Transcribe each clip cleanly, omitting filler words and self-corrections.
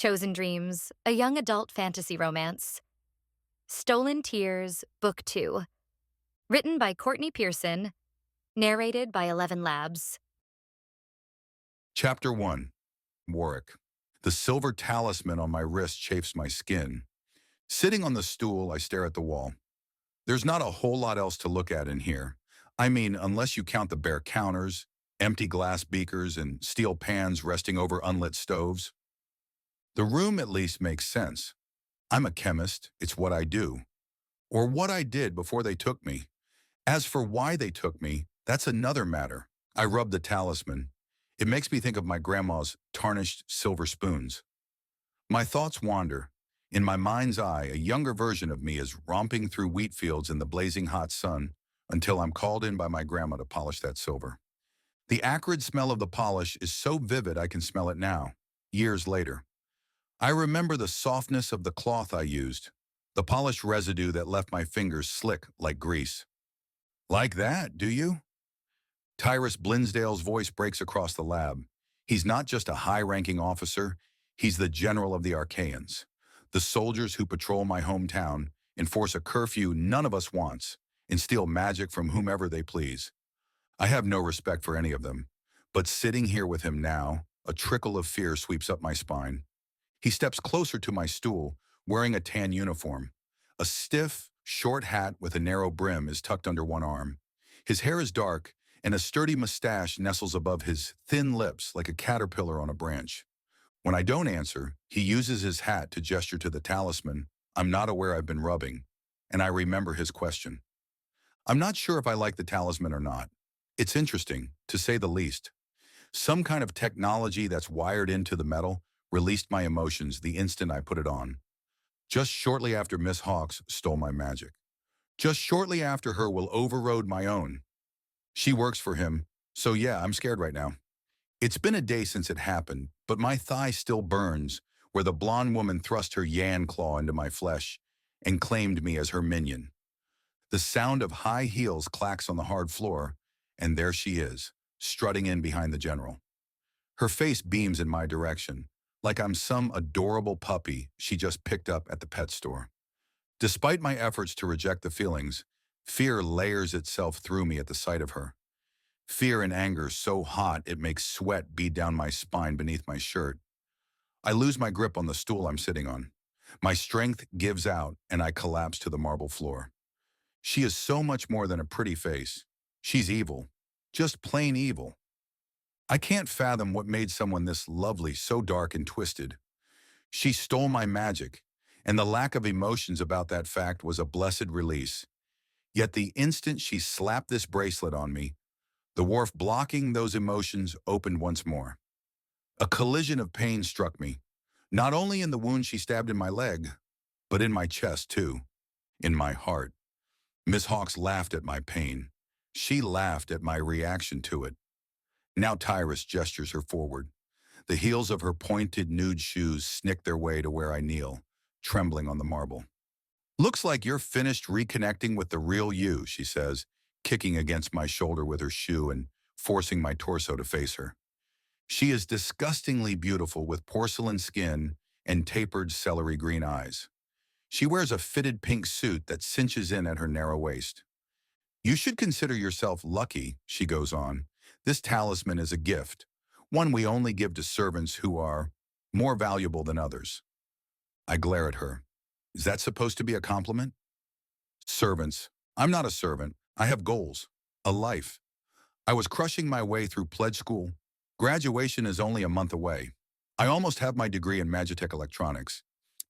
Chosen Dreams, a young adult fantasy romance. Stolen Tears, Book 2. Written by Courtney Pearson. Narrated by 11 Labs. Chapter 1. Warwick. The silver talisman on my wrist chafes my skin. Sitting on the stool, I stare at the wall. There's not a whole lot else to look at in here. I mean, unless you count the bare counters, empty glass beakers, and steel pans resting over unlit stoves. The room at least makes sense. I'm a chemist, it's what I do. Or what I did before they took me. As for why they took me, that's another matter. I rub the talisman. It makes me think of my grandma's tarnished silver spoons. My thoughts wander. In my mind's eye, a younger version of me is romping through wheat fields in the blazing hot sun until I'm called in by my grandma to polish that silver. The acrid smell of the polish is so vivid I can smell it now, years later. I remember the softness of the cloth I used, the polished residue that left my fingers slick like grease. Like that, do you? Tyrus Blinsdale's voice breaks across the lab. He's not just a high-ranking officer, he's the general of the Arcaians, the soldiers who patrol my hometown, enforce a curfew none of us wants, and steal magic from whomever they please. I have no respect for any of them, but sitting here with him now, a trickle of fear sweeps up my spine. He steps closer to my stool, wearing a tan uniform. A stiff, short hat with a narrow brim is tucked under one arm. His hair is dark, and a sturdy mustache nestles above his thin lips like a caterpillar on a branch. When I don't answer, he uses his hat to gesture to the talisman I'm not aware I've been rubbing, and I remember his question. I'm not sure if I like the talisman or not. It's interesting, to say the least. Some kind of technology that's wired into the metal released my emotions the instant I put it on. Just shortly after Miss Hawks stole my magic. Just shortly after her will overrode my own. She works for him, so yeah, I'm scared right now. It's been a day since it happened, but my thigh still burns where the blonde woman thrust her yan claw into my flesh and claimed me as her minion. The sound of high heels clacks on the hard floor, and there she is, strutting in behind the general. Her face beams in my direction, like I'm some adorable puppy she just picked up at the pet store. Despite my efforts to reject the feelings, fear layers itself through me at the sight of her. Fear and anger so hot it makes sweat bead down my spine beneath my shirt. I lose my grip on the stool I'm sitting on. My strength gives out and I collapse to the marble floor. She is so much more than a pretty face. She's evil. Just plain evil. I can't fathom what made someone this lovely so dark and twisted. She stole my magic, and the lack of emotions about that fact was a blessed release. Yet the instant she slapped this bracelet on me, the wharf blocking those emotions opened once more. A collision of pain struck me, not only in the wound she stabbed in my leg, but in my chest too, in my heart. Miss Hawks laughed at my pain. She laughed at my reaction to it. Now Tyrus gestures her forward. The heels of her pointed nude shoes snick their way to where I kneel, trembling on the marble. Looks like you're finished reconnecting with the real you, she says, kicking against my shoulder with her shoe and forcing my torso to face her. She is disgustingly beautiful with porcelain skin and tapered celery green eyes. She wears a fitted pink suit that cinches in at her narrow waist. You should consider yourself lucky, she goes on. This talisman is a gift, one we only give to servants who are more valuable than others. I glare at her. Is that supposed to be a compliment? Servants. I'm not a servant. I have goals. A life. I was crushing my way through pledge school. Graduation is only a month away. I almost have my degree in Magitech electronics,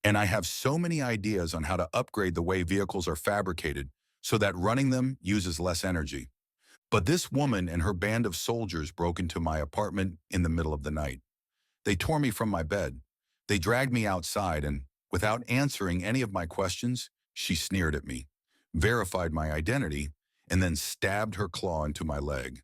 and I have so many ideas on how to upgrade the way vehicles are fabricated so that running them uses less energy. But this woman and her band of soldiers broke into my apartment in the middle of the night. They tore me from my bed. They dragged me outside and, without answering any of my questions, she sneered at me, verified my identity, and then stabbed her claw into my leg.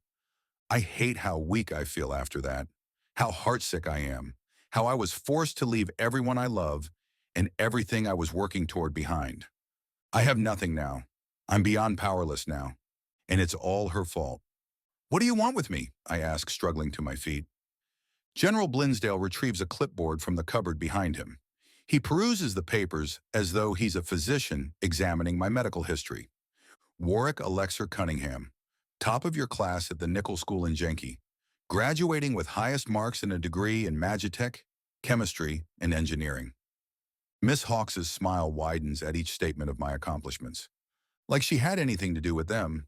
I hate how weak I feel after that, how heartsick I am, how I was forced to leave everyone I love and everything I was working toward behind. I have nothing now. I'm beyond powerless now. And it's all her fault. What do you want with me? I ask, struggling to my feet. General Blinsdale retrieves a clipboard from the cupboard behind him. He peruses the papers as though he's a physician examining my medical history. Warwick Alexer Cunningham, top of your class at the Nickel School in Genki, graduating with highest marks in a degree in Magitech, chemistry, and engineering. Miss Hawkes's smile widens at each statement of my accomplishments. Like she had anything to do with them.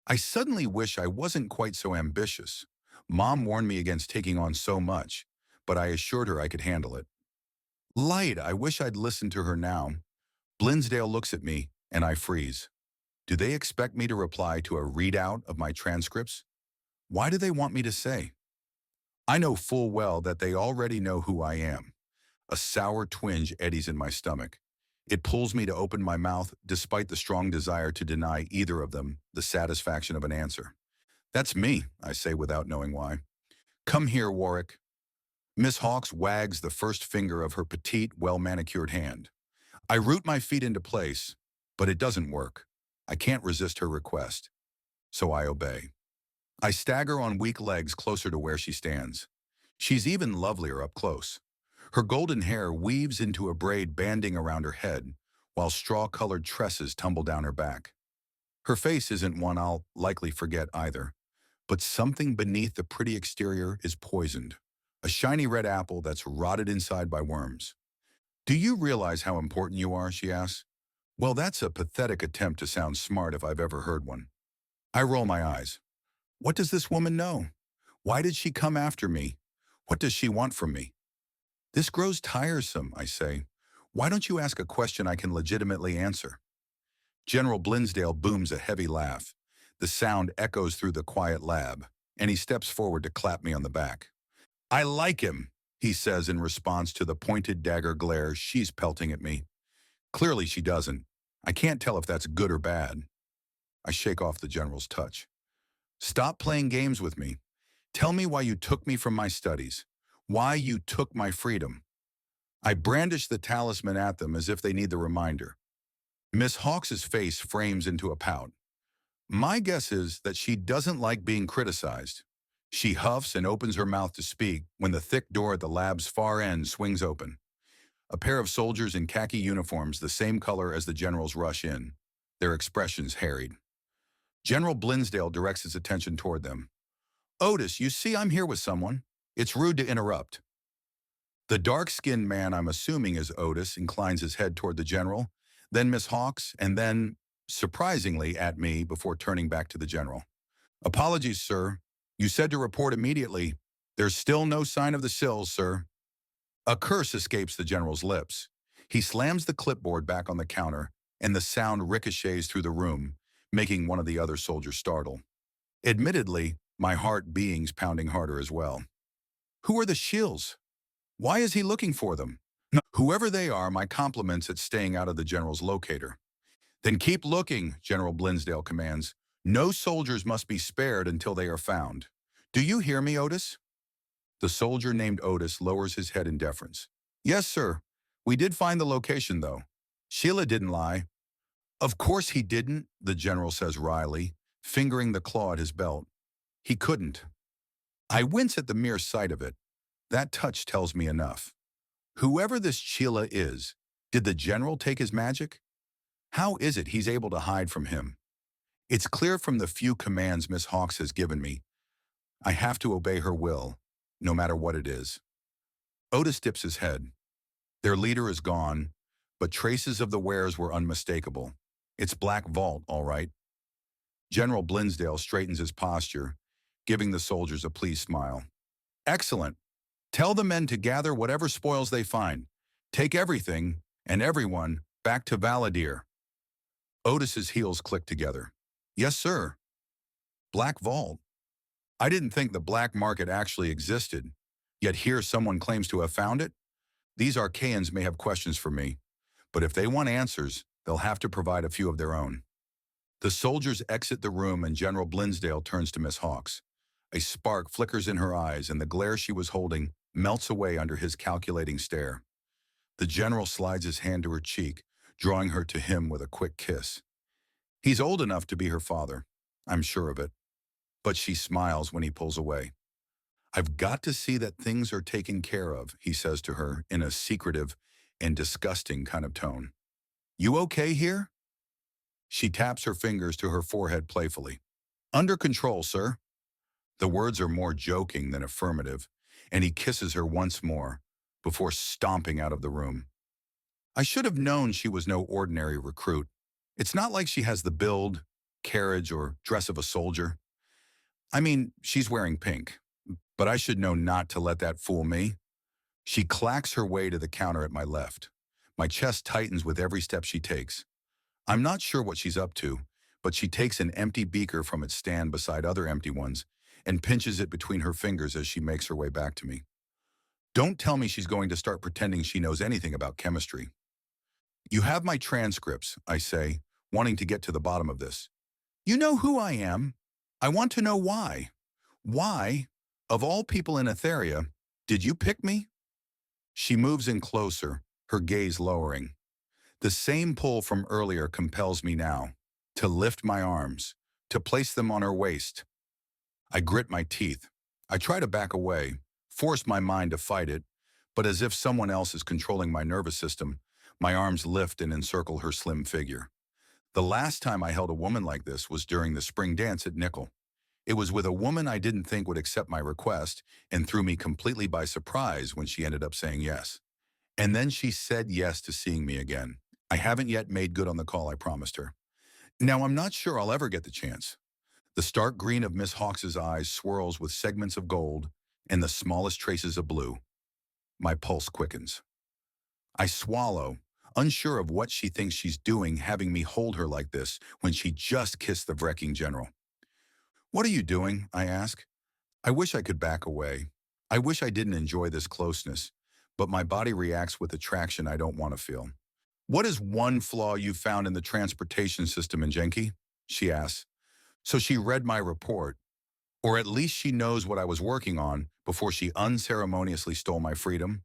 I suddenly wish I wasn't quite so ambitious. Mom warned me against taking on so much, but I assured her I could handle it. Light, I wish I'd listened to her now. Blinsdale looks at me, and I freeze. Do they expect me to reply to a readout of my transcripts? Why do they want me to say? I know full well that they already know who I am. A sour twinge eddies in my stomach. It pulls me to open my mouth despite the strong desire to deny either of them the satisfaction of an answer. That's me, I say without knowing why. Come here, Warwick. Miss Hawkes wags the first finger of her petite, well-manicured hand. I root my feet into place, but it doesn't work. I can't resist her request, so I obey. I stagger on weak legs closer to where she stands. She's even lovelier up close. Her golden hair weaves into a braid banding around her head, while straw-colored tresses tumble down her back. Her face isn't one I'll likely forget either, but something beneath the pretty exterior is poisoned, a shiny red apple that's rotted inside by worms. Do you realize how important you are, she asks. Well, that's a pathetic attempt to sound smart if I've ever heard one. I roll my eyes. What does this woman know? Why did she come after me? What does she want from me? This grows tiresome, I say. Why don't you ask a question I can legitimately answer? General Blinsdale booms a heavy laugh. The sound echoes through the quiet lab, and he steps forward to clap me on the back. I like him, he says in response to the pointed dagger glare she's pelting at me. Clearly she doesn't. I can't tell if that's good or bad. I shake off the general's touch. Stop playing games with me. Tell me why you took me from my studies. Why you took my freedom. I brandish the talisman at them as if they need the reminder. Miss Hawkes's face frames into a pout. My guess is that she doesn't like being criticized. She huffs and opens her mouth to speak when the thick door at the lab's far end swings open. A pair of soldiers in khaki uniforms the same color as the generals rush in, their expressions harried. General Blinsdale directs his attention toward them. Otis, you see I'm here with someone. It's rude to interrupt. The dark-skinned man I'm assuming is Otis inclines his head toward the general, then Miss Hawkes, and then, surprisingly, at me before turning back to the general. Apologies, sir. You said to report immediately. There's still no sign of the sills, sir. A curse escapes the general's lips. He slams the clipboard back on the counter, and the sound ricochets through the room, making one of the other soldiers startle. Admittedly, my heart beings pounding harder as well. Who are the shills? Why is he looking for them? No, whoever they are, my compliments at staying out of the general's locator. Then keep looking, General Blinsdale commands. No soldiers must be spared until they are found. Do you hear me, Otis? The soldier named Otis lowers his head in deference. Yes, sir. We did find the location, though. Sheila didn't lie. Of course he didn't, the general says wryly, fingering the claw at his belt. He couldn't. I wince at the mere sight of it. That touch tells me enough. Whoever this Sheila is, did the general take his magic? How is it he's able to hide from him? It's clear from the few commands Miss Hawkes has given me. I have to obey her will, no matter what it is. Otis dips his head. Their leader is gone, but traces of the wares were unmistakable. It's Black Vault, all right. General Blinsdale straightens his posture, giving the soldiers a pleased smile. Excellent. Tell the men to gather whatever spoils they find. Take everything, and everyone, back to Valadir. Otis's heels click together. Yes, sir. Black Vault. I didn't think the black market actually existed, yet here someone claims to have found it? These Arcaians may have questions for me, but if they want answers, they'll have to provide a few of their own. The soldiers exit the room and General Blinsdale turns to Miss Hawkes. A spark flickers in her eyes and the glare she was holding melts away under his calculating stare. The general slides his hand to her cheek, drawing her to him with a quick kiss. He's old enough to be her father, I'm sure of it, but she smiles when he pulls away. I've got to see that things are taken care of, he says to her in a secretive and disgusting kind of tone. You okay here? She taps her fingers to her forehead playfully. Under control, sir. The words are more joking than affirmative, and he kisses her once more before stomping out of the room. I should have known she was no ordinary recruit. It's not like she has the build, carriage, or dress of a soldier. I mean, she's wearing pink, but I should know not to let that fool me. She clacks her way to the counter at my left. My chest tightens with every step she takes. I'm not sure what she's up to, but she takes an empty beaker from its stand beside other empty ones and pinches it between her fingers as she makes her way back to me. Don't tell me she's going to start pretending she knows anything about chemistry. You have my transcripts, I say, wanting to get to the bottom of this. You know who I am. I want to know why. Why, of all people in Etheria, did you pick me? She moves in closer, her gaze lowering. The same pull from earlier compels me now, to lift my arms, to place them on her waist. I grit my teeth. I try to back away, force my mind to fight it, but as if someone else is controlling my nervous system, my arms lift and encircle her slim figure. The last time I held a woman like this was during the spring dance at Nickel. It was with a woman I didn't think would accept my request and threw me completely by surprise when she ended up saying yes. And then she said yes to seeing me again. I haven't yet made good on the call I promised her. Now, I'm not sure I'll ever get the chance. The stark green of Miss Hawks's eyes swirls with segments of gold and the smallest traces of blue. My pulse quickens. I swallow, unsure of what she thinks she's doing having me hold her like this when she just kissed the wrecking general. What are you doing? I ask. I wish I could back away. I wish I didn't enjoy this closeness, but my body reacts with attraction I don't want to feel. What is one flaw you found in the transportation system in Genki? She asks. So she read my report, or at least she knows what I was working on before she unceremoniously stole my freedom.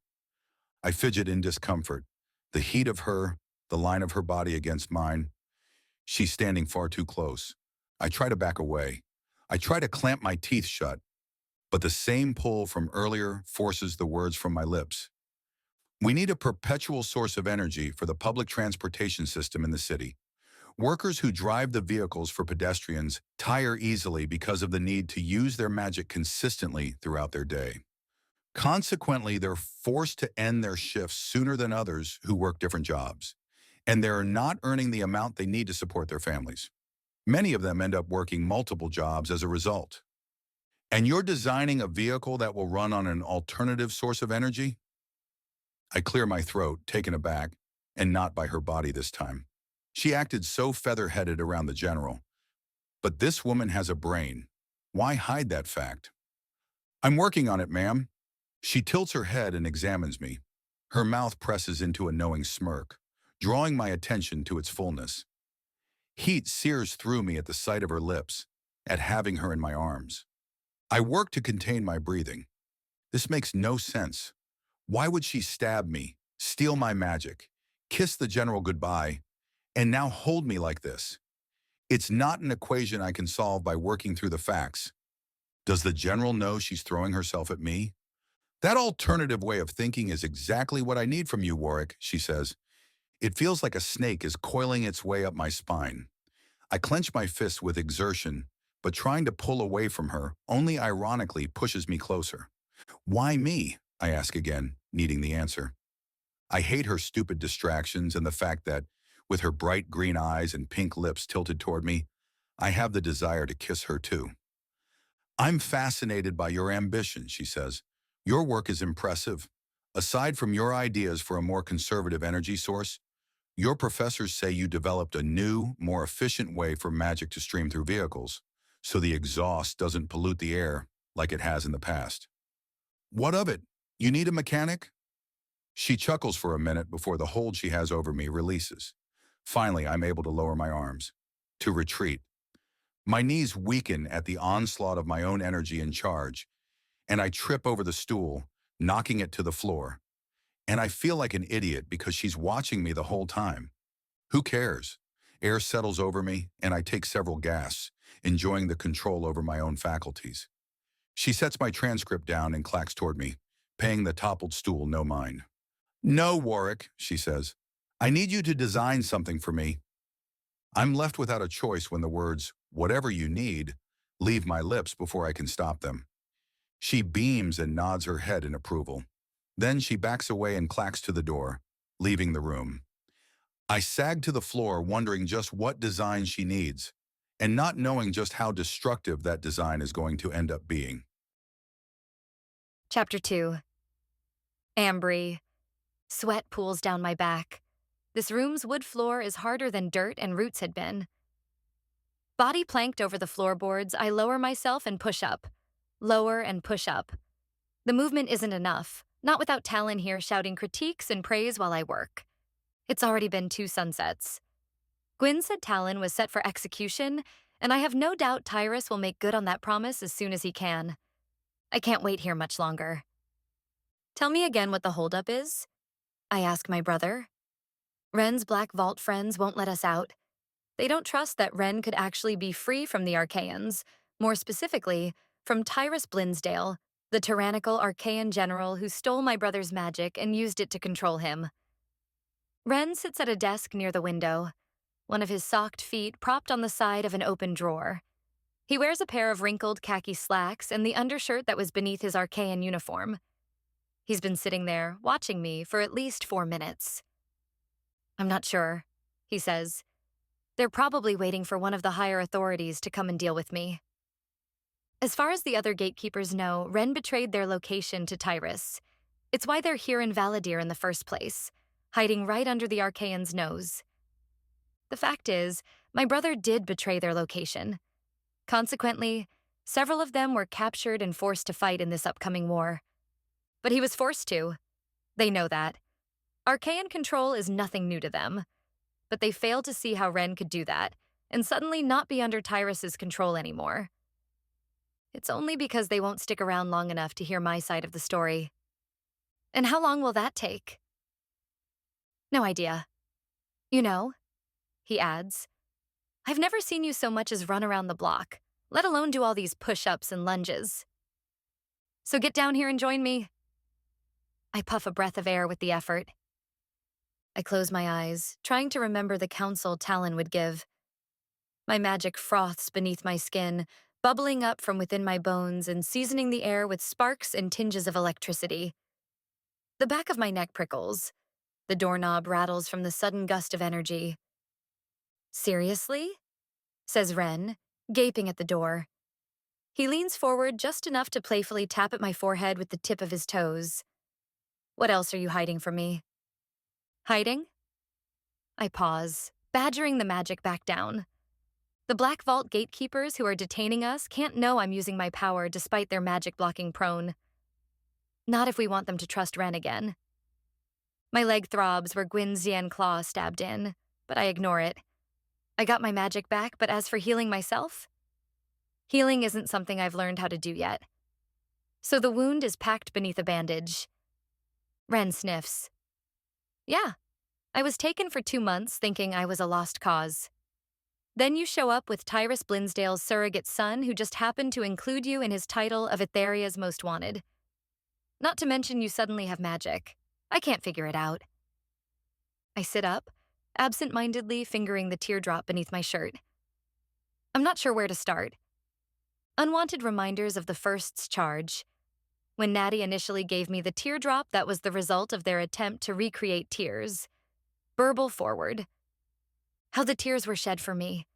I fidget in discomfort, the heat of her, the line of her body against mine. She's standing far too close. I try to back away. I try to clamp my teeth shut, but the same pull from earlier forces the words from my lips. We need a perpetual source of energy for the public transportation system in the city. Workers who drive the vehicles for pedestrians tire easily because of the need to use their magic consistently throughout their day. Consequently, they're forced to end their shifts sooner than others who work different jobs, and they're not earning the amount they need to support their families. Many of them end up working multiple jobs as a result. And you're designing a vehicle that will run on an alternative source of energy? I clear my throat, taken aback, and not by her body this time. She acted so feather-headed around the general. But this woman has a brain. Why hide that fact? I'm working on it, ma'am. She tilts her head and examines me. Her mouth presses into a knowing smirk, drawing my attention to its fullness. Heat sears through me at the sight of her lips, at having her in my arms. I work to contain my breathing. This makes no sense. Why would she stab me, steal my magic, kiss the general goodbye, and now hold me like this? It's not an equation I can solve by working through the facts. Does the general know she's throwing herself at me? That alternative way of thinking is exactly what I need from you, Warwick, she says. It feels like a snake is coiling its way up my spine. I clench my fists with exertion, but trying to pull away from her only ironically pushes me closer. Why me? I ask again, needing the answer. I hate her stupid distractions and the fact that, with her bright green eyes and pink lips tilted toward me, I have the desire to kiss her too. I'm fascinated by your ambition, she says. Your work is impressive. Aside from your ideas for a more conservative energy source, your professors say you developed a new, more efficient way for magic to stream through vehicles, so the exhaust doesn't pollute the air like it has in the past. What of it? You need a mechanic? She chuckles for a minute before the hold she has over me releases. Finally, I'm able to lower my arms, to retreat. My knees weaken at the onslaught of my own energy and charge, and I trip over the stool, knocking it to the floor. And I feel like an idiot because she's watching me the whole time. Who cares? Air settles over me, and I take several gasps, enjoying the control over my own faculties. She sets my transcript down and clacks toward me, paying the toppled stool no mind. "No, Warwick," she says. "I need you to design something for me." I'm left without a choice when the words, "whatever you need," leave my lips before I can stop them. She beams and nods her head in approval. Then she backs away and clacks to the door, leaving the room. I sag to the floor, wondering just what design she needs, and not knowing just how destructive that design is going to end up being. Chapter 2. Ambry. Sweat pools down my back. This room's wood floor is harder than dirt and roots had been. Body planked over the floorboards, I lower myself and push up. Lower and push up. The movement isn't enough, not without Talon here shouting critiques and praise while I work. It's already been 2 sunsets. Gwyn said Talon was set for execution, and I have no doubt Tyrus will make good on that promise as soon as he can. I can't wait here much longer. Tell me again what the holdup is, I ask my brother. Ren's Black Vault friends won't let us out. They don't trust that Ren could actually be free from the Arcaians, more specifically, from Tyrus Blinsdale, the tyrannical Arcaian general who stole my brother's magic and used it to control him. Ren sits at a desk near the window, one of his socked feet propped on the side of an open drawer. He wears a pair of wrinkled khaki slacks and the undershirt that was beneath his Arcaian uniform. He's been sitting there, watching me, for at least 4 minutes. "I'm not sure," he says. "They're probably waiting for one of the higher authorities to come and deal with me." As far as the other gatekeepers know, Ren betrayed their location to Tyrus. It's why they're here in Valadir in the first place, hiding right under the Arcaians' nose. The fact is, my brother did betray their location. Consequently, several of them were captured and forced to fight in this upcoming war. But he was forced to. They know that. Arcaian control is nothing new to them. But they failed to see how Ren could do that, and suddenly not be under Tyrus's control anymore. It's only because they won't stick around long enough to hear my side of the story. And how long will that take? No idea. You know, he adds, I've never seen you so much as run around the block, let alone do all these push-ups and lunges. So get down here and join me. I puff a breath of air with the effort. I close my eyes, trying to remember the counsel Talon would give. My magic froths beneath my skin, bubbling up from within my bones and seasoning the air with sparks and tinges of electricity. The back of my neck prickles. The doorknob rattles from the sudden gust of energy. "Seriously?" says Ren, gaping at the door. He leans forward just enough to playfully tap at my forehead with the tip of his toes. "What else are you hiding from me?" "Hiding?" I pause, badgering the magic back down. The Black Vault gatekeepers who are detaining us can't know I'm using my power despite their magic blocking prone. Not if we want them to trust Ren again. My leg throbs where Gwyn's Xian claw stabbed in, but I ignore it. I got my magic back, but as for healing myself? Healing isn't something I've learned how to do yet. So the wound is packed beneath a bandage. Ren sniffs. "Yeah, I was taken for 2 months thinking I was a lost cause. Then you show up with Tyrus Blinsdale's surrogate son who just happened to include you in his title of Etheria's Most Wanted. Not to mention you suddenly have magic. I can't figure it out." I sit up, absent-mindedly fingering the teardrop beneath my shirt. I'm not sure where to start. Unwanted reminders of the First's charge. When Natty initially gave me the teardrop that was the result of their attempt to recreate tears. Burble forward. How the tears were shed for me.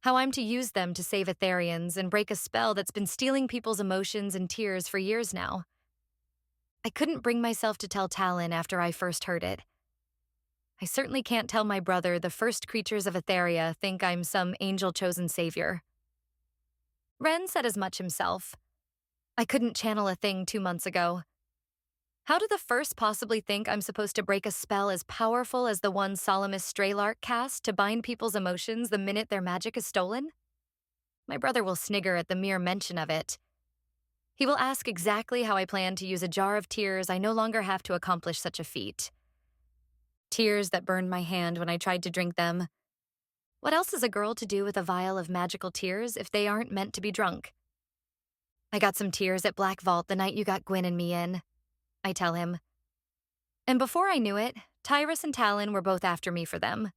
How I'm to use them to save Etherians and break a spell that's been stealing people's emotions and tears for years now. I couldn't bring myself to tell Talon after I first heard it. I certainly can't tell my brother the first creatures of Etheria think I'm some angel-chosen savior. Ren said as much himself. I couldn't channel a thing 2 months ago. How do the First possibly think I'm supposed to break a spell as powerful as the one Solomus Straylark cast to bind people's emotions the minute their magic is stolen? My brother will snigger at the mere mention of it. He will ask exactly how I plan to use a jar of tears I no longer have to accomplish such a feat. Tears that burned my hand when I tried to drink them. What else is a girl to do with a vial of magical tears if they aren't meant to be drunk? I got some tears at Black Vault the night you got Gwyn and me in, I tell him. And before I knew it, Tyrus and Talon were both after me for them.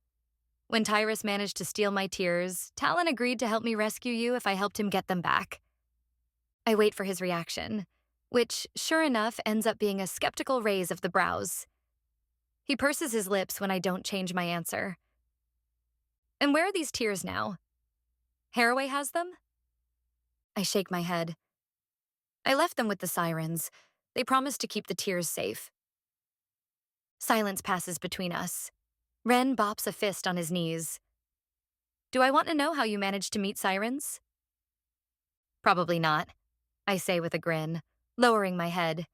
When Tyrus managed to steal my tears, Talon agreed to help me rescue you if I helped him get them back. I wait for his reaction, which, sure enough, ends up being a skeptical raise of the brows. He purses his lips when I don't change my answer. And where are these tears now? Haraway has them? I shake my head. I left them with the sirens. They promised to keep the tears safe. Silence passes between us. Ren bops a fist on his knees. Do I want to know how you managed to meet sirens? Probably not, I say with a grin, lowering my head.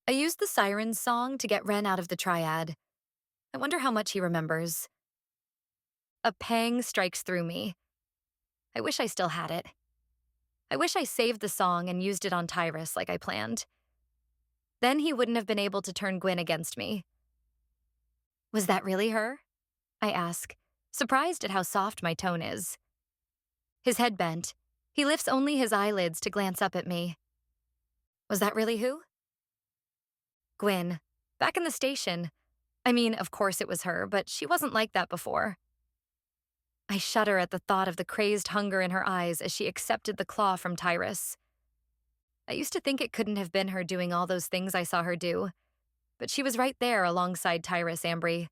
I used the sirens song to get Ren out of the triad. I wonder how much he remembers. A pang strikes through me. I wish I still had it. I wish I saved the song and used it on Tyrus like I planned. Then he wouldn't have been able to turn Gwyn against me. Was that really her? I ask, surprised at how soft my tone is. His head bent. He lifts only his eyelids to glance up at me. Was that really who? Gwyn. Back in the station. I mean, of course it was her, but she wasn't like that before. I shudder at the thought of the crazed hunger in her eyes as she accepted the claw from Tyrus. I used to think it couldn't have been her doing all those things I saw her do, but she was right there alongside Tyrus Ambry,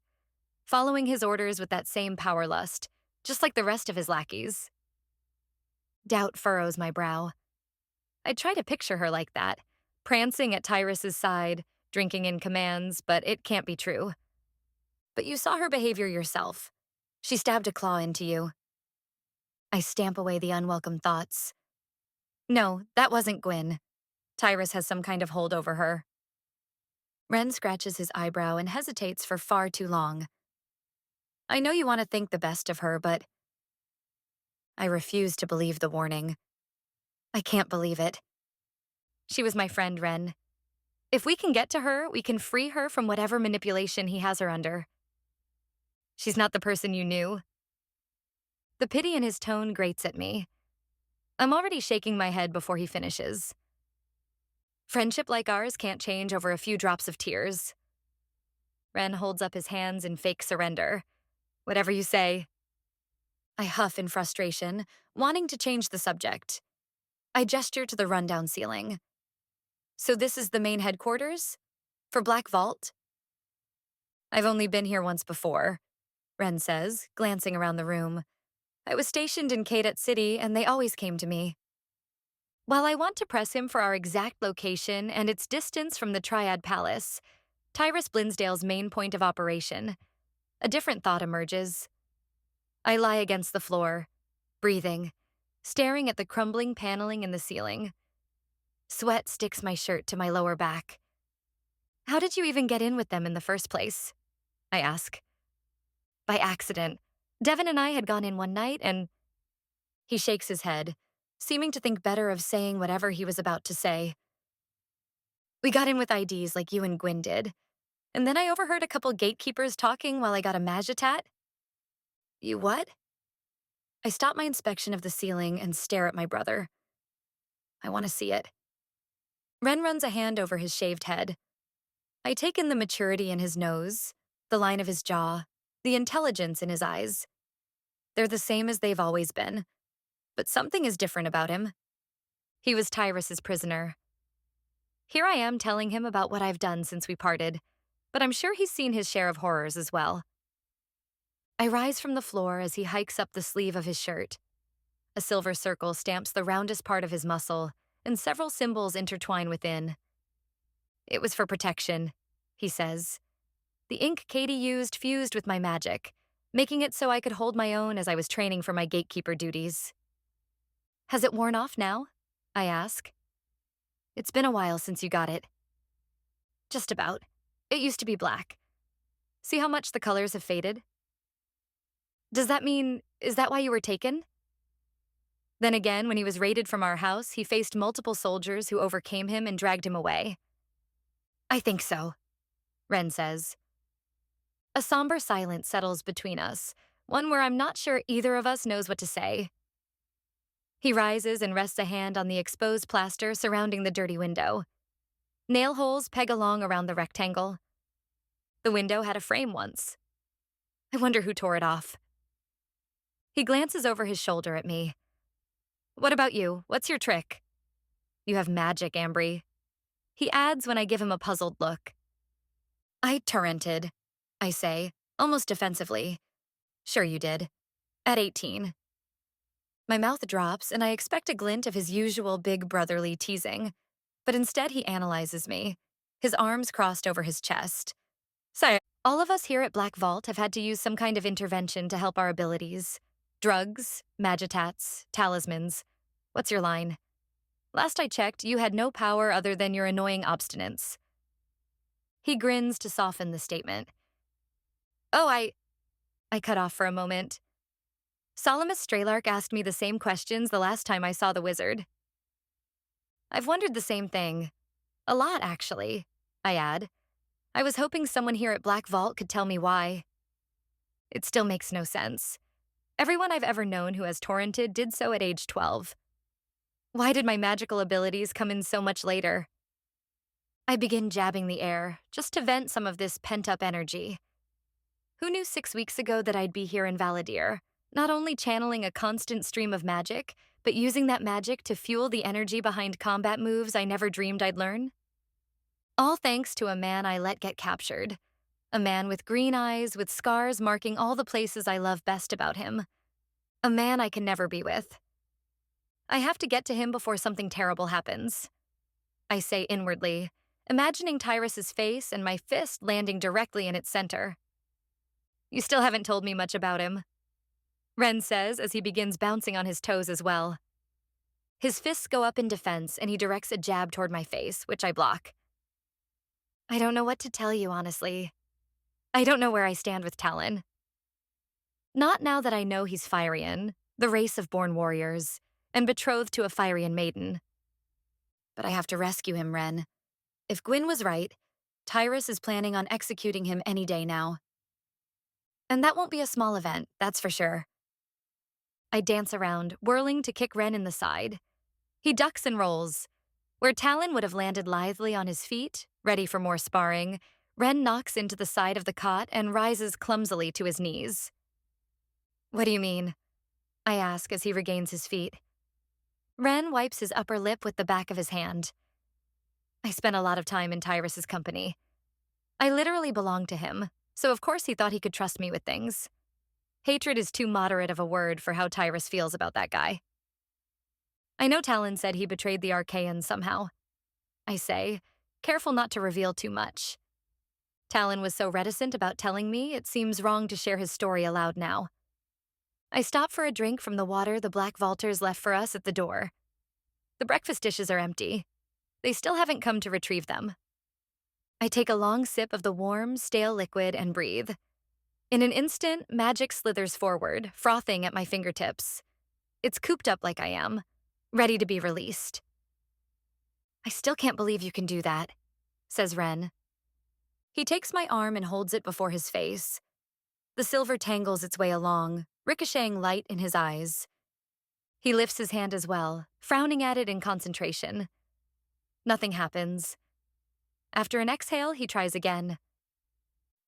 following his orders with that same power lust, just like the rest of his lackeys. Doubt furrows my brow. I try to picture her like that, prancing at Tyrus's side, drinking in commands, but it can't be true. But you saw her behavior yourself. She stabbed a claw into you. I stamp away the unwelcome thoughts. No, that wasn't Gwyn. Tyrus has some kind of hold over her. Ren scratches his eyebrow and hesitates for far too long. I know you want to think the best of her, but I refuse to believe the warning. I can't believe it. She was my friend, Ren. If we can get to her, we can free her from whatever manipulation he has her under. She's not the person you knew. The pity in his tone grates at me. I'm already shaking my head before he finishes. Friendship like ours can't change over a few drops of tears. Ren holds up his hands in fake surrender. Whatever you say. I huff in frustration, wanting to change the subject. I gesture to the rundown ceiling. So this is the main headquarters? For Black Vault? I've only been here once before, Ren says, glancing around the room. I was stationed in Cadet City, and they always came to me. While I want to press him for our exact location and its distance from the Triad Palace, Tyrus Blinsdale's main point of operation, a different thought emerges. I lie against the floor, breathing, staring at the crumbling paneling in the ceiling. Sweat sticks my shirt to my lower back. How did you even get in with them in the first place? I ask. By accident. Devin and I had gone in one night and... He shakes his head, seeming to think better of saying whatever he was about to say. We got in with IDs like you and Gwyn did, and then I overheard a couple gatekeepers talking while I got a Magitat. You what? I stop my inspection of the ceiling and stare at my brother. I want to see it. Ren runs a hand over his shaved head. I take in the maturity in his nose, the line of his jaw, the intelligence in his eyes. They're the same as they've always been, but something is different about him. He was Tyrus's prisoner. Here I am telling him about what I've done since we parted, but I'm sure he's seen his share of horrors as well. I rise from the floor as he hikes up the sleeve of his shirt. A silver circle stamps the roundest part of his muscle, and several symbols intertwine within. It was for protection, he says. The ink Katie used fused with my magic, making it so I could hold my own as I was training for my gatekeeper duties. Has it worn off now? I ask. It's been a while since you got it. Just about. It used to be black. See how much the colors have faded? Does that mean, is that why you were taken? Then again, when he was raided from our house, he faced multiple soldiers who overcame him and dragged him away. I think so, Ren says. A somber silence settles between us, one where I'm not sure either of us knows what to say. He rises and rests a hand on the exposed plaster surrounding the dirty window. Nail holes peg along around the rectangle. The window had a frame once. I wonder who tore it off. He glances over his shoulder at me. What about you? What's your trick? You have magic, Ambry. He adds when I give him a puzzled look. I torrented, I say, almost defensively. Sure you did. At 18. My mouth drops, and I expect a glint of his usual big brotherly teasing. But instead he analyzes me, his arms crossed over his chest. So, all of us here at Black Vault have had to use some kind of intervention to help our abilities. Drugs, magitats, talismans. What's your line? Last I checked, you had no power other than your annoying obstinance. He grins to soften the statement. Oh, I cut off for a moment. Solomus Straylark asked me the same questions the last time I saw the wizard. I've wondered the same thing. A lot, actually, I add. I was hoping someone here at Black Vault could tell me why. It still makes no sense. Everyone I've ever known who has torrented did so at age 12. Why did my magical abilities come in so much later? I begin jabbing the air, just to vent some of this pent-up energy. Who knew 6 weeks ago that I'd be here in Valadir, not only channeling a constant stream of magic, but using that magic to fuel the energy behind combat moves I never dreamed I'd learn? All thanks to a man I let get captured. A man with green eyes, with scars marking all the places I love best about him. A man I can never be with. I have to get to him before something terrible happens. I say inwardly, imagining Tyrus's face and my fist landing directly in its center. You still haven't told me much about him, Ren says as he begins bouncing on his toes as well. His fists go up in defense and he directs a jab toward my face, which I block. I don't know what to tell you, honestly. I don't know where I stand with Talon. Not now that I know he's Firian, the race of born warriors, and betrothed to a Firian maiden. But I have to rescue him, Ren. If Gwyn was right, Tyrus is planning on executing him any day now. And that won't be a small event, that's for sure. I dance around, whirling to kick Ren in the side. He ducks and rolls. Where Talon would have landed lithely on his feet, ready for more sparring, Ren knocks into the side of the cot and rises clumsily to his knees. What do you mean? I ask as he regains his feet. Ren wipes his upper lip with the back of his hand. I spent a lot of time in Tyrus's company. I literally belong to him, so of course he thought he could trust me with things. Hatred is too moderate of a word for how Tyrus feels about that guy. I know Talon said he betrayed the Arcaians somehow. I say, careful not to reveal too much. Talon was so reticent about telling me, it seems wrong to share his story aloud now. I stop for a drink from the water the Black Vaulters left for us at the door. The breakfast dishes are empty. They still haven't come to retrieve them. I take a long sip of the warm, stale liquid and breathe. In an instant, magic slithers forward, frothing at my fingertips. It's cooped up like I am, ready to be released. I still can't believe you can do that, says Ren. He takes my arm and holds it before his face. The silver tangles its way along, ricocheting light in his eyes. He lifts his hand as well, frowning at it in concentration. Nothing happens. After an exhale, he tries again.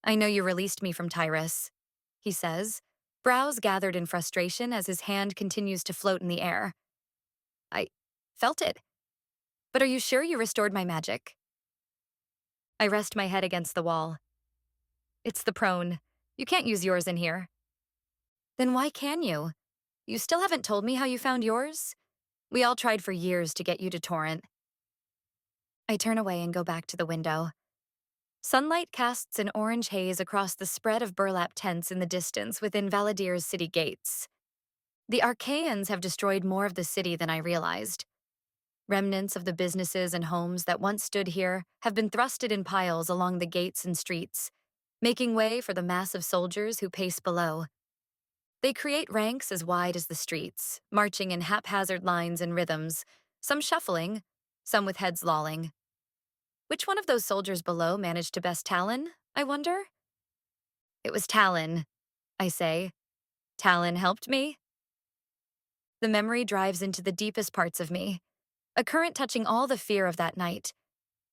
I know you released me from Tyrus, he says, brows gathered in frustration as his hand continues to float in the air. I felt it. But are you sure you restored my magic? I rest my head against the wall. It's the prone. You can't use yours in here. Then why can you? You still haven't told me how you found yours? We all tried for years to get you to torrent. I turn away and go back to the window. Sunlight casts an orange haze across the spread of burlap tents in the distance within Valadir's city gates. The Arcaians have destroyed more of the city than I realized. Remnants of the businesses and homes that once stood here have been thrusted in piles along the gates and streets, making way for the mass of soldiers who pace below. They create ranks as wide as the streets, marching in haphazard lines and rhythms, some shuffling, some with heads lolling. Which one of those soldiers below managed to best Talon, I wonder? It was Talon, I say. Talon helped me? The memory drives into the deepest parts of me, a current touching all the fear of that night,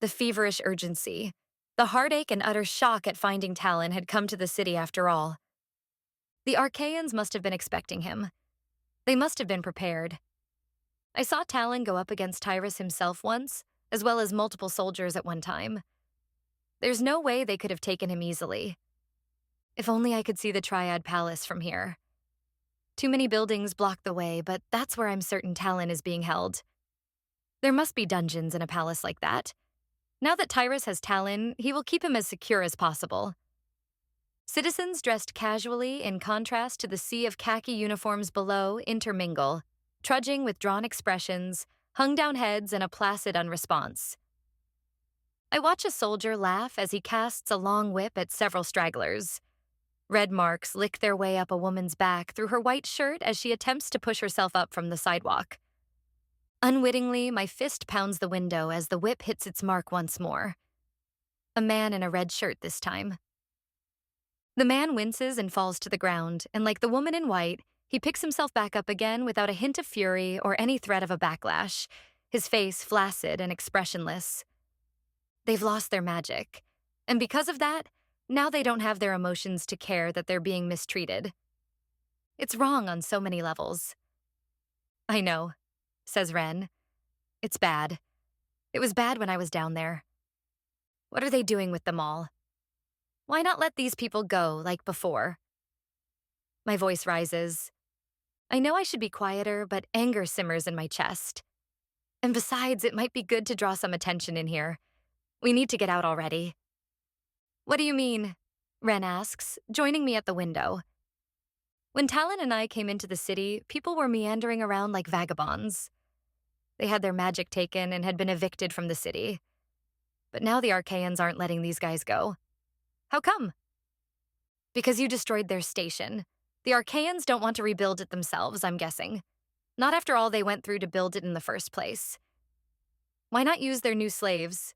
the feverish urgency, the heartache and utter shock at finding Talon had come to the city after all. The Arcaians must have been expecting him. They must have been prepared. I saw Talon go up against Tyrus himself once, as well as multiple soldiers at one time. There's no way they could have taken him easily. If only I could see the Triad Palace from here. Too many buildings block the way, but that's where I'm certain Talon is being held. There must be dungeons in a palace like that. Now that Tyrus has Talon, he will keep him as secure as possible. Citizens dressed casually in contrast to the sea of khaki uniforms below intermingle, trudging with drawn expressions, hung-down heads, and a placid unresponse. I watch a soldier laugh as he casts a long whip at several stragglers. Red marks lick their way up a woman's back through her white shirt as she attempts to push herself up from the sidewalk. Unwittingly, my fist pounds the window as the whip hits its mark once more. A man in a red shirt this time. The man winces and falls to the ground, and like the woman in white, he picks himself back up again without a hint of fury or any threat of a backlash, his face flaccid and expressionless. They've lost their magic, and because of that, now they don't have their emotions to care that they're being mistreated. It's wrong on so many levels. I know, says Ren. It's bad. It was bad when I was down there. What are they doing with them all? Why not let these people go like before? My voice rises. I know I should be quieter, but anger simmers in my chest. And besides, it might be good to draw some attention in here. We need to get out already. What do you mean? Ren asks, joining me at the window. When Talon and I came into the city, people were meandering around like vagabonds. They had their magic taken and had been evicted from the city. But now the Arcaians aren't letting these guys go. How come? Because you destroyed their station. The Arcaians don't want to rebuild it themselves, I'm guessing. Not after all they went through to build it in the first place. Why not use their new slaves?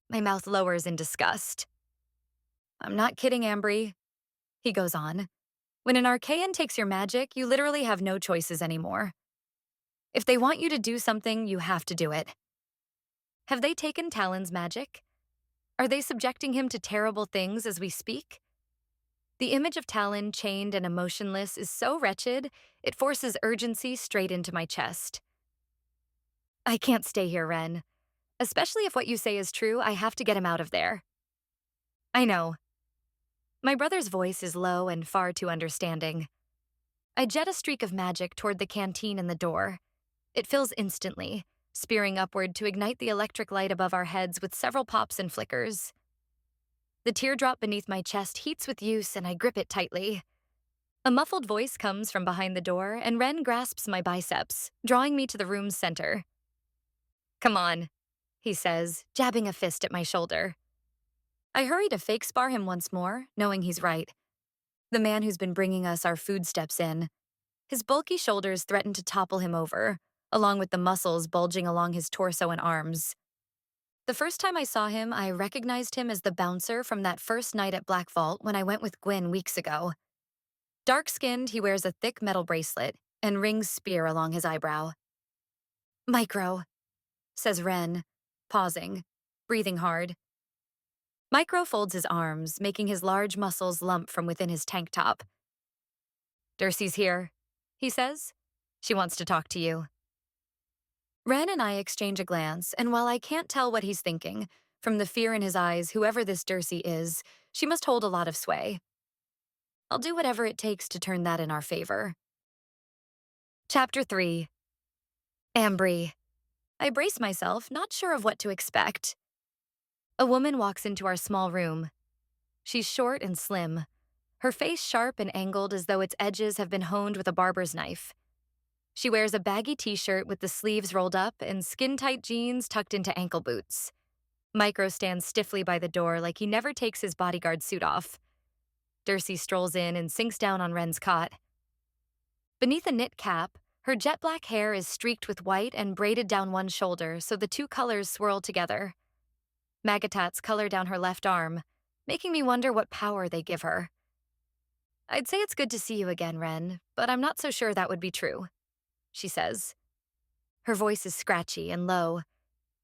My mouth lowers in disgust. I'm not kidding, Ambry. He goes on. When an Arcaian takes your magic, you literally have no choices anymore. If they want you to do something, you have to do it. Have they taken Talon's magic? Are they subjecting him to terrible things as we speak? The image of Talon chained and emotionless is so wretched, it forces urgency straight into my chest. I can't stay here, Ren. Especially if what you say is true, I have to get him out of there. I know. My brother's voice is low and far too understanding. I jet a streak of magic toward the canteen in the door. It fills instantly, spearing upward to ignite the electric light above our heads with several pops and flickers. The teardrop beneath my chest heats with use and I grip it tightly. A muffled voice comes from behind the door and Ren grasps my biceps, drawing me to the room's center. Come on, he says, jabbing a fist at my shoulder. I hurry to fake spar him once more, knowing he's right. The man who's been bringing us our food steps in. His bulky shoulders threaten to topple him over, along with the muscles bulging along his torso and arms. The first time I saw him, I recognized him as the bouncer from that first night at Black Vault when I went with Gwyn weeks ago. Dark-skinned, he wears a thick metal bracelet and rings spear along his eyebrow. Micro, says Ren, pausing, breathing hard. Micro folds his arms, making his large muscles lump from within his tank top. Dury's here, he says. She wants to talk to you. Ren and I exchange a glance, and while I can't tell what he's thinking, from the fear in his eyes, whoever this Dury is, she must hold a lot of sway. I'll do whatever it takes to turn that in our favor. Chapter 3. Ambry. I brace myself, not sure of what to expect. A woman walks into our small room. She's short and slim, her face sharp and angled as though its edges have been honed with a barber's knife. She wears a baggy t-shirt with the sleeves rolled up and skin-tight jeans tucked into ankle boots. Micro stands stiffly by the door like he never takes his bodyguard suit off. Dury strolls in and sinks down on Ren's cot. Beneath a knit cap, her jet black hair is streaked with white and braided down one shoulder so the two colors swirl together. Magatats color down her left arm, making me wonder what power they give her. I'd say it's good to see you again, Ren, but I'm not so sure that would be true. she says. Her voice is scratchy and low.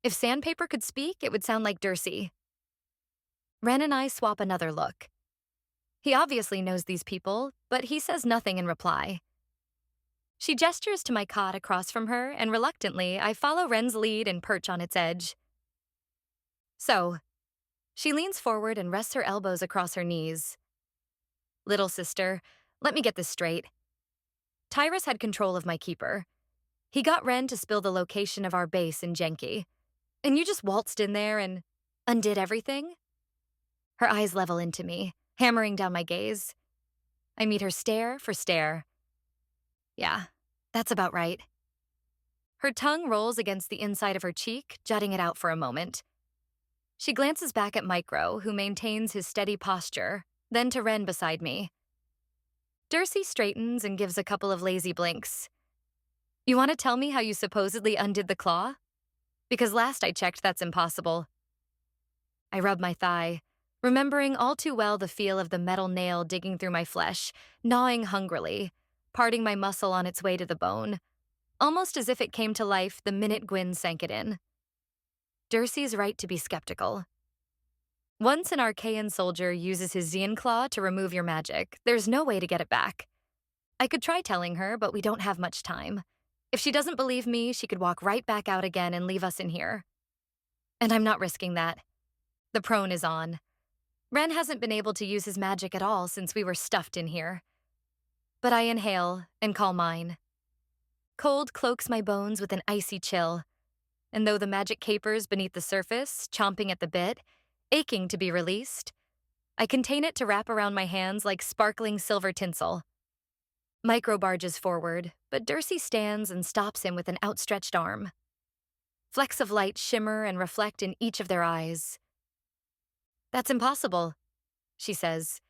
If sandpaper could speak, it would sound like Dury. Ren and I swap another look. He obviously knows these people, but he says nothing in reply. She gestures to my cot across from her, and reluctantly, I follow Ren's lead and perch on its edge. So, she leans forward and rests her elbows across her knees. Little sister, let me get this straight. Tyrus had control of my keeper. He got Ren to spill the location of our base in Genki. And you just waltzed in there and undid everything? Her eyes level into me, hammering down my gaze. I meet her stare for stare. Yeah, that's about right. Her tongue rolls against the inside of her cheek, jutting it out for a moment. She glances back at Micro, who maintains his steady posture, then to Ren beside me. Dury straightens and gives a couple of lazy blinks. You want to tell me how you supposedly undid the claw? Because last I checked, that's impossible. I rub my thigh, remembering all too well the feel of the metal nail digging through my flesh, gnawing hungrily, parting my muscle on its way to the bone, almost as if it came to life the minute Gwyn sank it in. Dury's right to be skeptical. Once an Arcaian soldier uses his Xian claw to remove your magic, there's no way to get it back. I could try telling her, but we don't have much time. If she doesn't believe me, she could walk right back out again and leave us in here. And I'm not risking that. The prone is on. Ren hasn't been able to use his magic at all since we were stuffed in here. But I inhale and call mine. Cold cloaks my bones with an icy chill, and though the magic capers beneath the surface, chomping at the bit, aching to be released, I contain it to wrap around my hands like sparkling silver tinsel. Micro barges forward, but Dury stands and stops him with an outstretched arm. Flecks of light shimmer and reflect in each of their eyes. That's impossible, she says.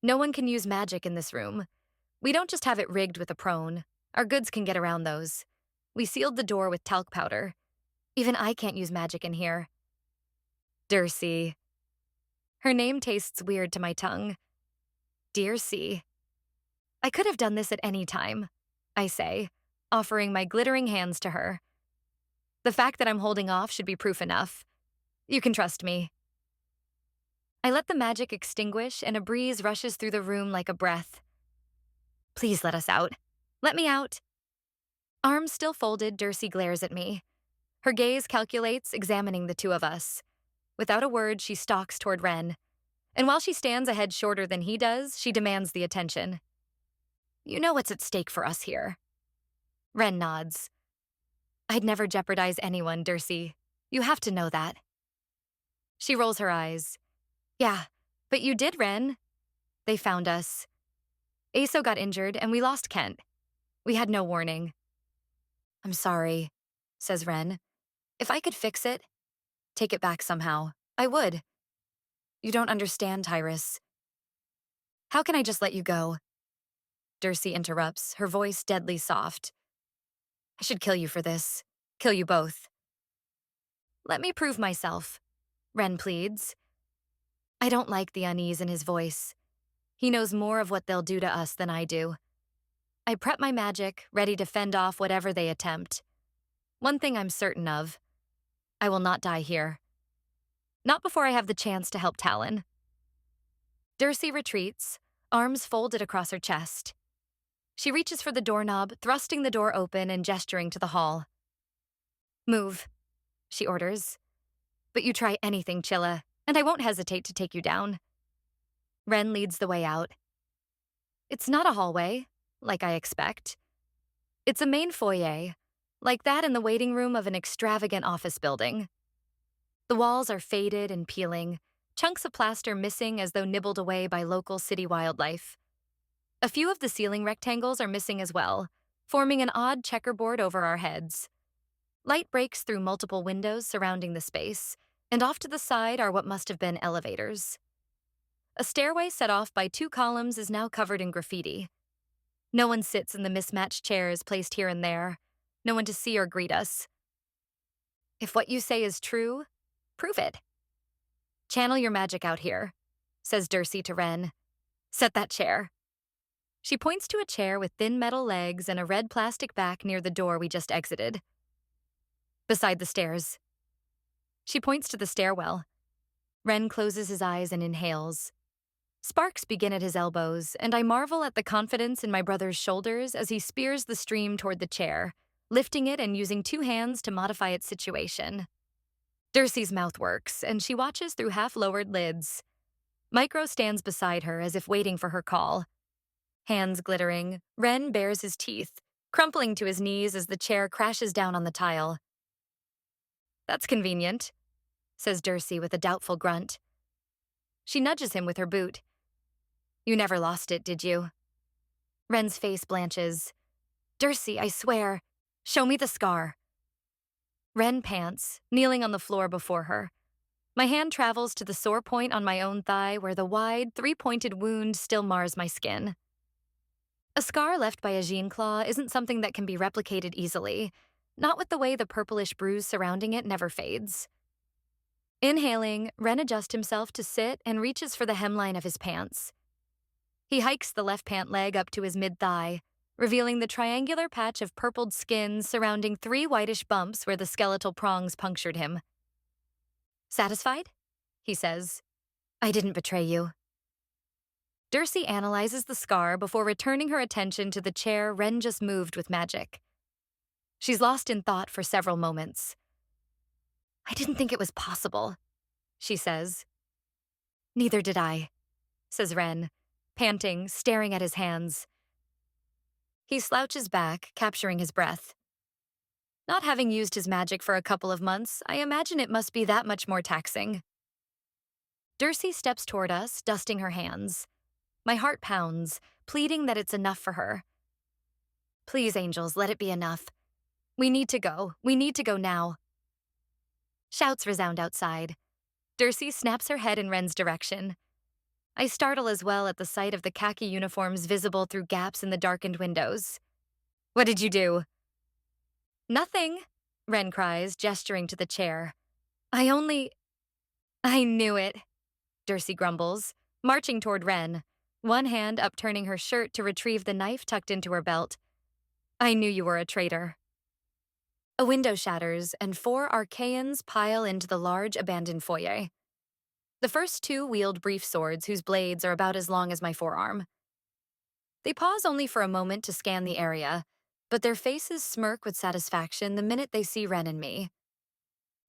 No one can use magic in this room. We don't just have it rigged with a prone. Our goods can get around those. We sealed the door with talc powder. Even I can't use magic in here. Dury. Her name tastes weird to my tongue. Dear C. I could have done this at any time, I say, offering my glittering hands to her. The fact that I'm holding off should be proof enough. You can trust me. I let the magic extinguish and a breeze rushes through the room like a breath. Please let us out. Let me out. Arms still folded, Dury glares at me. Her gaze calculates, examining the two of us. Without a word, she stalks toward Ren. And while she stands a head shorter than he does, she demands the attention. You know what's at stake for us here. Ren nods. I'd never jeopardize anyone, Dury. You have to know that. She rolls her eyes. Yeah, but you did, Ren. They found us. Aso got injured, and we lost Kent. We had no warning. I'm sorry, says Ren. If I could fix it, take it back somehow, I would. You don't understand, Tyrus. How can I just let you go? Dury interrupts, her voice deadly soft. I should kill you for this. Kill you both. Let me prove myself, Ren pleads. I don't like the unease in his voice. He knows more of what they'll do to us than I do. I prep my magic, ready to fend off whatever they attempt. One thing I'm certain of. I will not die here. Not before I have the chance to help Talon. Dury retreats, arms folded across her chest. She reaches for the doorknob, thrusting the door open and gesturing to the hall. Move, she orders. But you try anything, Chilla, and I won't hesitate to take you down. Ren leads the way out. It's not a hallway, like I expect. It's a main foyer, like that in the waiting room of an extravagant office building. The walls are faded and peeling, chunks of plaster missing as though nibbled away by local city wildlife. A few of the ceiling rectangles are missing as well, forming an odd checkerboard over our heads. Light breaks through multiple windows surrounding the space, and off to the side are what must have been elevators. A stairway set off by 2 columns is now covered in graffiti. No one sits in the mismatched chairs placed here and there, no one to see or greet us. If what you say is true, prove it. Channel your magic out here, says Dury to Ren. Set that chair. She points to a chair with thin metal legs and a red plastic back near the door we just exited. Beside the stairs. She points to the stairwell. Ren closes his eyes and inhales. Sparks begin at his elbows, and I marvel at the confidence in my brother's shoulders as he spears the stream toward the chair, lifting it and using 2 hands to modify its situation. Dury's mouth works, and she watches through half-lowered lids. Micro stands beside her as if waiting for her call. Hands glittering, Ren bares his teeth, crumpling to his knees as the chair crashes down on the tile. "That's convenient," says Dury with a doubtful grunt. She nudges him with her boot. "You never lost it, did you?" Ren's face blanches. "Dury, I swear. Show me the scar." Ren pants, kneeling on the floor before her. My hand travels to the sore point on my own thigh where the wide, 3-pointed wound still mars my skin. A scar left by a jean claw isn't something that can be replicated easily, not with the way the purplish bruise surrounding it never fades. Inhaling, Ren adjusts himself to sit and reaches for the hemline of his pants. He hikes the left pant leg up to his mid-thigh, revealing the triangular patch of purpled skin surrounding 3 whitish bumps where the skeletal prongs punctured him. "Satisfied?" he says. "I didn't betray you." Dury analyzes the scar before returning her attention to the chair Ren just moved with magic. She's lost in thought for several moments. "I didn't think it was possible," she says. "Neither did I," says Ren, panting, staring at his hands. He slouches back, capturing his breath. "Not having used his magic for a couple of months, I imagine it must be that much more taxing." Dury steps toward us, dusting her hands. My heart pounds, pleading that it's enough for her. "Please, angels, let it be enough. We need to go. We need to go now." Shouts resound outside. Dury snaps her head in Ren's direction. I startle as well at the sight of the khaki uniforms visible through gaps in the darkened windows. "What did you do?" "Nothing," Ren cries, gesturing to the chair. "I knew it," Dury grumbles, marching toward Ren, one hand upturning her shirt to retrieve the knife tucked into her belt. "I knew you were a traitor." A window shatters, and 4 Arcaians pile into the large abandoned foyer. The first 2 wield brief swords whose blades are about as long as my forearm. They pause only for a moment to scan the area, but their faces smirk with satisfaction the minute they see Ren and me.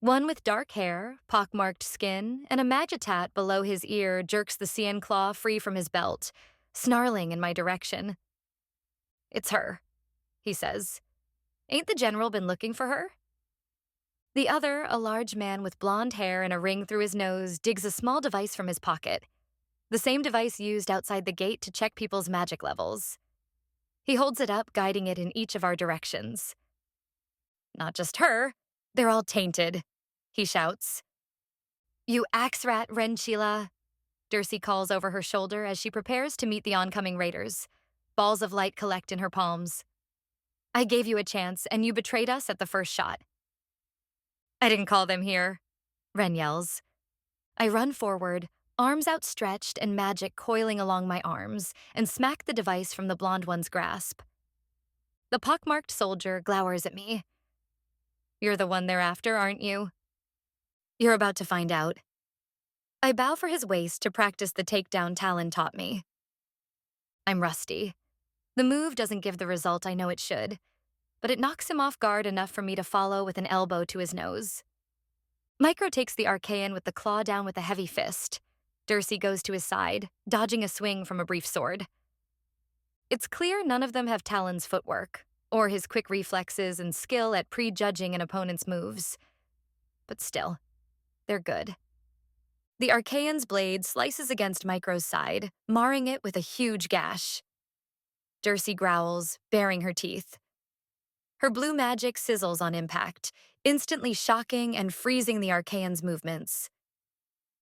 One with dark hair, pockmarked skin, and a magitat below his ear jerks the cyan claw free from his belt, snarling in my direction. "It's her," he says. "Ain't the general been looking for her?" The other, a large man with blonde hair and a ring through his nose, digs a small device from his pocket, the same device used outside the gate to check people's magic levels. He holds it up, guiding it in each of our directions. "Not just her, they're all tainted," he shouts. "You axe rat, Renchila," Dury calls over her shoulder as she prepares to meet the oncoming raiders. Balls of light collect in her palms. "I gave you a chance, and you betrayed us at the first shot." "I didn't call them here," Ren yells. I run forward, arms outstretched and magic coiling along my arms, and smack the device from the blonde one's grasp. The pockmarked soldier glowers at me. "You're the one they're after, aren't you?" "You're about to find out." I bow for his waist to practice the takedown Talon taught me. I'm rusty. The move doesn't give the result I know it should, but it knocks him off guard enough for me to follow with an elbow to his nose. Micro takes the Arcaian with the claw down with a heavy fist. Dury goes to his side, dodging a swing from a brief sword. It's clear none of them have Talon's footwork, or his quick reflexes and skill at prejudging an opponent's moves. But still, they're good. The Arcaian's blade slices against Micro's side, marring it with a huge gash. Dury growls, baring her teeth. Her blue magic sizzles on impact, instantly shocking and freezing the Arcaian's movements.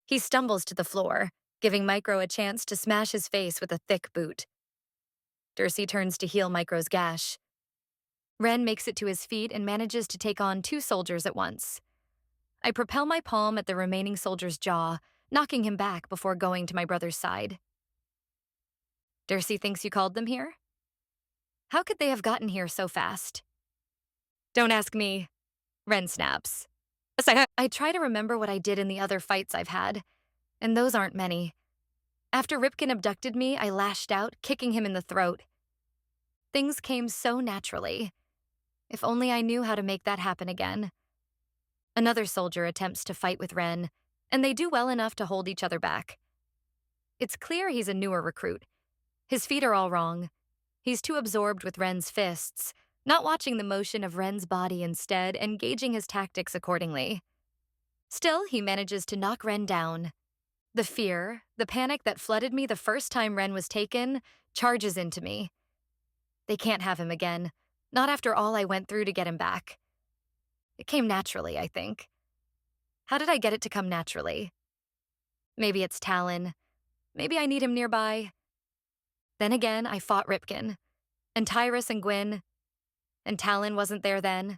He stumbles to the floor, giving Micro a chance to smash his face with a thick boot. Dury turns to heal Micro's gash. Ren makes it to his feet and manages to take on 2 soldiers at once. I propel my palm at the remaining soldier's jaw, knocking him back before going to my brother's side. Dury thinks you called them here? How could they have gotten here so fast? Don't ask me, Ren snaps. I try to remember what I did in the other fights I've had, and those aren't many. After Ripken abducted me, I lashed out, kicking him in the throat. Things came so naturally. If only I knew how to make that happen again. Another soldier attempts to fight with Ren, and they do well enough to hold each other back. It's clear he's a newer recruit. His feet are all wrong. He's too absorbed with Ren's fists, not watching the motion of Ren's body instead and gauging his tactics accordingly. Still, he manages to knock Ren down. The fear, the panic that flooded me the first time Ren was taken, charges into me. They can't have him again, not after all I went through to get him back. It came naturally, I think. How did I get it to come naturally? Maybe it's Talon. Maybe I need him nearby. Then again, I fought Ripken, and Tyrus and Gwyn, and Talon wasn't there then.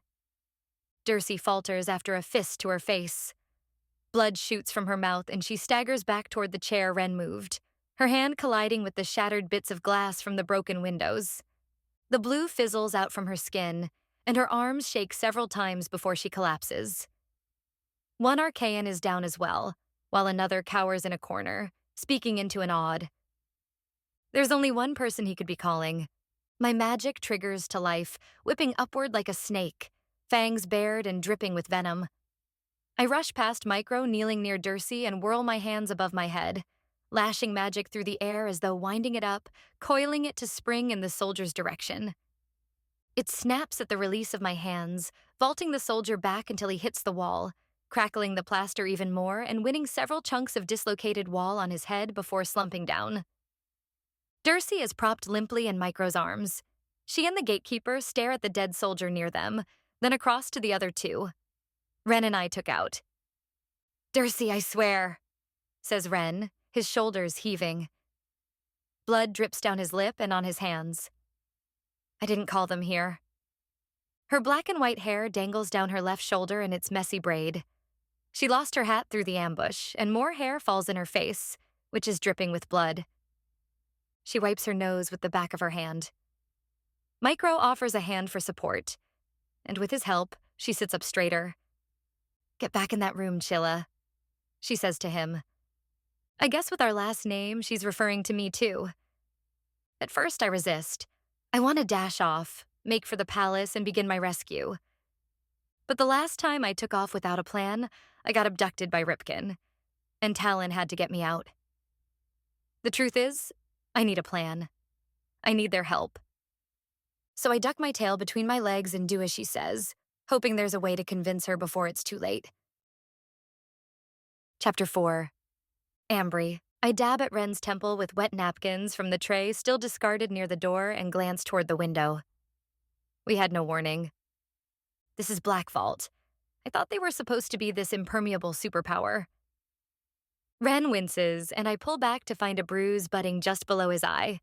Dury falters after a fist to her face. Blood shoots from her mouth and she staggers back toward the chair Ren moved, her hand colliding with the shattered bits of glass from the broken windows. The blue fizzles out from her skin, and her arms shake several times before she collapses. One Arcaian is down as well, while another cowers in a corner, speaking into an odd. There's only one person he could be calling. My magic triggers to life, whipping upward like a snake, fangs bared and dripping with venom. I rush past Micro kneeling near Dury and whirl my hands above my head, lashing magic through the air as though winding it up, coiling it to spring in the soldier's direction. It snaps at the release of my hands, vaulting the soldier back until he hits the wall, crackling the plaster even more and winning several chunks of dislocated wall on his head before slumping down. Dury is propped limply in Micro's arms. She and the gatekeeper stare at the dead soldier near them, then across to the other two. Ren and I took out. Dury, I swear, says Ren, his shoulders heaving. Blood drips down his lip and on his hands. I didn't call them here. Her black and white hair dangles down her left shoulder in its messy braid. She lost her hat through the ambush, and more hair falls in her face, which is dripping with blood. She wipes her nose with the back of her hand. Micro offers a hand for support, and with his help, she sits up straighter. Get back in that room, Chilla, she says to him. I guess with our last name, she's referring to me too. At first, I resist. I want to dash off, make for the palace, and begin my rescue. But the last time I took off without a plan, I got abducted by Ripken, and Talon had to get me out. The truth is, I need a plan. I need their help. So I duck my tail between my legs and do as she says, hoping there's a way to convince her before it's too late. Chapter 4. Ambry. I dab at Ren's temple with wet napkins from the tray still discarded near the door and glance toward the window. We had no warning. This is Black Vault. I thought they were supposed to be this impermeable superpower. Ren winces, and I pull back to find a bruise budding just below his eye.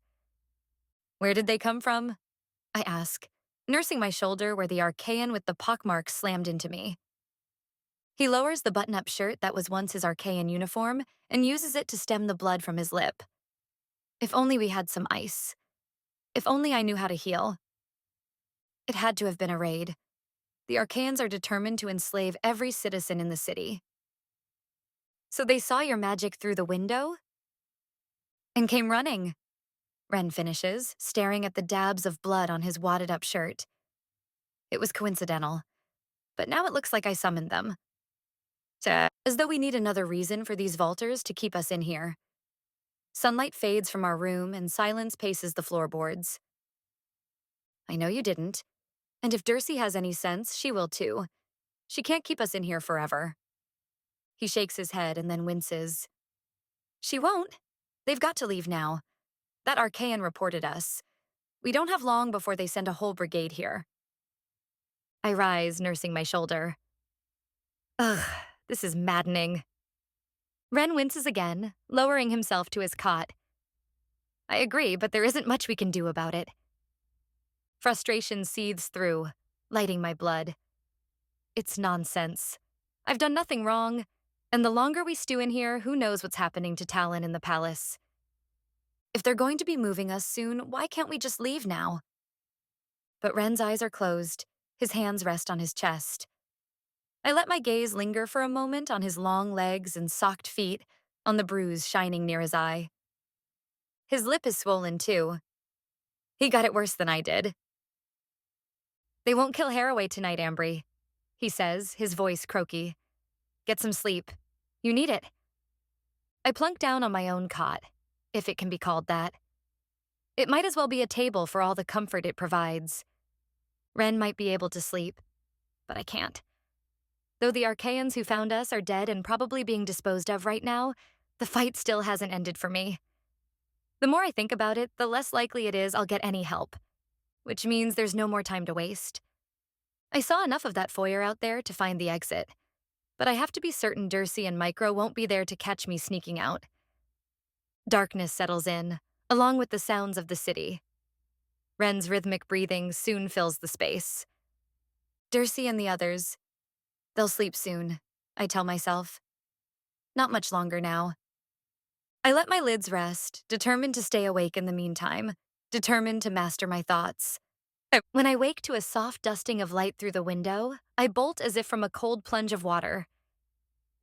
Where did they come from? I ask, nursing my shoulder where the Arcaian with the pockmarks slammed into me. He lowers the button-up shirt that was once his Arcaian uniform and uses it to stem the blood from his lip. If only we had some ice. If only I knew how to heal. It had to have been a raid. The Arcaians are determined to enslave every citizen in the city. So they saw your magic through the window? And came running. Ren finishes, staring at the dabs of blood on his wadded-up shirt. It was coincidental, but now it looks like I summoned them. As though we need another reason for these vaulters to keep us in here. Sunlight fades from our room and silence paces the floorboards. I know you didn't. And if Dury has any sense, she will too. She can't keep us in here forever. He shakes his head and then winces. She won't. They've got to leave now. That Arcaian reported us. We don't have long before they send a whole brigade here. I rise, nursing my shoulder. Ugh, this is maddening. Ren winces again, lowering himself to his cot. I agree, but there isn't much we can do about it. Frustration seethes through, lighting my blood. It's nonsense. I've done nothing wrong, and the longer we stew in here, who knows what's happening to Talon in the palace. If they're going to be moving us soon, why can't we just leave now? But Ren's eyes are closed. His hands rest on his chest. I let my gaze linger for a moment on his long legs and socked feet, on the bruise shining near his eye. His lip is swollen, too. He got it worse than I did. They won't kill Haraway tonight, Ambry, he says, his voice croaky. Get some sleep. You need it. I plunk down on my own cot, if it can be called that. It might as well be a table for all the comfort it provides. Ren might be able to sleep, but I can't. Though the Arcaians who found us are dead and probably being disposed of right now, the fight still hasn't ended for me. The more I think about it, the less likely it is I'll get any help, which means there's no more time to waste. I saw enough of that foyer out there to find the exit, but I have to be certain Dury and Micro won't be there to catch me sneaking out. Darkness settles in, along with the sounds of the city. Ren's rhythmic breathing soon fills the space. Dury and the others, they'll sleep soon, I tell myself. Not much longer now. I let my lids rest, determined to stay awake in the meantime, determined to master my thoughts. When I wake to a soft dusting of light through the window, I bolt as if from a cold plunge of water.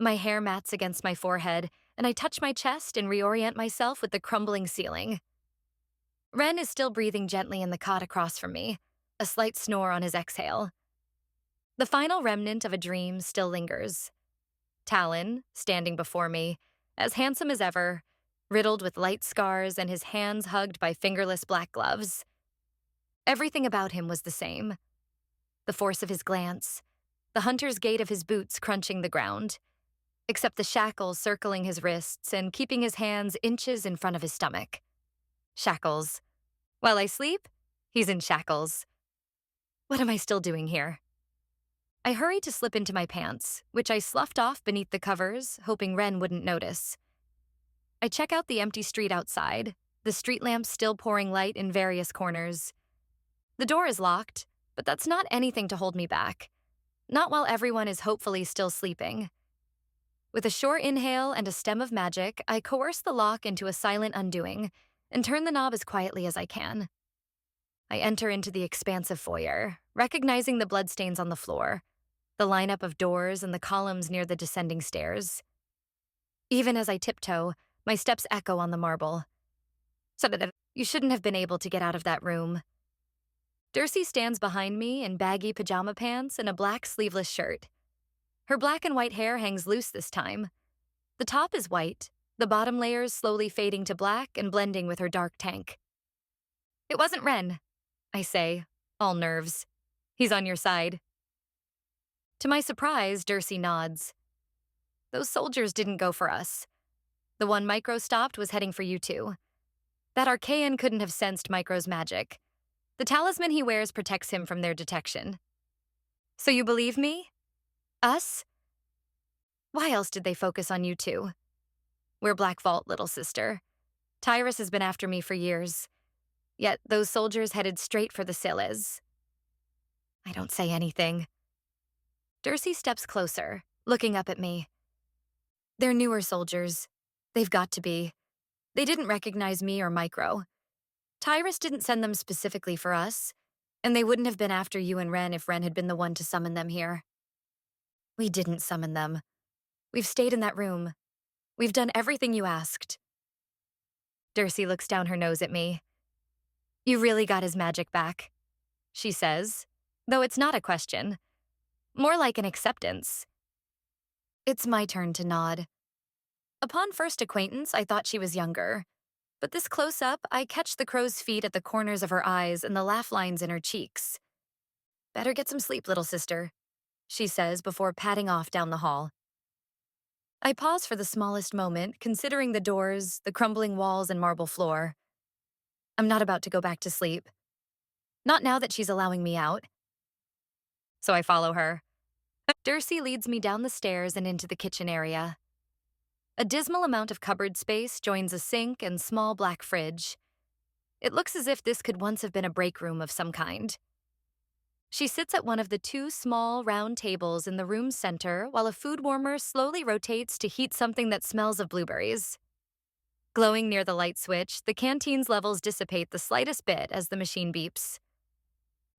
My hair mats against my forehead, and I touch my chest and reorient myself with the crumbling ceiling. Ren is still breathing gently in the cot across from me, a slight snore on his exhale. The final remnant of a dream still lingers. Talon, standing before me, as handsome as ever, riddled with light scars and his hands hugged by fingerless black gloves. Everything about him was the same. The force of his glance, the hunter's gait of his boots crunching the ground, except the shackles circling his wrists and keeping his hands inches in front of his stomach. Shackles. While I sleep, he's in shackles. What am I still doing here? I hurried to slip into my pants, which I sloughed off beneath the covers, hoping Ren wouldn't notice. I check out the empty street outside, the street lamps still pouring light in various corners. The door is locked, but that's not anything to hold me back. Not while everyone is hopefully still sleeping. With a short inhale and a stem of magic, I coerce the lock into a silent undoing and turn the knob as quietly as I can. I enter into the expansive foyer, recognizing the bloodstains on the floor, the lineup of doors and the columns near the descending stairs. Even as I tiptoe, my steps echo on the marble. You shouldn't have been able to get out of that room. Dury stands behind me in baggy pajama pants and a black sleeveless shirt. Her black and white hair hangs loose this time. The top is white, the bottom layers slowly fading to black and blending with her dark tank. It wasn't Ren, I say, all nerves. He's on your side. To my surprise, Dury nods. Those soldiers didn't go for us. The one Micro stopped was heading for you two. That Arcaian couldn't have sensed Micro's magic. The talisman he wears protects him from their detection. So you believe me? Us? Why else did they focus on you two? We're Black Vault, little sister. Tyrus has been after me for years. Yet those soldiers headed straight for the Siles. I don't say anything. Dury steps closer, looking up at me. They're newer soldiers. They've got to be. They didn't recognize me or Micro. Tyrus didn't send them specifically for us, and they wouldn't have been after you and Ren if Ren had been the one to summon them here. We didn't summon them. We've stayed in that room. We've done everything you asked. Dury looks down her nose at me. You really got his magic back, she says, though it's not a question. More like an acceptance. It's my turn to nod. Upon first acquaintance, I thought she was younger. But this close-up, I catch the crow's feet at the corners of her eyes and the laugh lines in her cheeks. Better get some sleep, little sister, she says before padding off down the hall. I pause for the smallest moment, considering the doors, the crumbling walls and marble floor. I'm not about to go back to sleep. Not now that she's allowing me out. So I follow her. Dury leads me down the stairs and into the kitchen area. A dismal amount of cupboard space joins a sink and small black fridge. It looks as if this could once have been a break room of some kind. She sits at one of the two small, round tables in the room's center while a food warmer slowly rotates to heat something that smells of blueberries. Glowing near the light switch, the canteen's levels dissipate the slightest bit as the machine beeps.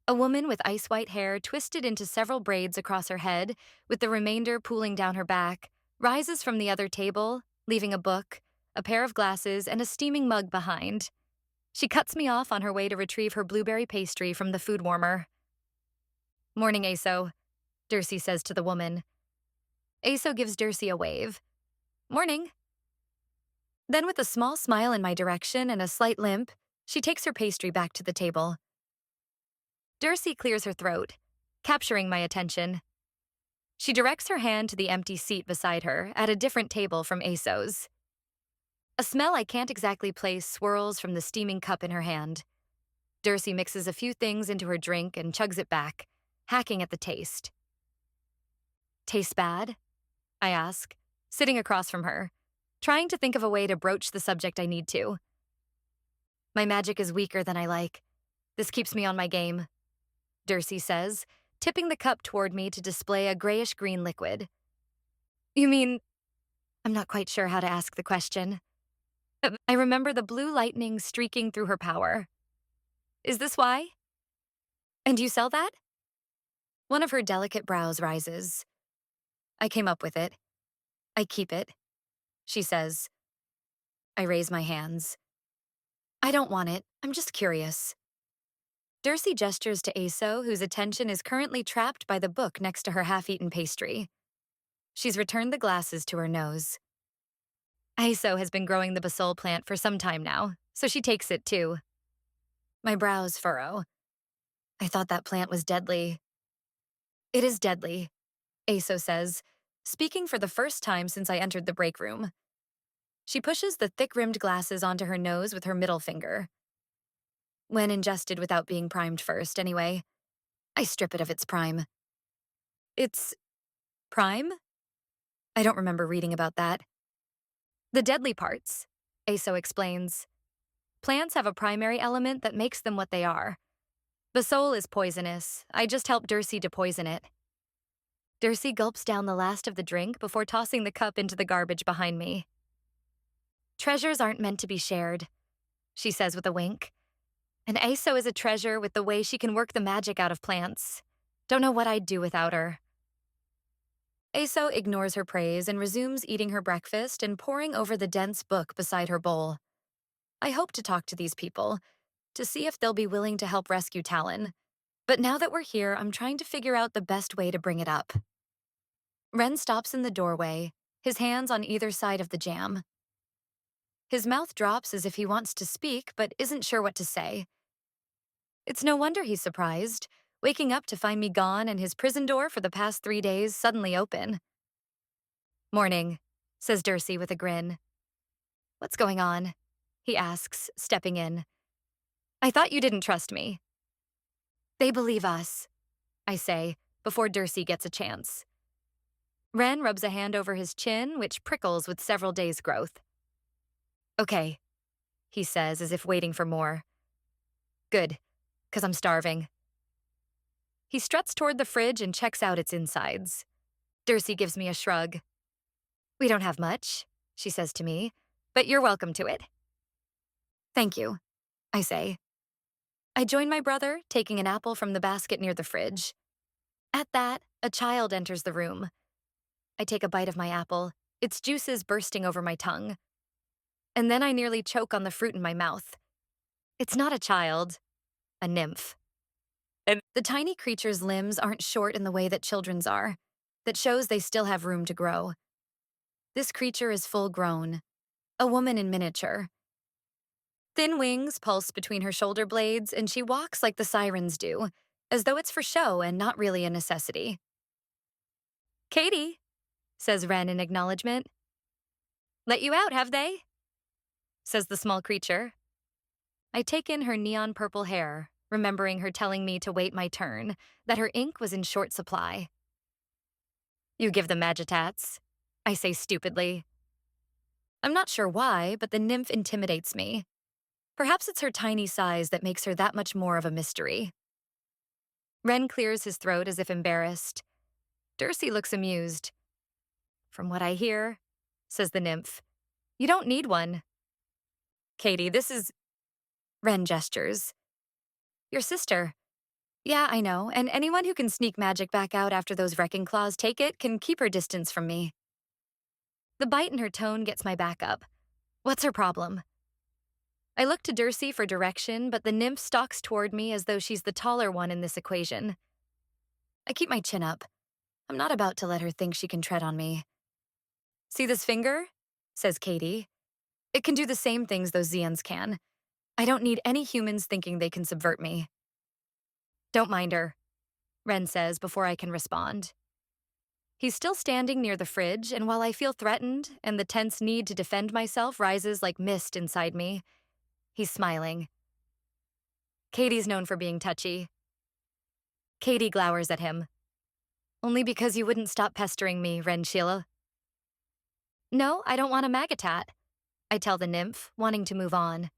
A woman with ice-white hair twisted into several braids across her head, with the remainder pooling down her back, rises from the other table, leaving a book, a pair of glasses, and a steaming mug behind. She cuts me off on her way to retrieve her blueberry pastry from the food warmer. "Morning, Aso," Dury says to the woman. Aso gives Dury a wave. "Morning." Then, with a small smile in my direction and a slight limp, she takes her pastry back to the table. Dury clears her throat, capturing my attention. She directs her hand to the empty seat beside her, at a different table from Aso's. A smell I can't exactly place swirls from the steaming cup in her hand. Dury mixes a few things into her drink and chugs it back, hacking at the taste. "Tastes bad?" I ask, sitting across from her, trying to think of a way to broach the subject I need to. "My magic is weaker than I like. This keeps me on my game," Dury says, tipping the cup toward me to display a grayish-green liquid. "You mean—" I'm not quite sure how to ask the question. I remember the blue lightning streaking through her power. "Is this why? And you sell that?" One of her delicate brows rises. "I came up with it. I keep it," she says. I raise my hands. "I don't want it. I'm just curious." Dury gestures to Aso, whose attention is currently trapped by the book next to her half-eaten pastry. She's returned the glasses to her nose. Aso has been growing the basol plant for some time now, so she takes it too. My brows furrow. I thought that plant was deadly. "It is deadly," Aso says, speaking for the first time since I entered the break room. She pushes the thick-rimmed glasses onto her nose with her middle finger. When ingested without being primed first, anyway. I strip it of its prime. It's prime? I don't remember reading about that. "The deadly parts," Aso explains. "Plants have a primary element that makes them what they are. Basol is poisonous. I just help Dury to poison it." Dury gulps down the last of the drink before tossing the cup into the garbage behind me. "Treasures aren't meant to be shared," she says with a wink. "And Aso is a treasure with the way she can work the magic out of plants. Don't know what I'd do without her." Aso ignores her praise and resumes eating her breakfast and poring over the dense book beside her bowl. I hope to talk to these people, to see if they'll be willing to help rescue Talon. But now that we're here, I'm trying to figure out the best way to bring it up. Ren stops in the doorway, his hands on either side of the jam. His mouth drops as if he wants to speak but isn't sure what to say. It's no wonder he's surprised, waking up to find me gone and his prison door for the past 3 days suddenly open. "Morning," says Dury with a grin. "What's going on?" he asks, stepping in. "I thought you didn't trust me." "They believe us," I say, before Dury gets a chance. Ren rubs a hand over his chin, which prickles with several days' growth. "Okay," he says, as if waiting for more. "Good, 'cause I'm starving." He struts toward the fridge and checks out its insides. Dury gives me a shrug. "We don't have much," she says to me, "but you're welcome to it." "Thank you," I say. I join my brother, taking an apple from the basket near the fridge. At that, a child enters the room. I take a bite of my apple, its juices bursting over my tongue. And then I nearly choke on the fruit in my mouth. It's not a child, a nymph. And the tiny creature's limbs aren't short in the way that children's are, that shows they still have room to grow. This creature is full grown, a woman in miniature. Thin wings pulse between her shoulder blades, and she walks like the sirens do, as though it's for show and not really a necessity. "Katie," says Ren in acknowledgement. "Let you out, have they?" says the small creature. I take in her neon purple hair, remembering her telling me to wait my turn, that her ink was in short supply. "You give them magitats," I say stupidly. I'm not sure why, but the nymph intimidates me. Perhaps it's her tiny size that makes her that much more of a mystery. Ren clears his throat as if embarrassed. Dury looks amused. "From what I hear," says the nymph, "you don't need one. Katie, this is... Ren gestures. Your sister. Yeah, I know, and anyone who can sneak magic back out after those wrecking claws take it can keep her distance from me. The bite in her tone gets my back up. What's her problem? I look to Dury for direction, but the nymph stalks toward me as though she's the taller one in this equation. I keep my chin up. I'm not about to let her think she can tread on me. See this finger? Says Katie. It can do the same things those Zeons can. I don't need any humans thinking they can subvert me. Don't mind her, Ren says before I can respond. He's still standing near the fridge, and while I feel threatened and the tense need to defend myself rises like mist inside me, he's smiling. Katie's known for being touchy. Katie glowers at him. Only because you wouldn't stop pestering me, Ren Sheila. No, I don't want a magatat, I tell the nymph, wanting to move on.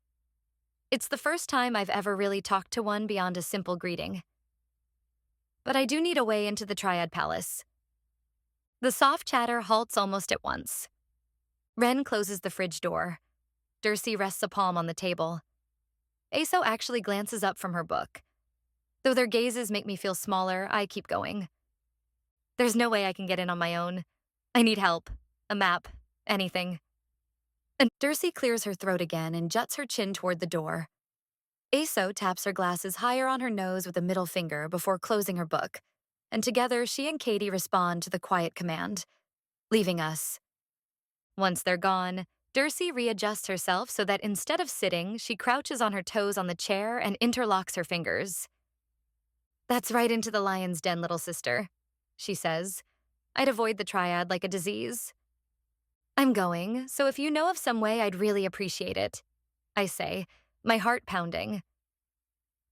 It's the first time I've ever really talked to one beyond a simple greeting. But I do need a way into the Triad Palace. The soft chatter halts almost at once. Ren closes the fridge door. Dury rests a palm on the table. Aso actually glances up from her book. Though their gazes make me feel smaller, I keep going. There's no way I can get in on my own. I need help. A map. Anything. And Dury clears her throat again and juts her chin toward the door. Aso taps her glasses higher on her nose with a middle finger before closing her book, and together she and Katie respond to the quiet command, leaving us. Once they're gone, Dury readjusts herself so that instead of sitting, she crouches on her toes on the chair and interlocks her fingers. That's right into the lion's den, little sister, she says. I'd avoid the triad like a disease. I'm going, so if you know of some way, I'd really appreciate it, I say, my heart pounding.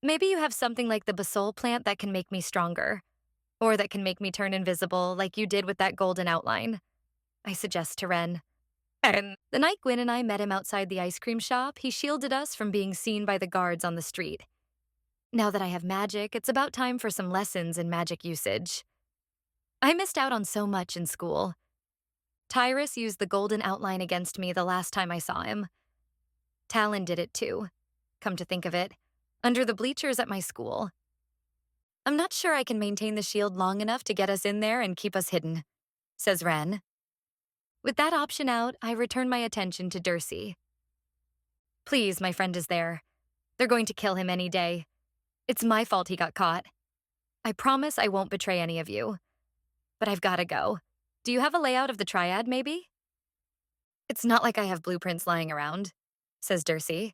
Maybe you have something like the basol plant that can make me stronger, or that can make me turn invisible like you did with that golden outline, I suggest to Ren. And the night Gwyn and I met him outside the ice cream shop, he shielded us from being seen by the guards on the street. Now that I have magic, it's about time for some lessons in magic usage. I missed out on so much in school. Tyrus used the golden outline against me the last time I saw him. Talon did it too, come to think of it, under the bleachers at my school. I'm not sure I can maintain the shield long enough to get us in there and keep us hidden, says Ren. With that option out, I return my attention to Dury. Please, my friend is there. They're going to kill him any day. It's my fault he got caught. I promise I won't betray any of you. But I've gotta go. Do you have a layout of the triad, maybe? It's not like I have blueprints lying around, says Dury.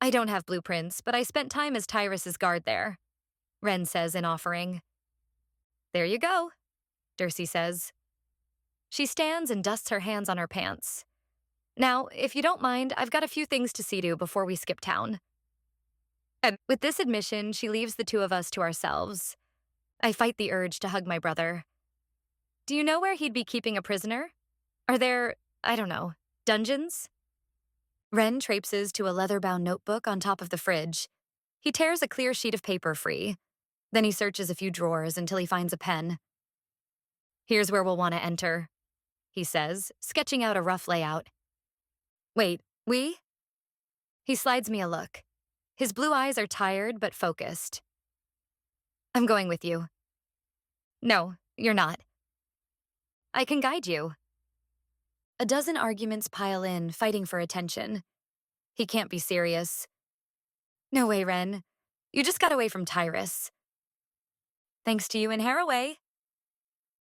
I don't have blueprints, but I spent time as Tyrus's guard there, Ren says in offering. There you go, Dury says. She stands and dusts her hands on her pants. Now, if you don't mind, I've got a few things to see to before we skip town. And with this admission, she leaves the two of us to ourselves. I fight the urge to hug my brother. Do you know where he'd be keeping a prisoner? Are there, I don't know, dungeons? Ren traipses to a leather-bound notebook on top of the fridge. He tears a clear sheet of paper free. Then he searches a few drawers until he finds a pen. Here's where we'll want to enter, he says, sketching out a rough layout. Wait, we? He slides me a look. His blue eyes are tired but focused. I'm going with you. No, you're not. I can guide you. A dozen arguments pile in, fighting for attention. He can't be serious. No way, Ren. You just got away from Tyrus. Thanks to you and Haraway.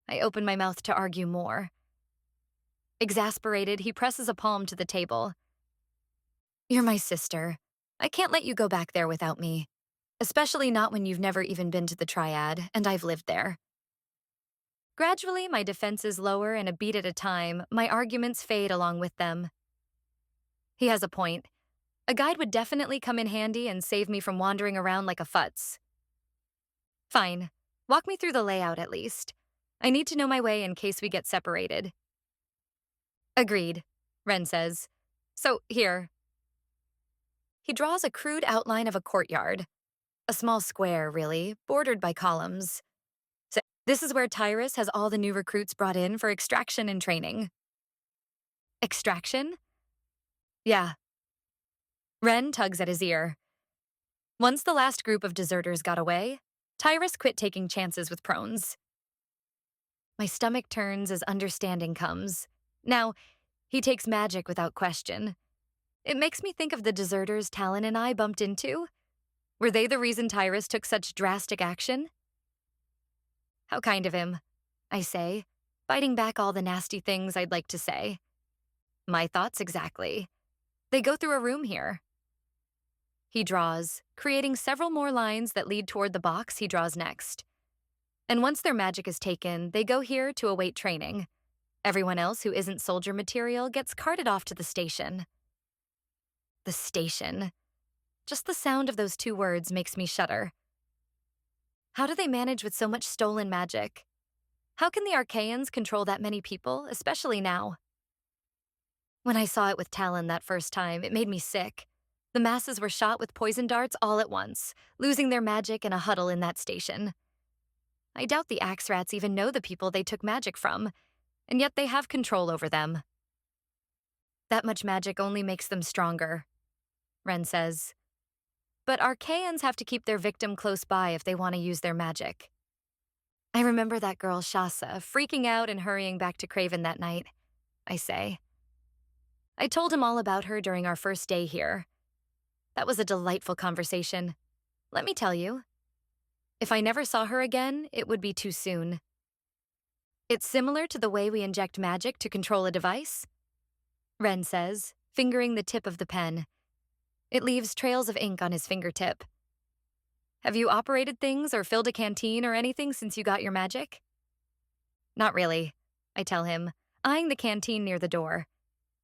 I open my mouth to argue more. Exasperated, he presses a palm to the table. You're my sister. I can't let you go back there without me. Especially not when you've never even been to the Triad, and I've lived there. Gradually, my defenses lower, and a beat at a time, my arguments fade along with them. He has a point. A guide would definitely come in handy and save me from wandering around like a futz. Fine. Walk me through the layout at least. I need to know my way in case we get separated. Agreed, Ren says. So, here. He draws a crude outline of a courtyard. A small square, really, bordered by columns. So, this is where Tyrus has all the new recruits brought in for extraction and training. Extraction? Yeah. Ren tugs at his ear. Once the last group of deserters got away, Tyrus quit taking chances with prones. My stomach turns as understanding comes. Now, he takes magic without question. It makes me think of the deserters Talon and I bumped into. Were they the reason Tyrus took such drastic action? How kind of him, I say, biting back all the nasty things I'd like to say. My thoughts exactly. They go through a room here. He draws, creating several more lines that lead toward the box he draws next. And once their magic is taken, they go here to await training. Everyone else who isn't soldier material gets carted off to the station. The station. Just the sound of those two words makes me shudder. How do they manage with so much stolen magic? How can the Arcaians control that many people, especially now? When I saw it with Talon that first time, it made me sick. The masses were shot with poison darts all at once, losing their magic in a huddle in that station. I doubt the axe rats even know the people they took magic from, and yet they have control over them. That much magic only makes them stronger, Ren says. But Arcaians have to keep their victim close by if they want to use their magic. I remember that girl Shasa freaking out and hurrying back to Craven that night, I say. I told him all about her during our first day here. That was a delightful conversation. Let me tell you. If I never saw her again, it would be too soon. It's similar to the way we inject magic to control a device, Ren says, fingering the tip of the pen. It leaves trails of ink on his fingertip. Have you operated things or filled a canteen or anything since you got your magic? Not really, I tell him, eyeing the canteen near the door.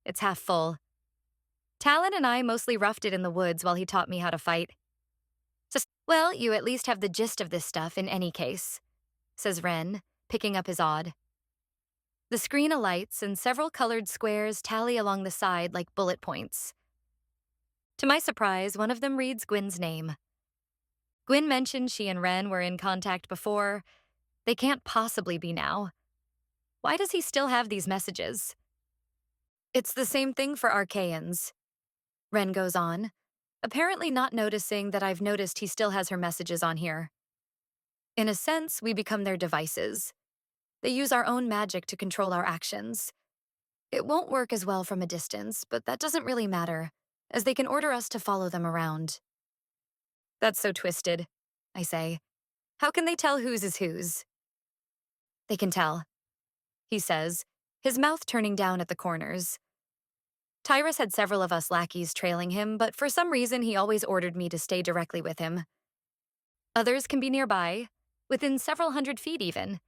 It's half full. Talon and I mostly roughed it in the woods while he taught me how to fight. Well, you at least have the gist of this stuff in any case, says Ren, picking up his odd. The screen alights and several colored squares tally along the side like bullet points. To my surprise, one of them reads Gwyn's name. Gwyn mentioned she and Ren were in contact before. They can't possibly be now. Why does he still have these messages? It's the same thing for Arcaians, Ren goes on, apparently not noticing that I've noticed he still has her messages on here. In a sense, we become their devices. They use our own magic to control our actions. It won't work as well from a distance, but that doesn't really matter, as they can order us to follow them around. That's so twisted, I say. How can they tell whose is whose? They can tell, he says, his mouth turning down at the corners. Tyrus had several of us lackeys trailing him, but for some reason he always ordered me to stay directly with him. Others can be nearby, within several 100 feet even.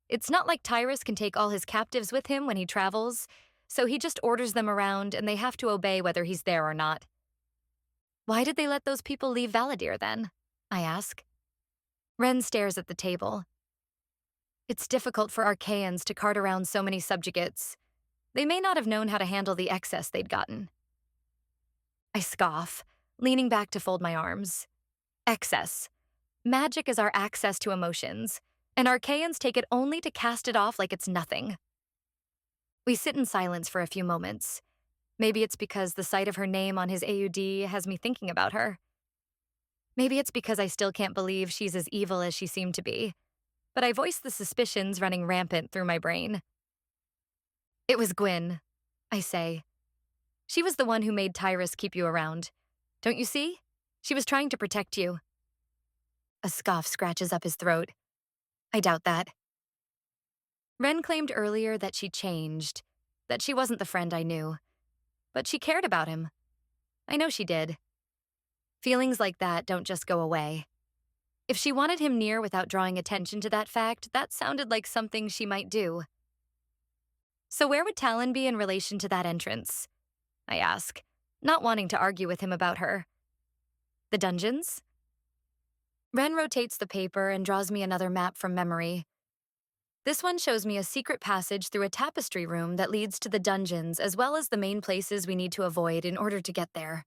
It's not like Tyrus can take all his captives with him when he travels, so he just orders them around and they have to obey whether he's there or not. Why did they let those people leave Valadir then? I ask. Ren stares at the table. It's difficult for Arcaians to cart around so many subjugates. They may not have known how to handle the excess they'd gotten. I scoff, leaning back to fold my arms. Excess. Magic is our access to emotions, and Arcaians take it only to cast it off like it's nothing. We sit in silence for a few moments. Maybe it's because the sight of her name on his AUD has me thinking about her. Maybe it's because I still can't believe she's as evil as she seemed to be, but I voice the suspicions running rampant through my brain. It was Gwyn, I say. She was the one who made Tyrus keep you around. Don't you see? She was trying to protect you. A scoff scratches up his throat. I doubt that. Ren claimed earlier that she changed, that she wasn't the friend I knew. But she cared about him. I know she did. Feelings like that don't just go away. If she wanted him near without drawing attention to that fact, that sounded like something she might do. So where would Talon be in relation to that entrance? I ask, not wanting to argue with him about her. The dungeons? Ren rotates the paper and draws me another map from memory. This one shows me a secret passage through a tapestry room that leads to the dungeons as well as the main places we need to avoid in order to get there.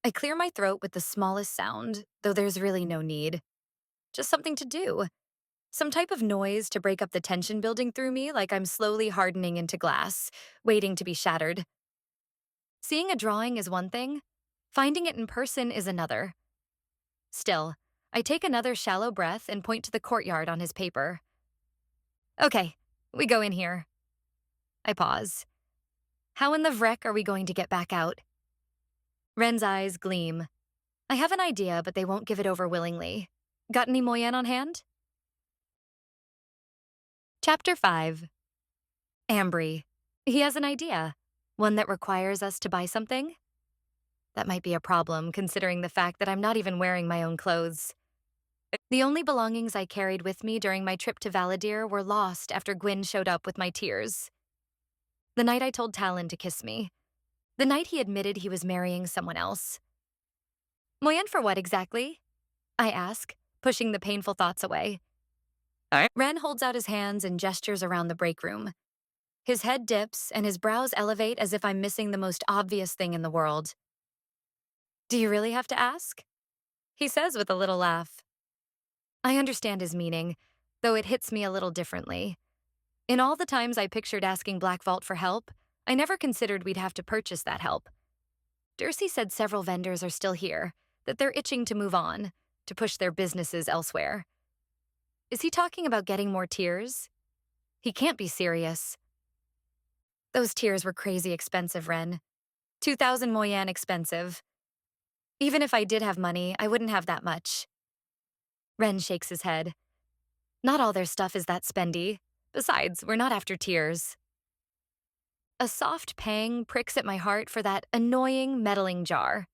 I clear my throat with the smallest sound, though there's really no need. Just something to do. Some type of noise to break up the tension building through me like I'm slowly hardening into glass, waiting to be shattered. Seeing a drawing is one thing. Finding it in person is another. Still, I take another shallow breath and point to the courtyard on his paper. Okay, we go in here. I pause. How in the vrek are we going to get back out? Ren's eyes gleam. I have an idea, but they won't give it over willingly. Got any moyen on hand? Chapter 5. Ambry. He has an idea. One that requires us to buy something? That might be a problem, considering the fact that I'm not even wearing my own clothes. The only belongings I carried with me during my trip to Valadir were lost after Gwyn showed up with my tears. The night I told Talon to kiss me. The night he admitted he was marrying someone else. Moyen for what exactly? I ask, pushing the painful thoughts away. Ren holds out his hands and gestures around the break room. His head dips and his brows elevate as if I'm missing the most obvious thing in the world. Do you really have to ask? He says with a little laugh. I understand his meaning, though it hits me a little differently. In all the times I pictured asking Black Vault for help, I never considered we'd have to purchase that help. Dury said several vendors are still here, that they're itching to move on, to push their businesses elsewhere. Is he talking about getting more tiers? He can't be serious. Those tiers were crazy expensive, Ren. 2,000 moyen expensive. Even if I did have money, I wouldn't have that much. Ren shakes his head. Not all their stuff is that spendy. Besides, we're not after tiers. A soft pang pricks at my heart for that annoying, meddling jar.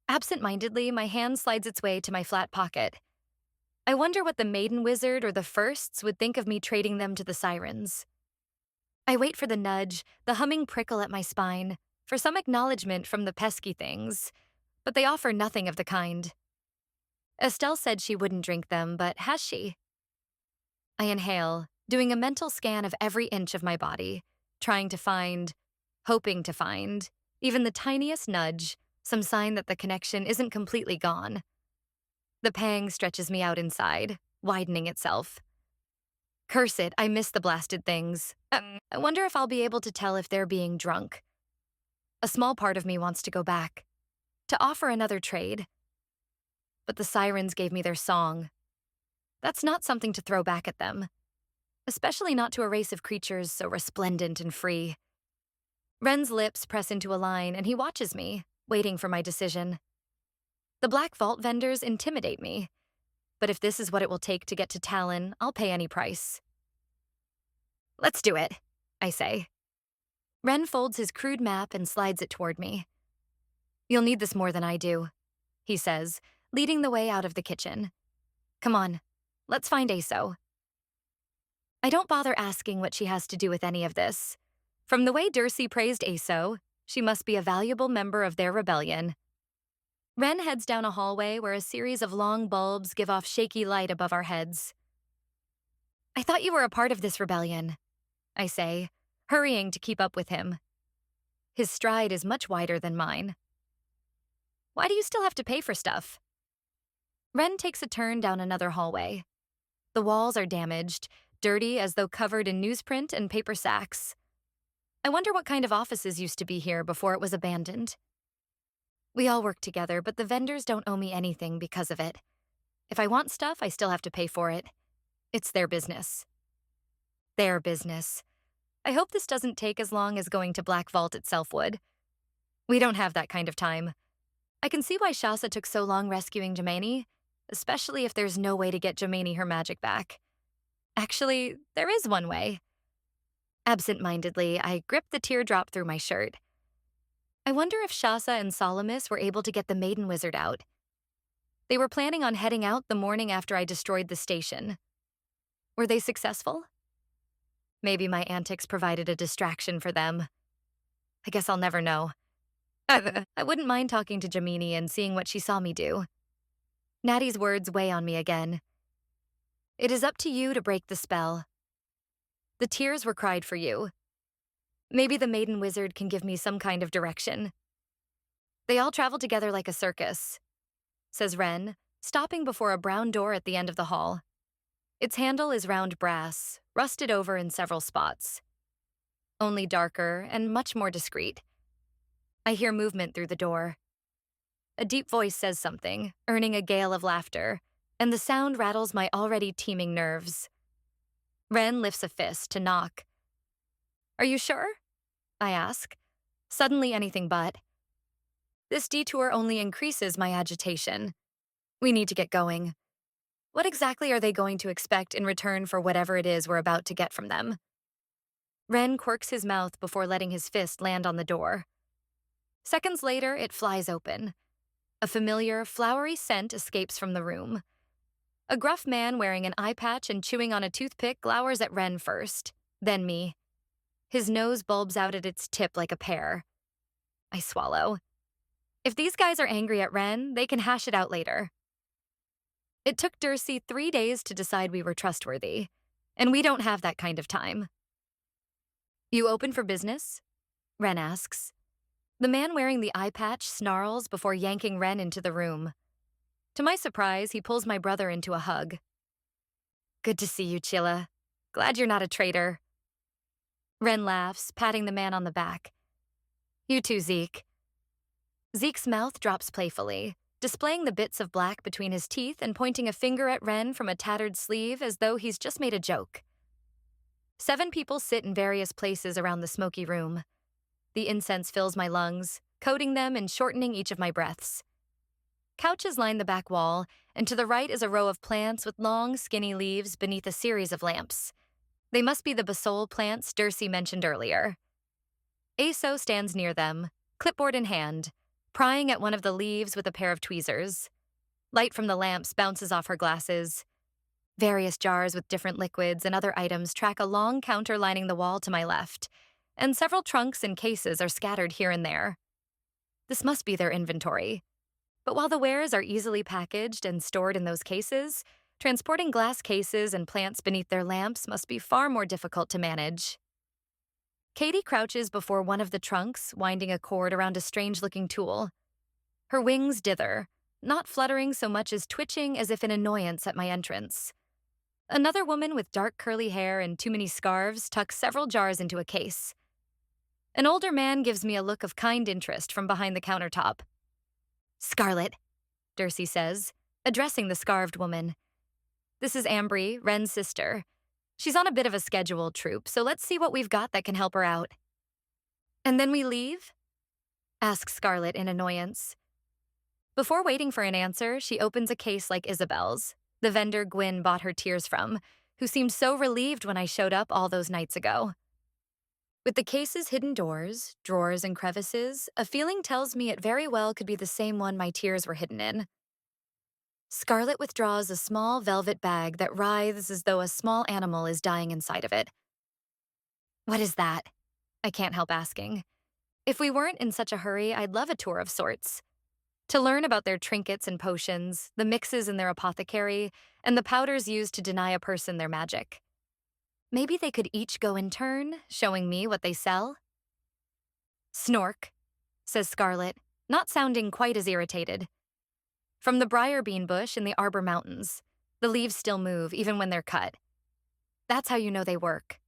Absent-mindedly, my hand slides its way to my flat pocket. I wonder what the maiden wizard or the firsts would think of me trading them to the sirens. I wait for the nudge, the humming prickle at my spine, for some acknowledgement from the pesky things, but they offer nothing of the kind. Estelle said she wouldn't drink them, but has she? I inhale, doing a mental scan of every inch of my body, trying to find, hoping to find, even the tiniest nudge, some sign that the connection isn't completely gone. The pang stretches me out inside, widening itself. Curse it, I miss the blasted things. I wonder if I'll be able to tell if they're being drunk. A small part of me wants to go back, to offer another trade. But the sirens gave me their song. That's not something to throw back at them, especially not to a race of creatures so resplendent and free. Ren's lips press into a line and he watches me, waiting for my decision. The Black Vault vendors intimidate me, but if this is what it will take to get to Talon, I'll pay any price. Let's do it, I say. Ren folds his crude map and slides it toward me. You'll need this more than I do, he says, leading the way out of the kitchen. Come on, let's find Aso. I don't bother asking what she has to do with any of this. From the way Dury praised Aso, she must be a valuable member of their rebellion. Ren heads down a hallway where a series of long bulbs give off shaky light above our heads. I thought you were a part of this rebellion, I say, hurrying to keep up with him. His stride is much wider than mine. Why do you still have to pay for stuff? Ren takes a turn down another hallway. The walls are damaged, dirty as though covered in newsprint and paper sacks. I wonder what kind of offices used to be here before it was abandoned. We all work together, but the vendors don't owe me anything because of it. If I want stuff, I still have to pay for it. It's their business. Their business. I hope this doesn't take as long as going to Black Vault itself would. We don't have that kind of time. I can see why Shasa took so long rescuing Jemani, especially if there's no way to get Jemani her magic back. Actually, there is one way. Absent-mindedly, I grip the teardrop through my shirt. I wonder if Shasa and Solomus were able to get the maiden wizard out. They were planning on heading out the morning after I destroyed the station. Were they successful? Maybe my antics provided a distraction for them. I guess I'll never know. I wouldn't mind talking to Jemani and seeing what she saw me do. Natty's words weigh on me again. It is up to you to break the spell. The tears were cried for you. Maybe the maiden wizard can give me some kind of direction. They all travel together like a circus, says Ren, stopping before a brown door at the end of the hall. Its handle is round brass, rusted over in several spots. Only darker and much more discreet. I hear movement through the door. A deep voice says something, earning a gale of laughter, and the sound rattles my already teeming nerves. Ren lifts a fist to knock. Are you sure? I ask, suddenly anything but. This detour only increases my agitation. We need to get going. What exactly are they going to expect in return for whatever it is we're about to get from them? Ren quirks his mouth before letting his fist land on the door. Seconds later, it flies open. A familiar, flowery scent escapes from the room. A gruff man wearing an eye patch and chewing on a toothpick glowers at Ren first, then me. His nose bulbs out at its tip like a pear. I swallow. If these guys are angry at Ren, they can hash it out later. It took Dury 3 days to decide we were trustworthy, and we don't have that kind of time. You open for business? Ren asks. The man wearing the eye patch snarls before yanking Ren into the room. To my surprise, he pulls my brother into a hug. Good to see you, Chilla. Glad you're not a traitor. Ren laughs, patting the man on the back. You too, Zeke. Zeke's mouth drops playfully, displaying the bits of black between his teeth and pointing a finger at Ren from a tattered sleeve as though he's just made a joke. 7 people sit in various places around the smoky room. The incense fills my lungs, coating them and shortening each of my breaths. Couches line the back wall, and to the right is a row of plants with long, skinny leaves beneath a series of lamps. They must be the basol plants Dury mentioned earlier. Aso stands near them, clipboard in hand, prying at one of the leaves with a pair of tweezers. Light from the lamps bounces off her glasses. Various jars with different liquids and other items track a long counter lining the wall to my left, and several trunks and cases are scattered here and there. This must be their inventory. But while the wares are easily packaged and stored in those cases, transporting glass cases and plants beneath their lamps must be far more difficult to manage. Katie crouches before one of the trunks, winding a cord around a strange-looking tool. Her wings dither, not fluttering so much as twitching as if in annoyance at my entrance. Another woman with dark curly hair and too many scarves tucks several jars into a case. An older man gives me a look of kind interest from behind the countertop. Scarlet, Dury says, addressing the scarved woman. This is Ambry, Ren's sister. She's on a bit of a scheduled troop, so let's see what we've got that can help her out. And then we leave? Asks Scarlet in annoyance. Before waiting for an answer, she opens a case like Isabel's, the vendor Gwyn bought her tears from, who seemed so relieved when I showed up all those nights ago. With the case's hidden doors, drawers, and crevices, a feeling tells me it very well could be the same one my tears were hidden in. Scarlet withdraws a small velvet bag that writhes as though a small animal is dying inside of it. What is that? I can't help asking. If we weren't in such a hurry, I'd love a tour of sorts. To learn about their trinkets and potions, the mixes in their apothecary, and the powders used to deny a person their magic. Maybe they could each go in turn, showing me what they sell? Snork, says Scarlet, not sounding quite as irritated. From the briar bean bush in the Arbor Mountains, the leaves still move even when they're cut. That's how you know they work.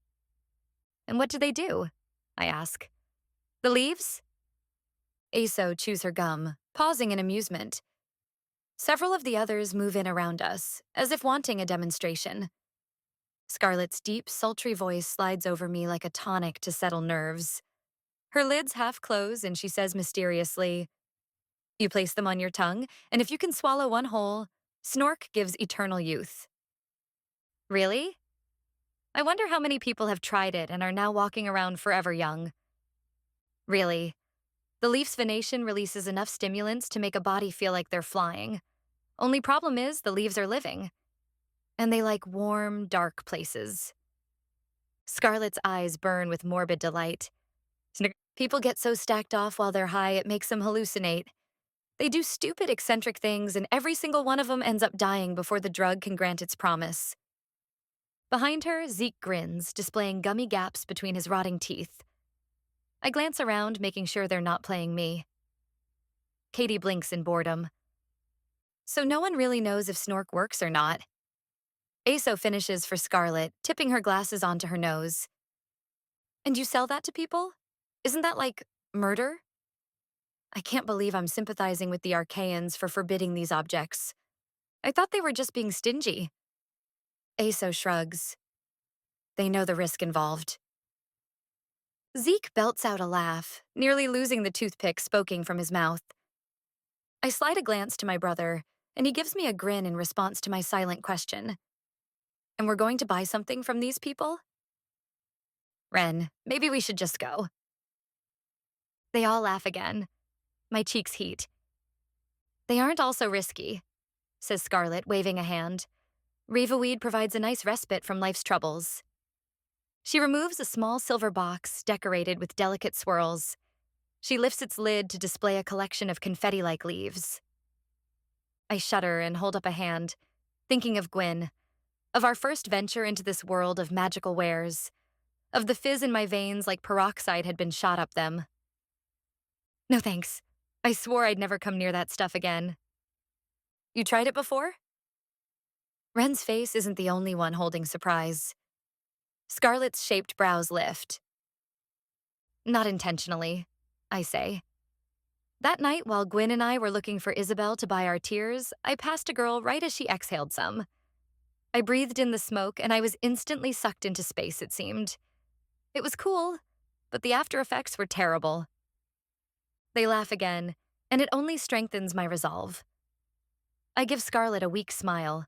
And what do they do? I ask. The leaves? Aso chews her gum, pausing in amusement. Several of the others move in around us, as if wanting a demonstration. Scarlet's deep, sultry voice slides over me like a tonic to settle nerves. Her lids half close and she says mysteriously, You place them on your tongue, and if you can swallow one whole, Snork gives eternal youth. Really? I wonder how many people have tried it and are now walking around forever young. Really. The leaf's venation releases enough stimulants to make a body feel like they're flying. Only problem is the leaves are living. And they like warm, dark places. Scarlet's eyes burn with morbid delight. People get so stacked off while they're high it makes them hallucinate. They do stupid, eccentric things, and every single one of them ends up dying before the drug can grant its promise. Behind her, Zeke grins, displaying gummy gaps between his rotting teeth. I glance around, making sure they're not playing me. Katie blinks in boredom. So no one really knows if Snork works or not. Aso finishes for Scarlet, tipping her glasses onto her nose. And you sell that to people? Isn't that like murder? I can't believe I'm sympathizing with the Arcaians for forbidding these objects. I thought they were just being stingy. Aso shrugs. They know the risk involved. Zeke belts out a laugh, nearly losing the toothpick spoking from his mouth. I slide a glance to my brother, and he gives me a grin in response to my silent question. And we're going to buy something from these people? Ren, maybe we should just go. They all laugh again. My cheeks heat. They aren't all so risky, says Scarlet, waving a hand. Rivaweed provides a nice respite from life's troubles. She removes a small silver box decorated with delicate swirls. She lifts its lid to display a collection of confetti-like leaves. I shudder and hold up a hand, thinking of Gwyn, of our first venture into this world of magical wares, of the fizz in my veins like peroxide had been shot up them. No thanks. I swore I'd never come near that stuff again. You tried it before? Ren's face isn't the only one holding surprise. Scarlet's shaped brows lift. Not intentionally, I say. That night, while Gwyn and I were looking for Isabel to buy our tears, I passed a girl right as she exhaled some. I breathed in the smoke, and I was instantly sucked into space, it seemed. It was cool, but the after effects were terrible. They laugh again, and it only strengthens my resolve. I give Scarlet a weak smile.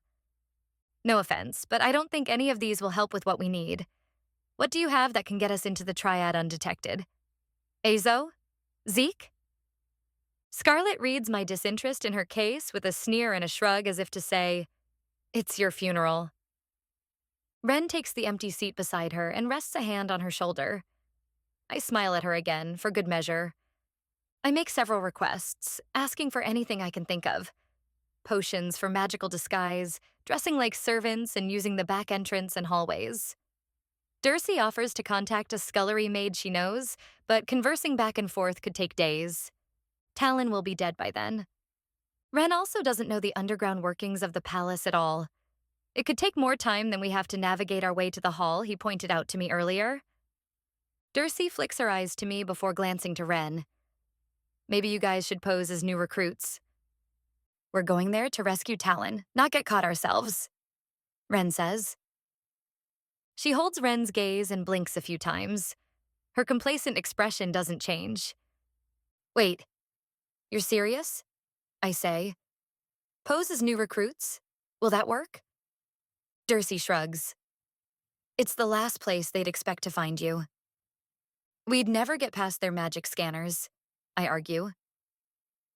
No offense, but I don't think any of these will help with what we need. What do you have that can get us into the triad undetected? Azo? Zeke? Scarlet reads my disinterest in her case with a sneer and a shrug as if to say, "It's your funeral." Ren takes the empty seat beside her and rests a hand on her shoulder. I smile at her again, for good measure. I make several requests, asking for anything I can think of. Potions for magical disguise, dressing like servants and using the back entrance and hallways. Dury offers to contact a scullery maid she knows, but conversing back and forth could take days. Talon will be dead by then. Ren also doesn't know the underground workings of the palace at all. It could take more time than we have to navigate our way to the hall he pointed out to me earlier. Dury flicks her eyes to me before glancing to Ren. Maybe you guys should pose as new recruits. We're going there to rescue Talon, not get caught ourselves, Ren says. She holds Ren's gaze and blinks a few times. Her complacent expression doesn't change. Wait, you're serious? I say. Pose as new recruits? Will that work? Dury shrugs. It's the last place they'd expect to find you. We'd never get past their magic scanners, I argue.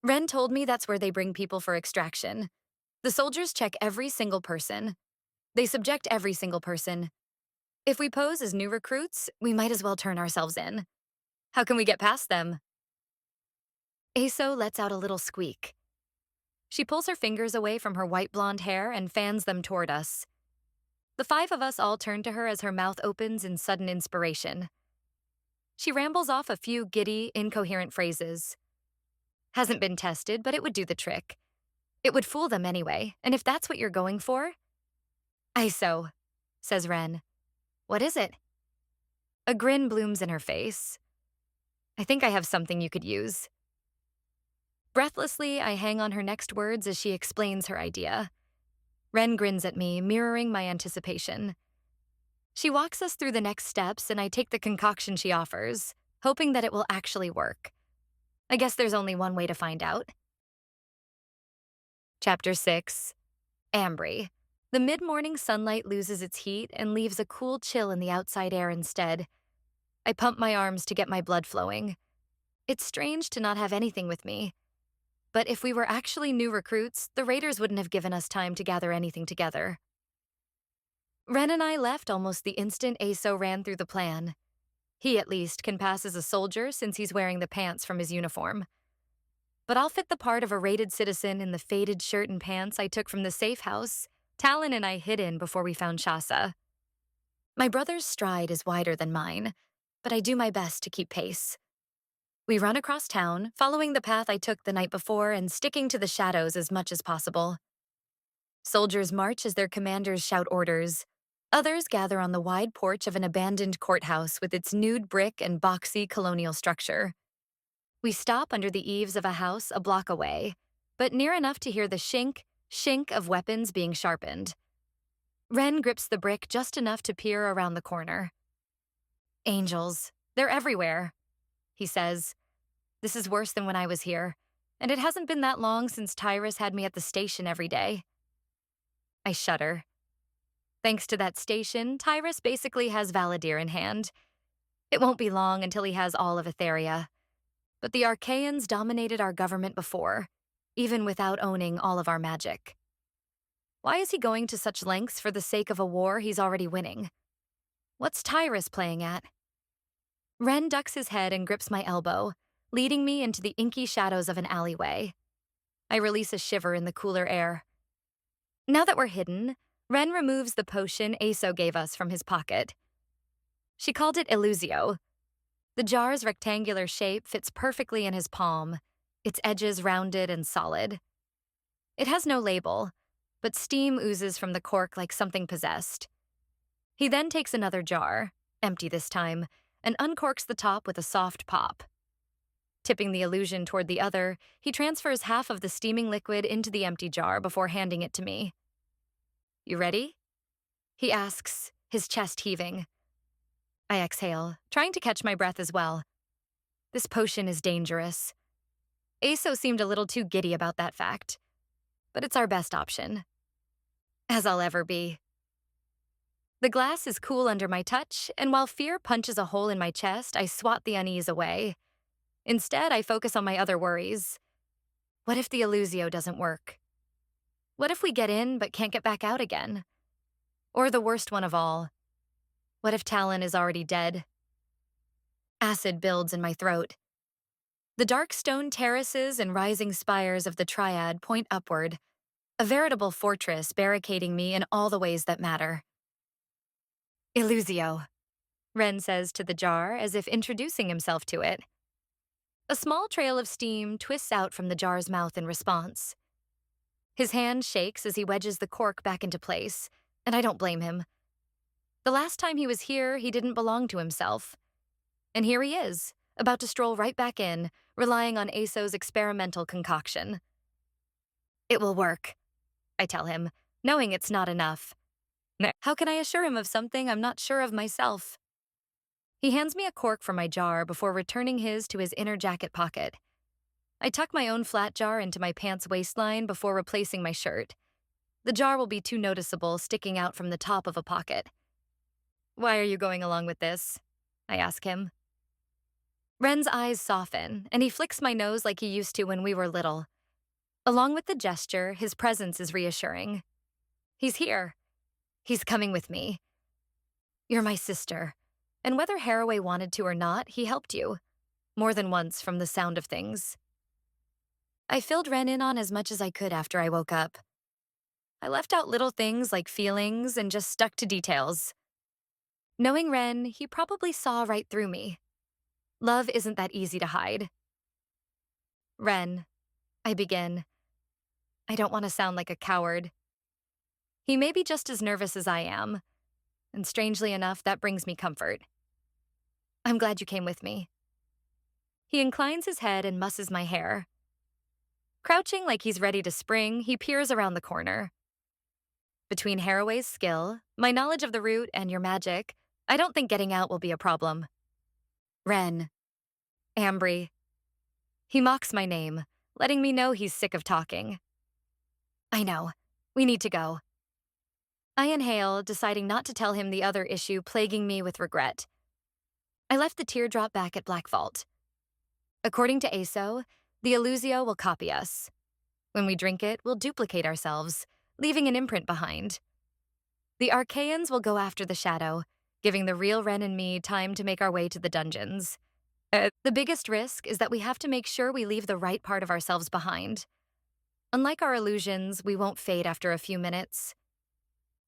Ren told me that's where they bring people for extraction. The soldiers check every single person. They subject every single person. If we pose as new recruits, we might as well turn ourselves in. How can we get past them? Aso lets out a little squeak. She pulls her fingers away from her white blonde hair and fans them toward us. The five of us all turn to her as her mouth opens in sudden inspiration. She rambles off a few giddy, incoherent phrases. Hasn't been tested, but it would do the trick. It would fool them anyway, and if that's what you're going for... Iso, says Ren. What is it? A grin blooms in her face. I think I have something you could use. Breathlessly, I hang on her next words as she explains her idea. Ren grins at me, mirroring my anticipation. She walks us through the next steps, and I take the concoction she offers, hoping that it will actually work. I guess there's only one way to find out. Chapter 6. Ambry. The mid-morning sunlight loses its heat and leaves a cool chill in the outside air instead. I pump my arms to get my blood flowing. It's strange to not have anything with me. But if we were actually new recruits, the raiders wouldn't have given us time to gather anything together. Ren and I left almost the instant Aso ran through the plan. He, at least, can pass as a soldier since he's wearing the pants from his uniform. But I'll fit the part of a raided citizen in the faded shirt and pants I took from the safe house Talon and I hid in before we found Shasa. My brother's stride is wider than mine, but I do my best to keep pace. We run across town, following the path I took the night before and sticking to the shadows as much as possible. Soldiers march as their commanders shout orders. Others gather on the wide porch of an abandoned courthouse with its nude brick and boxy colonial structure. We stop under the eaves of a house a block away, but near enough to hear the shink of weapons being sharpened. Ren grips the brick just enough to peer around the corner. Angels, they're everywhere, he says. This is worse than when I was here, and it hasn't been that long since Tyrus had me at the station every day. I shudder. Thanks to that station, Tyrus basically has Valadir in hand. It won't be long until he has all of Etheria. But the Arcaians dominated our government before, even without owning all of our magic. Why is he going to such lengths for the sake of a war he's already winning? What's Tyrus playing at? Ren ducks his head and grips my elbow, leading me into the inky shadows of an alleyway. I release a shiver in the cooler air. Now that we're hidden, Ren removes the potion Aso gave us from his pocket. She called it Illusio. The jar's rectangular shape fits perfectly in his palm, its edges rounded and solid. It has no label, but steam oozes from the cork like something possessed. He then takes another jar, empty this time, and uncorks the top with a soft pop. Tipping the illusion toward the other, he transfers half of the steaming liquid into the empty jar before handing it to me. You ready? He asks, his chest heaving. I exhale, trying to catch my breath as well. This potion is dangerous. Aso seemed a little too giddy about that fact, but it's our best option. As I'll ever be. The glass is cool under my touch, and while fear punches a hole in my chest, I swat the unease away. Instead, I focus on my other worries. What if the Illusio doesn't work? What if we get in but can't get back out again? Or the worst one of all, what if Talon is already dead? Acid builds in my throat. The dark stone terraces and rising spires of the Triad point upward, a veritable fortress barricading me in all the ways that matter. Illusio, Ren says to the jar as if introducing himself to it. A small trail of steam twists out from the jar's mouth in response. His hand shakes as he wedges the cork back into place, and I don't blame him. The last time he was here, he didn't belong to himself. And here he is, about to stroll right back in, relying on Aso's experimental concoction. It will work, I tell him, knowing it's not enough. How can I assure him of something I'm not sure of myself? He hands me a cork from my jar before returning his to his inner jacket pocket. I tuck my own flat jar into my pants waistline before replacing my shirt. The jar will be too noticeable sticking out from the top of a pocket. Why are you going along with this? I ask him. Ren's eyes soften, and he flicks my nose like he used to when we were little. Along with the gesture, his presence is reassuring. He's here. He's coming with me. You're my sister, and whether Haraway wanted to or not, he helped you. More than once from the sound of things. I filled Ren in on as much as I could after I woke up. I left out little things like feelings and just stuck to details. Knowing Ren, he probably saw right through me. Love isn't that easy to hide. Ren, I begin. I don't want to sound like a coward. He may be just as nervous as I am, and strangely enough, that brings me comfort. I'm glad you came with me. He inclines his head and musses my hair. Crouching like he's ready to spring, he peers around the corner. Between Haraway's skill, my knowledge of the route, and your magic, I don't think getting out will be a problem. Ren. Ambry. He mocks my name, letting me know he's sick of talking. I know. We need to go. I inhale, deciding not to tell him the other issue plaguing me with regret. I left the teardrop back at Black Vault. According to Aso, the Illusio will copy us. When we drink it, we'll duplicate ourselves, leaving an imprint behind. The Arcaians will go after the shadow, giving the real Ren and me time to make our way to the dungeons. The biggest risk is that we have to make sure we leave the right part of ourselves behind. Unlike our illusions, we won't fade after a few minutes.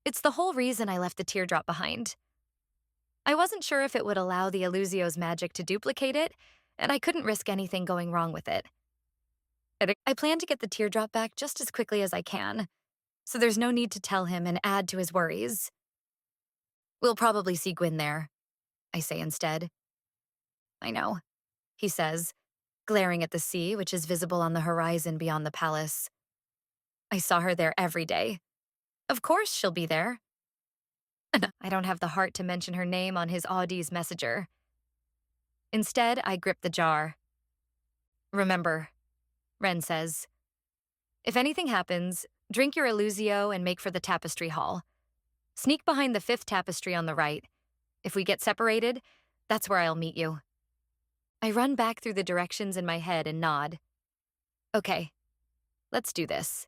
It's the whole reason I left the teardrop behind. I wasn't sure if it would allow the Illusio's magic to duplicate it, and I couldn't risk anything going wrong with it. I plan to get the teardrop back just as quickly as I can, so there's no need to tell him and add to his worries. We'll probably see Gwyn there, I say instead. I know, he says, glaring at the sea, which is visible on the horizon beyond the palace. I saw her there every day. Of course she'll be there. I don't have the heart to mention her name on his Audi's messenger. Instead, I grip the jar. Remember, Ren says, if anything happens, drink your Illusio and make for the tapestry hall. Sneak behind the 5th tapestry on the right. If we get separated, that's where I'll meet you. I run back through the directions in my head and nod. Okay, let's do this.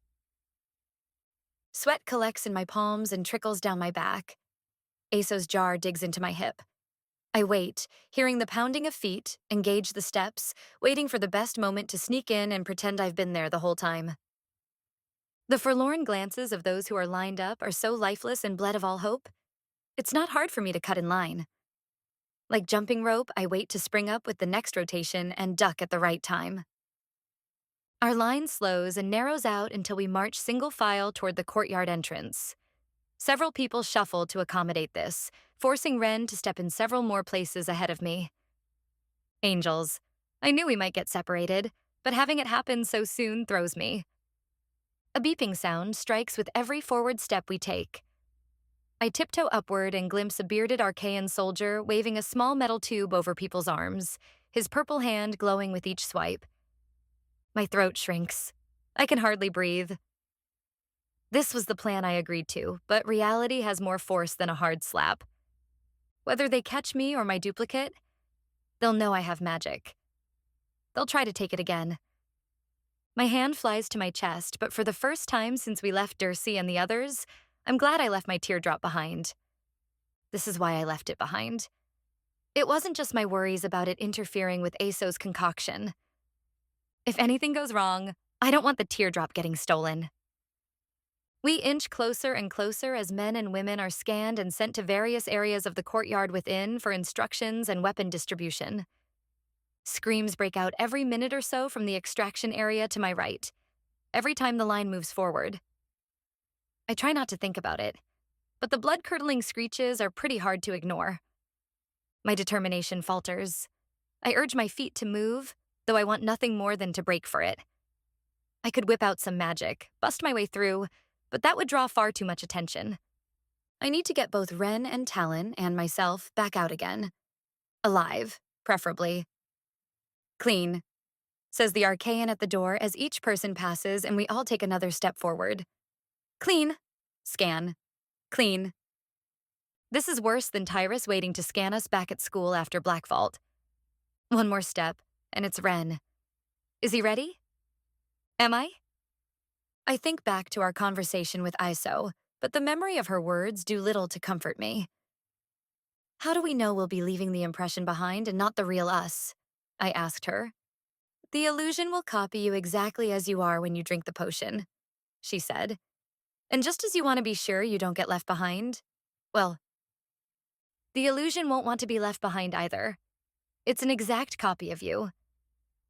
Sweat collects in my palms and trickles down my back. Aso's jar digs into my hip. I wait, hearing the pounding of feet, engage the steps, waiting for the best moment to sneak in and pretend I've been there the whole time. The forlorn glances of those who are lined up are so lifeless and bled of all hope. It's not hard for me to cut in line. Like jumping rope, I wait to spring up with the next rotation and duck at the right time. Our line slows and narrows out until we march single file toward the courtyard entrance. Several people shuffle to accommodate this, forcing Ren to step in several more places ahead of me. Angels. I knew we might get separated, but having it happen so soon throws me. A beeping sound strikes with every forward step we take. I tiptoe upward and glimpse a bearded Arcaian soldier waving a small metal tube over people's arms, his purple hand glowing with each swipe. My throat shrinks. I can hardly breathe. This was the plan I agreed to, but reality has more force than a hard slap. Whether they catch me or my duplicate, they'll know I have magic. They'll try to take it again. My hand flies to my chest, but for the first time since we left Dury and the others, I'm glad I left my teardrop behind. This is why I left it behind. It wasn't just my worries about it interfering with Aso's concoction. If anything goes wrong, I don't want the teardrop getting stolen. We inch closer and closer as men and women are scanned and sent to various areas of the courtyard within for instructions and weapon distribution. Screams break out every minute or so from the extraction area to my right, every time the line moves forward. I try not to think about it, but the blood-curdling screeches are pretty hard to ignore. My determination falters. I urge my feet to move, though I want nothing more than to break for it. I could whip out some magic, bust my way through, but that would draw far too much attention. I need to get both Ren and Talon and myself back out again. Alive, preferably. Clean, says the Arcaian at the door as each person passes and we all take another step forward. Clean. Scan. Clean. This is worse than Tyrus waiting to scan us back at school after Black Vault. One more step, and it's Ren. Is he ready? Am I? I think back to our conversation with Iso, but the memory of her words do little to comfort me. How do we know we'll be leaving the impression behind and not the real us? I asked her. The illusion will copy you exactly as you are when you drink the potion, she said. And just as you want to be sure you don't get left behind, well, the illusion won't want to be left behind either. It's an exact copy of you.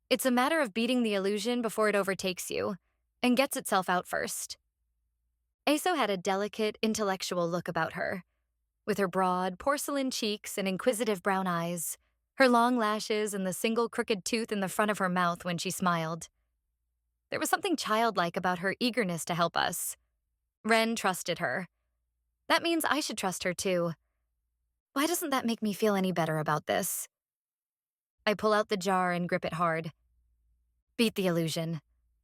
It's a matter of beating the illusion before it overtakes you and gets itself out first. Aso had a delicate, intellectual look about her, with her broad, porcelain cheeks and inquisitive brown eyes, her long lashes and the single crooked tooth in the front of her mouth when she smiled. There was something childlike about her eagerness to help us. Ren trusted her. That means I should trust her too. Why doesn't that make me feel any better about this? I pull out the jar and grip it hard. Beat the illusion,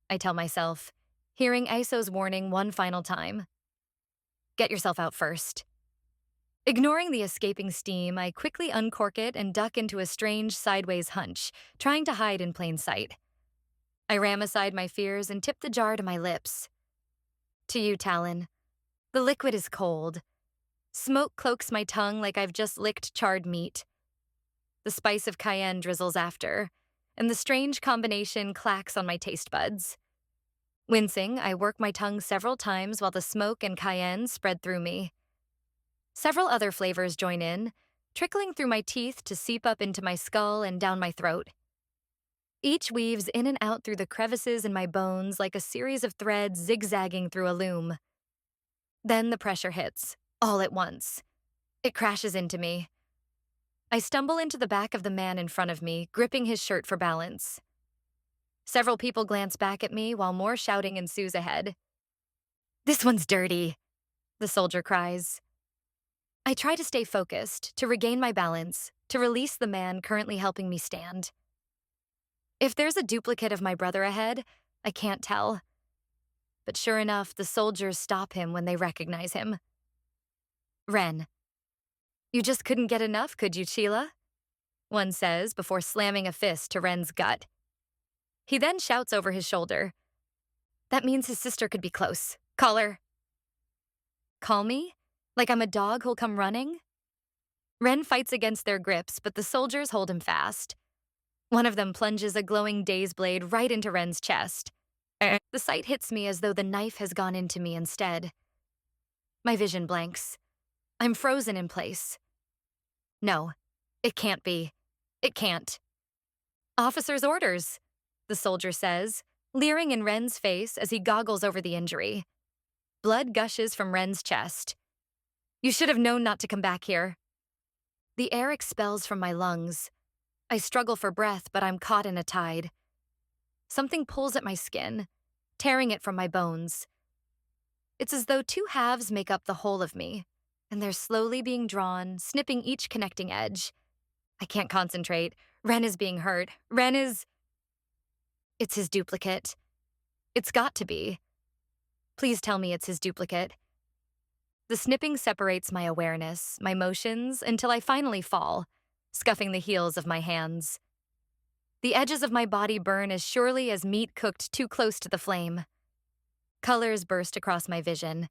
I tell myself, hearing Iso's warning one final time. Get yourself out first. Ignoring the escaping steam, I quickly uncork it and duck into a strange sideways hunch, trying to hide in plain sight. I ram aside my fears and tip the jar to my lips. To you, Talon. The liquid is cold. Smoke cloaks my tongue like I've just licked charred meat. The spice of cayenne drizzles after, and the strange combination clacks on my taste buds. Wincing, I work my tongue several times while the smoke and cayenne spread through me. Several other flavors join in, trickling through my teeth to seep up into my skull and down my throat. Each weaves in and out through the crevices in my bones like a series of threads zigzagging through a loom. Then the pressure hits, all at once. It crashes into me. I stumble into the back of the man in front of me, gripping his shirt for balance. Several people glance back at me while more shouting ensues ahead. "This one's dirty," the soldier cries. I try to stay focused, to regain my balance, to release the man currently helping me stand. If there's a duplicate of my brother ahead, I can't tell. But sure enough, the soldiers stop him when they recognize him. "Ren, you just couldn't get enough, could you, Sheila?" one says before slamming a fist to Ren's gut. He then shouts over his shoulder, "That means his sister could be close. Call her." Call me? Like I'm a dog who'll come running? Ren fights against their grips, but the soldiers hold him fast. One of them plunges a glowing daze blade right into Ren's chest. The sight hits me as though the knife has gone into me instead. My vision blanks. I'm frozen in place. No, it can't be. It can't. "Officer's orders," the soldier says, leering in Ren's face as he goggles over the injury. Blood gushes from Ren's chest. "You should have known not to come back here." The air expels from my lungs. I struggle for breath, but I'm caught in a tide. Something pulls at my skin, tearing it from my bones. It's as though two halves make up the whole of me, and they're slowly being drawn, snipping each connecting edge. I can't concentrate. Ren is being hurt. It's his duplicate. It's got to be. Please tell me it's his duplicate. The snipping separates my awareness, my motions, until I finally fall, scuffing the heels of my hands. The edges of my body burn as surely as meat cooked too close to the flame. Colors burst across my vision.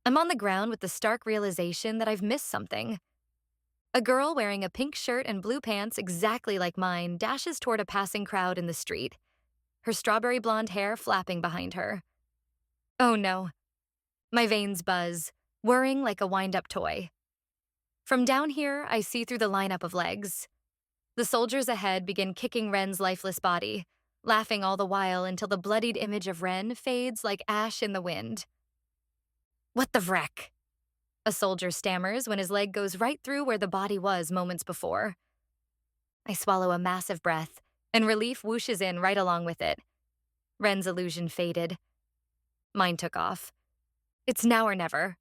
I'm on the ground with the stark realization that I've missed something. A girl wearing a pink shirt and blue pants exactly like mine dashes toward a passing crowd in the street, her strawberry blonde hair flapping behind her. Oh no. My veins buzz, whirring like a wind-up toy. From down here, I see through the lineup of legs. The soldiers ahead begin kicking Ren's lifeless body, laughing all the while until the bloodied image of Ren fades like ash in the wind. "What the wreck?" a soldier stammers when his leg goes right through where the body was moments before. I swallow a massive breath, and relief whooshes in right along with it. Ren's illusion faded. Mine took off. It's now or never.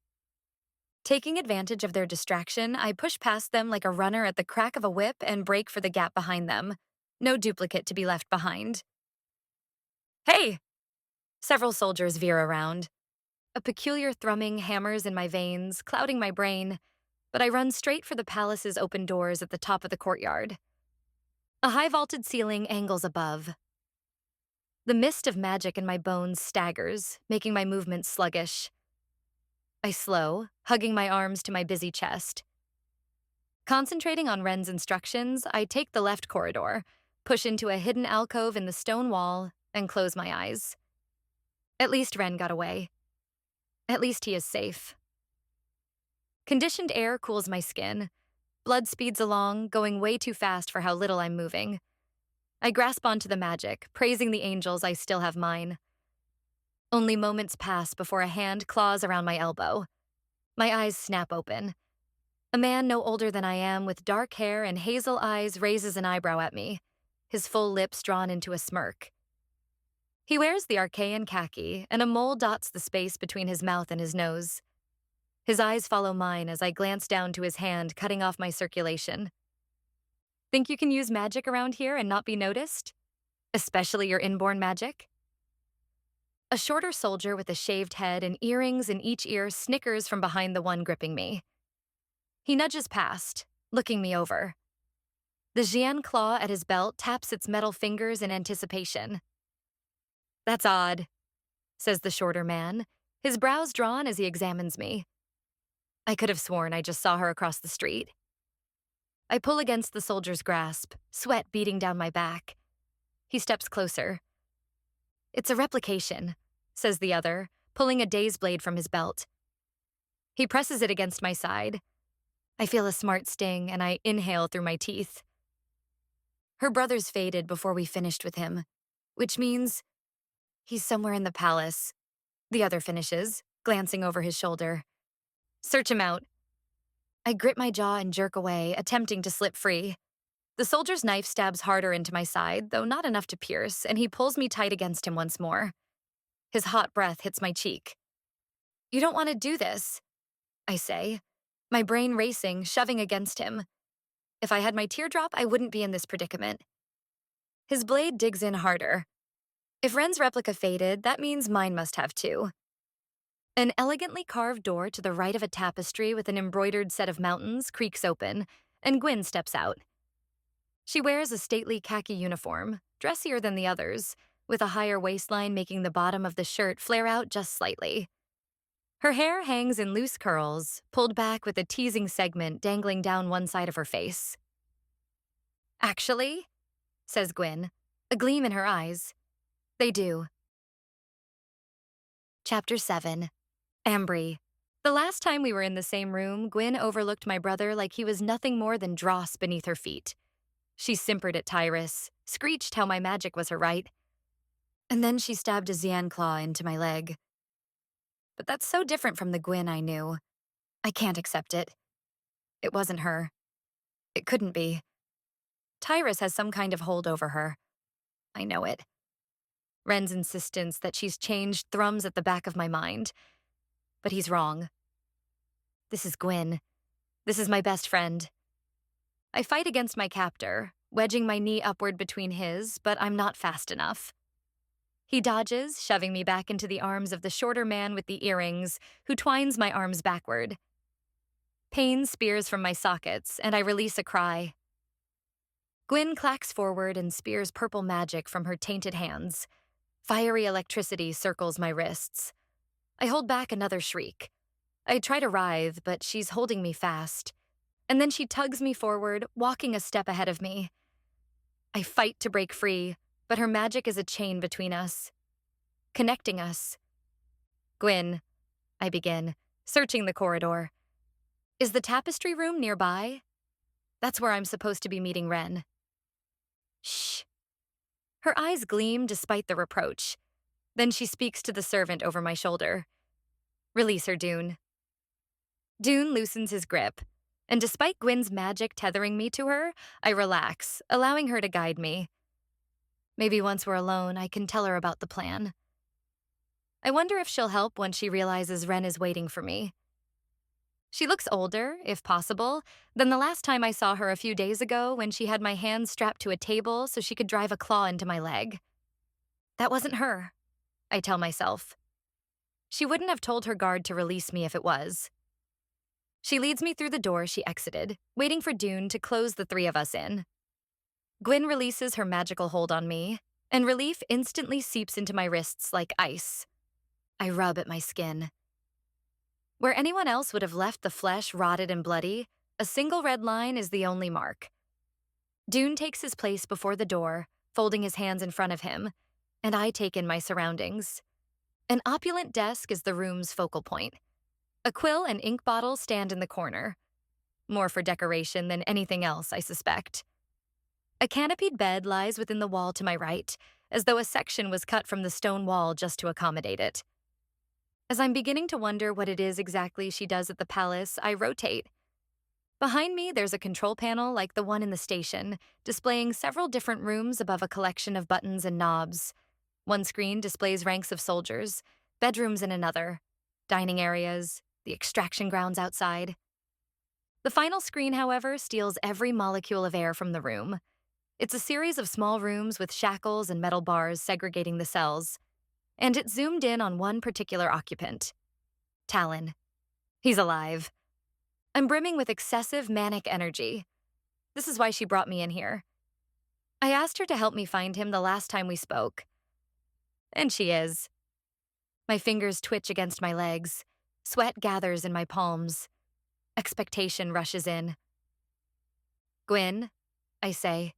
Taking advantage of their distraction, I push past them like a runner at the crack of a whip and brake for the gap behind them. No duplicate to be left behind. "Hey!" Several soldiers veer around. A peculiar thrumming hammers in my veins, clouding my brain, but I run straight for the palace's open doors at the top of the courtyard. A high-vaulted ceiling angles above. The mist of magic in my bones staggers, making my movements sluggish. I slow, hugging my arms to my busy chest. Concentrating on Ren's instructions, I take the left corridor, push into a hidden alcove in the stone wall, and close my eyes. At least Ren got away. At least he is safe. Conditioned air cools my skin. Blood speeds along, going way too fast for how little I'm moving. I grasp onto the magic, praising the angels I still have mine. Only moments pass before a hand claws around my elbow. My eyes snap open. A man no older than I am, with dark hair and hazel eyes, raises an eyebrow at me, his full lips drawn into a smirk. He wears the Arcaian khaki, and a mole dots the space between his mouth and his nose. His eyes follow mine as I glance down to his hand, cutting off my circulation. "Think you can use magic around here and not be noticed? Especially your inborn magic?" A shorter soldier with a shaved head and earrings in each ear snickers from behind the one gripping me. He nudges past, looking me over. The Jian claw at his belt taps its metal fingers in anticipation. "That's odd," says the shorter man, his brows drawn as he examines me. I could have sworn I just saw her across the street. I pull against the soldier's grasp, sweat beating down my back. He steps closer. "It's a replication," says the other, pulling a daze blade from his belt. He presses it against my side. I feel a smart sting, and I inhale through my teeth. "Her brother's faded before we finished with him, which means he's somewhere in the palace," the other finishes, glancing over his shoulder. "Search him out." I grip my jaw and jerk away, attempting to slip free. The soldier's knife stabs harder into my side, though not enough to pierce, and he pulls me tight against him once more. His hot breath hits my cheek. "You don't want to do this," I say, my brain racing, shoving against him. If I had my teardrop, I wouldn't be in this predicament. His blade digs in harder. If Ren's replica faded, that means mine must have too. An elegantly carved door to the right of a tapestry with an embroidered set of mountains creaks open, and Gwyn steps out. She wears a stately khaki uniform, dressier than the others, with a higher waistline making the bottom of the shirt flare out just slightly. Her hair hangs in loose curls, pulled back with a teasing segment dangling down one side of her face. "Actually," says Gwyn, a gleam in her eyes. "They do." Chapter 7. Ambry. The last time we were in the same room, Gwyn overlooked my brother like he was nothing more than dross beneath her feet. She simpered at Tyrus, screeched how my magic was her right, and then she stabbed a Xian claw into my leg. But that's so different from the Gwyn I knew. I can't accept it. It wasn't her. It couldn't be. Tyrus has some kind of hold over her. I know it. Ren's insistence that she's changed thrums at the back of my mind. But he's wrong. This is Gwyn. This is my best friend. I fight against my captor, wedging my knee upward between his, but I'm not fast enough. He dodges, shoving me back into the arms of the shorter man with the earrings, who twines my arms backward. Pain spears from my sockets, and I release a cry. Gwyn clacks forward and spears purple magic from her tainted hands. Fiery electricity circles my wrists. I hold back another shriek. I try to writhe, but she's holding me fast. And then she tugs me forward, walking a step ahead of me. I fight to break free, but her magic is a chain between us, connecting us. "Gwyn," I begin, searching the corridor. "Is the tapestry room nearby? That's where I'm supposed to be meeting Ren." "Shh." Her eyes gleam despite the reproach. Then she speaks to the servant over my shoulder. "Release her, Dune." Dune loosens his grip, and despite Gwyn's magic tethering me to her, I relax, allowing her to guide me. Maybe once we're alone, I can tell her about the plan. I wonder if she'll help when she realizes Ren is waiting for me. She looks older, if possible, than the last time I saw her a few days ago when she had my hands strapped to a table so she could drive a claw into my leg. That wasn't her, I tell myself. She wouldn't have told her guard to release me if it was. She leads me through the door she exited, waiting for Dune to close the three of us in. Gwyn releases her magical hold on me, and relief instantly seeps into my wrists like ice. I rub at my skin. Where anyone else would have left the flesh rotted and bloody, a single red line is the only mark. Dune takes his place before the door, folding his hands in front of him, and I take in my surroundings. An opulent desk is the room's focal point. A quill and ink bottle stand in the corner. More for decoration than anything else, I suspect. A canopied bed lies within the wall to my right, as though a section was cut from the stone wall just to accommodate it. As I'm beginning to wonder what it is exactly she does at the palace, I rotate. Behind me, there's a control panel like the one in the station, displaying several different rooms above a collection of buttons and knobs. One screen displays ranks of soldiers, bedrooms in another, dining areas, the extraction grounds outside. The final screen, however, steals every molecule of air from the room. It's a series of small rooms with shackles and metal bars segregating the cells. And it zoomed in on one particular occupant, Talon. He's alive. I'm brimming with excessive manic energy. This is why she brought me in here. I asked her to help me find him the last time we spoke. And she is. My fingers twitch against my legs. Sweat gathers in my palms. Expectation rushes in. "Gwyn," I say.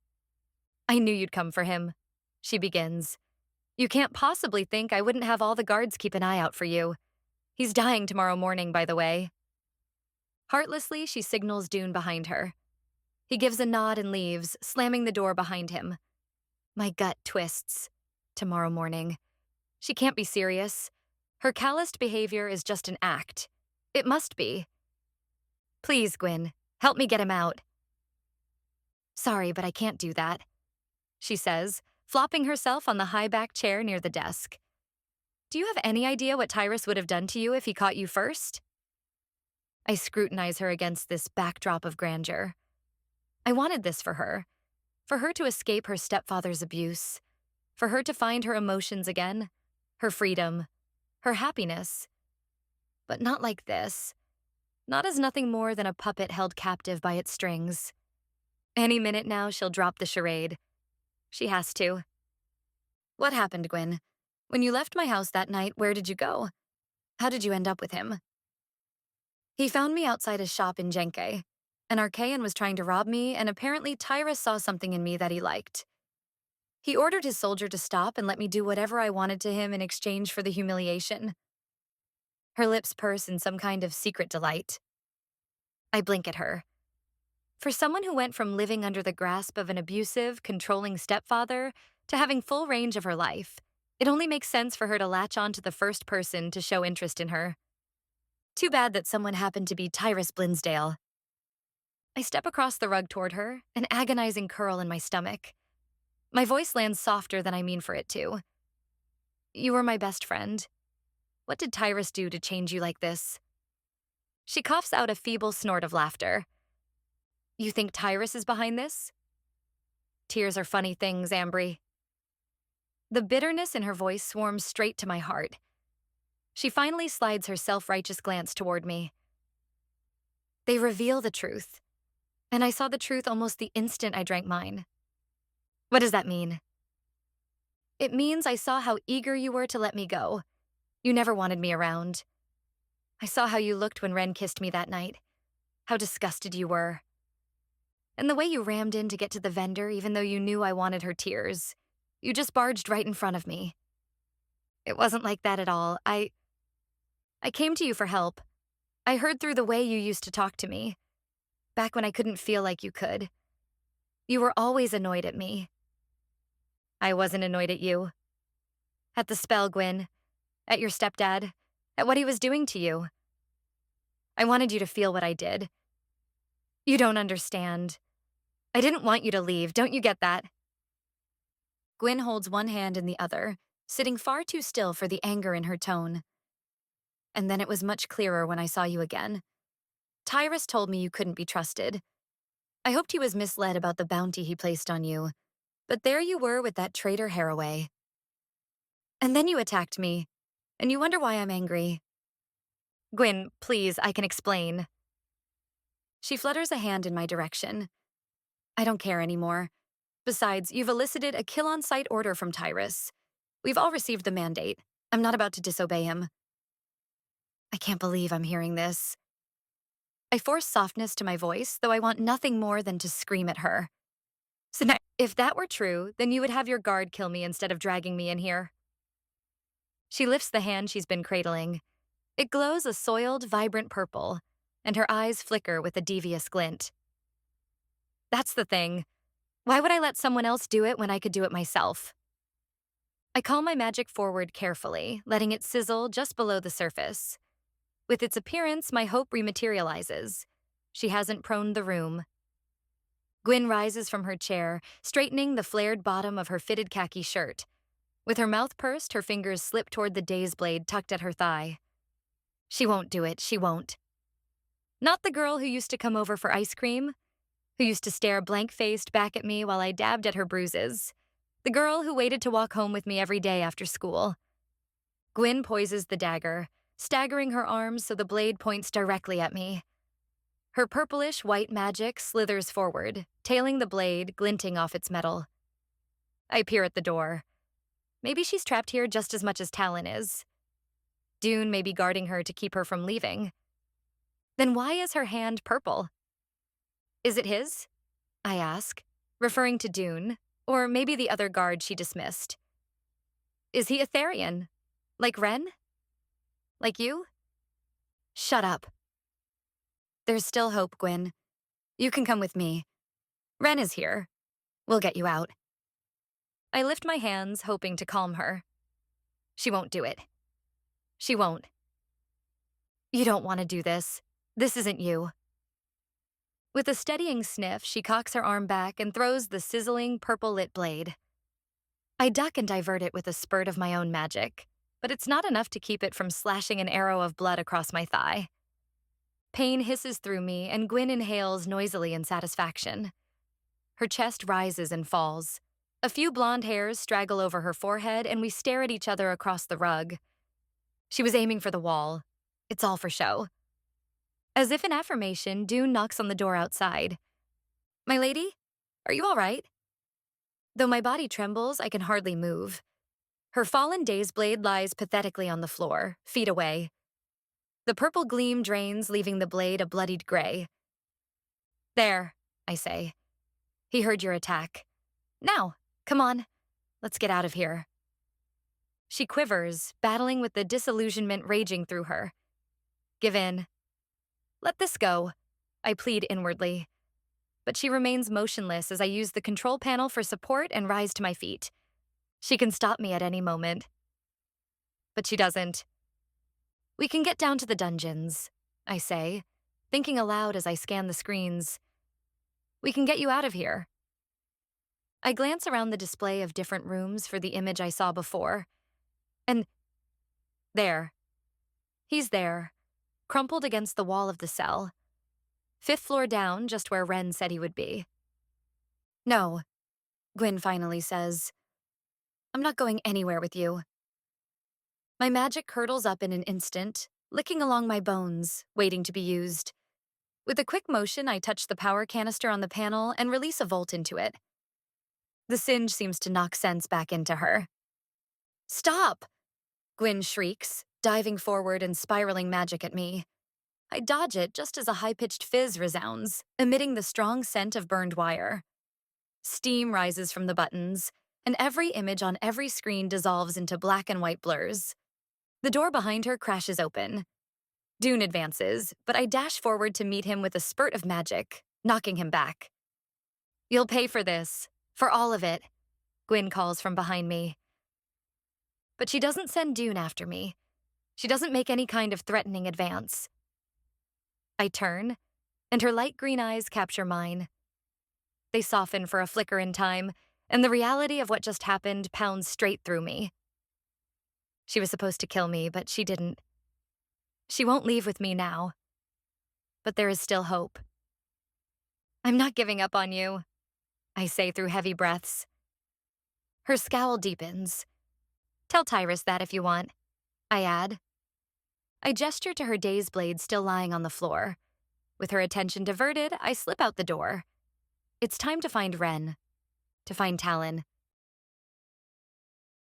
"I knew you'd come for him," she begins. "You can't possibly think I wouldn't have all the guards keep an eye out for you. He's dying tomorrow morning, by the way." Heartlessly, she signals Dune behind her. He gives a nod and leaves, slamming the door behind him. My gut twists. Tomorrow morning. She can't be serious. Her calloused behavior is just an act. It must be. "Please, Gwyn, help me get him out." Sorry, but I can't do that, she says, flopping herself on the high-back chair near the desk. Do you have any idea what Tyrus would have done to you if he caught you first? I scrutinize her against this backdrop of grandeur. I wanted this for her to escape her stepfather's abuse, for her to find her emotions again, her freedom, her happiness. But not like this. Not as nothing more than a puppet held captive by its strings. Any minute now, she'll drop the charade. She has to. What happened, Gwyn? When you left my house that night, where did you go? How did you end up with him? He found me outside his shop in Genke. An Arcaian was trying to rob me, and apparently Tyrus saw something in me that he liked. He ordered his soldier to stop and let me do whatever I wanted to him in exchange for the humiliation. Her lips purse in some kind of secret delight. I blink at her. For someone who went from living under the grasp of an abusive, controlling stepfather to having full range of her life, it only makes sense for her to latch on to the first person to show interest in her. Too bad that someone happened to be Tyrus Blinsdale. I step across the rug toward her, an agonizing curl in my stomach. My voice lands softer than I mean for it to. You were my best friend. What did Tyrus do to change you like this? She coughs out a feeble snort of laughter. You think Tyrus is behind this? Tears are funny things, Ambry. The bitterness in her voice swarms straight to my heart. She finally slides her self-righteous glance toward me. They reveal the truth, and I saw the truth almost the instant I drank mine. What does that mean? It means I saw how eager you were to let me go. You never wanted me around. I saw how you looked when Ren kissed me that night, how disgusted you were. And the way you rammed in to get to the vendor even though you knew I wanted her tears. You just barged right in front of me. It wasn't like that at all. I came to you for help. I heard through the way you used to talk to me, back when I couldn't feel like you could. You were always annoyed at me. I wasn't annoyed at you. At the spell, Gwyn. At your stepdad. At what he was doing to you. I wanted you to feel what I did. You don't understand. I didn't want you to leave, don't you get that? Gwyn holds one hand in the other, sitting far too still for the anger in her tone. And then it was much clearer when I saw you again. Tyrus told me you couldn't be trusted. I hoped he was misled about the bounty he placed on you, but there you were with that traitor Haraway. And then you attacked me, and you wonder why I'm angry. Gwyn, please, I can explain. She flutters a hand in my direction. I don't care anymore. Besides, you've elicited a kill-on-sight order from Tyrus. We've all received the mandate. I'm not about to disobey him. I can't believe I'm hearing this. I force softness to my voice, though I want nothing more than to scream at her. So now, if that were true, then you would have your guard kill me instead of dragging me in here. She lifts the hand she's been cradling. It glows a soiled, vibrant purple, and her eyes flicker with a devious glint. That's the thing. Why would I let someone else do it when I could do it myself? I call my magic forward carefully, letting it sizzle just below the surface. With its appearance, my hope rematerializes. She hasn't proned the room. Gwyn rises from her chair, straightening the flared bottom of her fitted khaki shirt. With her mouth pursed, her fingers slip toward the daze blade tucked at her thigh. She won't do it, she won't. Not the girl who used to come over for ice cream, who used to stare blank-faced back at me while I dabbed at her bruises. The girl who waited to walk home with me every day after school. Gwyn poises the dagger, staggering her arms so the blade points directly at me. Her purplish white magic slithers forward, tailing the blade, glinting off its metal. I peer at the door. Maybe she's trapped here just as much as Talon is. Dune may be guarding her to keep her from leaving. Then why is her hand purple? Is it his? I ask, referring to Dune, or maybe the other guard she dismissed. Is he Etherian? Like Ren? Like you? Shut up. There's still hope, Gwyn. You can come with me. Ren is here. We'll get you out. I lift my hands, hoping to calm her. She won't do it. She won't. You don't want to do this. This isn't you. With a steadying sniff, she cocks her arm back and throws the sizzling, purple-lit blade. I duck and divert it with a spurt of my own magic, but it's not enough to keep it from slashing an arrow of blood across my thigh. Pain hisses through me, and Gwyn inhales noisily in satisfaction. Her chest rises and falls. A few blonde hairs straggle over her forehead, and we stare at each other across the rug. She was aiming for the wall. It's all for show. As if in affirmation, Dune knocks on the door outside. "My lady, are you all right?" Though my body trembles, I can hardly move. Her fallen daze blade lies pathetically on the floor, feet away. The purple gleam drains, leaving the blade a bloodied gray. "There," I say. "He heard your attack. Now, come on, let's get out of here." She quivers, battling with the disillusionment raging through her. "Give in. Let this go," I plead inwardly. But she remains motionless as I use the control panel for support and rise to my feet. She can stop me at any moment. But she doesn't. "We can get down to the dungeons," I say, thinking aloud as I scan the screens. "We can get you out of here." I glance around the display of different rooms for the image I saw before. And there. He's there, crumpled against the wall of the cell. 5th floor down, just where Wren said he would be. "No," Gwyn finally says. "I'm not going anywhere with you." My magic curdles up in an instant, licking along my bones, waiting to be used. With a quick motion, I touch the power canister on the panel and release a volt into it. The singe seems to knock sense back into her. "Stop!" Gwyn shrieks, diving forward and spiraling magic at me. I dodge it just as a high-pitched fizz resounds, emitting the strong scent of burned wire. Steam rises from the buttons, and every image on every screen dissolves into black and white blurs. The door behind her crashes open. Dune advances, but I dash forward to meet him with a spurt of magic, knocking him back. "You'll pay for this, for all of it," Gwyn calls from behind me. But she doesn't send Dune after me. She doesn't make any kind of threatening advance. I turn, and her light green eyes capture mine. They soften for a flicker in time, and the reality of what just happened pounds straight through me. She was supposed to kill me, but she didn't. She won't leave with me now. But there is still hope. "I'm not giving up on you," I say through heavy breaths. Her scowl deepens. "Tell Tyrus that if you want," I add. I gesture to her daze blade still lying on the floor. With her attention diverted, I slip out the door. It's time to find Wren. To find Talon.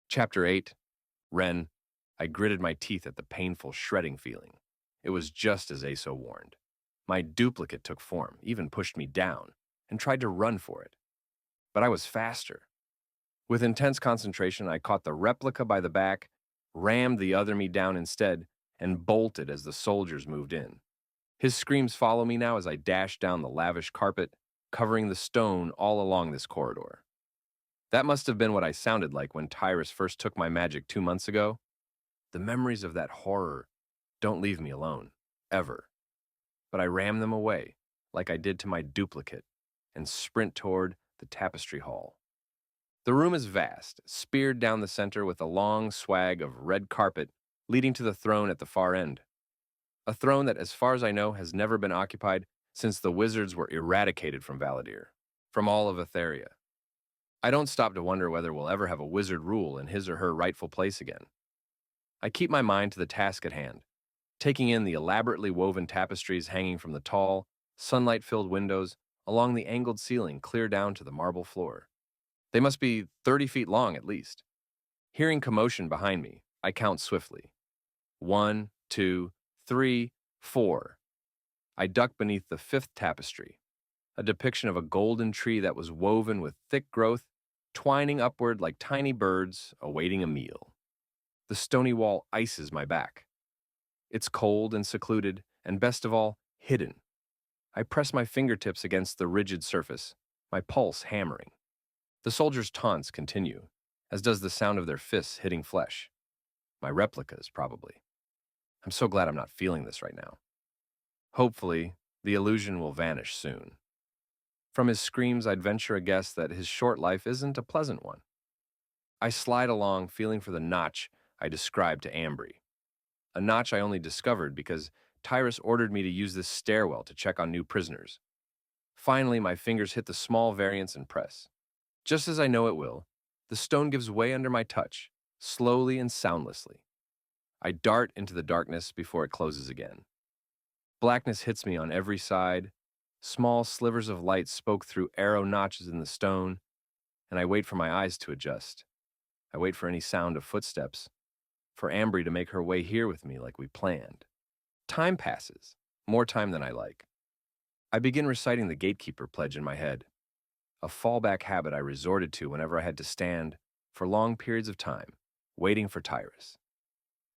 Chapter 8. Wren. I gritted my teeth at the painful shredding feeling. It was just as Aso warned. My duplicate took form, even pushed me down, and tried to run for it. But I was faster. With intense concentration, I caught the replica by the back, rammed the other me down instead, and bolted as the soldiers moved in. His screams follow me now as I dash down the lavish carpet, covering the stone all along this corridor. That must have been what I sounded like when Tyrus first took my magic 2 months ago. The memories of that horror don't leave me alone, ever. But I ram them away, like I did to my duplicate, and sprint toward the tapestry hall. The room is vast, speared down the center with a long swag of red carpet leading to the throne at the far end. A throne that, as far as I know, has never been occupied since the wizards were eradicated from Valadir, from all of Etheria. I don't stop to wonder whether we'll ever have a wizard rule in his or her rightful place again. I keep my mind to the task at hand, taking in the elaborately woven tapestries hanging from the tall, sunlight-filled windows along the angled ceiling clear down to the marble floor. They must be 30 feet long at least. Hearing commotion behind me, I count swiftly. 1, 2, 3, 4. I duck beneath the 5th tapestry, a depiction of a golden tree that was woven with thick growth, twining upward like tiny birds awaiting a meal. The stony wall ices my back. It's cold and secluded, and best of all, hidden. I press my fingertips against the rigid surface, my pulse hammering. The soldiers' taunts continue, as does the sound of their fists hitting flesh. My replicas, probably. I'm so glad I'm not feeling this right now. Hopefully, The illusion will vanish soon. From his screams, I'd venture a guess that his short life isn't a pleasant one. I slide along, feeling for the notch I described to Ambry. A notch I only discovered because Tyrus ordered me to use this stairwell to check on new prisoners. Finally, my fingers hit the small variance and press. Just as I know it will, the stone gives way under my touch, slowly and soundlessly. I dart into the darkness before it closes again. Blackness hits me on every side. Small slivers of light spoke through arrow notches in the stone, and I wait for my eyes to adjust. I wait for any sound of footsteps, for Ambry to make her way here with me like we planned. Time passes, more time than I like. I begin reciting the gatekeeper pledge in my head, a fallback habit I resorted to whenever I had to stand for long periods of time, waiting for Tyrus.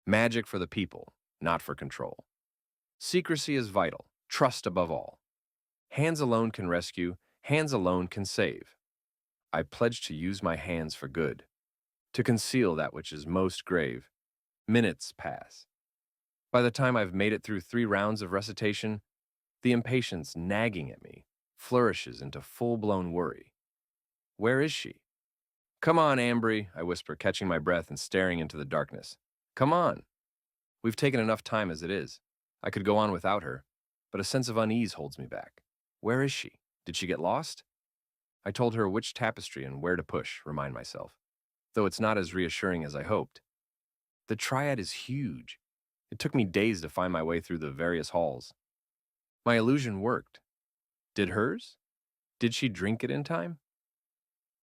Magic for the people, not for control. Secrecy is vital, trust above all. Hands alone can rescue, hands alone can save. I pledge to use my hands for good, to conceal that which is most grave. Minutes pass. By the time I've made it through 3 rounds of recitation, the impatience nagging at me flourishes into full-blown worry. Where is she? Come on, Ambry, I whisper, catching my breath and staring into the darkness. Come on. We've taken enough time as it is. I could go on without her, but a sense of unease holds me back. Where is she? Did she get lost? I told her which tapestry and where to push, remind myself, though it's not as reassuring as I hoped. The triad is huge. It took me days to find my way through the various halls. My illusion worked. Did hers? Did she drink it in time?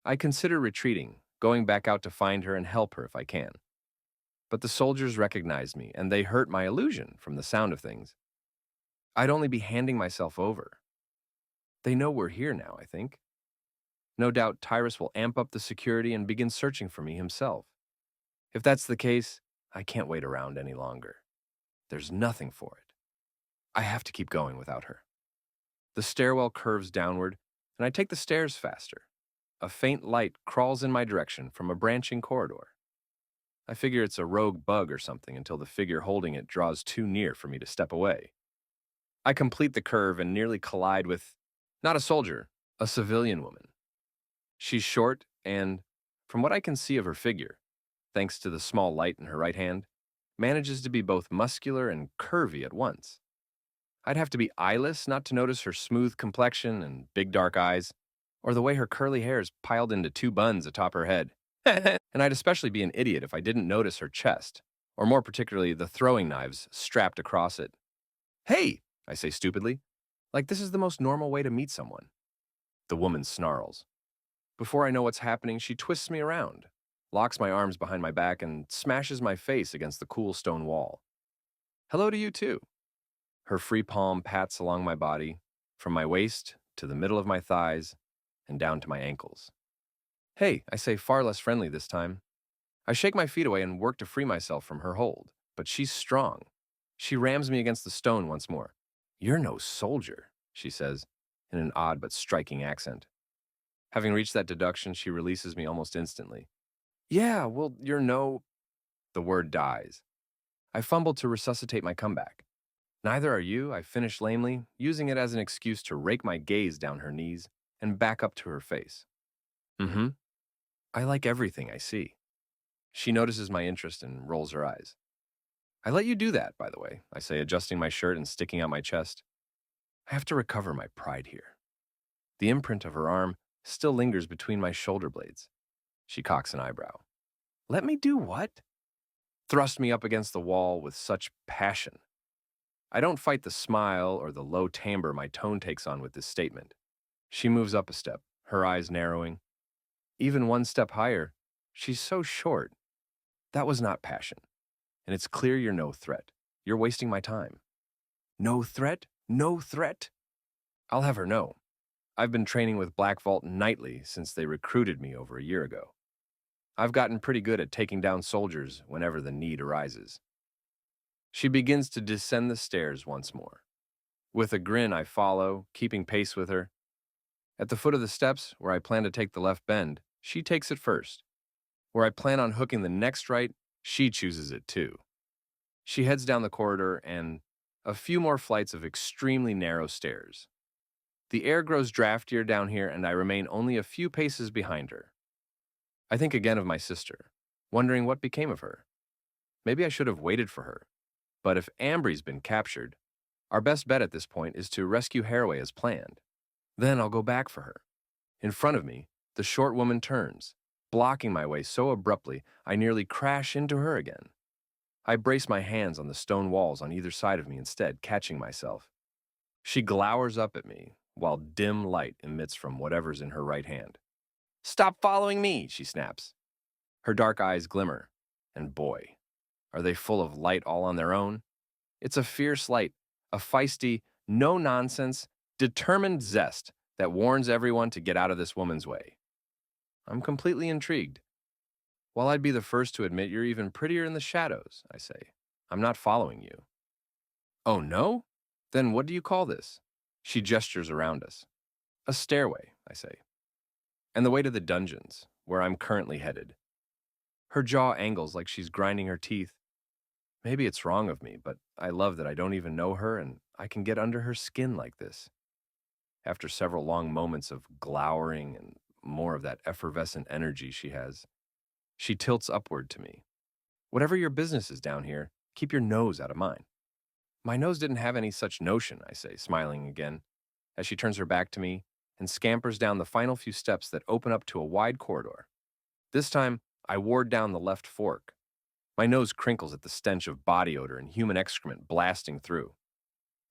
I consider retreating, going back out to find her and help her if I can. But the soldiers recognized me, and they hurt my illusion from the sound of things. I'd only be handing myself over. They know we're here now, I think. No doubt Tyrus will amp up the security and begin searching for me himself. If that's the case, I can't wait around any longer. There's nothing for it. I have to keep going without her. The stairwell curves downward, and I take the stairs faster. A faint light crawls in my direction from a branching corridor. I figure it's a rogue bug or something until the figure holding it draws too near for me to step away. I complete the curve and nearly collide with, not a soldier, a civilian woman. She's short and, from what I can see of her figure, thanks to the small light in her right hand, manages to be both muscular and curvy at once. I'd have to be eyeless not to notice her smooth complexion and big dark eyes, or the way her curly hair is piled into 2 buns atop her head. And I'd especially be an idiot if I didn't notice her chest, or more particularly the throwing knives strapped across it. Hey, I say stupidly, like this is the most normal way to meet someone. The woman snarls. Before I know what's happening, she twists me around, locks my arms behind my back, and smashes my face against the cool stone wall. Hello to you too. Her free palm pats along my body, from my waist to the middle of my thighs and down to my ankles. Hey, I say, far less friendly this time. I shake my feet away and work to free myself from her hold, but she's strong. She rams me against the stone once more. You're no soldier, she says, in an odd but striking accent. Having reached that deduction, she releases me almost instantly. Yeah, well, you're no... The word dies. I fumble to resuscitate my comeback. Neither are you, I finish lamely, using it as an excuse to rake my gaze down her knees and back up to her face. I like everything I see. She notices my interest and rolls her eyes. I let you do that, by the way, I say, adjusting my shirt and sticking out my chest. I have to recover my pride here. The imprint of her arm still lingers between my shoulder blades. She cocks an eyebrow. Let me do what? Thrust me up against the wall with such passion. I don't fight the smile or the low timbre my tone takes on with this statement. She moves up a step, her eyes narrowing. Even 1 step higher. She's so short. That was not passion. And it's clear you're no threat. You're wasting my time. No threat? No threat? I'll have her know. I've been training with Black Vault nightly since they recruited me over a year ago. I've gotten pretty good at taking down soldiers whenever the need arises. She begins to descend the stairs once more. With a grin, I follow, keeping pace with her. At the foot of the steps, where I plan to take the left bend, she takes it first. Where I plan on hooking the next right, she chooses it too. She heads down the corridor and, A few more flights of extremely narrow stairs. The air grows draftier down here, and I remain only a few paces behind her. I think again of my sister, wondering what became of her. Maybe I should have waited for her. But if Ambry's been captured, our best bet at this point is to rescue Haraway as planned. Then I'll go back for her. In front of me, the short woman turns, blocking my way so abruptly I nearly crash into her again. I brace my hands on the stone walls on either side of me instead, catching myself. She glowers up at me, while dim light emits from whatever's in her right hand. "Stop following me," she snaps. Her dark eyes glimmer, and boy, are they full of light all on their own. It's a fierce light, a feisty, no-nonsense, determined zest that warns everyone to get out of this woman's way. I'm completely intrigued. While I'd be the first to admit you're even prettier in the shadows, I say, I'm not following you. Oh, no? Then what do you call this? She gestures around us. A stairway, I say. And the way to the dungeons, where I'm currently headed. Her jaw angles like she's grinding her teeth. Maybe it's wrong of me, but I love that I don't even know her and I can get under her skin like this. After several long moments of glowering and more of that effervescent energy she has, she tilts upward to me. Whatever your business is down here, keep your nose out of mine. My nose didn't have any such notion, I say, smiling again, as she turns her back to me and scampers down the final few steps that open up to a wide corridor. This time, I ward down the left fork. My nose crinkles at the stench of body odor and human excrement blasting through.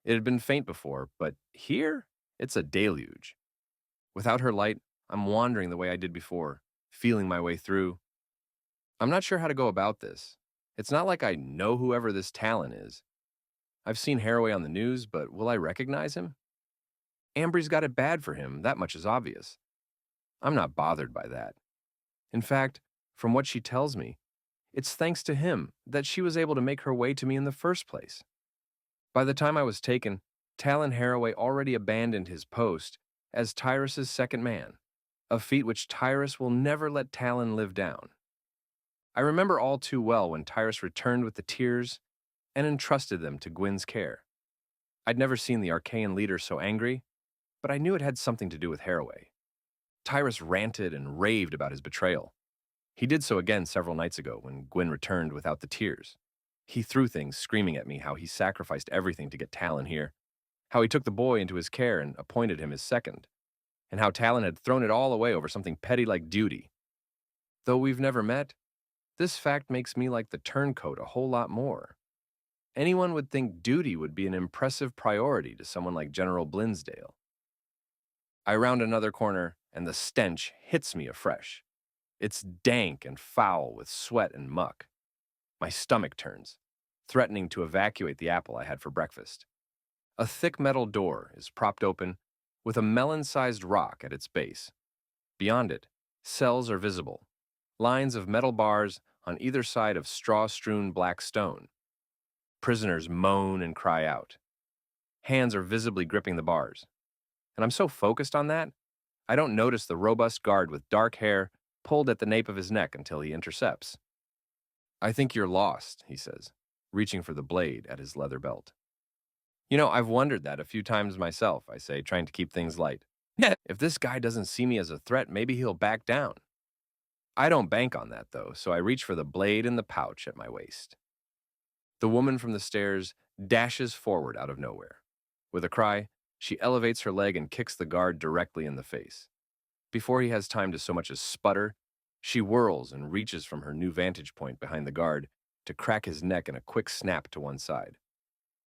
It had been faint before, but here, it's a deluge. Without her light, I'm wandering the way I did before, feeling my way through. I'm not sure how to go about this. It's not like I know whoever this Talon is. I've seen Haraway on the news, but will I recognize him? Ambry's got it bad for him, that much is obvious. I'm not bothered by that. In fact, from what she tells me, it's thanks to him that she was able to make her way to me in the first place. By the time I was taken, Talon Haraway already abandoned his post as Tyrus's second man, a feat which Tyrus will never let Talon live down. I remember all too well when Tyrus returned with the tears and entrusted them to Gwyn's care. I'd never seen the Arcaian leader so angry, but I knew it had something to do with Haraway. Tyrus ranted and raved about his betrayal. He did so again several nights ago when Gwyn returned without the tears. He threw things, screaming at me how he sacrificed everything to get Talon here, how he took the boy into his care and appointed him his second, and how Talon had thrown it all away over something petty like duty. Though we've never met, this fact makes me like the turncoat a whole lot more. Anyone would think duty would be an impressive priority to someone like General Blinsdale. I round another corner, and the stench hits me afresh. It's dank and foul with sweat and muck. My stomach turns, threatening to evacuate the apple I had for breakfast. A thick metal door is propped open with a melon-sized rock at its base. Beyond it, cells are visible, lines of metal bars on either side of straw-strewn black stone. Prisoners moan and cry out. Hands are visibly gripping the bars. And I'm so focused on that, I don't notice the robust guard with dark hair pulled at the nape of his neck until he intercepts. "I think you're lost," he says, reaching for the blade at his leather belt. I've wondered that a few times myself, I say, trying to keep things light. If this guy doesn't see me as a threat, maybe he'll back down. I don't bank on that, though, so I reach for the blade in the pouch at my waist. The woman from the stairs dashes forward out of nowhere. With a cry, she elevates her leg and kicks the guard directly in the face. Before he has time to so much as sputter, she whirls and reaches from her new vantage point behind the guard to crack his neck in a quick snap to one side.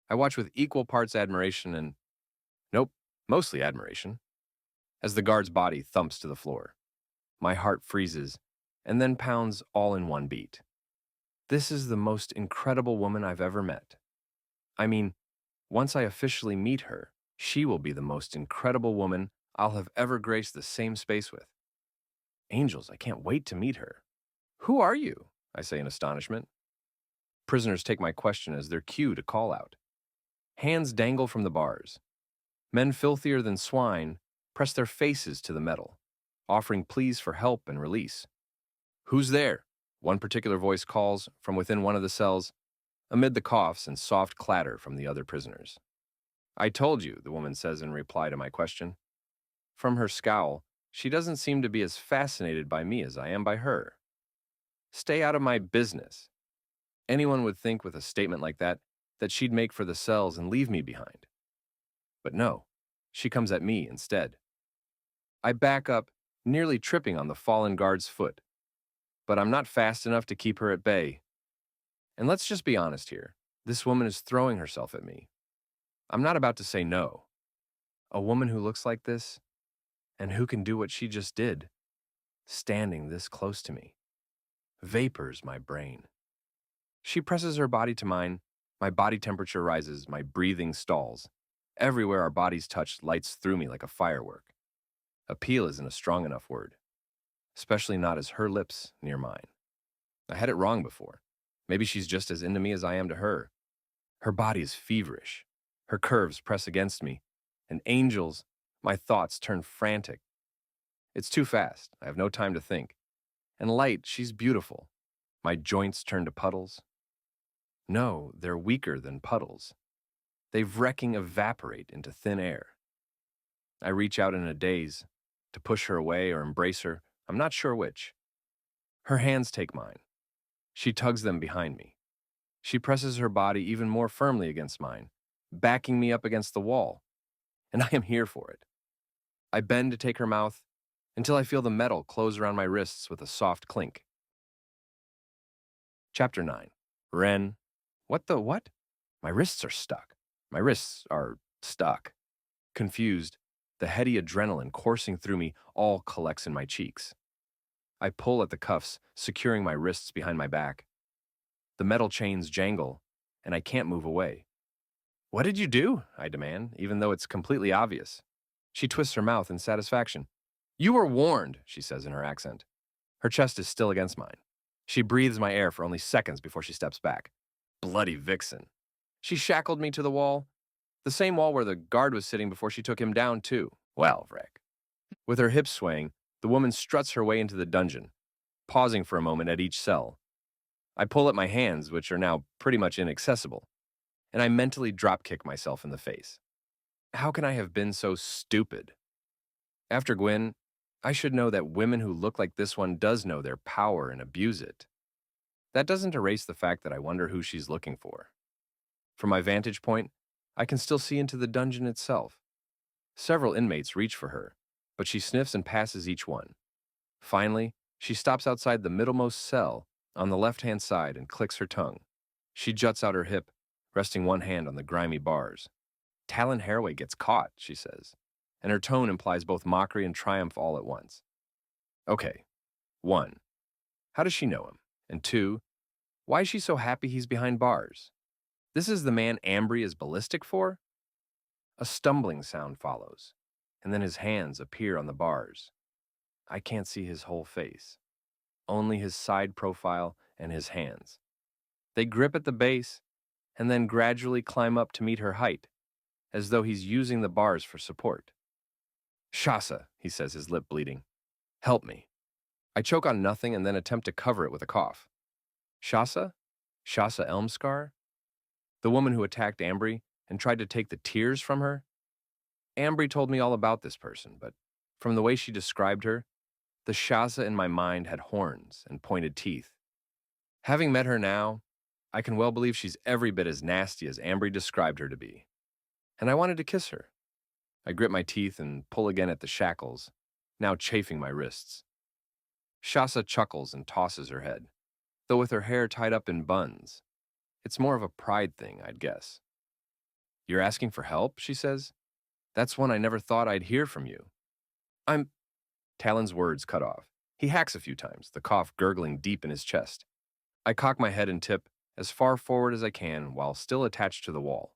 I watch with equal parts admiration and, nope, mostly admiration, as the guard's body thumps to the floor. My heart freezes and then pounds all in one beat. This is the most incredible woman I've ever met. I mean, once I officially meet her, she will be the most incredible woman I'll have ever graced the same space with. Angels, I can't wait to meet her. "Who are you?" I say in astonishment. Prisoners take my question as their cue to call out. Hands dangle from the bars. Men filthier than swine press their faces to the metal, offering pleas for help and release. "Who's there?" one particular voice calls from within one of the cells. amid the coughs and soft clatter from the other prisoners. "I told you," the woman says in reply to my question. From her scowl, she doesn't seem to be as fascinated by me as I am by her. "Stay out of my business." Anyone would think with a statement like that she'd make for the cells and leave me behind. But no, she comes at me instead. I back up, nearly tripping on the fallen guard's foot. But I'm not fast enough to keep her at bay. And let's just be honest here. This woman is throwing herself at me. I'm not about to say no. A woman who looks like this, and who can do what she just did, standing this close to me, vapors my brain. She presses her body to mine, my body temperature rises, my breathing stalls. Everywhere our bodies touch lights through me like a firework. Appeal isn't a strong enough word, especially not as her lips near mine. I had it wrong before. Maybe she's just as into me as I am to her. Her body is feverish. Her curves press against me. And angels, my thoughts turn frantic. It's too fast. I have no time to think. And light, she's beautiful. My joints turn to puddles. No, they're weaker than puddles. They wrecking evaporate into thin air. I reach out in a daze, to push her away or embrace her. I'm not sure which. Her hands take mine. She tugs them behind me. She presses her body even more firmly against mine, backing me up against the wall. And I am here for it. I bend to take her mouth until I feel the metal close around my wrists with a soft clink. Chapter 9. Ren. What? My wrists are stuck. My wrists are stuck. Confused, the heady adrenaline coursing through me all collects in my cheeks. I pull at the cuffs, securing my wrists behind my back. The metal chains jangle, and I can't move away. "What did you do?" I demand, even though it's completely obvious. She twists her mouth in satisfaction. "You were warned," she says in her accent. Her chest is still against mine. She breathes my air for only seconds before she steps back. Bloody vixen. She shackled me to the wall. The same wall where the guard was sitting before she took him down, too. Well, Vrick. With her hips swaying, the woman struts her way into the dungeon, pausing for a moment at each cell. I pull at my hands, which are now pretty much inaccessible, and I mentally drop-kick myself in the face. How can I have been so stupid? After Gwyn, I should know that women who look like this one does know their power and abuse it. That doesn't erase the fact that I wonder who she's looking for. From my vantage point, I can still see into the dungeon itself. Several inmates reach for her, but she sniffs and passes each one. Finally, she stops outside the middlemost cell on the left-hand side and clicks her tongue. She juts out her hip, resting one hand on the grimy bars. "Talon Haraway gets caught," she says, and her tone implies both mockery and triumph all at once. Okay, 1. How does she know him? And 2, why is she so happy he's behind bars? This is the man Ambry is ballistic for? A stumbling sound follows, and then his hands appear on the bars. I can't see his whole face, only his side profile and his hands. They grip at the base, and then gradually climb up to meet her height, as though he's using the bars for support. "Shasa," he says, his lip bleeding. "Help me." I choke on nothing and then attempt to cover it with a cough. Shasa? Shasa Elmscar? The woman who attacked Ambry and tried to take the tears from her? Ambry told me all about this person, but from the way she described her, the Shasa in my mind had horns and pointed teeth. Having met her now, I can well believe she's every bit as nasty as Ambry described her to be. And I wanted to kiss her. I grit my teeth and pull again at the shackles, now chafing my wrists. Shasa chuckles and tosses her head, though with her hair tied up in buns. It's more of a pride thing, I'd guess. "You're asking for help?" she says. "That's one I never thought I'd hear from you." Talon's words cut off. He hacks a few times, the cough gurgling deep in his chest. I cock my head and tip as far forward as I can while still attached to the wall,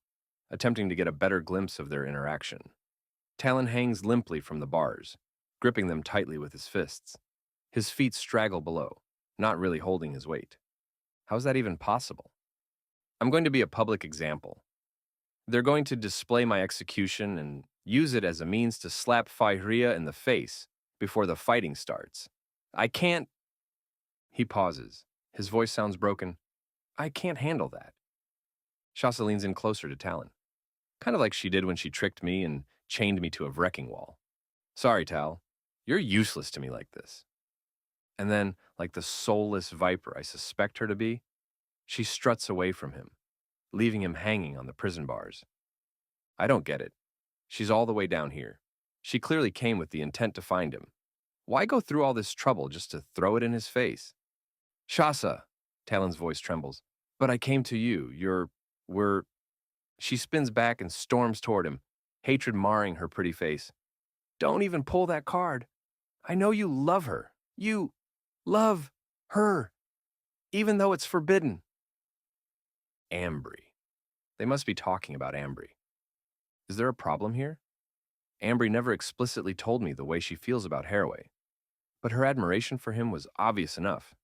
attempting to get a better glimpse of their interaction. Talon hangs limply from the bars, gripping them tightly with his fists. His feet straggle below, not really holding his weight. How is that even possible? I'm going to be a public example. They're going to display my execution and use it as a means to slap Fahria in the face before the fighting starts. I can't... He pauses. His voice sounds broken. "I can't handle that. Shasa leans in closer to Talon, kind of like she did when she tricked me and chained me to a wrecking wall. Sorry, Tal. You're useless to me like this. And then, like the soulless viper I suspect her to be, she struts away from him, leaving him hanging on the prison bars. I don't get it. She's all the way down here. She clearly came with the intent to find him. Why go through all this trouble just to throw it in his face? Shasa, Talon's voice trembles. But I came to you. We're... She spins back and storms toward him, hatred marring her pretty face. Don't even pull that card. I know you love her. You love her, even though it's forbidden. Ambry. They must be talking about Ambry. Is there a problem here? Ambry never explicitly told me the way she feels about Haraway, but her admiration for him was obvious enough,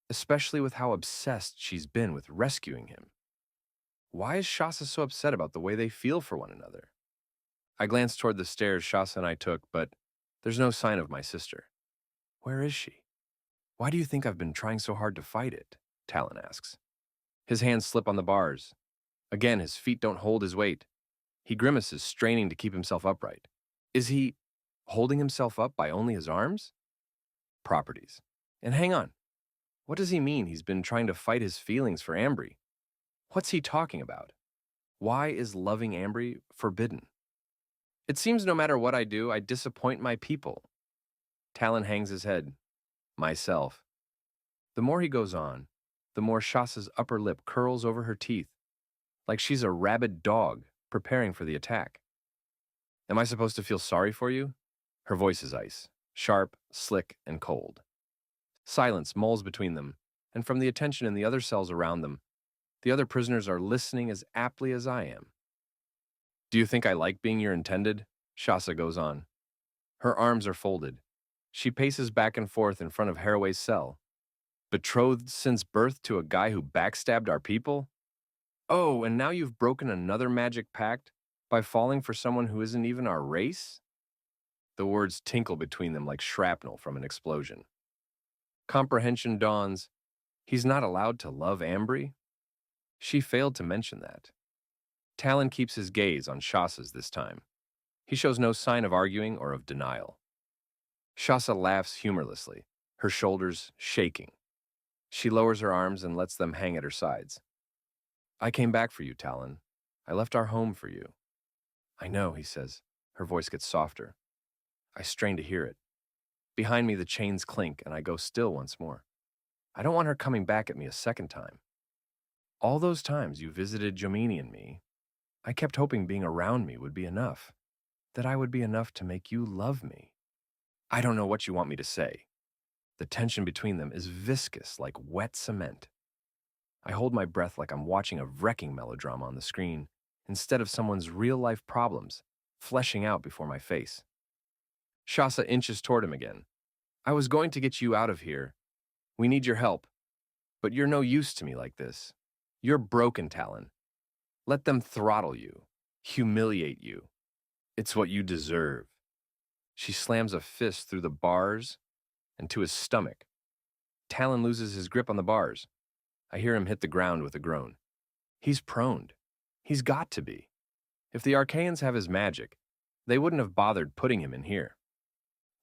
especially with how obsessed she's been with rescuing him. Why is Shasa so upset about the way they feel for one another? I glance toward the stairs Shasa and I took, but there's no sign of my sister. Where is she? Why do you think I've been trying so hard to fight it? Talon asks. His hands slip on the bars. Again, his feet don't hold his weight. He grimaces, straining to keep himself upright. Is he holding himself up by only his arms? Properties. And hang on. What does he mean he's been trying to fight his feelings for Ambry? What's he talking about? Why is loving Ambry forbidden? It seems no matter what I do, I disappoint my people. Talon hangs his head. Myself. The more he goes on, the more Shasa's upper lip curls over her teeth, like she's a rabid dog preparing for the attack. Am I supposed to feel sorry for you? Her voice is ice, sharp, slick, and cold. Silence mulls between them, and from the attention in the other cells around them, the other prisoners are listening as aptly as I am. Do you think I like being your intended? Shasa goes on. Her arms are folded. She paces back and forth in front of Haraway's cell. Betrothed since birth to a guy who backstabbed our people? Oh, and now you've broken another magic pact by falling for someone who isn't even our race? The words tinkle between them like shrapnel from an explosion. Comprehension dawns. He's not allowed to love Ambry? She failed to mention that. Talon keeps his gaze on Shasa's this time. He shows no sign of arguing or of denial. Shasa laughs humorlessly, her shoulders shaking. She lowers her arms and lets them hang at her sides. I came back for you, Talon. I left our home for you. I know, he says. Her voice gets softer. I strain to hear it. Behind me, the chains clink, and I go still once more. I don't want her coming back at me a second time. All those times you visited Jomini and me, I kept hoping being around me would be enough, that I would be enough to make you love me. I don't know what you want me to say. The tension between them is viscous like wet cement. I hold my breath like I'm watching a wrecking melodrama on the screen, instead of someone's real-life problems fleshing out before my face. Shasa inches toward him again. I was going to get you out of here. We need your help. But you're no use to me like this. You're broken, Talon. Let them throttle you, humiliate you. It's what you deserve. She slams a fist through the bars and to his stomach. Talon loses his grip on the bars. I hear him hit the ground with a groan. He's proned. He's got to be. If the Arcaians have his magic, they wouldn't have bothered putting him in here.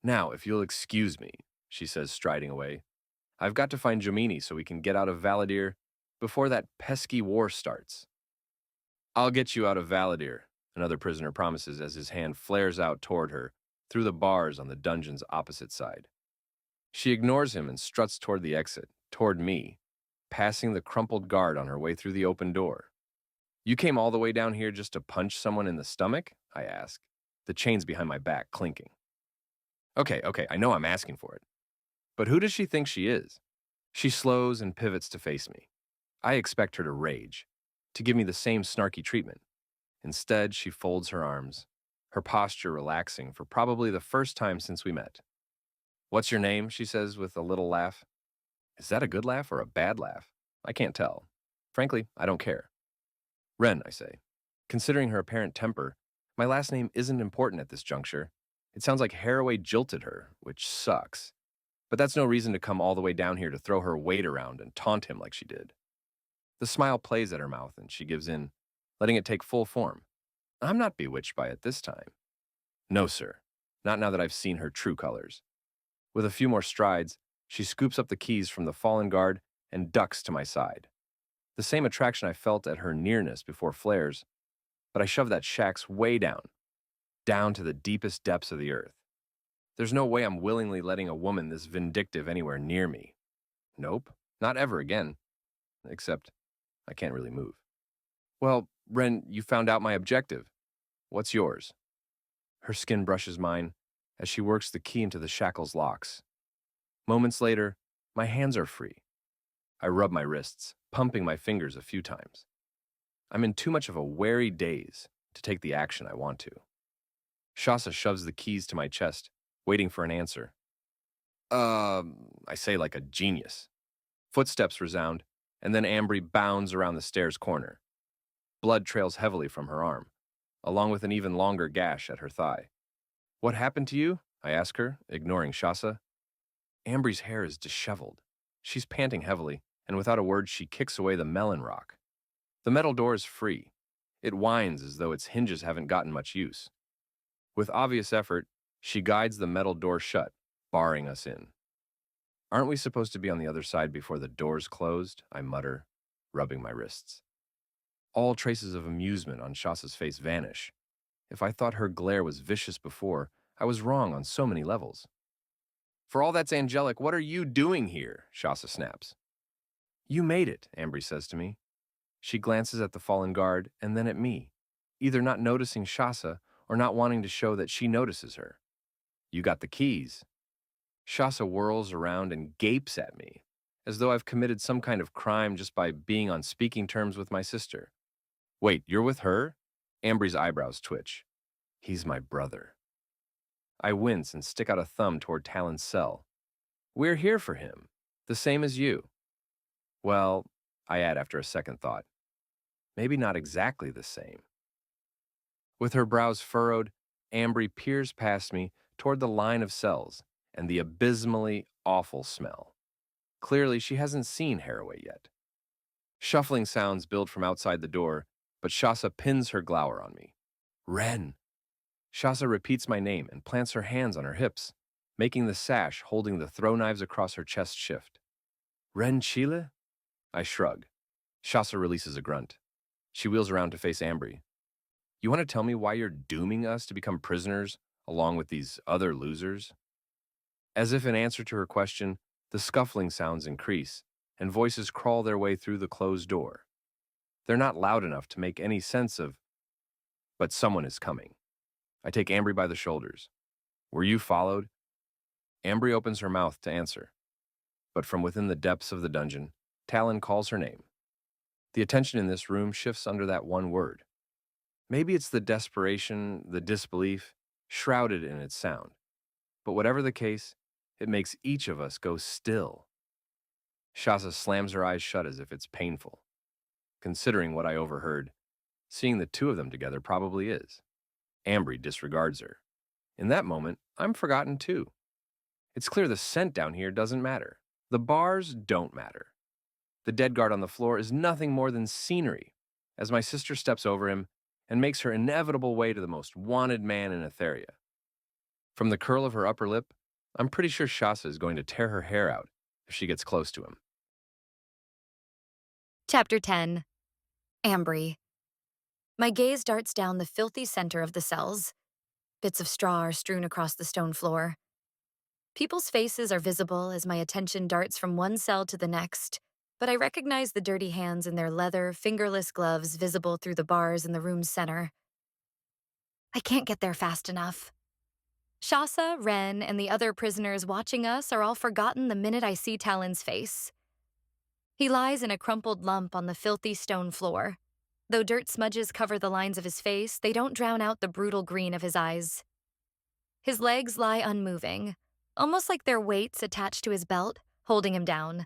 Now, if you'll excuse me, she says, striding away, I've got to find Jomini so we can get out of Valadir before that pesky war starts. I'll get you out of Valadir, another prisoner promises as his hand flares out toward her through the bars on the dungeon's opposite side. She ignores him and struts toward the exit, toward me, passing the crumpled guard on her way through the open door. You came all the way down here just to punch someone in the stomach? I ask, the chains behind my back clinking. Okay, I know I'm asking for it. But who does she think she is? She slows and pivots to face me. I expect her to rage, to give me the same snarky treatment. Instead, she folds her arms, her posture relaxing for probably the first time since we met. What's your name? She says with a little laugh. Is that a good laugh or a bad laugh? I can't tell. Frankly, I don't care. Ren, I say. Considering her apparent temper, my last name isn't important at this juncture. It sounds like Haraway jilted her, which sucks. But that's no reason to come all the way down here to throw her weight around and taunt him like she did. The smile plays at her mouth and she gives in, letting it take full form. I'm not bewitched by it this time. No, sir. Not now that I've seen her true colors. With a few more strides, she scoops up the keys from the fallen guard and ducks to my side. The same attraction I felt at her nearness before flares, but I shove that shax way down to the deepest depths of the earth. There's no way I'm willingly letting a woman this vindictive anywhere near me. Nope, not ever again. Except, I can't really move. Well, Ren, you found out my objective. What's yours? Her skin brushes mine as she works the key into the shackle's locks. Moments later, my hands are free. I rub my wrists, pumping my fingers a few times. I'm in too much of a wary daze to take the action I want to. Shasa shoves the keys to my chest, waiting for an answer. I say like a genius. Footsteps resound, and then Ambry bounds around the stairs corner. Blood trails heavily from her arm, along with an even longer gash at her thigh. What happened to you? I ask her, ignoring Shasa. Ambry's hair is disheveled. She's panting heavily, and without a word, she kicks away the melon rock. The metal door is free. It whines as though its hinges haven't gotten much use. With obvious effort, she guides the metal door shut, barring us in. Aren't we supposed to be on the other side before the door's closed? I mutter, rubbing my wrists. All traces of amusement on Shasa's face vanish. If I thought her glare was vicious before, I was wrong on so many levels. For all that's angelic, what are you doing here? Shasa snaps. You made it, Ambry says to me. She glances at the fallen guard and then at me, either not noticing Shasa or not wanting to show that she notices her. You got the keys. Shasa whirls around and gapes at me, as though I've committed some kind of crime just by being on speaking terms with my sister. Wait, you're with her? Ambry's eyebrows twitch. He's my brother. I wince and stick out a thumb toward Talon's cell. We're here for him, the same as you. Well, I add after a second thought, maybe not exactly the same. With her brows furrowed, Ambry peers past me toward the line of cells and the abysmally awful smell. Clearly, she hasn't seen Haraway yet. Shuffling sounds build from outside the door, but Shasa pins her glower on me. Ren. Shasa repeats my name and plants her hands on her hips, making the sash holding the throw knives across her chest shift. Ren Chile? I shrug. Shasa releases a grunt. She wheels around to face Ambry. You want to tell me why you're dooming us to become prisoners along with these other losers? As if in answer to her question, the scuffling sounds increase, and voices crawl their way through the closed door. They're not loud enough to make any sense of, but someone is coming. I take Ambry by the shoulders. Were you followed? Ambry opens her mouth to answer, but from within the depths of the dungeon, Talon calls her name. The attention in this room shifts under that one word. Maybe it's the desperation, the disbelief, shrouded in its sound. But whatever the case, it makes each of us go still. Shasa slams her eyes shut as if it's painful. Considering what I overheard, seeing the two of them together probably is. Ambry disregards her. In that moment, I'm forgotten too. It's clear the scent down here doesn't matter. The bars don't matter. The dead guard on the floor is nothing more than scenery, as my sister steps over him and makes her inevitable way to the most wanted man in Etheria. From the curl of her upper lip, I'm pretty sure Shasa is going to tear her hair out if she gets close to him. Chapter 10. Ambry. My gaze darts down the filthy center of the cells. Bits of straw are strewn across the stone floor. People's faces are visible as my attention darts from one cell to the next, but I recognize the dirty hands in their leather, fingerless gloves visible through the bars in the room's center. I can't get there fast enough. Shasa, Ren, and the other prisoners watching us are all forgotten the minute I see Talon's face. He lies in a crumpled lump on the filthy stone floor. Though dirt smudges cover the lines of his face, they don't drown out the brutal green of his eyes. His legs lie unmoving, almost like they're weights attached to his belt, holding him down.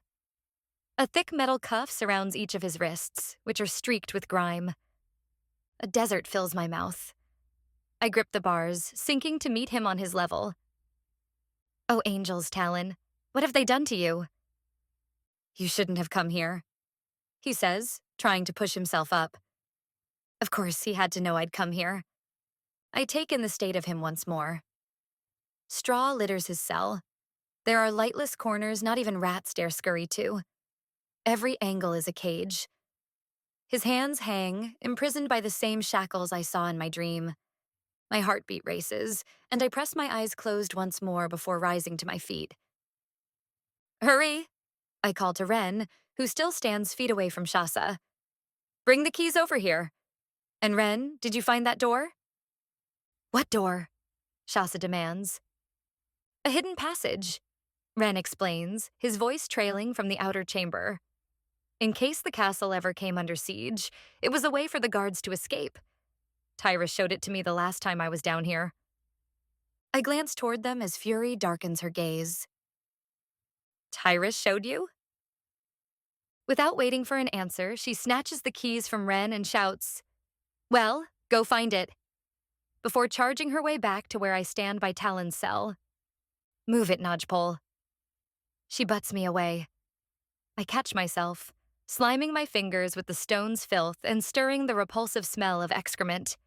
A thick metal cuff surrounds each of his wrists, which are streaked with grime. A desert fills my mouth. I grip the bars, sinking to meet him on his level. Oh, angels, Talon, what have they done to you? You shouldn't have come here. he says, trying to push himself up. Of course, he had to know I'd come here. I take in the state of him once more. Straw litters his cell. There are lightless corners not even rats dare scurry to. Every angle is a cage. His hands hang, imprisoned by the same shackles I saw in my dream. My heartbeat races, and I press my eyes closed once more before rising to my feet. Hurry! I call to Ren, who still stands feet away from Shasa. Bring the keys over here. And Ren, did you find that door? What door? Shasa demands. A hidden passage, Ren explains, his voice trailing from the outer chamber. In case the castle ever came under siege, it was a way for the guards to escape. Tyra showed it to me the last time I was down here. I glance toward them as fury darkens her gaze. Tyra showed you? Without waiting for an answer, she snatches the keys from Ren and shouts, Well, go find it, before charging her way back to where I stand by Talon's cell. Move it, Nodgepole. She butts me away. I catch myself, sliming my fingers with the stone's filth and stirring the repulsive smell of excrement.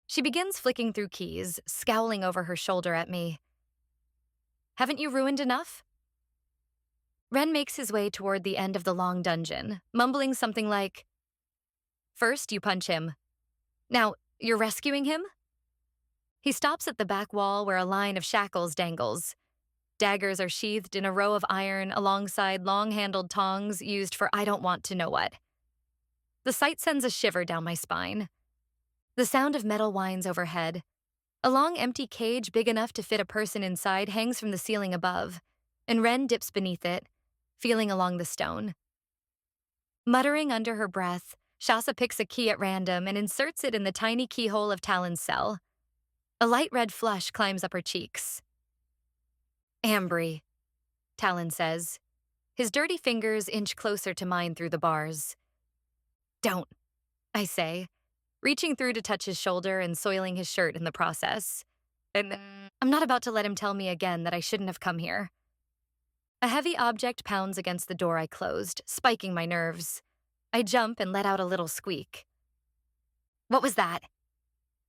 She begins flicking through keys, scowling over her shoulder at me. Haven't you ruined enough? Ren makes his way toward the end of the long dungeon, mumbling something like, First, you punch him. Now, you're rescuing him? He stops at the back wall where a line of shackles dangles. Daggers are sheathed in a row of iron alongside long-handled tongs used for I don't want to know what. The sight sends a shiver down my spine. The sound of metal whines overhead. A long empty cage big enough to fit a person inside hangs from the ceiling above, and Ren dips beneath it, feeling along the stone. Muttering under her breath, Shasa picks a key at random and inserts it in the tiny keyhole of Talon's cell. A light red flush climbs up her cheeks. Ambry, Talon says. His dirty fingers inch closer to mine through the bars. Don't, I say, reaching through to touch his shoulder and soiling his shirt in the process. And I'm not about to let him tell me again that I shouldn't have come here. A heavy object pounds against the door I closed, spiking my nerves. I jump and let out a little squeak. What was that?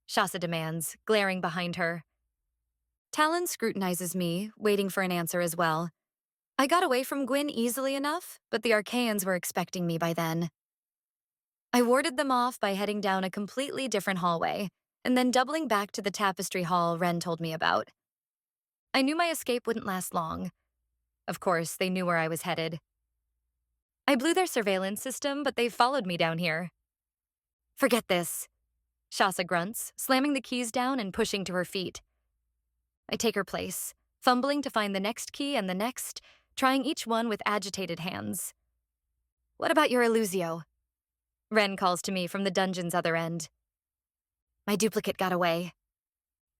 Shasa demands, glaring behind her. Talon scrutinizes me, waiting for an answer as well. I got away from Gwyn easily enough, but the Arcaians were expecting me by then. I warded them off by heading down a completely different hallway, and then doubling back to the tapestry hall Ren told me about. I knew my escape wouldn't last long. Of course, they knew where I was headed. I blew their surveillance system, but they followed me down here. Forget this, Shasa grunts, slamming the keys down and pushing to her feet. I take her place, fumbling to find the next key and the next, trying each one with agitated hands. What about your Illusio? Ren calls to me from the dungeon's other end. My duplicate got away.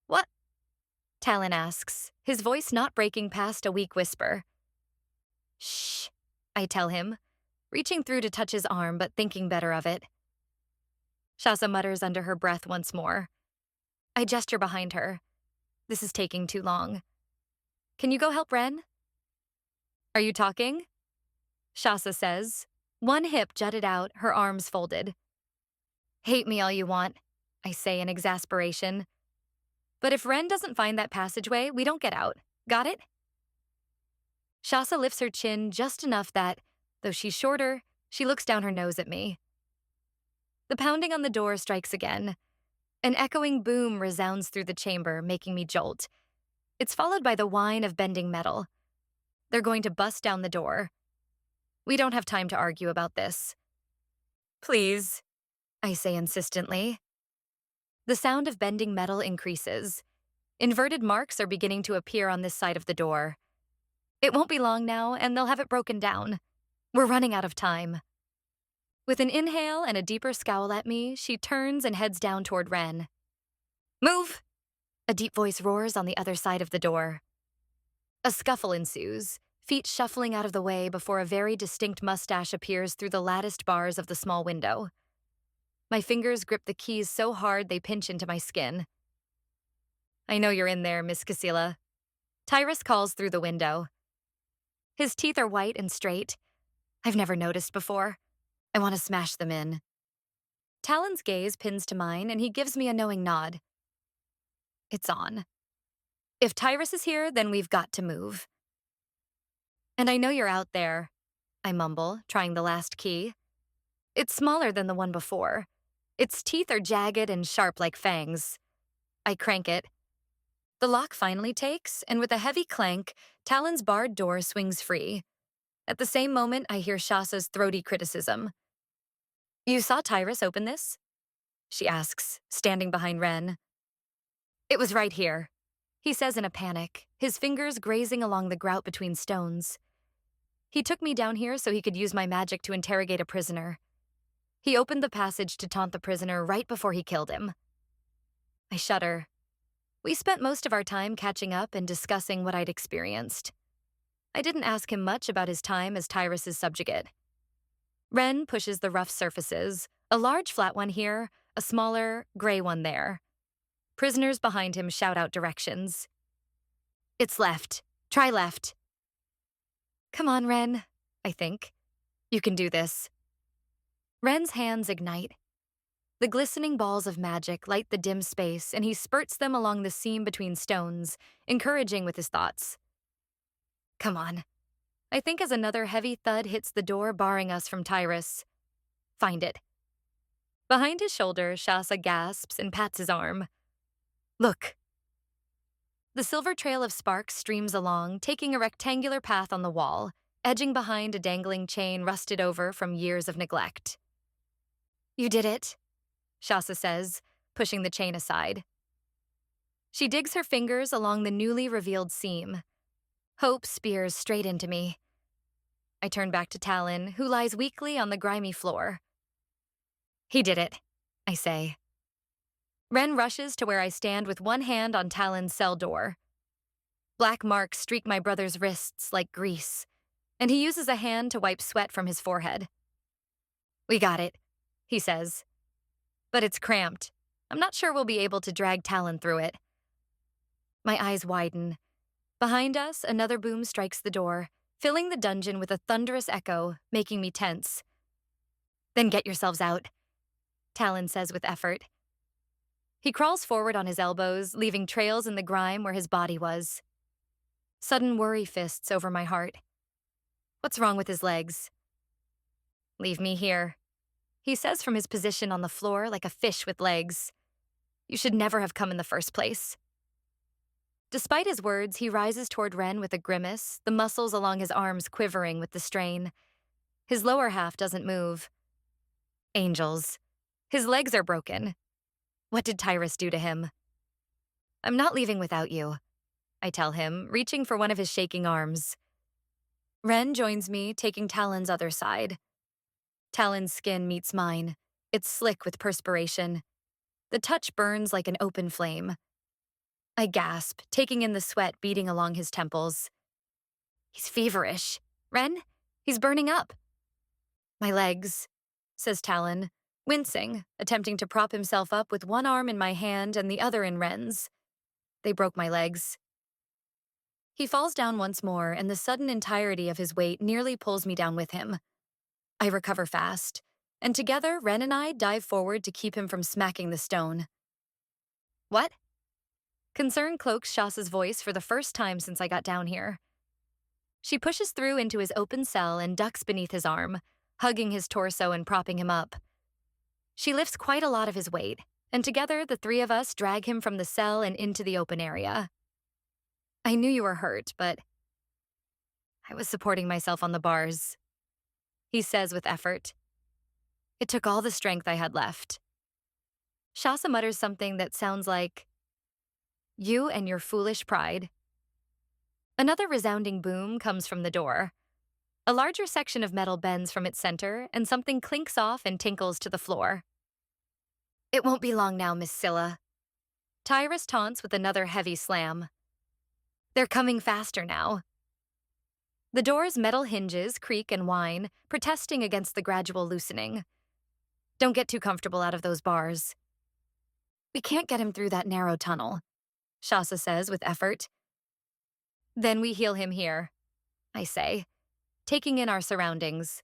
What? Talon asks, his voice not breaking past a weak whisper. Shh, I tell him, reaching through to touch his arm but thinking better of it. Shasa mutters under her breath once more. I gesture behind her. This is taking too long. Can you go help Ren? Are you talking? Shasa says, one hip jutted out, her arms folded. Hate me all you want, I say in exasperation. But if Ren doesn't find that passageway, we don't get out. Got it? Shasa lifts her chin just enough that, though she's shorter, she looks down her nose at me. The pounding on the door strikes again. An echoing boom resounds through the chamber, making me jolt. It's followed by the whine of bending metal. They're going to bust down the door. We don't have time to argue about this. Please, I say insistently. The sound of bending metal increases. Inverted marks are beginning to appear on this side of the door. It won't be long now, and they'll have it broken down. We're running out of time. With an inhale and a deeper scowl at me, she turns and heads down toward Ren. Move! A deep voice roars on the other side of the door. A scuffle ensues, feet shuffling out of the way before a very distinct mustache appears through the latticed bars of the small window. My fingers grip the keys so hard they pinch into my skin. I know you're in there, Miss Casilla. Tyrus calls through the window. His teeth are white and straight. I've never noticed before. I want to smash them in. Talon's gaze pins to mine, and he gives me a knowing nod. It's on. If Tyrus is here, then we've got to move. And I know you're out there, I mumble, trying the last key. It's smaller than the one before. Its teeth are jagged and sharp like fangs. I crank it. The lock finally takes, and with a heavy clank, Talon's barred door swings free. At the same moment, I hear Shasa's throaty criticism. You saw Tyrus open this? She asks, standing behind Ren. It was right here, he says in a panic, his fingers grazing along the grout between stones. He took me down here so he could use my magic to interrogate a prisoner. He opened the passage to taunt the prisoner right before he killed him. I shudder. We spent most of our time catching up and discussing what I'd experienced. I didn't ask him much about his time as Tyrus's subjugate. Ren pushes the rough surfaces, a large flat one here, a smaller, gray one there. Prisoners behind him shout out directions. It's left. Try left. Come on, Ren, I think. You can do this. Ren's hands ignite. The glistening balls of magic light the dim space, and he spurts them along the seam between stones, encouraging with his thoughts. Come on. I think as another heavy thud hits the door barring us from Tyrus. Find it. Behind his shoulder, Shasa gasps and pats his arm. Look. The silver trail of sparks streams along, taking a rectangular path on the wall, edging behind a dangling chain rusted over from years of neglect. You did it, Shasa says, pushing the chain aside. She digs her fingers along the newly revealed seam. Hope spears straight into me. I turn back to Talon, who lies weakly on the grimy floor. He did it, I say. Ren rushes to where I stand with one hand on Talon's cell door. Black marks streak my brother's wrists like grease, and he uses a hand to wipe sweat from his forehead. We got it, he says. But it's cramped. I'm not sure we'll be able to drag Talon through it. My eyes widen. Behind us, another boom strikes the door, filling the dungeon with a thunderous echo, making me tense. Then get yourselves out, Talon says with effort. He crawls forward on his elbows, leaving trails in the grime where his body was. Sudden worry fists over my heart. What's wrong with his legs? Leave me here, he says from his position on the floor like a fish with legs. You should never have come in the first place. Despite his words, he rises toward Ren with a grimace, the muscles along his arms quivering with the strain. His lower half doesn't move. Angels. His legs are broken. What did Tyrus do to him? I'm not leaving without you, I tell him, reaching for one of his shaking arms. Ren joins me, taking Talon's other side. Talon's skin meets mine. It's slick with perspiration. The touch burns like an open flame. I gasp, taking in the sweat beading along his temples. He's feverish. Ren, he's burning up. My legs, says Talon, wincing, attempting to prop himself up with one arm in my hand and the other in Ren's. They broke my legs. He falls down once more, and the sudden entirety of his weight nearly pulls me down with him. I recover fast, and together Ren and I dive forward to keep him from smacking the stone. What? Concern cloaks Shasa's voice for the first time since I got down here. She pushes through into his open cell and ducks beneath his arm, hugging his torso and propping him up. She lifts quite a lot of his weight, and together the three of us drag him from the cell and into the open area. I knew you were hurt, but I was supporting myself on the bars, he says with effort. It took all the strength I had left. Shasa mutters something that sounds like, you and your foolish pride. Another resounding boom comes from the door. A larger section of metal bends from its center, and something clinks off and tinkles to the floor. It won't be long now, Miss Scylla. Tyrus taunts with another heavy slam. They're coming faster now. The door's metal hinges creak and whine, protesting against the gradual loosening. Don't get too comfortable out of those bars. We can't get him through that narrow tunnel, Shasa says with effort. Then we heal him here, I say, taking in our surroundings.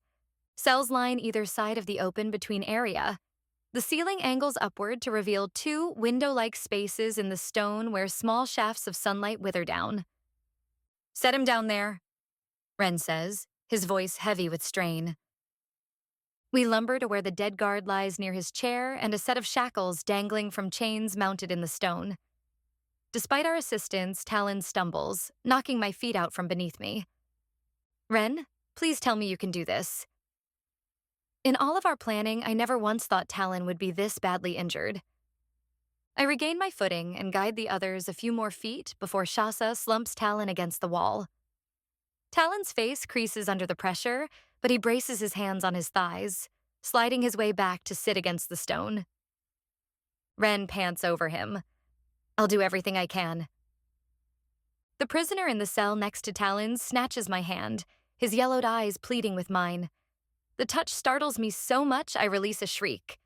Cells line either side of the open between area. The ceiling angles upward to reveal two window-like spaces in the stone where small shafts of sunlight wither down. "Set him down there," Ren says, his voice heavy with strain. We lumber to where the dead guard lies near his chair and a set of shackles dangling from chains mounted in the stone. Despite our assistance, Talon stumbles, knocking my feet out from beneath me. "Ren, please tell me you can do this." In all of our planning, I never once thought Talon would be this badly injured. I regain my footing and guide the others a few more feet before Shasa slumps Talon against the wall. Talon's face creases under the pressure, but he braces his hands on his thighs, sliding his way back to sit against the stone. Ren pants over him. "I'll do everything I can." The prisoner in the cell next to Talon snatches my hand, his yellowed eyes pleading with mine. The touch startles me so much I release a shriek.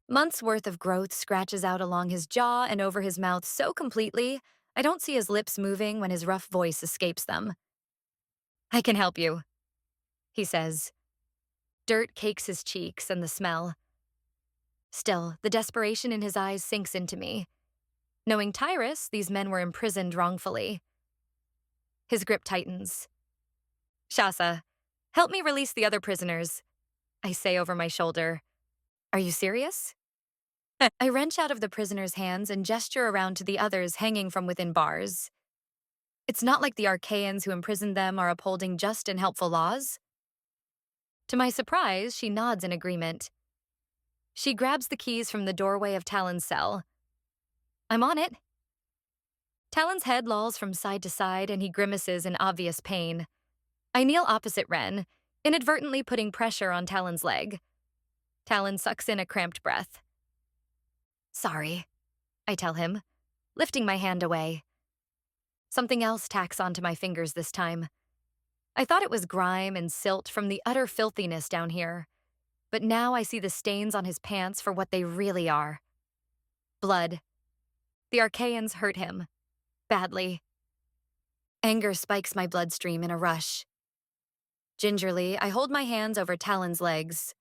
Months' worth of growth scratches out along his jaw and over his mouth so completely, I don't see his lips moving when his rough voice escapes them. "I can help you," he says. Dirt cakes his cheeks and the smell. Still, the desperation in his eyes sinks into me. Knowing Tyrus, these men were imprisoned wrongfully. His grip tightens. "Shasa, help me release the other prisoners," I say over my shoulder. "Are you serious?" I wrench out of the prisoner's hands and gesture around to the others hanging from within bars. It's not like the Arcaians who imprisoned them are upholding just and helpful laws. To my surprise, she nods in agreement. She grabs the keys from the doorway of Talon's cell. "I'm on it." Talon's head lolls from side to side and he grimaces in obvious pain. I kneel opposite Ren, inadvertently putting pressure on Talon's leg. Talon sucks in a cramped breath. "Sorry," I tell him, lifting my hand away. Something else tacks onto my fingers this time. I thought it was grime and silt from the utter filthiness down here, but now I see the stains on his pants for what they really are. Blood. The Arcaians hurt him. Badly. Anger spikes my bloodstream in a rush. Gingerly, I hold my hands over Talon's legs.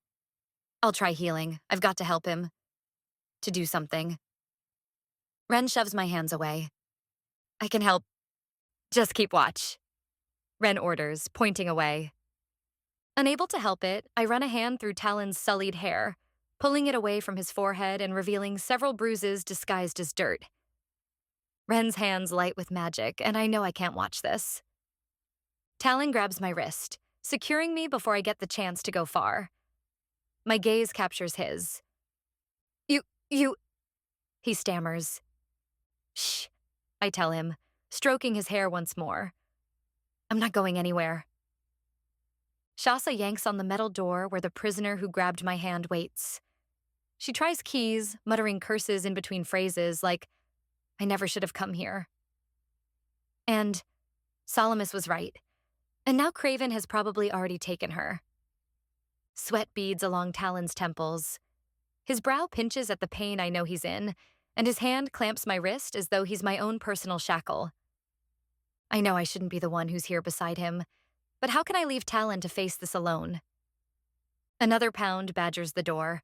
"I'll try healing. I've got to help him. To do something." Ren shoves my hands away. "I can help. Just keep watch," Ren orders, pointing away. Unable to help it, I run a hand through Talon's sullied hair, pulling it away from his forehead and revealing several bruises disguised as dirt. Ren's hands light with magic, and I know I can't watch this. Talon grabs my wrist, securing me before I get the chance to go far. My gaze captures his. You, he stammers. "Shh," I tell him, stroking his hair once more. "I'm not going anywhere." Shasa yanks on the metal door where the prisoner who grabbed my hand waits. She tries keys, muttering curses in between phrases like, "I never should have come here." And Salamis was right. And now Craven has probably already taken her. Sweat beads along Talon's temples. His brow pinches at the pain I know he's in, and his hand clamps my wrist as though he's my own personal shackle. I know I shouldn't be the one who's here beside him, but how can I leave Talon to face this alone? Another pound badgers the door.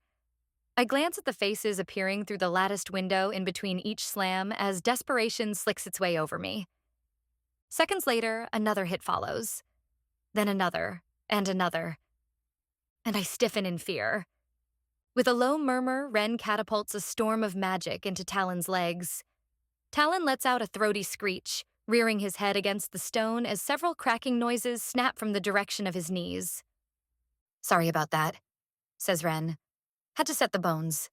I glance at the faces appearing through the latticed window in between each slam as desperation slicks its way over me. Seconds later, another hit follows. Then another, and another. And I stiffen in fear. With a low murmur, Ren catapults a storm of magic into Talon's legs. Talon lets out a throaty screech, rearing his head against the stone as several cracking noises snap from the direction of his knees. "Sorry about that," says Ren. "Had to set the bones."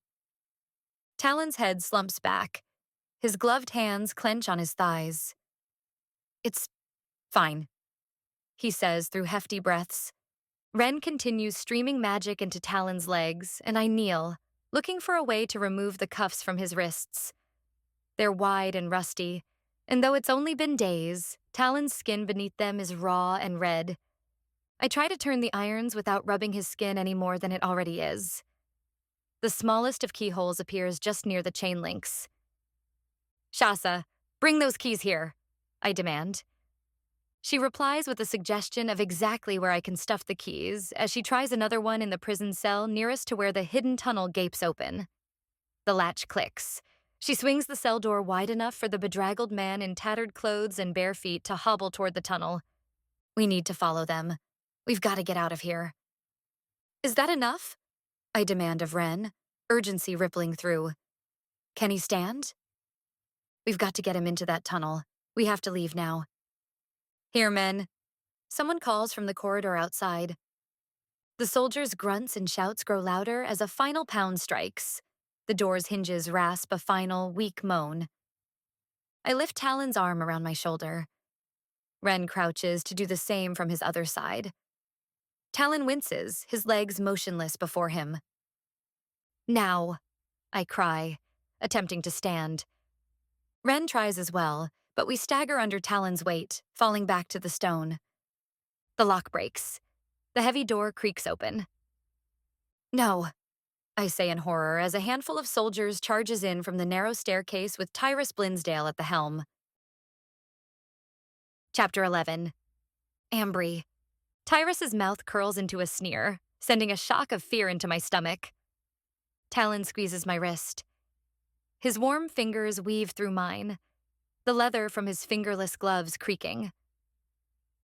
Talon's head slumps back. His gloved hands clench on his thighs. "It's fine," he says through hefty breaths. Ren continues streaming magic into Talon's legs, and I kneel, looking for a way to remove the cuffs from his wrists. They're wide and rusty, and though it's only been days, Talon's skin beneath them is raw and red. I try to turn the irons without rubbing his skin any more than it already is. The smallest of keyholes appears just near the chain links. "Shasa, bring those keys here," I demand. She replies with a suggestion of exactly where I can stuff the keys as she tries another one in the prison cell nearest to where the hidden tunnel gapes open. The latch clicks. She swings the cell door wide enough for the bedraggled man in tattered clothes and bare feet to hobble toward the tunnel. We need to follow them. We've got to get out of here. Is that enough? I demand of Ren, urgency rippling through. Can he stand? We've got to get him into that tunnel. We have to leave now. Here, men. Someone calls from the corridor outside. The soldiers' grunts and shouts grow louder as a final pound strikes. The door's hinges rasp a final, weak moan. I lift Talon's arm around my shoulder. Ren crouches to do the same from his other side. Talon winces, his legs motionless before him. Now, I cry, attempting to stand. Ren tries as well, but we stagger under Talon's weight, falling back to the stone. The lock breaks. The heavy door creaks open. No, I say in horror as a handful of soldiers charges in from the narrow staircase with Tyrus Blinsdale at the helm. Chapter 11. Ambry. Tyrus's mouth curls into a sneer, sending a shock of fear into my stomach. Talon squeezes my wrist. His warm fingers weave through mine, the leather from his fingerless gloves creaking.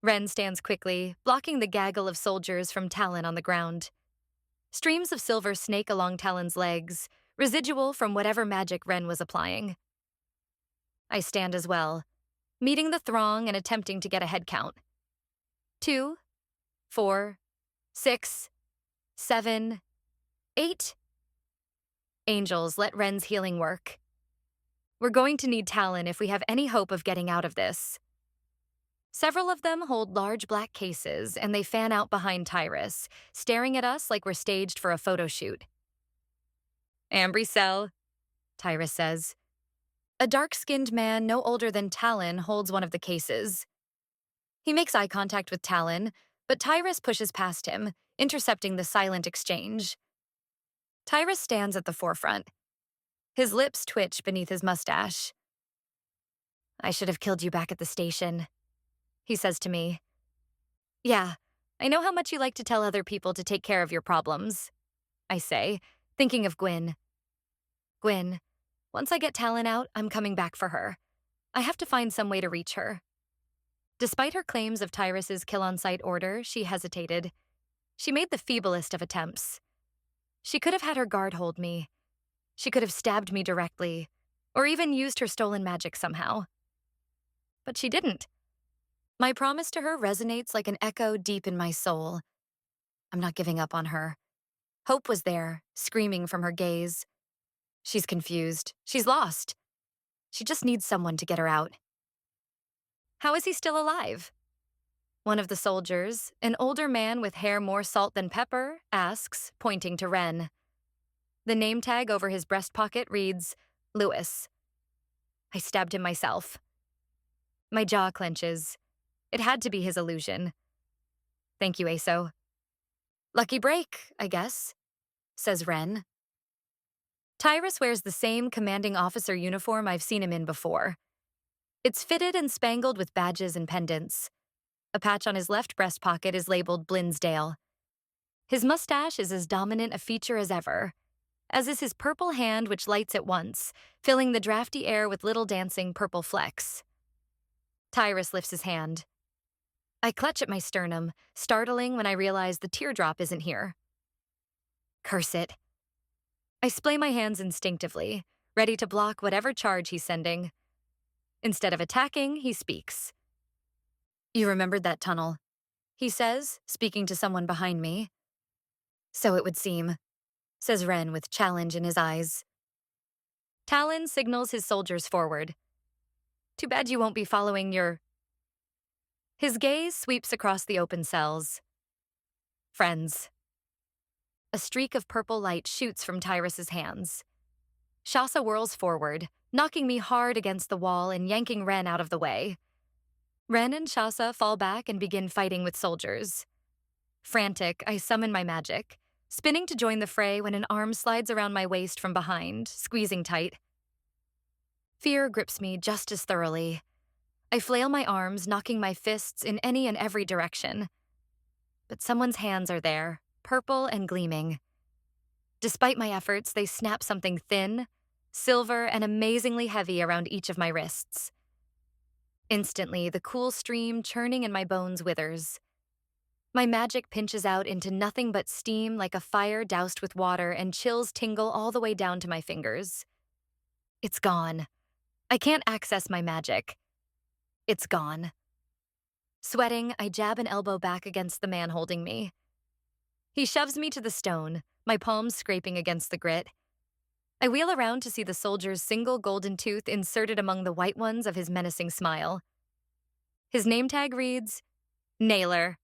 Ren stands quickly, blocking the gaggle of soldiers from Talon on the ground. Streams of silver snake along Talon's legs, residual from whatever magic Ren was applying. I stand as well, meeting the throng and attempting to get a head count. 2, 4, 6, 7, 8. Angels, let Ren's healing work. We're going to need Talon if we have any hope of getting out of this. Several of them hold large black cases, and they fan out behind Tyrus, staring at us like we're staged for a photo shoot. Ambry cell, Tyrus says. A dark-skinned man no older than Talon holds one of the cases. He makes eye contact with Talon, but Tyrus pushes past him, intercepting the silent exchange. Tyrus stands at the forefront. His lips twitch beneath his mustache. I should have killed you back at the station, he says to me. Yeah, I know how much you like to tell other people to take care of your problems, I say, thinking of Gwyn. Gwyn, once I get Talon out, I'm coming back for her. I have to find some way to reach her. Despite her claims of Tyrus's kill-on-sight order, she hesitated. She made the feeblest of attempts. She could have had her guard hold me. She could have stabbed me directly, or even used her stolen magic somehow. But she didn't. My promise to her resonates like an echo deep in my soul. I'm not giving up on her. Hope was there, screaming from her gaze. She's confused. She's lost. She just needs someone to get her out. How is he still alive? One of the soldiers, an older man with hair more salt than pepper, asks, pointing to Ren. The name tag over his breast pocket reads, Lewis. I stabbed him myself. My jaw clenches. It had to be his illusion. Thank you, Aso. Lucky break, I guess, says Ren. Tyrus wears the same commanding officer uniform I've seen him in before. It's fitted and spangled with badges and pendants. A patch on his left breast pocket is labeled Blinsdale. His mustache is as dominant a feature as ever, as is his purple hand which lights at once, filling the drafty air with little dancing purple flecks. Tyrus lifts his hand. I clutch at my sternum, startling when I realize the teardrop isn't here. Curse it. I splay my hands instinctively, ready to block whatever charge he's sending. Instead of attacking, he speaks. You remembered that tunnel, he says, speaking to someone behind me. So it would seem, says Ren with challenge in his eyes. Talon signals his soldiers forward. Too bad you won't be following your... His gaze sweeps across the open cells. Friends. A streak of purple light shoots from Tyrus's hands. Shasa whirls forward, knocking me hard against the wall and yanking Ren out of the way. Ren and Shasa fall back and begin fighting with soldiers. Frantic, I summon my magic, spinning to join the fray when an arm slides around my waist from behind, squeezing tight. Fear grips me just as thoroughly. I flail my arms, knocking my fists in any and every direction. But someone's hands are there, purple and gleaming. Despite my efforts, they snap something thin, silver, and amazingly heavy around each of my wrists. Instantly, the cool stream churning in my bones withers. My magic pinches out into nothing but steam like a fire doused with water, and chills tingle all the way down to my fingers. It's gone. I can't access my magic. It's gone. Sweating, I jab an elbow back against the man holding me. He shoves me to the stone, my palms scraping against the grit. I wheel around to see the soldier's single golden tooth inserted among the white ones of his menacing smile. His name tag reads, Nailer.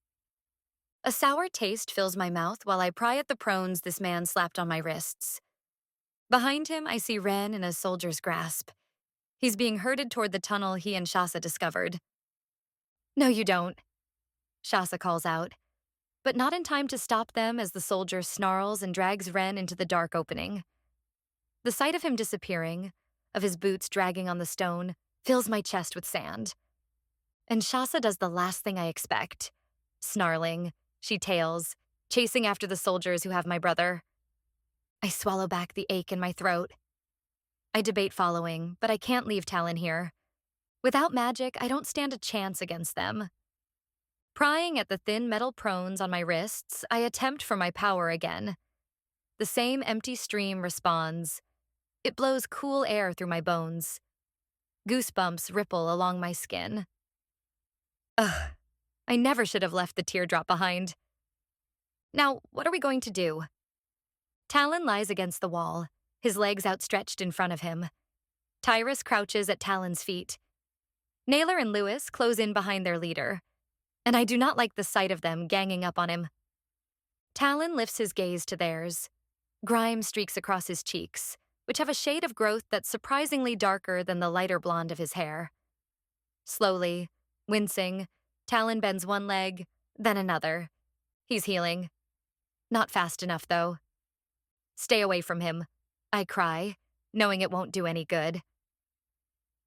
A sour taste fills my mouth while I pry at the prones this man slapped on my wrists. Behind him, I see Ren in a soldier's grasp. He's being herded toward the tunnel he and Shasa discovered. No, you don't, Shasa calls out, but not in time to stop them as the soldier snarls and drags Ren into the dark opening. The sight of him disappearing, of his boots dragging on the stone, fills my chest with sand. And Shasa does the last thing I expect. Snarling, she tails, chasing after the soldiers who have my brother. I swallow back the ache in my throat. I debate following, but I can't leave Talon here. Without magic, I don't stand a chance against them. Prying at the thin metal prones on my wrists, I attempt for my power again. The same empty stream responds. It blows cool air through my bones. Goosebumps ripple along my skin. Ugh, I never should have left the teardrop behind. Now, what are we going to do? Talon lies against the wall, his legs outstretched in front of him. Tyrus crouches at Talon's feet. Nailer and Lewis close in behind their leader, and I do not like the sight of them ganging up on him. Talon lifts his gaze to theirs. Grime streaks across his cheeks, which have a shade of growth that's surprisingly darker than the lighter blonde of his hair. Slowly, wincing, Talon bends one leg, then another. He's healing. Not fast enough, though. Stay away from him, I cry, knowing it won't do any good.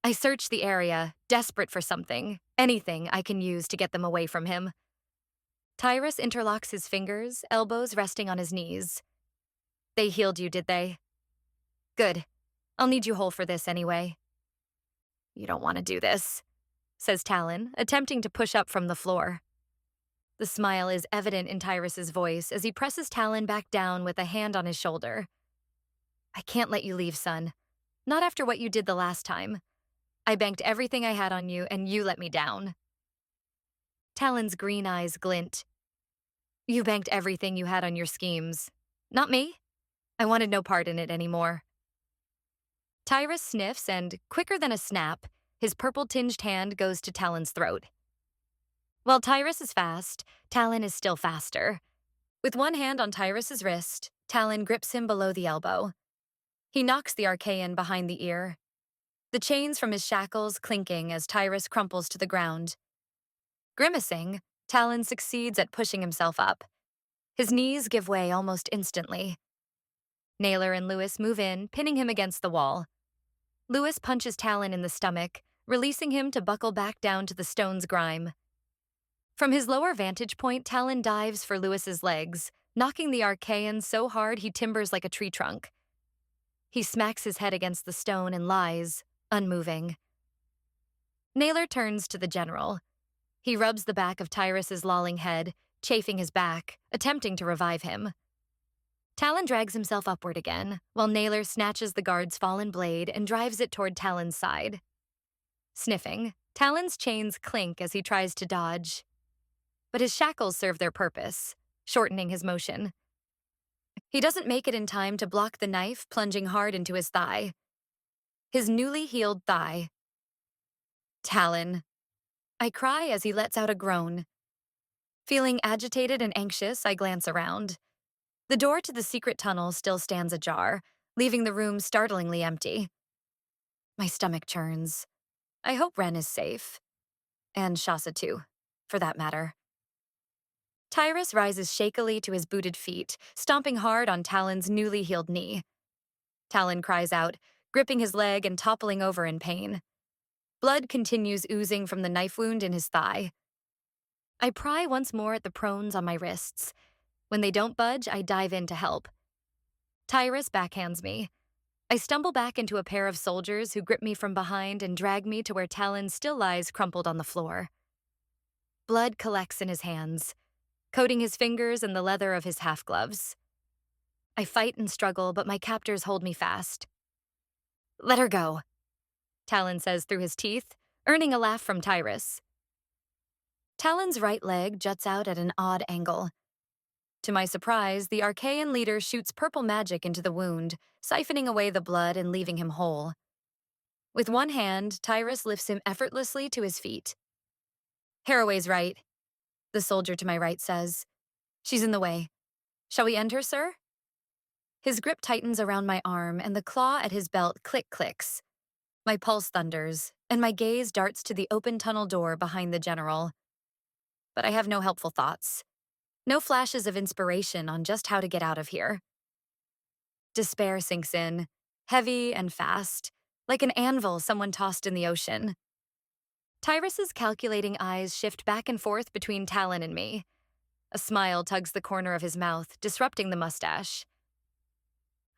I search the area, desperate for something, anything I can use to get them away from him. Tyrus interlocks his fingers, elbows resting on his knees. They healed you, did they? Good. I'll need you whole for this anyway. You don't want to do this, says Talon, attempting to push up from the floor. The smile is evident in Tyrus's voice as he presses Talon back down with a hand on his shoulder. I can't let you leave, son. Not after what you did the last time. I banked everything I had on you, and you let me down. Talon's green eyes glint. You banked everything you had on your schemes. Not me. I wanted no part in it anymore. Tyrus sniffs and, quicker than a snap, his purple-tinged hand goes to Talon's throat. While Tyrus is fast, Talon is still faster. With one hand on Tyrus's wrist, Talon grips him below the elbow. He knocks the Arcaian behind the ear. The chains from his shackles clinking as Tyrus crumples to the ground. Grimacing, Talon succeeds at pushing himself up. His knees give way almost instantly. Nailer and Lewis move in, pinning him against the wall. Lewis punches Talon in the stomach, releasing him to buckle back down to the stone's grime. From his lower vantage point, Talon dives for Lewis's legs, knocking the Arcaian so hard he timbers like a tree trunk. He smacks his head against the stone and lies, unmoving. Nailer turns to the general. He rubs the back of Tyrus's lolling head, chafing his back, attempting to revive him. Talon drags himself upward again, while Nailer snatches the guard's fallen blade and drives it toward Talon's side. Sniffing, Talon's chains clink as he tries to dodge. But his shackles serve their purpose, shortening his motion. He doesn't make it in time to block the knife plunging hard into his thigh. His newly healed thigh. Talon. I cry as he lets out a groan. Feeling agitated and anxious, I glance around. The door to the secret tunnel still stands ajar, leaving the room startlingly empty. My stomach churns. I hope Ren is safe. And Shasa too, for that matter. Tyrus rises shakily to his booted feet, stomping hard on Talon's newly healed knee. Talon cries out, gripping his leg and toppling over in pain. Blood continues oozing from the knife wound in his thigh. I pry once more at the prones on my wrists. When they don't budge, I dive in to help. Tyrus backhands me. I stumble back into a pair of soldiers who grip me from behind and drag me to where Talon still lies crumpled on the floor. Blood collects in his hands, coating his fingers and the leather of his half-gloves. I fight and struggle, but my captors hold me fast. "Let her go," Talon says through his teeth, earning a laugh from Tyrus. Talon's right leg juts out at an odd angle. To my surprise, the Arcaian leader shoots purple magic into the wound, siphoning away the blood and leaving him whole. With one hand, Tyrus lifts him effortlessly to his feet. "Haraway's right," the soldier to my right says. "She's in the way. Shall we end her, sir?" His grip tightens around my arm, and the claw at his belt clicks. My pulse thunders, and my gaze darts to the open tunnel door behind the general. But I have no helpful thoughts. No flashes of inspiration on just how to get out of here. Despair sinks in, heavy and fast, like an anvil someone tossed in the ocean. Tyrus's calculating eyes shift back and forth between Talon and me. A smile tugs the corner of his mouth, disrupting the mustache.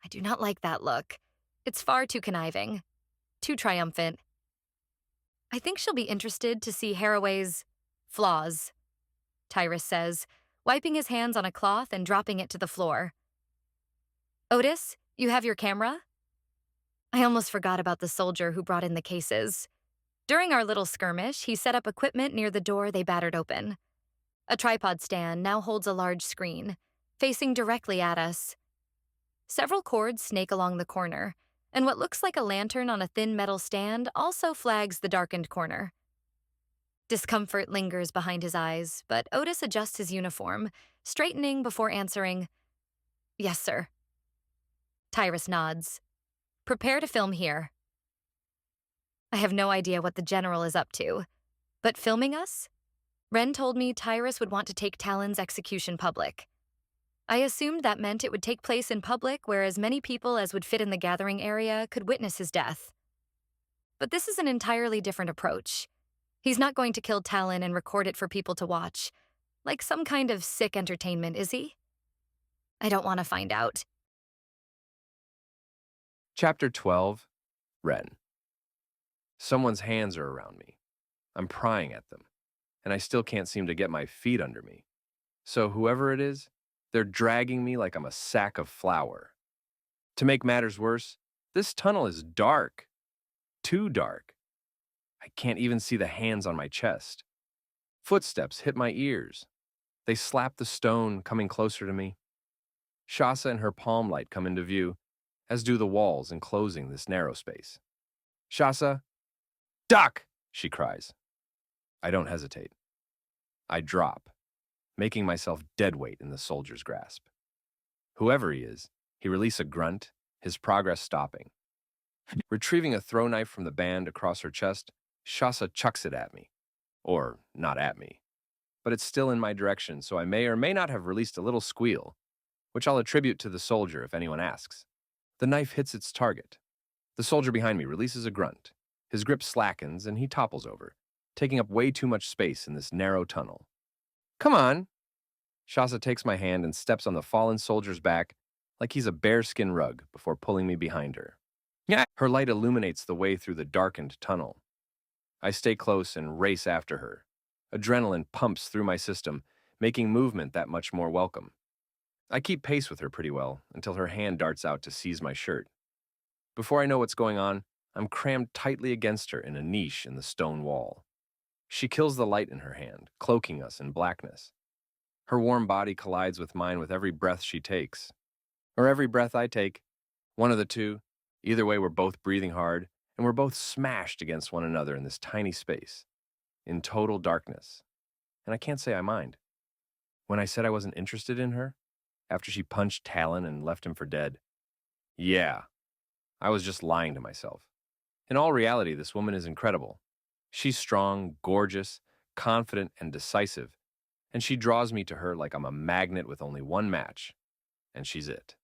I do not like that look. It's far too conniving, too triumphant. "I think she'll be interested to see Haraway's flaws," Tyrus says, wiping his hands on a cloth and dropping it to the floor. "Otis, you have your camera?" I almost forgot about the soldier who brought in the cases. During our little skirmish, he set up equipment near the door they battered open. A tripod stand now holds a large screen, facing directly at us. Several cords snake along the corner, and what looks like a lantern on a thin metal stand also flags the darkened corner. Discomfort lingers behind his eyes, but Otis adjusts his uniform, straightening before answering, "Yes, sir." Tyrus nods. "Prepare to film here." I have no idea what the general is up to, but filming us? Ren told me Tyrus would want to take Talon's execution public. I assumed that meant it would take place in public where as many people as would fit in the gathering area could witness his death. But this is an entirely different approach. He's not going to kill Talon and record it for people to watch, like some kind of sick entertainment, is he? I don't want to find out. Chapter 12, Ren. Someone's hands are around me. I'm prying at them, and I still can't seem to get my feet under me. So whoever it is, they're dragging me like I'm a sack of flour. To make matters worse, this tunnel is dark. Too dark. I can't even see the hands on my chest. Footsteps hit my ears. They slap the stone, coming closer to me. Shasa and her palm light come into view, as do the walls enclosing this narrow space. "Shasa, duck!" she cries. I don't hesitate. I drop, making myself dead weight in the soldier's grasp. Whoever he is, he releases a grunt, his progress stopping. Retrieving a throw knife from the band across her chest, Shasa chucks it at me. Or not at me. But it's still in my direction, so I may or may not have released a little squeal, which I'll attribute to the soldier if anyone asks. The knife hits its target. The soldier behind me releases a grunt. His grip slackens and he topples over, taking up way too much space in this narrow tunnel. "Come on!" Shasa takes my hand and steps on the fallen soldier's back like he's a bearskin rug before pulling me behind her. Yeah. Her light illuminates the way through the darkened tunnel. I stay close and race after her. Adrenaline pumps through my system, making movement that much more welcome. I keep pace with her pretty well until her hand darts out to seize my shirt. Before I know what's going on, I'm crammed tightly against her in a niche in the stone wall. She kills the light in her hand, cloaking us in blackness. Her warm body collides with mine with every breath she takes. Or every breath I take. One of the two. Either way, we're both breathing hard, and we're both smashed against one another in this tiny space, in total darkness. And I can't say I mind. When I said I wasn't interested in her, after she punched Talon and left him for dead, yeah, I was just lying to myself. In all reality, this woman is incredible. She's strong, gorgeous, confident, and decisive, and she draws me to her like I'm a magnet with only one match, and she's it.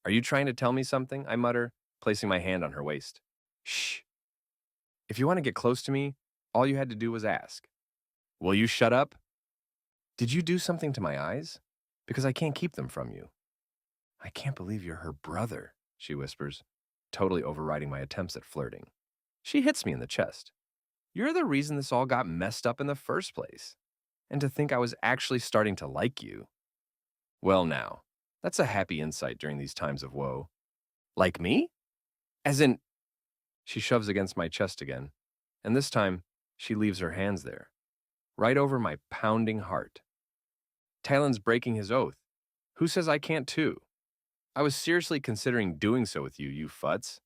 "Are you trying to tell me something?" I mutter, placing my hand on her waist. "Shh." If you want to get close to me, all you had to do was ask. Will you shut up? Did you do something to my eyes? Because I can't keep them from you. I can't believe you're her brother, she whispers, totally overriding my attempts at flirting. She hits me in the chest. You're the reason this all got messed up in the first place. And to think I was actually starting to like you. Well now, that's a happy insight during these times of woe. Like me? As in, she shoves against my chest again, and this time she leaves her hands there, right over my pounding heart. Talon's breaking his oath. Who says I can't too? I was seriously considering doing so with you, you futz.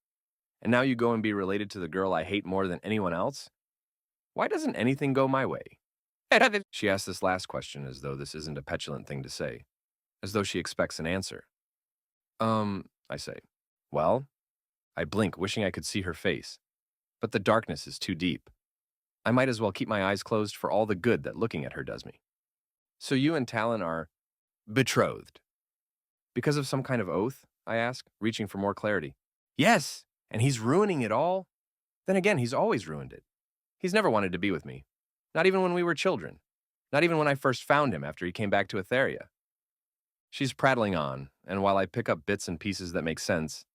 And now you go and be related to the girl I hate more than anyone else? Why doesn't anything go my way? She asks this last question as though this isn't a petulant thing to say, as though she expects an answer. I say. Well? I blink, wishing I could see her face. But the darkness is too deep. I might as well keep my eyes closed for all the good that looking at her does me. So you and Talon are betrothed. Because of some kind of oath? I ask, reaching for more clarity. Yes, and he's ruining it all. Then again, he's always ruined it. He's never wanted to be with me. Not even when we were children. Not even when I first found him after he came back to Etheria. She's prattling on, and while I pick up bits and pieces that make sense,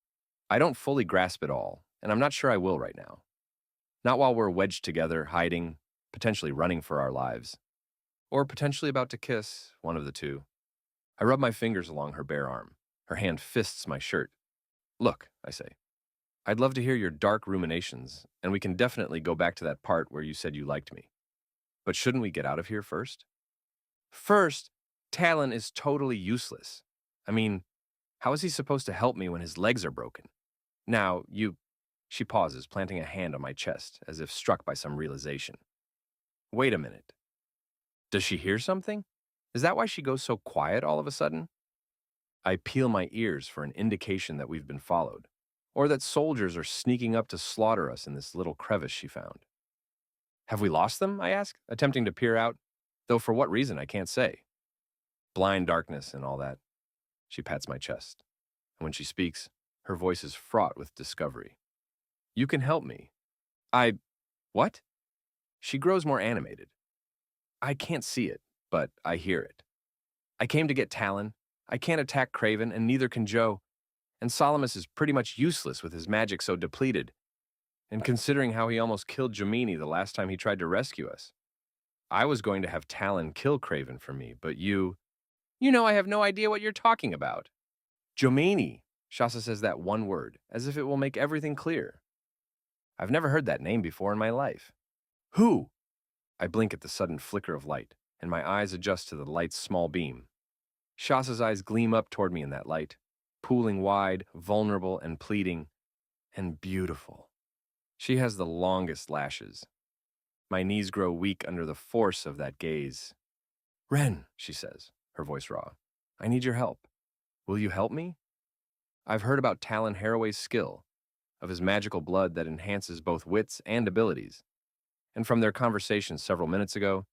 I don't fully grasp it all, and I'm not sure I will right now. Not while we're wedged together, hiding, potentially running for our lives. Or potentially about to kiss, one of the two. I rub my fingers along her bare arm. Her hand fists my shirt. Look, I say. I'd love to hear your dark ruminations, and we can definitely go back to that part where you said you liked me. But shouldn't we get out of here first? First, Talon is totally useless. I mean, how is he supposed to help me when his legs are broken? Now, She pauses, planting a hand on my chest, as if struck by some realization. Wait a minute. Does she hear something? Is that why she goes so quiet all of a sudden? I peel my ears for an indication that we've been followed, or that soldiers are sneaking up to slaughter us in this little crevice she found. Have we lost them? I ask, attempting to peer out, though for what reason I can't say. Blind darkness and all that. She pats my chest, and when she speaks, her voice is fraught with discovery. You can help me. What? She grows more animated. I can't see it, but I hear it. I came to get Talon. I can't attack Craven, and neither can Joe. And Solomus is pretty much useless with his magic so depleted. And considering how he almost killed Jomini the last time he tried to rescue us. I was going to have Talon kill Craven for me, but you know I have no idea what you're talking about. Jomini, Shasa says that one word, as if it will make everything clear. I've never heard that name before in my life. Who? I blink at the sudden flicker of light, and my eyes adjust to the light's small beam. Shasa's eyes gleam up toward me in that light, pooling wide, vulnerable, and pleading, and beautiful. She has the longest lashes. My knees grow weak under the force of that gaze. Ren, she says, her voice raw, I need your help. Will you help me? I've heard about Talon Haraway's skill, of his magical blood that enhances both wits and abilities. And from their conversation several minutes ago,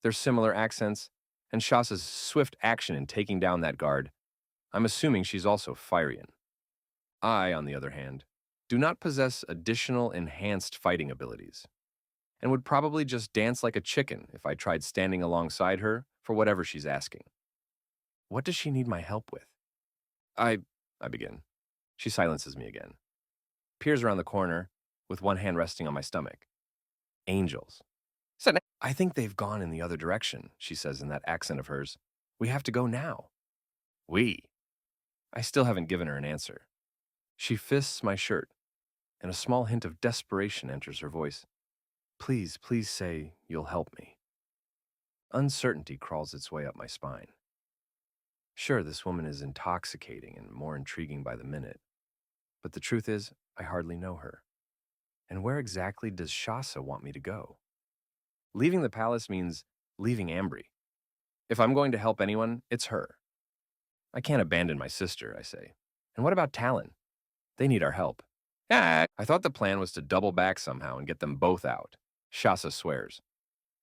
their similar accents, and Shasa's swift action in taking down that guard, I'm assuming she's also Firian. I, on the other hand, do not possess additional enhanced fighting abilities, and would probably just dance like a chicken if I tried standing alongside her for whatever she's asking. What does she need my help with? I begin. She silences me again. Peers around the corner, with one hand resting on my stomach. Angels. I think they've gone in the other direction, she says in that accent of hers. We have to go now. We. I still haven't given her an answer. She fists my shirt, and a small hint of desperation enters her voice. Please, please say you'll help me. Uncertainty crawls its way up my spine. Sure, this woman is intoxicating and more intriguing by the minute, but the truth is, I hardly know her. And where exactly does Shasa want me to go? Leaving the palace means leaving Ambry. If I'm going to help anyone, it's her. I can't abandon my sister, I say. And what about Talon? They need our help. I thought the plan was to double back somehow and get them both out. Shasa swears.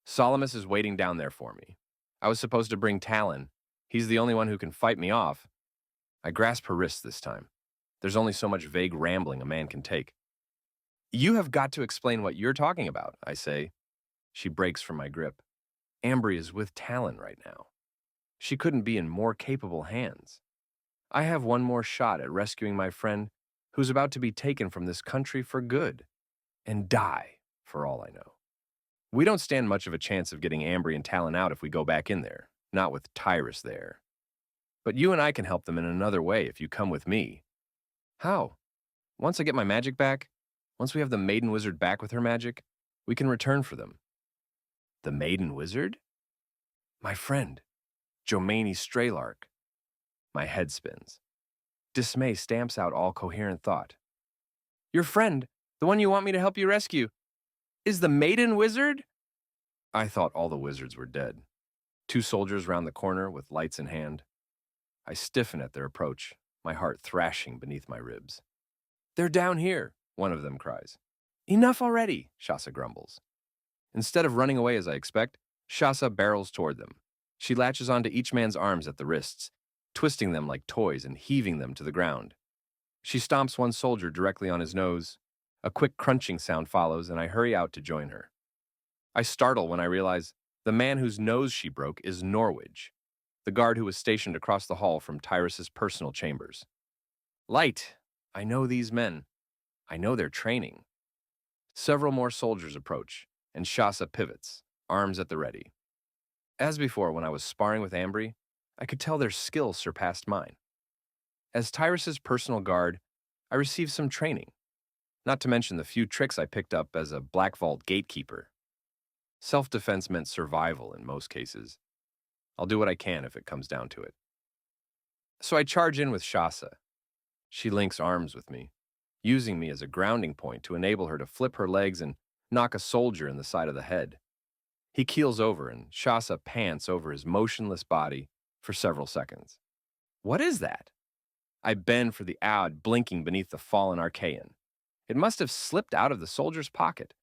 Solomus is waiting down there for me. I was supposed to bring Talon. He's the only one who can fight me off. I grasp her wrist this time. There's only so much vague rambling a man can take. You have got to explain what you're talking about, I say. She breaks from my grip. Ambry is with Talon right now. She couldn't be in more capable hands. I have one more shot at rescuing my friend who's about to be taken from this country for good and die, for all I know. We don't stand much of a chance of getting Ambry and Talon out if we go back in there, not with Tyrus there. But you and I can help them in another way if you come with me. How? Once I get my magic back, once we have the Maiden Wizard back with her magic, we can return for them. The Maiden Wizard? My friend, Jomani Straylark. My head spins. Dismay stamps out all coherent thought. Your friend, the one you want me to help you rescue, is the Maiden Wizard? I thought all the wizards were dead. Two soldiers round the corner with lights in hand. I stiffen at their approach, my heart thrashing beneath my ribs. They're down here, one of them cries. Enough already, Shasa grumbles. Instead of running away as I expect, Shasa barrels toward them. She latches onto each man's arms at the wrists, twisting them like toys and heaving them to the ground. She stomps one soldier directly on his nose. A quick crunching sound follows, and I hurry out to join her. I startle when I realize the man whose nose she broke is Norwich, the guard who was stationed across the hall from Tyrus's personal chambers. Light, I know these men. I know their training. Several more soldiers approach, and Shasa pivots, arms at the ready. As before, when I was sparring with Ambry, I could tell their skill surpassed mine. As Tyrus's personal guard, I received some training, not to mention the few tricks I picked up as a Black Vault gatekeeper. Self-defense meant survival in most cases. I'll do what I can if it comes down to it. So I charge in with Shasa. She links arms with me, using me as a grounding point to enable her to flip her legs and knock a soldier in the side of the head. He keels over and Shasa pants over his motionless body for several seconds. What is that? I bend for the odd blinking beneath the fallen Arcaian. It must have slipped out of the soldier's pocket.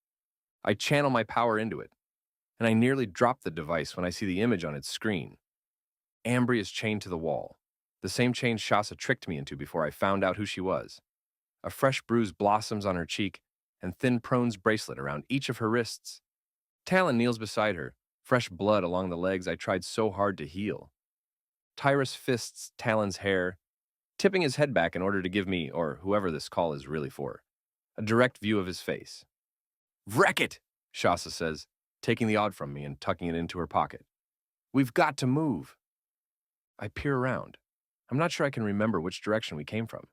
I channel my power into it, and I nearly drop the device when I see the image on its screen. Ambry is chained to the wall, the same chain Shasa tricked me into before I found out who she was. A fresh bruise blossoms on her cheek, and thin prone's bracelet around each of her wrists. Talon kneels beside her, fresh blood along the legs I tried so hard to heal. Tyrus fists Talon's hair, tipping his head back in order to give me, or whoever this call is really for, a direct view of his face. Wreck it, Shasa says, taking the odd from me and tucking it into her pocket. We've got to move. I peer around. I'm not sure I can remember which direction we came from.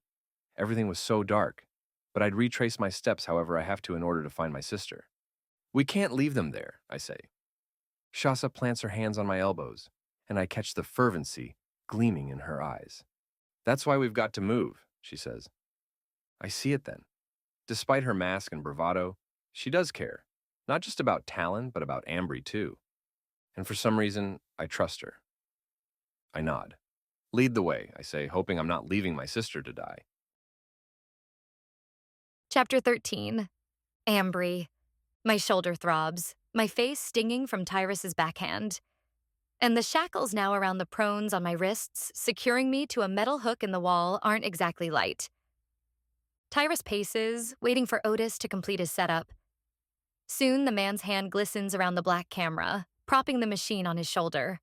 Everything was so dark, but I'd retrace my steps however I have to in order to find my sister. We can't leave them there, I say. Shasa plants her hands on my elbows, and I catch the fervency gleaming in her eyes. That's why we've got to move, she says. I see it then. Despite her mask and bravado, she does care, not just about Talon, but about Ambry too. And for some reason, I trust her. I nod. Lead the way, I say, hoping I'm not leaving my sister to die. Chapter 13. Ambry. My shoulder throbs, my face stinging from Tyrus's backhand. And the shackles now around the prones on my wrists, securing me to a metal hook in the wall, aren't exactly light. Tyrus paces, waiting for Otis to complete his setup. Soon the man's hand glistens around the black camera, propping the machine on his shoulder.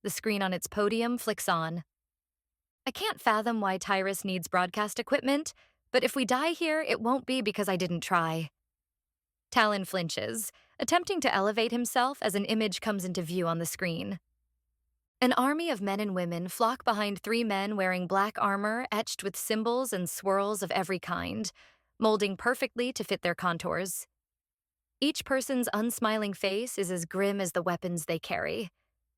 The screen on its podium flicks on. I can't fathom why Tyrus needs broadcast equipment, but if we die here, it won't be because I didn't try. Talon flinches, attempting to elevate himself as an image comes into view on the screen. An army of men and women flock behind three men wearing black armor etched with symbols and swirls of every kind, molding perfectly to fit their contours. Each person's unsmiling face is as grim as the weapons they carry,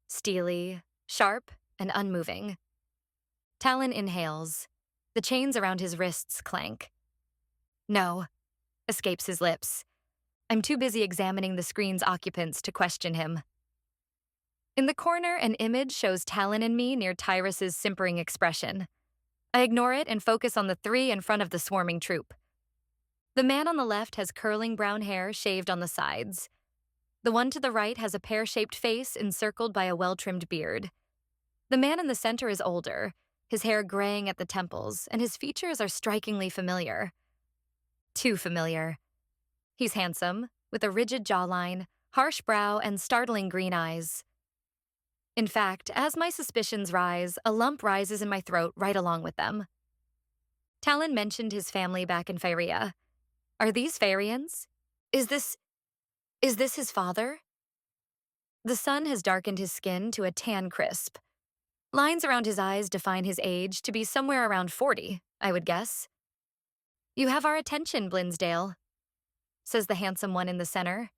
steely, sharp, and unmoving. Talon inhales. The chains around his wrists clank. No, escapes his lips. I'm too busy examining the screen's occupants to question him. In the corner, an image shows Talon and me near Tyrus's simpering expression. I ignore it and focus on the three in front of the swarming troop. The man on the left has curling brown hair shaved on the sides. The one to the right has a pear-shaped face encircled by a well-trimmed beard. The man in the center is older, his hair graying at the temples, and his features are strikingly familiar. Too familiar. He's handsome, with a rigid jawline, harsh brow, and startling green eyes. In fact, as my suspicions rise, a lump rises in my throat right along with them. Talon mentioned his family back in Phyrea. Are these Phaerians? Is this his father? The sun has darkened his skin to a tan crisp. Lines around his eyes define his age to be somewhere around 40, I would guess. You have our attention, Blinsdale, says the handsome one in the center.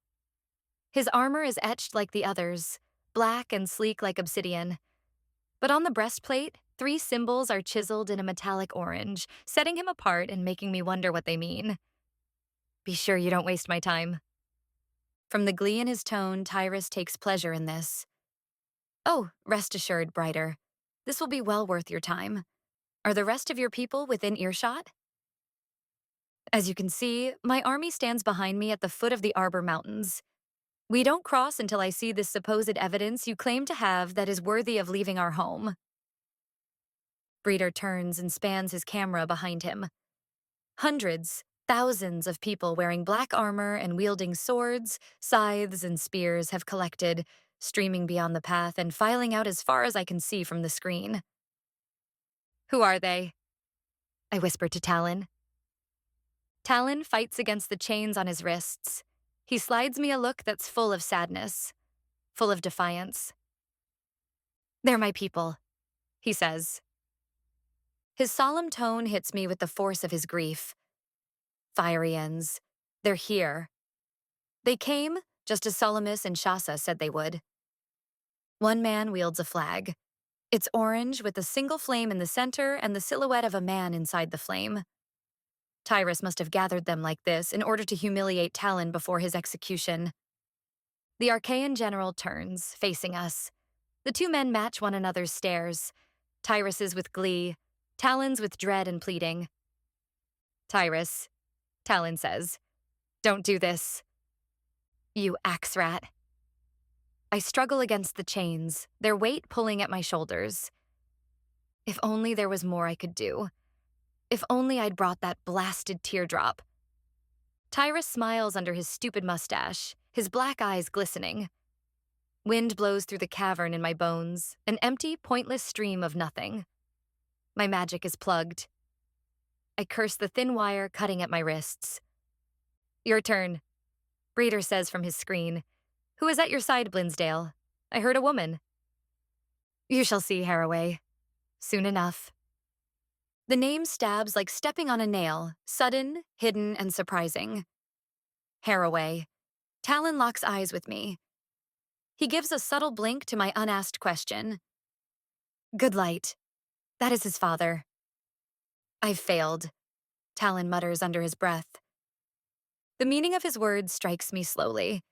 His armor is etched like the others, black and sleek like obsidian. But on the breastplate, 3 symbols are chiseled in a metallic orange, setting him apart and making me wonder what they mean. Be sure you don't waste my time. From the glee in his tone, Tyrus takes pleasure in this. Oh, rest assured, Brighter. This will be well worth your time. Are the rest of your people within earshot? As you can see, my army stands behind me at the foot of the Arbor Mountains. We don't cross until I see this supposed evidence you claim to have that is worthy of leaving our home. Breeder turns and spans his camera behind him. Hundreds, thousands of people wearing black armor and wielding swords, scythes, and spears have collected, streaming beyond the path and filing out as far as I can see from the screen. Who are they? I whisper to Talon. Talon fights against the chains on his wrists. He slides me a look that's full of sadness, full of defiance. They're my people, he says. His solemn tone hits me with the force of his grief. Phaerians, they're here. They came, just as Solemnis and Shasa said they would. One man wields a flag. It's orange with a single flame in the center and the silhouette of a man inside the flame. Tyrus must have gathered them like this in order to humiliate Talon before his execution. The Arcaian general turns, facing us. The 2 men match one another's stares. Tyrus's with glee, Talon's with dread and pleading. Tyrus, Talon says, don't do this. You axe rat. I struggle against the chains, their weight pulling at my shoulders. If only there was more I could do. If only I'd brought that blasted teardrop. Tyrus smiles under his stupid mustache, his black eyes glistening. Wind blows through the cavern in my bones, an empty, pointless stream of nothing. My magic is plugged. I curse the thin wire cutting at my wrists. Your turn, Breeder says from his screen. Who is at your side, Blinsdale? I heard a woman. You shall see, Haraway. Soon enough. The name stabs like stepping on a nail, sudden, hidden, and surprising. Haraway. Talon locks eyes with me. He gives a subtle blink to my unasked question. Good light. That is his father. I've failed, Talon mutters under his breath. The meaning of his words strikes me slowly.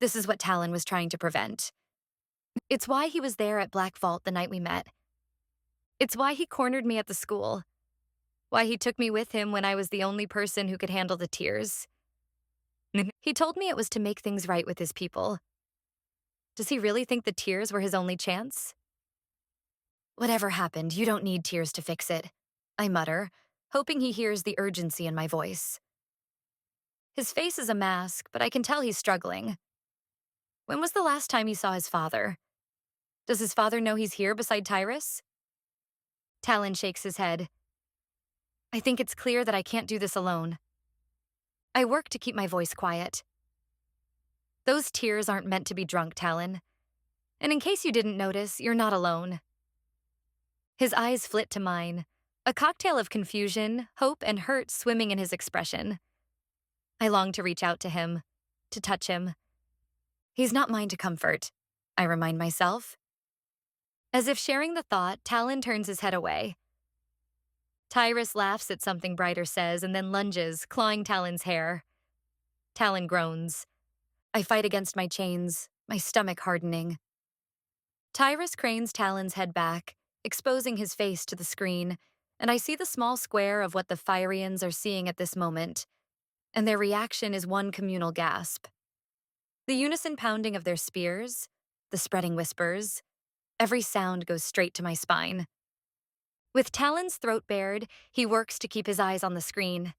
This is what Talon was trying to prevent. It's why he was there at Black Vault the night we met. It's why he cornered me at the school. Why he took me with him when I was the only person who could handle the tears. He told me it was to make things right with his people. Does he really think the tears were his only chance? Whatever happened, you don't need tears to fix it, I mutter, hoping he hears the urgency in my voice. His face is a mask, but I can tell he's struggling. When was the last time he saw his father? Does his father know he's here beside Tyrus? Talon shakes his head. I think it's clear that I can't do this alone. I work to keep my voice quiet. Those tears aren't meant to be drunk, Talon. And in case you didn't notice, you're not alone. His eyes flit to mine, a cocktail of confusion, hope, and hurt swimming in his expression. I long to reach out to him, to touch him. He's not mine to comfort, I remind myself. As if sharing the thought, Talon turns his head away. Tyrus laughs at something Brighter says and then lunges, clawing Talon's hair. Talon groans. I fight against my chains, my stomach hardening. Tyrus cranes Talon's head back, exposing his face to the screen, and I see the small square of what the Phaerians are seeing at this moment, and their reaction is one communal gasp. The unison pounding of their spears, the spreading whispers, every sound goes straight to my spine. With Talon's throat bared, he works to keep his eyes on the screen.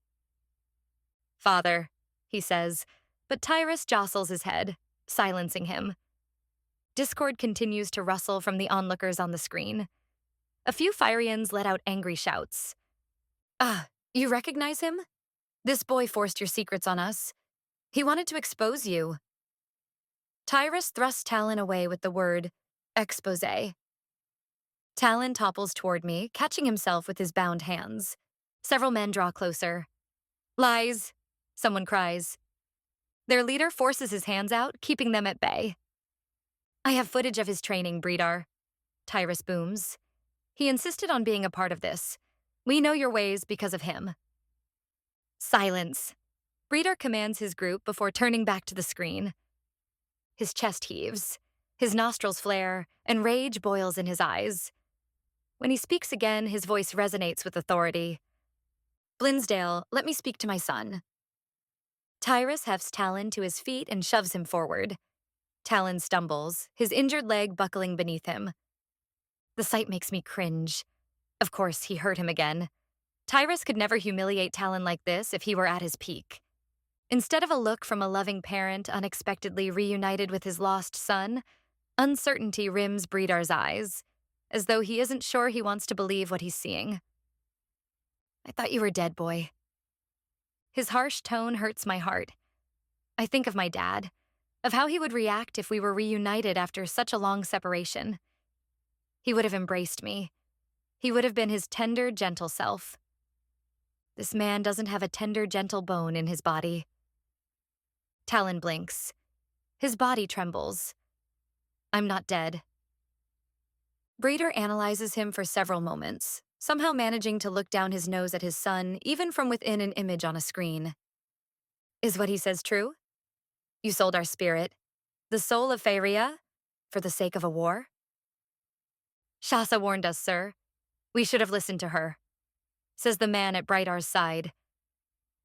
Father, he says, but Tyrus jostles his head, silencing him. Discord continues to rustle from the onlookers on the screen. A few Firians let out angry shouts. You recognize him? This boy forced your secrets on us. He wanted to expose you. Tyrus thrusts Talon away with the word, expose. Talon topples toward me, catching himself with his bound hands. Several men draw closer. Lies, someone cries. Their leader forces his hands out, keeping them at bay. I have footage of his training, Breedar, Tyrus booms. He insisted on being a part of this. We know your ways because of him. Silence. Breedar commands his group before turning back to the screen. His chest heaves, his nostrils flare, and rage boils in his eyes. When he speaks again, his voice resonates with authority. Blinsdale, let me speak to my son. Tyrus hefts Talon to his feet and shoves him forward. Talon stumbles, his injured leg buckling beneath him. The sight makes me cringe. Of course, he hurt him again. Tyrus could never humiliate Talon like this if he were at his peak. Instead of a look from a loving parent unexpectedly reunited with his lost son, uncertainty rims Breedar's eyes, as though he isn't sure he wants to believe what he's seeing. I thought you were dead, boy. His harsh tone hurts my heart. I think of my dad, of how he would react if we were reunited after such a long separation. He would have embraced me. He would have been his tender, gentle self. This man doesn't have a tender, gentle bone in his body. Talon blinks. His body trembles. I'm not dead. Breeder analyzes him for several moments, somehow managing to look down his nose at his son, even from within an image on a screen. Is what he says true? You sold our spirit, the soul of Faeria, for the sake of a war? Shasa warned us, sir. We should have listened to her, says the man at Brightar's side.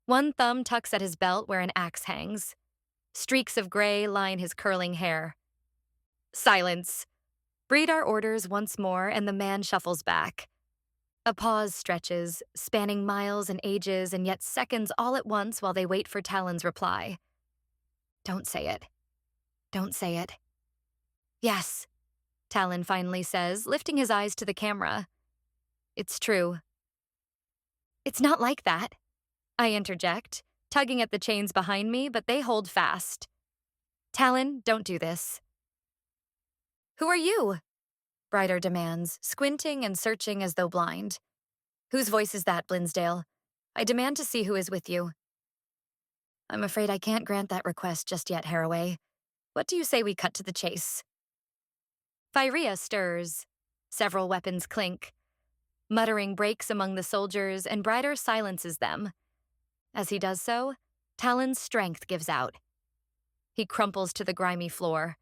One thumb tucks at his belt where an axe hangs. Streaks of gray line his curling hair. Silence. Breedar orders once more, and the man shuffles back. A pause stretches, spanning miles and ages and yet seconds all at once while they wait for Talon's reply. Don't say it. Don't say it. Yes, Talon finally says, lifting his eyes to the camera. It's true. It's not like that, I interject, tugging at the chains behind me, but they hold fast. Talon, don't do this. Who are you? Breidar demands, squinting and searching as though blind. Whose voice is that, Blinsdale? I demand to see who is with you. I'm afraid I can't grant that request just yet, Haraway. What do you say we cut to the chase? Fyria stirs. Several weapons clink. Muttering breaks among the soldiers, and Breidar silences them. As he does so, Talon's strength gives out. He crumples to the grimy floor.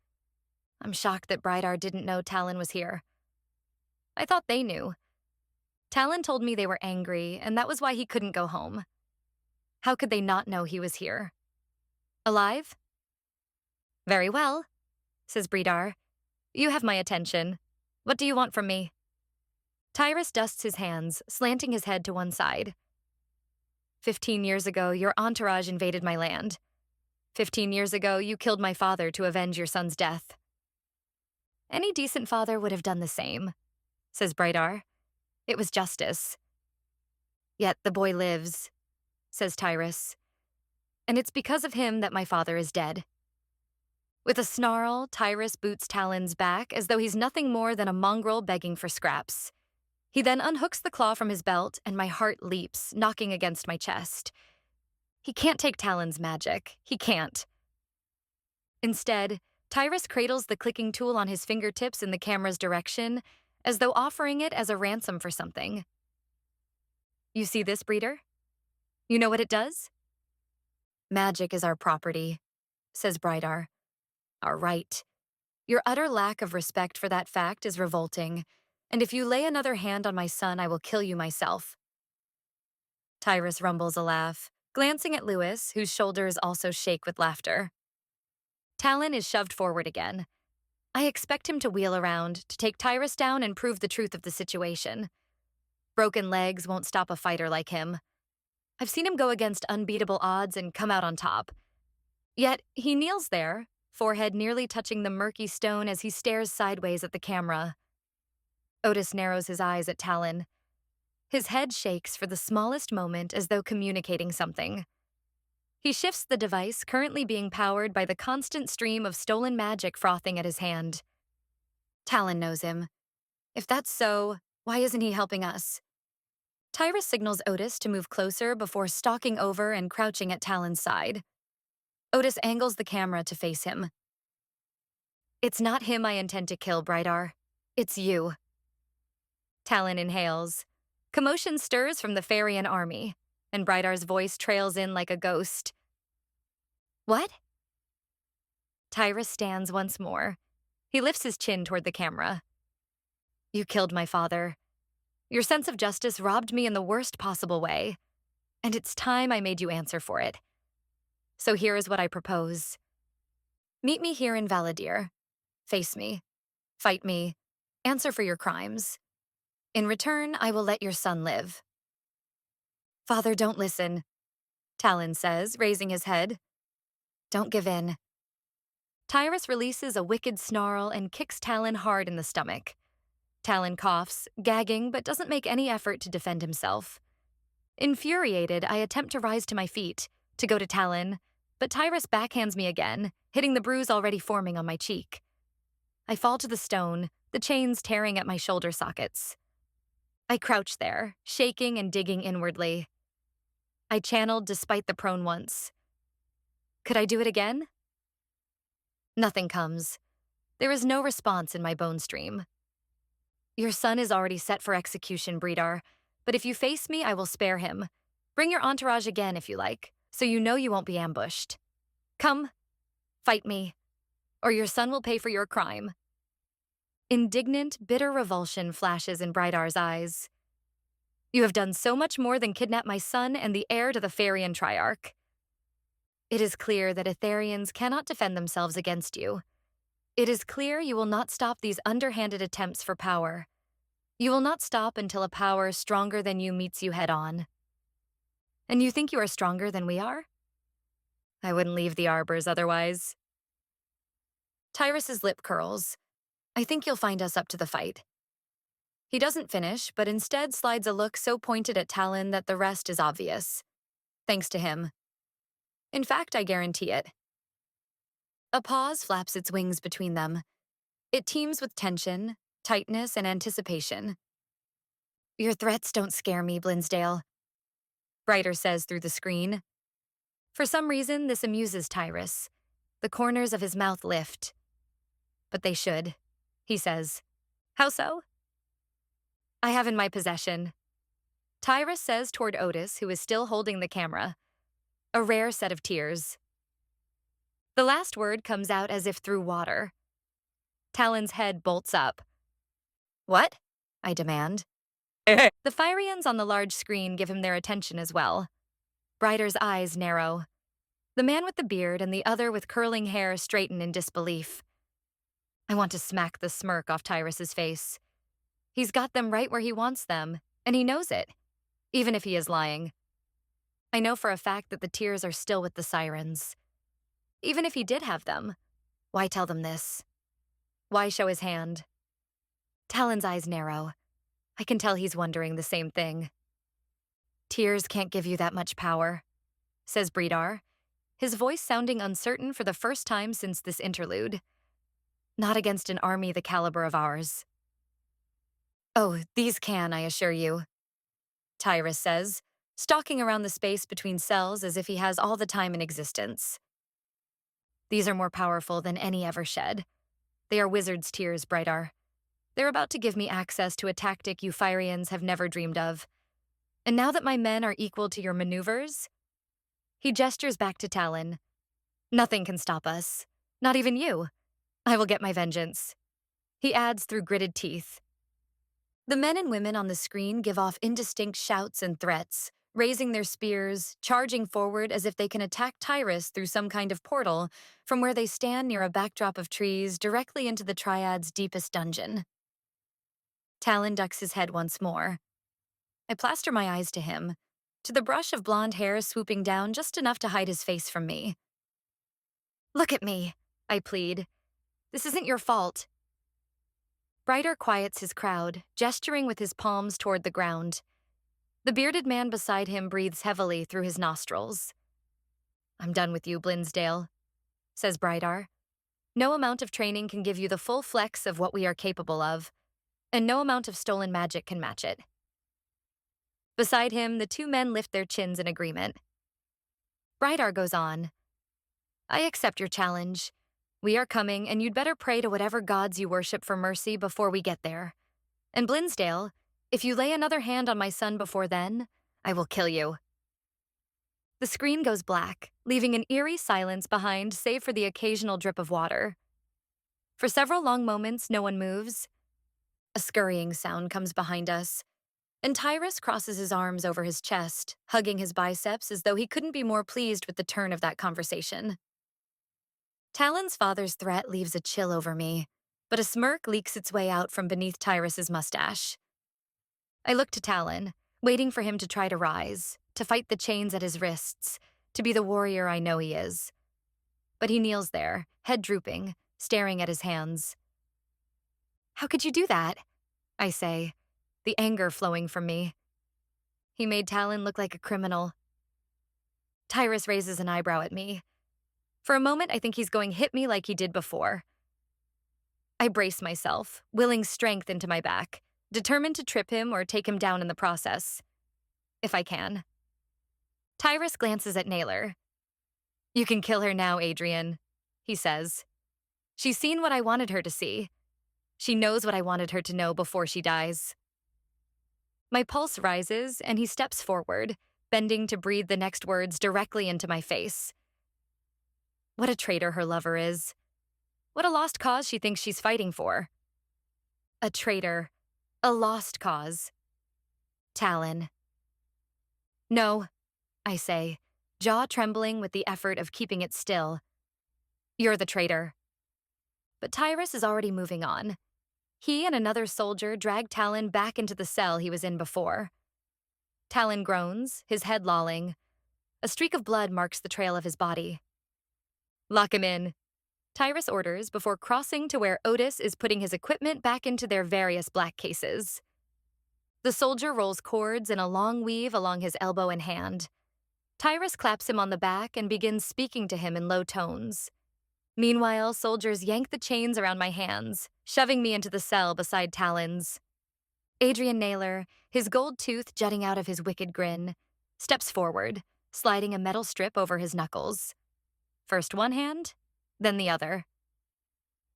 I'm shocked that Breidar didn't know Talon was here. I thought they knew. Talon told me they were angry, and that was why he couldn't go home. How could they not know he was here? Alive? Very well, says Breedar. You have my attention. What do you want from me? Tyrus dusts his hands, slanting his head to one side. 15 years ago, your entourage invaded my land. 15 years ago, you killed my father to avenge your son's death. Any decent father would have done the same, says Breidar. It was justice. Yet the boy lives, says Tyrus. And it's because of him that my father is dead. With a snarl, Tyrus boots Talon's back as though he's nothing more than a mongrel begging for scraps. He then unhooks the claw from his belt, and my heart leaps, knocking against my chest. He can't take Talon's magic. He can't. Instead, Tyrus cradles the clicking tool on his fingertips in the camera's direction, as though offering it as a ransom for something. You see this, Breeder? You know what it does? Magic is our property, says Breidar. Our right. Your utter lack of respect for that fact is revolting, and if you lay another hand on my son, I will kill you myself. Tyrus rumbles a laugh, glancing at Lewis, whose shoulders also shake with laughter. Talon is shoved forward again. I expect him to wheel around, to take Tyrus down and prove the truth of the situation. Broken legs won't stop a fighter like him. I've seen him go against unbeatable odds and come out on top. Yet, he kneels there, forehead nearly touching the murky stone as he stares sideways at the camera. Otis narrows his eyes at Talon. His head shakes for the smallest moment as though communicating something. He shifts the device currently being powered by the constant stream of stolen magic frothing at his hand. Talon knows him. If that's so, why isn't he helping us? Tyrus signals Otis to move closer before stalking over and crouching at Talon's side. Otis angles the camera to face him. It's not him I intend to kill, Brighdar. It's you. Talon inhales. Commotion stirs from the Farian army, and Brigdar's voice trails in like a ghost. What? Tyrus stands once more. He lifts his chin toward the camera. You killed my father. Your sense of justice robbed me in the worst possible way, and it's time I made you answer for it. So here is what I propose. Meet me here in Valadir. Face me. Fight me. Answer for your crimes. In return, I will let your son live. Father, don't listen, Talon says, raising his head. Don't give in. Tyrus releases a wicked snarl and kicks Talon hard in the stomach. Talon coughs, gagging, but doesn't make any effort to defend himself. Infuriated, I attempt to rise to my feet, to go to Talon, but Tyrus backhands me again, hitting the bruise already forming on my cheek. I fall to the stone, the chains tearing at my shoulder sockets. I crouch there, shaking and digging inwardly. I channeled despite the prone once. Could I do it again? Nothing comes. There is no response in my bone stream. Your son is already set for execution, Brighdar, but if you face me, I will spare him. Bring your entourage again if you like, so you know you won't be ambushed. Come, fight me, or your son will pay for your crime. Indignant, bitter revulsion flashes in Brigdar's eyes. You have done so much more than kidnap my son and the heir to the Farian Triarch. It is clear that Etherians cannot defend themselves against you. It is clear you will not stop these underhanded attempts for power. You will not stop until a power stronger than you meets you head-on. And you think you are stronger than we are? I wouldn't leave the arbors otherwise. Tyrus's lip curls. I think you'll find us up to the fight. He doesn't finish, but instead slides a look so pointed at Talon that the rest is obvious. Thanks to him. In fact, I guarantee it. A pause flaps its wings between them. It teems with tension, tightness, and anticipation. Your threats don't scare me, Blinsdale, Brighter says through the screen. For some reason, this amuses Tyrus. The corners of his mouth lift. But they should, he says. How so? I have in my possession. Tyrus says toward Otis, who is still holding the camera. A rare set of tears. The last word comes out as if through water. Talon's head bolts up. What? I demand. The Farians on the large screen give him their attention as well. Brighter's eyes narrow. The man with the beard and the other with curling hair straighten in disbelief. I want to smack the smirk off Tyrus's face. He's got them right where he wants them, and he knows it, even if he is lying. I know for a fact that the tears are still with the sirens. Even if he did have them, why tell them this? Why show his hand? Talon's eyes narrow. I can tell he's wondering the same thing. Tears can't give you that much power, says Brighdar, his voice sounding uncertain for the first time since this interlude. Not against an army the caliber of ours. Oh, these can, I assure you, Tyrus says, stalking around the space between cells as if he has all the time in existence. These are more powerful than any ever shed. They are wizard's tears, Brighdar. They're about to give me access to a tactic you Farians have never dreamed of. And now that my men are equal to your maneuvers, he gestures back to Talon. Nothing can stop us. Not even you. I will get my vengeance. He adds through gritted teeth. The men and women on the screen give off indistinct shouts and threats, raising their spears, charging forward as if they can attack Tyrus through some kind of portal from where they stand near a backdrop of trees directly into the Triad's deepest dungeon. Talon ducks his head once more. I plaster my eyes to him. to the brush of blonde hair swooping down just enough to hide his face from me. "Look at me," I plead. "This isn't your fault." Brighter quiets his crowd, gesturing with his palms toward the ground. The bearded man beside him breathes heavily through his nostrils. "I'm done with you, Blinsdale," says Brydar. "No amount of training can give you the full flex of what we are capable of, and no amount of stolen magic can match it." Beside him, the two men lift their chins in agreement. Brydar goes on. "I accept your challenge. We are coming, and you'd better pray to whatever gods you worship for mercy before we get there. And Blinsdale, if you lay another hand on my son before then, I will kill you." The screen goes black, leaving an eerie silence behind save for the occasional drip of water. For several long moments, no one moves. A scurrying sound comes behind us, and Tyrus crosses his arms over his chest, hugging his biceps as though he couldn't be more pleased with the turn of that conversation. Talon's father's threat leaves a chill over me, but a smirk leaks its way out from beneath Tyrus's mustache. I look to Talon, waiting for him to try to rise, to fight the chains at his wrists, to be the warrior I know he is. But he kneels there, head drooping, staring at his hands. "How could you do that?" I say, the anger flowing from me. He made Talon look like a criminal. Tyrus raises an eyebrow at me. For a moment, I think he's going to hit me like he did before. I brace myself, willing strength into my back, determined to trip him or take him down in the process. If I can. Tyrus glances at Naylor. "You can kill her now, Adrian," he says. "She's seen what I wanted her to see. She knows what I wanted her to know before she dies." My pulse rises, and he steps forward, bending to breathe the next words directly into my face. What a traitor her lover is. What a lost cause she thinks she's fighting for. A traitor. A lost cause. Talon. "No," I say, jaw trembling with the effort of keeping it still. "You're the traitor." But Tyrus is already moving on. He and another soldier drag Talon back into the cell he was in before. Talon groans, his head lolling. A streak of blood marks the trail of his body. "Lock him in," Tyrus orders before crossing to where Otis is putting his equipment back into their various black cases. The soldier rolls cords in a long weave along his elbow and hand. Tyrus claps him on the back and begins speaking to him in low tones. Meanwhile, soldiers yank the chains around my hands, shoving me into the cell beside Talon's. Adrian Naylor, his gold tooth jutting out of his wicked grin, steps forward, sliding a metal strip over his knuckles. First one hand, then the other.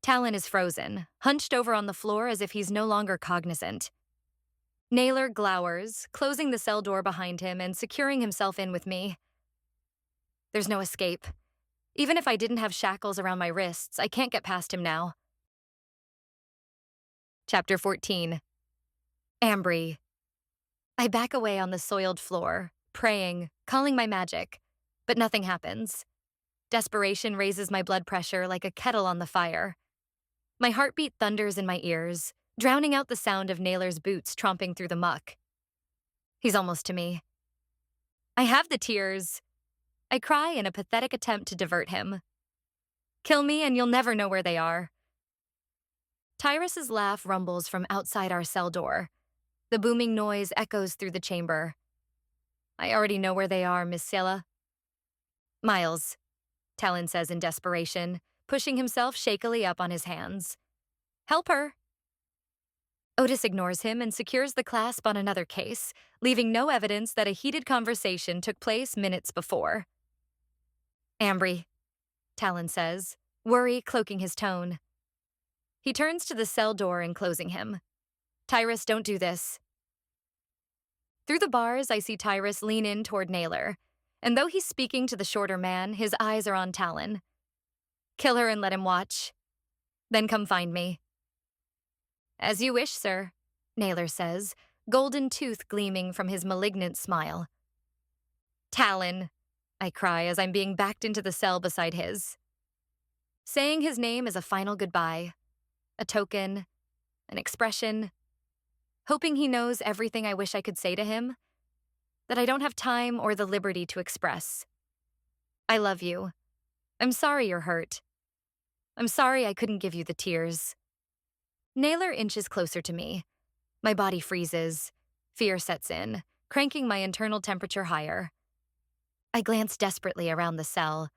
Talon is frozen, hunched over on the floor as if he's no longer cognizant. Naylor glowers, closing the cell door behind him and securing himself in with me. There's no escape. Even if I didn't have shackles around my wrists, I can't get past him now. Chapter 14. Ambry. I back away on the soiled floor, praying, calling my magic, but nothing happens. Desperation raises my blood pressure like a kettle on the fire. My heartbeat thunders in my ears, drowning out the sound of Naylor's boots tromping through the muck. He's almost to me. I have the tears. I cry in a pathetic attempt to divert him. Kill me and you'll never know where they are. Tyrus's laugh rumbles from outside our cell door. The booming noise echoes through the chamber. I already know where they are, Miss Sela. "Miles," Talon says in desperation, pushing himself shakily up on his hands. "Help her." Otis ignores him and secures the clasp on another case, leaving no evidence that a heated conversation took place minutes before. "Ambry," Talon says, worry cloaking his tone. He turns to the cell door and closing him. "Tyrus, don't do this." Through the bars, I see Tyrus lean in toward Naylor, and though he's speaking to the shorter man, his eyes are on Talon. "Kill her and let him watch. Then come find me." "As you wish, sir," Naylor says, golden tooth gleaming from his malignant smile. "Talon," I cry as I'm being backed into the cell beside his. Saying his name is a final goodbye, a token, an expression, hoping he knows everything I wish I could say to him. that I don't have time or the liberty to express. I love you. I'm sorry you're hurt. I'm sorry I couldn't give you the tears. Naylor inches closer to me. My body freezes. Fear sets in, cranking my internal temperature higher. I glance desperately around the cell,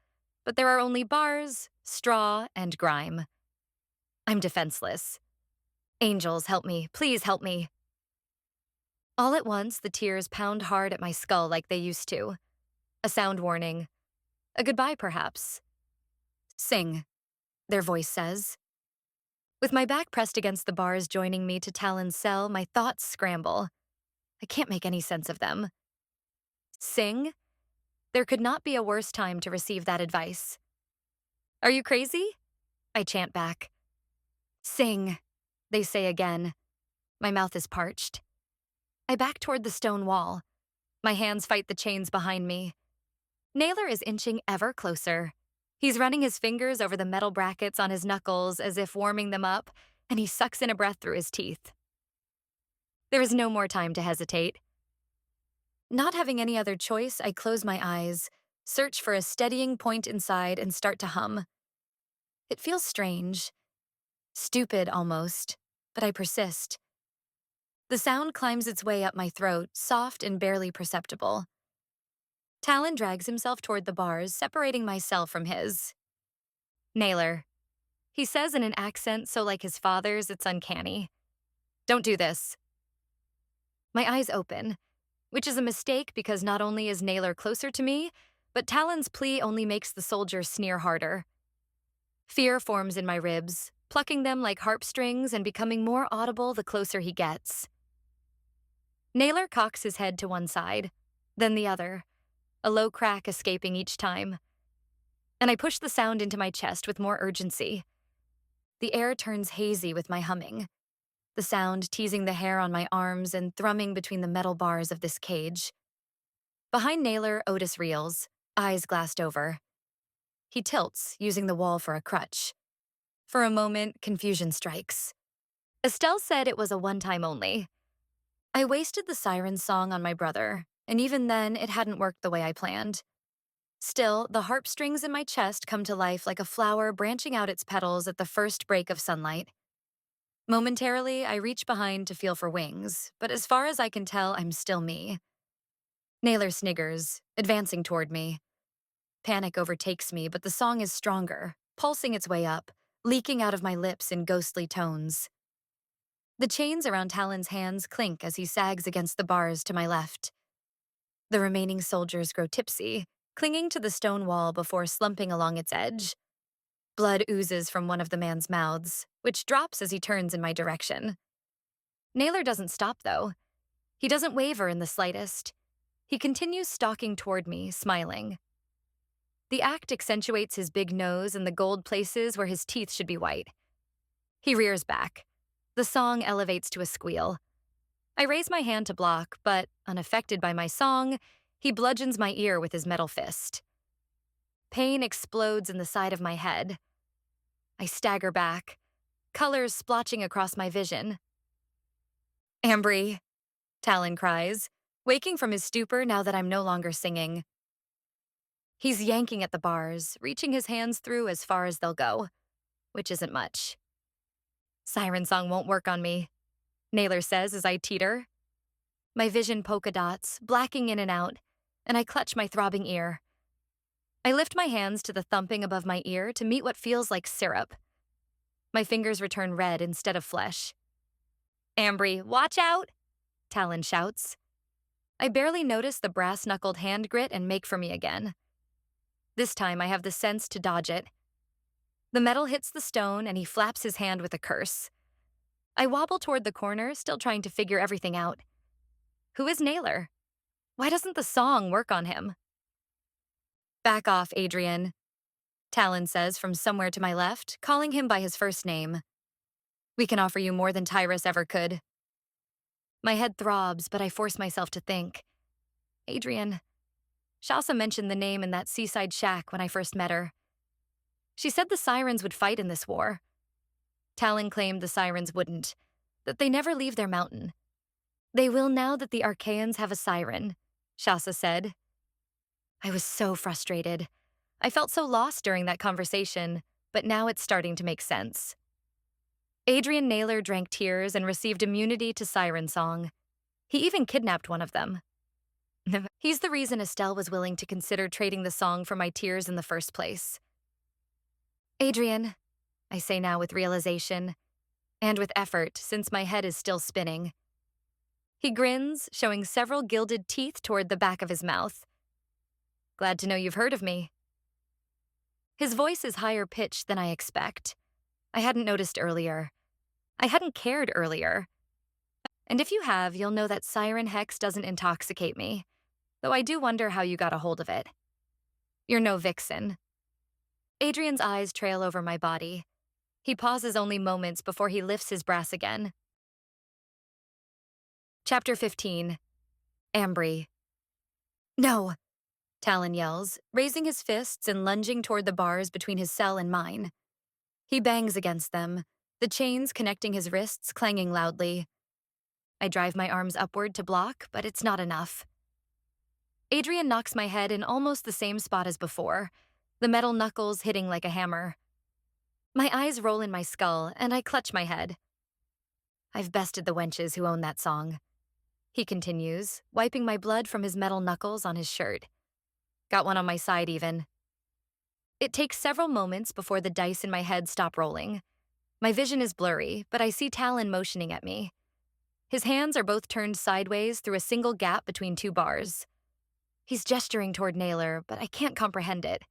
but there are only bars, straw, and grime. I'm defenseless. Angels, help me. Please help me. All at once, the tears pound hard at my skull like they used to. A sound warning. A goodbye, perhaps. Sing, their voice says. With my back pressed against the bars joining me to Talon's cell, my thoughts scramble. I can't make any sense of them. Sing? There could not be a worse time to receive that advice. Are you crazy? I chant back. Sing, they say again. My mouth is parched. I back toward the stone wall. My hands fight the chains behind me. Naylor is inching ever closer. He's running his fingers over the metal brackets on his knuckles as if warming them up, and he sucks in a breath through his teeth. There is no more time to hesitate. Not having any other choice, I close my eyes, search for a steadying point inside, and start to hum. It feels strange. Stupid, almost, but I persist. The sound climbs its way up my throat, soft and barely perceptible. Talon drags himself toward the bars, separating my cell from his. Naylor. He says in an accent so like his father's, it's uncanny. Don't do this. My eyes open, which is a mistake because not only is Naylor closer to me, but Talon's plea only makes the soldier sneer harder. Fear forms in my ribs, plucking them like harp strings and becoming more audible the closer he gets. Naylor cocks his head to one side, then the other, a low crack escaping each time. And I push the sound into my chest with more urgency. The air turns hazy with my humming, the sound teasing the hair on my arms and thrumming between the metal bars of this cage. Behind Naylor, Otis reels, eyes glassed over. He tilts, using the wall for a crutch. For a moment, confusion strikes. Estelle said it was a one-time only. I wasted the siren song on my brother, and even then, it hadn't worked the way I planned. Still, the harp strings in my chest come to life like a flower branching out its petals at the first break of sunlight. Momentarily, I reach behind to feel for wings, but as far as I can tell, I'm still me. Naylor sniggers, advancing toward me. Panic overtakes me, but the song is stronger, pulsing its way up, leaking out of my lips in ghostly tones. The chains around Talon's hands clink as he sags against the bars to my left. The remaining soldiers grow tipsy, clinging to the stone wall before slumping along its edge. Blood oozes from one of the man's mouths, which drops as he turns in my direction. Naylor doesn't stop, though. He doesn't waver in the slightest. He continues stalking toward me, smiling. The act accentuates his big nose and the gold places where his teeth should be white. He rears back. The song elevates to a squeal. I raise my hand to block, but, unaffected by my song, he bludgeons my ear with his metal fist. Pain explodes in the side of my head. I stagger back, colors splotching across my vision. Ambry, Talon cries, waking from his stupor now that I'm no longer singing. He's yanking at the bars, reaching his hands through as far as they'll go, which isn't much. Siren song won't work on me, Naylor says as I teeter. My vision polka dots, blacking in and out, and I clutch my throbbing ear. I lift my hands to the thumping above my ear to meet what feels like syrup. My fingers return red instead of flesh. Ambry, watch out! Talon shouts. I barely notice the brass-knuckled hand grit and make for me again. This time I have the sense to dodge it. The metal hits the stone and he flaps his hand with a curse. I wobble toward the corner, still trying to figure everything out. Who is Naylor? Why doesn't the song work on him? Back off, Adrian, Talon says from somewhere to my left, calling him by his first name. We can offer you more than Tyrus ever could. My head throbs, but I force myself to think. Adrian. Shasa mentioned the name in that seaside shack when I first met her. She said the sirens would fight in this war. Talon claimed the sirens wouldn't, that they never leave their mountain. They will now that the Arcaians have a siren. Shasa said. I was so frustrated. I felt so lost during that conversation, but now it's starting to make sense. Adrian Naylor drank tears and received immunity to siren song. He even kidnapped one of them. He's the reason Estelle was willing to consider trading the song for my tears in the first place. Adrian, I say now with realization, and with effort since my head is still spinning. He grins, showing several gilded teeth toward the back of his mouth. Glad to know you've heard of me. His voice is higher pitched than I expect. I hadn't noticed earlier. I hadn't cared earlier. And if you have, you'll know that siren hex doesn't intoxicate me, though I do wonder how you got a hold of it. You're no vixen. Adrian's eyes trail over my body. He pauses only moments before he lifts his brass again. Chapter 15. Ambry. No, Talon yells, raising his fists and lunging toward the bars between his cell and mine. He bangs against them, the chains connecting his wrists clanging loudly. I drive my arms upward to block, but it's not enough. Adrian knocks my head in almost the same spot as before, the metal knuckles hitting like a hammer. My eyes roll in my skull, and I clutch my head. I've bested the wenches who own that song. He continues, wiping my blood from his metal knuckles on his shirt. Got one on my side, even. It takes several moments before the dice in my head stop rolling. My vision is blurry, but I see Talon motioning at me. His hands are both turned sideways through a single gap between two bars. He's gesturing toward Naylor, but I can't comprehend it.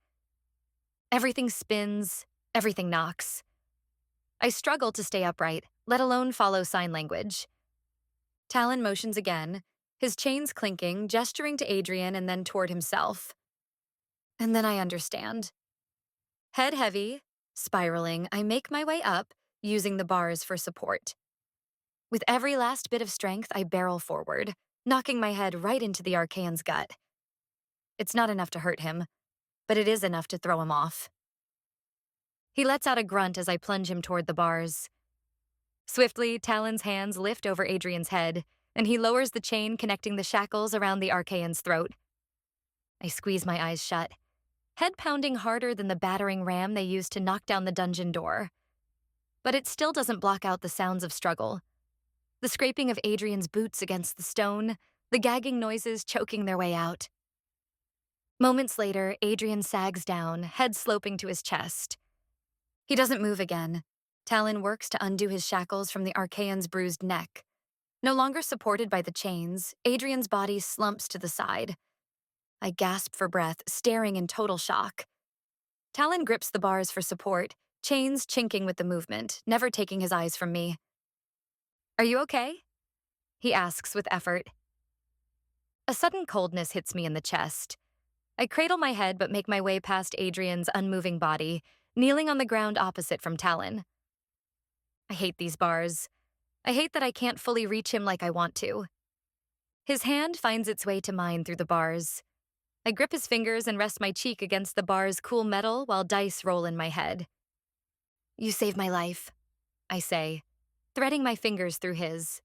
Everything spins, everything knocks. I struggle to stay upright, let alone follow sign language. Talon motions again, his chains clinking, gesturing to Adrian and then toward himself. And then I understand. Head heavy, spiraling, I make my way up, using the bars for support. With every last bit of strength, I barrel forward, knocking my head right into the Arcaian's gut. It's not enough to hurt him, but it is enough to throw him off. He lets out a grunt as I plunge him toward the bars. Swiftly, Talon's hands lift over Adrian's head, and he lowers the chain connecting the shackles around the Arcaian's throat. I squeeze my eyes shut, head pounding harder than the battering ram they used to knock down the dungeon door. But it still doesn't block out the sounds of struggle. The scraping of Adrian's boots against the stone, the gagging noises choking their way out. Moments later, Adrian sags down, head sloping to his chest. He doesn't move again. Talon works to undo his shackles from the Arcaian's bruised neck. No longer supported by the chains, Adrian's body slumps to the side. I gasp for breath, staring in total shock. Talon grips the bars for support, chains chinking with the movement, never taking his eyes from me. Are you okay? He asks with effort. A sudden coldness hits me in the chest. I cradle my head but make my way past Adrian's unmoving body, kneeling on the ground opposite from Talon. I hate these bars. I hate that I can't fully reach him like I want to. His hand finds its way to mine through the bars. I grip his fingers and rest my cheek against the bar's cool metal while dice roll in my head. You saved my life, I say, threading my fingers through his.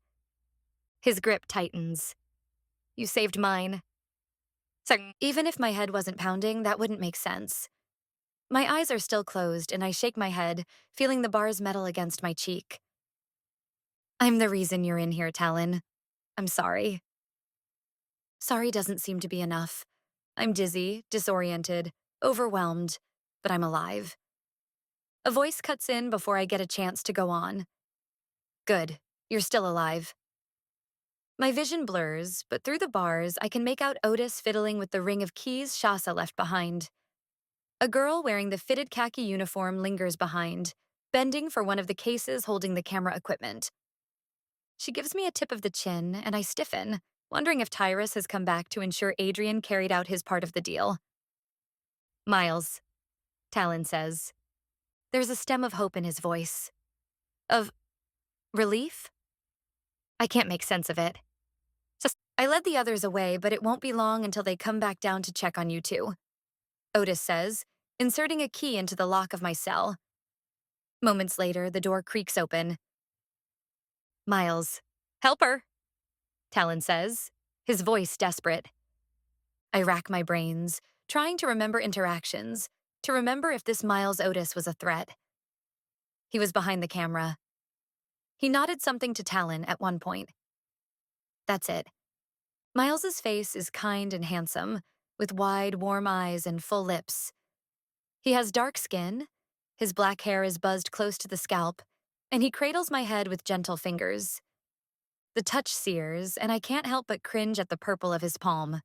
His grip tightens. You saved mine. Even if my head wasn't pounding, that wouldn't make sense. My eyes are still closed, and I shake my head, feeling the bar's metal against my cheek. I'm the reason you're in here, Talon. I'm sorry. Sorry doesn't seem to be enough. I'm dizzy, disoriented, overwhelmed, but I'm alive. A voice cuts in before I get a chance to go on. Good, you're still alive. My vision blurs, but through the bars, I can make out Otis fiddling with the ring of keys Shasa left behind. A girl wearing the fitted khaki uniform lingers behind, bending for one of the cases holding the camera equipment. She gives me a tip of the chin, and I stiffen, wondering if Tyrus has come back to ensure Adrian carried out his part of the deal. Miles, Talon says. There's a stem of hope in his voice. Of relief? I can't make sense of it. I led the others away, but it won't be long until they come back down to check on you two, Otis says, inserting a key into the lock of my cell. Moments later, the door creaks open. Miles, help her, Talon says, his voice desperate. I rack my brains, trying to remember interactions, to remember if this Miles Otis was a threat. He was behind the camera. He nodded something to Talon at one point. That's it. Miles's face is kind and handsome, with wide, warm eyes and full lips. He has dark skin, his black hair is buzzed close to the scalp, and he cradles my head with gentle fingers. The touch sears, and I can't help but cringe at the purple of his palm.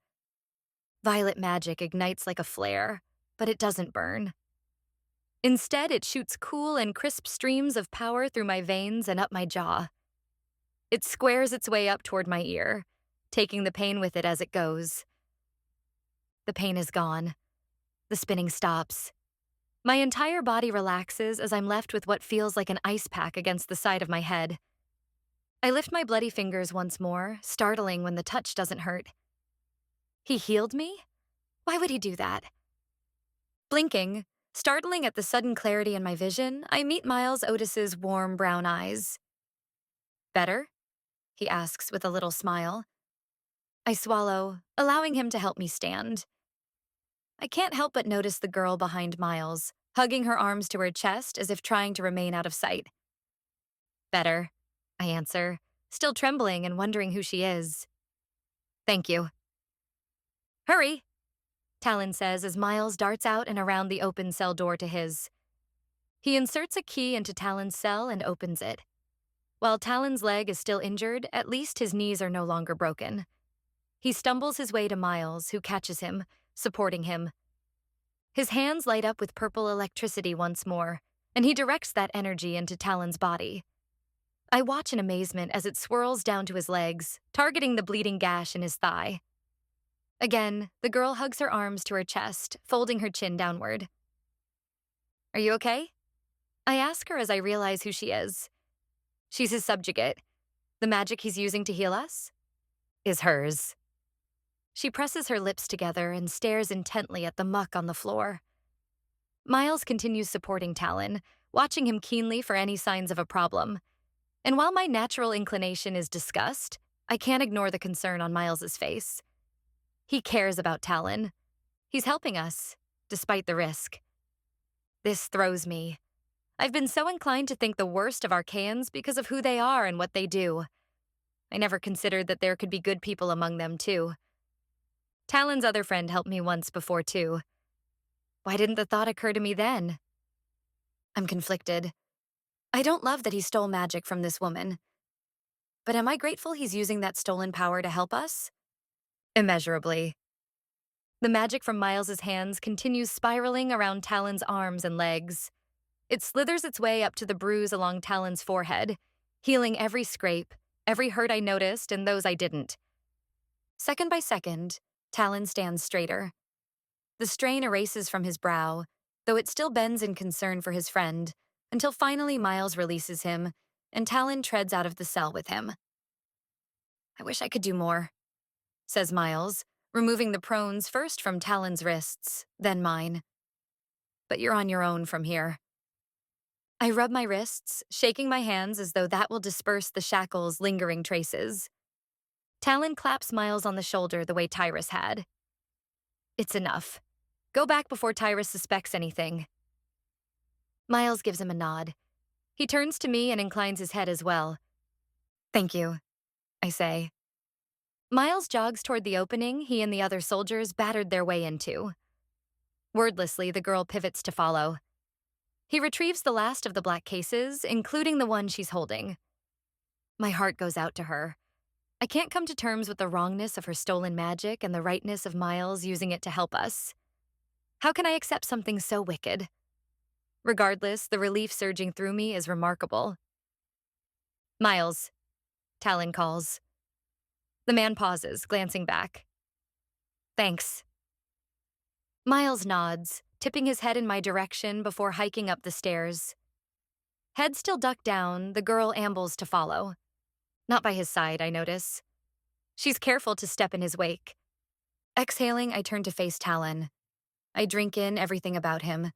Violet magic ignites like a flare, but it doesn't burn. Instead, it shoots cool and crisp streams of power through my veins and up my jaw. It squares its way up toward my ear, taking the pain with it as it goes. The pain is gone. The spinning stops. My entire body relaxes as I'm left with what feels like an ice pack against the side of my head. I lift my bloody fingers once more, startling when the touch doesn't hurt. He healed me? Why would he do that? Blinking, startling at the sudden clarity in my vision, I meet Miles Otis's warm brown eyes. Better? He asks with a little smile. I swallow, allowing him to help me stand. I can't help but notice the girl behind Miles, hugging her arms to her chest as if trying to remain out of sight. Better, I answer, still trembling and wondering who she is. Thank you. Hurry, Talon says as Miles darts out and around the open cell door to his. He inserts a key into Talon's cell and opens it. While Talon's leg is still injured, at least his knees are no longer broken. He stumbles his way to Miles, who catches him, supporting him. His hands light up with purple electricity once more, and he directs that energy into Talon's body. I watch in amazement as it swirls down to his legs, targeting the bleeding gash in his thigh. Again, the girl hugs her arms to her chest, folding her chin downward. Are you okay? I ask her as I realize who she is. She's his subjugate. The magic he's using to heal us is hers. She presses her lips together and stares intently at the muck on the floor. Miles continues supporting Talon, watching him keenly for any signs of a problem. And while my natural inclination is disgust, I can't ignore the concern on Miles's face. He cares about Talon. He's helping us, despite the risk. This throws me. I've been so inclined to think the worst of Arcaians because of who they are and what they do. I never considered that there could be good people among them, too. Talon's other friend helped me once before, too. Why didn't the thought occur to me then? I'm conflicted. I don't love that he stole magic from this woman. But am I grateful he's using that stolen power to help us? Immeasurably. The magic from Miles's hands continues spiraling around Talon's arms and legs. It slithers its way up to the bruise along Talon's forehead, healing every scrape, every hurt I noticed and those I didn't. Second by second, Talon stands straighter. The strain erases from his brow, though it still bends in concern for his friend, until finally Miles releases him, and Talon treads out of the cell with him. I wish I could do more, says Miles, removing the prones first from Talon's wrists, then mine. But you're on your own from here. I rub my wrists, shaking my hands as though that will disperse the shackles' lingering traces. Talon claps Miles on the shoulder the way Tyrus had. It's enough. Go back before Tyrus suspects anything. Miles gives him a nod. He turns to me and inclines his head as well. Thank you, I say. Miles jogs toward the opening he and the other soldiers battered their way into. Wordlessly, the girl pivots to follow. He retrieves the last of the black cases, including the one she's holding. My heart goes out to her. I can't come to terms with the wrongness of her stolen magic and the rightness of Miles using it to help us. How can I accept something so wicked? Regardless, the relief surging through me is remarkable. Miles, Talon calls. The man pauses, glancing back. Thanks. Miles nods, tipping his head in my direction before hiking up the stairs. Head still ducked down, the girl ambles to follow. Not by his side, I notice. She's careful to step in his wake. Exhaling, I turn to face Talon. I drink in everything about him.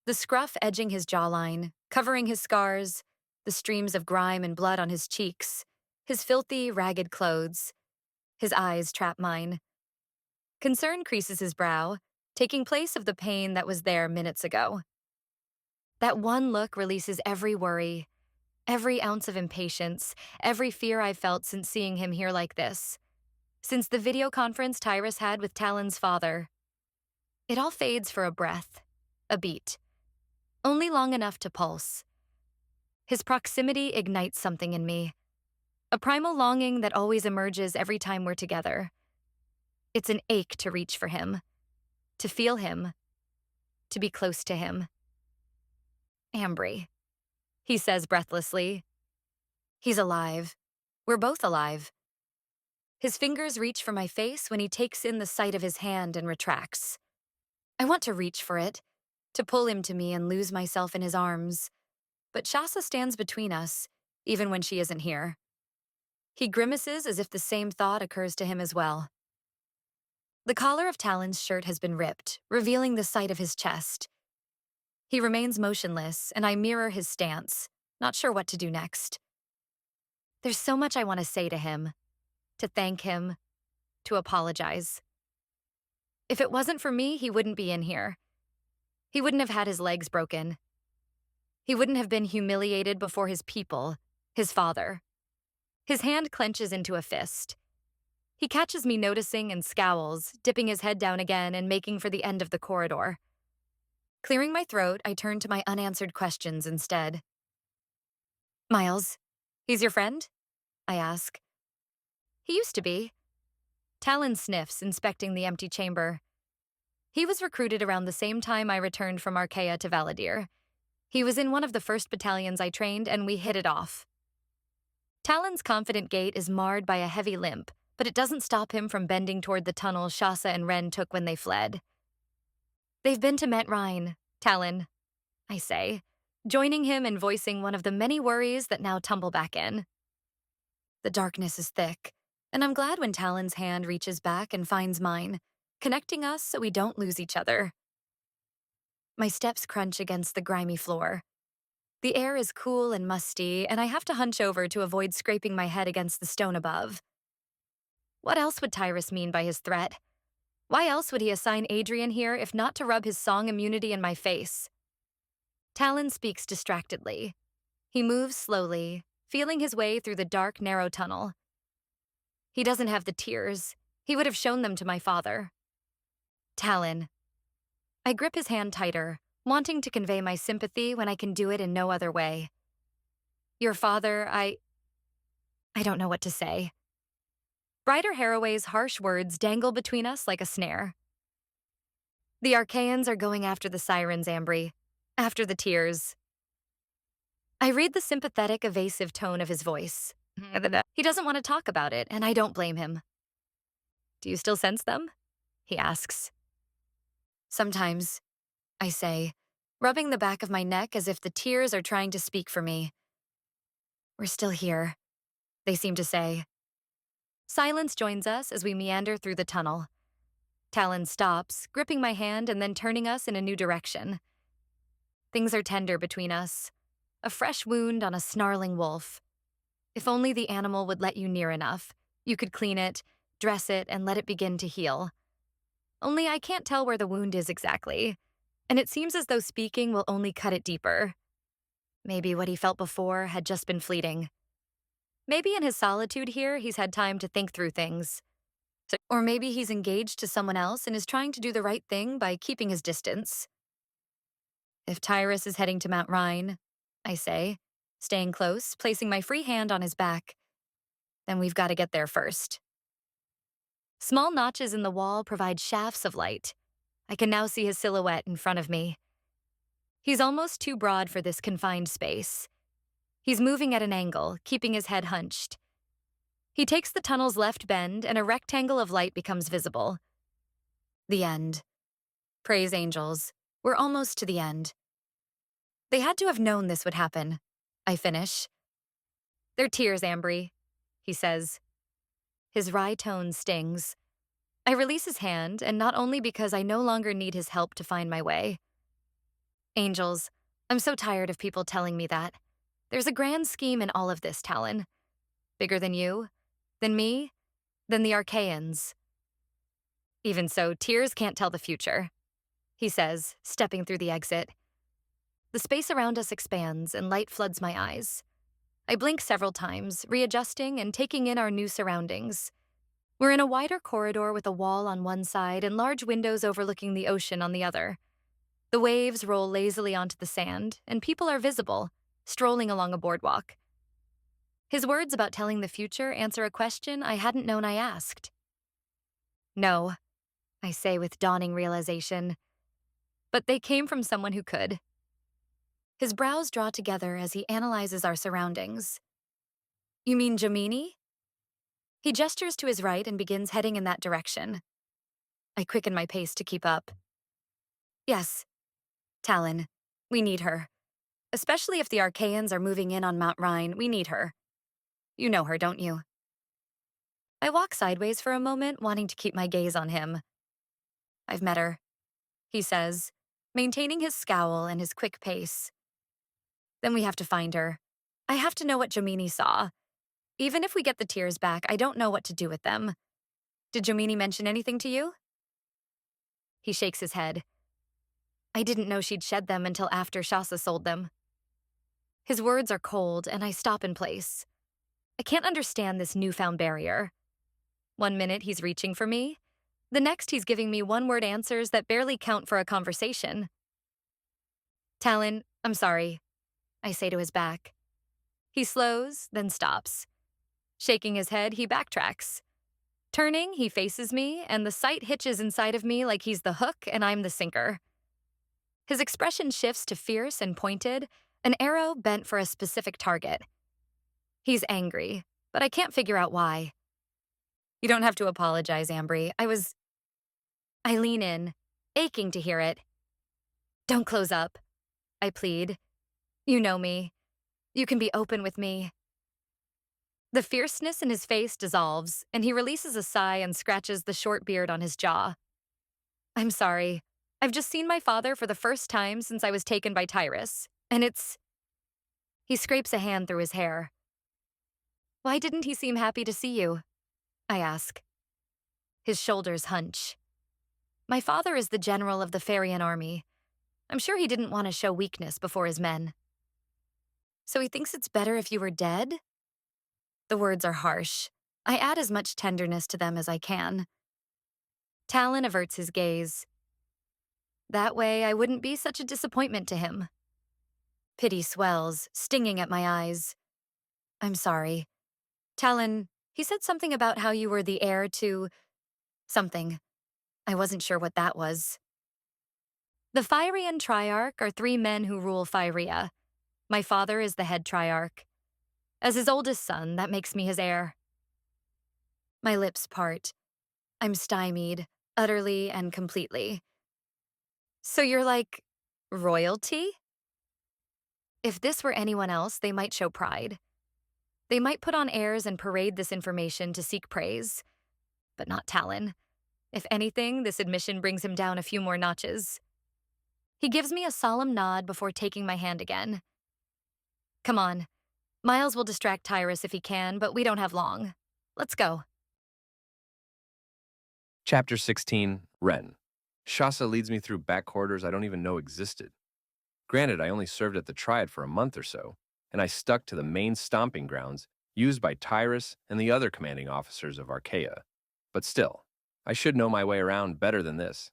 The scruff edging his jawline, covering his scars, the streams of grime and blood on his cheeks, his filthy, ragged clothes. His eyes trap mine. Concern creases his brow, taking place of the pain that was there minutes ago. That one look releases every worry, every ounce of impatience, every fear I've felt since seeing him here like this. Since the video conference Tyrus had with Talon's father. It all fades for a breath, a beat. Only long enough to pulse. His proximity ignites something in me. A primal longing that always emerges every time we're together. It's an ache to reach for him, to feel him, to be close to him. Ambry, he says breathlessly. He's alive. We're both alive. His fingers reach for my face when he takes in the sight of his hand and retracts. I want to reach for it, to pull him to me and lose myself in his arms. But Shasa stands between us, even when she isn't here. He grimaces as if the same thought occurs to him as well. The collar of Talon's shirt has been ripped, revealing the sight of his chest. He remains motionless, and I mirror his stance, not sure what to do next. There's so much I want to say to him, to thank him, to apologize. If it wasn't for me, he wouldn't be in here. He wouldn't have had his legs broken. He wouldn't have been humiliated before his people, his father. His hand clenches into a fist. He catches me noticing and scowls, dipping his head down again and making for the end of the corridor. Clearing my throat, I turn to my unanswered questions instead. Miles, he's your friend? I ask. He used to be. Talon sniffs, inspecting the empty chamber. He was recruited around the same time I returned from Arcaia to Valadir. He was in one of the first battalions I trained, and we hit it off. Talon's confident gait is marred by a heavy limp, but it doesn't stop him from bending toward the tunnel Shasa and Ren took when they fled. They've been to Met Rhine, Talon, I say, joining him and voicing one of the many worries that now tumble back in. The darkness is thick, and I'm glad when Talon's hand reaches back and finds mine, connecting us so we don't lose each other. My steps crunch against the grimy floor. The air is cool and musty, and I have to hunch over to avoid scraping my head against the stone above. What else would Tyrus mean by his threat? Why else would he assign Adrian here if not to rub his song immunity in my face? Talon speaks distractedly. He moves slowly, feeling his way through the dark, narrow tunnel. He doesn't have the tears. He would have shown them to my father. Talon. I grip his hand tighter, wanting to convey my sympathy when I can do it in no other way. Your father, I don't know what to say. Brighter Haraway's harsh words dangle between us like a snare. The Arcaians are going after the sirens, Ambry. After the tears. I read the sympathetic, evasive tone of his voice. He doesn't want to talk about it, and I don't blame him. Do you still sense them? He asks. Sometimes, I say, rubbing the back of my neck as if the tears are trying to speak for me. We're still here, they seem to say. Silence joins us as we meander through the tunnel. Talon stops, gripping my hand and then turning us in a new direction. Things are tender between us. A fresh wound on a snarling wolf. If only the animal would let you near enough, you could clean it, dress it, and let it begin to heal. Only I can't tell where the wound is exactly, and it seems as though speaking will only cut it deeper. Maybe what he felt before had just been fleeting. Maybe in his solitude here, he's had time to think through things. Or maybe he's engaged to someone else and is trying to do the right thing by keeping his distance. If Tyrus is heading to Mount Rhine, I say, staying close, placing my free hand on his back, then we've got to get there first. Small notches in the wall provide shafts of light. I can now see his silhouette in front of me. He's almost too broad for this confined space. He's moving at an angle, keeping his head hunched. He takes the tunnel's left bend, and a rectangle of light becomes visible. The end. Praise angels. We're almost to the end. They had to have known this would happen, I finish. They're tears, Ambry, he says. His wry tone stings. I release his hand, and not only because I no longer need his help to find my way. Angels, I'm so tired of people telling me that. There's a grand scheme in all of this, Talon. Bigger than you, than me, than the Arcaians. Even so, tears can't tell the future, he says, stepping through the exit. The space around us expands and light floods my eyes. I blink several times, readjusting and taking in our new surroundings. We're in a wider corridor with a wall on one side and large windows overlooking the ocean on the other. The waves roll lazily onto the sand, and people are visible, strolling along a boardwalk. His words about telling the future answer a question I hadn't known I asked. No, I say with dawning realization, but they came from someone who could. His brows draw together as he analyzes our surroundings. You mean Jamini? He gestures to his right and begins heading in that direction. I quicken my pace to keep up. Yes, Talon. We need her. Especially if the Arcaians are moving in on Mount Rhine, we need her. You know her, don't you? I walk sideways for a moment, wanting to keep my gaze on him. I've met her, he says, maintaining his scowl and his quick pace. Then we have to find her. I have to know what Jamini saw. Even if we get the tears back, I don't know what to do with them. Did Jamini mention anything to you? He shakes his head. I didn't know she'd shed them until after Shasa sold them. His words are cold, and I stop in place. I can't understand this newfound barrier. One minute he's reaching for me. The next he's giving me one-word answers that barely count for a conversation. Talon, I'm sorry, I say to his back. He slows, then stops. Shaking his head, he backtracks. Turning, he faces me, and the sight hitches inside of me like he's the hook and I'm the sinker. His expression shifts to fierce and pointed, an arrow bent for a specific target. He's angry, but I can't figure out why. You don't have to apologize, Ambry. I lean in, aching to hear it. Don't close up, I plead. You know me. You can be open with me. The fierceness in his face dissolves, and he releases a sigh and scratches the short beard on his jaw. I'm sorry. I've just seen my father for the first time since I was taken by Tyrus, and it's... He scrapes a hand through his hair. Why didn't he seem happy to see you? I ask. His shoulders hunch. My father is the general of the Farian army. I'm sure he didn't want to show weakness before his men. So he thinks it's better if you were dead? The words are harsh. I add as much tenderness to them as I can. Talon averts his gaze. That way I wouldn't be such a disappointment to him. Pity swells, stinging at my eyes. I'm sorry. Talon, he said something about how you were the heir to... something. I wasn't sure what that was. The Phyrian Triarch are 3 men who rule Phyria. My father is the head Triarch. As his oldest son, that makes me his heir. My lips part. I'm stymied, utterly and completely. So you're like, royalty? If this were anyone else, they might show pride. They might put on airs and parade this information to seek praise. But not Talon. If anything, this admission brings him down a few more notches. He gives me a solemn nod before taking my hand again. Come on. Miles will distract Tyrus if he can, but we don't have long. Let's go. Chapter 16, Ren. Shasa leads me through back corridors I don't even know existed. Granted, I only served at the Triad for a month or so, and I stuck to the main stomping grounds used by Tyrus and the other commanding officers of Arcaia. But still, I should know my way around better than this.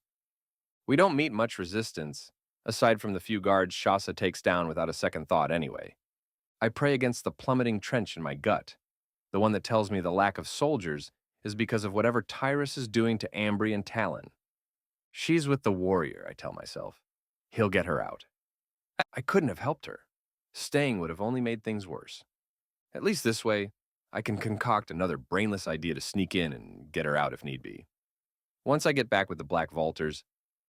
We don't meet much resistance, aside from the few guards Shasa takes down without a second thought anyway. I pray against the plummeting trench in my gut, the one that tells me the lack of soldiers is because of whatever Tyrus is doing to Ambry and Talon. She's with the warrior, I tell myself. He'll get her out. I couldn't have helped her. Staying would have only made things worse. At least this way, I can concoct another brainless idea to sneak in and get her out if need be. Once I get back with the Black Vaulters,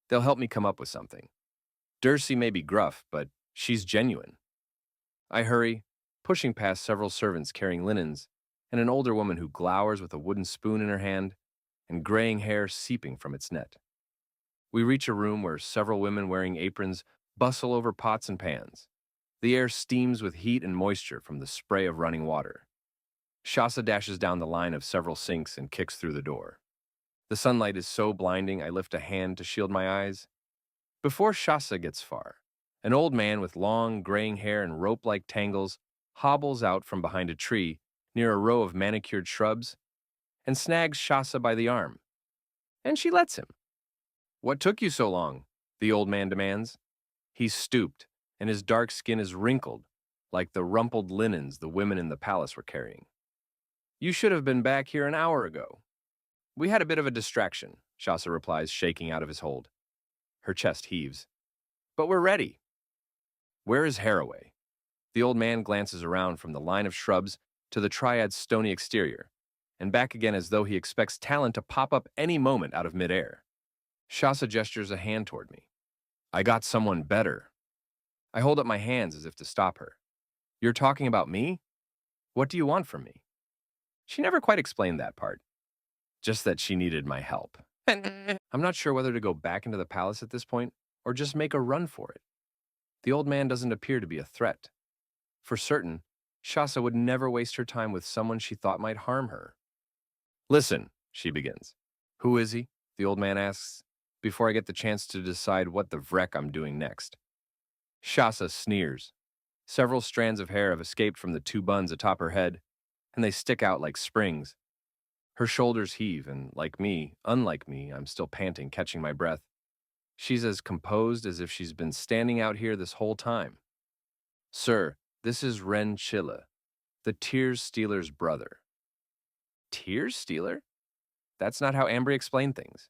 they'll help me come up with something. Dury may be gruff, but she's genuine. I hurry, pushing past several servants carrying linens and an older woman who glowers with a wooden spoon in her hand and graying hair seeping from its net. We reach a room where several women wearing aprons bustle over pots and pans. The air steams with heat and moisture from the spray of running water. Shasa dashes down the line of several sinks and kicks through the door. The sunlight is so blinding I lift a hand to shield my eyes. Before Shasa gets far, an old man with long, graying hair and rope-like tangles hobbles out from behind a tree near a row of manicured shrubs and snags Shasa by the arm. And she lets him. "What took you so long?" the old man demands. He's stooped, and his dark skin is wrinkled, like the rumpled linens the women in the palace were carrying. "You should have been back here an hour ago." "We had a bit of a distraction," Shasa replies, shaking out of his hold. Her chest heaves. "But we're ready." "Where is Haraway?" The old man glances around from the line of shrubs to the triad's stony exterior, and back again as though he expects Talon to pop up any moment out of midair. Shasa gestures a hand toward me. "I got someone better." I hold up my hands as if to stop her. "You're talking about me? What do you want from me?" She never quite explained that part. Just that she needed my help. I'm not sure whether to go back into the palace at this point or just make a run for it. The old man doesn't appear to be a threat. For certain, Shasa would never waste her time with someone she thought might harm her. "Listen," she begins. "Who is he?" the old man asks, before I get the chance to decide what the vreck I'm doing next. Shasa sneers. Several strands of hair have escaped from the two buns atop her head, and they stick out like springs. Her shoulders heave, and unlike me, I'm still panting, catching my breath. She's as composed as if she's been standing out here this whole time. "Sir, this is Ren Chilla, the Tears Stealer's brother." Tears Stealer? That's not how Ambry explained things.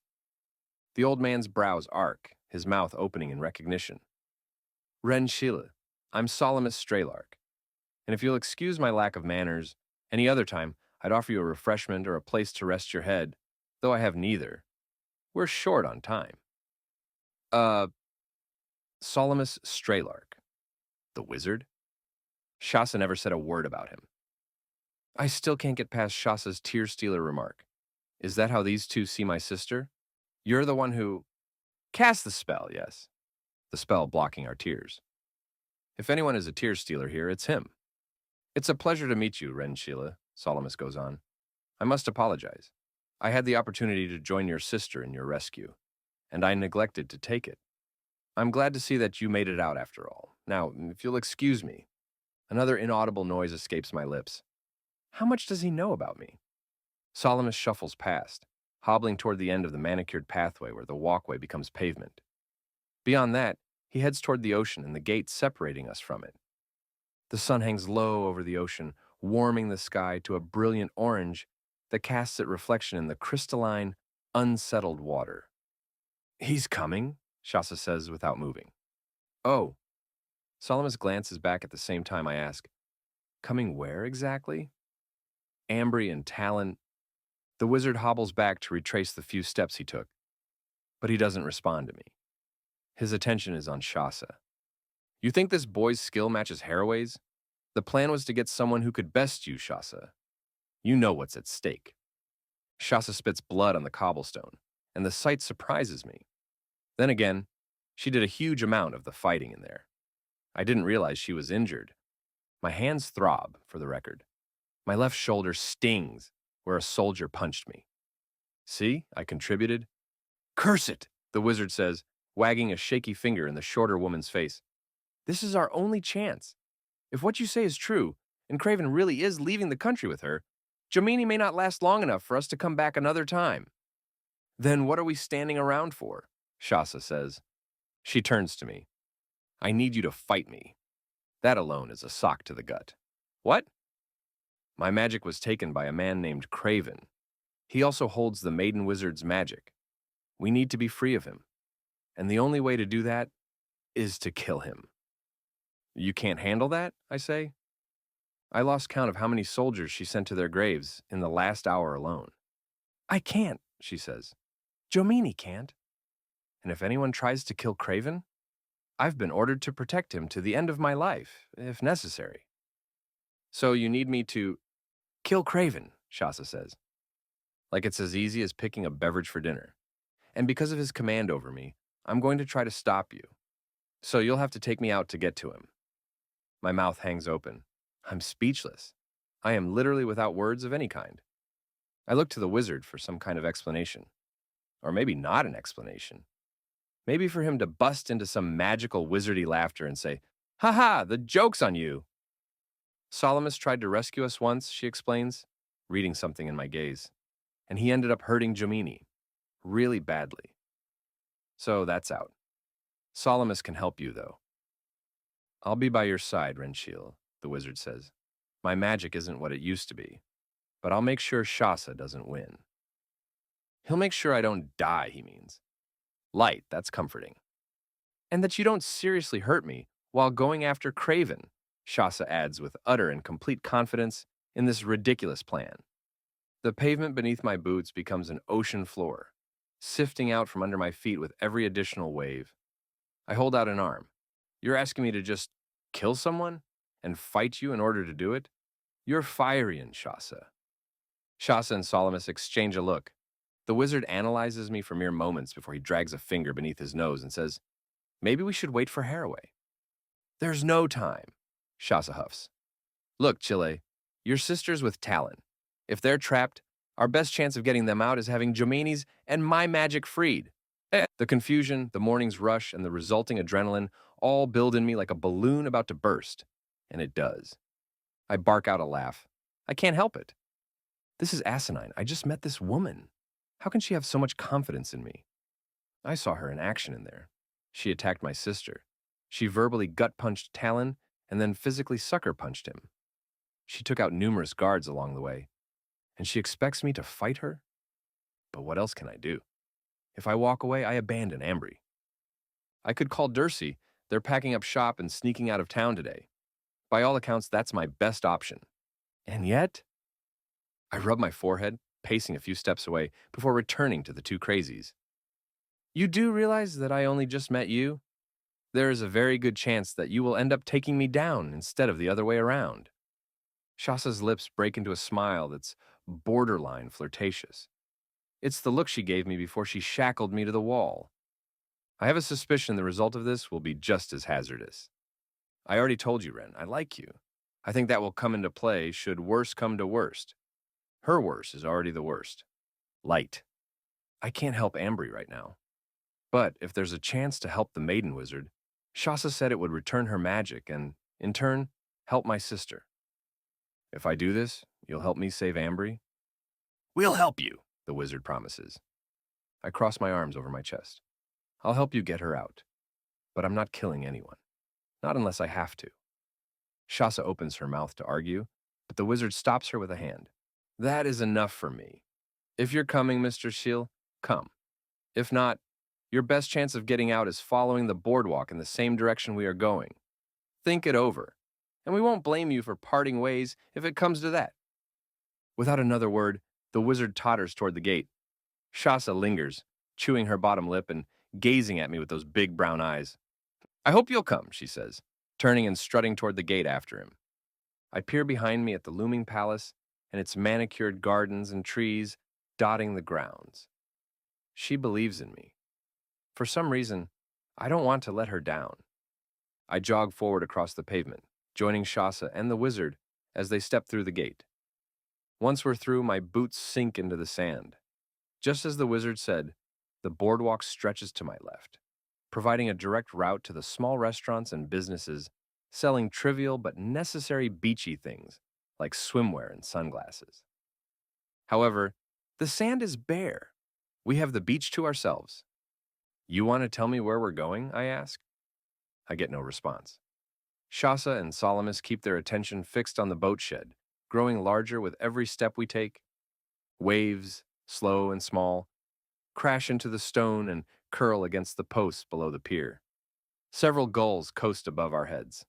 The old man's brows arc, his mouth opening in recognition. "Ren Chilla, I'm Solemnus Straylark, and if you'll excuse my lack of manners, any other time I'd offer you a refreshment or a place to rest your head, though I have neither. We're short on time." Solemnus Straylark. The wizard? Shasa never said a word about him. I still can't get past Shasa's tear stealer remark. Is that how these two see my sister? You're the one who cast the spell, yes. The spell blocking our tears. If anyone is a tear stealer here, it's him. "It's a pleasure to meet you, Ren Sheila," Solemnus goes on. "I must apologize. I had the opportunity to join your sister in your rescue, and I neglected to take it. I'm glad to see that you made it out after all. Now, if you'll excuse me." Another inaudible noise escapes my lips. How much does he know about me? Solemnus shuffles past, hobbling toward the end of the manicured pathway where the walkway becomes pavement. Beyond that, he heads toward the ocean and the gate separating us from it. The sun hangs low over the ocean, warming the sky to a brilliant orange that casts its reflection in the crystalline, unsettled water. "He's coming," Shasa says without moving. "Oh." Solemnus glances back at the same time I ask, "Coming where exactly?" Ambry and Talon. The wizard hobbles back to retrace the few steps he took, but he doesn't respond to me. His attention is on Shasa. "You think this boy's skill matches Haraway's? The plan was to get someone who could best you, Shasa. You know what's at stake." Shasa spits blood on the cobblestone, and the sight surprises me. Then again, she did a huge amount of the fighting in there. I didn't realize she was injured. My hands throb, for the record. My left shoulder stings where a soldier punched me. "See, I contributed." "Cursed," the wizard says, wagging a shaky finger in the shorter woman's face. "This is our only chance. If what you say is true, and Craven really is leaving the country with her, Jomini may not last long enough for us to come back another time." "Then what are we standing around for?" Shasa says. She turns to me. "I need you to fight me. That alone is a sock to the gut." "What?" "My magic was taken by a man named Craven. He also holds the Maiden Wizard's magic. We need to be free of him. And the only way to do that is to kill him." "You can't handle that?" I say. I lost count of how many soldiers she sent to their graves in the last hour alone. "I can't," she says. "Jomini can't. And if anyone tries to kill Craven, I've been ordered to protect him to the end of my life, if necessary." "So you need me to kill Craven," Shasa says. Like it's as easy as picking a beverage for dinner. "And because of his command over me, I'm going to try to stop you. So you'll have to take me out to get to him." My mouth hangs open. I'm speechless. I am literally without words of any kind. I look to the wizard for some kind of explanation. Or maybe not an explanation. Maybe for him to bust into some magical wizardy laughter and say, "Ha ha, the joke's on you." Salamis tried to rescue us once, she explains, reading something in my gaze, and he ended up hurting Jomini, really badly. So that's out. Salamis can help you, though. I'll be by your side, Renshiel, the wizard says. My magic isn't what it used to be, but I'll make sure Shasa doesn't win. He'll make sure I don't die, he means. Light, that's comforting. And that you don't seriously hurt me while going after Craven, Shasa adds with utter and complete confidence in this ridiculous plan. The pavement beneath my boots becomes an ocean floor, sifting out from under my feet with every additional wave. I hold out an arm. You're asking me to just kill someone and fight you in order to do it? You're fiery, Shasa. Shasa and Salamis exchange a look. The wizard analyzes me for mere moments before he drags a finger beneath his nose and says, "Maybe we should wait for Haraway." "There's no time," Shasa huffs. "Look, Chile, your sister's with Talon. If they're trapped, our best chance of getting them out is having Jomini's and my magic freed." The confusion, the morning's rush, and the resulting adrenaline all build in me like a balloon about to burst. And it does. I bark out a laugh. I can't help it. This is asinine. I just met this woman. How can she have so much confidence in me? I saw her in action in there. She attacked my sister. She verbally gut-punched Talon and then physically sucker-punched him. She took out numerous guards along the way. And she expects me to fight her? But what else can I do? If I walk away, I abandon Ambry. I could call Dury. They're packing up shop and sneaking out of town today. By all accounts, that's my best option. And yet, I rub my forehead, pacing a few steps away before returning to the two crazies. You do realize that I only just met you? There is a very good chance that you will end up taking me down instead of the other way around. Shasa's lips break into a smile that's borderline flirtatious. It's the look she gave me before she shackled me to the wall. I have a suspicion the result of this will be just as hazardous. I already told you, Ren, I like you. I think that will come into play should worse come to worst. Her worst is already the worst. Light. I can't help Ambry right now. But if there's a chance to help the maiden wizard, Shasa said it would return her magic and, in turn, help my sister. If I do this, you'll help me save Ambry? We'll help you, the wizard promises. I cross my arms over my chest. I'll help you get her out. But I'm not killing anyone. Not unless I have to. Shasa opens her mouth to argue, but the wizard stops her with a hand. That is enough for me. If you're coming, Mr. Shiel, come. If not, your best chance of getting out is following the boardwalk in the same direction we are going. Think it over, and we won't blame you for parting ways if it comes to that. Without another word, the wizard totters toward the gate. Shasa lingers, chewing her bottom lip and gazing at me with those big brown eyes. I hope you'll come, she says, turning and strutting toward the gate after him. I peer behind me at the looming palace and its manicured gardens and trees dotting the grounds. She believes in me. For some reason, I don't want to let her down. I jog forward across the pavement, joining Shasa and the wizard as they step through the gate. Once we're through, my boots sink into the sand. Just as the wizard said, the boardwalk stretches to my left, providing a direct route to the small restaurants and businesses selling trivial but necessary beachy things like swimwear and sunglasses. However, the sand is bare. We have the beach to ourselves. You want to tell me where we're going? I ask. I get no response. Shasa and Salamis keep their attention fixed on the boat shed, growing larger with every step we take. Waves, slow and small, crash into the stone and curl against the posts below the pier. Several gulls coast above our heads.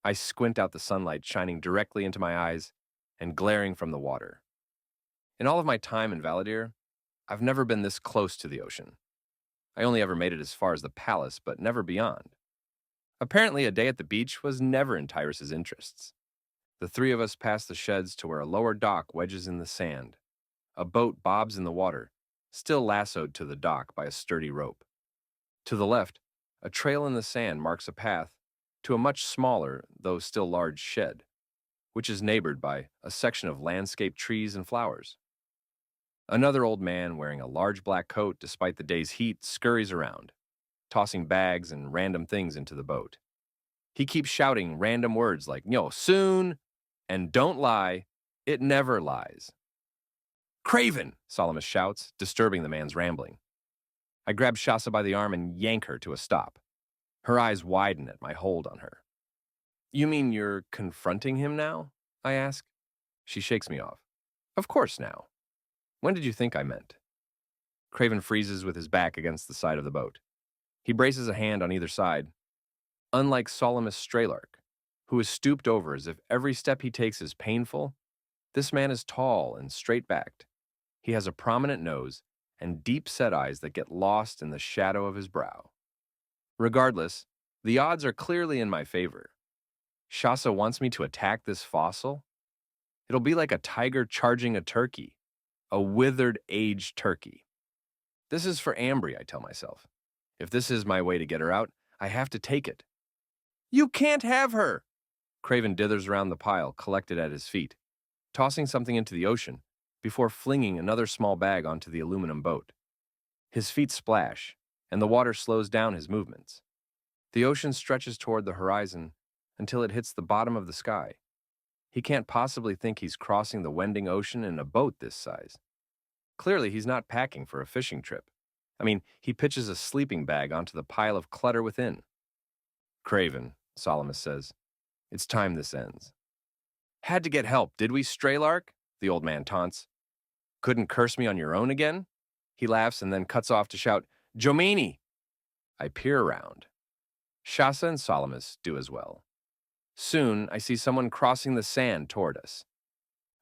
I squint out the sunlight shining directly into my eyes and glaring from the water. In all of my time in Valadir, I've never been this close to the ocean. I only ever made it as far as the palace, but never beyond. Apparently, a day at the beach was never in Tyrus's interests. The three of us pass the sheds to where a lower dock wedges in the sand. A boat bobs in the water, still lassoed to the dock by a sturdy rope. To the left, a trail in the sand marks a path to a much smaller, though still large shed, which is neighbored by a section of landscaped trees and flowers. Another old man wearing a large black coat despite the day's heat scurries around, tossing bags and random things into the boat. He keeps shouting random words like, "Yo, soon," and "Don't lie, it never lies." "Craven!" Salamis shouts, disturbing the man's rambling. I grab Shasa by the arm and yank her to a stop. Her eyes widen at my hold on her. "You mean you're confronting him now?" I ask. She shakes me off. "Of course now. When did you think I meant?" Craven freezes with his back against the side of the boat. He braces a hand on either side. Unlike Salamis Straylark, who is stooped over as if every step he takes is painful, this man is tall and straight-backed. He has a prominent nose and deep-set eyes that get lost in the shadow of his brow. Regardless, the odds are clearly in my favor. Shasa wants me to attack this fossil? It'll be like a tiger charging a turkey, a withered, aged turkey. This is for Ambry, I tell myself. If this is my way to get her out, I have to take it. "You can't have her!" Craven dithers around the pile collected at his feet, tossing something into the ocean before flinging another small bag onto the aluminum boat. His feet splash, and the water slows down his movements. The ocean stretches toward the horizon until it hits the bottom of the sky. He can't possibly think he's crossing the wending ocean in a boat this size. Clearly, he's not packing for a fishing trip. I mean, he pitches a sleeping bag onto the pile of clutter within. "Craven," Salamis says, "it's time this ends." "Had to get help, did we, Straylark?" the old man taunts. "Couldn't curse me on your own again?" He laughs and then cuts off to shout, "Jomini!" I peer around. Shasa and Salamis do as well. Soon, I see someone crossing the sand toward us.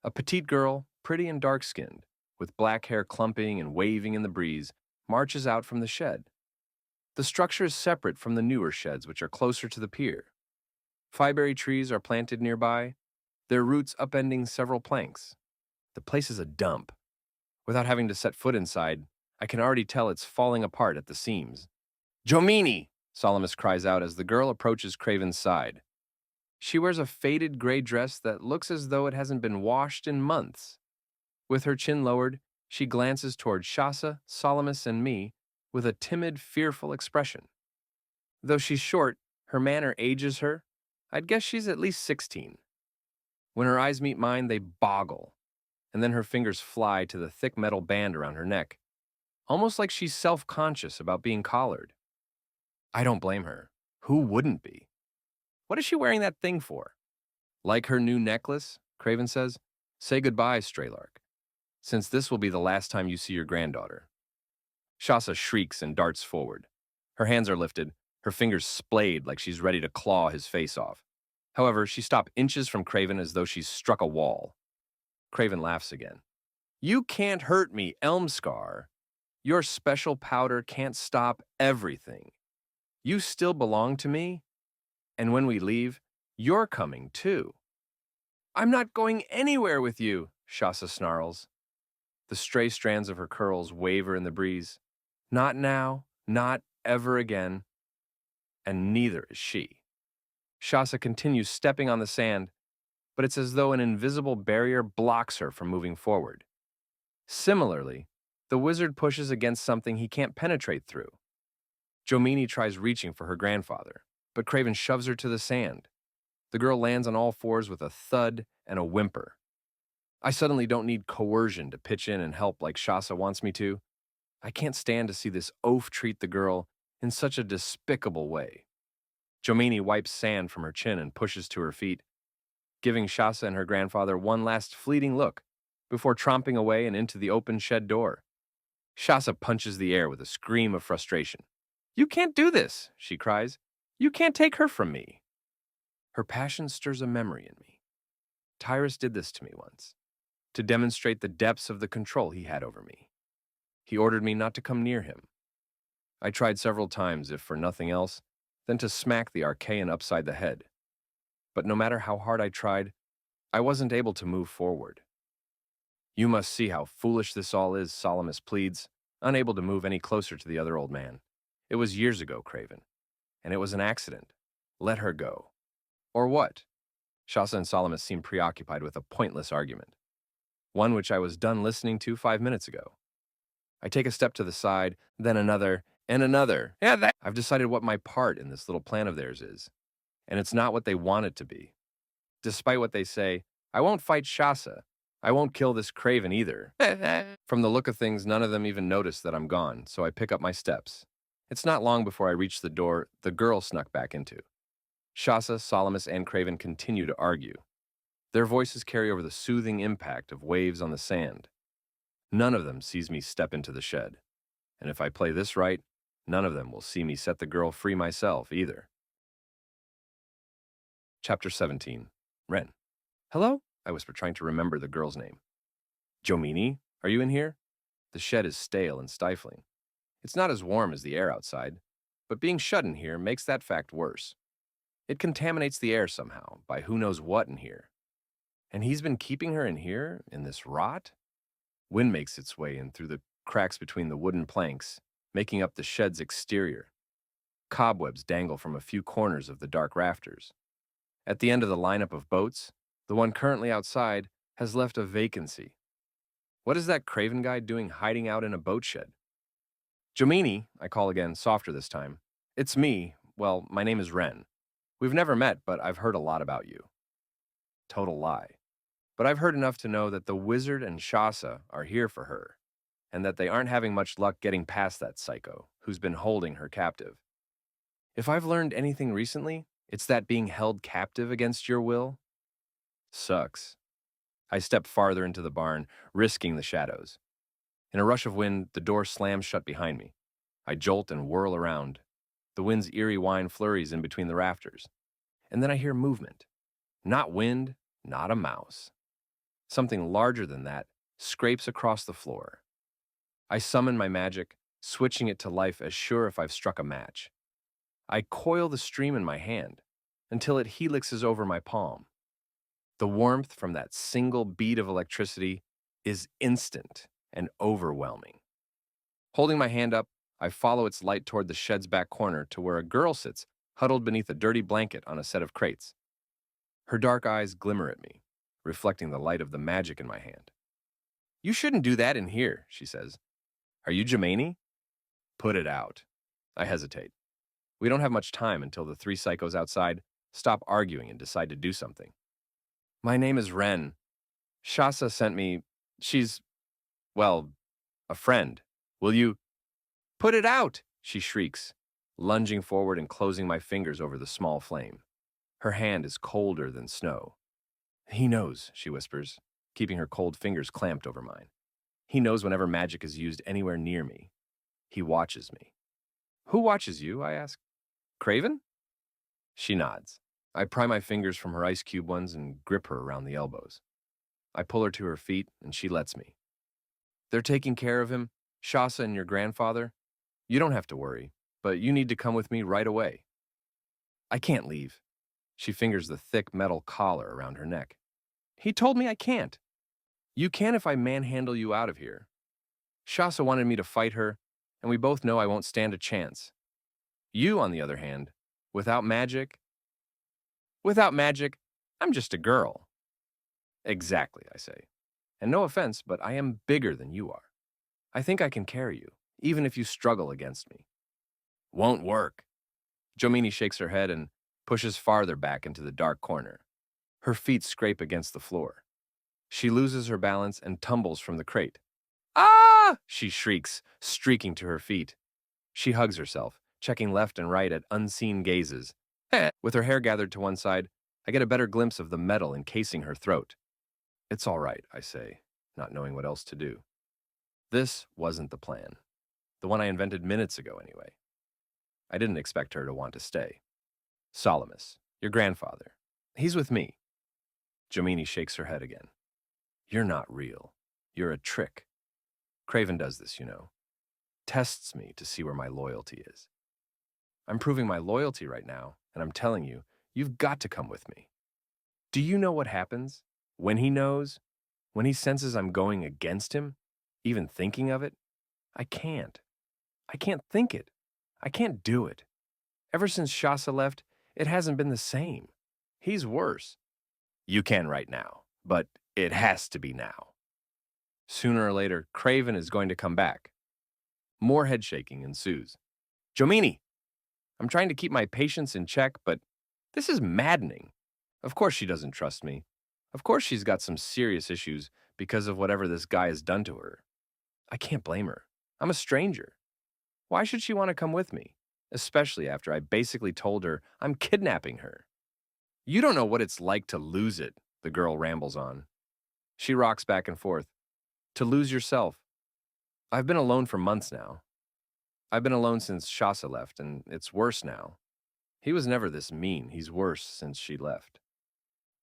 A petite girl, pretty and dark-skinned, with black hair clumping and waving in the breeze, marches out from the shed. The structure is separate from the newer sheds, which are closer to the pier. Fiberry trees are planted nearby, their roots upending several planks. The place is a dump. Without having to set foot inside, I can already tell it's falling apart at the seams. "Jomini!" Salamis cries out as the girl approaches Craven's side. She wears a faded gray dress that looks as though it hasn't been washed in months. With her chin lowered, she glances toward Shasa, Salamis, and me with a timid, fearful expression. Though she's short, her manner ages her. I'd guess she's at least 16. When her eyes meet mine, they boggle, and then her fingers fly to the thick metal band around her neck, almost like she's self-conscious about being collared. I don't blame her. Who wouldn't be? What is she wearing that thing for? "Like her new necklace," Craven says. "Say goodbye, Straylark, since this will be the last time you see your granddaughter." Shasa shrieks and darts forward. Her hands are lifted, her fingers splayed like she's ready to claw his face off. However, she stops inches from Craven as though she's struck a wall. Craven laughs again. "You can't hurt me, Elmscar. Your special powder can't stop everything. You still belong to me, and when we leave, you're coming too." "I'm not going anywhere with you," Shasa snarls. The stray strands of her curls waver in the breeze. Not now, not ever again. And neither is she. Shasa continues stepping on the sand, but it's as though an invisible barrier blocks her from moving forward. Similarly, the wizard pushes against something he can't penetrate through. Jomini tries reaching for her grandfather, but Craven shoves her to the sand. The girl lands on all fours with a thud and a whimper. I suddenly don't need coercion to pitch in and help like Shasa wants me to. I can't stand to see this oaf treat the girl in such a despicable way. Jomini wipes sand from her chin and pushes to her feet, giving Shasa and her grandfather one last fleeting look before tromping away and into the open shed door. Shasa punches the air with a scream of frustration. "You can't do this," she cries. "You can't take her from me." Her passion stirs a memory in me. Tyrus did this to me once, to demonstrate the depths of the control he had over me. He ordered me not to come near him. I tried several times, if for nothing else, than to smack the Arcaian upside the head. But no matter how hard I tried, I wasn't able to move forward. "You must see how foolish this all is," Salamis pleads, unable to move any closer to the other old man. "It was years ago, Craven, and it was an accident. Let her go." "Or what?" Shasa and Salamis seem preoccupied with a pointless argument. one which I was done listening to 5 minutes ago. I take a step to the side, then another, and another. I've decided what my part in this little plan of theirs is, and it's not what they want it to be. Despite what they say, I won't fight Shasa. I won't kill this craven either. From the look of things, none of them even notice that I'm gone, so I pick up my steps. It's not long before I reach the door the girl snuck back into. Shasa, Solomus, and Craven continue to argue. Their voices carry over the soothing impact of waves on the sand. None of them sees me step into the shed. And if I play this right, none of them will see me set the girl free myself either. Chapter 17. Ren. Hello? I whisper, trying to remember the girl's name. Jomini, are you in here? The shed is stale and stifling. It's not as warm as the air outside, but being shut in here makes that fact worse. It contaminates the air somehow, by who knows what in here. And he's been keeping her in here, in this rot? Wind makes its way in through the cracks between the wooden planks, making up the shed's exterior. Cobwebs dangle from a few corners of the dark rafters. At the end of the lineup of boats, the one currently outside has left a vacancy. What is that craven guy doing hiding out in a boat shed? Jomini, I call again, softer this time. It's me. Well, my name is Ren. We've never met, but I've heard a lot about you. Total lie. But I've heard enough to know that the wizard and Shasa are here for her, and that they aren't having much luck getting past that psycho who's been holding her captive. If I've learned anything recently, it's that being held captive against your will sucks. I step farther into the barn, risking the shadows. In a rush of wind, the door slams shut behind me. I jolt and whirl around. The wind's eerie whine flurries in between the rafters. And then I hear movement. Not wind, not a mouse. Something larger than that scrapes across the floor. I summon my magic, switching it to life as sure if I've struck a match. I coil the stream in my hand until it helixes over my palm. The warmth from that single bead of electricity is instant and overwhelming. Holding my hand up, I follow its light toward the shed's back corner to where a girl sits, huddled beneath a dirty blanket on a set of crates. Her dark eyes glimmer at me, reflecting the light of the magic in my hand. You shouldn't do that in here, she says. Are you Jomini? Put it out. I hesitate. We don't have much time until the three psychos outside stop arguing and decide to do something. My name is Ren. Shasa sent me. She's, well, a friend. Will you? Put it out, she shrieks, lunging forward and closing my fingers over the small flame. Her hand is colder than snow. He knows, she whispers, keeping her cold fingers clamped over mine. He knows whenever magic is used anywhere near me. He watches me. Who watches you, I ask. Craven? She nods. I pry my fingers from her ice cube ones and grip her around the elbows. I pull her to her feet, and she lets me. They're taking care of him, Shasa and your grandfather. You don't have to worry, but you need to come with me right away. I can't leave. She fingers the thick metal collar around her neck. He told me I can't. You can if I manhandle you out of here. Shasa wanted me to fight her, and we both know I won't stand a chance. You, on the other hand, without magic, I'm just a girl. Exactly, I say. And no offense, but I am bigger than you are. I think I can carry you, even if you struggle against me. Won't work. Jomini shakes her head and pushes farther back into the dark corner. Her feet scrape against the floor. She loses her balance and tumbles from the crate. Ah! She shrieks, streaking to her feet. She hugs herself, checking left and right at unseen gazes. With her hair gathered to one side, I get a better glimpse of the metal encasing her throat. It's all right, I say, not knowing what else to do. This wasn't the plan. The one I invented minutes ago, anyway. I didn't expect her to want to stay. Solomus, your grandfather. He's with me. Jomini shakes her head again. You're not real. You're a trick. Craven does this, you know. Tests me to see where my loyalty is. I'm proving my loyalty right now, and I'm telling you, you've got to come with me. Do you know what happens? When he knows? When he senses I'm going against him? Even thinking of it? I can't. I can't think it. I can't do it. Ever since Shasa left, it hasn't been the same. He's worse. You can right now, but it has to be now. Sooner or later, Craven is going to come back. More head shaking ensues. Jomini! I'm trying to keep my patience in check, but this is maddening. Of course she doesn't trust me. Of course she's got some serious issues because of whatever this guy has done to her. I can't blame her. I'm a stranger. Why should she want to come with me? Especially after I basically told her I'm kidnapping her. You don't know what it's like to lose it, the girl rambles on. She rocks back and forth. To lose yourself. I've been alone for months now. I've been alone since Shasa left, and it's worse now. He was never this mean. He's worse since she left.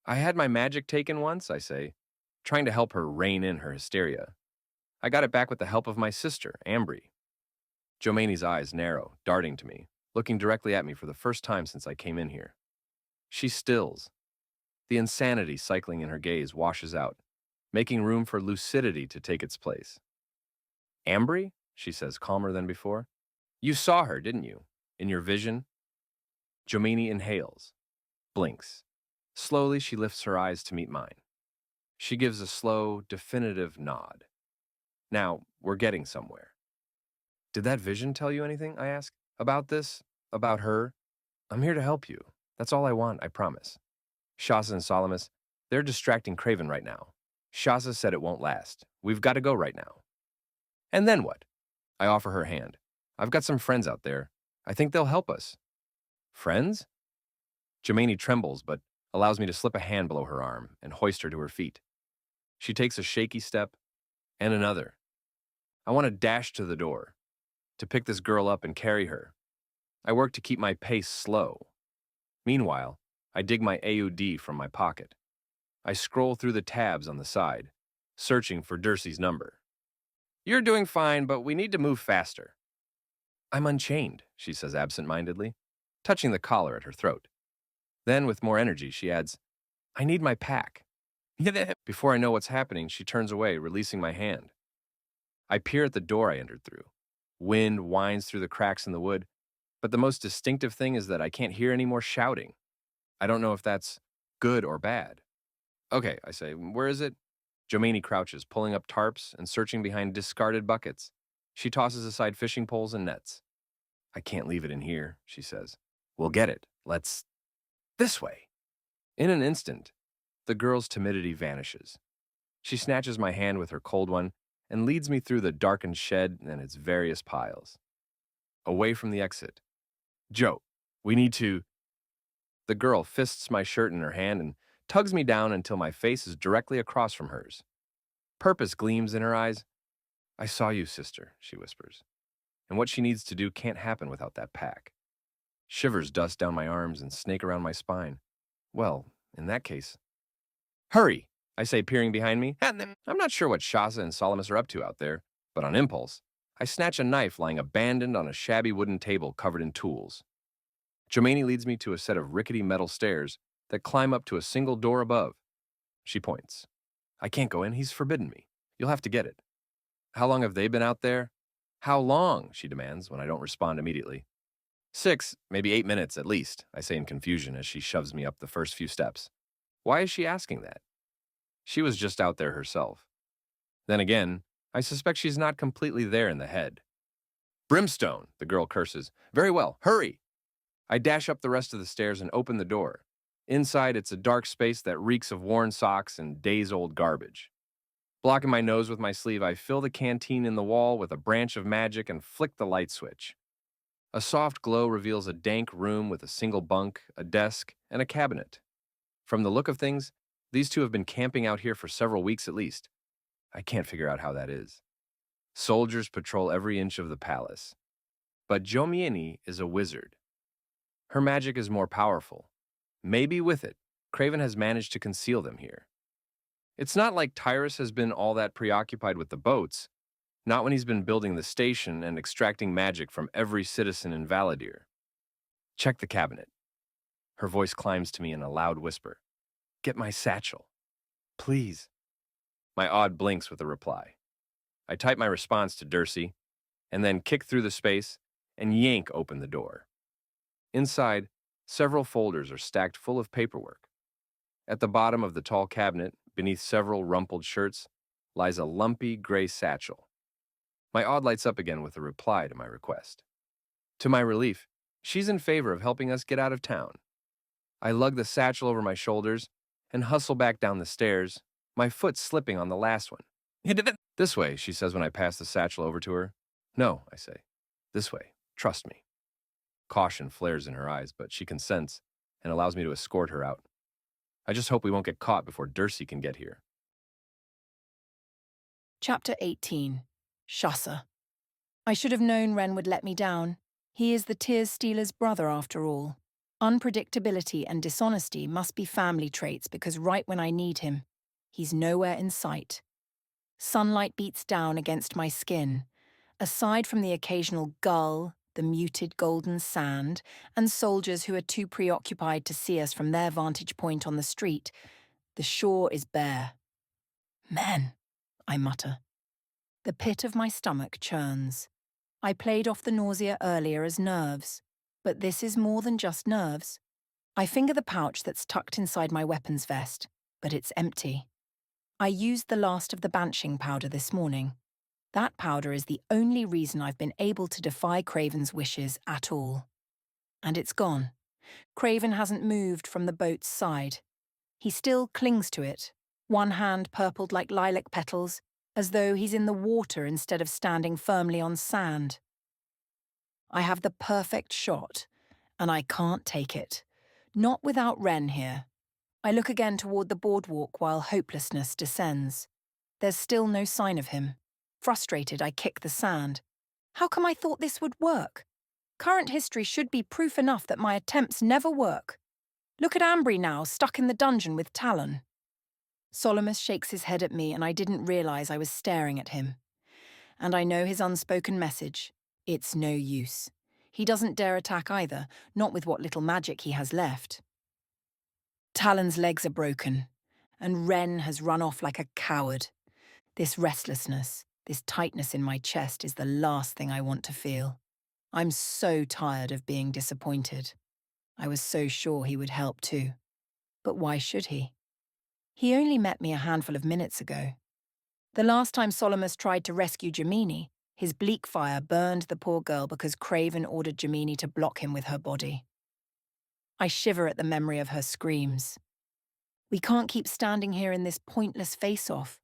I had my magic taken once, I say, trying to help her rein in her hysteria. I got it back with the help of my sister, Ambry. Jomani's eyes narrow, darting to me, looking directly at me for the first time since I came in here. She stills. The insanity cycling in her gaze washes out, making room for lucidity to take its place. Ambry? She says, calmer than before. You saw her, didn't you? In your vision? Jomini inhales, blinks. Slowly, she lifts her eyes to meet mine. She gives a slow, definitive nod. Now, we're getting somewhere. Did that vision tell you anything, I ask? About this? About her? I'm here to help you. That's all I want, I promise. Shasa and Solomus, they're distracting Craven right now. Shasa said it won't last. We've got to go right now. And then what? I offer her hand. I've got some friends out there. I think they'll help us. Friends? Jomini trembles, but allows me to slip a hand below her arm and hoist her to her feet. She takes a shaky step, and another. I want to dash to the door, to pick this girl up and carry her. I work to keep my pace slow. Meanwhile, I dig my AUD from my pocket. I scroll through the tabs on the side, searching for Dury's number. You're doing fine, but we need to move faster. I'm unchained, she says absent-mindedly, touching the collar at her throat. Then, with more energy, she adds, I need my pack. Before I know what's happening, she turns away, releasing my hand. I peer at the door I entered through. Wind whines through the cracks in the wood, but the most distinctive thing is that I can't hear any more shouting. I don't know if that's good or bad. Okay, I say, where is it? Jomini crouches, pulling up tarps and searching behind discarded buckets. She tosses aside fishing poles and nets. I can't leave it in here, she says. We'll get it. Let's... This way. In an instant, the girl's timidity vanishes. She snatches my hand with her cold one and leads me through the darkened shed and its various piles. Away from the exit. Joe, we need to... The girl fists my shirt in her hand and tugs me down until my face is directly across from hers. Purpose gleams in her eyes. I saw you, sister, she whispers. And what she needs to do can't happen without that pack. Shivers dust down my arms and snake around my spine. Well, in that case... Hurry, I say, peering behind me. I'm not sure what Shasa and Solomus are up to out there, but on impulse, I snatch a knife lying abandoned on a shabby wooden table covered in tools. Jomini leads me to a set of rickety metal stairs that climb up to a single door above. She points. I can't go in, he's forbidden me. You'll have to get it. How long have they been out there? How long, she demands when I don't respond immediately. 6, maybe 8 minutes at least, I say in confusion as she shoves me up the first few steps. Why is she asking that? She was just out there herself. Then again, I suspect she's not completely there in the head. Brimstone, the girl curses. Very well, hurry! I dash up the rest of the stairs and open the door. Inside, it's a dark space that reeks of worn socks and days-old garbage. Blocking my nose with my sleeve, I fill the canteen in the wall with a branch of magic and flick the light switch. A soft glow reveals a dank room with a single bunk, a desk, and a cabinet. From the look of things, these two have been camping out here for several weeks at least. I can't figure out how that is. Soldiers patrol every inch of the palace. But Jomini is a wizard. Her magic is more powerful. Maybe with it, Craven has managed to conceal them here. It's not like Tyrus has been all that preoccupied with the boats, not when he's been building the station and extracting magic from every citizen in Valadir. Check the cabinet. Her voice climbs to me in a loud whisper. Get my satchel. Please. My odd blinks with a reply. I type my response to Dury, and then kick through the space and yank open the door. Inside, several folders are stacked full of paperwork. At the bottom of the tall cabinet, beneath several rumpled shirts, lies a lumpy gray satchel. My Aud lights up again with a reply to my request. To my relief, she's in favor of helping us get out of town. I lug the satchel over my shoulders and hustle back down the stairs, my foot slipping on the last one. This way, she says when I pass the satchel over to her. No, I say. This way. Trust me. Caution flares in her eyes, but she consents and allows me to escort her out. I just hope we won't get caught before Dury can get here. Chapter 18. Shusser. I should have known Wren would let me down. He is the tears stealer's brother after all. Unpredictability and dishonesty must be family traits because right when I need him, he's nowhere in sight. Sunlight beats down against my skin. Aside from the occasional gull, the muted golden sand, and soldiers who are too preoccupied to see us from their vantage point on the street, the shore is bare. Men, I mutter. The pit of my stomach churns. I played off the nausea earlier as nerves, but this is more than just nerves. I finger the pouch that's tucked inside my weapons vest, but it's empty. I used the last of the banshing powder this morning. That powder is the only reason I've been able to defy Craven's wishes at all. And it's gone. Craven hasn't moved from the boat's side. He still clings to it, one hand purpled like lilac petals, as though he's in the water instead of standing firmly on sand. I have the perfect shot, and I can't take it. Not without Wren here. I look again toward the boardwalk while hopelessness descends. There's still no sign of him. Frustrated, I kick the sand. How come I thought this would work? Current history should be proof enough that my attempts never work. Look at Ambry now, stuck in the dungeon with Talon. Solomus shakes his head at me and I didn't realize I was staring at him. And I know his unspoken message. It's no use. He doesn't dare attack either, not with what little magic he has left. Talon's legs are broken, and Wren has run off like a coward. This restlessness, this tightness in my chest is the last thing I want to feel. I'm so tired of being disappointed. I was so sure he would help too. But why should he? He only met me a handful of minutes ago. The last time Solomus tried to rescue Gemini, his bleak fire burned the poor girl because Craven ordered Gemini to block him with her body. I shiver at the memory of her screams. We can't keep standing here in this pointless face-off.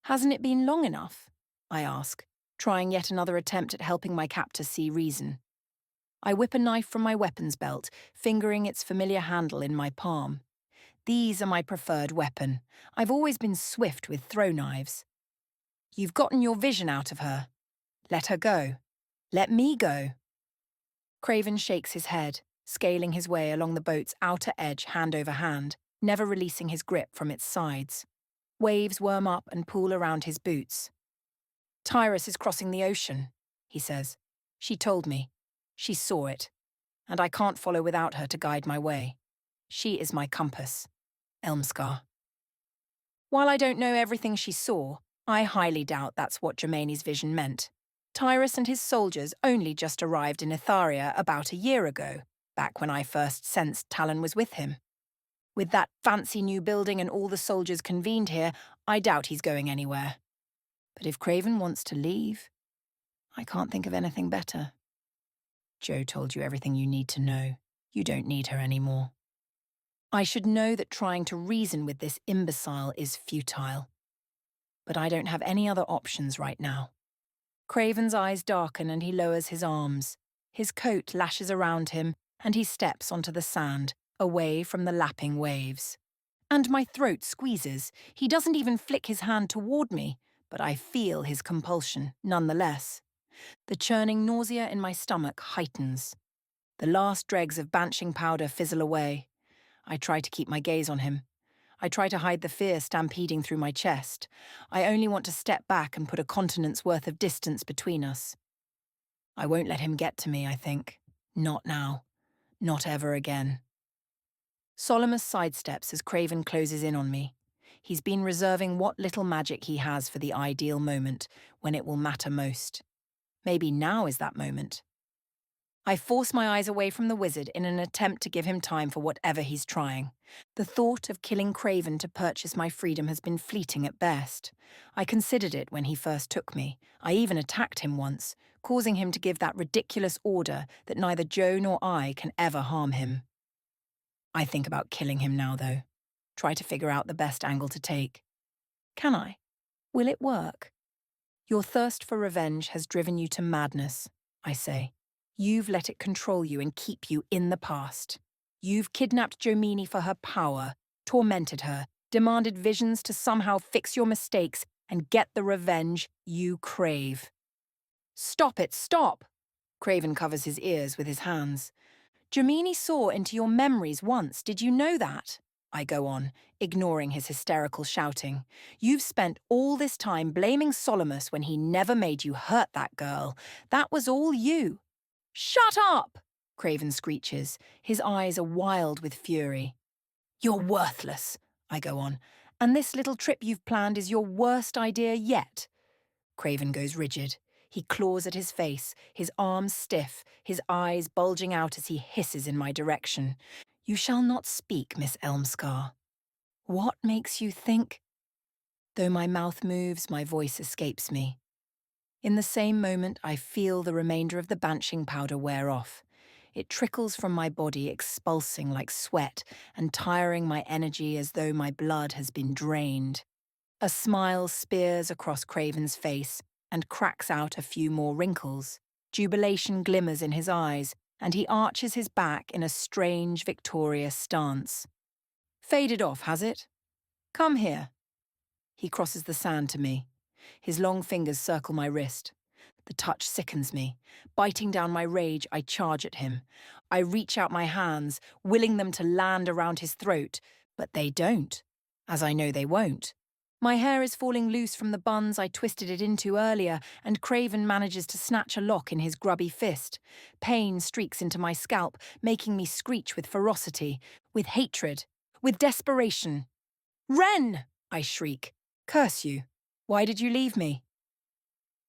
Hasn't it been long enough? I ask, trying yet another attempt at helping my captor see reason. I whip a knife from my weapons belt, fingering its familiar handle in my palm. These are my preferred weapon. I've always been swift with throw knives. You've gotten your vision out of her. Let her go. Let me go. Craven shakes his head, scaling his way along the boat's outer edge hand over hand, never releasing his grip from its sides. Waves worm up and pool around his boots. Tyrus is crossing the ocean, he says. She told me. She saw it. And I can't follow without her to guide my way. She is my compass. Elmscar. While I don't know everything she saw, I highly doubt that's what Germani's vision meant. Tyrus and his soldiers only just arrived in Itharia about a year ago, back when I first sensed Talon was with him. With that fancy new building and all the soldiers convened here, I doubt he's going anywhere. But if Craven wants to leave, I can't think of anything better. Jo told you everything you need to know. You don't need her anymore. I should know that trying to reason with this imbecile is futile. But I don't have any other options right now. Craven's eyes darken and he lowers his arms. His coat lashes around him and he steps onto the sand, away from the lapping waves. And my throat squeezes. He doesn't even flick his hand toward me, but I feel his compulsion nonetheless. The churning nausea in my stomach heightens. The last dregs of banshing powder fizzle away. I try to keep my gaze on him. I try to hide the fear stampeding through my chest. I only want to step back and put a continent's worth of distance between us. I won't let him get to me, I think. Not now. Not ever again. Solomus sidesteps as Craven closes in on me. He's been reserving what little magic he has for the ideal moment, when it will matter most. Maybe now is that moment. I force my eyes away from the wizard in an attempt to give him time for whatever he's trying. The thought of killing Craven to purchase my freedom has been fleeting at best. I considered it when he first took me. I even attacked him once, causing him to give that ridiculous order that neither Joe nor I can ever harm him. I think about killing him now, though. Try to figure out the best angle to take. Can I? Will it work? Your thirst for revenge has driven you to madness, I say. You've let it control you and keep you in the past. You've kidnapped Jomini for her power, tormented her, demanded visions to somehow fix your mistakes and get the revenge you crave. Stop it, stop! Craven covers his ears with his hands. Jomini saw into your memories once, did you know that? I go on, ignoring his hysterical shouting. You've spent all this time blaming Solomus when he never made you hurt that girl. That was all you. Shut up! Craven screeches. His eyes are wild with fury. You're worthless, I go on, and this little trip you've planned is your worst idea yet. Craven goes rigid. He claws at his face, his arms stiff, his eyes bulging out as he hisses in my direction. You shall not speak, Miss Elmscar. What makes you think? Though my mouth moves, my voice escapes me. In the same moment, I feel the remainder of the banishing powder wear off. It trickles from my body, expulsing like sweat and tiring my energy as though my blood has been drained. A smile spears across Craven's face and cracks out a few more wrinkles. Jubilation glimmers in his eyes, and he arches his back in a strange, victorious stance. Faded off, has it? Come here. He crosses the sand to me. His long fingers circle my wrist. The touch sickens me. Biting down my rage, I charge at him. I reach out my hands, willing them to land around his throat, but they don't, as I know they won't. My hair is falling loose from the buns I twisted it into earlier, and Craven manages to snatch a lock in his grubby fist. Pain streaks into my scalp, making me screech with ferocity, with hatred, with desperation. Ren! I shriek. Curse you. Why did you leave me?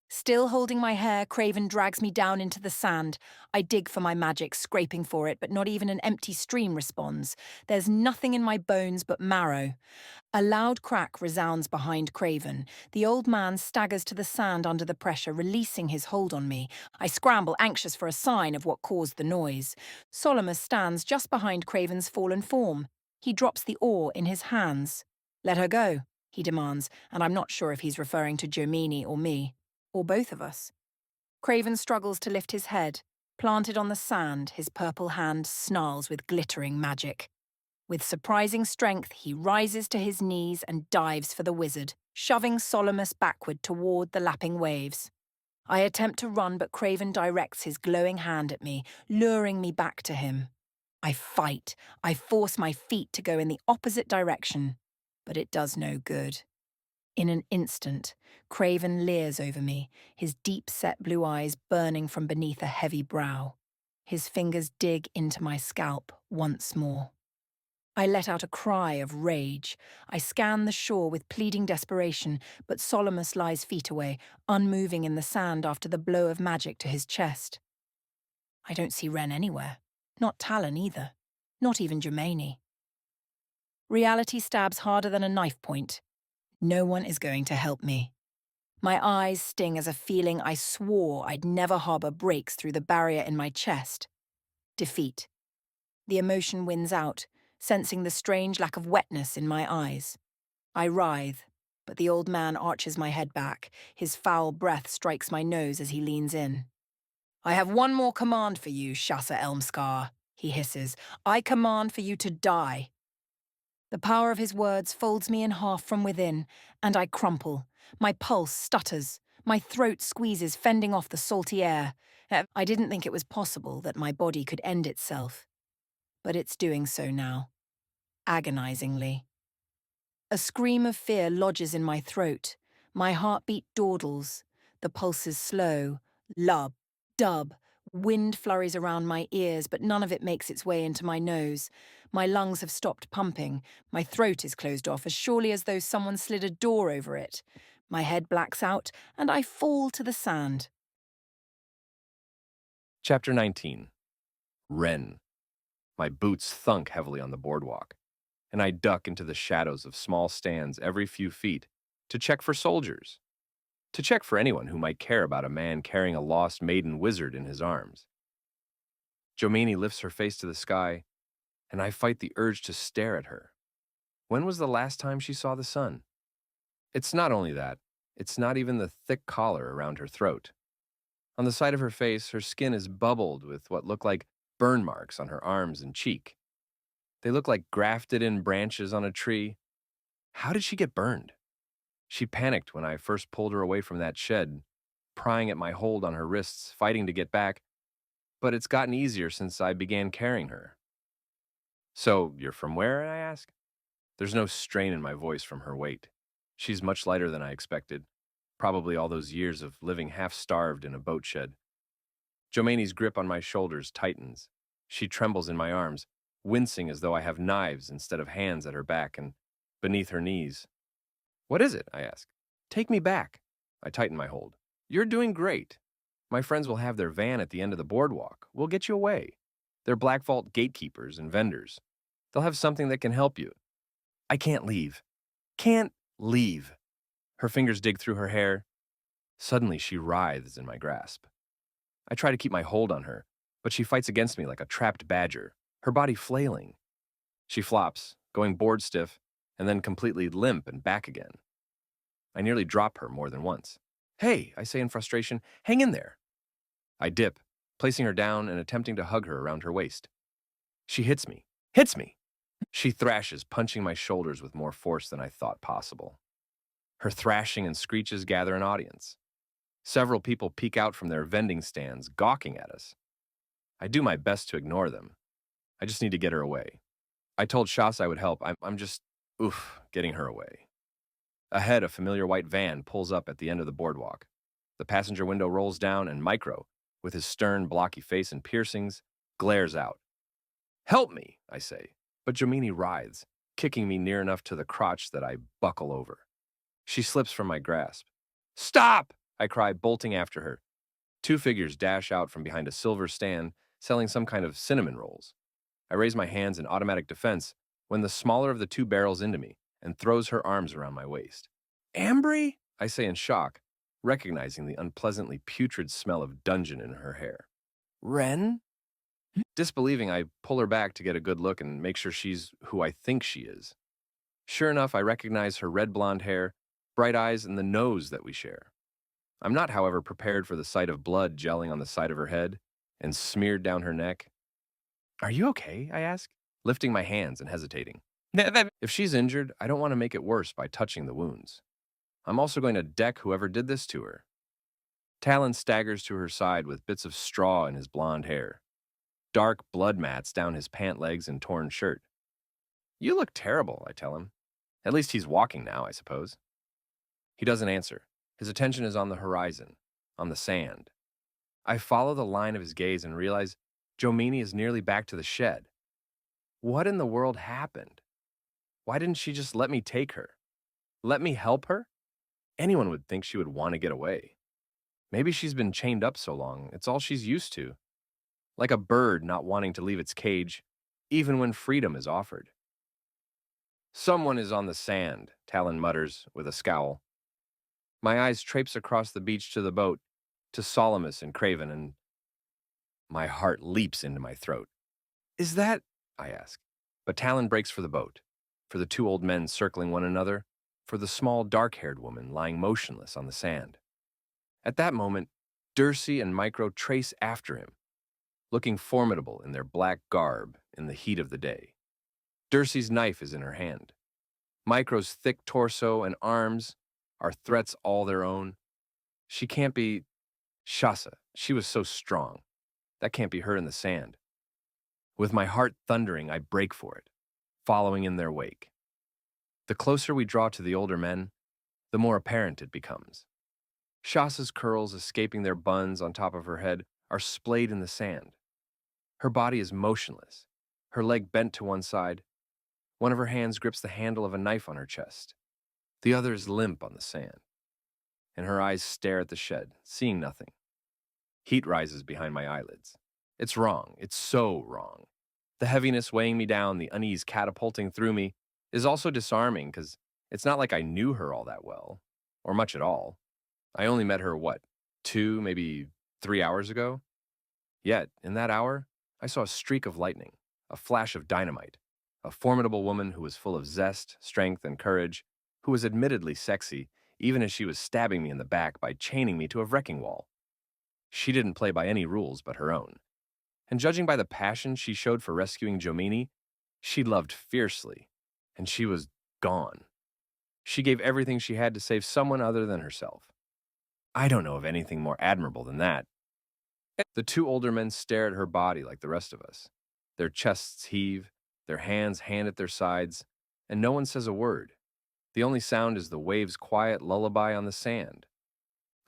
Still holding my hair, Craven drags me down into the sand. I dig for my magic, scraping for it, but not even an empty stream responds. There's nothing in my bones but marrow. A loud crack resounds behind Craven. The old man staggers to the sand under the pressure, releasing his hold on me. I scramble, anxious for a sign of what caused the noise. Solomus stands just behind Craven's fallen form. He drops the oar in his hands. Let her go, he demands, and I'm not sure if he's referring to Jomini or me. Or both of us. Craven struggles to lift his head. Planted on the sand, his purple hand snarls with glittering magic. With surprising strength, he rises to his knees and dives for the wizard, shoving Solomus backward toward the lapping waves. I attempt to run, but Craven directs his glowing hand at me, luring me back to him. I fight. I force my feet to go in the opposite direction, but it does no good. In an instant, Craven leers over me, his deep-set blue eyes burning from beneath a heavy brow. His fingers dig into my scalp once more. I let out a cry of rage. I scan the shore with pleading desperation, but Solomus lies feet away, unmoving in the sand after the blow of magic to his chest. I don't see Ren anywhere. Not Talon either. Not even Jomini. Reality stabs harder than a knife point. No one is going to help me. My eyes sting as a feeling I swore I'd never harbour breaks through the barrier in my chest. Defeat. The emotion wins out, sensing the strange lack of wetness in my eyes. I writhe, but the old man arches my head back. His foul breath strikes my nose as he leans in. I have one more command for you, Shasa Elmscar, he hisses. I command for you to die. The power of his words folds me in half from within, and I crumple. My pulse stutters. My throat squeezes, fending off the salty air. I didn't think it was possible that my body could end itself. But it's doing so now. Agonizingly. A scream of fear lodges in my throat. My heartbeat dawdles. The pulses slow. Lub. Dub. Wind flurries around my ears, but none of it makes its way into my nose. My lungs have stopped pumping. My throat is closed off as surely as though someone slid a door over it. My head blacks out, and I fall to the sand. Chapter 19. Ren. My boots thunk heavily on the boardwalk, and I duck into the shadows of small stands every few feet to check for soldiers, to check for anyone who might care about a man carrying a lost maiden wizard in his arms. Jomini lifts her face to the sky, and I fight the urge to stare at her. When was the last time she saw the sun? It's not only that, it's not even the thick collar around her throat. On the side of her face, her skin is bubbled with what look like burn marks on her arms and cheek. They look like grafted-in branches on a tree. How did she get burned? She panicked when I first pulled her away from that shed, prying at my hold on her wrists, fighting to get back, but it's gotten easier since I began carrying her. So, you're from where, I ask? There's no strain in my voice from her weight. She's much lighter than I expected, probably all those years of living half-starved in a boat shed. Jomani's grip on my shoulders tightens. She trembles in my arms, wincing as though I have knives instead of hands at her back and beneath her knees. What is it? I ask. Take me back. I tighten my hold. You're doing great. My friends will have their van at the end of the boardwalk. We'll get you away. They're Black Vault gatekeepers and vendors. They'll have something that can help you. I can't leave. Can't leave. Her fingers dig through her hair. Suddenly, she writhes in my grasp. I try to keep my hold on her, but she fights against me like a trapped badger, her body flailing. She flops, going board stiff, and then completely limp and back again. I nearly drop her more than once. Hey, I say in frustration, hang in there. I dip, placing her down and attempting to hug her around her waist. She hits me. Hits me! She thrashes, punching my shoulders with more force than I thought possible. Her thrashing and screeches gather an audience. Several people peek out from their vending stands, gawking at us. I do my best to ignore them. I just need to get her away. I told Shas I would help. I'm just, getting her away. Ahead, a familiar white van pulls up at the end of the boardwalk. The passenger window rolls down, and Micro, with his stern, blocky face and piercings, glares out. Help me, I say, but Jomini writhes, kicking me near enough to the crotch that I buckle over. She slips from my grasp. Stop! I cry, bolting after her. Two figures dash out from behind a silver stand, selling some kind of cinnamon rolls. I raise my hands in automatic defense when the smaller of the two barrels into me and throws her arms around my waist. Ambry? I say in shock, recognizing the unpleasantly putrid smell of dungeon in her hair. Ren? Disbelieving, I pull her back to get a good look and make sure she's who I think she is. Sure enough, I recognize her red blonde hair, bright eyes, and the nose that we share. I'm not, however, prepared for the sight of blood gelling on the side of her head and smeared down her neck. Are you okay? I ask, lifting my hands and hesitating. If she's injured, I don't want to make it worse by touching the wounds. I'm also going to deck whoever did this to her. Talon staggers to her side with bits of straw in his blonde hair. Dark blood mats down his pant legs and torn shirt. You look terrible, I tell him. At least he's walking now, I suppose. He doesn't answer. His attention is on the horizon, on the sand. I follow the line of his gaze and realize Jomini is nearly back to the shed. What in the world happened? Why didn't she just let me take her? Let me help her? Anyone would think she would want to get away. Maybe she's been chained up so long, it's all she's used to. Like a bird not wanting to leave its cage, even when freedom is offered. Someone is on the sand, Talon mutters with a scowl. My eyes traipse across the beach to the boat, to Solomus and Craven, and my heart leaps into my throat. Is that? I ask. But Talon breaks for the boat, for the two old men circling one another, for the small dark-haired woman lying motionless on the sand. At that moment, Dury and Micro trace after him, looking formidable in their black garb in the heat of the day. Dury's knife is in her hand. Micro's thick torso and arms are threats all their own. She can't be Shasa. She was so strong. That can't be her in the sand. With my heart thundering, I break for it, following in their wake. The closer we draw to the older men, the more apparent it becomes. Shasa's curls escaping their buns on top of her head are splayed in the sand. Her body is motionless, her leg bent to one side. One of her hands grips the handle of a knife on her chest. The other is limp on the sand, and her eyes stare at the shed, seeing nothing. Heat rises behind my eyelids. It's wrong. It's so wrong. The heaviness weighing me down, the unease catapulting through me, is also disarming because it's not like I knew her all that well, or much at all. I only met her, 2, maybe 3 hours ago? Yet, in that hour, I saw a streak of lightning, a flash of dynamite, a formidable woman who was full of zest, strength, and courage, who was admittedly sexy, even as she was stabbing me in the back by chaining me to a wrecking wall. She didn't play by any rules but her own. And judging by the passion she showed for rescuing Jomini, she loved fiercely, and she was gone. She gave everything she had to save someone other than herself. I don't know of anything more admirable than that. The two older men stare at her body like the rest of us. Their chests heave, their hands hand at their sides, and no one says a word. The only sound is the waves' quiet lullaby on the sand.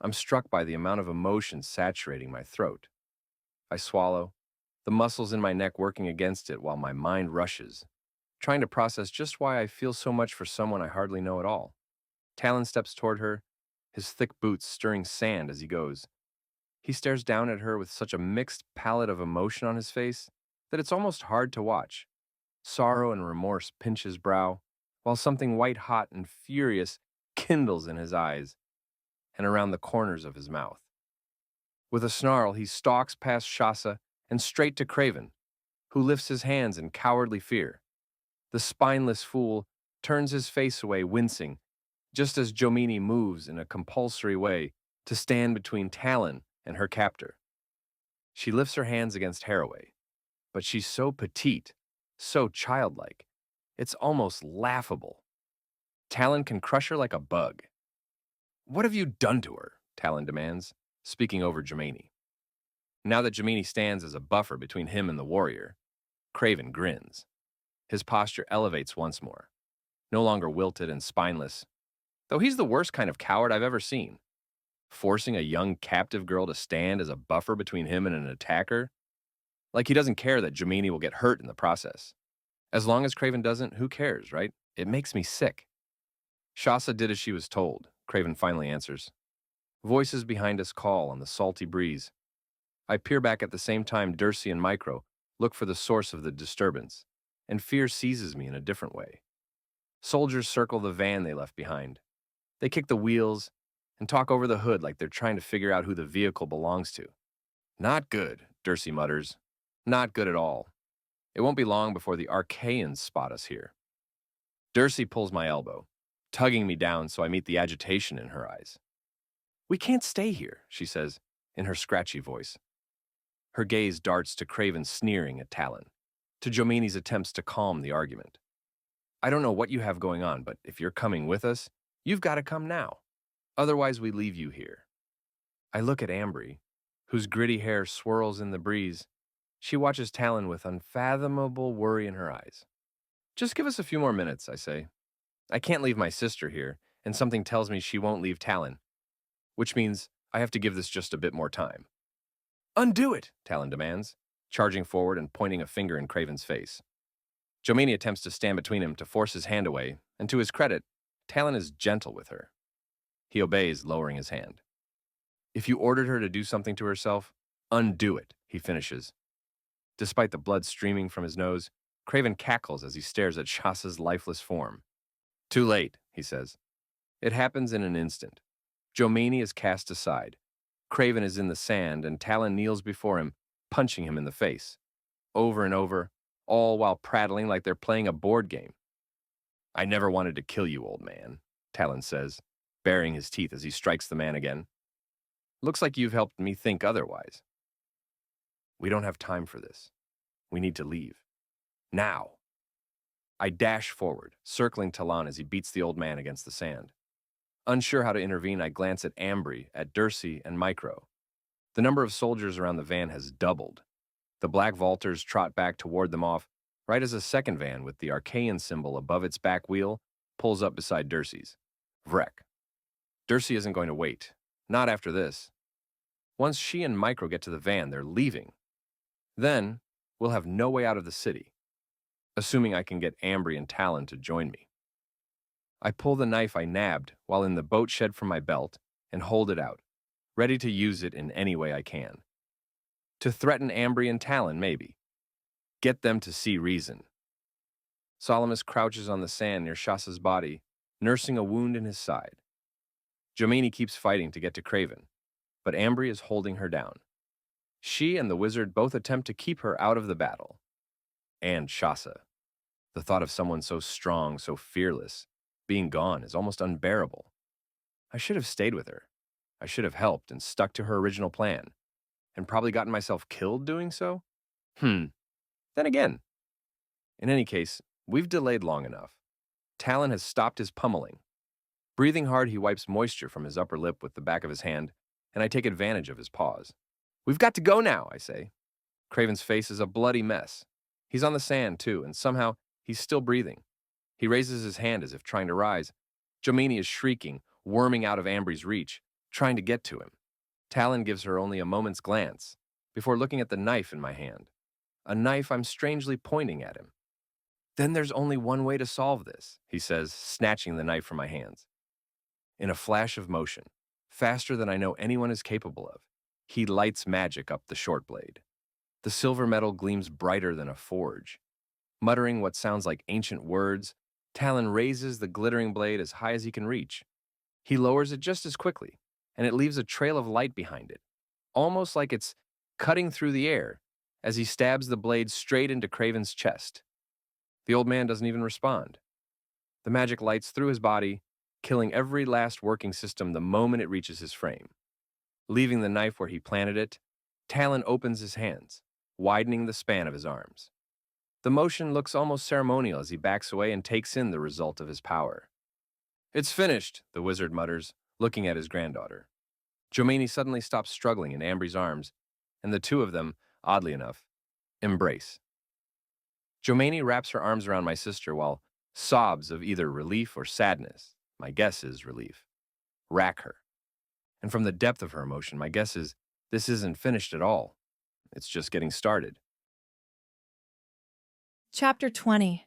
I'm struck by the amount of emotion saturating my throat. I swallow, the muscles in my neck working against it while my mind rushes, trying to process just why I feel so much for someone I hardly know at all. Talon steps toward her, his thick boots stirring sand as he goes. He stares down at her with such a mixed palette of emotion on his face that it's almost hard to watch. Sorrow and remorse pinch his brow, while something white-hot and furious kindles in his eyes and around the corners of his mouth. With a snarl, he stalks past Shasa and straight to Craven, who lifts his hands in cowardly fear. The spineless fool turns his face away, wincing, just as Jomini moves in a compulsory way to stand between Talon and her captor. She lifts her hands against Haraway, but she's so petite, so childlike, it's almost laughable. Talon can crush her like a bug. "What have you done to her?" Talon demands, speaking over Jomini. Now that Jomini stands as a buffer between him and the warrior, Craven grins. His posture elevates once more, no longer wilted and spineless, though he's the worst kind of coward I've ever seen. Forcing a young captive girl to stand as a buffer between him and an attacker? Like he doesn't care that Jomini will get hurt in the process. As long as Craven doesn't, who cares, right? It makes me sick. Shasa did as she was told, Craven finally answers. Voices behind us call on the salty breeze. I peer back at the same time Dury and Micro look for the source of the disturbance, and fear seizes me in a different way. Soldiers circle the van they left behind. They kick the wheels and talk over the hood like they're trying to figure out who the vehicle belongs to. Not good, Dury mutters. Not good at all. It won't be long before the Arcaians spot us here. Dury pulls my elbow, tugging me down so I meet the agitation in her eyes. "We can't stay here," she says, in her scratchy voice. Her gaze darts to Craven sneering at Talon, to Jomini's attempts to calm the argument. "I don't know what you have going on, but if you're coming with us, you've got to come now. Otherwise, we leave you here." I look at Ambry, whose gritty hair swirls in the breeze. She watches Talon with unfathomable worry in her eyes. "Just give us a few more minutes," I say. I can't leave my sister here, and something tells me she won't leave Talon, which means I have to give this just a bit more time. "Undo it," Talon demands, charging forward and pointing a finger in Craven's face. Jomini attempts to stand between him to force his hand away, and to his credit, Talon is gentle with her. He obeys, lowering his hand. "If you ordered her to do something to herself, undo it," he finishes. Despite the blood streaming from his nose, Craven cackles as he stares at Shasa's lifeless form. "Too late," he says. It happens in an instant. Jomini is cast aside. Craven is in the sand, and Talon kneels before him, punching him in the face. Over and over, all while prattling like they're playing a board game. "I never wanted to kill you, old man," Talon says, baring his teeth as he strikes the man again. "Looks like you've helped me think otherwise." "We don't have time for this. We need to leave. Now." I dash forward, circling Talon as he beats the old man against the sand. Unsure how to intervene, I glance at Ambry, at Dury, and Micro. The number of soldiers around the van has doubled. The black vaulters trot back to ward them off, right as a second van with the Arcaian symbol above its back wheel pulls up beside Dury's. Vrek. Dury isn't going to wait. Not after this. Once she and Micro get to the van, they're leaving. Then, we'll have no way out of the city, assuming I can get Ambry and Talon to join me. I pull the knife I nabbed while in the boat shed from my belt and hold it out, ready to use it in any way I can. To threaten Ambry and Talon, maybe. Get them to see reason. Solomus crouches on the sand near Shassa's body, nursing a wound in his side. Jomini keeps fighting to get to Craven, but Ambry is holding her down. She and the wizard both attempt to keep her out of the battle. And Shassa. The thought of someone so strong, so fearless, being gone is almost unbearable. I should have stayed with her. I should have helped and stuck to her original plan, and probably gotten myself killed doing so? Then again. In any case, we've delayed long enough. Talon has stopped his pummeling. Breathing hard, he wipes moisture from his upper lip with the back of his hand, and I take advantage of his pause. We've got to go now, I say. Craven's face is a bloody mess. He's on the sand, too, and somehow he's still breathing. He raises his hand as if trying to rise. Jomini is shrieking, worming out of Ambry's reach, trying to get to him. Talon gives her only a moment's glance before looking at the knife in my hand, a knife I'm strangely pointing at him. Then there's only one way to solve this, he says, snatching the knife from my hands. In a flash of motion, faster than I know anyone is capable of, he lights magic up the short blade. The silver metal gleams brighter than a forge. Muttering what sounds like ancient words, Talon raises the glittering blade as high as he can reach. He lowers it just as quickly, and it leaves a trail of light behind it, almost like it's cutting through the air as he stabs the blade straight into Craven's chest. The old man doesn't even respond. The magic lights through his body, killing every last working system the moment it reaches his frame. Leaving the knife where he planted it, Talon opens his hands, widening the span of his arms. The motion looks almost ceremonial as he backs away and takes in the result of his power. It's finished, the wizard mutters, looking at his granddaughter. Jomini suddenly stops struggling in Ambry's arms, and the two of them, oddly enough, embrace. Jomini wraps her arms around my sister while sobs of either relief or sadness, my guess is relief, rack her. And from the depth of her emotion, my guess is this isn't finished at all. It's just getting started. Chapter 20.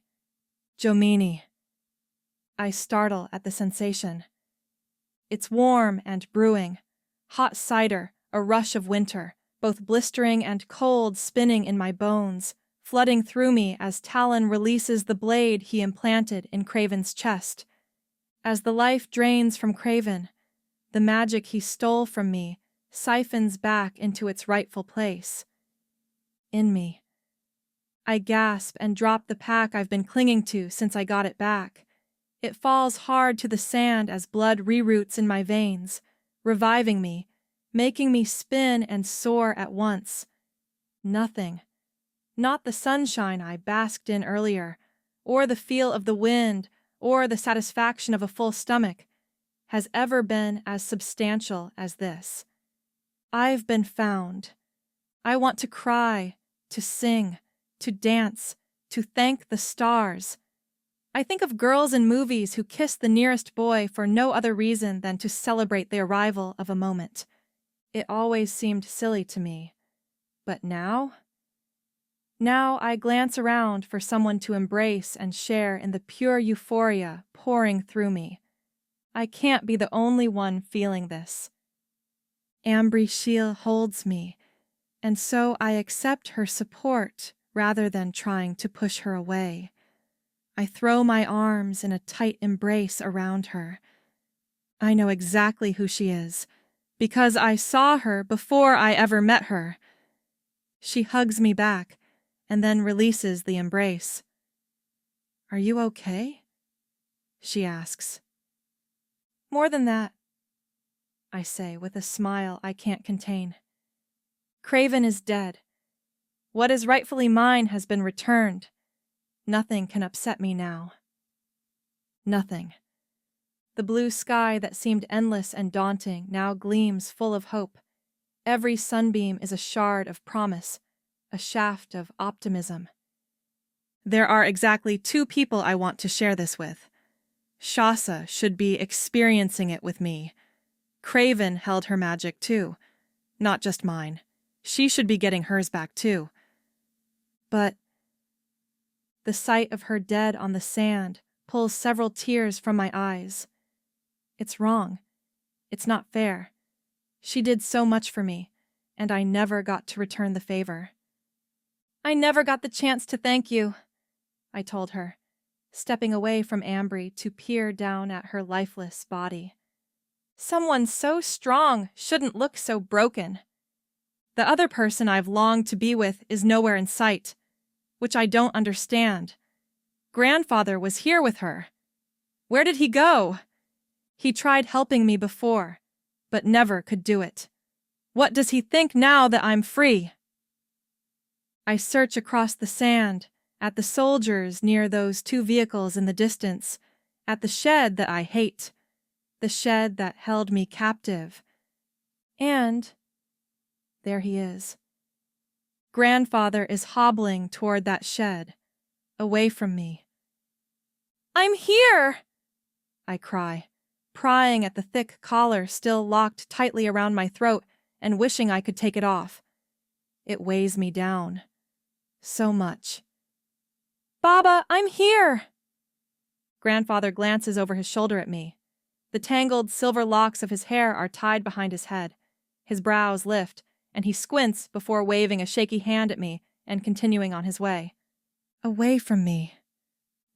Jomini. I startle at the sensation. It's warm and brewing. Hot cider, a rush of winter, both blistering and cold spinning in my bones, flooding through me as Talon releases the blade he implanted in Craven's chest. As the life drains from Craven, the magic he stole from me siphons back into its rightful place. In me. I gasp and drop the pack I've been clinging to since I got it back. It falls hard to the sand as blood reroutes in my veins, reviving me, making me spin and soar at once. Nothing. Not the sunshine I basked in earlier, or the feel of the wind, or the satisfaction of a full stomach, has ever been as substantial as this. I've been found. I want to cry, to sing, to dance, to thank the stars. I think of girls in movies who kiss the nearest boy for no other reason than to celebrate the arrival of a moment. It always seemed silly to me. But now? Now I glance around for someone to embrace and share in the pure euphoria pouring through me. I can't be the only one feeling this. Ambry Shiel holds me, and so I accept her support rather than trying to push her away. I throw my arms in a tight embrace around her. I know exactly who she is, because I saw her before I ever met her. She hugs me back, and then releases the embrace. "Are you okay?" she asks. "More than that," I say with a smile I can't contain. "Craven is dead. What is rightfully mine has been returned. Nothing can upset me now." Nothing. The blue sky that seemed endless and daunting now gleams full of hope. Every sunbeam is a shard of promise, a shaft of optimism. There are exactly two people I want to share this with. Shassa should be experiencing it with me. Craven held her magic too. Not just mine. She should be getting hers back too. But the sight of her dead on the sand pulls several tears from my eyes. It's wrong. It's not fair. She did so much for me, and I never got to return the favor. I never got the chance to thank you, I told her, stepping away from Ambry to peer down at her lifeless body. Someone so strong shouldn't look so broken. The other person I've longed to be with is nowhere in sight, which I don't understand. Grandfather was here with her. Where did he go? He tried helping me before, but never could do it. What does he think now that I'm free? I search across the sand, at the soldiers near those 2 vehicles in the distance, at the shed that I hate, the shed that held me captive. And there he is. Grandfather is hobbling toward that shed, away from me. I'm here! I cry, prying at the thick collar still locked tightly around my throat and wishing I could take it off. It weighs me down. So much. Baba, I'm here! Grandfather glances over his shoulder at me. The tangled silver locks of his hair are tied behind his head. His brows lift, and he squints before waving a shaky hand at me and continuing on his way. Away from me.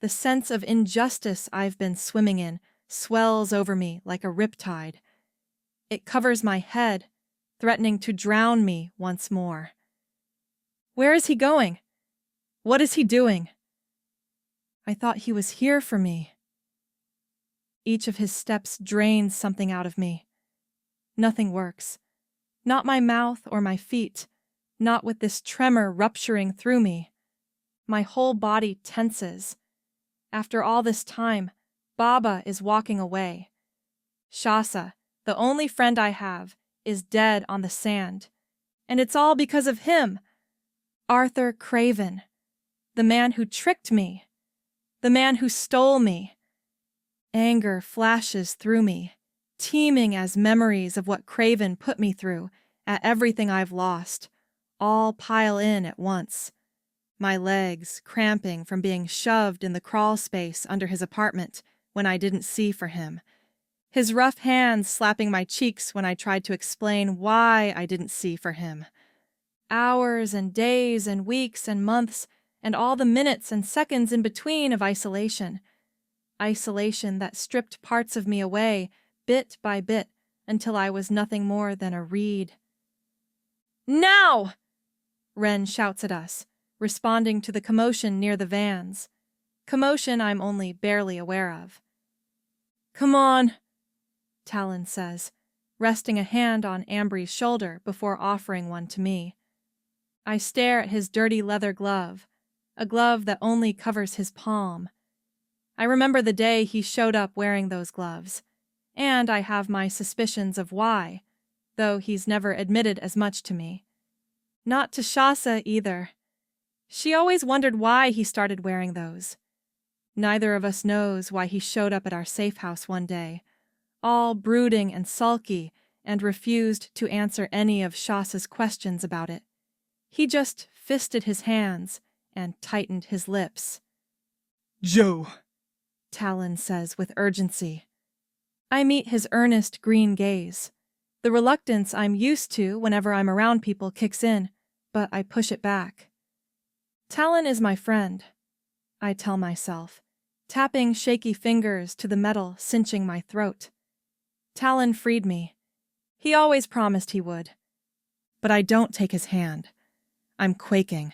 The sense of injustice I've been swimming in swells over me like a riptide. It covers my head, threatening to drown me once more. Where is he going? What is he doing? I thought he was here for me. Each of his steps drains something out of me. Nothing works. Not my mouth or my feet, not with this tremor rupturing through me. My whole body tenses. After all this time, Baba is walking away. Shasa, the only friend I have, is dead on the sand. And it's all because of him. Arthur Craven. The man who tricked me. The man who stole me. Anger flashes through me, teeming as memories of what Craven put me through, at everything I've lost, all pile in at once. My legs cramping from being shoved in the crawl space under his apartment when I didn't see for him. His rough hands slapping my cheeks when I tried to explain why I didn't see for him. Hours and days and weeks and months and all the minutes and seconds in between of isolation. Isolation that stripped parts of me away, bit by bit, until I was nothing more than a reed. Now! Wren shouts at us, responding to the commotion near the vans. Commotion I'm only barely aware of. Come on, Talon says, resting a hand on Ambry's shoulder before offering one to me. I stare at his dirty leather glove, a glove that only covers his palm. I remember the day he showed up wearing those gloves, and I have my suspicions of why, though he's never admitted as much to me. Not to Shasa either. She always wondered why he started wearing those. Neither of us knows why he showed up at our safe house one day, all brooding and sulky, and refused to answer any of Shasa's questions about it. He just fisted his hands and tightened his lips. Joe, Talon says with urgency. I meet his earnest green gaze. The reluctance I'm used to whenever I'm around people kicks in, but I push it back. Talon is my friend, I tell myself, tapping shaky fingers to the metal cinching my throat. Talon freed me. He always promised he would. But I don't take his hand. I'm quaking,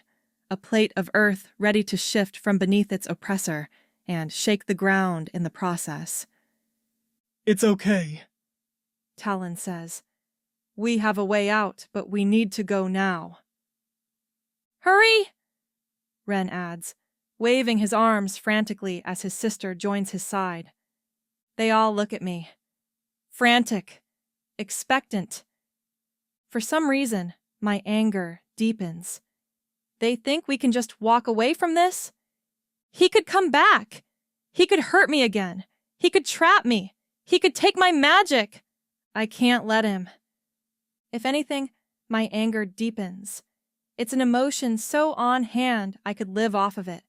a plate of earth ready to shift from beneath its oppressor and shake the ground in the process. it's okay. Talon says. We have a way out, but we need to go now. Hurry! Wren adds, waving his arms frantically as his sister joins his side. They all look at me. Frantic. Expectant. For some reason, my anger deepens. They think we can just walk away from this? He could come back. He could hurt me again. He could trap me. He could take my magic. I can't let him. If anything, my anger deepens. It's an emotion so on hand I could live off of it.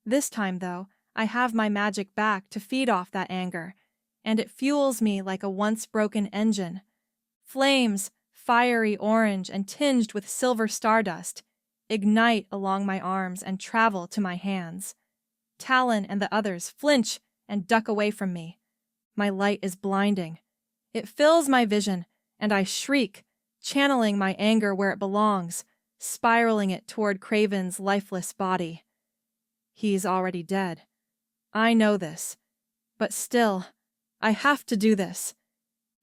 This time, though, I have my magic back to feed off that anger, and it fuels me like a once-broken engine. Flames, fiery orange and tinged with silver stardust, ignite along my arms and travel to my hands. Talon and the others flinch and duck away from me. My light is blinding. It fills my vision, and I shriek, channeling my anger where it belongs, spiraling it toward Craven's lifeless body. He's already dead. I know this. But still, I have to do this.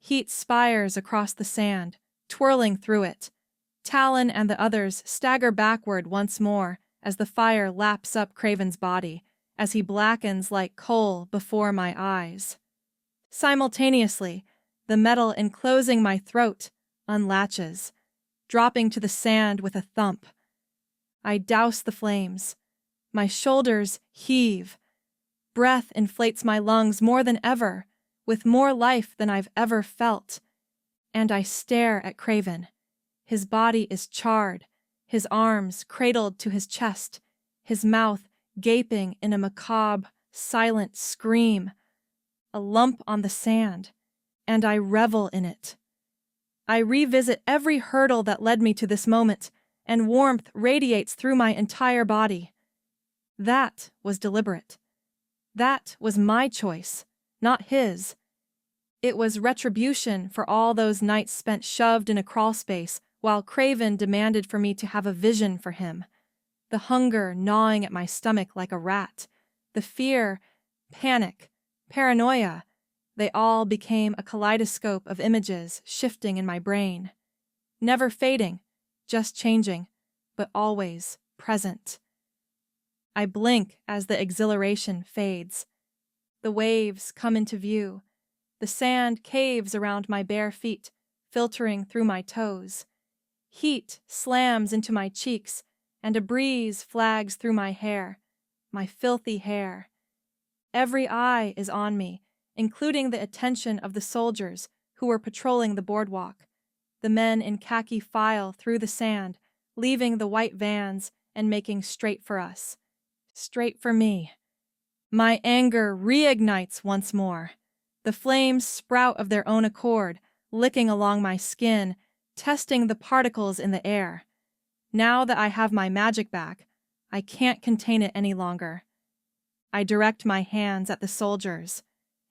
Heat spires across the sand, twirling through it. Talon and the others stagger backward once more as the fire laps up Craven's body, as he blackens like coal before my eyes. Simultaneously, the metal enclosing my throat unlatches, dropping to the sand with a thump. I douse the flames. My shoulders heave. Breath inflates my lungs more than ever, with more life than I've ever felt. And I stare at Craven. His body is charred, his arms cradled to his chest, his mouth gaping in a macabre, silent scream. A lump on the sand, and I revel in it. I revisit every hurdle that led me to this moment, and warmth radiates through my entire body. That was deliberate. That was my choice, not his. It was retribution for all those nights spent shoved in a crawlspace while Craven demanded for me to have a vision for him. The hunger gnawing at my stomach like a rat, the fear, panic, paranoia, they all became a kaleidoscope of images shifting in my brain. Never fading, just changing, but always present. I blink as the exhilaration fades. The waves come into view. The sand caves around my bare feet, filtering through my toes. Heat slams into my cheeks, and a breeze flags through my hair, my filthy hair. Every eye is on me, including the attention of the soldiers who were patrolling the boardwalk. The men in khaki file through the sand, leaving the white vans and making straight for us. Straight for me. My anger reignites once more. The flames sprout of their own accord, licking along my skin, testing the particles in the air. Now that I have my magic back, I can't contain it any longer. I direct my hands at the soldiers.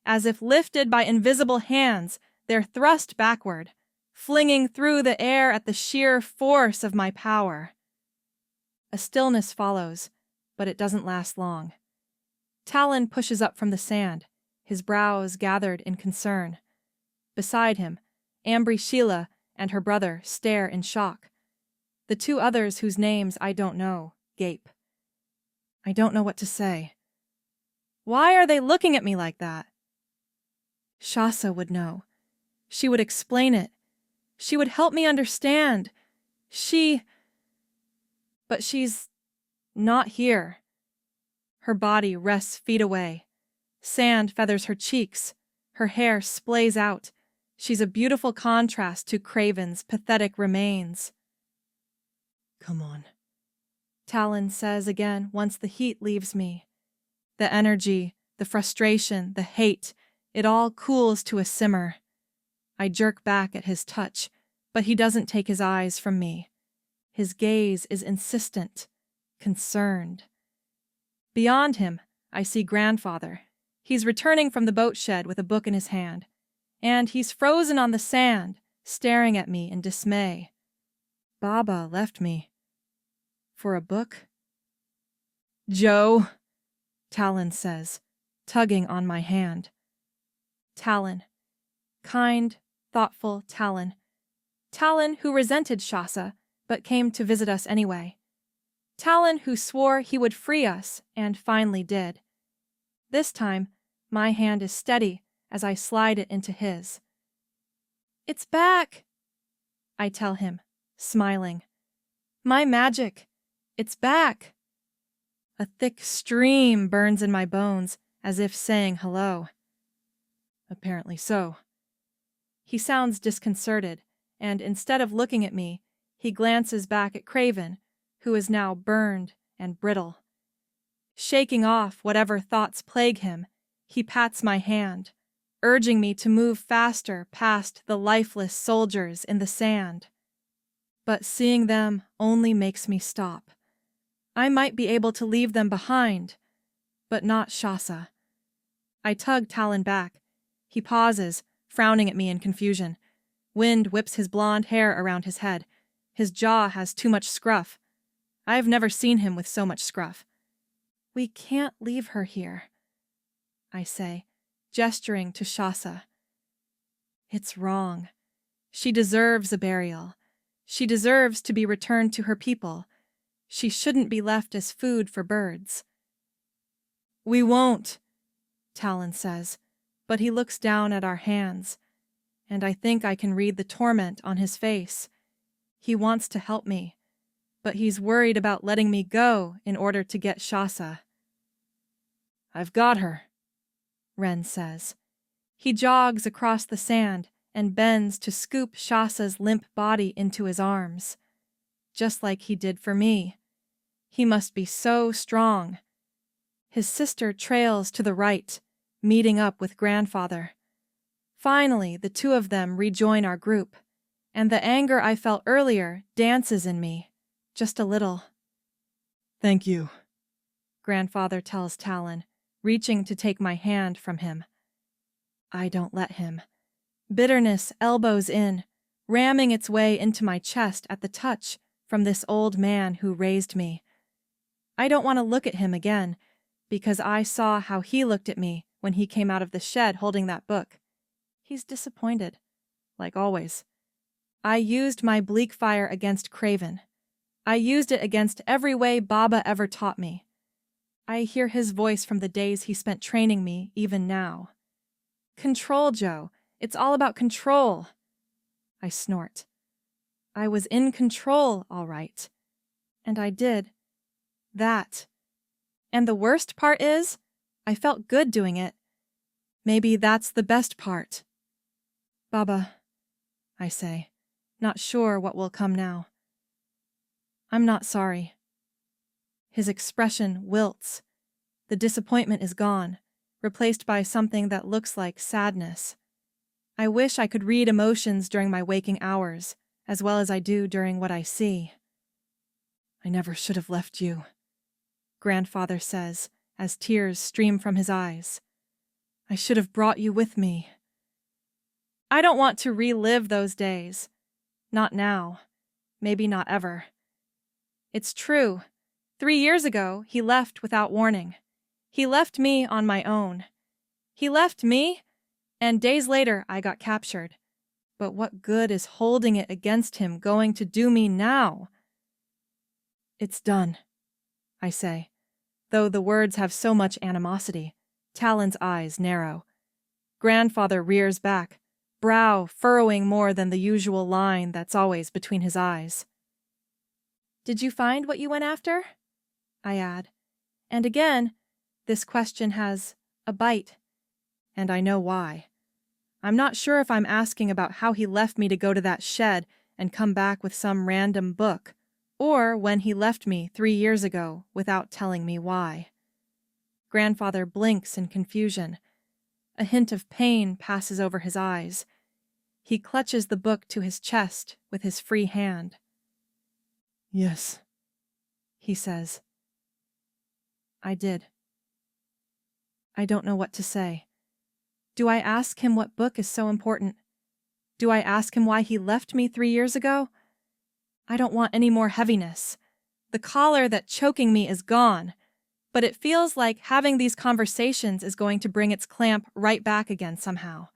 As if lifted by invisible hands, they're thrust backward, flinging through the air at the sheer force of my power. A stillness follows, but it doesn't last long. Talon pushes up from the sand, his brows gathered in concern. Beside him, Ambry Sheila and her brother stare in shock. The two others whose names I don't know gape. I don't know what to say. Why are they looking at me like that? Shasa would know. She would explain it. She would help me understand. But she's not here. Her body rests feet away. Sand feathers her cheeks. Her hair splays out. She's a beautiful contrast to Craven's pathetic remains. Come on. Talon says again once the heat leaves me. The energy, the frustration, the hate, it all cools to a simmer. I jerk back at his touch, but he doesn't take his eyes from me. His gaze is insistent, concerned. Beyond him, I see Grandfather. He's returning from the boat shed with a book in his hand, and he's frozen on the sand, staring at me in dismay. Baba left me. For a book? Joe, Talon says, tugging on my hand. Talon. Kind, thoughtful Talon. Talon who resented Shasa, but came to visit us anyway. Talon who swore he would free us, and finally did. This time, my hand is steady as I slide it into his. It's back, I tell him, smiling. My magic. It's back. A thick stream burns in my bones, as if saying hello. Apparently so. He sounds disconcerted, and instead of looking at me, he glances back at Craven, who is now burned and brittle. Shaking off whatever thoughts plague him, he pats my hand. urging me to move faster past the lifeless soldiers in the sand. But seeing them only makes me stop. I might be able to leave them behind, but not Shasa. I tug Talon back. He pauses, frowning at me in confusion. Wind whips his blonde hair around his head. His jaw has too much scruff. I have never seen him with so much scruff. We can't leave her here, I say, gesturing to Shasa. It's wrong. She deserves a burial. She deserves to be returned to her people. She shouldn't be left as food for birds. We won't, Talon says, but he looks down at our hands, and I think I can read the torment on his face. He wants to help me, but he's worried about letting me go in order to get Shasa. I've got her, Ren says. He jogs across the sand and bends to scoop Shasa's limp body into his arms, just like he did for me. He must be so strong. His sister trails to the right, meeting up with grandfather. Finally, the two of them rejoin our group, and the anger I felt earlier dances in me, just a little. Thank you, Grandfather tells Talon, reaching to take my hand from him. I don't let him. Bitterness elbows in, ramming its way into my chest at the touch from this old man who raised me. I don't want to look at him again, because I saw how he looked at me when he came out of the shed holding that book. He's disappointed, like always. I used my bleak fire against Craven. I used it against every way Baba ever taught me. I hear his voice from the days he spent training me even now. Control, Joe. It's all about control. I snort. I was in control, all right. And I did that. And the worst part is, I felt good doing it. Maybe that's the best part. Baba, I say, not sure what will come now. I'm not sorry. His expression wilts. The disappointment is gone, replaced by something that looks like sadness. I wish I could read emotions during my waking hours, as well as I do during what I see. I never should have left you, Grandfather says, as tears stream from his eyes. I should have brought you with me. I don't want to relive those days. Not now. Maybe not ever. It's true. 3 years ago, he left without warning. He left me on my own. He left me, and days later I got captured. But what good is holding it against him going to do me now? It's done, I say, though the words have so much animosity. Talon's eyes narrow. Grandfather rears back, brow furrowing more than the usual line that's always between his eyes. Did you find what you went after? I add. And again, this question has a bite, and I know why. I'm not sure if I'm asking about how he left me to go to that shed and come back with some random book, or when he left me 3 years ago without telling me why. Grandfather blinks in confusion. A hint of pain passes over his eyes. He clutches the book to his chest with his free hand. Yes, he says. I did. I don't know what to say. Do I ask him what book is so important? Do I ask him why he left me 3 years ago? I don't want any more heaviness. The collar that's choking me is gone, but it feels like having these conversations is going to bring its clamp right back again somehow.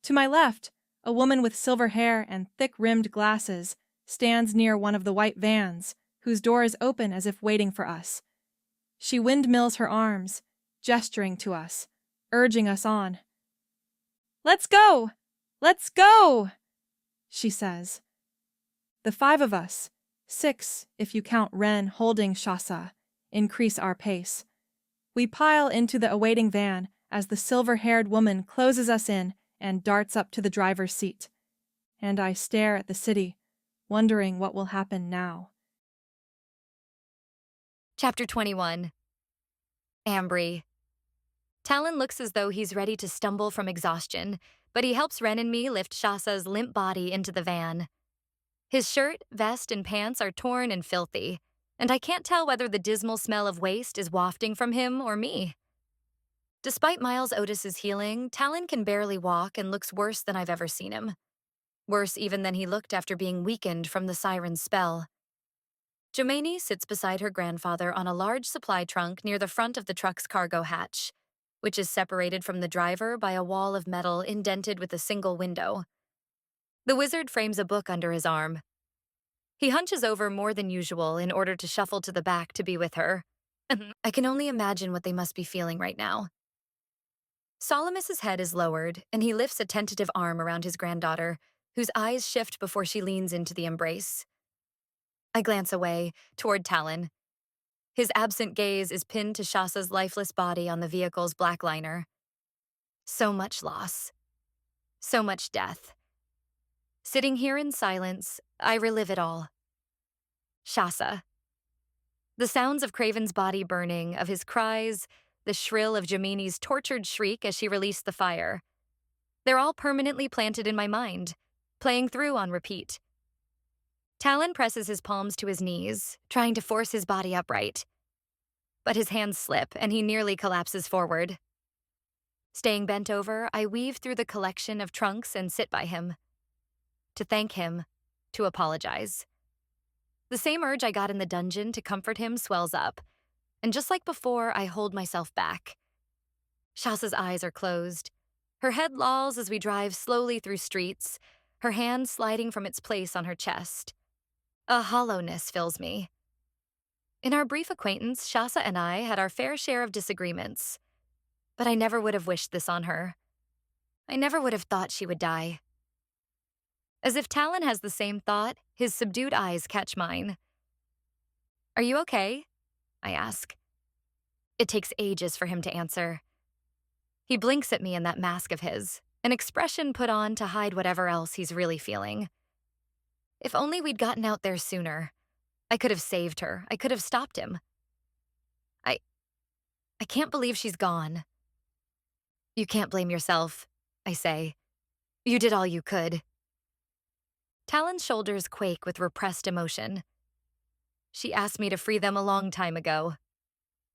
To my left, a woman with silver hair and thick-rimmed glasses stands near one of the white vans, whose door is open as if waiting for us. She windmills her arms, gesturing to us, urging us on. "Let's go! Let's go!" she says. The 5 of us, 6 if you count Ren holding Shasa, increase our pace. We pile into the awaiting van as the silver-haired woman closes us in and darts up to the driver's seat. And I stare at the city, wondering what will happen now. Chapter 21. Ambry. Talon looks as though he's ready to stumble from exhaustion, but he helps Ren and me lift Shasa's limp body into the van. His shirt, vest, and pants are torn and filthy, and I can't tell whether the dismal smell of waste is wafting from him or me. Despite Miles Otis's healing, Talon can barely walk and looks worse than I've ever seen him. Worse even than he looked after being weakened from the siren's spell. Jomani sits beside her grandfather on a large supply trunk near the front of the truck's cargo hatch, which is separated from the driver by a wall of metal indented with a single window. The wizard frames a book under his arm. He hunches over more than usual in order to shuffle to the back to be with her. I can only imagine what they must be feeling right now. Solomus's head is lowered, and he lifts a tentative arm around his granddaughter, whose eyes shift before she leans into the embrace. I glance away, toward Talon. His absent gaze is pinned to Shasa's lifeless body on the vehicle's black liner. So much loss. So much death. Sitting here in silence, I relive it all. Shasa. The sounds of Craven's body burning, of his cries, the shrill of Jomini's tortured shriek as she released the fire. They're all permanently planted in my mind, playing through on repeat. Talon presses his palms to his knees, trying to force his body upright. But his hands slip, and he nearly collapses forward. Staying bent over, I weave through the collection of trunks and sit by him. To thank him, to apologize. The same urge I got in the dungeon to comfort him swells up, and just like before, I hold myself back. Shasa's eyes are closed. Her head lolls as we drive slowly through streets, her hand sliding from its place on her chest. A hollowness fills me. In our brief acquaintance, Shasa and I had our fair share of disagreements, but I never would have wished this on her. I never would have thought she would die. As if Talon has the same thought, his subdued eyes catch mine. Are you okay? I ask. It takes ages for him to answer. He blinks at me in that mask of his, an expression put on to hide whatever else he's really feeling. If only we'd gotten out there sooner. I could have saved her. I could have stopped him. I can't believe she's gone. You can't blame yourself, I say. You did all you could. Talon's shoulders quake with repressed emotion. She asked me to free them a long time ago,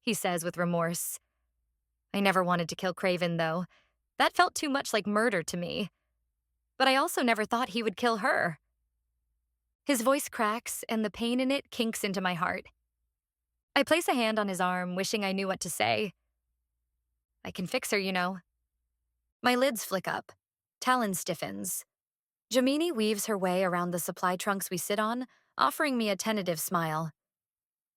he says with remorse. I never wanted to kill Craven, though. That felt too much like murder to me. But I also never thought he would kill her. His voice cracks, and the pain in it kinks into my heart. I place a hand on his arm, wishing I knew what to say. I can fix her, you know. My lids flick up. Talon stiffens. Jomini weaves her way around the supply trunks we sit on, offering me a tentative smile.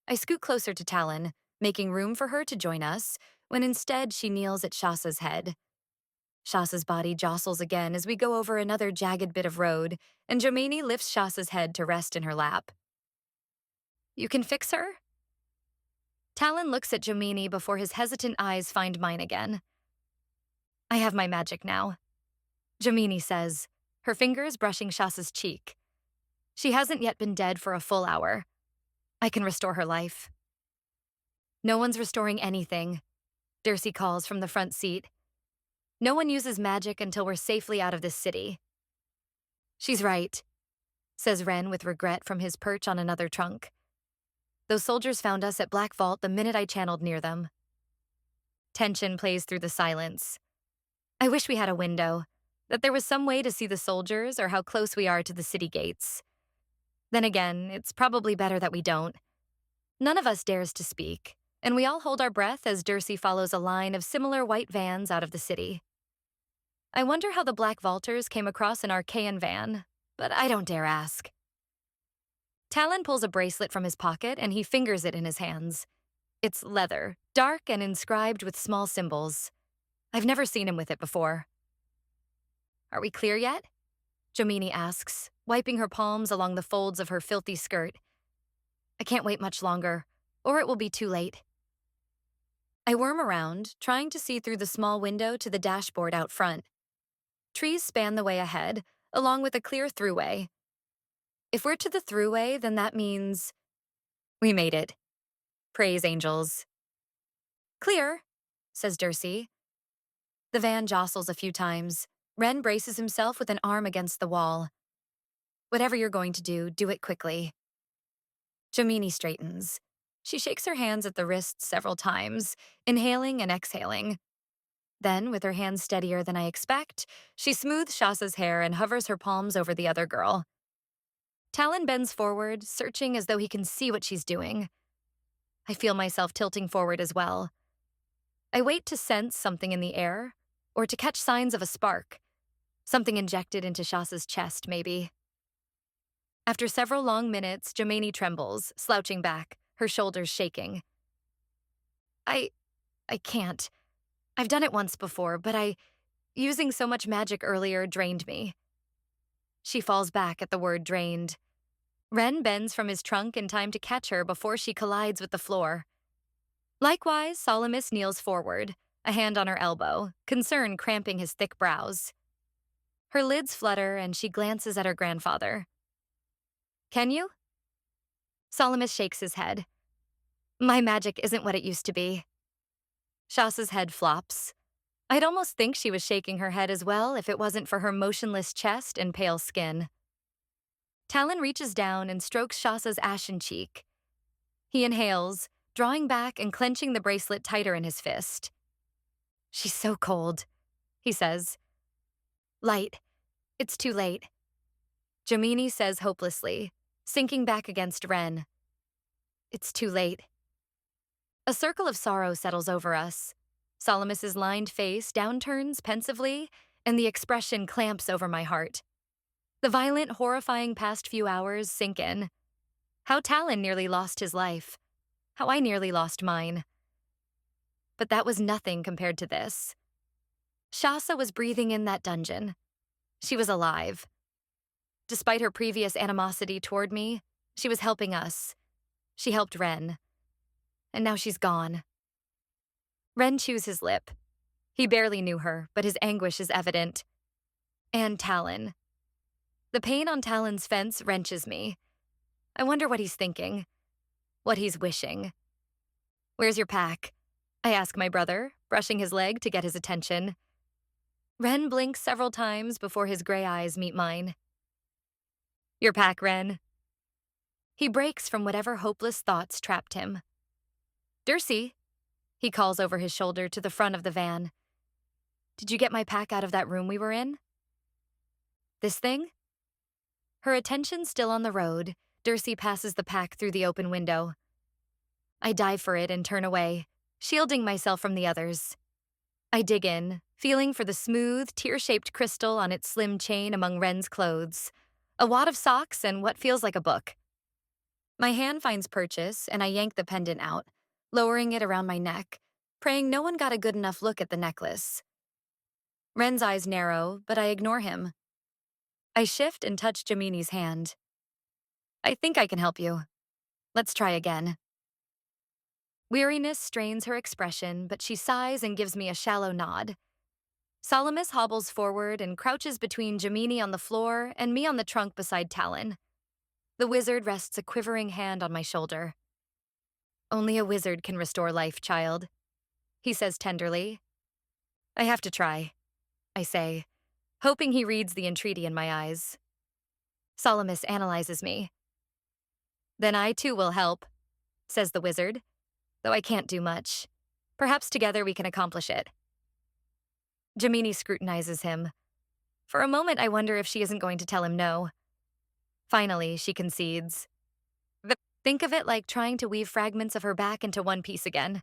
I scoot closer to Talon, making room for her to join us, when instead she kneels at Shasa's head. Shasa's body jostles again as we go over another jagged bit of road, and Jomini lifts Shasa's head to rest in her lap. You can fix her? Talon looks at Jomini before his hesitant eyes find mine again. I have my magic now, Jomini says, her fingers brushing Shasa's cheek. She hasn't yet been dead for a full hour. I can restore her life. No one's restoring anything, Dury calls from the front seat. No one uses magic until we're safely out of this city. She's right, says Ren with regret from his perch on another trunk. Those soldiers found us at Black Vault the minute I channeled near them. Tension plays through the silence. I wish we had a window, that there was some way to see the soldiers or how close we are to the city gates. Then again, it's probably better that we don't. None of us dares to speak, and we all hold our breath as Dury follows a line of similar white vans out of the city. I wonder how the Black Vaulters came across an Arcaian van, but I don't dare ask. Talon pulls a bracelet from his pocket and he fingers it in his hands. It's leather, dark and inscribed with small symbols. I've never seen him with it before. Are we clear yet? Jomini asks, wiping her palms along the folds of her filthy skirt. I can't wait much longer, or it will be too late. I worm around, trying to see through the small window to the dashboard out front. Trees span the way ahead, along with a clear throughway. If we're to the throughway, then that means we made it. Praise angels. Clear, says Dury. The van jostles a few times. Ren braces himself with an arm against the wall. Whatever you're going to do it quickly. Jomini straightens. She shakes her hands at the wrists several times, inhaling and exhaling. Then, with her hands steadier than I expect, she smooths Shasa's hair and hovers her palms over the other girl. Talon bends forward, searching as though he can see what she's doing. I feel myself tilting forward as well. I wait to sense something in the air, or to catch signs of a spark. Something injected into Shasa's chest, maybe. After several long minutes, Jomini trembles, slouching back, her shoulders shaking. I can't. I've done it once before, but using so much magic earlier drained me. She falls back at the word drained. Ren bends from his trunk in time to catch her before she collides with the floor. Likewise, Salamis kneels forward, a hand on her elbow, concern cramping his thick brows. Her lids flutter and she glances at her grandfather. Can you? Salamis shakes his head. My magic isn't what it used to be. Shasa's head flops. I'd almost think she was shaking her head as well if it wasn't for her motionless chest and pale skin. Talon reaches down and strokes Shasa's ashen cheek. He inhales, drawing back and clenching the bracelet tighter in his fist. She's so cold, he says. Light. It's too late. Jomini says hopelessly, sinking back against Ren. It's too late. A circle of sorrow settles over us. Salamis's lined face downturns pensively, and the expression clamps over my heart. The violent, horrifying past few hours sink in. How Talon nearly lost his life. How I nearly lost mine. But that was nothing compared to this. Shasa was breathing in that dungeon. She was alive. Despite her previous animosity toward me, she was helping us. She helped Ren. And now she's gone. Ren chews his lip. He barely knew her, but his anguish is evident. And Talon. The pain on Talon's fence wrenches me. I wonder what he's thinking. What he's wishing. Where's your pack? I ask my brother, brushing his leg to get his attention. Ren blinks several times before his gray eyes meet mine. Your pack, Ren. He breaks from whatever hopeless thoughts trapped him. Dury, he calls over his shoulder to the front of the van. Did you get my pack out of that room we were in? This thing? Her attention still on the road, Dury passes the pack through the open window. I dive for it and turn away, shielding myself from the others. I dig in, feeling for the smooth, tear-shaped crystal on its slim chain among Ren's clothes, a wad of socks and what feels like a book. My hand finds purchase, and I yank the pendant out, lowering it around my neck, praying no one got a good enough look at the necklace. Ren's eyes narrow, but I ignore him. I shift and touch Jomini's hand. I think I can help you. Let's try again. Weariness strains her expression, but she sighs and gives me a shallow nod. Salamis hobbles forward and crouches between Jomini on the floor and me on the trunk beside Talon. The wizard rests a quivering hand on my shoulder. Only a wizard can restore life, child, he says tenderly. I have to try, I say, hoping he reads the entreaty in my eyes. Salamis analyzes me. Then I too will help, says the wizard, though I can't do much. Perhaps together we can accomplish it. Jomini scrutinizes him. For a moment, I wonder if she isn't going to tell him no. Finally, she concedes. Think of it like trying to weave fragments of her back into one piece again.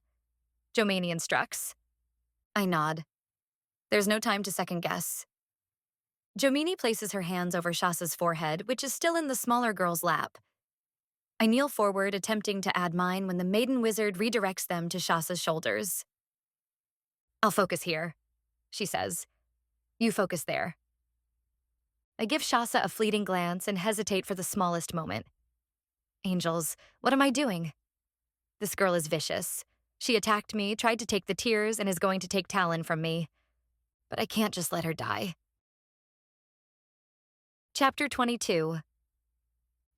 Jomini instructs. I nod. There's no time to second guess. Jomini places her hands over Shasa's forehead, which is still in the smaller girl's lap. I kneel forward, attempting to add mine when the maiden wizard redirects them to Shasa's shoulders. I'll focus here, she says. You focus there. I give Shasa a fleeting glance and hesitate for the smallest moment. Angels, what am I doing? This girl is vicious. She attacked me, tried to take the tears, and is going to take Talon from me. But I can't just let her die. Chapter 22.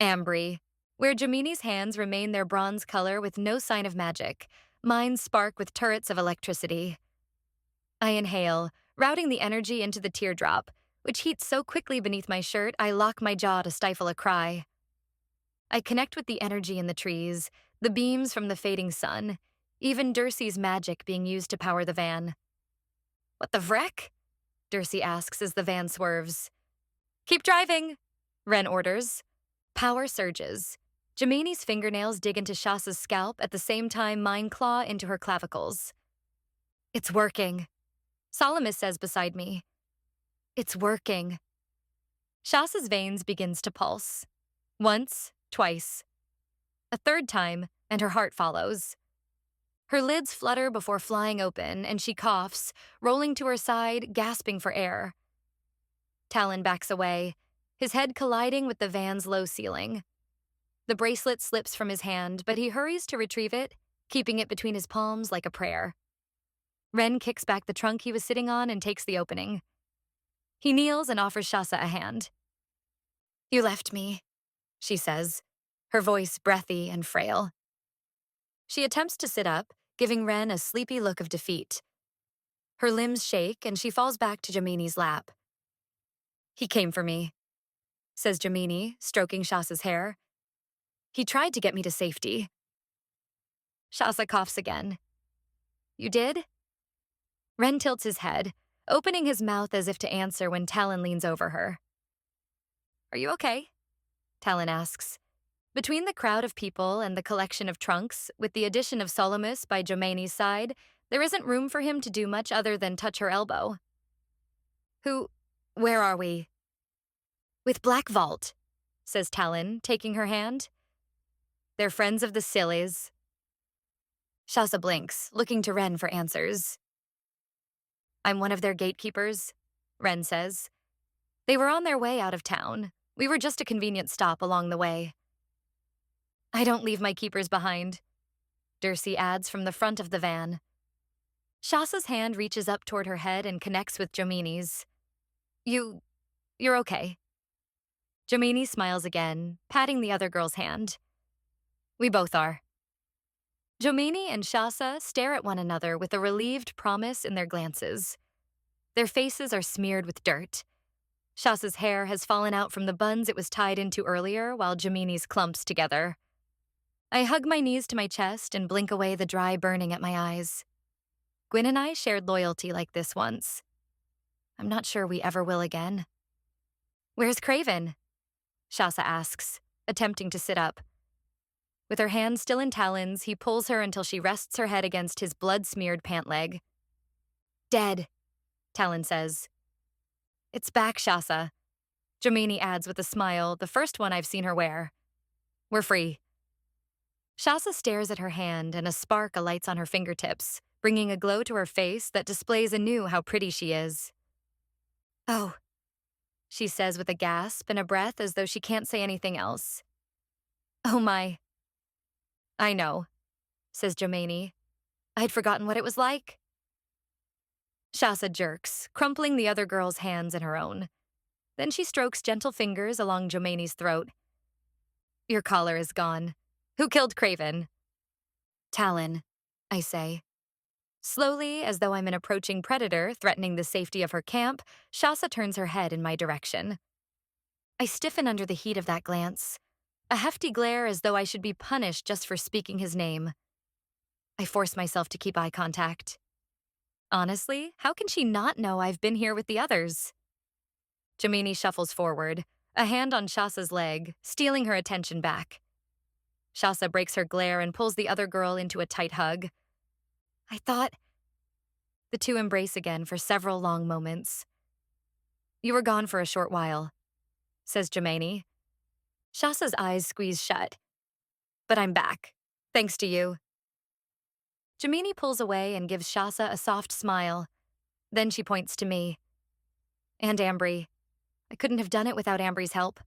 Ambry, where Jomini's hands remain their bronze color with no sign of magic, mine spark with turrets of electricity. I inhale, routing the energy into the teardrop, which heats so quickly beneath my shirt I lock my jaw to stifle a cry. I connect with the energy in the trees, the beams from the fading sun, even Dury's magic being used to power the van. "What the vreck?" Dury asks as the van swerves. "Keep driving," Ren orders. Power surges. Jemini's fingernails dig into Shasa's scalp at the same time mine claw into her clavicles. "It's working," Salamis says beside me. "It's working." Shasa's veins begins to pulse. Once, twice. A third time, and her heart follows. Her lids flutter before flying open, and she coughs, rolling to her side, gasping for air. Talon backs away, his head colliding with the van's low ceiling. The bracelet slips from his hand, but he hurries to retrieve it, keeping it between his palms like a prayer. Ren kicks back the trunk he was sitting on and takes the opening. He kneels and offers Shasa a hand. "You left me," she says, her voice breathy and frail. She attempts to sit up, giving Ren a sleepy look of defeat. Her limbs shake and she falls back to Jemini's lap. "He came for me," says Jemini, stroking Shasa's hair. "He tried to get me to safety." Shasa coughs again. "You did?" Ren tilts his head, opening his mouth as if to answer when Talon leans over her. "Are you okay?" Talon asks. Between the crowd of people and the collection of trunks, with the addition of Salamis by Jemini's side, there isn't room for him to do much other than touch her elbow. Where are we?" "With Black Vault," says Talon, taking her hand. "They're friends of the Sillies." Shasa blinks, looking to Ren for answers. "I'm one of their gatekeepers," Ren says. "They were on their way out of town. We were just a convenient stop along the way." "I don't leave my keepers behind," Dury adds from the front of the van. Shasa's hand reaches up toward her head and connects with Jemini's. You're okay." Jemini smiles again, patting the other girl's hand. "We both are." Jemini and Shasa stare at one another with a relieved promise in their glances. Their faces are smeared with dirt. Shasa's hair has fallen out from the buns it was tied into earlier, while Jemini's clumps together. I hug my knees to my chest and blink away the dry burning at my eyes. Gwyn and I shared loyalty like this once. I'm not sure we ever will again. "Where's Craven?" Shasa asks, attempting to sit up. With her hand still in Talon's, he pulls her until she rests her head against his blood-smeared pant leg. "Dead," Talon says. "It's back, Shasa," Jemini adds with a smile, the first one I've seen her wear. "We're free." Shasa stares at her hand and a spark alights on her fingertips, bringing a glow to her face that displays anew how pretty she is. "Oh," she says with a gasp and a breath as though she can't say anything else. "Oh my." "I know," says Jemini. "I'd forgotten what it was like." Shasa jerks, crumpling the other girl's hands in her own. Then she strokes gentle fingers along Jemini's throat. "Your collar is gone. Who killed Craven?" "Talon," I say. Slowly, as though I'm an approaching predator threatening the safety of her camp, Shasa turns her head in my direction. I stiffen under the heat of that glance, a hefty glare as though I should be punished just for speaking his name. I force myself to keep eye contact. Honestly, how can she not know I've been here with the others? Jemini shuffles forward, a hand on Shasa's leg, stealing her attention back. Shasa breaks her glare and pulls the other girl into a tight hug. I thought... The two embrace again for several long moments. "You were gone for a short while," says Jemini. Shasa's eyes squeeze shut. "But I'm back, thanks to you." Jemini pulls away and gives Shasa a soft smile. Then she points to me. "And Ambry. I couldn't have done it without Ambry's help."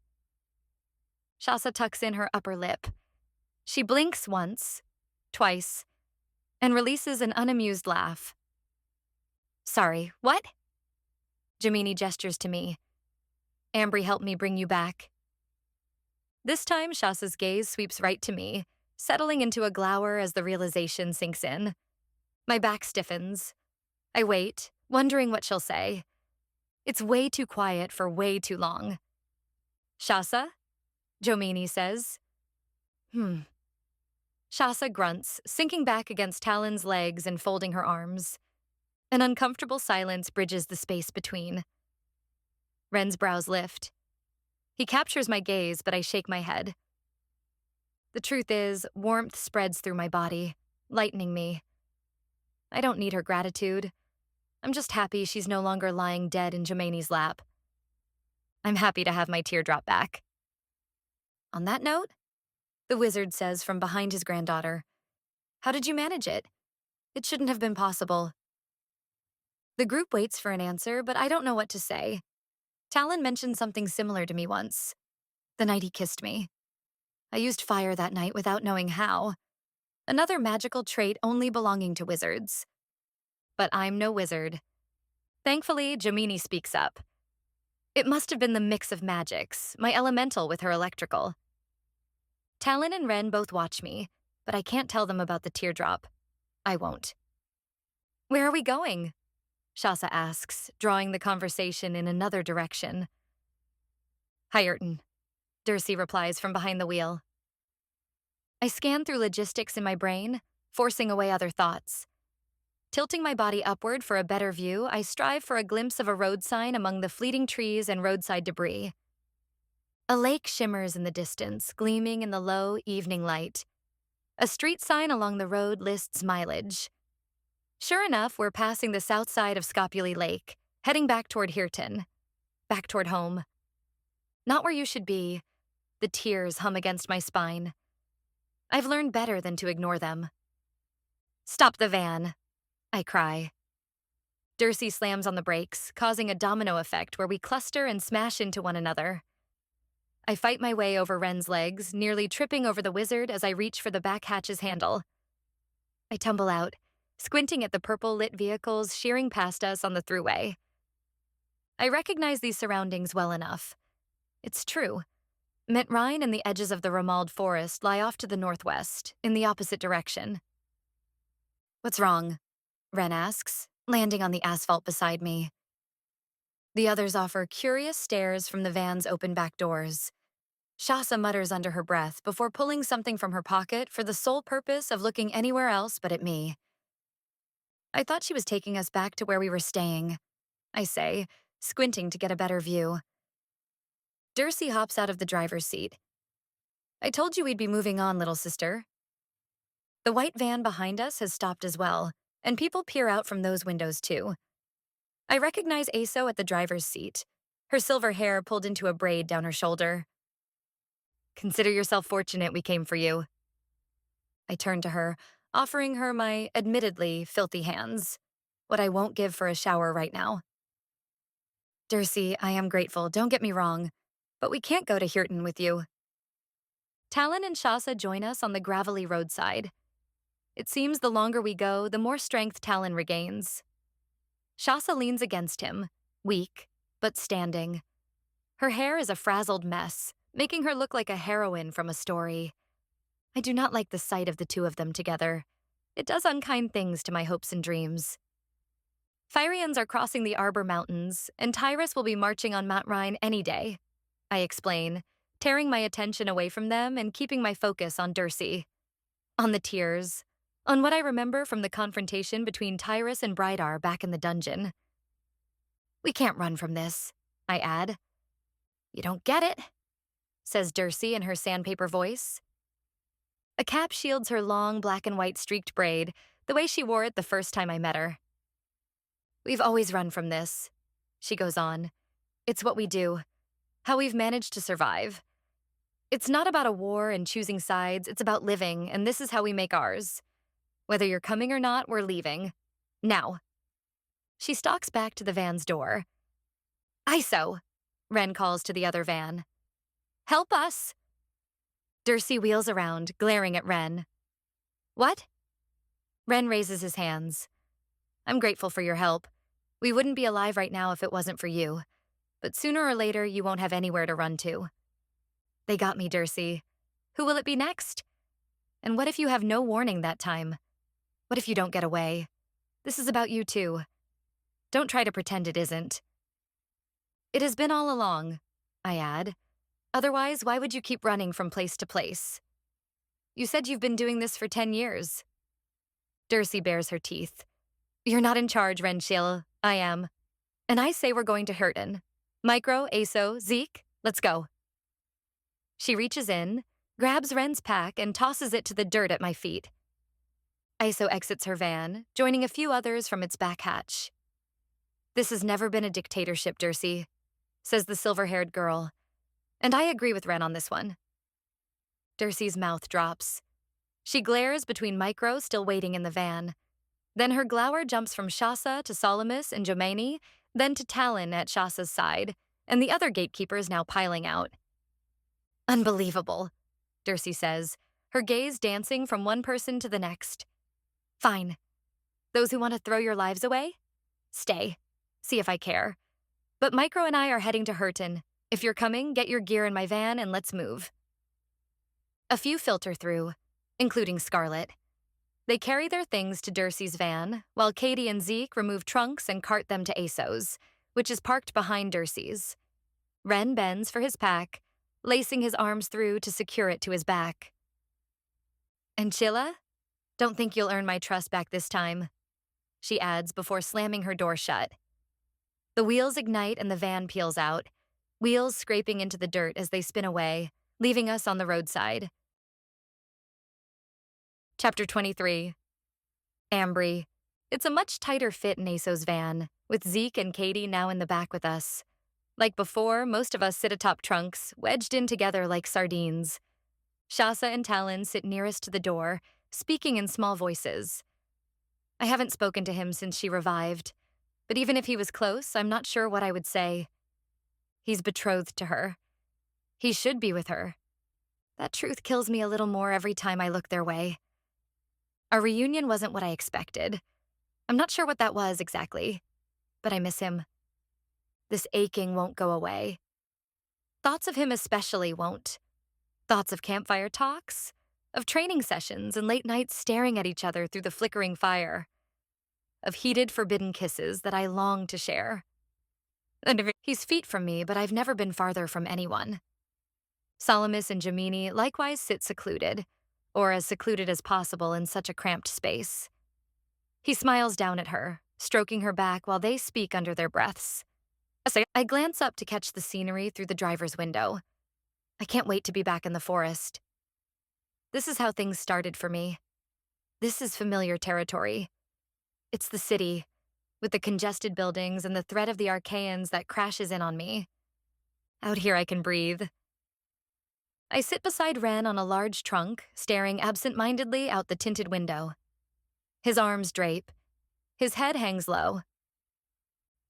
Shasa tucks in her upper lip. She blinks once, twice, and releases an unamused laugh. "Sorry, what?" Jemini gestures to me. "Ambry helped me bring you back." This time, Shasa's gaze sweeps right to me, settling into a glower as the realization sinks in. My back stiffens. I wait, wondering what she'll say. It's way too quiet for way too long. Shasa? Jomini says. Shasa grunts, sinking back against Talon's legs and folding her arms. An uncomfortable silence bridges the space between. Ren's brows lift. He captures my gaze, but I shake my head. The truth is, warmth spreads through my body, lightening me. I don't need her gratitude. I'm just happy she's no longer lying dead in Jomini's lap. I'm happy to have my teardrop back. On that note, the wizard says from behind his granddaughter, "How did you manage it? It shouldn't have been possible." The group waits for an answer, but I don't know what to say. Talon mentioned something similar to me once, the night he kissed me. I used fire that night without knowing how. Another magical trait only belonging to wizards. But I'm no wizard. Thankfully, Jomini speaks up. It must have been the mix of magics, my elemental with her electrical. Talon and Ren both watch me, but I can't tell them about the teardrop. I won't. "Where are we going?" Shasa asks, drawing the conversation in another direction. "Hyerton," Dury replies from behind the wheel. I scan through logistics in my brain, forcing away other thoughts. Tilting my body upward for a better view, I strive for a glimpse of a road sign among the fleeting trees and roadside debris. A lake shimmers in the distance, gleaming in the low evening light. A street sign along the road lists mileage. Sure enough, we're passing the south side of Scopuli Lake, heading back toward Hyerton. Back toward home. Not where you should be. The tears hum against my spine. I've learned better than to ignore them. "Stop the van," I cry. Dury slams on the brakes, causing a domino effect where we cluster and smash into one another. I fight my way over Ren's legs, nearly tripping over the wizard as I reach for the back hatch's handle. I tumble out, squinting at the purple-lit vehicles shearing past us on the thruway. I recognize these surroundings well enough. It's true. Mitrine and the edges of the Ramald forest lie off to the northwest, in the opposite direction. "What's wrong?" Ren asks, landing on the asphalt beside me. The others offer curious stares from the van's open back doors. Shasa mutters under her breath before pulling something from her pocket for the sole purpose of looking anywhere else but at me. "I thought she was taking us back to where we were staying," I say, squinting to get a better view. Dury hops out of the driver's seat. "I told you we'd be moving on, little sister." The white van behind us has stopped as well, and people peer out from those windows too. I recognize Aso at the driver's seat, her silver hair pulled into a braid down her shoulder. "Consider yourself fortunate we came for you." I turn to her, offering her my admittedly filthy hands, what I won't give for a shower right now. "Dury, I am grateful, don't get me wrong, but we can't go to Hyerton with you." Talon and Shasa join us on the gravelly roadside. It seems the longer we go, the more strength Talon regains. Shasa leans against him, weak, but standing. Her hair is a frazzled mess, making her look like a heroine from a story. I do not like the sight of the two of them together. It does unkind things to my hopes and dreams. Fyrians are crossing the Arbor Mountains, and Tyrus will be marching on Mount Rhine any day, I explain, tearing my attention away from them and keeping my focus on Dury. On the tears. On what I remember from the confrontation between Tyrus and Brydar back in the dungeon. "We can't run from this," I add. "You don't get it," says Dury in her sandpaper voice. A cap shields her long black and white streaked braid, the way she wore it the first time I met her. "We've always run from this," she goes on. "It's what we do, how we've managed to survive. It's not about a war and choosing sides, it's about living, and this is how we make ours. Whether you're coming or not, we're leaving. Now." She stalks back to the van's door. "ISO," Ren calls to the other van. "Help us." Dury wheels around, glaring at Ren. "What?" Ren raises his hands. "I'm grateful for your help. We wouldn't be alive right now if it wasn't for you. But sooner or later, you won't have anywhere to run to." "They got me, Dury. Who will it be next? And what if you have no warning that time? What if you don't get away? This is about you too." Don't try to pretend it isn't. It has been all along, I add. Otherwise, why would you keep running from place to place? You said you've been doing this for 10 years. Dury bares her teeth. You're not in charge, Renshil. I am. And I say we're going to Hurton. Micro, Aso, Zeke, let's go. She reaches in, grabs Ren's pack, and tosses it to the dirt at my feet. Aso exits her van, joining a few others from its back hatch. This has never been a dictatorship, Dury, says the silver-haired girl. And I agree with Ren on this one. Dury's mouth drops. She glares between Micro still waiting in the van. Then her glower jumps from Shasa to Solomus and Jomani, then to Talon at Shasa's side, and the other gatekeepers now piling out. Unbelievable, Dury says, her gaze dancing from one person to the next. Fine. Those who want to throw your lives away? Stay. See if I care. But Micro and I are heading to Hurton. If you're coming, get your gear in my van and let's move. A few filter through, including Scarlet. They carry their things to Dury's van, while Katie and Zeke remove trunks and cart them to Aso's, which is parked behind Dury's. Ren bends for his pack, lacing his arms through to secure it to his back. And Chilla? Don't think you'll earn my trust back this time, she adds before slamming her door shut. The wheels ignite and the van peels out, wheels scraping into the dirt as they spin away, leaving us on the roadside. Chapter 23. Ambry. It's a much tighter fit in Aso's van, with Zeke and Katie now in the back with us. Like before, most of us sit atop trunks, wedged in together like sardines. Shasa and Talon sit nearest to the door, speaking in small voices. I haven't spoken to him since she revived, but even if he was close, I'm not sure what I would say. He's betrothed to her. He should be with her. That truth kills me a little more every time I look their way. Our reunion wasn't what I expected. I'm not sure what that was exactly, but I miss him. This aching won't go away. Thoughts of him especially won't. Thoughts of campfire talks, of training sessions and late nights staring at each other through the flickering fire, of heated forbidden kisses that I long to share. And he's feet from me, but I've never been farther from anyone. Solomus and Jomani likewise sit secluded, or as secluded as possible in such a cramped space. He smiles down at her, stroking her back while they speak under their breaths. I glance up to catch the scenery through the driver's window. I can't wait to be back in the forest. This is how things started for me. This is familiar territory. It's the city, with the congested buildings and the threat of the Arcaians that crashes in on me. Out here I can breathe. I sit beside Ren on a large trunk, staring absent-mindedly out the tinted window. His arms drape. His head hangs low.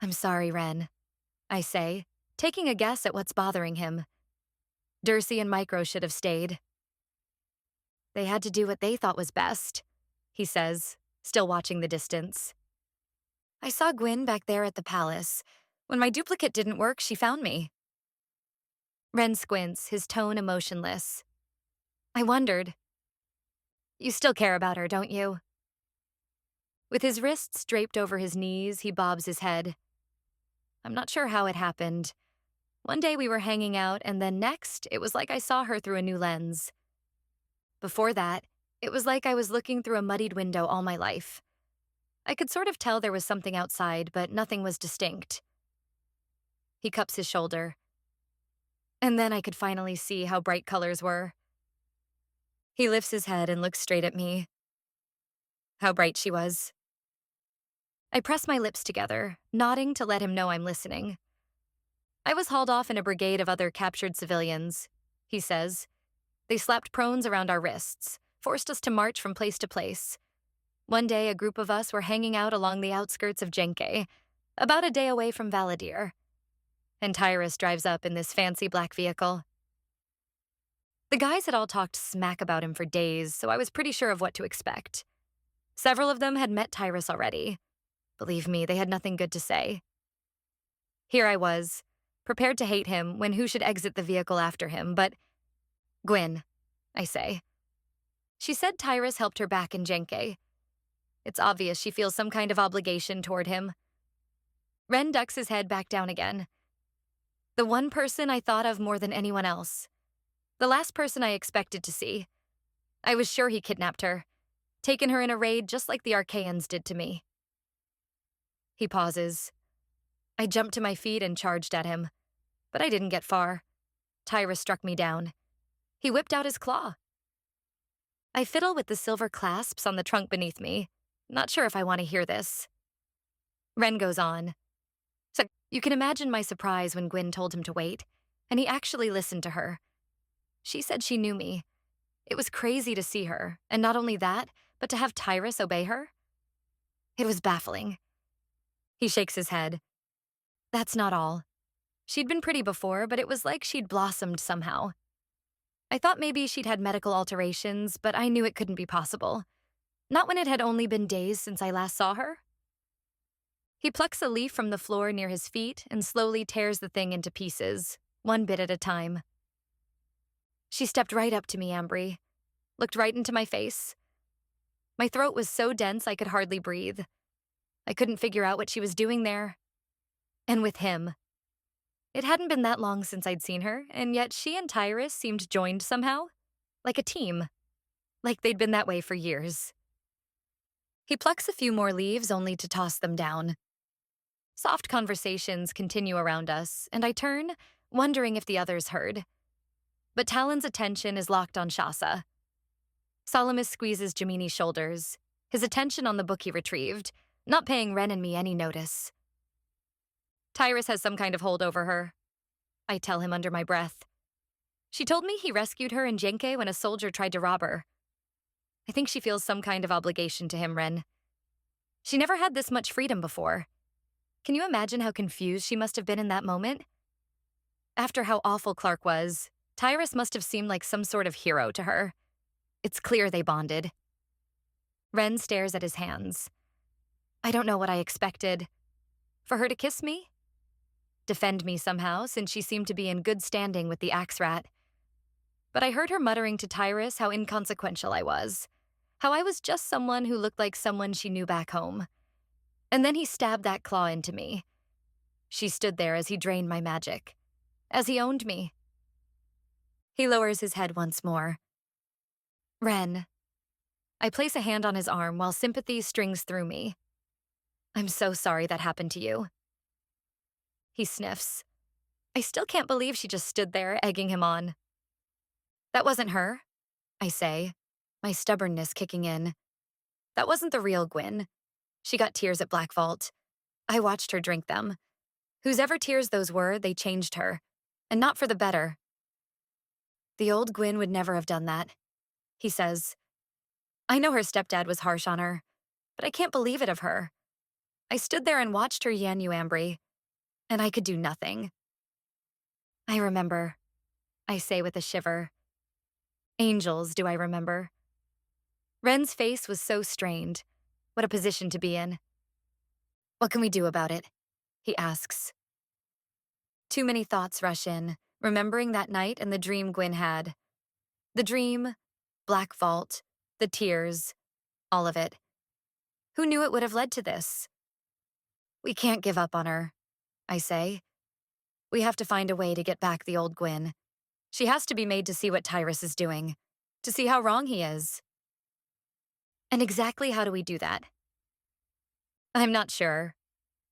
I'm sorry, Ren, I say, taking a guess at what's bothering him. Dury and Micro should have stayed. They had to do what they thought was best, he says, still watching the distance. I saw Gwyn back there at the palace. When my duplicate didn't work, she found me. Ren squints, his tone emotionless. I wondered. You still care about her, don't you? With his wrists draped over his knees, he bobs his head. I'm not sure how it happened. One day we were hanging out, and then next, it was like I saw her through a new lens. Before that, it was like I was looking through a muddied window all my life. I could sort of tell there was something outside, but nothing was distinct. He cups his shoulder. And then I could finally see how bright colors were. He lifts his head and looks straight at me. How bright she was. I press my lips together, nodding to let him know I'm listening. I was hauled off in a brigade of other captured civilians, he says. They slapped prones around our wrists, forced us to march from place to place. One day, a group of us were hanging out along the outskirts of Jenke, about a day away from Valadir. And Tyrus drives up in this fancy black vehicle. The guys had all talked smack about him for days, so I was pretty sure of what to expect. Several of them had met Tyrus already. Believe me, they had nothing good to say. Here I was, prepared to hate him when who should exit the vehicle after him, but Gwyn, I say. She said Tyrus helped her back in Jenke. It's obvious she feels some kind of obligation toward him. Ren ducks his head back down again. The one person I thought of more than anyone else. The last person I expected to see. I was sure he kidnapped her, taken her in a raid just like the Arcaians did to me. He pauses. I jumped to my feet and charged at him, but I didn't get far. Tyra struck me down. He whipped out his claw. I fiddle with the silver clasps on the trunk beneath me, not sure if I want to hear this. Ren goes on. So you can imagine my surprise when Gwyn told him to wait, and he actually listened to her. She said she knew me. It was crazy to see her, and not only that, but to have Tyrus obey her. It was baffling. He shakes his head. That's not all. She'd been pretty before, but it was like she'd blossomed somehow. I thought maybe she'd had medical alterations, but I knew it couldn't be possible. Not when it had only been days since I last saw her. He plucks a leaf from the floor near his feet and slowly tears the thing into pieces, one bit at a time. She stepped right up to me, Ambry, looked right into my face. My throat was so dense I could hardly breathe. I couldn't figure out what she was doing there. And with him. It hadn't been that long since I'd seen her, and yet she and Tyrus seemed joined somehow, like a team, like they'd been that way for years. He plucks a few more leaves only to toss them down. Soft conversations continue around us, and I turn, wondering if the others heard. But Talon's attention is locked on Shasa. Salamis squeezes Jamini's shoulders, his attention on the book he retrieved, not paying Ren and me any notice. Tyrus has some kind of hold over her. I tell him under my breath. She told me he rescued her in Jenke when a soldier tried to rob her. I think she feels some kind of obligation to him, Ren. She never had this much freedom before. Can you imagine how confused she must have been in that moment? After how awful Clark was, Tyrus must have seemed like some sort of hero to her. It's clear they bonded. Ren stares at his hands. I don't know what I expected. For her to kiss me? Defend me somehow, since she seemed to be in good standing with the axe rat. But I heard her muttering to Tyrus how inconsequential I was, how I was just someone who looked like someone she knew back home. And then he stabbed that claw into me. She stood there as he drained my magic, as he owned me. He lowers his head once more. Ren. I place a hand on his arm while sympathy strings through me. I'm so sorry that happened to you. He sniffs. I still can't believe she just stood there, egging him on. That wasn't her, I say, my stubbornness kicking in. That wasn't the real Gwyn. She got tears at Black Vault. I watched her drink them. Whosever tears those were, they changed her. And not for the better. The old Gwyn would never have done that, he says. I know her stepdad was harsh on her, but I can't believe it of her. I stood there and watched her yan you, Ambry, and I could do nothing. I remember, I say with a shiver. Angels, do I remember? Ren's face was so strained. What a position to be in. What can we do about it? He asks. Too many thoughts rush in, remembering that night and the dream Gwyn had. The dream, Black Vault, the tears, all of it. Who knew it would have led to this? We can't give up on her, I say. We have to find a way to get back the old Gwyn. She has to be made to see what Tyrus is doing, to see how wrong he is. And exactly how do we do that? I'm not sure,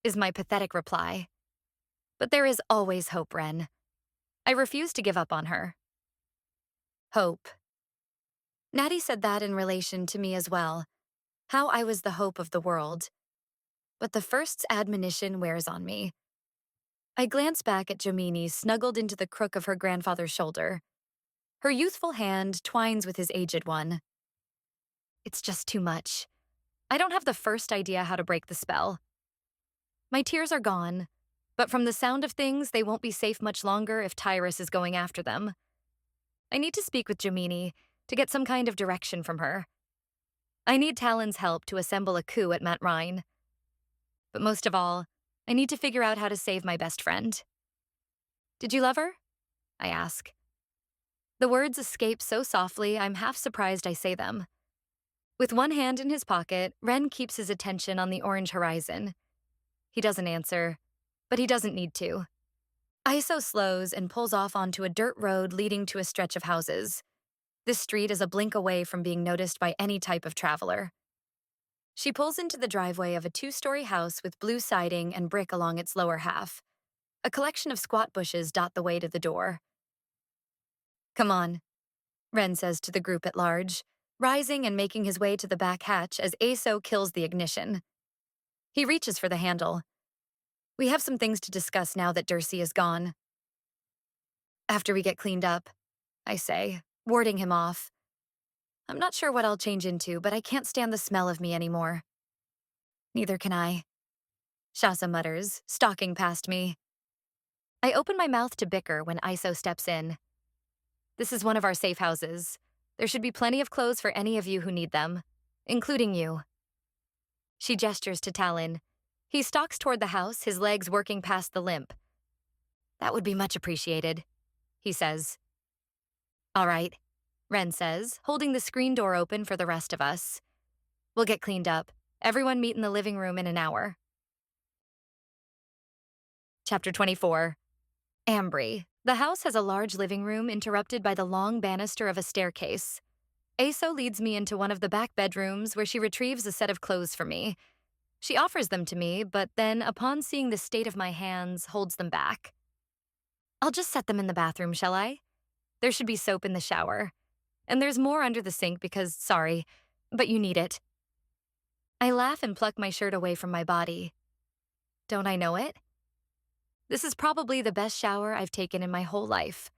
is my pathetic reply. But there is always hope, Ren. I refuse to give up on her. Hope. Natty said that in relation to me as well, how I was the hope of the world. But the first's admonition wears on me. I glance back at Jamini snuggled into the crook of her grandfather's shoulder. Her youthful hand twines with his aged one. It's just too much. I don't have the first idea how to break the spell. My tears are gone, but from the sound of things, they won't be safe much longer if Tyrus is going after them. I need to speak with Jamini to get some kind of direction from her. I need Talon's help to assemble a coup at Mount Rhine. But most of all, I need to figure out how to save my best friend. Did you love her? I ask. The words escape so softly, I'm half surprised I say them. With one hand in his pocket, Ren keeps his attention on the orange horizon. He doesn't answer, but he doesn't need to. Iso slows and pulls off onto a dirt road leading to a stretch of houses. This street is a blink away from being noticed by any type of traveler. She pulls into the driveway of a 2-story house with blue siding and brick along its lower half. A collection of squat bushes dot the way to the door. "Come on," Ren says to the group at large, rising and making his way to the back hatch as Aso kills the ignition. He reaches for the handle. "We have some things to discuss now that Dury is gone." "After we get cleaned up," I say, warding him off. "I'm not sure what I'll change into, but I can't stand the smell of me anymore." "Neither can I," Shasa mutters, stalking past me. I open my mouth to bicker when Iso steps in. "This is one of our safe houses. There should be plenty of clothes for any of you who need them, including you." She gestures to Talon. He stalks toward the house, his legs working past the limp. "That would be much appreciated," he says. "All right," Ren says, holding the screen door open for the rest of us. "We'll get cleaned up. Everyone meet in the living room in an hour." Chapter 24. Ambry. The house has a large living room interrupted by the long banister of a staircase. Aso leads me into one of the back bedrooms where she retrieves a set of clothes for me. She offers them to me, but then, upon seeing the state of my hands, holds them back. "I'll just set them in the bathroom, shall I? There should be soap in the shower. And there's more under the sink because, sorry, but you need it." I laugh and pluck my shirt away from my body. Don't I know it? This is probably the best shower I've taken in my whole life.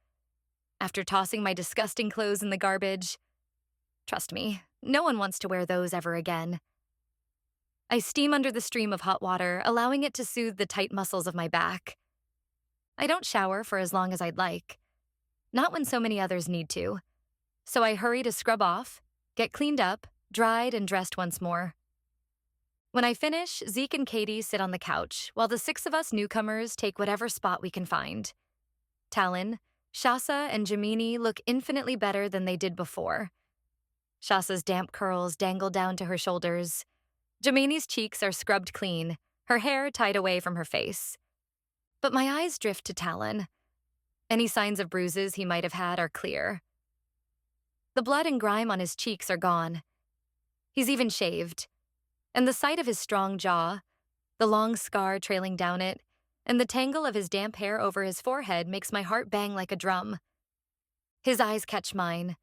After tossing my disgusting clothes in the garbage, trust me, no one wants to wear those ever again. I steam under the stream of hot water, allowing it to soothe the tight muscles of my back. I don't shower for as long as I'd like. Not when so many others need to. So I hurry to scrub off, get cleaned up, dried, and dressed once more. When I finish, Zeke and Katie sit on the couch, while the 6 of us newcomers take whatever spot we can find. Talon, Shasa, and Jamini look infinitely better than they did before. Shasa's damp curls dangle down to her shoulders. Jamini's cheeks are scrubbed clean, her hair tied away from her face. But my eyes drift to Talon. Any signs of bruises he might have had are clear. The blood and grime on his cheeks are gone. He's even shaved. And the sight of his strong jaw, the long scar trailing down it, and the tangle of his damp hair over his forehead makes my heart bang like a drum. His eyes catch mine.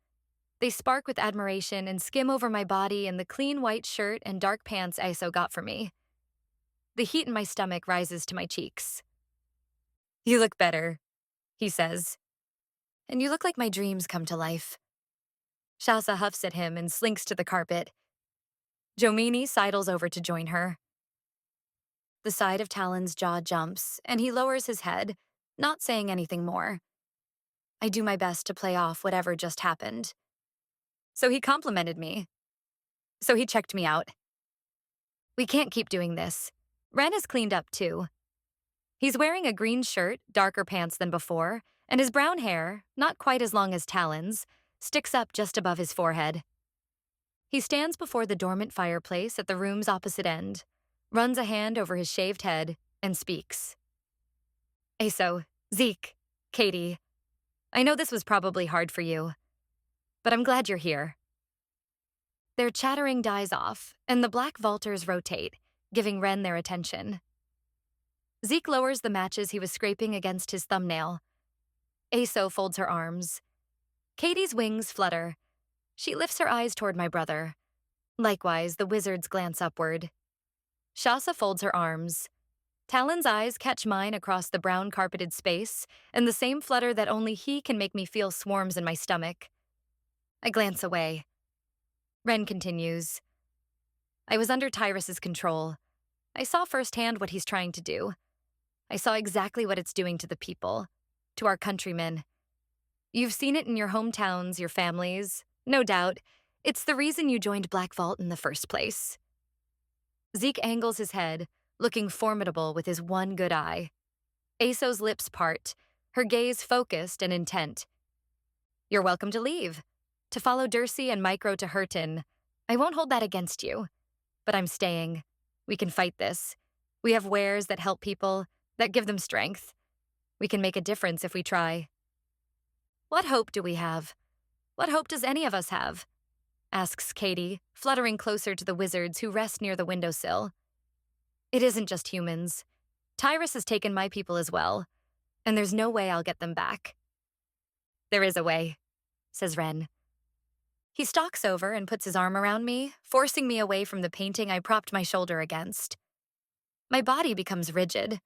They spark with admiration and skim over my body and the clean white shirt and dark pants Iso got for me. The heat in my stomach rises to my cheeks. "You look better," he says. "And you look like my dreams come to life." Shasa huffs at him and slinks to the carpet. Jomini sidles over to join her. The side of Talon's jaw jumps, and he lowers his head, not saying anything more. I do my best to play off whatever just happened. "So he complimented me. So he checked me out. We can't keep doing this. Ren is cleaned up too. He's wearing a green shirt, darker pants than before, and his brown hair, not quite as long as Talon's, sticks up just above his forehead. He stands before the dormant fireplace at the room's opposite end, runs a hand over his shaved head, and speaks. "Aso, Zeke, Katie, I know this was probably hard for you, but I'm glad you're here." Their chattering dies off, and the black vaulters rotate, giving Ren their attention. Zeke lowers the matches he was scraping against his thumbnail. Aso folds her arms. Katie's wings flutter. She lifts her eyes toward my brother. Likewise, the wizards glance upward. Shasa folds her arms. Talon's eyes catch mine across the brown carpeted space, and the same flutter that only he can make me feel swarms in my stomach. I glance away. Ren continues. "I was under Tyrus's control. I saw firsthand what he's trying to do. I saw exactly what it's doing to the people, to our countrymen. You've seen it in your hometowns, your families. No doubt, it's the reason you joined Black Vault in the first place." Zeke angles his head, looking formidable with his one good eye. Aso's lips part, her gaze focused and intent. "You're welcome to leave, to follow Dury and Micro to Hurton. I won't hold that against you. But I'm staying. We can fight this. We have wares that help people, that give them strength. We can make a difference if we try. What hope do we have? What hope does any of us have? Asks Katie, fluttering closer to the wizards who rest near the windowsill. It isn't just humans. Tyrus has taken my people as well, and there's no way I'll get them back. There is a way, says Ren. He stalks over and puts his arm around me, forcing me away from the painting I propped my shoulder against. My body becomes rigid,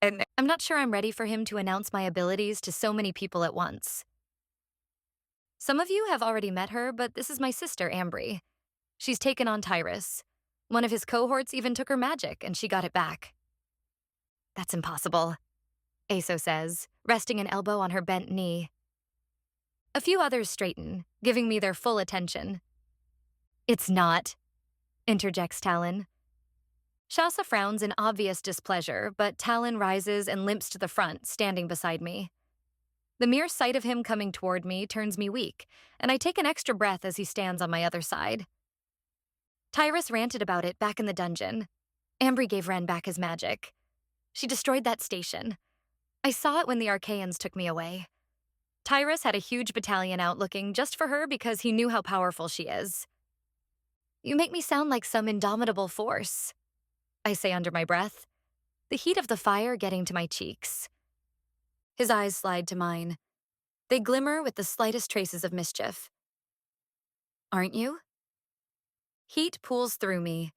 and I'm not sure I'm ready for him to announce my abilities to so many people at once. Some of you have already met her, but this is my sister, Ambry. She's taken on Tyrus. One of his cohorts even took her magic, and she got it back. That's impossible, Aso says, resting an elbow on her bent knee. A few others straighten, giving me their full attention. It's not, interjects Talon. Shasa frowns in obvious displeasure, but Talon rises and limps to the front, standing beside me. The mere sight of him coming toward me turns me weak, and I take an extra breath as he stands on my other side. Tyrus ranted about it back in the dungeon. Ambry gave Ren back his magic. She destroyed that station. I saw it when the Arcaians took me away. Tyrus had a huge battalion out looking just for her because he knew how powerful she is. You make me sound like some indomitable force, I say under my breath, the heat of the fire getting to my cheeks. His eyes slide to mine. They glimmer with the slightest traces of mischief. Aren't you? Heat pools through me.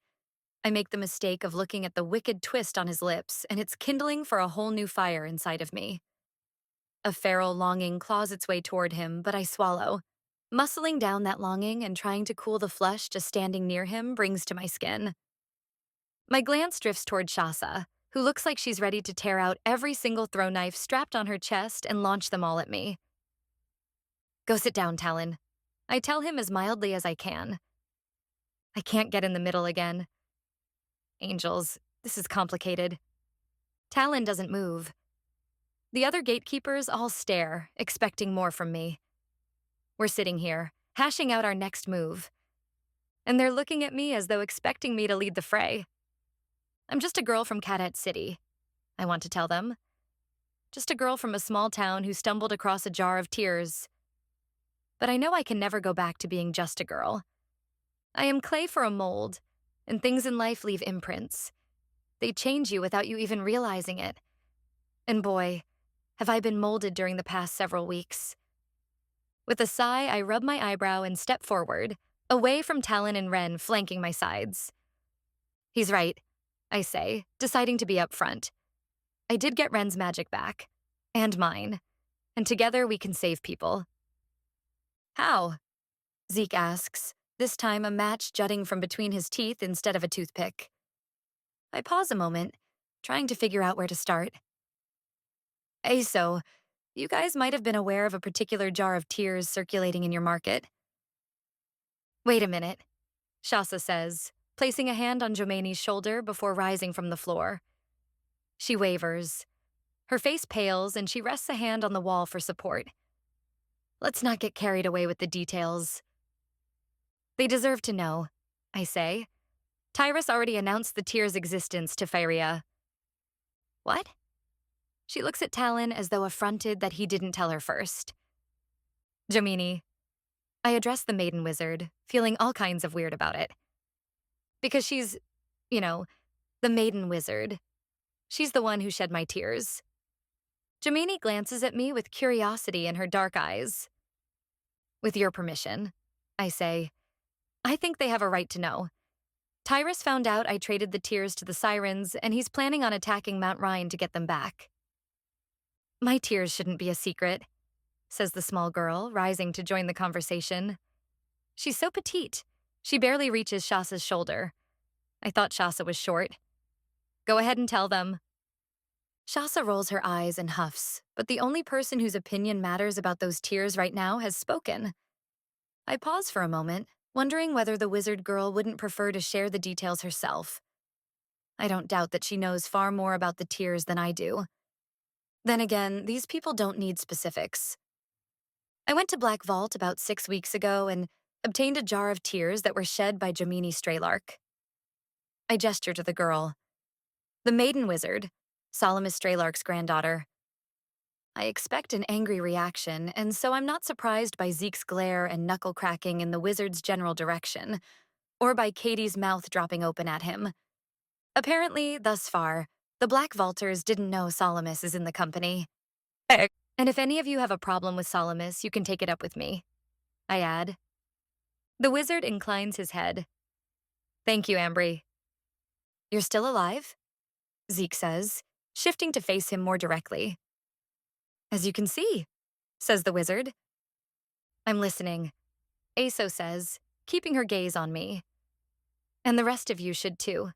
I make the mistake of looking at the wicked twist on his lips, and it's kindling for a whole new fire inside of me. A feral longing claws its way toward him, but I swallow. Muscling down that longing and trying to cool the flush just standing near him brings to my skin. My glance drifts toward Shasa, who looks like she's ready to tear out every single throw knife strapped on her chest and launch them all at me. Go sit down, Talon. I tell him as mildly as I can. I can't get in the middle again. Angels, this is complicated. Talon doesn't move. The other gatekeepers all stare, expecting more from me. We're sitting here, hashing out our next move. And they're looking at me as though expecting me to lead the fray. I'm just a girl from Cadet City, I want to tell them. Just a girl from a small town who stumbled across a jar of tears. But I know I can never go back to being just a girl. I am clay for a mold, and things in life leave imprints. They change you without you even realizing it. And boy, have I been molded during the past several weeks. With a sigh, I rub my eyebrow and step forward, away from Talon and Ren flanking my sides. He's right, I say, deciding to be upfront. I did get Ren's magic back, and mine, and together we can save people. How? Zeke asks, this time a match jutting from between his teeth instead of a toothpick. I pause a moment, trying to figure out where to start. Aso, you guys might have been aware of a particular jar of tears circulating in your market. Wait a minute, Shasa says, placing a hand on Jomani's shoulder before rising from the floor. She wavers. Her face pales and she rests a hand on the wall for support. Let's not get carried away with the details. They deserve to know, I say. Tyrus already announced the tear's existence to Faria. What? She looks at Talon as though affronted that he didn't tell her first. Jomini. I address the maiden wizard, feeling all kinds of weird about it. Because she's, the maiden wizard. She's the one who shed my tears. Jomini glances at me with curiosity in her dark eyes. With your permission, I say. I think they have a right to know. Tyrus found out I traded the tears to the sirens, and he's planning on attacking Mount Rhine to get them back. My tears shouldn't be a secret, says the small girl, rising to join the conversation. She's so petite, she barely reaches Shasa's shoulder. I thought Shasa was short. Go ahead and tell them. Shasa rolls her eyes and huffs, but the only person whose opinion matters about those tears right now has spoken. I pause for a moment, wondering whether the wizard girl wouldn't prefer to share the details herself. I don't doubt that she knows far more about the tears than I do. Then again, these people don't need specifics. I went to Black Vault about 6 weeks ago and obtained a jar of tears that were shed by Jomini Straylark. I gesture to the girl. The maiden wizard, Salamis Straylark's granddaughter. I expect an angry reaction, and so I'm not surprised by Zeke's glare and knuckle cracking in the wizard's general direction, or by Katie's mouth dropping open at him. Apparently, thus far, the Black Vaulters didn't know Salamis is in the company. And if any of you have a problem with Salamis, you can take it up with me, I add. The wizard inclines his head. Thank you, Ambry. You're still alive? Zeke says, shifting to face him more directly. As you can see, says the wizard. I'm listening, Aso says, keeping her gaze on me. And the rest of you should too.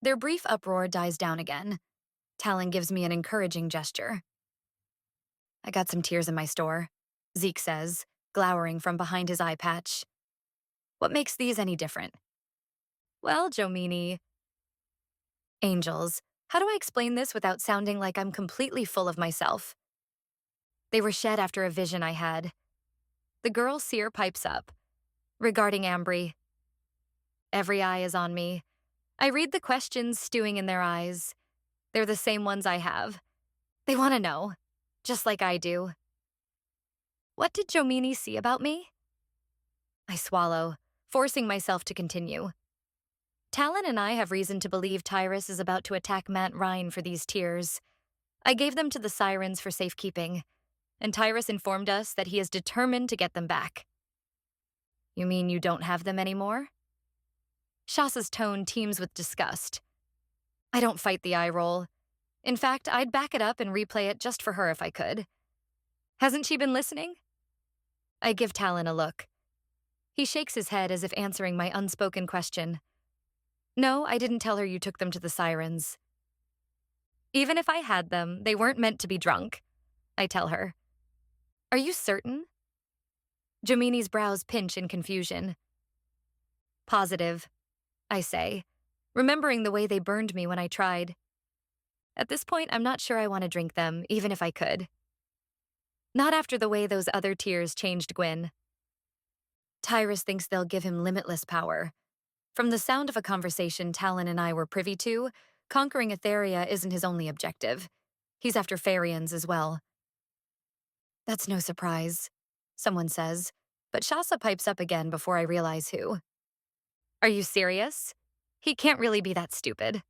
Their brief uproar dies down again. Talon gives me an encouraging gesture. I got some tears in my store, Zeke says, glowering from behind his eye patch. What makes these any different? Well, Jomini. Angels. How do I explain this without sounding like I'm completely full of myself? They were shed after a vision I had. The girl seer pipes up. Regarding Ambry. Every eye is on me. I read the questions stewing in their eyes. They're the same ones I have. They want to know, just like I do. What did Jomini see about me? I swallow, forcing myself to continue. Talon and I have reason to believe Tyrus is about to attack Matt Rhine for these tears. I gave them to the sirens for safekeeping, and Tyrus informed us that he is determined to get them back. You mean you don't have them anymore? Shassa's tone teems with disgust. I don't fight the eye roll. In fact, I'd back it up and replay it just for her if I could. Hasn't she been listening? I give Talon a look. He shakes his head as if answering my unspoken question. No, I didn't tell her you took them to the sirens. Even if I had them, they weren't meant to be drunk, I tell her. Are you certain? Jomini's brows pinch in confusion. Positive, I say, remembering the way they burned me when I tried. At this point, I'm not sure I want to drink them, even if I could. Not after the way those other tears changed Gwyn. Tyrus thinks they'll give him limitless power. From the sound of a conversation Talon and I were privy to, conquering Etheria isn't his only objective. He's after Farians as well. That's no surprise, someone says, but Shassa pipes up again before I realize who. Are you serious? He can't really be that stupid.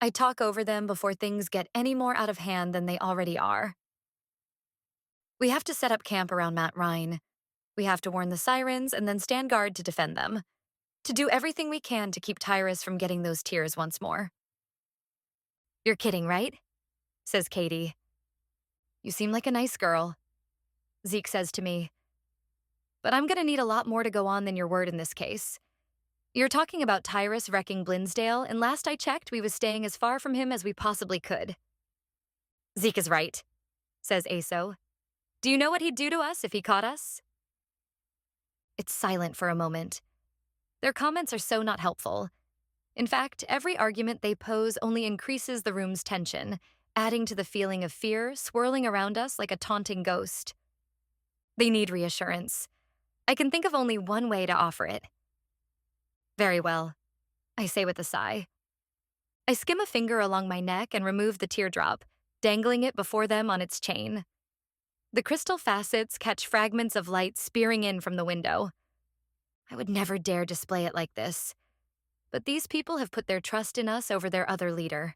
I talk over them before things get any more out of hand than they already are. We have to set up camp around Matt Rhine. We have to warn the sirens and then stand guard to defend them. To do everything we can to keep Tyrus from getting those tears once more. You're kidding, right? Says Katie. You seem like a nice girl, Zeke says to me. But I'm gonna need a lot more to go on than your word in this case. You're talking about Tyrus wrecking Blinsdale, and last I checked, we was staying as far from him as we possibly could. Zeke is right, says Aso. Do you know what he'd do to us if he caught us? It's silent for a moment. Their comments are so not helpful. In fact, every argument they pose only increases the room's tension, adding to the feeling of fear swirling around us like a taunting ghost. They need reassurance. I can think of only one way to offer it. Very well, I say with a sigh. I skim a finger along my neck and remove the teardrop, dangling it before them on its chain. The crystal facets catch fragments of light spearing in from the window. I would never dare display it like this. But these people have put their trust in us over their other leader.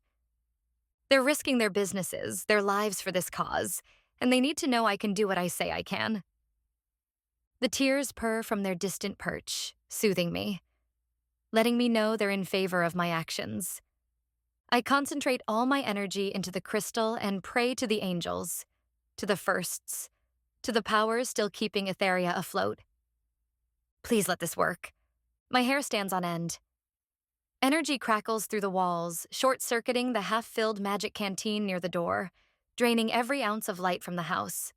They're risking their businesses, their lives for this cause, and they need to know I can do what I say I can. The tears purr from their distant perch, soothing me, letting me know they're in favor of my actions. I concentrate all my energy into the crystal and pray to the angels, to the firsts, to the powers still keeping Etheria afloat. Please let this work. My hair stands on end. Energy crackles through the walls, short-circuiting the half-filled magic canteen near the door, draining every ounce of light from the house.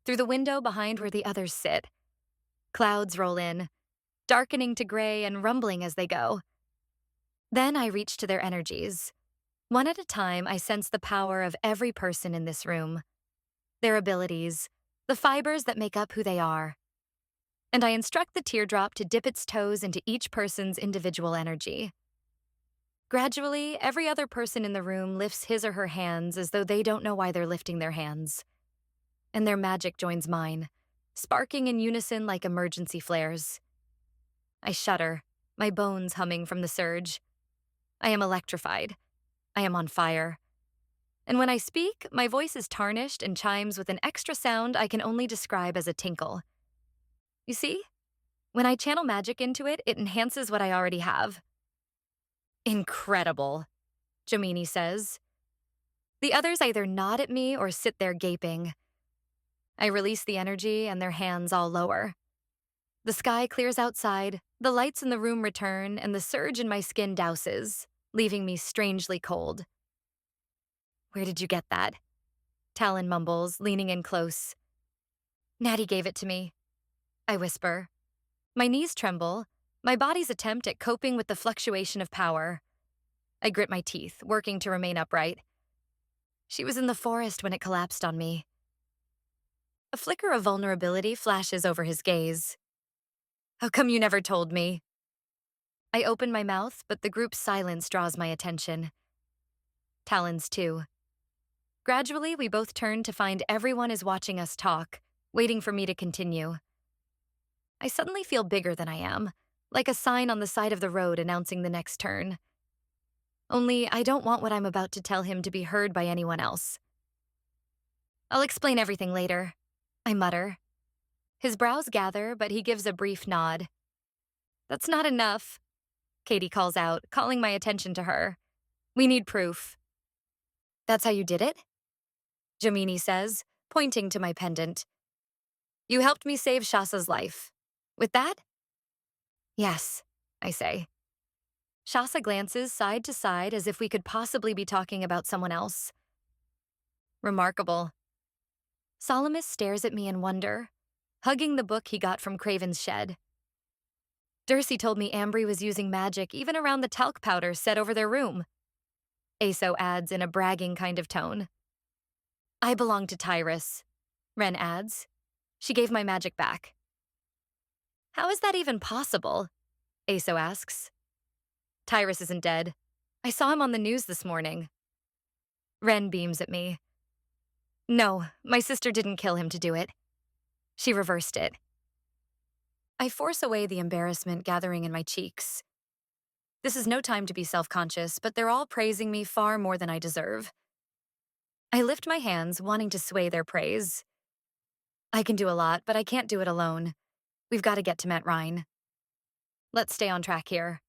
Through the window behind where the others sit, clouds roll in, darkening to gray and rumbling as they go. Then I reach to their energies. One at a time, I sense the power of every person in this room, their abilities, the fibers that make up who they are. And I instruct the teardrop to dip its toes into each person's individual energy. Gradually, every other person in the room lifts his or her hands as though they don't know why they're lifting their hands. And their magic joins mine, sparking in unison like emergency flares. I shudder, my bones humming from the surge. I am electrified. I am on fire. And when I speak, my voice is tarnished and chimes with an extra sound I can only describe as a tinkle. You see? When I channel magic into it, it enhances what I already have. Incredible, Jomini says. The others either nod at me or sit there gaping. I release the energy and their hands all lower. The sky clears outside, the lights in the room return, and the surge in my skin douses, leaving me strangely cold. Where did you get that? Talon mumbles, leaning in close. Natty gave it to me, I whisper. My knees tremble, my body's attempt at coping with the fluctuation of power. I grit my teeth, working to remain upright. She was in the forest when it collapsed on me. A flicker of vulnerability flashes over his gaze. How come you never told me? I open my mouth, but the group's silence draws my attention. Talon's too. Gradually, we both turn to find everyone is watching us talk, waiting for me to continue. I suddenly feel bigger than I am, like a sign on the side of the road announcing the next turn. Only I don't want what I'm about to tell him to be heard by anyone else. I'll explain everything later, I mutter. His brows gather, but he gives a brief nod. That's not enough, Katie calls out, calling my attention to her. We need proof. That's how you did it? Jomini says, pointing to my pendant. You helped me save Shasa's life. With that? Yes, I say. Shasa glances side to side as if we could possibly be talking about someone else. Remarkable. Solomus stares at me in wonder, hugging the book he got from Craven's shed. Dury told me Ambry was using magic even around the talc powder set over their room. Aso adds in a bragging kind of tone. I belong to Tyrus, Ren adds. She gave my magic back. How is that even possible? Aso asks. Tyrus isn't dead. I saw him on the news this morning. Ren beams at me. No, my sister didn't kill him to do it. She reversed it. I force away the embarrassment gathering in my cheeks. This is no time to be self-conscious, but they're all praising me far more than I deserve. I lift my hands, wanting to sway their praise. I can do a lot, but I can't do it alone. We've got to get to Met Rhine. Let's stay on track here.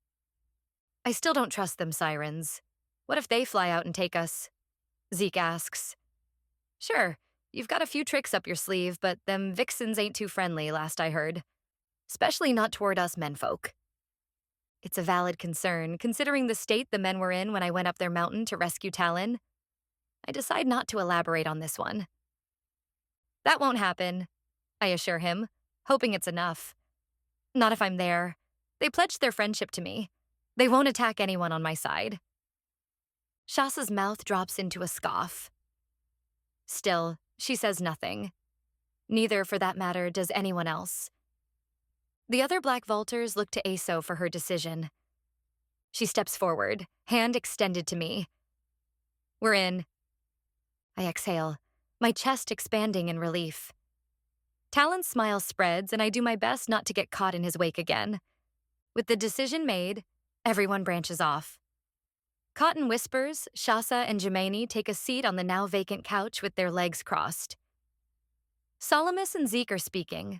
I still don't trust them sirens. What if they fly out and take us? Zeke asks. Sure, you've got a few tricks up your sleeve, but them vixens ain't too friendly, last I heard. Especially not toward us menfolk. It's a valid concern, considering the state the men were in when I went up their mountain to rescue Talon. I decide not to elaborate on this one. That won't happen, I assure him, hoping it's enough. Not if I'm there. They pledged their friendship to me. They won't attack anyone on my side. Shasa's mouth drops into a scoff. Still, she says nothing. Neither, for that matter, does anyone else. The other Black Vaulters look to Aso for her decision. She steps forward, hand extended to me. We're in. I exhale, my chest expanding in relief. Talon's smile spreads, and I do my best not to get caught in his wake again. With the decision made, everyone branches off. Cotton whispers, Shasa and Jomini take a seat on the now vacant couch with their legs crossed. Solomus and Zeke are speaking,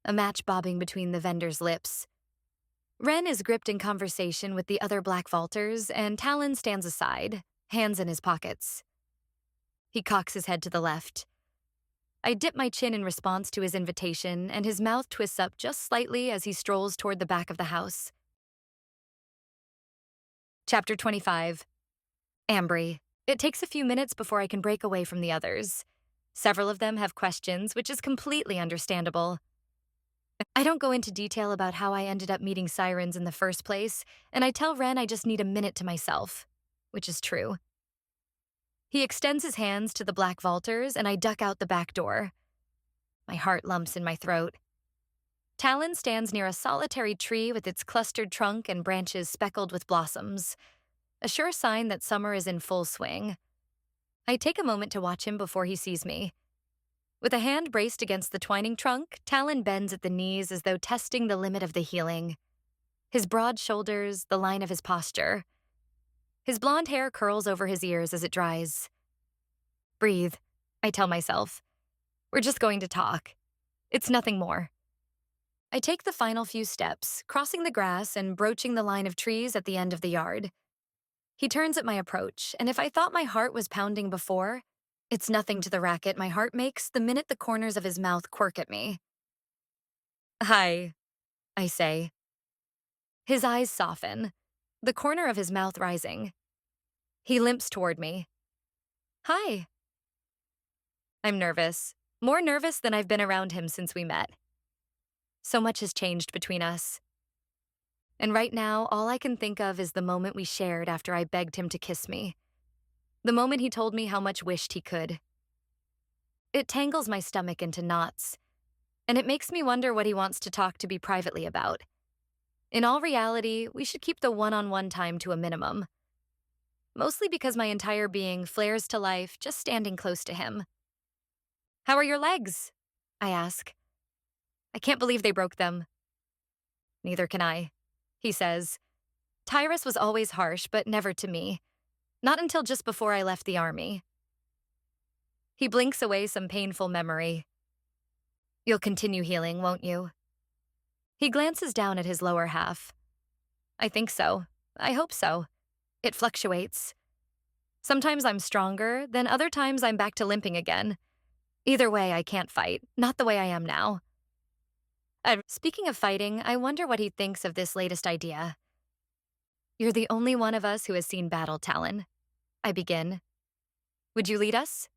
a match bobbing between the vendor's lips. Ren is gripped in conversation with the other Black Vaulters, and Talon stands aside, hands in his pockets. He cocks his head to the left. I dip my chin in response to his invitation, and his mouth twists up just slightly as he strolls toward the back of the house. Chapter 25. Ambry. It takes a few minutes before I can break away from the others. Several of them have questions, which is completely understandable. I don't go into detail about how I ended up meeting sirens in the first place, and I tell Ren I just need a minute to myself, which is true. He extends his hands to the Black Vaulters, and I duck out the back door. My heart lumps in my throat. Talon stands near a solitary tree with its clustered trunk and branches speckled with blossoms. a sure sign that summer is in full swing. I take a moment to watch him before he sees me. With a hand braced against the twining trunk, Talon bends at the knees as though testing the limit of the healing. His broad shoulders, the line of his posture. His blonde hair curls over his ears as it dries. Breathe, I tell myself. We're just going to talk. It's nothing more. I take the final few steps, crossing the grass and broaching the line of trees at the end of the yard. He turns at my approach, and if I thought my heart was pounding before, it's nothing to the racket my heart makes the minute the corners of his mouth quirk at me. Hi, I say. His eyes soften, the corner of his mouth rising. He limps toward me. Hi. I'm nervous, more nervous than I've been around him since we met. So much has changed between us. And right now, all I can think of is the moment we shared after I begged him to kiss me. The moment he told me how much wished he could. It tangles my stomach into knots, and it makes me wonder what he wants to talk to me privately about. In all reality, we should keep the one-on-one time to a minimum. Mostly because my entire being flares to life just standing close to him. How are your legs? I ask. I can't believe they broke them. Neither can I, he says. Tyrus was always harsh, but never to me. Not until just before I left the army. He blinks away some painful memory. You'll continue healing, won't you? He glances down at his lower half. I think so. I hope so. It fluctuates. Sometimes I'm stronger, then other times I'm back to limping again. Either way, I can't fight, not the way I am now. Speaking of fighting, I wonder what he thinks of this latest idea. You're the only one of us who has seen battle, Talon. I begin. Would you lead us?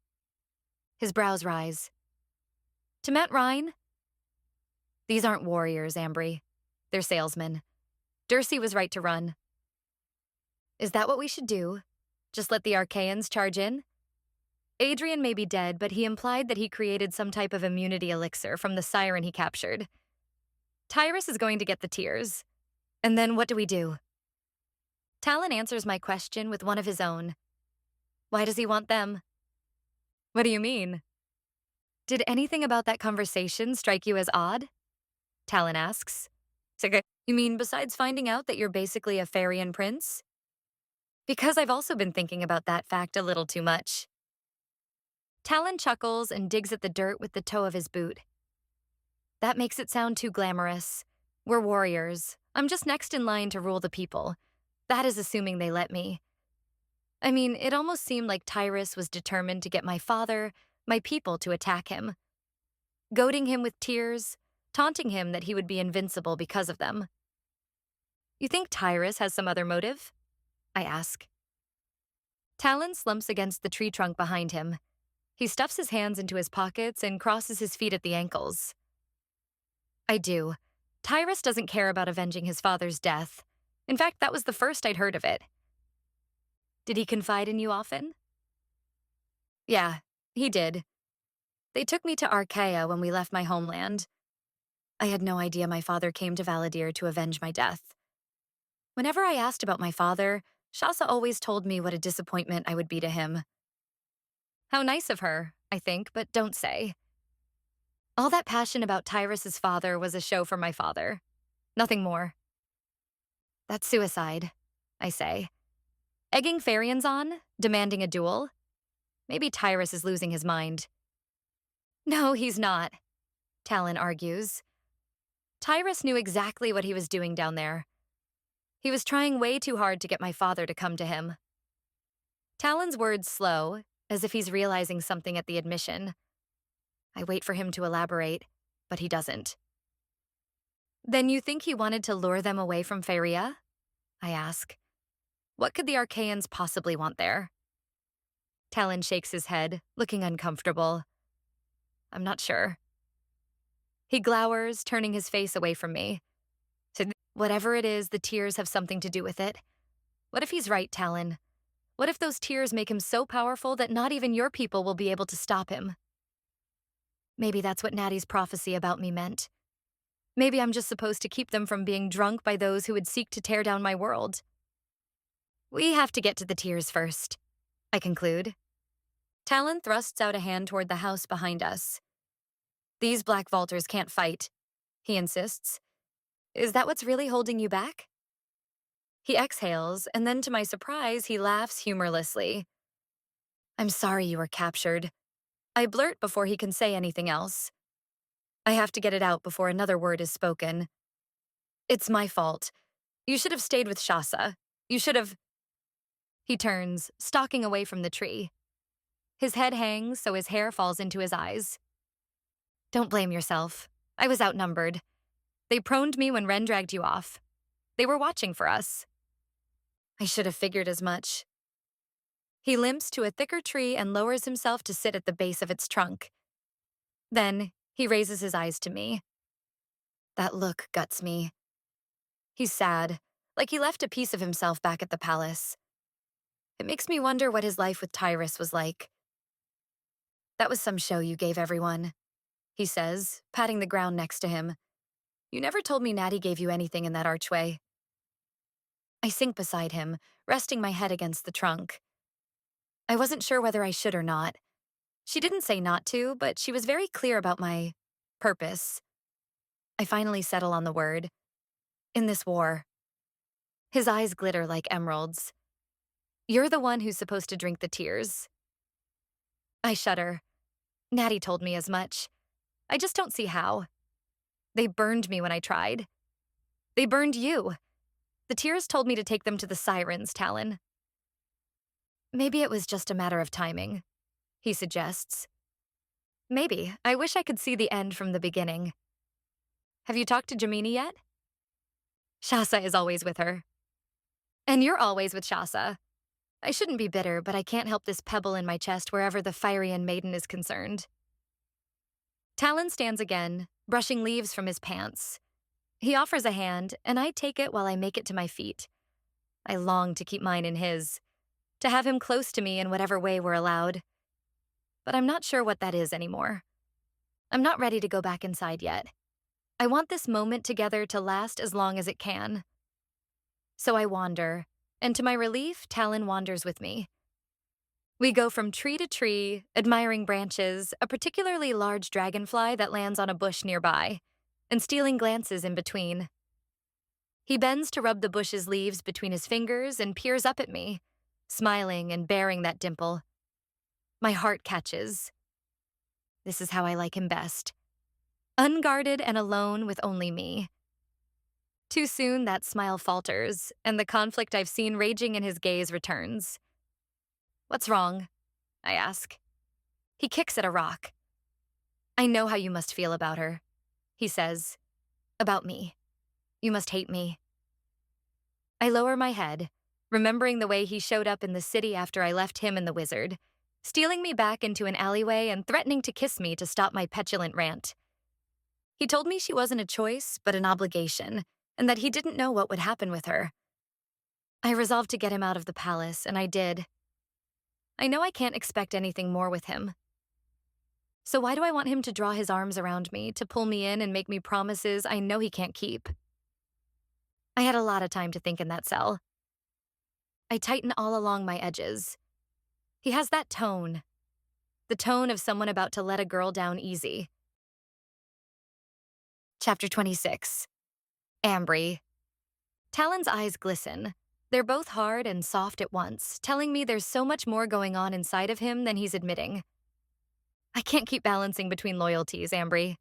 His brows rise. To Met Rhine? These aren't warriors, Ambry. They're salesmen. Dury was right to run. Is that what we should do? Just let the Arcaians charge in? Adrian may be dead, but he implied that he created some type of immunity elixir from the siren he captured. Tyrus is going to get the tears. And then what do we do? Talon answers my question with one of his own. Why does he want them? What do you mean? Did anything about that conversation strike you as odd? Talon asks. You mean besides finding out that you're basically a Farian prince? Because I've also been thinking about that fact a little too much. Talon chuckles and digs at the dirt with the toe of his boot. That makes it sound too glamorous. We're warriors. I'm just next in line to rule the people. That is assuming they let me. I mean, it almost seemed like Tyrus was determined to get my father, my people, to attack him. Goading him with tears, taunting him that he would be invincible because of them. You think Tyrus has some other motive? I ask. Talon slumps against the tree trunk behind him. He stuffs his hands into his pockets and crosses his feet at the ankles. I do. Tyrus doesn't care about avenging his father's death. In fact, that was the first I'd heard of it. Did he confide in you often? Yeah, he did. They took me to Arcaia when we left my homeland. I had no idea my father came to Valadir to avenge my death. Whenever I asked about my father, Shasa always told me what a disappointment I would be to him. How nice of her, I think, but don't say. All that passion about Tyrus's father was a show for my father. Nothing more. That's suicide, I say. Egging Farians on, demanding a duel. Maybe Tyrus is losing his mind. No, he's not, Talon argues. Tyrus knew exactly what he was doing down there. He was trying way too hard to get my father to come to him. Talon's words slow, as if he's realizing something at the admission. I wait for him to elaborate, but he doesn't. Then you think he wanted to lure them away from Faria? I ask. What could the Arcaians possibly want there? Talon shakes his head, looking uncomfortable. I'm not sure. He glowers, turning his face away from me. So whatever it is, the tears have something to do with it. What if he's right, Talon? What if those tears make him so powerful that not even your people will be able to stop him? Maybe that's what Natty's prophecy about me meant. Maybe I'm just supposed to keep them from being drunk by those who would seek to tear down my world. We have to get to the tiers first, I conclude. Talon thrusts out a hand toward the house behind us. These black vaulters can't fight, he insists. Is that what's really holding you back? He exhales, and then to my surprise, he laughs humorlessly. I'm sorry you were captured. I blurt before he can say anything else. I have to get it out before another word is spoken. It's my fault. You should have stayed with Shasa. You should have... He turns, stalking away from the tree. His head hangs so his hair falls into his eyes. Don't blame yourself. I was outnumbered. They proned me when Ren dragged you off. They were watching for us. I should have figured as much. He limps to a thicker tree and lowers himself to sit at the base of its trunk. Then, he raises his eyes to me. That look guts me. He's sad, like he left a piece of himself back at the palace. It makes me wonder what his life with Tyrus was like. That was some show you gave everyone, he says, patting the ground next to him. You never told me Natty gave you anything in that archway. I sink beside him, resting my head against the trunk. I wasn't sure whether I should or not. She didn't say not to, but she was very clear about my purpose. I finally settle on the word. In this war. His eyes glitter like emeralds. You're the one who's supposed to drink the tears. I shudder. Natty told me as much. I just don't see how. They burned me when I tried. They burned you. The tears told me to take them to the sirens, Talon. Maybe it was just a matter of timing, he suggests. Maybe. I wish I could see the end from the beginning. Have you talked to Jamini yet? Shasa is always with her. And you're always with Shasa. I shouldn't be bitter, but I can't help this pebble in my chest wherever the Fiery maiden is concerned. Talon stands again, brushing leaves from his pants. He offers a hand, and I take it while I make it to my feet. I long to keep mine in his, to have him close to me in whatever way we're allowed. But I'm not sure what that is anymore. I'm not ready to go back inside yet. I want this moment together to last as long as it can. So I wander, and to my relief, Talon wanders with me. We go from tree to tree, admiring branches, a particularly large dragonfly that lands on a bush nearby, and stealing glances in between. He bends to rub the bush's leaves between his fingers and peers up at me, smiling and bearing that dimple. My heart catches. This is how I like him best. Unguarded and alone with only me. Too soon, that smile falters, and the conflict I've seen raging in his gaze returns. What's wrong? I ask. He kicks at a rock. I know how you must feel about her, he says. About me. You must hate me. I lower my head, remembering the way he showed up in the city after I left him and the wizard, stealing me back into an alleyway and threatening to kiss me to stop my petulant rant. He told me she wasn't a choice, but an obligation, and that he didn't know what would happen with her. I resolved to get him out of the palace, and I did. I know I can't expect anything more with him. So why do I want him to draw his arms around me, to pull me in and make me promises I know he can't keep? I had a lot of time to think in that cell. I tighten all along my edges. He has that tone. The tone of someone about to let a girl down easy. Chapter 26. Ambry. Talon's eyes glisten. They're both hard and soft at once, telling me there's so much more going on inside of him than he's admitting. I can't keep balancing between loyalties, Ambry,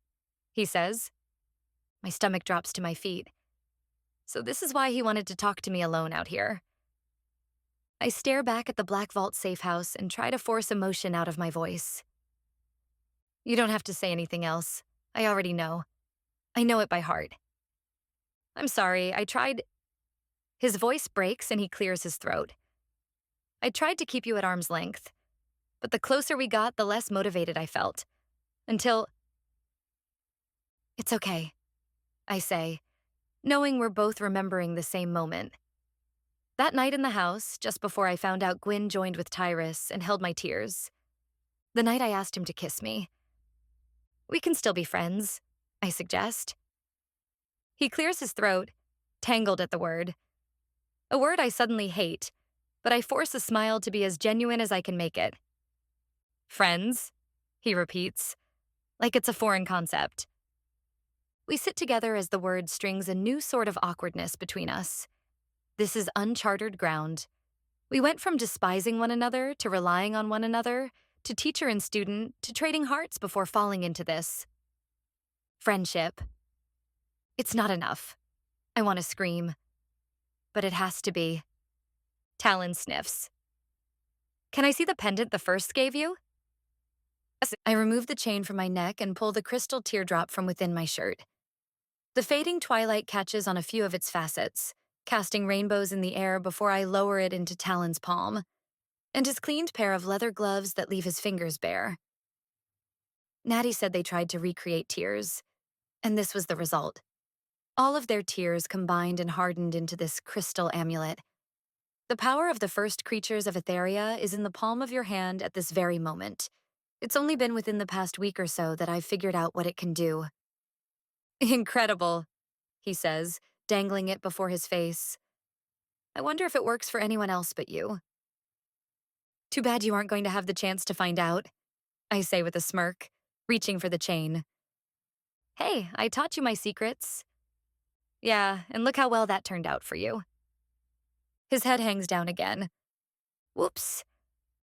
he says. My stomach drops to my feet. So this is why he wanted to talk to me alone out here. I stare back at the Black Vault safe house and try to force emotion out of my voice. You don't have to say anything else. I already know. I know it by heart. I'm sorry, I tried... His voice breaks and he clears his throat. I tried to keep you at arm's length, but the closer we got, the less motivated I felt. Until... It's okay, I say, knowing we're both remembering the same moment. That night in the house, just before I found out Gwyn joined with Tyrus and held my tears. The night I asked him to kiss me. We can still be friends, I suggest. He clears his throat, tangled at the word. A word I suddenly hate, but I force a smile to be as genuine as I can make it. Friends, he repeats, like it's a foreign concept. We sit together as the word strings a new sort of awkwardness between us. This is uncharted ground. We went from despising one another to relying on one another, to teacher and student, to trading hearts before falling into this. Friendship. It's not enough. I want to scream. But it has to be. Talon sniffs. Can I see the pendant the first gave you? I remove the chain from my neck and pull the crystal teardrop from within my shirt. The fading twilight catches on a few of its facets, casting rainbows in the air before I lower it into Talon's palm, and his cleaned pair of leather gloves that leave his fingers bare. Natty said they tried to recreate tears, and this was the result. All of their tears combined and hardened into this crystal amulet. The power of the first creatures of Etheria is in the palm of your hand at this very moment. It's only been within the past week or so that I've figured out what it can do. Incredible, he says, dangling it before his face. I wonder if it works for anyone else but you. Too bad you aren't going to have the chance to find out, I say with a smirk, reaching for the chain. Hey, I taught you my secrets. Yeah, and look how well that turned out for you. His head hangs down again. Whoops.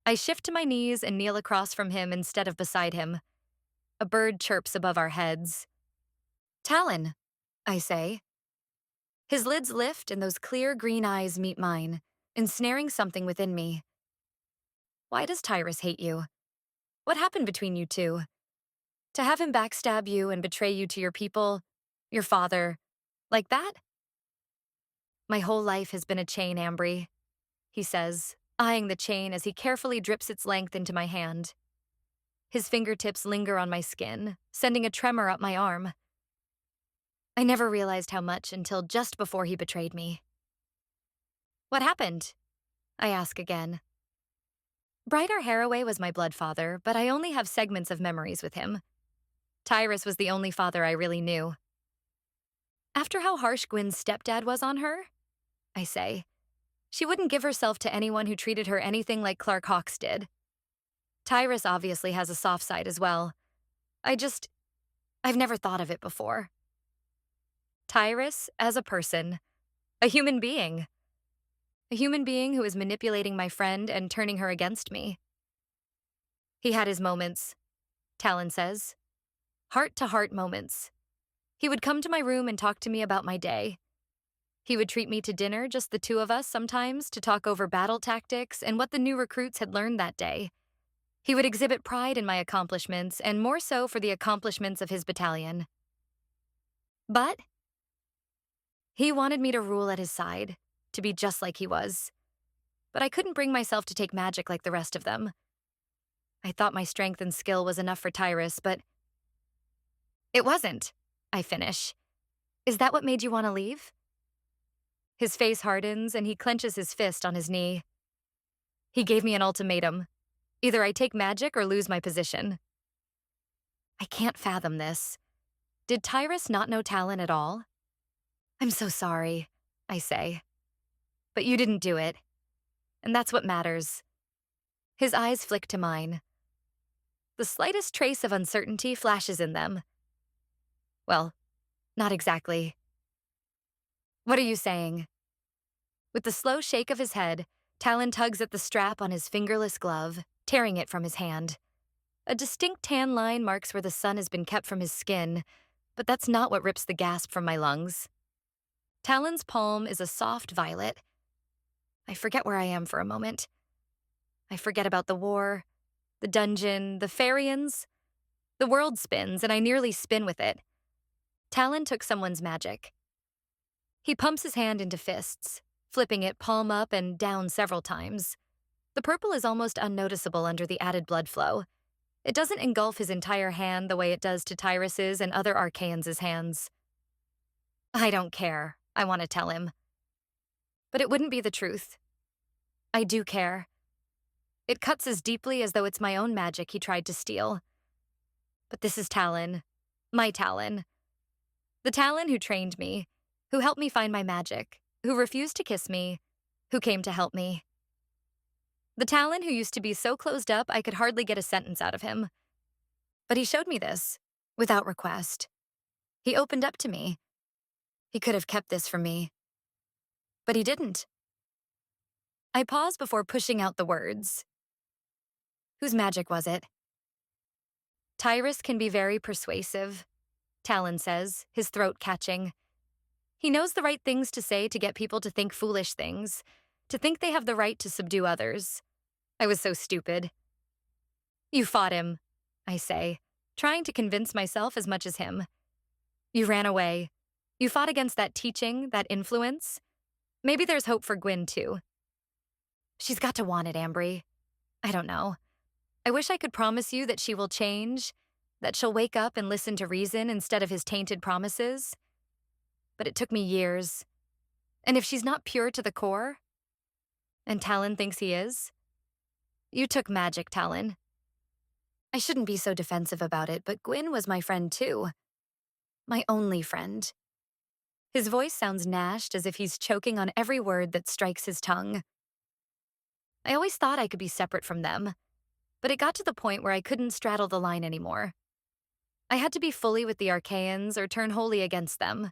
I shift to my knees and kneel across from him instead of beside him. A bird chirps above our heads. Talon, I say. His lids lift and those clear green eyes meet mine, ensnaring something within me. Why does Tyrus hate you? What happened between you two? To have him backstab you and betray you to your people, your father, like that? My whole life has been a chain, Ambry, he says, eyeing the chain as he carefully drips its length into my hand. His fingertips linger on my skin, sending a tremor up my arm. I never realized how much until just before he betrayed me. What happened? I ask again. Brighter Haraway was my blood father, but I only have segments of memories with him. Tyrus was the only father I really knew. After how harsh Gwyn's stepdad was on her, I say, she wouldn't give herself to anyone who treated her anything like Clark Hawkes did. Tyrus obviously has a soft side as well. I've never thought of it before. Tyrus as a person, a human being who is manipulating my friend and turning her against me. He had his moments, Talon says. Heart-to-heart moments. He would come to my room and talk to me about my day. He would treat me to dinner, just the two of us sometimes, to talk over battle tactics and what the new recruits had learned that day. He would exhibit pride in my accomplishments, and more so for the accomplishments of his battalion. But he wanted me to rule at his side, to be just like he was. But I couldn't bring myself to take magic like the rest of them. I thought my strength and skill was enough for Tyrus, but it wasn't, I finish. Is that what made you want to leave? His face hardens and he clenches his fist on his knee. He gave me an ultimatum. Either I take magic or lose my position. I can't fathom this. Did Tyrus not know Talon at all? I'm so sorry, I say. But you didn't do it. And that's what matters. His eyes flick to mine. The slightest trace of uncertainty flashes in them. Well, not exactly. What are you saying? With the slow shake of his head, Talon tugs at the strap on his fingerless glove, tearing it from his hand. A distinct tan line marks where the sun has been kept from his skin, but that's not what rips the gasp from my lungs. Talon's palm is a soft violet. I forget where I am for a moment. I forget about the war, the dungeon, the Farians. The world spins, and I nearly spin with it. Talon took someone's magic. He pumps his hand into fists, flipping it palm up and down several times. The purple is almost unnoticeable under the added blood flow. It doesn't engulf his entire hand the way it does to Tyrus's and other Arcaians' hands. I don't care, I want to tell him. But it wouldn't be the truth. I do care. It cuts as deeply as though it's my own magic he tried to steal. But this is Talon, my Talon. The Talon who trained me, who helped me find my magic, who refused to kiss me, who came to help me. The Talon who used to be so closed up I could hardly get a sentence out of him. But he showed me this, without request. He opened up to me. He could have kept this from me. But he didn't. I paused before pushing out the words. Whose magic was it? Tyrus can be very persuasive, Talon says, his throat catching. He knows the right things to say to get people to think foolish things, to think they have the right to subdue others. I was so stupid. You fought him, I say, trying to convince myself as much as him. You ran away. You fought against that teaching, that influence. Maybe there's hope for Gwyn, too. She's got to want it, Ambry. I don't know. I wish I could promise you that she will change, that she'll wake up and listen to reason instead of his tainted promises. But it took me years. And if she's not pure to the core, and Talon thinks he is, you took magic, Talon. I shouldn't be so defensive about it, but Gwyn was my friend too. My only friend. His voice sounds gnashed as if he's choking on every word that strikes his tongue. I always thought I could be separate from them, but it got to the point where I couldn't straddle the line anymore. I had to be fully with the Arcaians or turn wholly against them.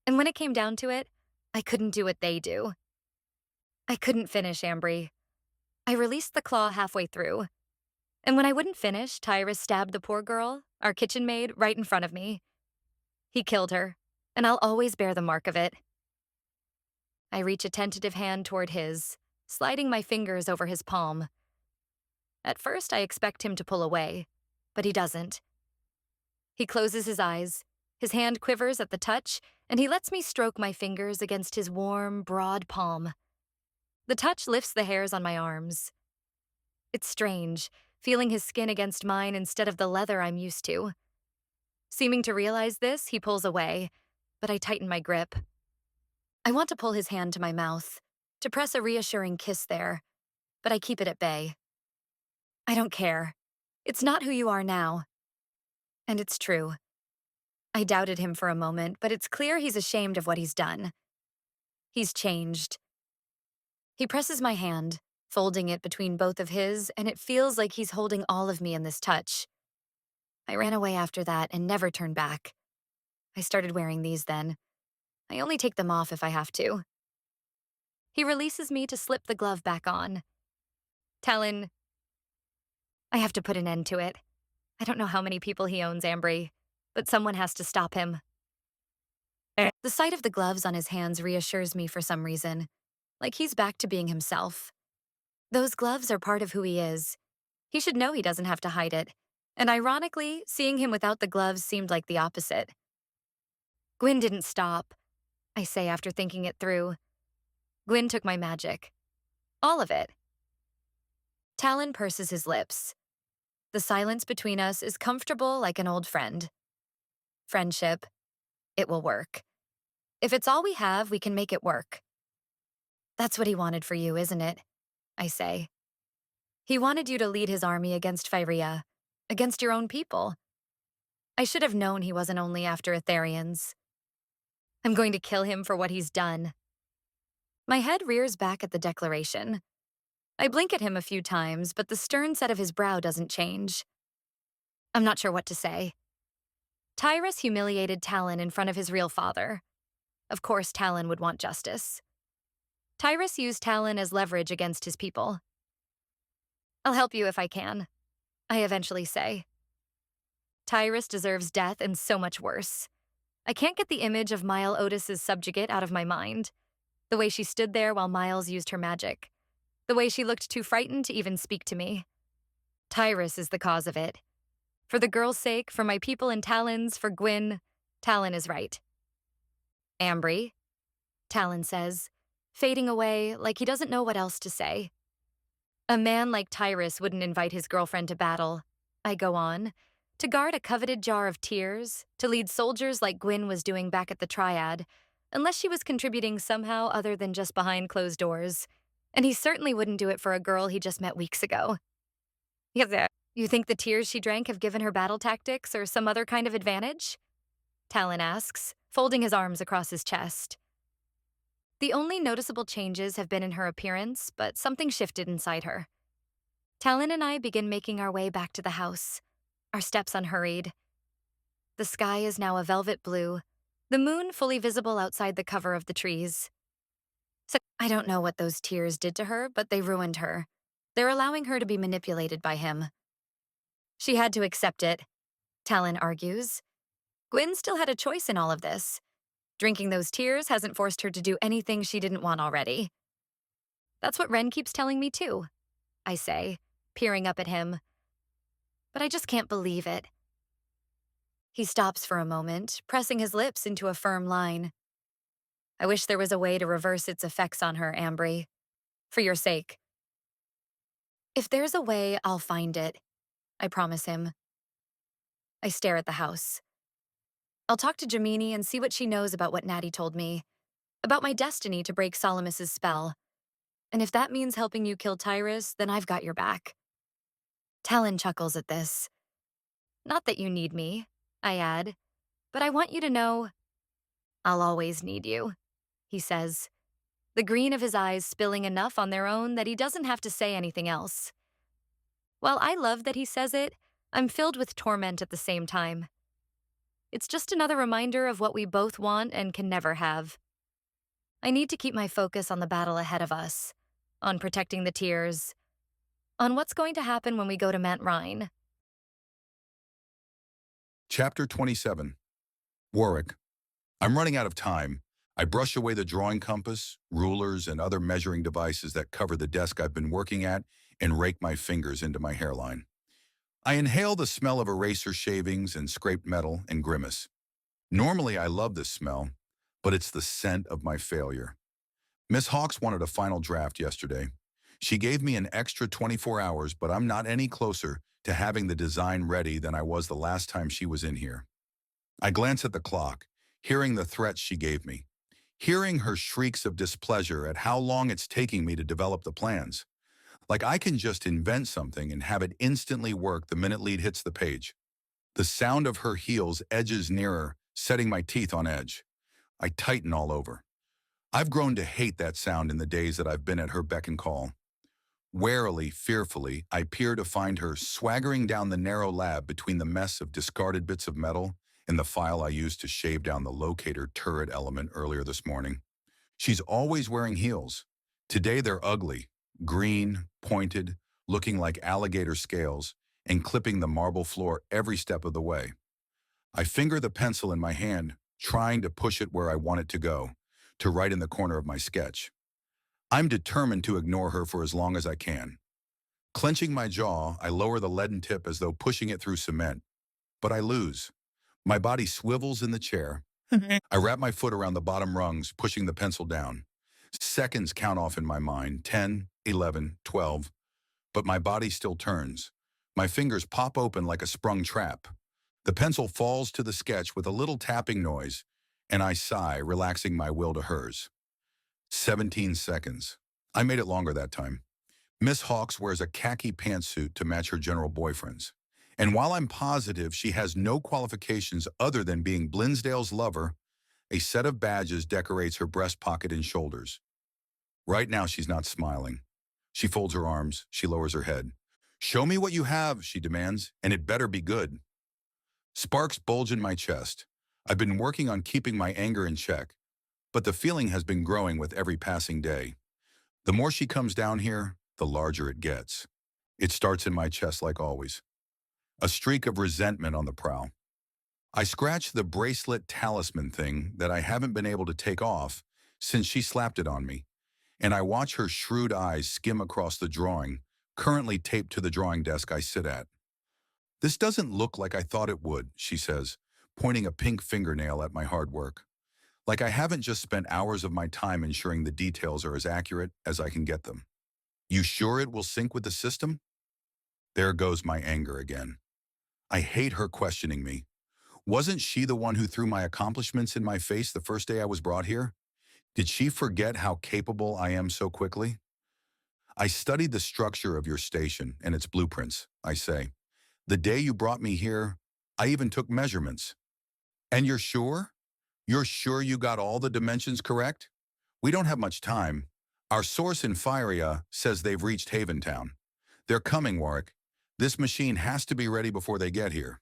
And when it came down to it, I couldn't do what they do. I couldn't finish, Ambry. I released the claw halfway through. And when I wouldn't finish, Tyrus stabbed the poor girl, our kitchen maid, right in front of me. He killed her, and I'll always bear the mark of it. I reach a tentative hand toward his, sliding my fingers over his palm. At first, I expect him to pull away, but he doesn't. He closes his eyes, his hand quivers at the touch, and he lets me stroke my fingers against his warm, broad palm. The touch lifts the hairs on my arms. It's strange, feeling his skin against mine instead of the leather I'm used to. Seeming to realize this, he pulls away, but I tighten my grip. I want to pull his hand to my mouth, to press a reassuring kiss there, but I keep it at bay. I don't care. It's not who you are now. And it's true. I doubted him for a moment, but it's clear he's ashamed of what he's done. He's changed. He presses my hand, folding it between both of his, and it feels like he's holding all of me in this touch. I ran away after that and never turned back. I started wearing these then. I only take them off if I have to. He releases me to slip the glove back on. Talon, I have to put an end to it. I don't know how many people he owns, Ambry, but someone has to stop him. The sight of the gloves on his hands reassures me for some reason, like he's back to being himself. Those gloves are part of who he is. He should know he doesn't have to hide it, and ironically, seeing him without the gloves seemed like the opposite. Gwyn didn't stop, I say after thinking it through. Gwyn took my magic. All of it. Talon purses his lips. The silence between us is comfortable like an old friend. Friendship. It will work. If it's all we have, we can make it work. That's what he wanted for you, isn't it? I say. He wanted you to lead his army against Phyrea, against your own people. I should have known he wasn't only after Etherians. I'm going to kill him for what he's done. My head rears back at the declaration. I blink at him a few times, but the stern set of his brow doesn't change. I'm not sure what to say. Tyrus humiliated Talon in front of his real father. Of course, Talon would want justice. Tyrus used Talon as leverage against his people. I'll help you if I can, I eventually say. Tyrus deserves death and so much worse. I can't get the image of Mile Otis's subjugate out of my mind. The way she stood there while Miles used her magic. The way she looked too frightened to even speak to me. Tyrus is the cause of it. For the girl's sake, for my people in Talon's, for Gwyn, Talon is right. Ambry, Talon says, fading away like he doesn't know what else to say. A man like Tyrus wouldn't invite his girlfriend to battle, I go on, to guard a coveted jar of tears, to lead soldiers like Gwyn was doing back at the Triad, unless she was contributing somehow other than just behind closed doors. And he certainly wouldn't do it for a girl he just met weeks ago. You think the tears she drank have given her battle tactics or some other kind of advantage? Talon asks, folding his arms across his chest. The only noticeable changes have been in her appearance, but something shifted inside her. Talon and I begin making our way back to the house, our steps unhurried. The sky is now a velvet blue, the moon fully visible outside the cover of the trees. So I don't know what those tears did to her, but they ruined her. They're allowing her to be manipulated by him. She had to accept it, Talon argues. Gwyn still had a choice in all of this. Drinking those tears hasn't forced her to do anything she didn't want already. That's what Ren keeps telling me too, I say, peering up at him. But I just can't believe it. He stops for a moment, pressing his lips into a firm line. I wish there was a way to reverse its effects on her, Ambry. For your sake. If there's a way, I'll find it, I promise him. I stare at the house. I'll talk to Jamini and see what she knows about what Natty told me, about my destiny to break Solomus's spell. And if that means helping you kill Tyrus, then I've got your back. Talon chuckles at this. Not that you need me, I add, but I want you to know I'll always need you, he says, the green of his eyes spilling enough on their own that he doesn't have to say anything else. While I love that he says it, I'm filled with torment at the same time. It's just another reminder of what we both want and can never have. I need to keep my focus on the battle ahead of us, on protecting the tears, on what's going to happen when we go to Mount Rhine. Chapter 27. Warwick. I'm running out of time. I brush away the drawing compass, rulers, and other measuring devices that cover the desk I've been working at and rake my fingers into my hairline. I inhale the smell of eraser shavings and scraped metal and grimace. Normally, I love this smell, but it's the scent of my failure. Miss Hawks wanted a final draft yesterday. She gave me an extra 24 hours, but I'm not any closer to having the design ready than I was the last time she was in here. I glance at the clock, hearing the threats she gave me, hearing her shrieks of displeasure at how long it's taking me to develop the plans. Like I can just invent something and have it instantly work the minute lead hits the page. The sound of her heels edges nearer, setting my teeth on edge. I tighten all over. I've grown to hate that sound in the days that I've been at her beck and call. Warily, fearfully, I peer to find her swaggering down the narrow lab between the mess of discarded bits of metal and the file I used to shave down the locator turret element earlier this morning. She's always wearing heels. Today they're ugly, green, pointed, looking like alligator scales, and clipping the marble floor every step of the way. I finger the pencil in my hand, trying to push it where I want it to go, to right in the corner of my sketch. I'm determined to ignore her for as long as I can. Clenching my jaw, I lower the leaden tip as though pushing it through cement. But I lose. My body swivels in the chair. I wrap my foot around the bottom rungs, pushing the pencil down. Seconds count off in my mind, 10, 11, 12. But my body still turns. My fingers pop open like a sprung trap. The pencil falls to the sketch with a little tapping noise, and I sigh, relaxing my will to hers. 17 seconds. I made it longer that time. Miss Hawks wears a khaki pantsuit to match her general boyfriend's. And while I'm positive she has no qualifications other than being Blinsdale's lover, a set of badges decorates her breast pocket and shoulders. Right now she's not smiling. She folds her arms, she lowers her head. Show me what you have, she demands, and it better be good. Sparks bulge in my chest. I've been working on keeping my anger in check, but the feeling has been growing with every passing day. The more she comes down here, the larger it gets. It starts in my chest like always. A streak of resentment on the prowl. I scratch the bracelet talisman thing that I haven't been able to take off since she slapped it on me, and I watch her shrewd eyes skim across the drawing, currently taped to the drawing desk I sit at. This doesn't look like I thought it would, she says, pointing a pink fingernail at my hard work. Like I haven't just spent hours of my time ensuring the details are as accurate as I can get them. You sure it will sync with the system? There goes my anger again. I hate her questioning me. Wasn't she the one who threw my accomplishments in my face the first day I was brought here? Did she forget how capable I am so quickly? I studied the structure of your station and its blueprints, I say. The day you brought me here, I even took measurements. And you're sure? You're sure you got all the dimensions correct? We don't have much time. Our source in Firia says they've reached Haventown. They're coming, Warwick. This machine has to be ready before they get here.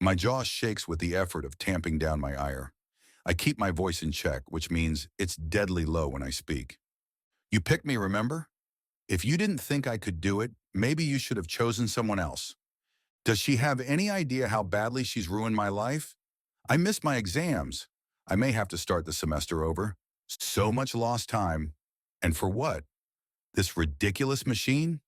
My jaw shakes with the effort of tamping down my ire. I keep my voice in check, which means it's deadly low when I speak. You picked me, remember? If you didn't think I could do it, maybe you should have chosen someone else. Does she have any idea how badly she's ruined my life? I missed my exams. I may have to start the semester over. So much lost time. And for what? This ridiculous machine?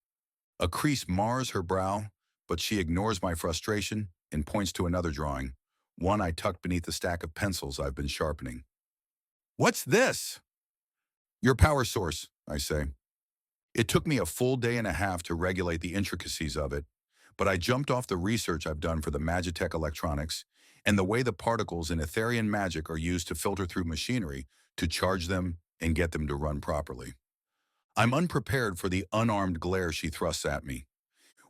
A crease mars her brow, but she ignores my frustration and points to another drawing, one I tucked beneath the stack of pencils I've been sharpening. What's this? Your power source, I say. It took me a full day and a half to regulate the intricacies of it, but I jumped off the research I've done for the Magitech electronics and the way the particles in Etherian magic are used to filter through machinery to charge them and get them to run properly. I'm unprepared for the unarmed glare she thrusts at me.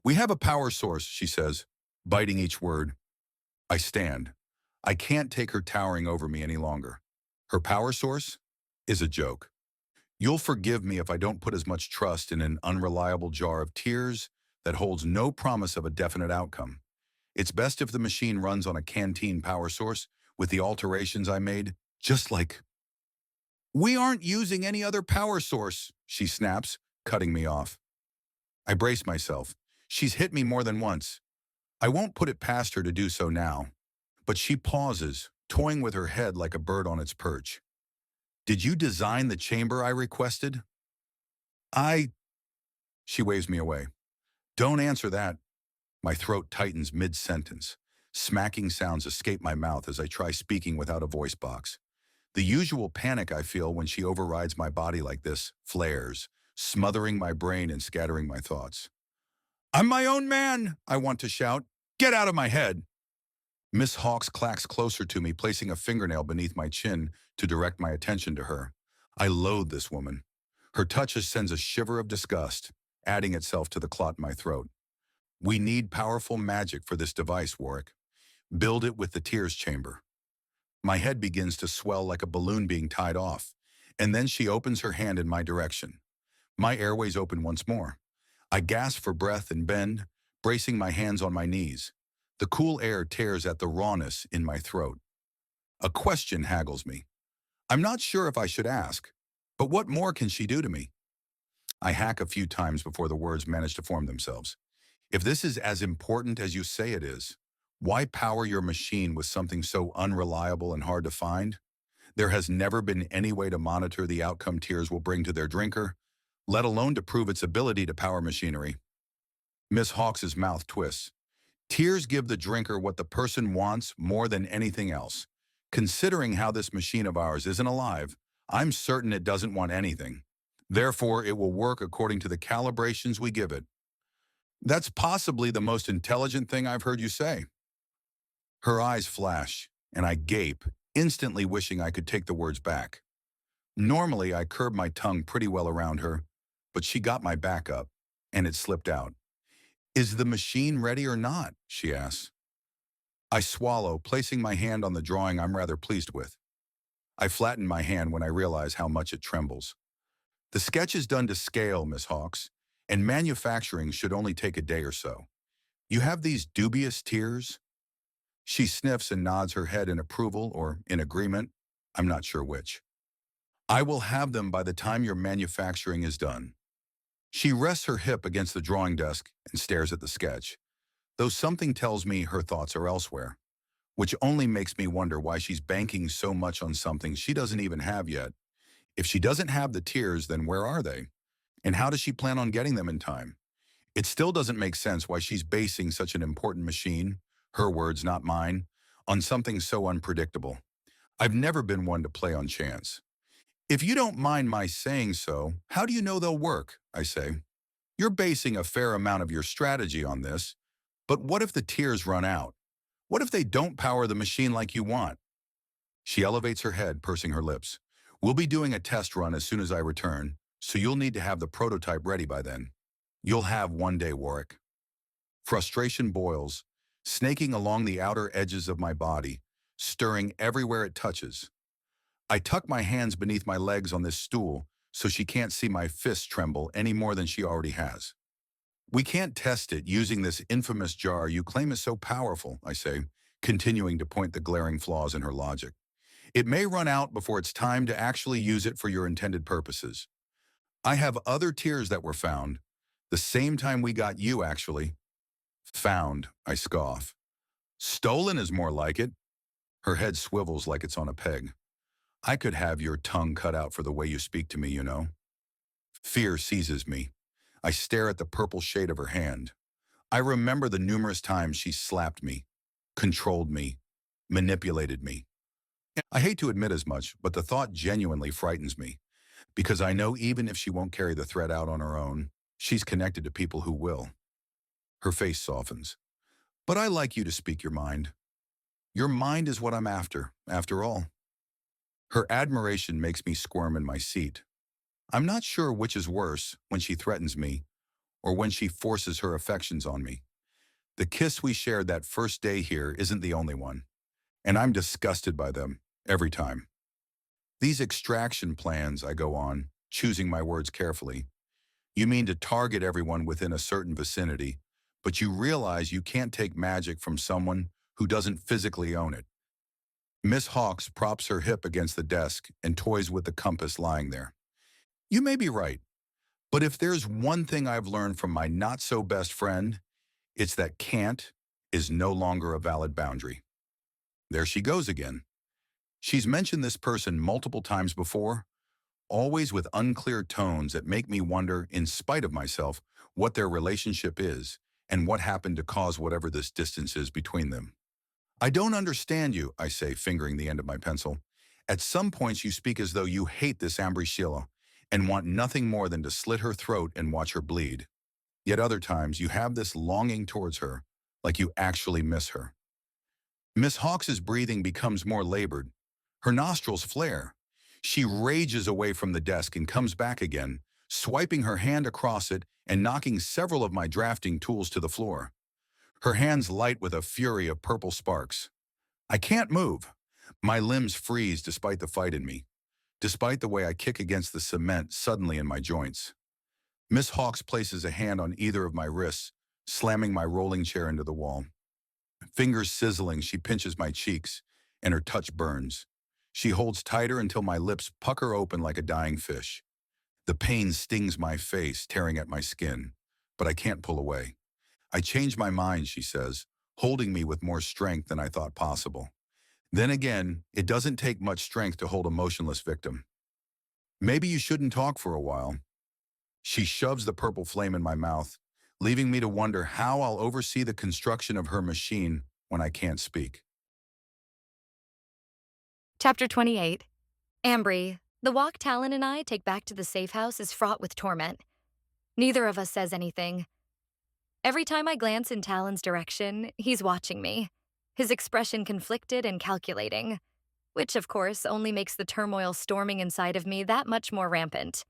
We have a power source, she says, biting each word. I stand. I can't take her towering over me any longer. Her power source is a joke. You'll forgive me if I don't put as much trust in an unreliable jar of tears that holds no promise of a definite outcome. It's best if the machine runs on a canteen power source with the alterations I made, just like... We aren't using any other power source, she snaps, cutting me off. I brace myself. She's hit me more than once. I won't put it past her to do so now. But she pauses, toying with her head like a bird on its perch. Did you design the chamber I requested? She waves me away. Don't answer that. My throat tightens mid-sentence. Smacking sounds escape my mouth as I try speaking without a voice box. The usual panic I feel when she overrides my body like this flares, smothering my brain and scattering my thoughts. I'm my own man, I want to shout. Get out of my head. Miss Hawks clacks closer to me, placing a fingernail beneath my chin to direct my attention to her. I loathe this woman. Her touch sends a shiver of disgust, adding itself to the clot in my throat. We need powerful magic for this device, Warwick. Build it with the tears chamber. My head begins to swell like a balloon being tied off, and then she opens her hand in my direction. My airways open once more. I gasp for breath and bend, bracing my hands on my knees. The cool air tears at the rawness in my throat. A question haggles me. I'm not sure if I should ask, but what more can she do to me? I hack a few times before the words manage to form themselves. If this is as important as you say it is, why power your machine with something so unreliable and hard to find? There has never been any way to monitor the outcome tears will bring to their drinker, let alone to prove its ability to power machinery. Miss Hawks's mouth twists. Tears give the drinker what the person wants more than anything else. Considering how this machine of ours isn't alive, I'm certain it doesn't want anything. Therefore, it will work according to the calibrations we give it. That's possibly the most intelligent thing I've heard you say. Her eyes flash, and I gape, instantly wishing I could take the words back. Normally, I curb my tongue pretty well around her, but she got my back up, and it slipped out. Is the machine ready or not? She asks. I swallow, placing my hand on the drawing I'm rather pleased with. I flatten my hand when I realize how much it trembles. The sketch is done to scale, Miss Hawks, and manufacturing should only take a day or so. You have these dubious tears? She sniffs and nods her head in approval or in agreement. I'm not sure which. I will have them by the time your manufacturing is done. She rests her hip against the drawing desk and stares at the sketch, though something tells me her thoughts are elsewhere, which only makes me wonder why she's banking so much on something she doesn't even have yet. If she doesn't have the tears, then where are they? And how does she plan on getting them in time? It still doesn't make sense why she's basing such an important machine, her words, not mine, on something so unpredictable. I've never been one to play on chance. If you don't mind my saying so, how do you know they'll work? I say. You're basing a fair amount of your strategy on this, but what if the tears run out? What if they don't power the machine like you want? She elevates her head, pursing her lips. We'll be doing a test run as soon as I return, so you'll need to have the prototype ready by then. You'll have one day, Warwick. Frustration boils, snaking along the outer edges of my body, stirring everywhere it touches. I tuck my hands beneath my legs on this stool so she can't see my fists tremble any more than she already has. We can't test it using this infamous jar you claim is so powerful, I say, continuing to point the glaring flaws in her logic. It may run out before it's time to actually use it for your intended purposes. I have other tears that were found, the same time we got you, actually. Found, I scoff. Stolen is more like it. Her head swivels like it's on a peg. I could have your tongue cut out for the way you speak to me, you know. Fear seizes me. I stare at the purple shade of her hand. I remember the numerous times she slapped me, controlled me, manipulated me. I hate to admit as much, but the thought genuinely frightens me, because I know even if she won't carry the threat out on her own, she's connected to people who will. Her face softens. But I like you to speak your mind. Your mind is what I'm after all. Her admiration makes me squirm in my seat. I'm not sure which is worse, when she threatens me or when she forces her affections on me. The kiss we shared that first day here isn't the only one, and I'm disgusted by them every time. These extraction plans, I go on, choosing my words carefully. You mean to target everyone within a certain vicinity, but you realize you can't take magic from someone who doesn't physically own it. Miss Hawks props her hip against the desk and toys with the compass lying there. You may be right, but if there's one thing I've learned from my not-so-best friend, it's that can't is no longer a valid boundary. There she goes again. She's mentioned this person multiple times before, always with unclear tones that make me wonder, in spite of myself, what their relationship is and what happened to cause whatever this distance is between them. I don't understand you, I say, fingering the end of my pencil. At some points you speak as though you hate this Ambry Sheila and want nothing more than to slit her throat and watch her bleed. Yet other times you have this longing towards her, like you actually miss her. Miss Hawks's breathing becomes more labored. Her nostrils flare. She rages away from the desk and comes back again, swiping her hand across it and knocking several of my drafting tools to the floor. Her hands light with a fury of purple sparks. I can't move. My limbs freeze despite the fight in me, despite the way I kick against the cement suddenly in my joints. Miss Hawks places a hand on either of my wrists, slamming my rolling chair into the wall. Fingers sizzling, she pinches my cheeks, and her touch burns. She holds tighter until my lips pucker open like a dying fish. The pain stings my face, tearing at my skin, but I can't pull away. I change my mind, she says, holding me with more strength than I thought possible. Then again, it doesn't take much strength to hold a motionless victim. Maybe you shouldn't talk for a while. She shoves the purple flame in my mouth, leaving me to wonder how I'll oversee the construction of her machine when I can't speak. Chapter 28. Ambry, the walk Talon and I take back to the safe house is fraught with torment. Neither of us says anything. Every time I glance in Talon's direction, he's watching me, his expression conflicted and calculating, which, of course, only makes the turmoil storming inside of me that much more rampant.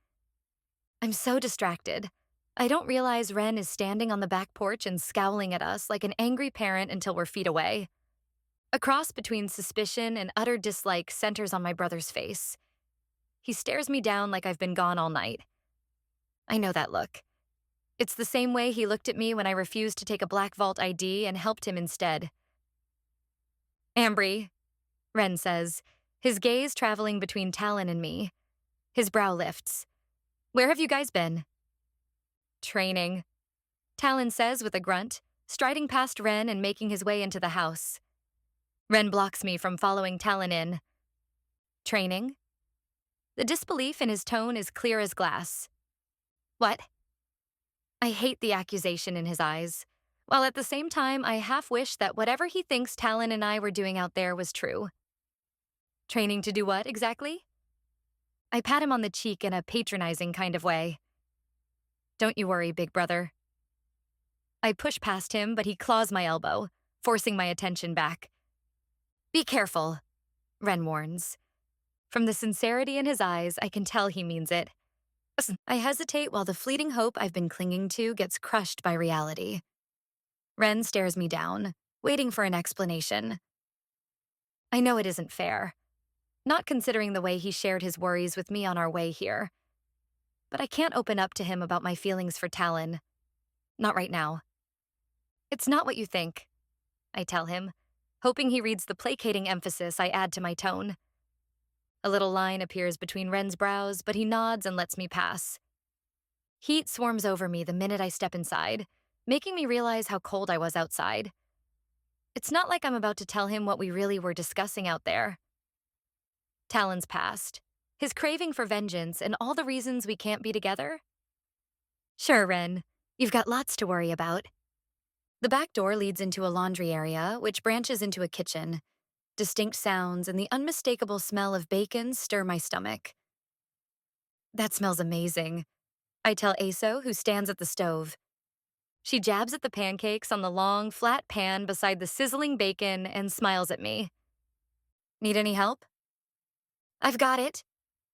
I'm so distracted. I don't realize Ren is standing on the back porch and scowling at us like an angry parent until we're feet away. A cross between suspicion and utter dislike centers on my brother's face. He stares me down like I've been gone all night. I know that look. It's the same way he looked at me when I refused to take a Black Vault ID and helped him instead. Ambry, Ren says, his gaze traveling between Talon and me. His brow lifts. Where have you guys been? Training, Talon says with a grunt, striding past Ren and making his way into the house. Ren blocks me from following Talon in. Training? The disbelief in his tone is clear as glass. What? I hate the accusation in his eyes, while at the same time I half wish that whatever he thinks Talon and I were doing out there was true. Training to do what, exactly? I pat him on the cheek in a patronizing kind of way. Don't you worry, big brother. I push past him, but he claws my elbow, forcing my attention back. Be careful, Ren warns. From the sincerity in his eyes, I can tell he means it. I hesitate while the fleeting hope I've been clinging to gets crushed by reality. Ren stares me down, waiting for an explanation. I know it isn't fair. not considering the way he shared his worries with me on our way here. But I can't open up to him about my feelings for Talon. Not right now. It's not what you think, I tell him, hoping he reads the placating emphasis I add to my tone. A little line appears between Ren's brows, but he nods and lets me pass. Heat swarms over me the minute I step inside, making me realize how cold I was outside. It's not like I'm about to tell him what we really were discussing out there. Talon's past, his craving for vengeance, and all the reasons we can't be together? Sure, Ren. You've got lots to worry about. The back door leads into a laundry area, which branches into a kitchen. Distinct sounds and the unmistakable smell of bacon stir my stomach. That smells amazing, I tell Aso, who stands at the stove. She jabs at the pancakes on the long, flat pan beside the sizzling bacon and smiles at me. Need any help? I've got it,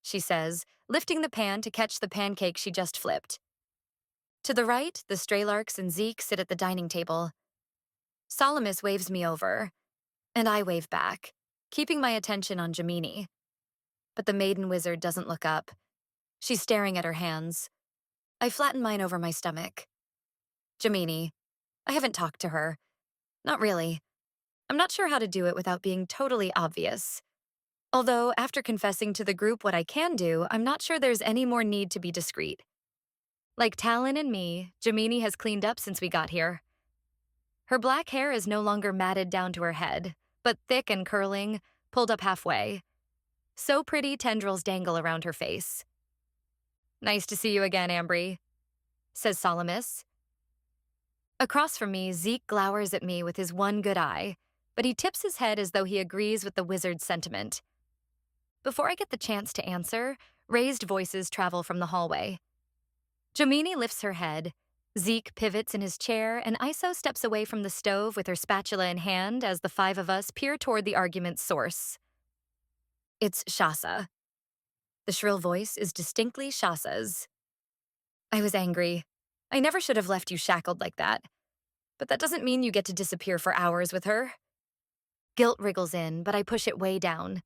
she says, lifting the pan to catch the pancake she just flipped. To the right, the Straylarks and Zeke sit at the dining table. Solomus waves me over, and I wave back, keeping my attention on Gemini. But the maiden wizard doesn't look up. She's staring at her hands. I flatten mine over my stomach. Gemini. I haven't talked to her. Not really. I'm not sure how to do it without being totally obvious. Although, after confessing to the group what I can do, I'm not sure there's any more need to be discreet. Like Talon and me, Gemini has cleaned up since we got here. Her black hair is no longer matted down to her head, but thick and curling, pulled up halfway. So pretty tendrils dangle around her face. Nice to see you again, Ambry, says Solomus. Across from me, Zeke glowers at me with his one good eye, but he tips his head as though he agrees with the wizard's sentiment. Before I get the chance to answer, raised voices travel from the hallway. Gemini lifts her head, Zeke pivots in his chair, and Iso steps away from the stove with her spatula in hand as the five of us peer toward the argument's source. It's Shasa. The shrill voice is distinctly Shasa's. I was angry. I never should have left you shackled like that. But that doesn't mean you get to disappear for hours with her. Guilt wriggles in, but I push it way down.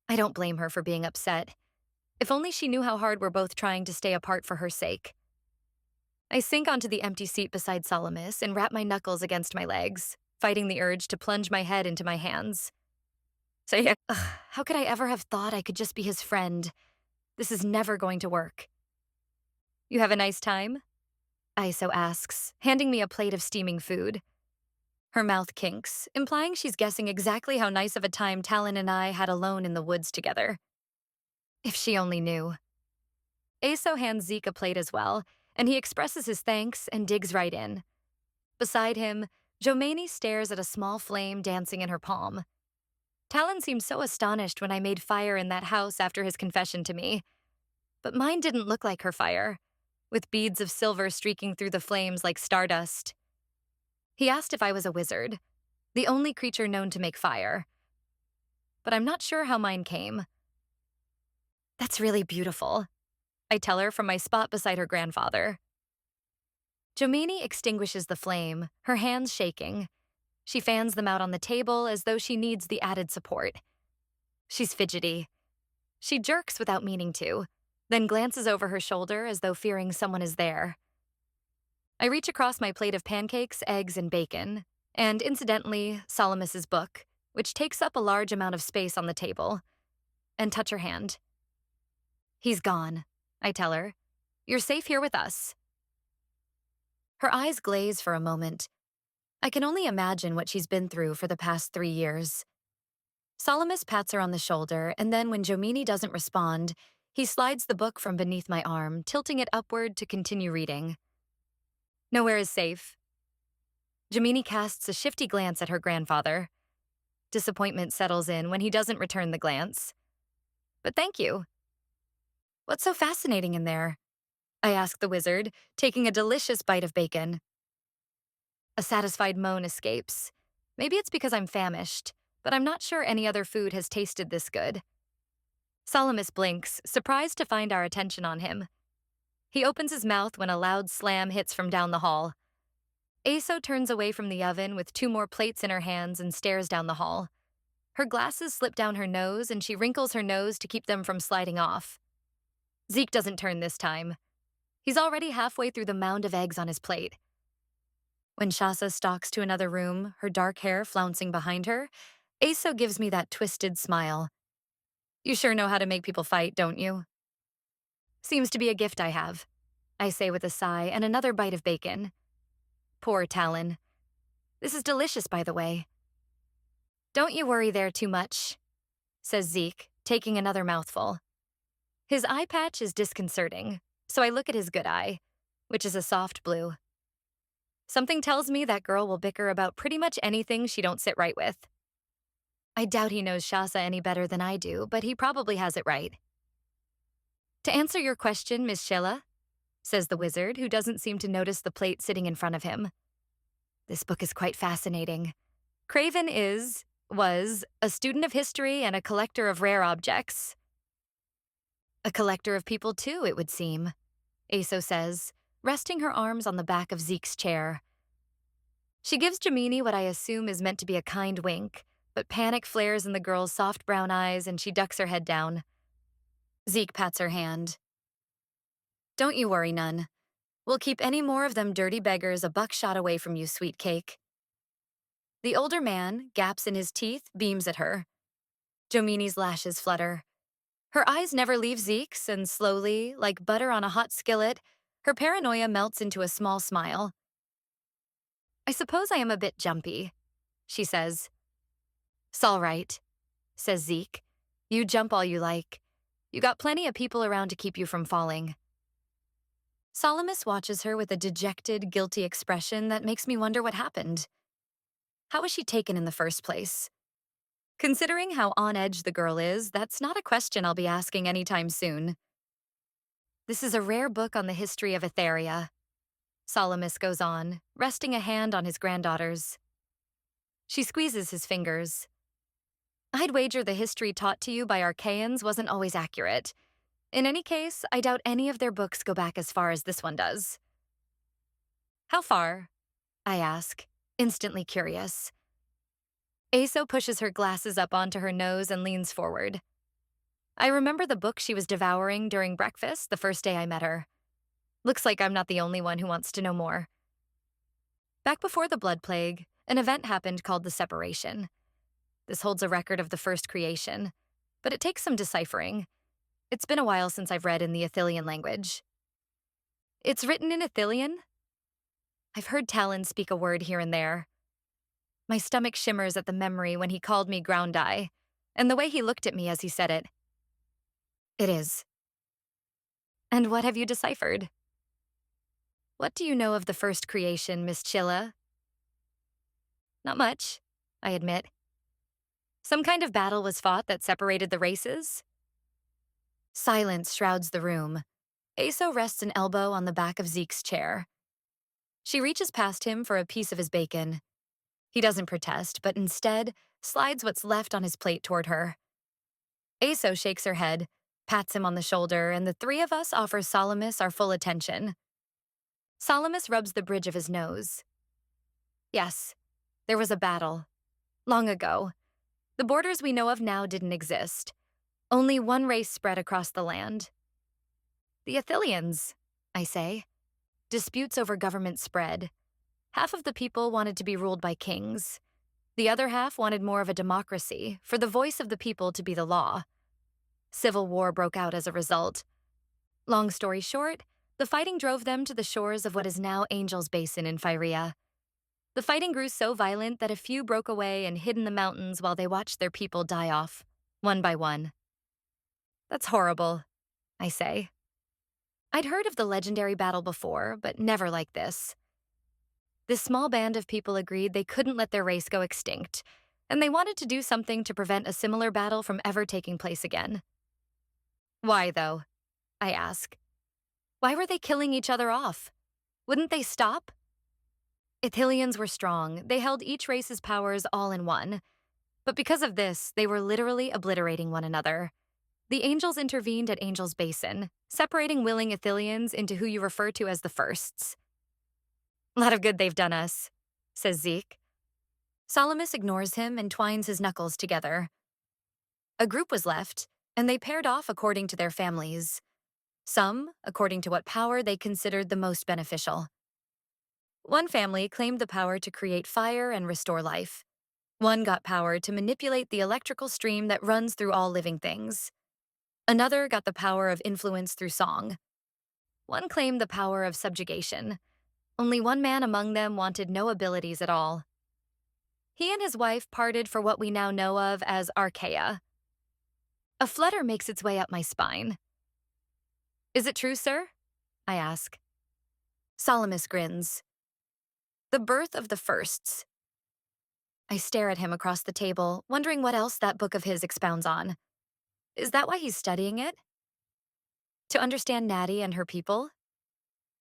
I don't blame her for being upset. If only she knew how hard we're both trying to stay apart for her sake. I sink onto the empty seat beside Solomus and wrap my knuckles against my legs, fighting the urge to plunge my head into my hands. How could I ever have thought I could just be his friend? This is never going to work. You have a nice time? Iso asks, handing me a plate of steaming food. Her mouth kinks, implying she's guessing exactly how nice of a time Talon and I had alone in the woods together. If she only knew. Aso hands Zeke a plate as well, and he expresses his thanks and digs right in. Beside him, Jomani stares at a small flame dancing in her palm. Talon seemed so astonished when I made fire in that house after his confession to me. But mine didn't look like her fire, with beads of silver streaking through the flames like stardust. He asked if I was a wizard, the only creature known to make fire. But I'm not sure how mine came. That's really beautiful, I tell her from my spot beside her grandfather. Jomini extinguishes the flame, her hands shaking. She fans them out on the table as though she needs the added support. She's fidgety. She jerks without meaning to, then glances over her shoulder as though fearing someone is there. I reach across my plate of pancakes, eggs, and bacon, and incidentally, Solomus's book, which takes up a large amount of space on the table, and touch her hand. He's gone, I tell her. You're safe here with us. Her eyes glaze for a moment. I can only imagine what she's been through for the past 3 years. Solomus pats her on the shoulder, and then when Jomini doesn't respond, he slides the book from beneath my arm, tilting it upward to continue reading. Nowhere is safe. Jomini casts a shifty glance at her grandfather. Disappointment settles in when he doesn't return the glance. But thank you. What's so fascinating in there? I ask the wizard, taking a delicious bite of bacon. A satisfied moan escapes. Maybe it's because I'm famished, but I'm not sure any other food has tasted this good. Solomus blinks, surprised to find our attention on him. He opens his mouth when a loud slam hits from down the hall. Aso turns away from the oven with 2 more plates in her hands and stares down the hall. Her glasses slip down her nose, and she wrinkles her nose to keep them from sliding off. Zeke doesn't turn this time. He's already halfway through the mound of eggs on his plate. When Shasa stalks to another room, her dark hair flouncing behind her, Aso gives me that twisted smile. You sure know how to make people fight, don't you? Seems to be a gift I have, I say with a sigh and another bite of bacon. Poor Talon. This is delicious, by the way. Don't you worry there too much, says Zeke, taking another mouthful. His eye patch is disconcerting, so I look at his good eye, which is a soft blue. Something tells me that girl will bicker about pretty much anything she don't sit right with. I doubt he knows Shasa any better than I do, but he probably has it right. To answer your question, Miss Sheila, says the wizard, who doesn't seem to notice the plate sitting in front of him. This book is quite fascinating. Craven was a student of history and a collector of rare objects. A collector of people, too, it would seem, Aso says, resting her arms on the back of Zeke's chair. She gives Jamini what I assume is meant to be a kind wink, but panic flares in the girl's soft brown eyes and she ducks her head down. Zeke pats her hand. Don't you worry, Nun. We'll keep any more of them dirty beggars a buckshot away from you, sweet cake. The older man, gaps in his teeth, beams at her. Jomini's lashes flutter. Her eyes never leave Zeke's, and slowly, like butter on a hot skillet, her paranoia melts into a small smile. I suppose I am a bit jumpy, she says. "'S all right," says Zeke. "You jump all you like. You got plenty of people around to keep you from falling." Salamis watches her with a dejected, guilty expression that makes me wonder what happened. How was she taken in the first place? Considering how on edge the girl is, that's not a question I'll be asking anytime soon. This is a rare book on the history of Etheria, Salamis goes on, resting a hand on his granddaughter's. She squeezes his fingers. I'd wager the history taught to you by Arcaians wasn't always accurate. In any case, I doubt any of their books go back as far as this one does. How far? I ask, instantly curious. Aso pushes her glasses up onto her nose and leans forward. I remember the book she was devouring during breakfast the first day I met her. Looks like I'm not the only one who wants to know more. Back before the Blood Plague, an event happened called the Separation. This holds a record of the first creation, but it takes some deciphering. It's been a while since I've read in the Ithilien language. It's written in Ithilien? I've heard Talon speak a word here and there. My stomach shimmers at the memory when he called me Ground Eye, and the way he looked at me as he said it. It is. And what have you deciphered? What do you know of the first creation, Miss Chilla? Not much, I admit. Some kind of battle was fought that separated the races? Silence shrouds the room. Aso rests an elbow on the back of Zeke's chair. She reaches past him for a piece of his bacon. He doesn't protest, but instead slides what's left on his plate toward her. Aso shakes her head, pats him on the shoulder, and the three of us offer Salamis our full attention. Salamis rubs the bridge of his nose. Yes, there was a battle. Long ago. The borders we know of now didn't exist. Only one race spread across the land. The Ithilians, I say. Disputes over government spread. Half of the people wanted to be ruled by kings. The other half wanted more of a democracy, for the voice of the people to be the law. Civil war broke out as a result. Long story short, the fighting drove them to the shores of what is now Angel's Basin in Phyrea. The fighting grew so violent that a few broke away and hid in the mountains while they watched their people die off, one by one. That's horrible, I say. I'd heard of the legendary battle before, but never like this. This small band of people agreed they couldn't let their race go extinct, and they wanted to do something to prevent a similar battle from ever taking place again. Why, though? I ask. Why were they killing each other off? Wouldn't they stop? Ithilians were strong. They held each race's powers all in one. But because of this, they were literally obliterating one another. The Angels intervened at Angel's Basin, separating willing Ithilians into who you refer to as the Firsts. A lot of good they've done us, says Zeke. Salamis ignores him and twines his knuckles together. A group was left, and they paired off according to their families. Some, according to what power they considered the most beneficial. One family claimed the power to create fire and restore life. One got power to manipulate the electrical stream that runs through all living things. Another got the power of influence through song. One claimed the power of subjugation. Only one man among them wanted no abilities at all. He and his wife parted for what we now know of as Arcaia. A flutter makes its way up my spine. "Is it true, sir?" I ask. Salamis grins. "The birth of the firsts." I stare at him across the table, wondering what else that book of his expounds on. Is that why he's studying it? To understand Natty and her people?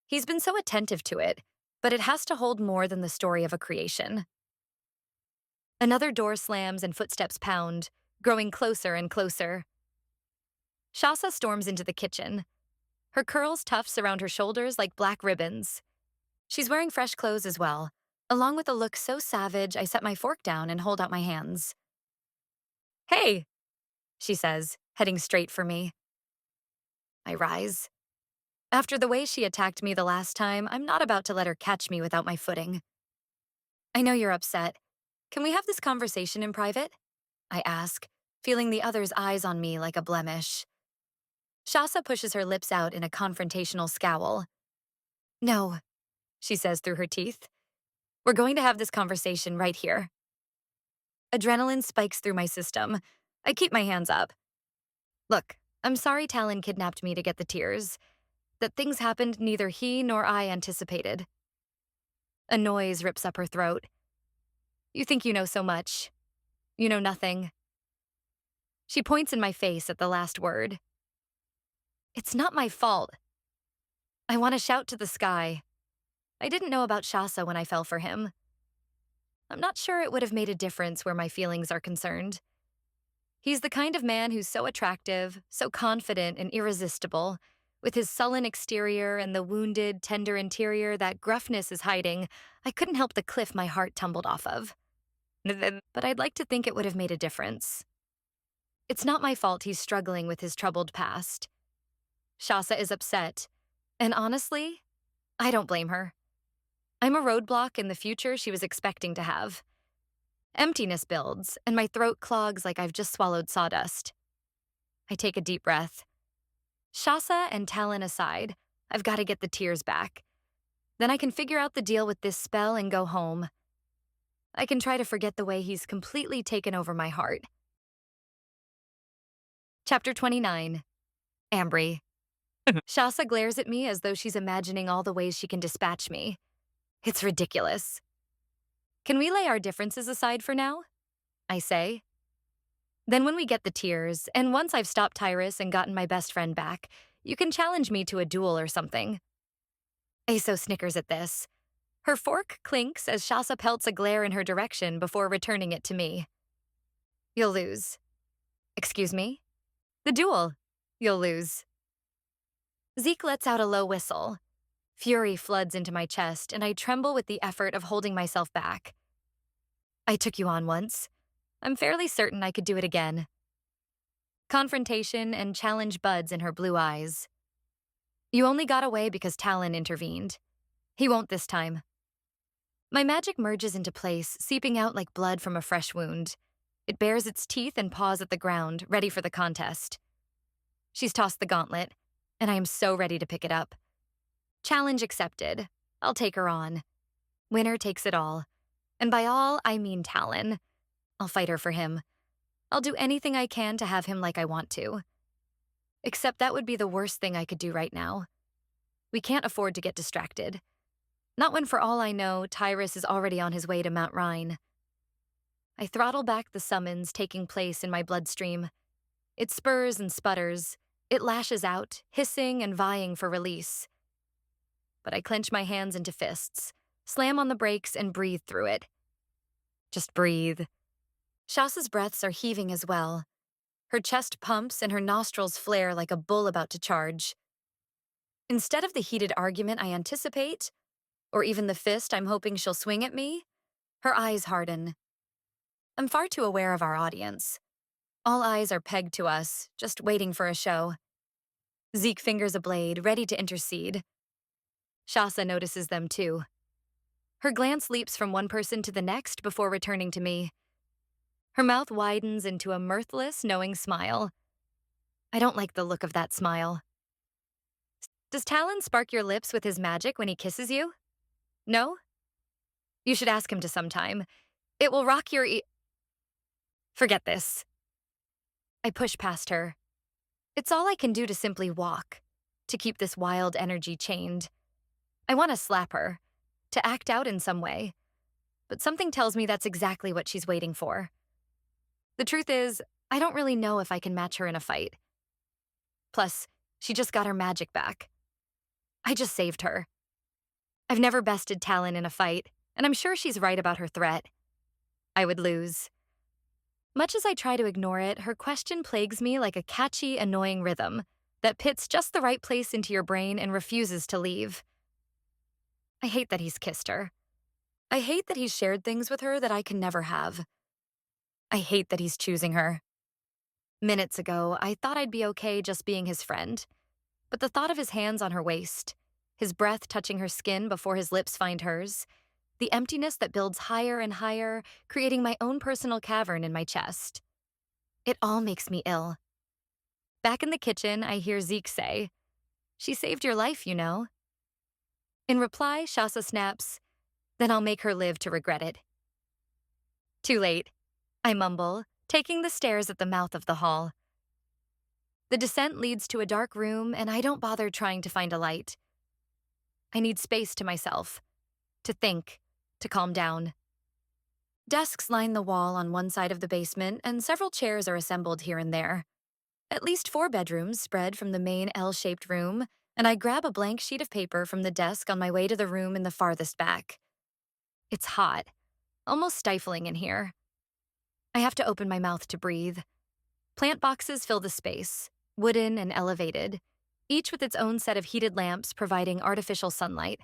He's been so attentive to it, but it has to hold more than the story of a creation. Another door slams and footsteps pound, growing closer and closer. Shasa storms into the kitchen. Her curls tufts around her shoulders like black ribbons. She's wearing fresh clothes as well, along with a look so savage I set my fork down and hold out my hands. "Hey," she says, heading straight for me. I rise. After the way she attacked me the last time, I'm not about to let her catch me without my footing. "I know you're upset. Can we have this conversation in private?" I ask, feeling the other's eyes on me like a blemish. Shasa pushes her lips out in a confrontational scowl. "No," she says through her teeth. "We're going to have this conversation right here." Adrenaline spikes through my system. I keep my hands up. "Look, I'm sorry Talon kidnapped me to get the tears. That things happened neither he nor I anticipated." A noise rips up her throat. "You think you know so much. You know nothing." She points in my face at the last word. It's not my fault. I want to shout to the sky. I didn't know about Shasa when I fell for him. I'm not sure it would have made a difference where my feelings are concerned. He's the kind of man who's so attractive, so confident and irresistible, with his sullen exterior and the wounded, tender interior that gruffness is hiding. I couldn't help the cliff my heart tumbled off of. But I'd like to think it would have made a difference. It's not my fault he's struggling with his troubled past. Shasa is upset, and honestly, I don't blame her. I'm a roadblock in the future she was expecting to have. Emptiness builds, and my throat clogs like I've just swallowed sawdust. I take a deep breath. Shasa and Talon aside, I've got to get the tears back. Then I can figure out the deal with this spell and go home. I can try to forget the way he's completely taken over my heart. Chapter 29. Ambry. Shasa glares at me as though she's imagining all the ways she can dispatch me. It's ridiculous. "Can we lay our differences aside for now?" I say. "Then when we get the tears, and once I've stopped Tyrus and gotten my best friend back, you can challenge me to a duel or something." Aso snickers at this. Her fork clinks as Shasa pelts a glare in her direction before returning it to me. "You'll lose." "Excuse me?" "The duel. You'll lose." Zeke lets out a low whistle. Fury floods into my chest, and I tremble with the effort of holding myself back. "I took you on once. I'm fairly certain I could do it again." Confrontation and challenge buds in her blue eyes. "You only got away because Talon intervened. He won't this time." My magic merges into place, seeping out like blood from a fresh wound. It bares its teeth and paws at the ground, ready for the contest. She's tossed the gauntlet, and I am so ready to pick it up. Challenge accepted. I'll take her on. Winner takes it all. And by all, I mean Talon. I'll fight her for him. I'll do anything I can to have him like I want to. Except that would be the worst thing I could do right now. We can't afford to get distracted. Not when, for all I know, Tyrus is already on his way to Mount Rhine. I throttle back the summons taking place in my bloodstream. It spurs and sputters. It lashes out, hissing and vying for release. But I clench my hands into fists, slam on the brakes, and breathe through it. Just breathe. Shasa's breaths are heaving as well. Her chest pumps and her nostrils flare like a bull about to charge. Instead of the heated argument I anticipate, or even the fist I'm hoping she'll swing at me, her eyes harden, I'm far too aware of our audience. All eyes are pegged to us, just waiting for a show. Zeke fingers a blade, ready to intercede. Shasa notices them too. Her glance leaps from one person to the next before returning to me. Her mouth widens into a mirthless, knowing smile. I don't like the look of that smile. Does Talon spark your lips with his magic when he kisses you? No? You should ask him to sometime. It will rock your Forget this. I push past her. It's all I can do to simply walk, to keep this wild energy chained. I want to slap her, to act out in some way, but something tells me that's exactly what she's waiting for. The truth is, I don't really know if I can match her in a fight. Plus, she just got her magic back. I just saved her. I've never bested Talon in a fight, and I'm sure she's right about her threat. I would lose. Much as I try to ignore it, her question plagues me like a catchy, annoying rhythm that pits just the right place into your brain and refuses to leave. I hate that he's kissed her. I hate that he's shared things with her that I can never have. I hate that he's choosing her. Minutes ago, I thought I'd be okay just being his friend, but the thought of his hands on her waist, his breath touching her skin before his lips find hers, the emptiness that builds higher and higher, creating my own personal cavern in my chest. It all makes me ill. Back in the kitchen, I hear Zeke say, "She saved your life, you know." In reply, Shasa snaps, "Then I'll make her live to regret it." Too late, I mumble, taking the stairs at the mouth of the hall. The descent leads to a dark room, and I don't bother trying to find a light. I need space to myself, to think, to calm down. Desks line the wall on one side of the basement, and several chairs are assembled here and there. At least 4 bedrooms spread from the main L-shaped room, and I grab a blank sheet of paper from the desk on my way to the room in the farthest back. It's hot, almost stifling in here. I have to open my mouth to breathe. Plant boxes fill the space, wooden and elevated, each with its own set of heated lamps providing artificial sunlight.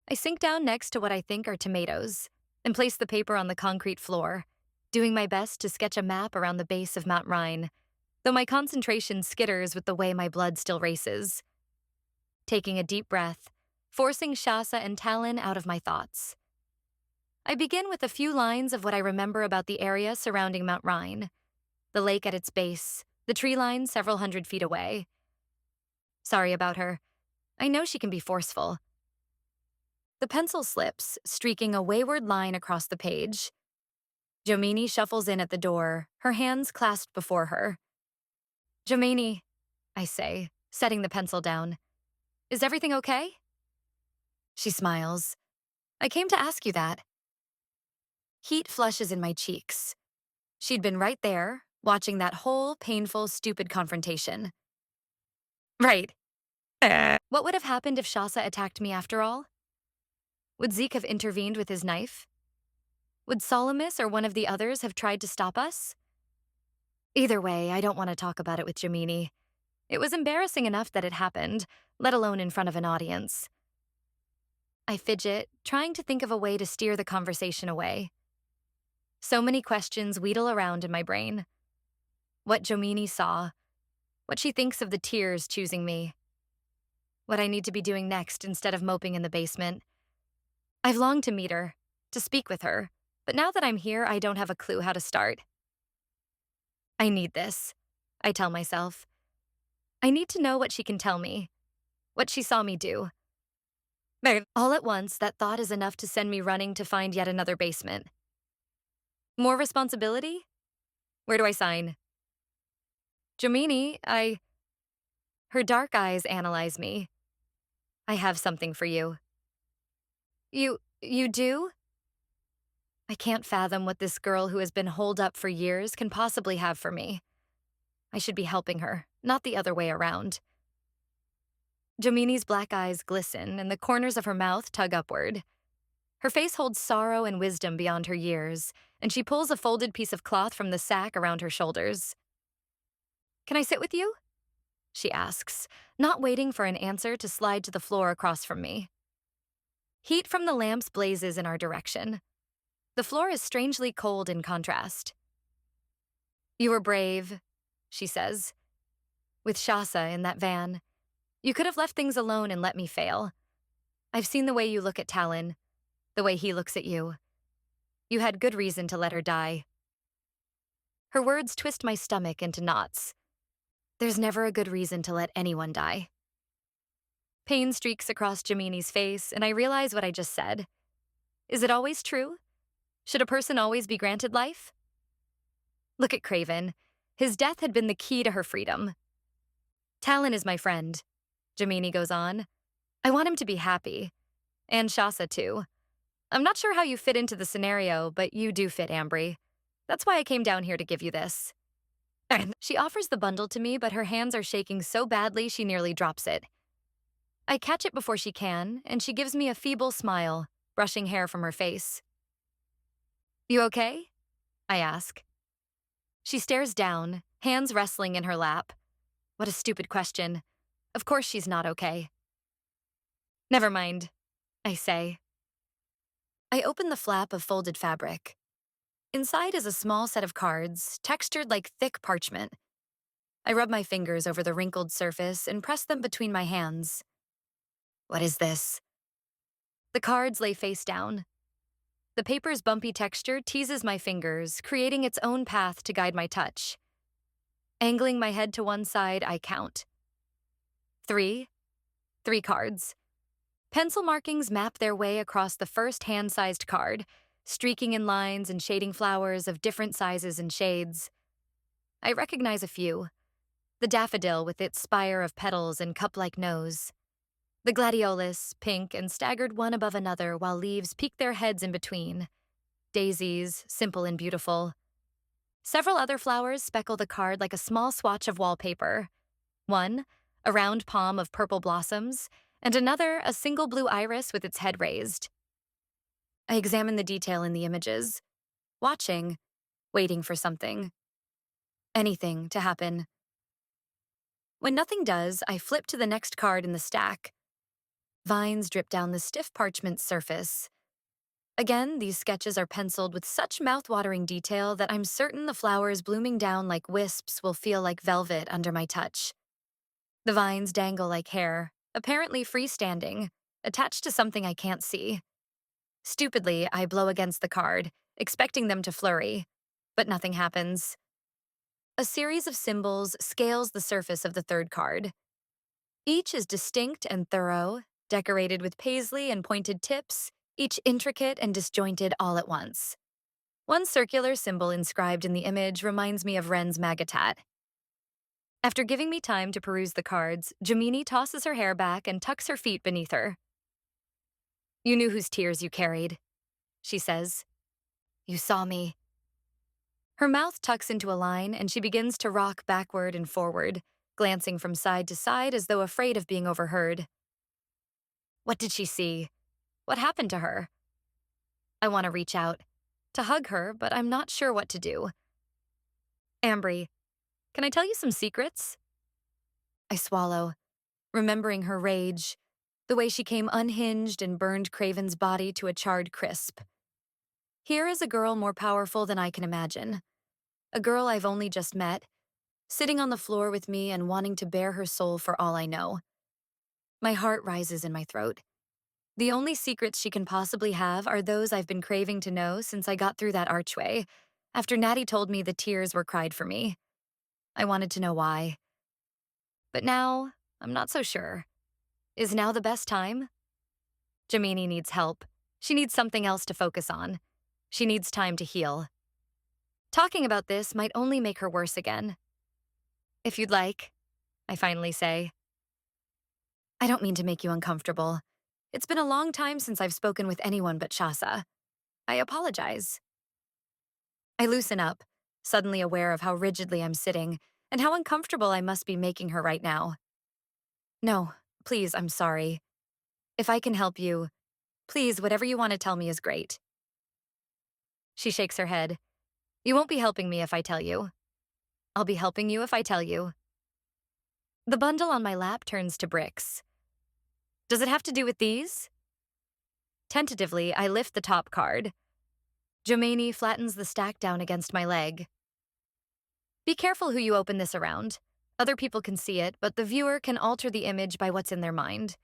I sink down next to what I think are tomatoes and place the paper on the concrete floor, doing my best to sketch a map around the base of Mount Rhine, though my concentration skitters with the way my blood still races. Taking a deep breath, forcing Shasa and Talon out of my thoughts. I begin with a few lines of what I remember about the area surrounding Mount Rhine, the lake at its base, the tree line several hundred feet away. Sorry about her. I know she can be forceful. The pencil slips, streaking a wayward line across the page. Jomini shuffles in at the door, her hands clasped before her. "Jomini," I say, setting the pencil down. "Is everything okay?" She smiles. "I came to ask you that." Heat flushes in my cheeks. She'd been right there, watching that whole painful, stupid confrontation. Right. What would have happened if Shasa attacked me after all? Would Zeke have intervened with his knife? Would Solomus or one of the others have tried to stop us? Either way, I don't want to talk about it with Jomini. It was embarrassing enough that it happened, let alone in front of an audience. I fidget, trying to think of a way to steer the conversation away. So many questions wheedle around in my brain. What Jomini saw, what she thinks of the tears choosing me, what I need to be doing next instead of moping in the basement. I've longed to meet her, to speak with her, but now that I'm here, I don't have a clue how to start. I need this, I tell myself. I need to know what she can tell me, what she saw me do. All at once, that thought is enough to send me running to find yet another basement. More responsibility? Where do I sign? Jomini, Her dark eyes analyze me. "I have something for you." You do? I can't fathom what this girl who has been holed up for years can possibly have for me. I should be helping her, not the other way around. Jomini's black eyes glisten and the corners of her mouth tug upward. Her face holds sorrow and wisdom beyond her years, and she pulls a folded piece of cloth from the sack around her shoulders. "Can I sit with you?" she asks, not waiting for an answer to slide to the floor across from me. Heat from the lamps blazes in our direction. The floor is strangely cold in contrast. "You were brave," she says. "With Shasa in that van. You could have left things alone and let me fail. I've seen the way you look at Talon, the way he looks at you. You had good reason to let her die." Her words twist my stomach into knots. There's never a good reason to let anyone die. Pain streaks across Jamini's face, and I realize what I just said. Is it always true? Should a person always be granted life? Look at Craven. His death had been the key to her freedom. "Talon is my friend," Jamini goes on. "I want him to be happy. And Shasa, too. I'm not sure how you fit into the scenario, but you do fit, Ambry. That's why I came down here to give you this." She offers the bundle to me, but her hands are shaking so badly she nearly drops it. I catch it before she can, and she gives me a feeble smile, brushing hair from her face. "You okay?" I ask. She stares down, hands wrestling in her lap. What a stupid question. Of course she's not okay. "Never mind," I say. I open the flap of folded fabric. Inside is a small set of cards, textured like thick parchment. I rub my fingers over the wrinkled surface and press them between my hands. What is this? The cards lay face down. The paper's bumpy texture teases my fingers, creating its own path to guide my touch. Angling my head to one side, I count. 3. 3 cards. Pencil markings map their way across the first hand-sized card, streaking in lines and shading flowers of different sizes and shades. I recognize a few. The daffodil with its spire of petals and cup-like nose. The gladiolus, pink and staggered one above another while leaves peek their heads in between. Daisies, simple and beautiful. Several other flowers speckle the card like a small swatch of wallpaper. One, a round palm of purple blossoms, and another, a single blue iris with its head raised. I examine the detail in the images, watching, waiting for something. Anything to happen. When nothing does, I flip to the next card in the stack. Vines drip down the stiff parchment surface. Again, these sketches are penciled with such mouth-watering detail that I'm certain the flowers blooming down like wisps will feel like velvet under my touch. The vines dangle like hair, apparently freestanding, attached to something I can't see. Stupidly, I blow against the card, expecting them to flurry, but nothing happens. A series of symbols scales the surface of the third card. Each is distinct and thorough, decorated with paisley and pointed tips, each intricate and disjointed all at once. One circular symbol inscribed in the image reminds me of Ren's Magatat. After giving me time to peruse the cards, Jamini tosses her hair back and tucks her feet beneath her. "You knew whose tears you carried," she says. "You saw me." Her mouth tucks into a line and she begins to rock backward and forward, glancing from side to side as though afraid of being overheard. What did she see? What happened to her? I want to reach out, to hug her, but I'm not sure what to do. "Ambry, can I tell you some secrets?" I swallow, remembering her rage, the way she came unhinged and burned Craven's body to a charred crisp. Here is a girl more powerful than I can imagine. A girl I've only just met, sitting on the floor with me and wanting to bare her soul for all I know. My heart rises in my throat. The only secrets she can possibly have are those I've been craving to know since I got through that archway, after Natty told me the tears were cried for me. I wanted to know why. But now, I'm not so sure. Is now the best time? Jamini needs help. She needs something else to focus on. She needs time to heal. Talking about this might only make her worse again. "If you'd like," I finally say. "I don't mean to make you uncomfortable. It's been a long time since I've spoken with anyone but Shasa. I apologize." I loosen up, suddenly aware of how rigidly I'm sitting and how uncomfortable I must be making her right now. "No, please, I'm sorry. If I can help you, please, whatever you want to tell me is great." She shakes her head. "You won't be helping me if I tell you. I'll be helping you if I tell you." The bundle on my lap turns to bricks. "Does it have to do with these?" Tentatively, I lift the top card. Jomini flattens the stack down against my leg. Be careful who you open this around. Other people can see it, but the viewer can alter the image by what's in their mind.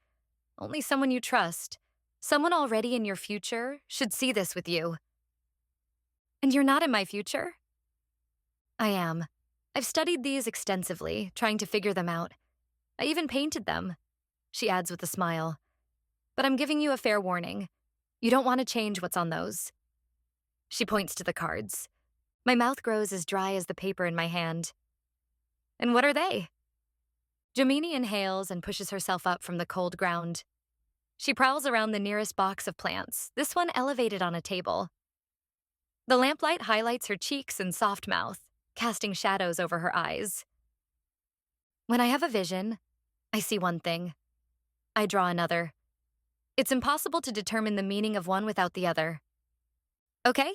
Only someone you trust, someone already in your future, should see this with you. And you're not in my future? I am. I've studied these extensively, trying to figure them out. I even painted them, she adds with a smile. But I'm giving you a fair warning. You don't want to change what's on those. She points to the cards. My mouth grows as dry as the paper in my hand. And what are they? Jomini inhales and pushes herself up from the cold ground. She prowls around the nearest box of plants, this one elevated on a table. The lamplight highlights her cheeks and soft mouth, casting shadows over her eyes. When I have a vision, I see one thing. I draw another. It's impossible to determine the meaning of one without the other. Okay?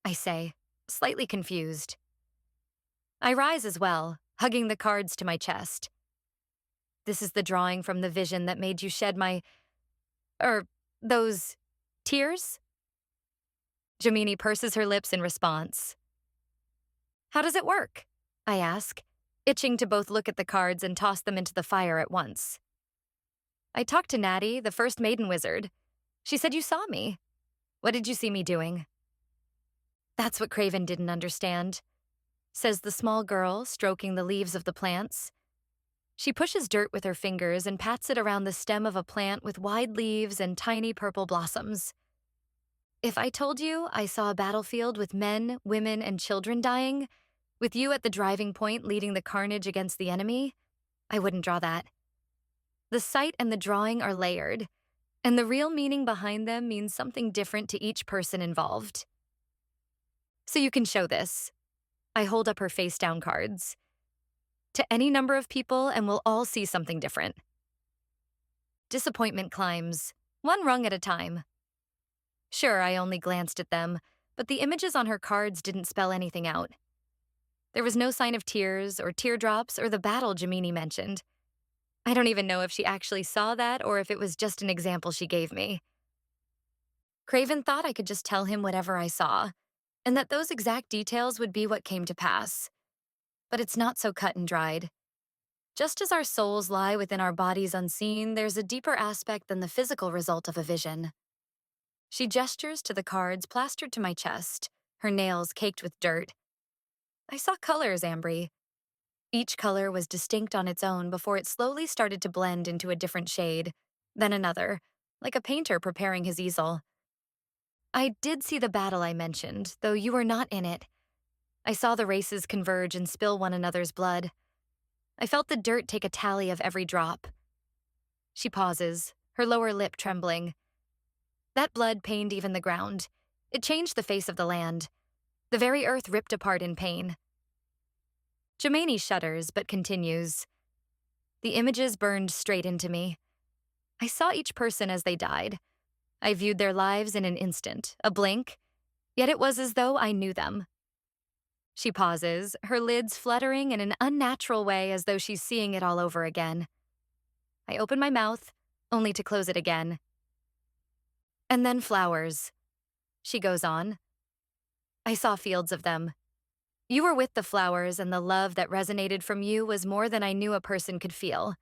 I say, slightly confused. I rise as well, hugging the cards to my chest. This is the drawing from the vision that made you shed those tears? Jomini purses her lips in response. How does it work? I ask, itching to both look at the cards and toss them into the fire at once. I talked to Natty, the first maiden wizard. She said you saw me. What did you see me doing? That's what Craven didn't understand, says the small girl, stroking the leaves of the plants. She pushes dirt with her fingers and pats it around the stem of a plant with wide leaves and tiny purple blossoms. If I told you I saw a battlefield with men, women, and children dying, with you at the driving point leading the carnage against the enemy, I wouldn't draw that. The sight and the drawing are layered, and the real meaning behind them means something different to each person involved. So you can show this. I hold up her face-down cards. To any number of people, and we'll all see something different. Disappointment climbs, one rung at a time. Sure, I only glanced at them, but the images on her cards didn't spell anything out. There was no sign of tears or teardrops or the battle Jomini mentioned. I don't even know if she actually saw that or if it was just an example she gave me. Craven thought I could just tell him whatever I saw, and that those exact details would be what came to pass. But it's not so cut and dried. Just as our souls lie within our bodies unseen, there's a deeper aspect than the physical result of a vision. She gestures to the cards plastered to my chest, her nails caked with dirt. I saw colors, Ambry. Each color was distinct on its own before it slowly started to blend into a different shade, then another, like a painter preparing his easel. I did see the battle I mentioned, though you were not in it. I saw the races converge and spill one another's blood. I felt the dirt take a tally of every drop. She pauses, her lower lip trembling. That blood pained even the ground. It changed the face of the land. The very earth ripped apart in pain. Jomini shudders, but continues. The images burned straight into me. I saw each person as they died. I viewed their lives in an instant, a blink, yet it was as though I knew them. She pauses, her lids fluttering in an unnatural way as though she's seeing it all over again. I open my mouth, only to close it again. And then flowers. She goes on. I saw fields of them. You were with the flowers, and the love that resonated from you was more than I knew a person could feel.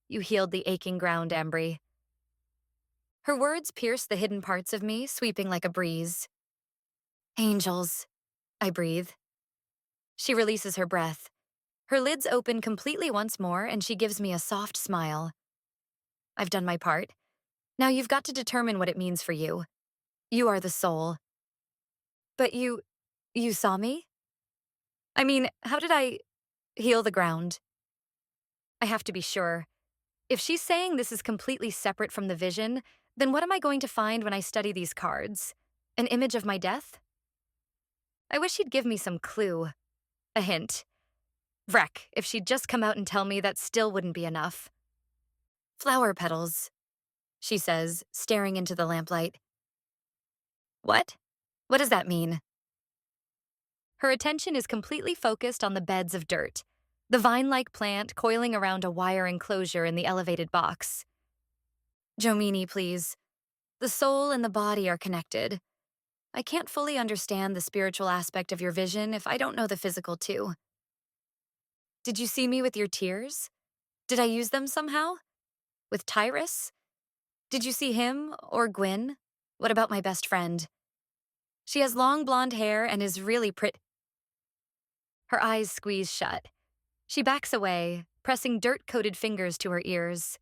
You healed the aching ground, Ambry. Her words pierce the hidden parts of me, sweeping like a breeze. Angels, I breathe. She releases her breath. Her lids open completely once more, and she gives me a soft smile. I've done my part. Now you've got to determine what it means for you. You are the soul. But you saw me? I mean, how did I heal the ground? I have to be sure. If she's saying this is completely separate from the vision, then what am I going to find when I study these cards? An image of my death? I wish she'd give me some clue. A hint. Vreck, if she'd just come out and tell me, that still wouldn't be enough. Flower petals, she says, staring into the lamplight. What? What does that mean? Her attention is completely focused on the beds of dirt, the vine-like plant coiling around a wire enclosure in the elevated box. Jomini, please. The soul and the body are connected. I can't fully understand the spiritual aspect of your vision if I don't know the physical too. Did you see me with your tears? Did I use them somehow? With Tyrus? Did you see him or Gwyn? What about my best friend? She has long blonde hair and is really pretty. Her eyes squeeze shut. She backs away, pressing dirt-coated fingers to her ears.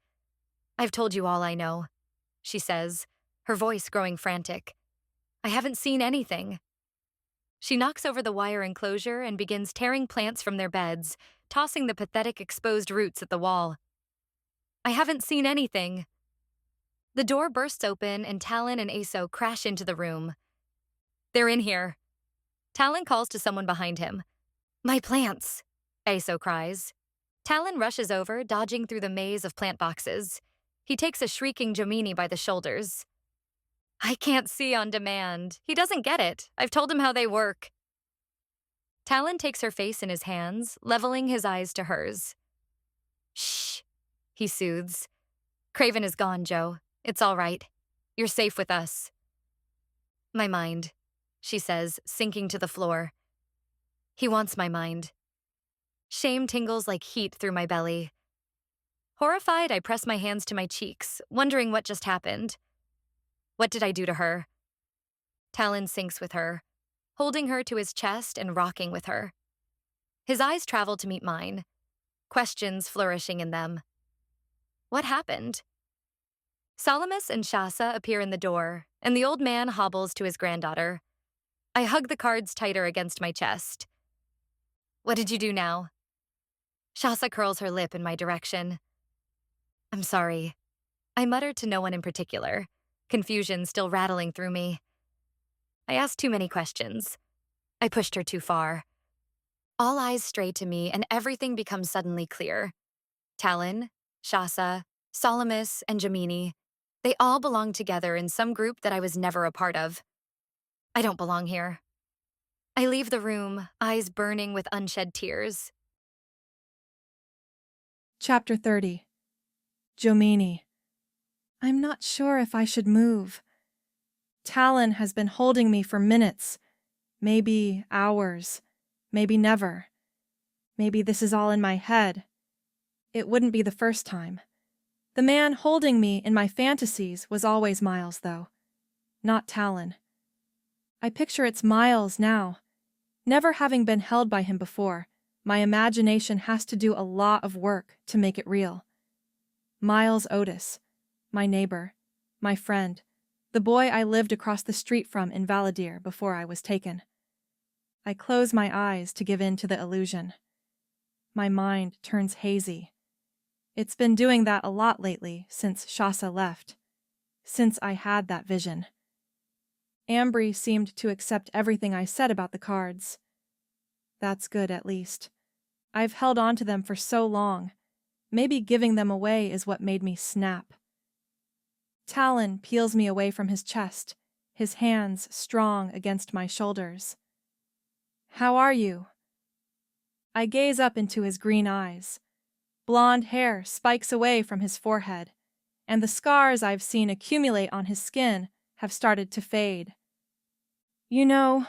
I've told you all I know, she says, her voice growing frantic. I haven't seen anything. She knocks over the wire enclosure and begins tearing plants from their beds, tossing the pathetic exposed roots at the wall. I haven't seen anything. The door bursts open and Talon and Aso crash into the room. They're in here. Talon calls to someone behind him. My plants, Aso cries. Talon rushes over, dodging through the maze of plant boxes. He takes a shrieking Jomini by the shoulders. I can't see on demand. He doesn't get it. I've told him how they work. Talon takes her face in his hands, leveling his eyes to hers. Shh, he soothes. Craven is gone, Joe. It's all right. You're safe with us. My mind, she says, sinking to the floor. He wants my mind. Shame tingles like heat through my belly. Horrified, I press my hands to my cheeks, wondering what just happened. What did I do to her? Talon sinks with her, holding her to his chest and rocking with her. His eyes travel to meet mine, questions flourishing in them. What happened? Salamis and Shasa appear in the door, and the old man hobbles to his granddaughter. I hug the cards tighter against my chest. What did you do now? Shasa curls her lip in my direction. I'm sorry. I muttered to no one in particular, confusion still rattling through me. I asked too many questions. I pushed her too far. All eyes stray to me, and everything becomes suddenly clear. Talon, Shasa, Salamis, and Jomini, they all belong together in some group that I was never a part of. I don't belong here. I leave the room, eyes burning with unshed tears. Chapter 30. Jomini. I'm not sure if I should move. Talon has been holding me for minutes, maybe hours, maybe never. Maybe this is all in my head. It wouldn't be the first time. The man holding me in my fantasies was always Miles, though, not Talon. I picture it's Miles now. Never having been held by him before, my imagination has to do a lot of work to make it real. Miles Otis, my neighbor, my friend, the boy I lived across the street from in Valadir before I was taken. I close my eyes to give in to the illusion. My mind turns hazy. It's been doing that a lot lately since Shasa left, since I had that vision. Ambry seemed to accept everything I said about the cards. That's good, at least. I've held on to them for so long. Maybe giving them away is what made me snap. Talon peels me away from his chest, his hands strong against my shoulders. How are you? I gaze up into his green eyes. Blonde hair spikes away from his forehead, and the scars I've seen accumulate on his skin have started to fade. You know,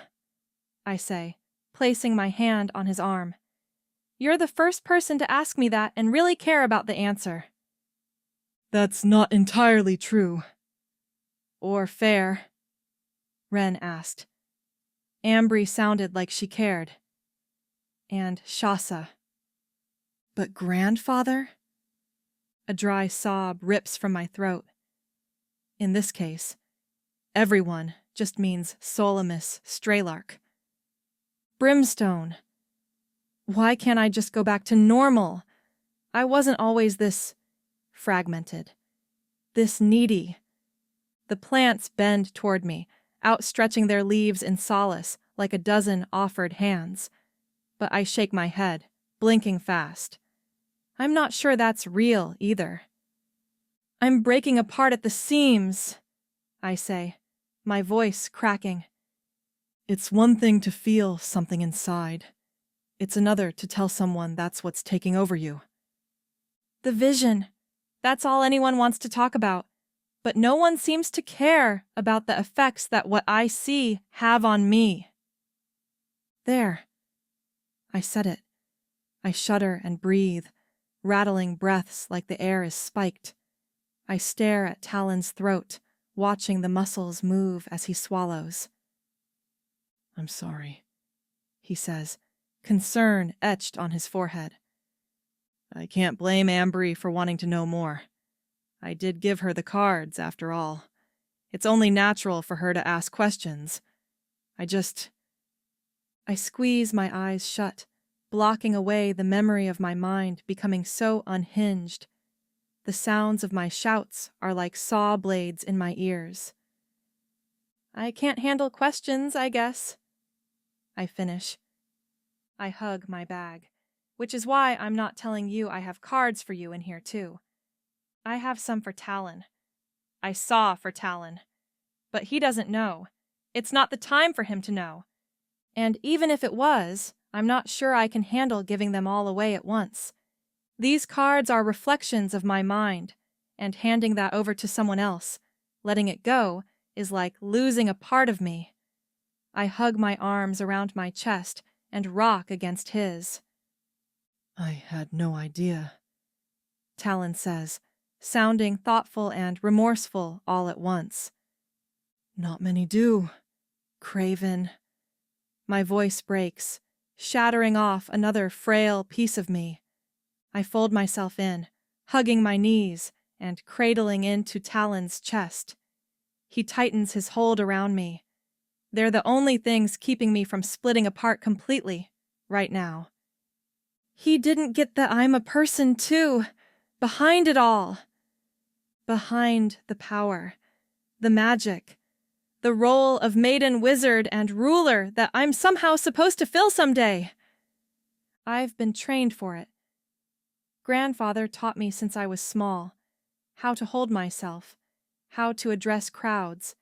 I say, placing my hand on his arm, you're the first person to ask me that and really care about the answer. That's not entirely true. Or fair, Wren asked. Ambry sounded like she cared. And Shasa. But grandfather? A dry sob rips from my throat. In this case, everyone just means Solamus Straylark. Brimstone. Why can't I just go back to normal? I wasn't always this fragmented, this needy. The plants bend toward me, outstretching their leaves in solace like a dozen offered hands. But I shake my head, blinking fast. I'm not sure that's real either. I'm breaking apart at the seams, I say, my voice cracking. It's one thing to feel something inside. It's another to tell someone that's what's taking over you. The vision. That's all anyone wants to talk about. but no one seems to care about the effects that what I see have on me. There. I said it. I shudder and breathe, rattling breaths like the air is spiked. I stare at Talon's throat, watching the muscles move as he swallows. I'm sorry, he says, concern etched on his forehead. I can't blame Ambry for wanting to know more. I did give her the cards, after all. It's only natural for her to ask questions. I squeeze my eyes shut, blocking away the memory of my mind becoming so unhinged. The sounds of my shouts are like saw blades in my ears. I can't handle questions, I guess. I finish. I hug my bag, which is why I'm not telling you I have cards for you in here too. I have some for Talon. I saw for Talon. But he doesn't know. It's not the time for him to know. And even if it was, I'm not sure I can handle giving them all away at once. These cards are reflections of my mind, and handing that over to someone else, letting it go, is like losing a part of me. I hug my arms around my chest and rock against his. I had no idea, Talon says, sounding thoughtful and remorseful all at once. Not many do. Craven. My voice breaks, shattering off another frail piece of me. I fold myself in, hugging my knees and cradling into Talon's chest. He tightens his hold around me. They're the only things keeping me from splitting apart completely, right now. He didn't get that I'm a person too, behind it all. Behind the power, the magic, the role of maiden wizard and ruler that I'm somehow supposed to fill someday. I've been trained for it. Grandfather taught me since I was small how to hold myself, how to address crowds,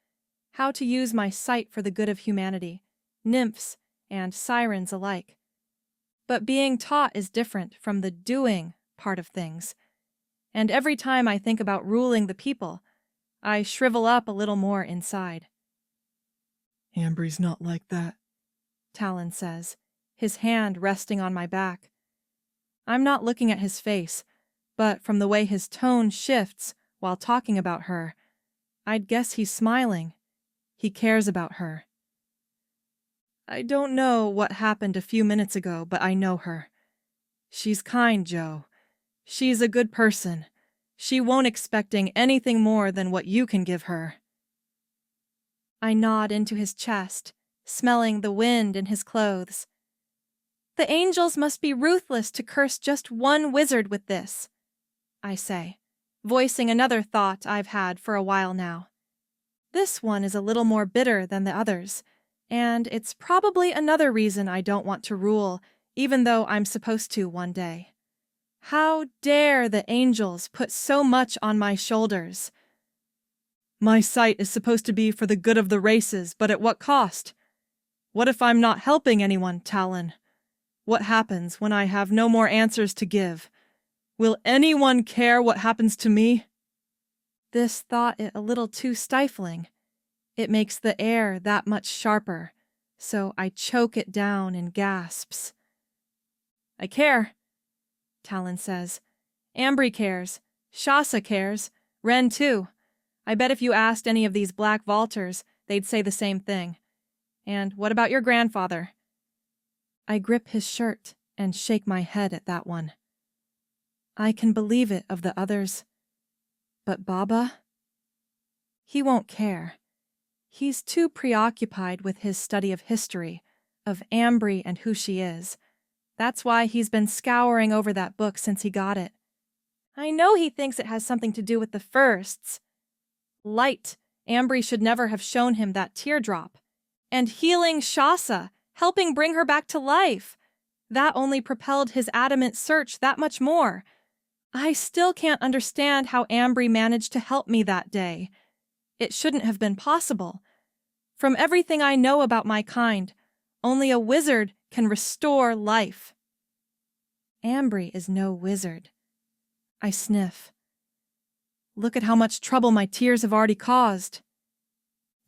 how to use my sight for the good of humanity, nymphs and sirens alike. But being taught is different from the doing part of things. And every time I think about ruling the people, I shrivel up a little more inside. Ambry's not like that, Talon says, his hand resting on my back. I'm not looking at his face, but from the way his tone shifts while talking about her, I'd guess he's smiling. He cares about her. I don't know what happened a few minutes ago, but I know her. She's kind, Joe. She's a good person. She won't expecting anything more than what you can give her. I nod into his chest, smelling the wind in his clothes. The angels must be ruthless to curse just one wizard with this, I say, voicing another thought I've had for a while now. This one is a little more bitter than the others, and it's probably another reason I don't want to rule, even though I'm supposed to one day. How dare the angels put so much on my shoulders? My sight is supposed to be for the good of the races, but at what cost? What if I'm not helping anyone, Talon? What happens when I have no more answers to give? Will anyone care what happens to me? This thought is a little too stifling. It makes the air that much sharper, so I choke it down in gasps. I care, Talon says. Ambry cares. Shasa cares. Ren too. I bet if you asked any of these black vaulters, they'd say the same thing. And what about your grandfather? I grip his shirt and shake my head at that one. I can believe it of the others. But Baba? He won't care. He's too preoccupied with his study of history, of Ambry and who she is. That's why he's been scouring over that book since he got it. I know he thinks it has something to do with the firsts. Light, Ambry should never have shown him that teardrop. And healing Shasa, helping bring her back to life. That only propelled his adamant search that much more. I still can't understand how Ambry managed to help me that day. It shouldn't have been possible. From everything I know about my kind, only a wizard can restore life. Ambry is no wizard. I sniff. Look at how much trouble my tears have already caused.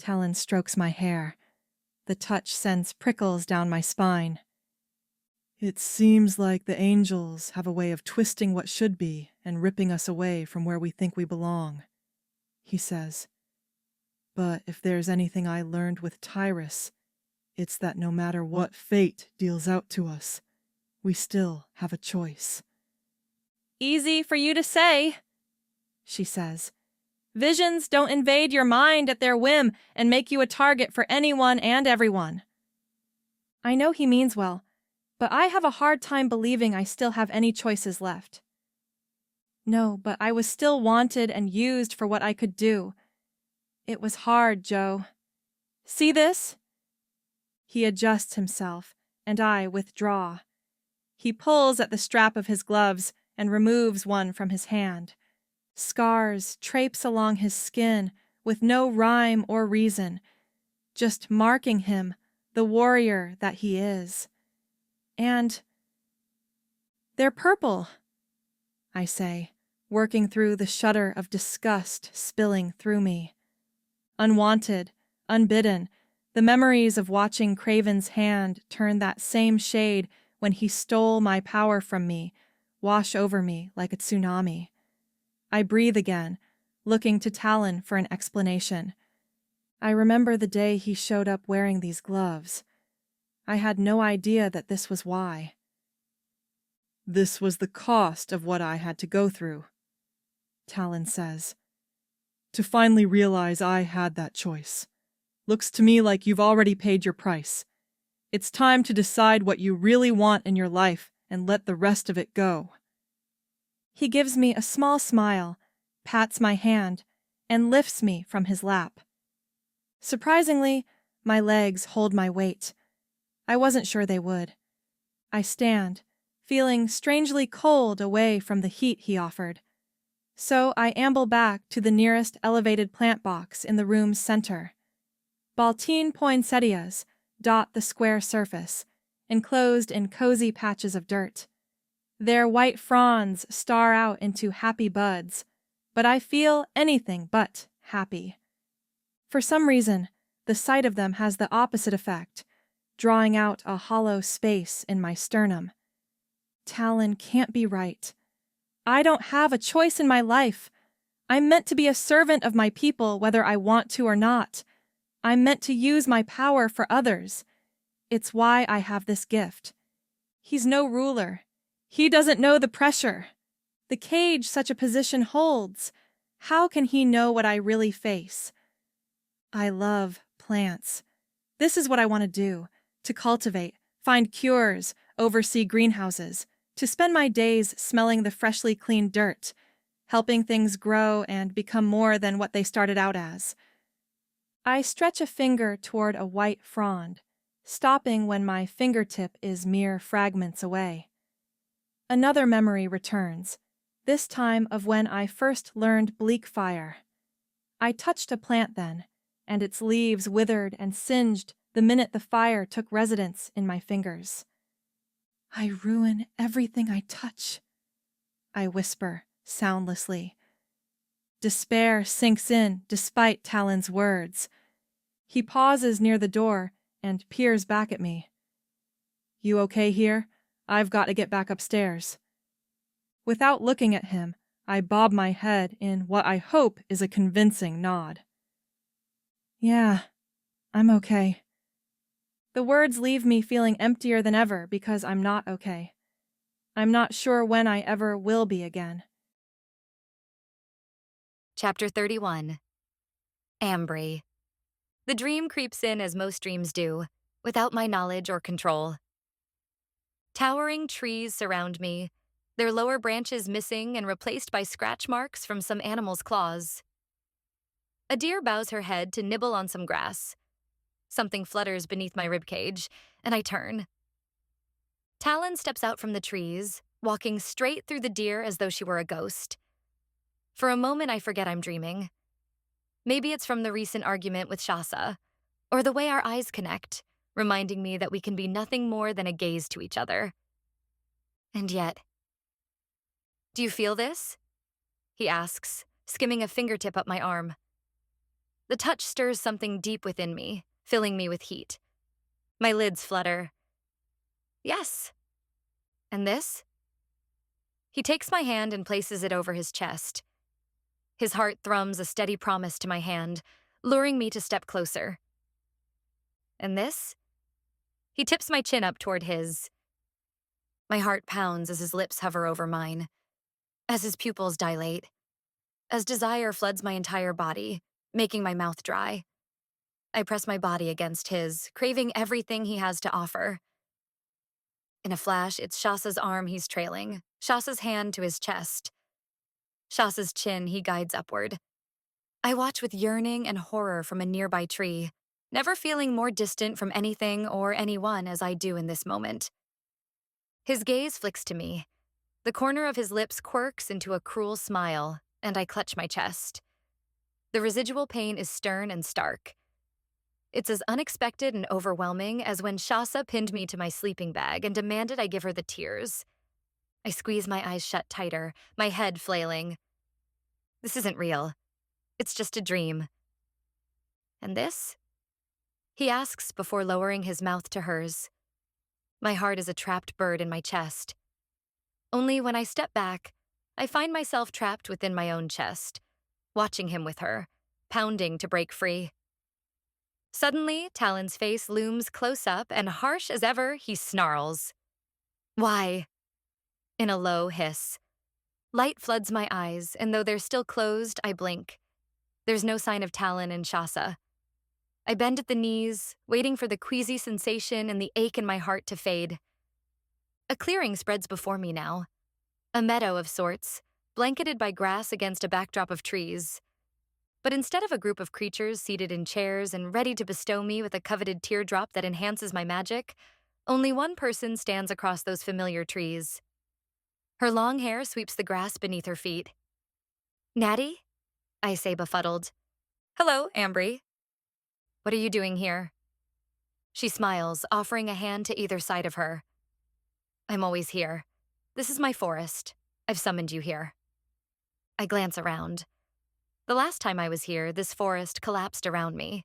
Talon strokes my hair. The touch sends prickles down my spine. It seems like the angels have a way of twisting what should be and ripping us away from where we think we belong, he says. But if there's anything I learned with Tyrus, it's that no matter what fate deals out to us, we still have a choice. Easy for you to say, she says. Visions don't invade your mind at their whim and make you a target for anyone and everyone. I know he means well, but I have a hard time believing I still have any choices left. No, but I was still wanted and used for what I could do. It was hard, Joe. See this? He adjusts himself, and I withdraw. He pulls at the strap of his gloves and removes one from his hand. Scars traipse along his skin with no rhyme or reason, just marking him, the warrior that he is. And they're purple, I say, working through the shudder of disgust spilling through me. Unwanted, unbidden, the memories of watching Craven's hand turn that same shade when he stole my power from me wash over me like a tsunami. I breathe again, looking to Talon for an explanation. I remember the day he showed up wearing these gloves. I had no idea that this was why. This was the cost of what I had to go through, Talon says. To finally realize I had that choice. Looks to me like you've already paid your price. It's time to decide what you really want in your life and let the rest of it go. He gives me a small smile, pats my hand, and lifts me from his lap. Surprisingly, my legs hold my weight. I wasn't sure they would. I stand, feeling strangely cold away from the heat he offered. So I amble back to the nearest elevated plant box in the room's center. Baltine poinsettias dot the square surface, enclosed in cozy patches of dirt. Their white fronds star out into happy buds, but I feel anything but happy. For some reason, the sight of them has the opposite effect, drawing out a hollow space in my sternum. Talon can't be right. I don't have a choice in my life. I'm meant to be a servant of my people whether I want to or not. I'm meant to use my power for others. It's why I have this gift. He's no ruler. He doesn't know the pressure. The cage such a position holds. How can he know what I really face? I love plants. This is what I want to do. To cultivate, find cures, oversee greenhouses, to spend my days smelling the freshly cleaned dirt, helping things grow and become more than what they started out as. I stretch a finger toward a white frond, stopping when my fingertip is mere fragments away. Another memory returns, this time of when I first learned bleak fire. I touched a plant then, and its leaves withered and singed the minute the fire took residence in my fingers. I ruin everything I touch, I whisper soundlessly. Despair sinks in despite Talon's words. He pauses near the door and peers back at me. You okay here? I've got to get back upstairs. Without looking at him, I bob my head in what I hope is a convincing nod. Yeah, I'm okay. The words leave me feeling emptier than ever because I'm not okay. I'm not sure when I ever will be again. Chapter 31. Ambry. The dream creeps in as most dreams do, without my knowledge or control. Towering trees surround me, their lower branches missing and replaced by scratch marks from some animal's claws. A deer bows her head to nibble on some grass. Something flutters beneath my ribcage, and I turn. Talon steps out from the trees, walking straight through the deer as though she were a ghost. For a moment, I forget I'm dreaming. Maybe it's from the recent argument with Shasa, or the way our eyes connect, reminding me that we can be nothing more than a gaze to each other. And yet... Do you feel this? He asks, skimming a fingertip up my arm. The touch stirs something deep within me, filling me with heat. My lids flutter. Yes. And this? He takes my hand and places it over his chest. His heart thrums a steady promise to my hand, luring me to step closer. And this? He tips my chin up toward his. My heart pounds as his lips hover over mine, as his pupils dilate, as desire floods my entire body, making my mouth dry. I press my body against his, craving everything he has to offer. In a flash, it's Shasa's arm he's trailing, Shasa's hand to his chest. Shasa's chin he guides upward. I watch with yearning and horror from a nearby tree, never feeling more distant from anything or anyone as I do in this moment. His gaze flicks to me. The corner of his lips quirks into a cruel smile, and I clutch my chest. The residual pain is stern and stark. It's as unexpected and overwhelming as when Shasa pinned me to my sleeping bag and demanded I give her the tears. I squeeze my eyes shut tighter, my head flailing. This isn't real. It's just a dream. And this? He asks before lowering his mouth to hers. My heart is a trapped bird in my chest. Only when I step back, I find myself trapped within my own chest, watching him with her, pounding to break free. Suddenly, Talon's face looms close up, and harsh as ever, he snarls. Why? In a low hiss. Light floods my eyes, and though they're still closed, I blink. There's no sign of Talon and Shasa. I bend at the knees, waiting for the queasy sensation and the ache in my heart to fade. A clearing spreads before me now. A meadow of sorts, blanketed by grass against a backdrop of trees. But instead of a group of creatures seated in chairs and ready to bestow me with a coveted teardrop that enhances my magic, only one person stands across those familiar trees. Her long hair sweeps the grass beneath her feet. Natty? I say befuddled. Hello, Ambry. What are you doing here? She smiles, offering a hand to either side of her. I'm always here. This is my forest. I've summoned you here. I glance around. The last time I was here, this forest collapsed around me.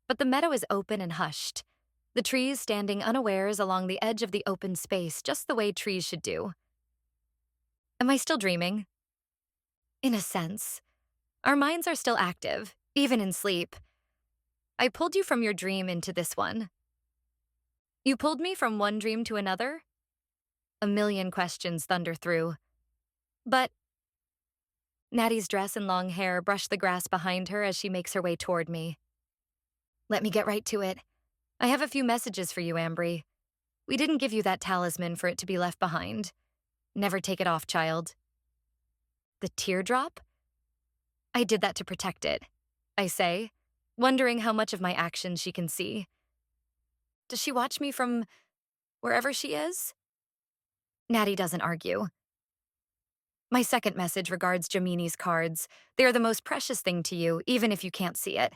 But the meadow is open and hushed, the trees standing unawares along the edge of the open space, just the way trees should do. Am I still dreaming? In a sense. Our minds are still active, even in sleep. I pulled you from your dream into this one. You pulled me from one dream to another? A million questions thunder through. But Natty's dress and long hair brush the grass behind her as she makes her way toward me. Let me get right to it. I have a few messages for you, Ambry. We didn't give you that talisman for it to be left behind. Never take it off, child. The teardrop? I did that to protect it, I say, wondering how much of my actions she can see. Does she watch me from wherever she is? Natty doesn't argue. My second message regards Jamini's cards. They are the most precious thing to you, even if you can't see it.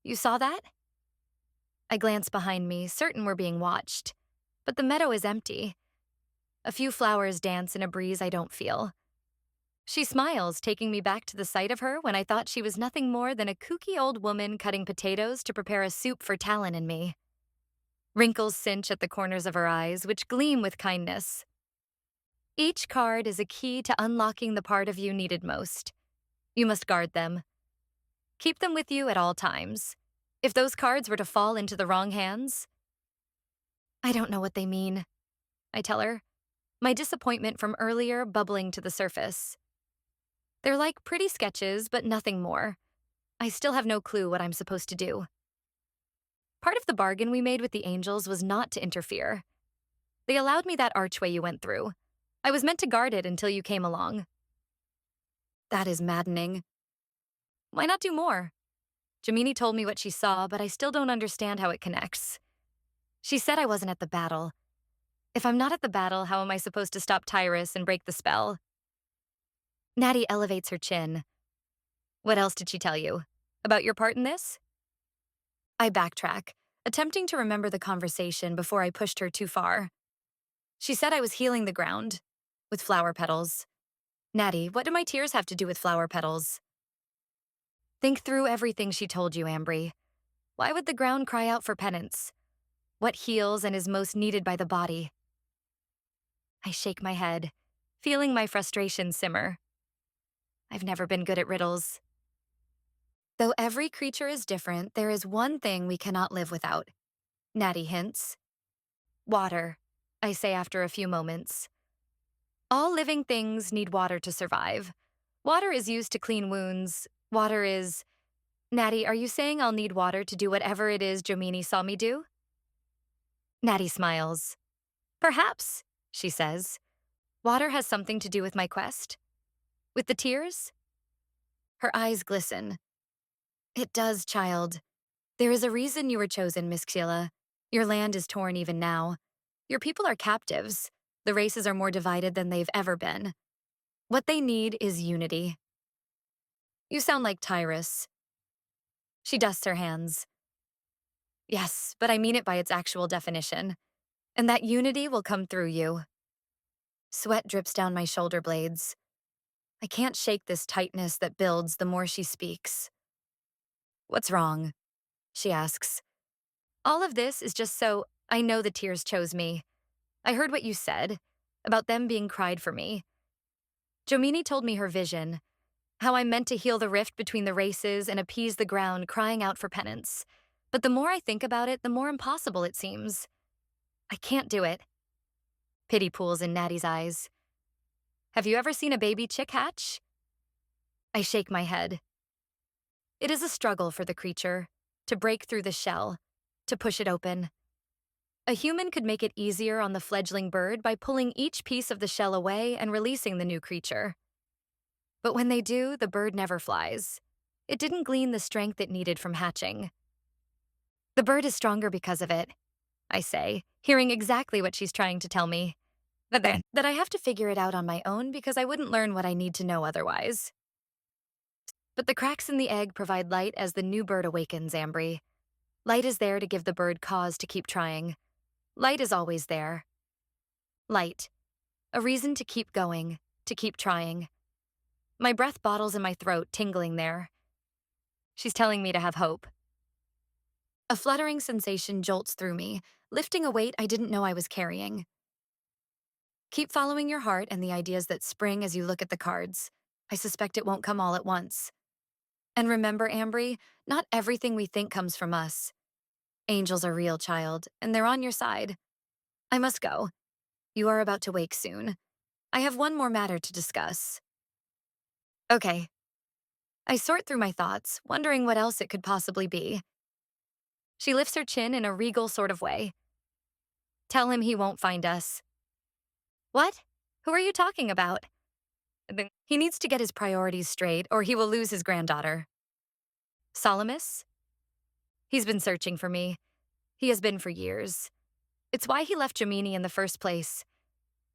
You saw that? I glance behind me, certain we're being watched. But the meadow is empty. A few flowers dance in a breeze I don't feel. She smiles, taking me back to the sight of her when I thought she was nothing more than a kooky old woman cutting potatoes to prepare a soup for Talon and me. Wrinkles cinch at the corners of her eyes, which gleam with kindness. Each card is a key to unlocking the part of you needed most. You must guard them. Keep them with you at all times. If those cards were to fall into the wrong hands... I don't know what they mean, I tell her, my disappointment from earlier bubbling to the surface. They're like pretty sketches, but nothing more. I still have no clue what I'm supposed to do. Part of the bargain we made with the angels was not to interfere. They allowed me that archway you went through. I was meant to guard it until you came along. That is maddening. Why not do more? Jamini told me what she saw, but I still don't understand how it connects. She said I wasn't at the battle. If I'm not at the battle, how am I supposed to stop Tyrus and break the spell? Natty elevates her chin. What else did she tell you? About your part in this? I backtrack, attempting to remember the conversation before I pushed her too far. She said I was healing the ground, with flower petals. Natty, what do my tears have to do with flower petals? Think through everything she told you, Ambry. Why would the ground cry out for penance? What heals and is most needed by the body? I shake my head, feeling my frustration simmer. I've never been good at riddles. Though every creature is different, there is one thing we cannot live without. Natty hints. Water, I say after a few moments. All living things need water to survive. Water is used to clean wounds. Water is... Natty, are you saying I'll need water to do whatever it is Jomini saw me do? Natty smiles. Perhaps, she says. Water has something to do with my quest? With the tears? Her eyes glisten. It does, child. There is a reason you were chosen, Miss Xyla. Your land is torn even now. Your people are captives. The races are more divided than they've ever been. What they need is unity. You sound like Tyrus. She dusts her hands. Yes, but I mean it by its actual definition. And that unity will come through you. Sweat drips down my shoulder blades. I can't shake this tightness that builds the more she speaks. What's wrong? She asks. All of this is just so I know the tears chose me. I heard what you said, about them being cried for me. Jomini told me her vision, how I'm meant to heal the rift between the races and appease the ground crying out for penance. But the more I think about it, the more impossible it seems. I can't do it. Pity pools in Natty's eyes. Have you ever seen a baby chick hatch? I shake my head. It is a struggle for the creature, to break through the shell, to push it open. A human could make it easier on the fledgling bird by pulling each piece of the shell away and releasing the new creature. But when they do, the bird never flies. It didn't glean the strength it needed from hatching. The bird is stronger because of it, I say, hearing exactly what she's trying to tell me. That I have to figure it out on my own because I wouldn't learn what I need to know otherwise. But the cracks in the egg provide light as the new bird awakens, Ambry. Light is there to give the bird cause to keep trying. Light is always there. Light. A reason to keep going, to keep trying. My breath bottles in my throat, tingling there. She's telling me to have hope. A fluttering sensation jolts through me, lifting a weight I didn't know I was carrying. Keep following your heart and the ideas that spring as you look at the cards. I suspect it won't come all at once. And remember, Ambry, not everything we think comes from us. Angels are real, child, and they're on your side. I must go. You are about to wake soon. I have one more matter to discuss. Okay. I sort through my thoughts, wondering what else it could possibly be. She lifts her chin in a regal sort of way. Tell him he won't find us. What? Who are you talking about? He needs to get his priorities straight, or he will lose his granddaughter. Salamis? He's been searching for me. He has been for years. It's why he left Jomini in the first place.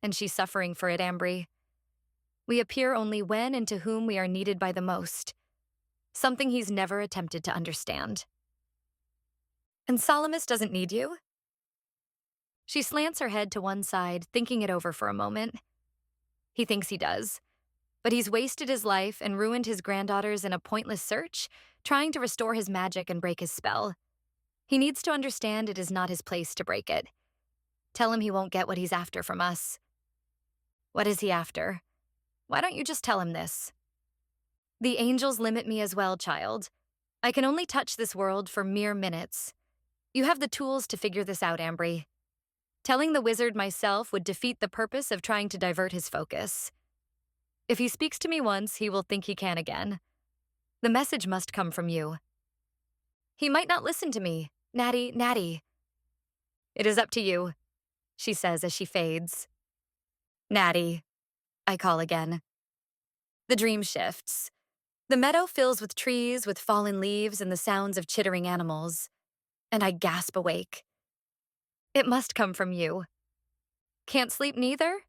And she's suffering for it, Ambry. We appear only when and to whom we are needed by the most. Something he's never attempted to understand. And Salamis doesn't need you? She slants her head to one side, thinking it over for a moment. He thinks he does. But he's wasted his life and ruined his granddaughters in a pointless search, trying to restore his magic and break his spell. He needs to understand it is not his place to break it. Tell him he won't get what he's after from us. What is he after? Why don't you just tell him this? The angels limit me as well, child. I can only touch this world for mere minutes. You have the tools to figure this out, Ambry. Telling the wizard myself would defeat the purpose of trying to divert his focus. If he speaks to me once, he will think he can again. The message must come from you. He might not listen to me. Natty. It is up to you, she says as she fades. Natty, I call again. The dream shifts. The meadow fills with trees, with fallen leaves and the sounds of chittering animals. And I gasp awake. It must come from you. Can't sleep neither?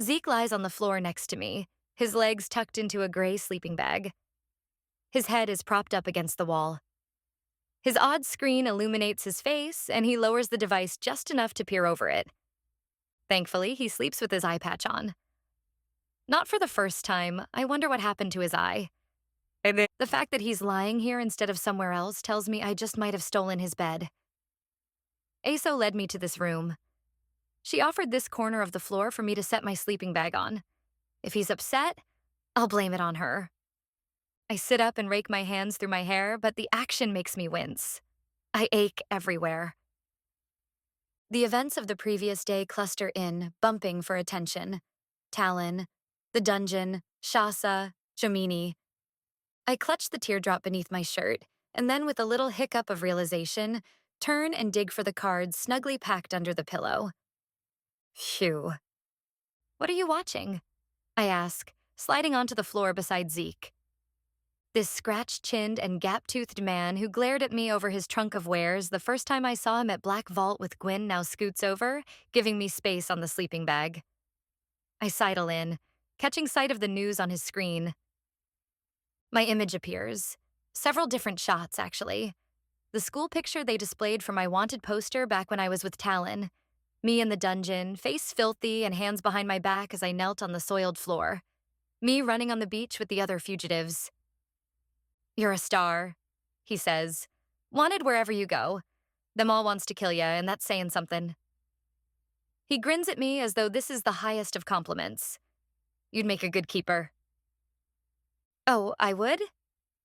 Zeke lies on the floor next to me, his legs tucked into a gray sleeping bag. His head is propped up against the wall. His odd screen illuminates his face, and he lowers the device just enough to peer over it. Thankfully, he sleeps with his eye patch on. Not for the first time. I wonder what happened to his eye. The fact that he's lying here instead of somewhere else tells me I just might have stolen his bed. Aso led me to this room. She offered this corner of the floor for me to set my sleeping bag on. If he's upset, I'll blame it on her. I sit up and rake my hands through my hair, but the action makes me wince. I ache everywhere. The events of the previous day cluster in, bumping for attention. Talon, the dungeon, Shasa, Jamini. I clutch the teardrop beneath my shirt, and then with a little hiccup of realization, turn and dig for the cards snugly packed under the pillow. Phew. What are you watching? I ask, sliding onto the floor beside Zeke. This scratch-chinned and gap-toothed man who glared at me over his trunk of wares the first time I saw him at Black Vault with Gwyn now scoots over, giving me space on the sleeping bag. I sidle in, catching sight of the news on his screen. My image appears. Several different shots, actually. The school picture they displayed for my wanted poster back when I was with Talon. Me in the dungeon, face filthy and hands behind my back as I knelt on the soiled floor. Me running on the beach with the other fugitives. You're a star, he says. Wanted wherever you go. Them all wants to kill ya, and that's saying something. He grins at me as though this is the highest of compliments. You'd make a good keeper. Oh, I would?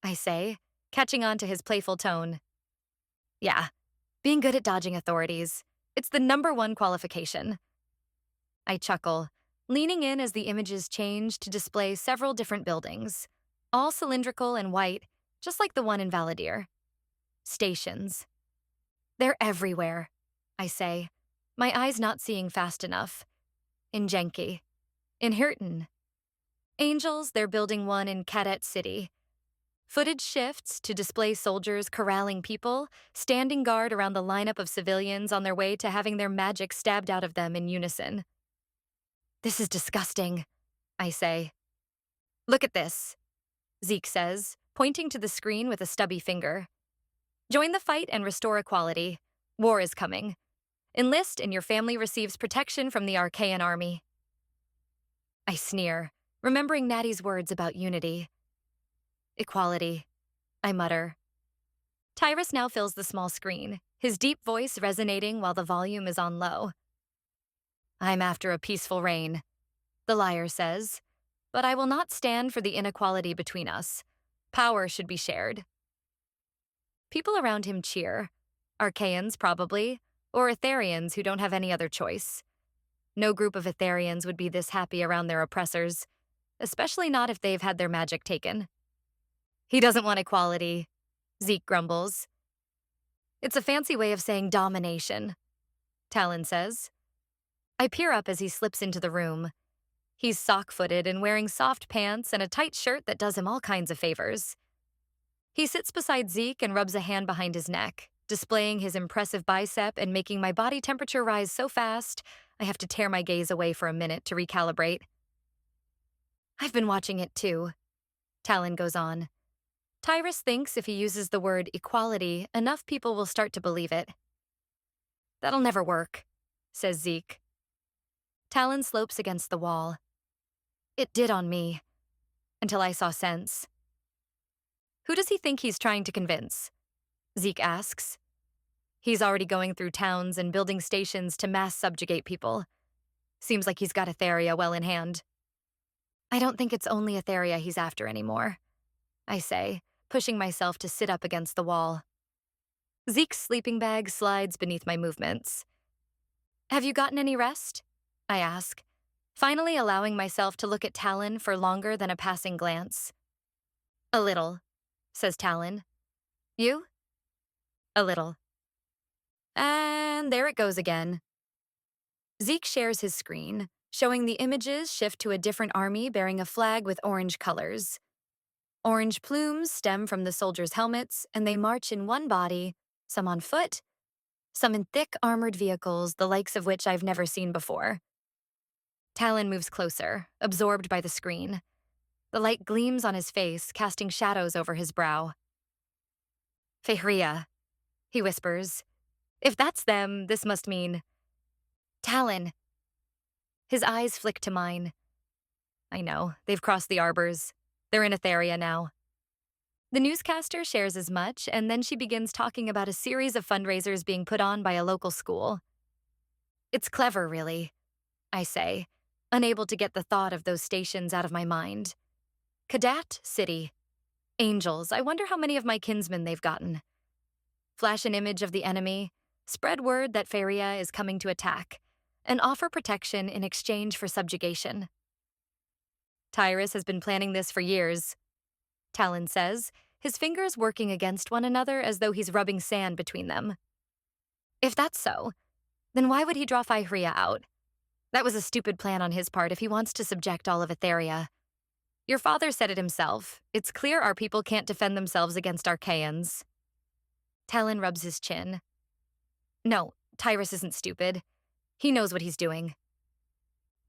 I say, catching on to his playful tone. Yeah, being good at dodging authorities. It's the #1 qualification. I chuckle, leaning in as the images change to display several different buildings, all cylindrical and white, just like the one in Valadier. Stations. They're everywhere, I say, my eyes not seeing fast enough. In Genki. In Hirton. Angels, they're building one in Cadet City. Footage shifts to display soldiers corralling people, standing guard around the lineup of civilians on their way to having their magic stabbed out of them in unison. This is disgusting, I say. Look at this, Zeke says, pointing to the screen with a stubby finger. Join the fight and restore equality. War is coming. Enlist and your family receives protection from the Arcaian army. I sneer, remembering Natty's words about unity. Equality, I mutter. Tyrus now fills the small screen, his deep voice resonating while the volume is on low. I'm after a peaceful reign, the liar says, but I will not stand for the inequality between us. Power should be shared. People around him cheer. Arcaians, probably, or Etherians who don't have any other choice. No group of Etherians would be this happy around their oppressors, especially not if they've had their magic taken. He doesn't want equality, Zeke grumbles. It's a fancy way of saying domination, Talon says. I peer up as he slips into the room. He's sock-footed and wearing soft pants and a tight shirt that does him all kinds of favors. He sits beside Zeke and rubs a hand behind his neck, displaying his impressive bicep and making my body temperature rise so fast, I have to tear my gaze away for a minute to recalibrate. I've been watching it too, Talon goes on. Tyrus thinks if he uses the word equality, enough people will start to believe it. That'll never work, says Zeke. Talon slopes against the wall. It did on me, until I saw sense. Who does he think he's trying to convince? Zeke asks. He's already going through towns and building stations to mass subjugate people. Seems like he's got Etheria well in hand. I don't think it's only Etheria he's after anymore, I say, pushing myself to sit up against the wall. Zeke's sleeping bag slides beneath my movements. Have you gotten any rest? I ask, finally allowing myself to look at Talon for longer than a passing glance. A little, says Talon. You? A little. And there it goes again. Zeke shares his screen, showing the images shift to a different army bearing a flag with orange colors. Orange plumes stem from the soldiers' helmets, and they march in one body, some on foot, some in thick armored vehicles, the likes of which I've never seen before. Talon moves closer, absorbed by the screen. The light gleams on his face, casting shadows over his brow. Fehria, he whispers. If that's them, this must mean... Talon. His eyes flick to mine. I know, they've crossed the arbors. They're in Etheria now. The newscaster shares as much, and then she begins talking about a series of fundraisers being put on by a local school. It's clever, really, I say, unable to get the thought of those stations out of my mind. Kadat City. Angels, I wonder how many of my kinsmen they've gotten. Flash an image of the enemy, spread word that Feria is coming to attack, and offer protection in exchange for subjugation. Tyrus has been planning this for years, Talon says, his fingers working against one another as though he's rubbing sand between them. If that's so, then why would he draw Fyria out? That was a stupid plan on his part if he wants to subject all of Etheria. Your father said it himself. It's clear our people can't defend themselves against Arcaians. Talon rubs his chin. No, Tyrus isn't stupid. He knows what he's doing.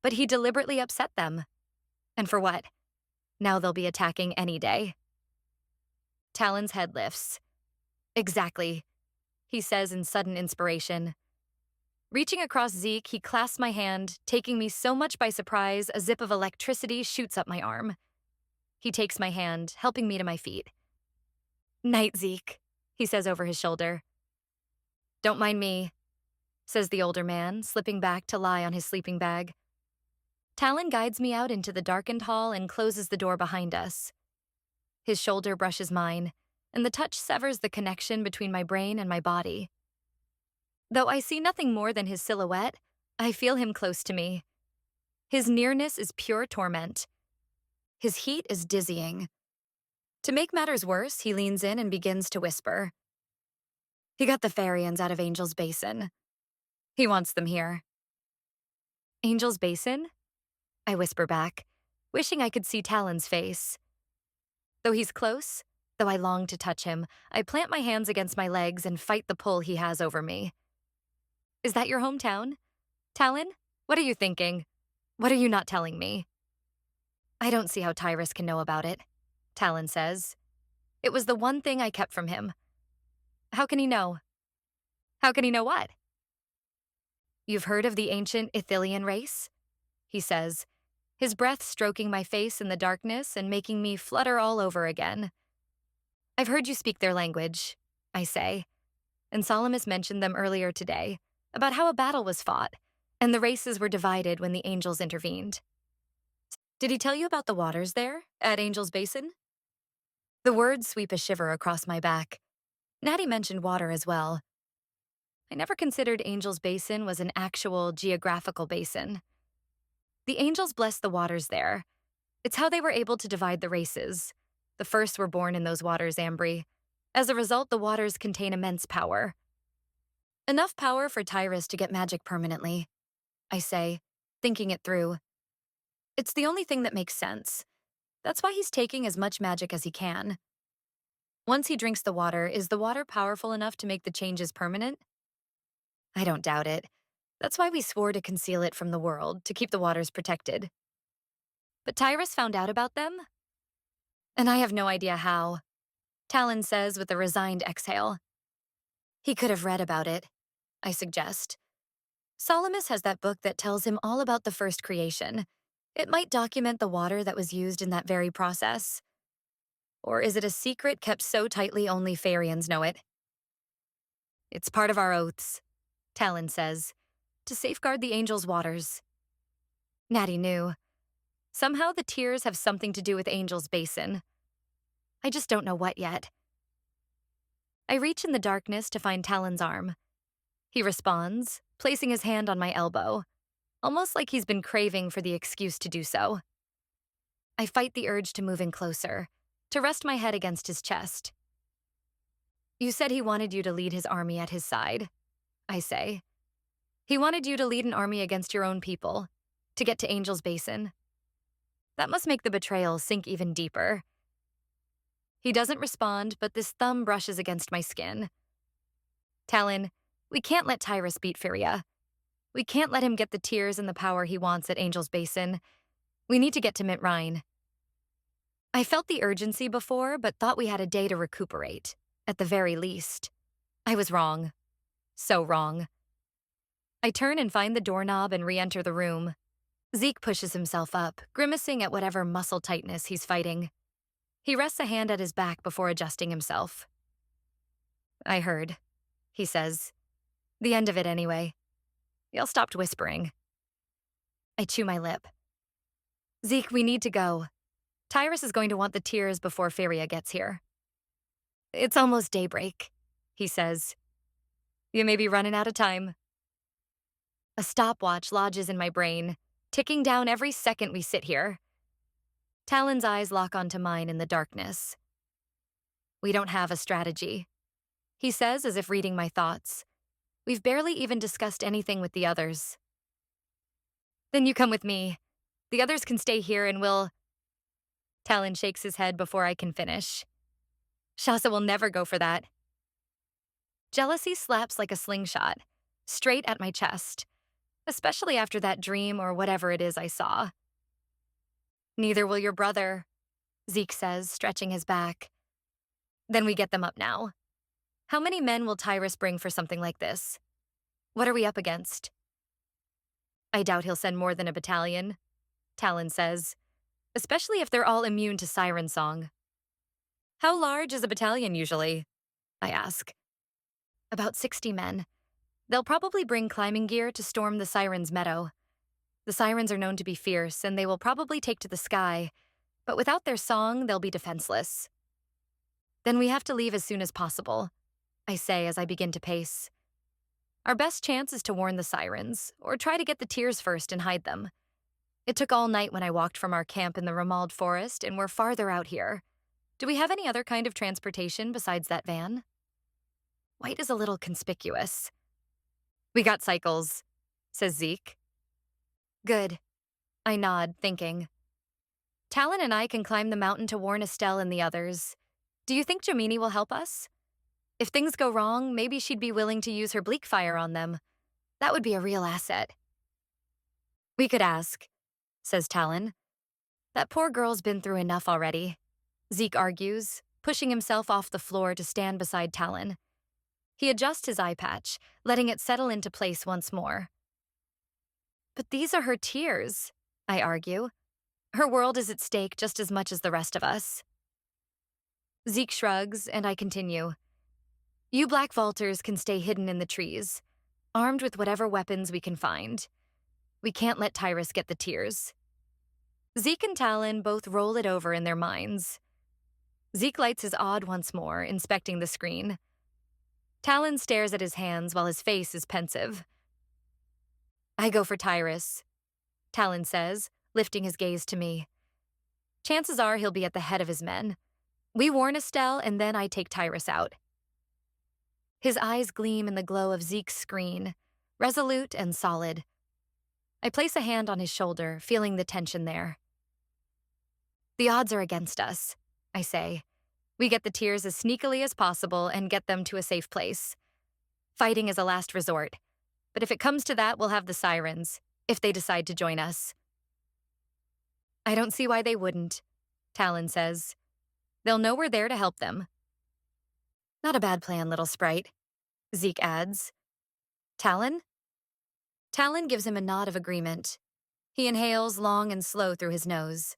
But he deliberately upset them. And for what? Now they'll be attacking any day. Talon's head lifts. Exactly, he says in sudden inspiration. Reaching across Zeke, he clasps my hand, taking me so much by surprise, a zip of electricity shoots up my arm. He takes my hand, helping me to my feet. Night, Zeke, he says over his shoulder. Don't mind me, says the older man, slipping back to lie on his sleeping bag. Talon guides me out into the darkened hall and closes the door behind us. His shoulder brushes mine, and the touch severs the connection between my brain and my body. Though I see nothing more than his silhouette, I feel him close to me. His nearness is pure torment. His heat is dizzying. To make matters worse, he leans in and begins to whisper. He got the Farians out of Angel's Basin. He wants them here. Angel's Basin? I whisper back, wishing I could see Talon's face. Though he's close, though I long to touch him, I plant my hands against my legs and fight the pull he has over me. Is that your hometown? Talon, what are you thinking? What are you not telling me? I don't see how Tyrus can know about it, Talon says. It was the one thing I kept from him. How can he know? How can he know what? You've heard of the ancient Ithilien race? He says, his breath stroking my face in the darkness and making me flutter all over again. I've heard you speak their language, I say, and Salamis mentioned them earlier today, about how a battle was fought, and the races were divided when the angels intervened. Did he tell you about the waters there, at Angel's Basin? The words sweep a shiver across my back. Natty mentioned water as well. I never considered Angel's Basin was an actual geographical basin. The angels blessed the waters there. It's how they were able to divide the races. The first were born in those waters, Ambry. As a result, the waters contain immense power. Enough power for Tyrus to get magic permanently, I say, thinking it through. It's the only thing that makes sense. That's why he's taking as much magic as he can. Once he drinks the water, is the water powerful enough to make the changes permanent? I don't doubt it. That's why we swore to conceal it from the world, to keep the waters protected. But Tyrus found out about them? And I have no idea how. Talon says with a resigned exhale. He could have read about it, I suggest. Salamis has that book that tells him all about the first creation. It might document the water that was used in that very process. Or is it a secret kept so tightly only Farians know it? It's part of our oaths, Talon says, to safeguard the angels' waters. Natty knew. Somehow the tears have something to do with Angel's Basin. I just don't know what yet. I reach in the darkness to find Talon's arm. He responds, placing his hand on my elbow, almost like he's been craving for the excuse to do so. I fight the urge to move in closer, to rest my head against his chest. You said he wanted you to lead his army at his side, I say. He wanted you to lead an army against your own people, to get to Angel's Basin. That must make the betrayal sink even deeper. He doesn't respond, but this thumb brushes against my skin. Talon, we can't let Tyrus beat Fyria. We can't let him get the tears and the power he wants at Angel's Basin. We need to get to Mint Rhine. I felt the urgency before, but thought we had a day to recuperate, at the very least. I was wrong. So wrong. I turn and find the doorknob and re-enter the room. Zeke pushes himself up, grimacing at whatever muscle tightness he's fighting. He rests a hand at his back before adjusting himself. I heard, he says. The end of it anyway. Y'all stopped whispering. I chew my lip. Zeke, we need to go. Tyrus is going to want the tears before Feria gets here. It's almost daybreak, he says. You may be running out of time. A stopwatch lodges in my brain, ticking down every second we sit here. Talon's eyes lock onto mine in the darkness. We don't have a strategy, he says as if reading my thoughts. We've barely even discussed anything with the others. Then you come with me. The others can stay here and we'll... Talon shakes his head before I can finish. Shasa will never go for that. Jealousy slaps like a slingshot, straight at my chest, especially after that dream or whatever it is I saw. Neither will your brother, Zeke says, stretching his back. Then we get them up now. How many men will Tyrus bring for something like this? What are we up against? I doubt he'll send more than a battalion, Talon says, especially if they're all immune to siren song. How large is a battalion usually? I ask. About 60 men. They'll probably bring climbing gear to storm the Sirens' meadow. The Sirens are known to be fierce, and they will probably take to the sky, but without their song, they'll be defenseless. Then we have to leave as soon as possible, I say as I begin to pace. Our best chance is to warn the Sirens, or try to get the tears first and hide them. It took all night when I walked from our camp in the Ramald forest, and we're farther out here. Do we have any other kind of transportation besides that van? White is a little conspicuous. We got cycles, says Zeke. Good. I nod, thinking. Talon and I can climb the mountain to warn Estelle and the others. Do you think Jomini will help us? If things go wrong, maybe she'd be willing to use her bleak fire on them. That would be a real asset. We could ask, says Talon. That poor girl's been through enough already, Zeke argues, pushing himself off the floor to stand beside Talon. He adjusts his eye patch, letting it settle into place once more. But these are her tears, I argue. Her world is at stake just as much as the rest of us. Zeke shrugs, and I continue. You Black Vaulters can stay hidden in the trees, armed with whatever weapons we can find. We can't let Tyrus get the tears. Zeke and Talon both roll it over in their minds. Zeke lights his odd once more, inspecting the screen. Talon stares at his hands while his face is pensive. I go for Tyrus, Talon says, lifting his gaze to me. Chances are he'll be at the head of his men. We warn Estelle, and then I take Tyrus out. His eyes gleam in the glow of Zeke's screen, resolute and solid. I place a hand on his shoulder, feeling the tension there. The odds are against us, I say. We get the tears as sneakily as possible and get them to a safe place. Fighting is a last resort, but if it comes to that, we'll have the Sirens, if they decide to join us. I don't see why they wouldn't, Talon says. They'll know we're there to help them. Not a bad plan, little sprite, Zeke adds. Talon? Talon gives him a nod of agreement. He inhales long and slow through his nose.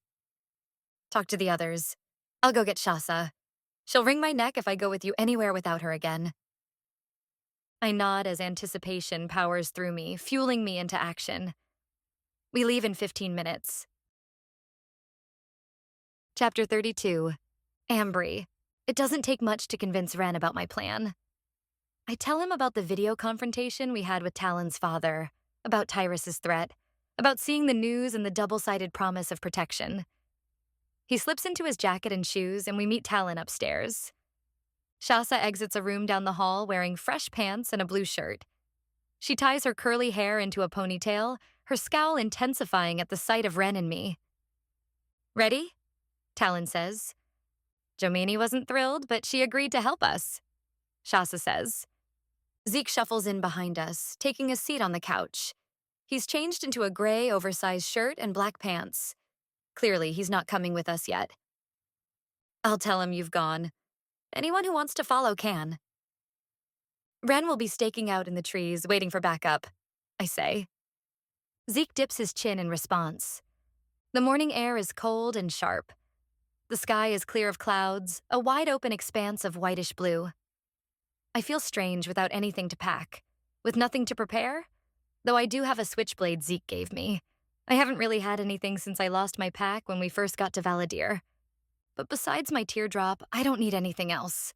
Talk to the others. I'll go get Shasa. She'll wring my neck if I go with you anywhere without her again. I nod as anticipation powers through me, fueling me into action. We leave in 15 minutes. Chapter 32. Ambry. It doesn't take much to convince Ren about my plan. I tell him about the video confrontation we had with Talon's father, about Tyrus's threat, about seeing the news and the double-sided promise of protection. He slips into his jacket and shoes, and we meet Talon upstairs. Shasa exits a room down the hall wearing fresh pants and a blue shirt. She ties her curly hair into a ponytail, her scowl intensifying at the sight of Ren and me. Ready? Talon says. Jomini wasn't thrilled, but she agreed to help us, Shasa says. Zeke shuffles in behind us, taking a seat on the couch. He's changed into a gray, oversized shirt and black pants. Clearly, he's not coming with us yet. I'll tell him you've gone. Anyone who wants to follow can. Ren will be staking out in the trees, waiting for backup, I say. Zeke dips his chin in response. The morning air is cold and sharp. The sky is clear of clouds, a wide-open expanse of whitish blue. I feel strange without anything to pack, with nothing to prepare, though I do have a switchblade Zeke gave me. I haven't really had anything since I lost my pack when we first got to Valadir. But besides my teardrop, I don't need anything else.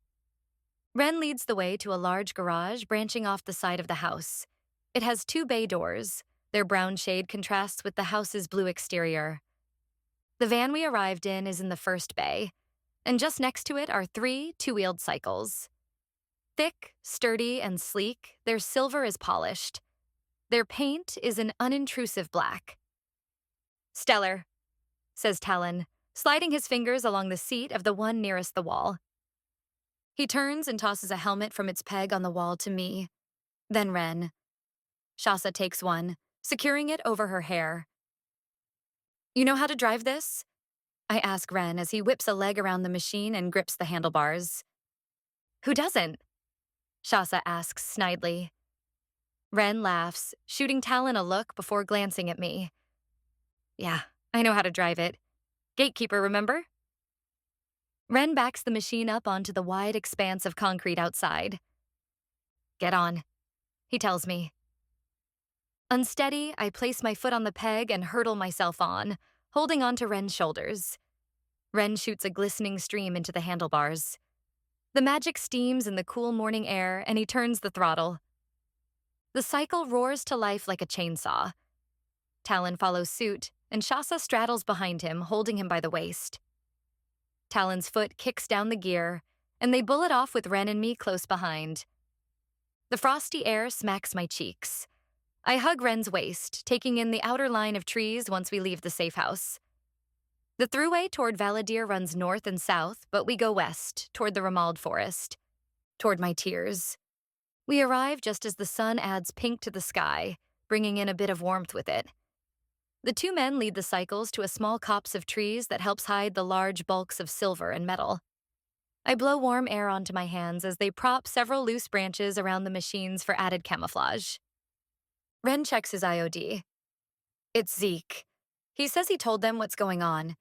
Ren leads the way to a large garage branching off the side of the house. It has 2 bay doors. Their brown shade contrasts with the house's blue exterior. The van we arrived in is in the first bay, and just next to it are 3 two-wheeled cycles. Thick, sturdy, and sleek, their silver is polished. Their paint is an unintrusive black. "Stellar," says Talon, sliding his fingers along the seat of the one nearest the wall. He turns and tosses a helmet from its peg on the wall to me, then Ren. Shasa takes one, securing it over her hair. "You know how to drive this?" I ask Ren as he whips a leg around the machine and grips the handlebars. "Who doesn't?" Shasa asks snidely. Ren laughs, shooting Talon a look before glancing at me. "Yeah, I know how to drive it. Gatekeeper, remember?" Ren backs the machine up onto the wide expanse of concrete outside. "Get on," he tells me. Unsteady, I place my foot on the peg and hurtle myself on, holding onto Ren's shoulders. Ren shoots a glistening stream into the handlebars. The magic steams in the cool morning air, and he turns the throttle. The cycle roars to life like a chainsaw. Talon follows suit, and Shasa straddles behind him, holding him by the waist. Talon's foot kicks down the gear, and they bullet off with Ren and me close behind. The frosty air smacks my cheeks. I hug Ren's waist, taking in the outer line of trees once we leave the safe house. The thruway toward Valadir runs north and south, but we go west, toward the Ramald forest, toward my tears. We arrive just as the sun adds pink to the sky, bringing in a bit of warmth with it. The 2 men lead the cycles to a small copse of trees that helps hide the large bulks of silver and metal. I blow warm air onto my hands as they prop several loose branches around the machines for added camouflage. Ren checks his IOD. It's Zeke. He says he told them what's going on.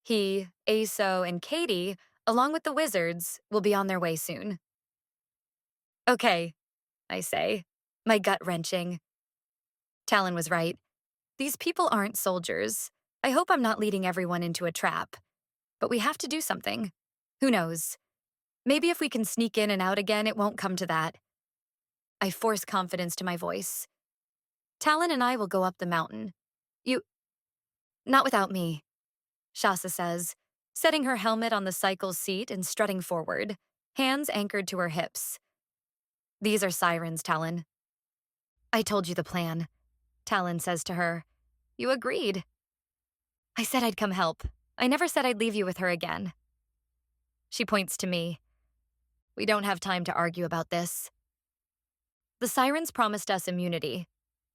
He, Aso, and Katie, along with the wizards, will be on their way soon. "Okay," I say, my gut wrenching. Talon was right. These people aren't soldiers. I hope I'm not leading everyone into a trap. But we have to do something. Who knows? Maybe if we can sneak in and out again, it won't come to that. I force confidence to my voice. "Talon and I will go up the mountain. Not without me," Shasa says, setting her helmet on the cycle's seat and strutting forward, hands anchored to her hips. "These are sirens, Talon." "I told you the plan," Talon says to her. "You agreed." "I said I'd come help. I never said I'd leave you with her again." She points to me. "We don't have time to argue about this." "The sirens promised us immunity,"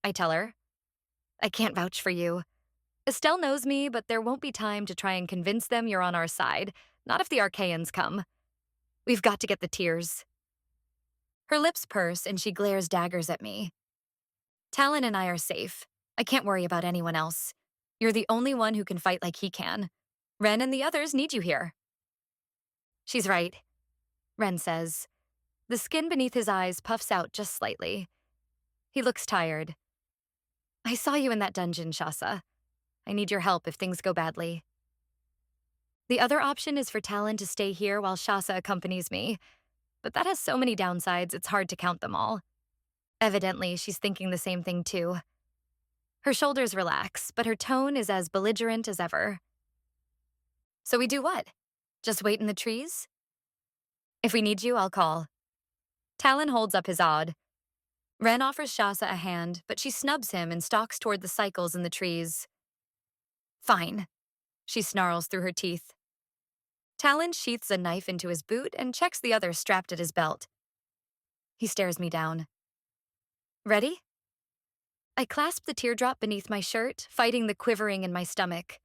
I tell her. "I can't vouch for you. Estelle knows me, but there won't be time to try and convince them you're on our side, not if the Arcaians come. We've got to get the tears." Her lips purse and she glares daggers at me. "Talon and I are safe. I can't worry about anyone else. You're the only one who can fight like he can. Ren and the others need you here." "She's right," Ren says. The skin beneath his eyes puffs out just slightly. He looks tired. "I saw you in that dungeon, Shasa. I need your help if things go badly." The other option is for Talon to stay here while Shasa accompanies me, but that has so many downsides it's hard to count them all. Evidently, she's thinking the same thing too. Her shoulders relax, but her tone is as belligerent as ever. "So we do what? Just wait in the trees?" "If we need you, I'll call." Talon holds up his odd. Ren offers Shasa a hand, but she snubs him and stalks toward the cycles in the trees. "Fine," she snarls through her teeth. Talon sheaths a knife into his boot and checks the other strapped at his belt. He stares me down. "Ready?" I clasp the teardrop beneath my shirt, fighting the quivering in my stomach.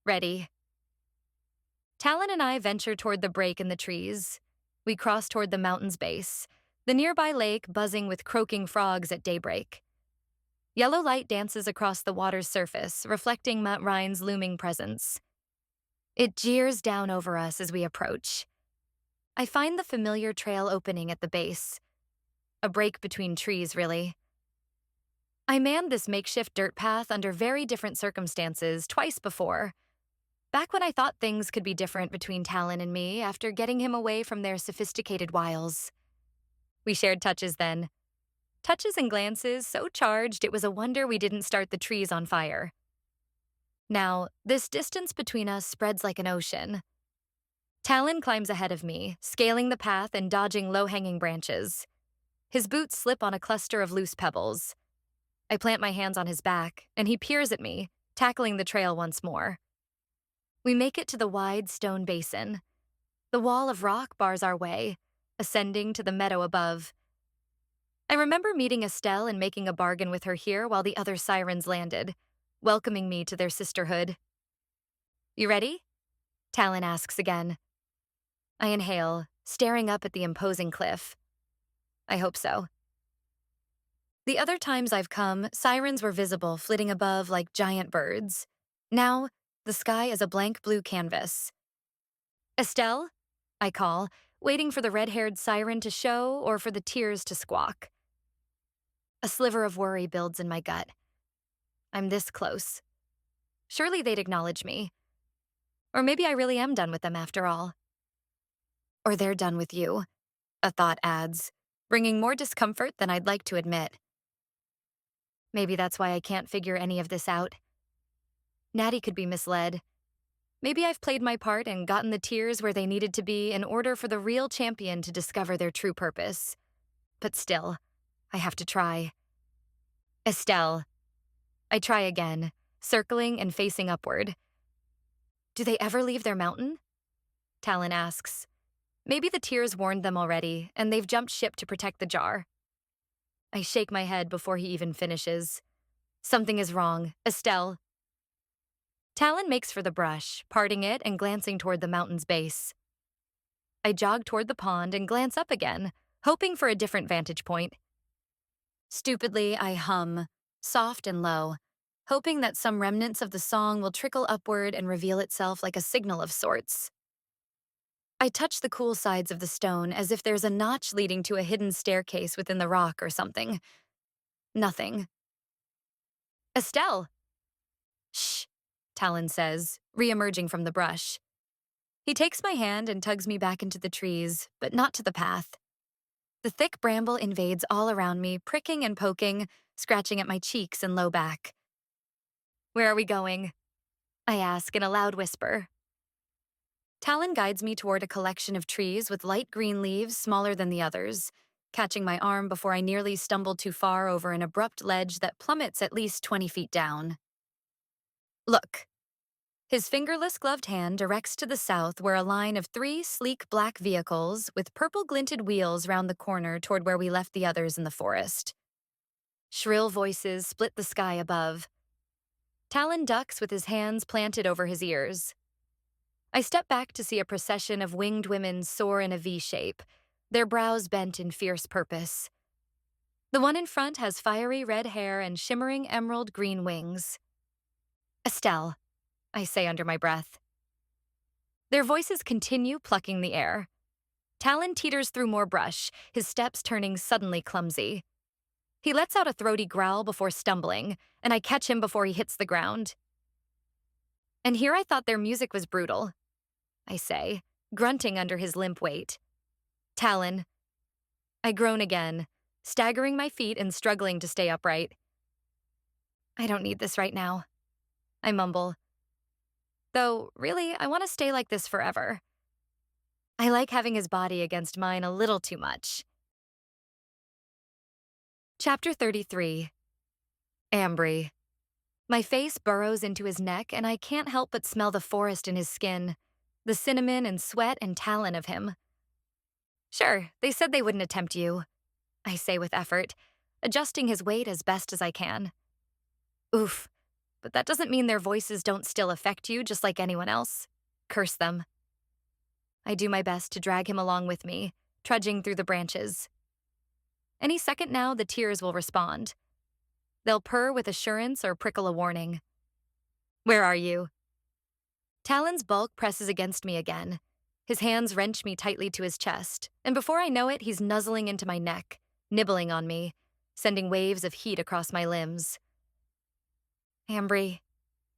"Ready." Talon and I venture toward the break in the trees. We cross toward the mountain's base, the nearby lake buzzing with croaking frogs at daybreak. Yellow light dances across the water's surface, reflecting Mount Rhine's looming presence. It jeers down over us as we approach. I find the familiar trail opening at the base. A break between trees, really. I manned this makeshift dirt path under very different circumstances twice before. Back when I thought things could be different between Talon and me after getting him away from their sophisticated wiles. We shared touches then. Touches and glances so charged it was a wonder we didn't start the trees on fire. Now, this distance between us spreads like an ocean. Talon climbs ahead of me, scaling the path and dodging low-hanging branches. His boots slip on a cluster of loose pebbles. I plant my hands on his back, and he peers at me, tackling the trail once more. We make it to the wide stone basin. The wall of rock bars our way, ascending to the meadow above. I remember meeting Estelle and making a bargain with her here while the other sirens landed, welcoming me to their sisterhood. You ready? Talon asks again. I inhale, staring up at the imposing cliff. I hope so. The other times I've come, sirens were visible flitting above like giant birds. Now, the sky is a blank blue canvas. Estelle? I call, waiting for the red-haired siren to show or for the tears to squawk. A sliver of worry builds in my gut. I'm this close. Surely they'd acknowledge me. Or maybe I really am done with them after all. Or they're done with you, a thought adds, bringing more discomfort than I'd like to admit. Maybe that's why I can't figure any of this out. Natty could be misled. Maybe I've played my part and gotten the tears where they needed to be in order for the real champion to discover their true purpose. But still, I have to try. Estelle. I try again, circling and facing upward. Do they ever leave their mountain? Talon asks. Maybe the tears warned them already, and they've jumped ship to protect the jar. I shake my head before he even finishes. Something is wrong. Estelle. Talon makes for the brush, parting it and glancing toward the mountain's base. I jog toward the pond and glance up again, hoping for a different vantage point. Stupidly, I hum, soft and low, hoping that some remnants of the song will trickle upward and reveal itself like a signal of sorts. I touch the cool sides of the stone as if there's a notch leading to a hidden staircase within the rock or something. Nothing. Estelle! Shh, Talon says, re-emerging from the brush. He takes my hand and tugs me back into the trees, but not to the path. The thick bramble invades all around me, pricking and poking, scratching at my cheeks and low back. Where are we going? I ask in a loud whisper. Talon guides me toward a collection of trees with light green leaves smaller than the others, catching my arm before I nearly stumble too far over an abrupt ledge that plummets at least 20 feet down. Look. His fingerless gloved hand directs to the south where a line of 3 sleek black vehicles with purple glinted wheels round the corner toward where we left the others in the forest. Shrill voices split the sky above. Talon ducks with his hands planted over his ears. I step back to see a procession of winged women soar in a V shape, their brows bent in fierce purpose. The one in front has fiery red hair and shimmering emerald green wings. Estelle, I say under my breath. Their voices continue plucking the air. Talon teeters through more brush, his steps turning suddenly clumsy. He lets out a throaty growl before stumbling, and I catch him before he hits the ground. And here I thought their music was brutal, I say, grunting under his limp weight. Talon. I groan again, staggering my feet and struggling to stay upright. I don't need this right now, I mumble. Though, really, I want to stay like this forever. I like having his body against mine a little too much. Chapter 33. Ambry. My face burrows into his neck, and I can't help but smell the forest in his skin, the cinnamon and sweat and talon of him. Sure, they said they wouldn't attempt you, I say with effort, adjusting his weight as best as I can. Oof. But that doesn't mean their voices don't still affect you just like anyone else. Curse them. I do my best to drag him along with me, trudging through the branches. Any second now, the tears will respond. They'll purr with assurance or prickle a warning. Where are you? Talon's bulk presses against me again. His hands wrench me tightly to his chest, and before I know it, he's nuzzling into my neck, nibbling on me, sending waves of heat across my limbs. Ambry,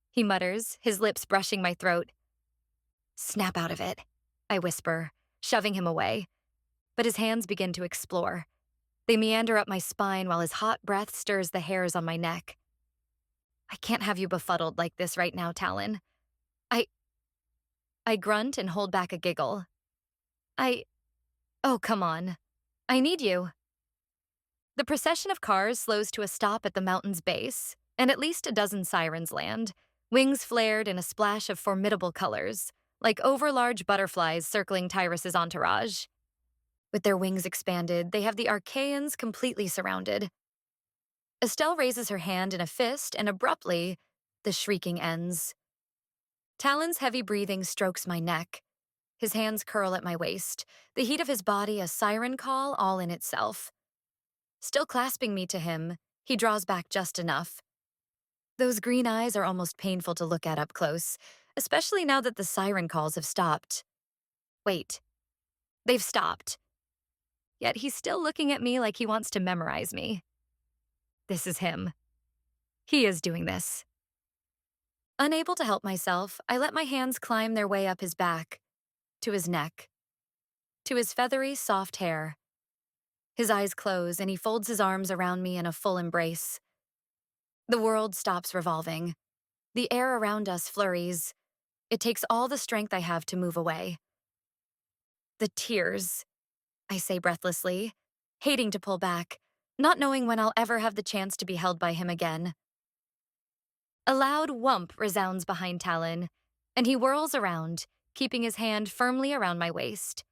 he mutters, his lips brushing my throat. Snap out of it, I whisper, shoving him away. But his hands begin to explore. They meander up my spine while his hot breath stirs the hairs on my neck. I can't have you befuddled like this right now, Talon. I grunt and hold back a giggle. Oh, come on. I need you. The procession of cars slows to a stop at the mountain's base, and at least a dozen sirens land, wings flared in a splash of formidable colors, like overlarge butterflies circling Tyrus's entourage. With their wings expanded, they have the Arcaians completely surrounded. Estelle raises her hand in a fist, and abruptly, the shrieking ends. Talon's heavy breathing strokes my neck. His hands curl at my waist, the heat of his body a siren call all in itself. Still clasping me to him, he draws back just enough. Those green eyes are almost painful to look at up close, especially now that the siren calls have stopped. Wait, they've stopped. Yet he's still looking at me like he wants to memorize me. This is him. He is doing this. Unable to help myself, I let my hands climb their way up his back, to his neck, to his feathery, soft hair. His eyes close and he folds his arms around me in a full embrace. The world stops revolving. The air around us flurries. It takes all the strength I have to move away. The tears, I say breathlessly, hating to pull back, not knowing when I'll ever have the chance to be held by him again. A loud whump resounds behind Talon, and he whirls around, keeping his hand firmly around my waist.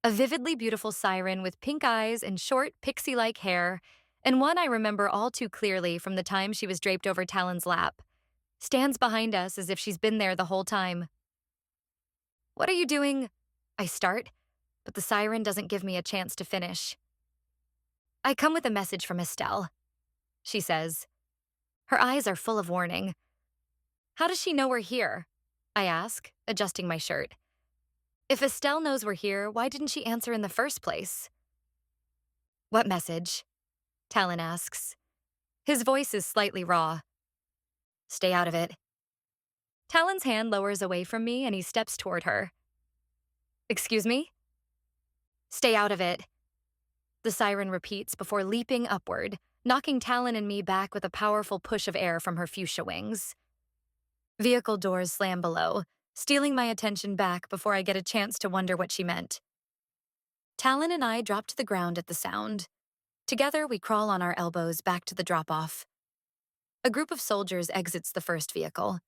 A vividly beautiful siren with pink eyes and short, pixie-like hair, and one I remember all too clearly from the time she was draped over Talon's lap, stands behind us as if she's been there the whole time. What are you doing? I start, but the siren doesn't give me a chance to finish. I come with a message from Estelle, she says. Her eyes are full of warning. How does she know we're here? I ask, adjusting my shirt. If Estelle knows we're here, why didn't she answer in the first place? What message? Talon asks. His voice is slightly raw. Stay out of it. Talon's hand lowers away from me and he steps toward her. Excuse me? Stay out of it. The siren repeats before leaping upward, knocking Talon and me back with a powerful push of air from her fuchsia wings. Vehicle doors slam below, stealing my attention back before I get a chance to wonder what she meant. Talon and I drop to the ground at the sound. Together, we crawl on our elbows back to the drop-off. A group of soldiers exits the first vehicle.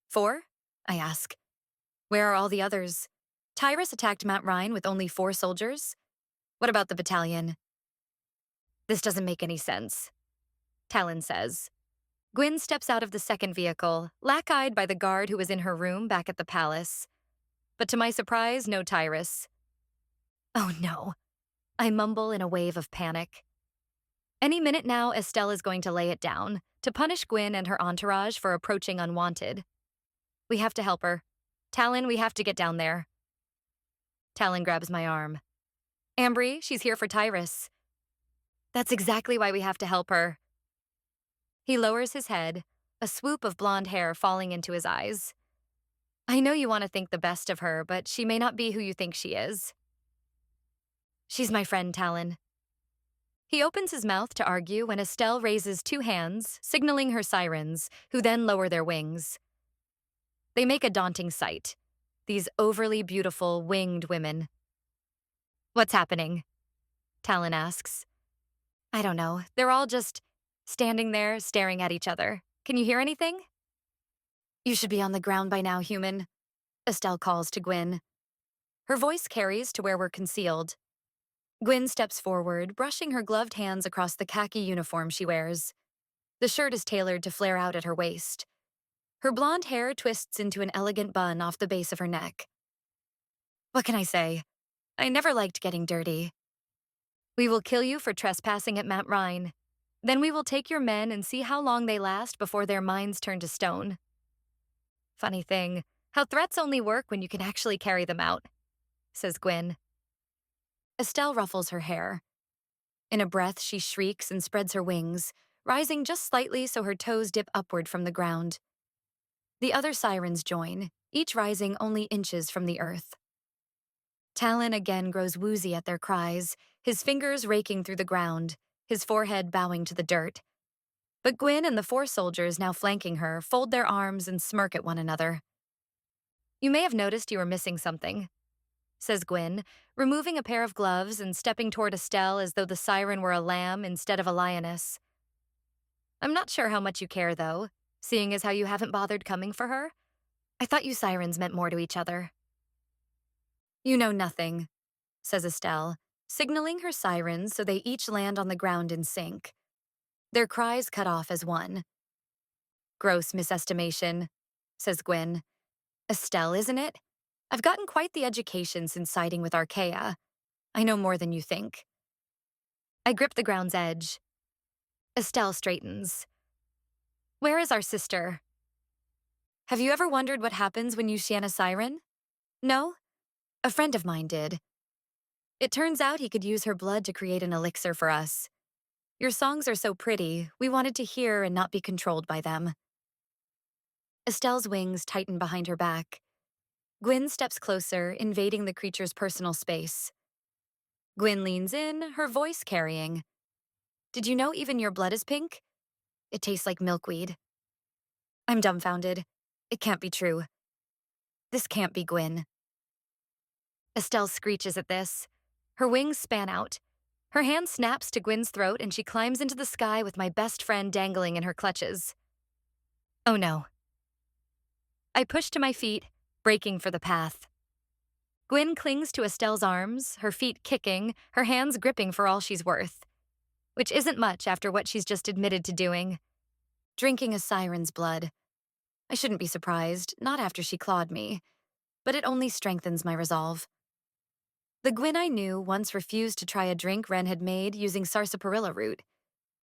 4? I ask. Where are all the others? Tyrus attacked Mount Rhine with only 4 soldiers? What about the battalion? This doesn't make any sense, Talon says. Gwyn steps out of the second vehicle, lack-eyed by the guard who was in her room back at the palace. But to my surprise, no Tyrus. Oh no, I mumble in a wave of panic. Any minute now, Estelle is going to lay it down, to punish Gwyn and her entourage for approaching unwanted. We have to help her. Talon, we have to get down there. Talon grabs my arm. Ambry, she's here for Tyrus. That's exactly why we have to help her. He lowers his head, a swoop of blonde hair falling into his eyes. I know you want to think the best of her, but she may not be who you think she is. She's my friend, Talon. He opens his mouth to argue when Estelle raises 2 hands, signaling her sirens, who then lower their wings. They make a daunting sight, these overly beautiful, winged women. What's happening? Talon asks. I don't know. They're all just standing there, staring at each other. Can you hear anything? You should be on the ground by now, human, Estelle calls to Gwyn. Her voice carries to where we're concealed. Gwyn steps forward, brushing her gloved hands across the khaki uniform she wears. The shirt is tailored to flare out at her waist. Her blonde hair twists into an elegant bun off the base of her neck. What can I say? I never liked getting dirty. We will kill you for trespassing at Mount Rhine. Then we will take your men and see how long they last before their minds turn to stone. Funny thing, how threats only work when you can actually carry them out, says Gwyn. Estelle ruffles her hair. In a breath, she shrieks and spreads her wings, rising just slightly so her toes dip upward from the ground. The other sirens join, each rising only inches from the earth. Talon again grows woozy at their cries, his fingers raking through the ground, his forehead bowing to the dirt. But Gwyn and the 4 soldiers now flanking her fold their arms and smirk at one another. You may have noticed you were missing something, says Gwyn, removing a pair of gloves and stepping toward Estelle as though the siren were a lamb instead of a lioness. I'm not sure how much you care, though, seeing as how you haven't bothered coming for her. I thought you sirens meant more to each other. You know nothing, says Estelle, signaling her sirens so they each land on the ground in sync. Their cries cut off as one. Gross misestimation, says Gwyn. Estelle, isn't it? I've gotten quite the education since siding with Arcaia. I know more than you think. I grip the ground's edge. Estelle straightens. Where is our sister? Have you ever wondered what happens when you shan a siren? No? A friend of mine did. It turns out he could use her blood to create an elixir for us. Your songs are so pretty, we wanted to hear and not be controlled by them. Estelle's wings tighten behind her back. Gwyn steps closer, invading the creature's personal space. Gwyn leans in, her voice carrying. Did you know even your blood is pink? It tastes like milkweed. I'm dumbfounded. It can't be true. This can't be Gwyn. Estelle screeches at this. Her wings span out. Her hand snaps to Gwyn's throat and she climbs into the sky with my best friend dangling in her clutches. Oh no. I push to my feet, breaking for the path. Gwyn clings to Estelle's arms, her feet kicking, her hands gripping for all she's worth. Which isn't much after what she's just admitted to doing. Drinking a siren's blood. I shouldn't be surprised, not after she clawed me. But it only strengthens my resolve. The Gwyn I knew once refused to try a drink Wren had made using sarsaparilla root.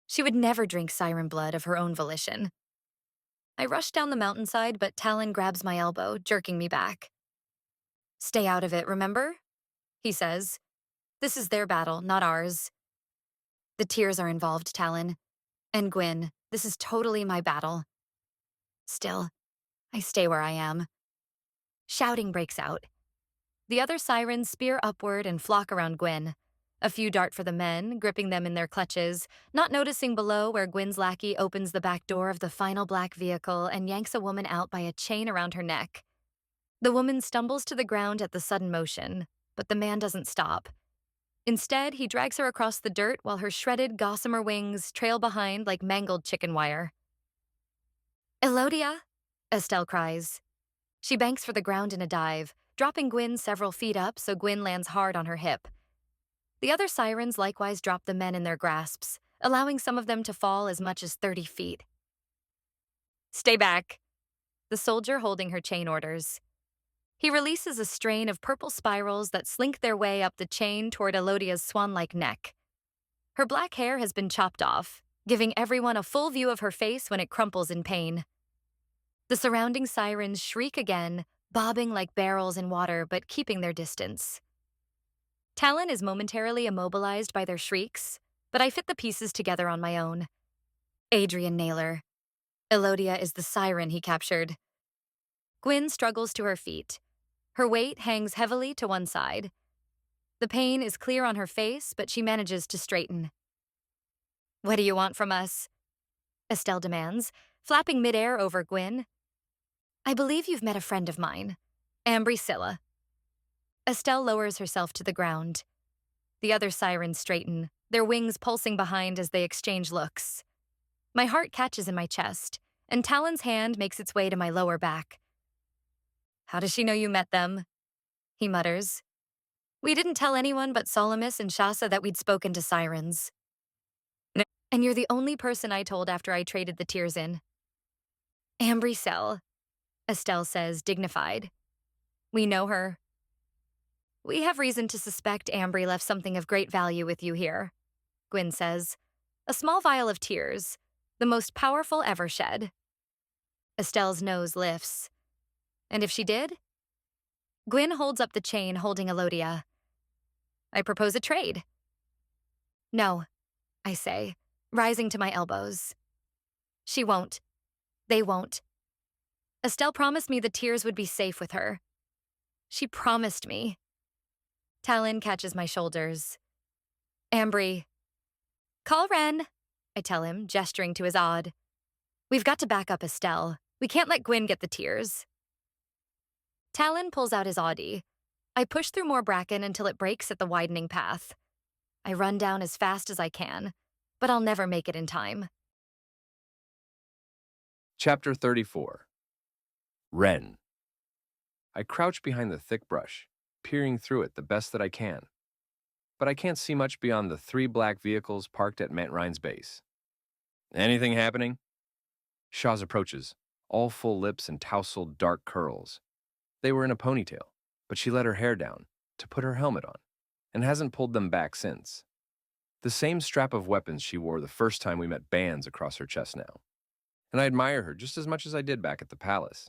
She would never drink siren blood of her own volition. I rush down the mountainside, but Talon grabs my elbow, jerking me back. Stay out of it, remember? He says. This is their battle, not ours. The tears are involved, Talon. And Gwyn, this is totally my battle. Still, I stay where I am. Shouting breaks out. The other sirens spear upward and flock around Gwyn. A few dart for the men, gripping them in their clutches, not noticing below where Gwyn's lackey opens the back door of the final black vehicle and yanks a woman out by a chain around her neck. The woman stumbles to the ground at the sudden motion, but the man doesn't stop. Instead, he drags her across the dirt while her shredded gossamer wings trail behind like mangled chicken wire. Elodia, Estelle cries. She banks for the ground in a dive, dropping Gwyn several feet up so Gwyn lands hard on her hip. The other sirens likewise drop the men in their grasps, allowing some of them to fall as much as 30 feet. Stay back, the soldier holding her chain orders. He releases a strain of purple spirals that slink their way up the chain toward Elodia's swan-like neck. Her black hair has been chopped off, giving everyone a full view of her face when it crumples in pain. The surrounding sirens shriek again, bobbing like barrels in water but keeping their distance. Talon is momentarily immobilized by their shrieks, but I fit the pieces together on my own. Adrian Naylor. Elodia is the siren he captured. Gwyn struggles to her feet. Her weight hangs heavily to one side. The pain is clear on her face, but she manages to straighten. What do you want from us? Estelle demands, flapping midair over Gwyn. I believe you've met a friend of mine, Ambry Scylla. Estelle lowers herself to the ground. The other sirens straighten, their wings pulsing behind as they exchange looks. My heart catches in my chest, and Talon's hand makes its way to my lower back. How does she know you met them? He mutters. We didn't tell anyone but Solomus and Shasa that we'd spoken to sirens. And you're the only person I told after I traded the tears in. Ambry Sell, Estelle says, dignified. We know her. We have reason to suspect Ambry left something of great value with you here, Gwyn says. A small vial of tears, the most powerful ever shed. Estelle's nose lifts. And if she did? Gwyn holds up the chain holding Elodia. I propose a trade. No, I say, rising to my elbows. She won't. They won't. Estelle promised me the tears would be safe with her. She promised me. Talon catches my shoulders. Ambry. Call Ren, I tell him, gesturing to his odd. We've got to back up Estelle. We can't let Gwyn get the tears. Talon pulls out his Audi. I push through more bracken until it breaks at the widening path. I run down as fast as I can, but I'll never make it in time. Chapter 34. Ren. I crouch behind the thick brush, peering through it the best that I can. But I can't see much beyond the 3 black vehicles parked at Mantrine's base. Anything happening? Shaz approaches, all full lips and tousled dark curls. They were in a ponytail, but she let her hair down to put her helmet on, and hasn't pulled them back since. The same strap of weapons she wore the first time we met bands across her chest now. And I admire her just as much as I did back at the palace.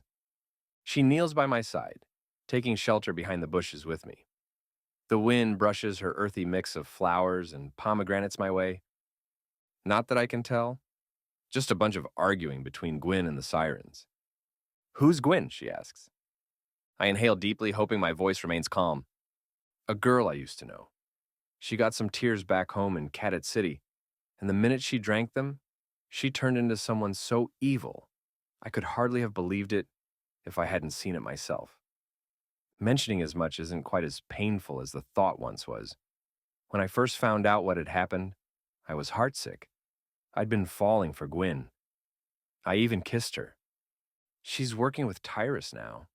She kneels by my side, taking shelter behind the bushes with me. The wind brushes her earthy mix of flowers and pomegranates my way. Not that I can tell. Just a bunch of arguing between Gwyn and the sirens. Who's Gwyn? She asks. I inhale deeply, hoping my voice remains calm. A girl I used to know. She got some tears back home in Cadet City, and the minute she drank them, she turned into someone so evil, I could hardly have believed it if I hadn't seen it myself. Mentioning as much isn't quite as painful as the thought once was. When I first found out what had happened, I was heartsick. I'd been falling for Gwyn. I even kissed her. She's working with Tyrus now.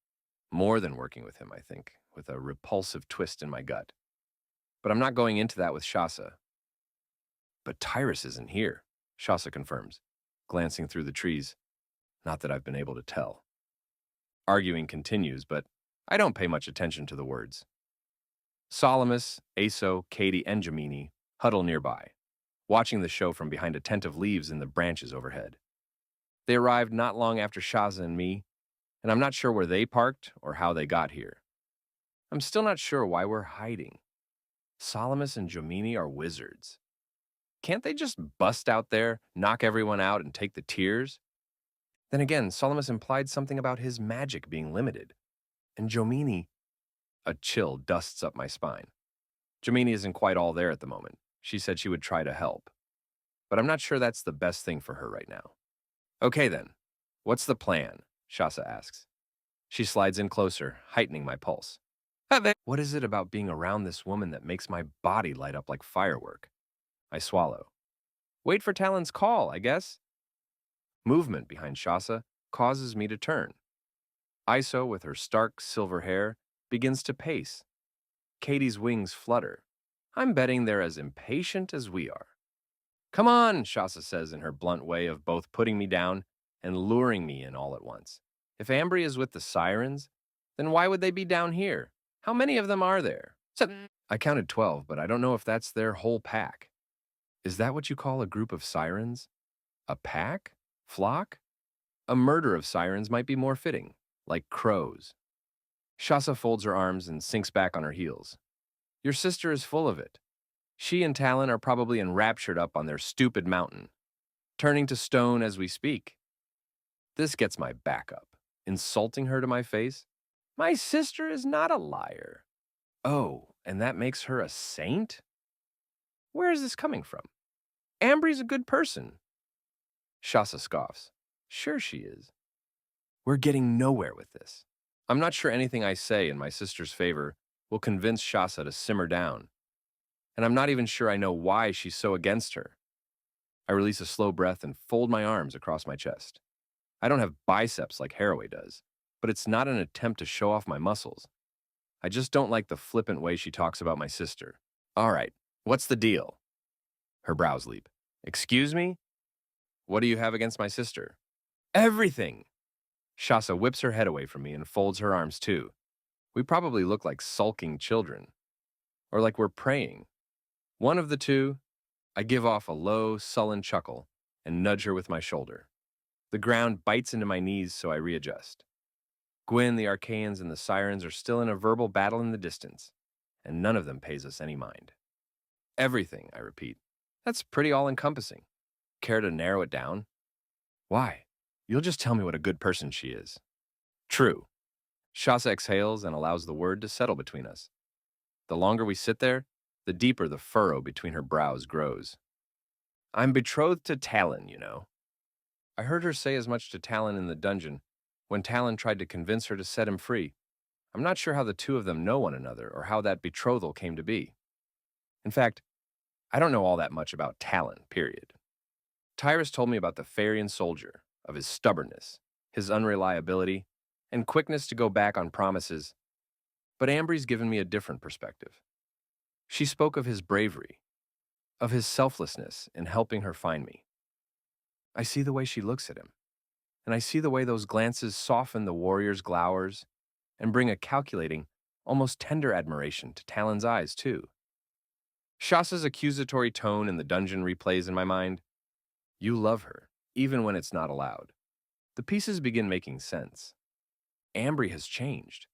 More than working with him, I think, with a repulsive twist in my gut. But I'm not going into that with Shasa. But Tyrus isn't here, Shasa confirms, glancing through the trees. Not that I've been able to tell. Arguing continues, but I don't pay much attention to the words. Solomus, Aso, Katie, and Jamini huddle nearby, watching the show from behind a tent of leaves in the branches overhead. They arrived not long after Shaza and me, and I'm not sure where they parked or how they got here. I'm still not sure why we're hiding. Solomus and Jamini are wizards. Can't they just bust out there, knock everyone out, and take the tears? Then again, Solomus implied something about his magic being limited. And Jomini... A chill dusts up my spine. Jomini isn't quite all there at the moment. She said she would try to help. But I'm not sure that's the best thing for her right now. Okay then, what's the plan? Shasa asks. She slides in closer, heightening my pulse. What is it about being around this woman that makes my body light up like firework? I swallow. Wait for Talon's call, I guess. Movement behind Shasa causes me to turn. Iso, with her stark silver hair, begins to pace. Katie's wings flutter. I'm betting they're as impatient as we are. Come on, Shasa says in her blunt way of both putting me down and luring me in all at once. If Ambry is with the sirens, then why would they be down here? How many of them are there? I counted 12, but I don't know if that's their whole pack. Is that what you call a group of sirens? A pack? Flock? A murder of sirens might be more fitting, like crows. Shasa folds her arms and sinks back on her heels. Your sister is full of it. She and Talon are probably enraptured up on their stupid mountain, turning to stone as we speak. This gets my back up, insulting her to my face. My sister is not a liar. Oh, and that makes her a saint? Where is this coming from? Ambry's a good person. Shasa scoffs. Sure she is. We're getting nowhere with this. I'm not sure anything I say in my sister's favor will convince Shasa to simmer down. And I'm not even sure I know why she's so against her. I release a slow breath and fold my arms across my chest. I don't have biceps like Haraway does, but it's not an attempt to show off my muscles. I just don't like the flippant way she talks about my sister. All right, what's the deal? Her brows leap. Excuse me? What do you have against my sister? Everything! Shasa whips her head away from me and folds her arms too. We probably look like sulking children. Or like we're praying. One of the two. I give off a low, sullen chuckle and nudge her with my shoulder. The ground bites into my knees, so I readjust. Gwyn, the Arcaians, and the sirens are still in a verbal battle in the distance, and none of them pays us any mind. Everything, I repeat. That's pretty all-encompassing. Care to narrow it down? Why? You'll just tell me what a good person she is. True. Shasa exhales and allows the word to settle between us. The longer we sit there, the deeper the furrow between her brows grows. I'm betrothed to Talon, you know. I heard her say as much to Talon in the dungeon when Talon tried to convince her to set him free. I'm not sure how the two of them know one another or how that betrothal came to be. In fact, I don't know all that much about Talon, period. Tyrus told me about the Farian soldier, of his stubbornness, his unreliability, and quickness to go back on promises. But Ambry's given me a different perspective. She spoke of his bravery, of his selflessness in helping her find me. I see the way she looks at him, and I see the way those glances soften the warrior's glowers and bring a calculating, almost tender admiration to Talon's eyes, too. Shasa's accusatory tone in the dungeon replays in my mind. You love her, even when it's not allowed. The pieces begin making sense. Ambry has changed.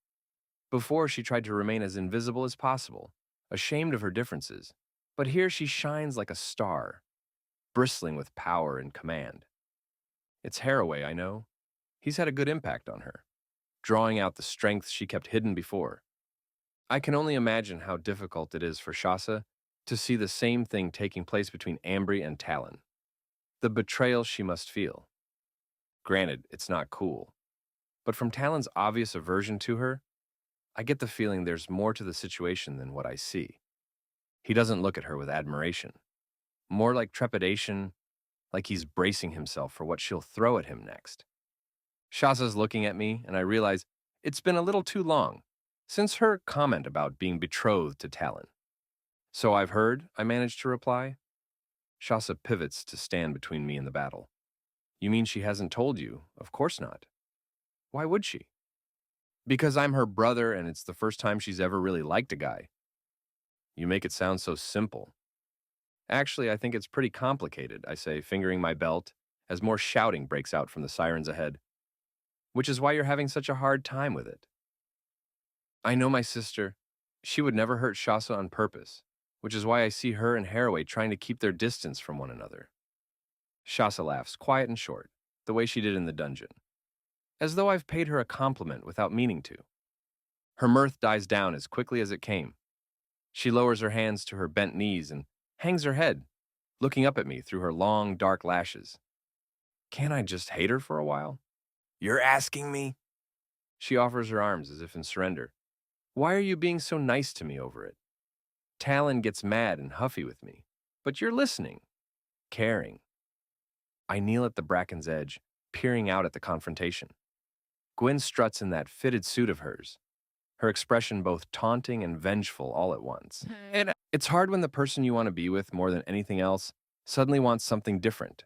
Before, she tried to remain as invisible as possible, ashamed of her differences, but here she shines like a star, bristling with power and command. It's Haraway, I know. He's had a good impact on her, drawing out the strengths she kept hidden before. I can only imagine how difficult it is for Shasa to see the same thing taking place between Ambry and Talon. The betrayal she must feel. Granted, it's not cool, but from Talon's obvious aversion to her, I get the feeling there's more to the situation than what I see. He doesn't look at her with admiration, more like trepidation, like he's bracing himself for what she'll throw at him next. Shasa's looking at me, and I realize it's been a little too long since her comment about being betrothed to Talon. So I've heard, I managed to reply. Shasa pivots to stand between me and the battle. You mean she hasn't told you? Of course not. Why would she? Because I'm her brother and it's the first time she's ever really liked a guy. You make it sound so simple. Actually, I think it's pretty complicated, I say, fingering my belt, as more shouting breaks out from the sirens ahead. Which is why you're having such a hard time with it. I know my sister. She would never hurt Shasa on purpose, which is why I see her and Haraway trying to keep their distance from one another. Shasa laughs, quiet and short, the way she did in the dungeon, as though I've paid her a compliment without meaning to. Her mirth dies down as quickly as it came. She lowers her hands to her bent knees and hangs her head, looking up at me through her long, dark lashes. Can't I just hate her for a while? You're asking me? She offers her arms as if in surrender. Why are you being so nice to me over it? Talon gets mad and huffy with me, but you're listening, caring. I kneel at the bracken's edge, peering out at the confrontation. Gwyn struts in that fitted suit of hers, her expression both taunting and vengeful all at once. And it's hard when the person you want to be with more than anything else suddenly wants something different,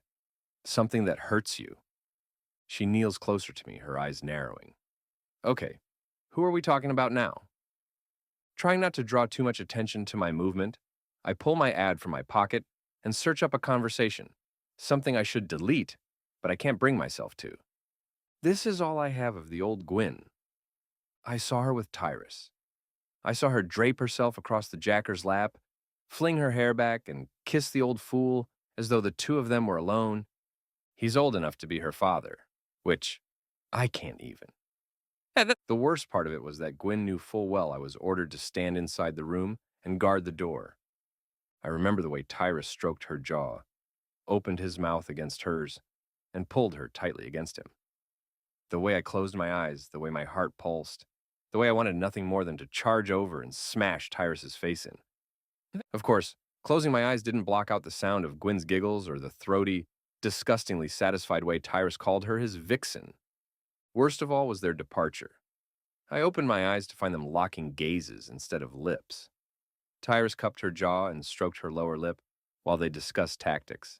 something that hurts you. She kneels closer to me, her eyes narrowing. Okay, who are we talking about now? Trying not to draw too much attention to my movement, I pull my ad from my pocket and search up a conversation, something I should delete, but I can't bring myself to. This is all I have of the old Gwyn. I saw her with Tyrus. I saw her drape herself across the jacker's lap, fling her hair back, and kiss the old fool as though the two of them were alone. He's old enough to be her father, which I can't even. The worst part of it was that Gwyn knew full well I was ordered to stand inside the room and guard the door. I remember the way Tyrus stroked her jaw, opened his mouth against hers, and pulled her tightly against him. The way I closed my eyes, the way my heart pulsed, the way I wanted nothing more than to charge over and smash Tyrus's face in. Of course, closing my eyes didn't block out the sound of Gwyn's giggles or the throaty, disgustingly satisfied way Tyrus called her his vixen. Worst of all was their departure. I opened my eyes to find them locking gazes instead of lips. Tyrus cupped her jaw and stroked her lower lip while they discussed tactics.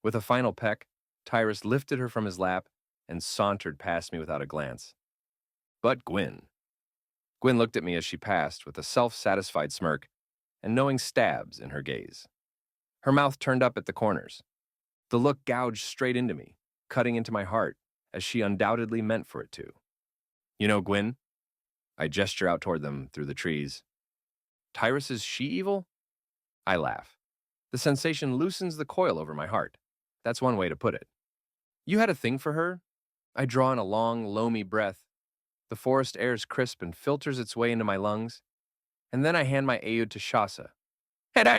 With a final peck, Tyrus lifted her from his lap and sauntered past me without a glance. But Gwyn. Gwyn looked at me as she passed with a self-satisfied smirk and knowing stabs in her gaze. Her mouth turned up at the corners. The look gouged straight into me, cutting into my heart, as she undoubtedly meant for it to. You know, Gwyn? I gesture out toward them through the trees. Tyrus, is she evil? I laugh. The sensation loosens the coil over my heart. That's one way to put it. You had a thing for her? I draw in a long, loamy breath. The forest air is crisp and filters its way into my lungs. And then I hand my Aud to Shasa.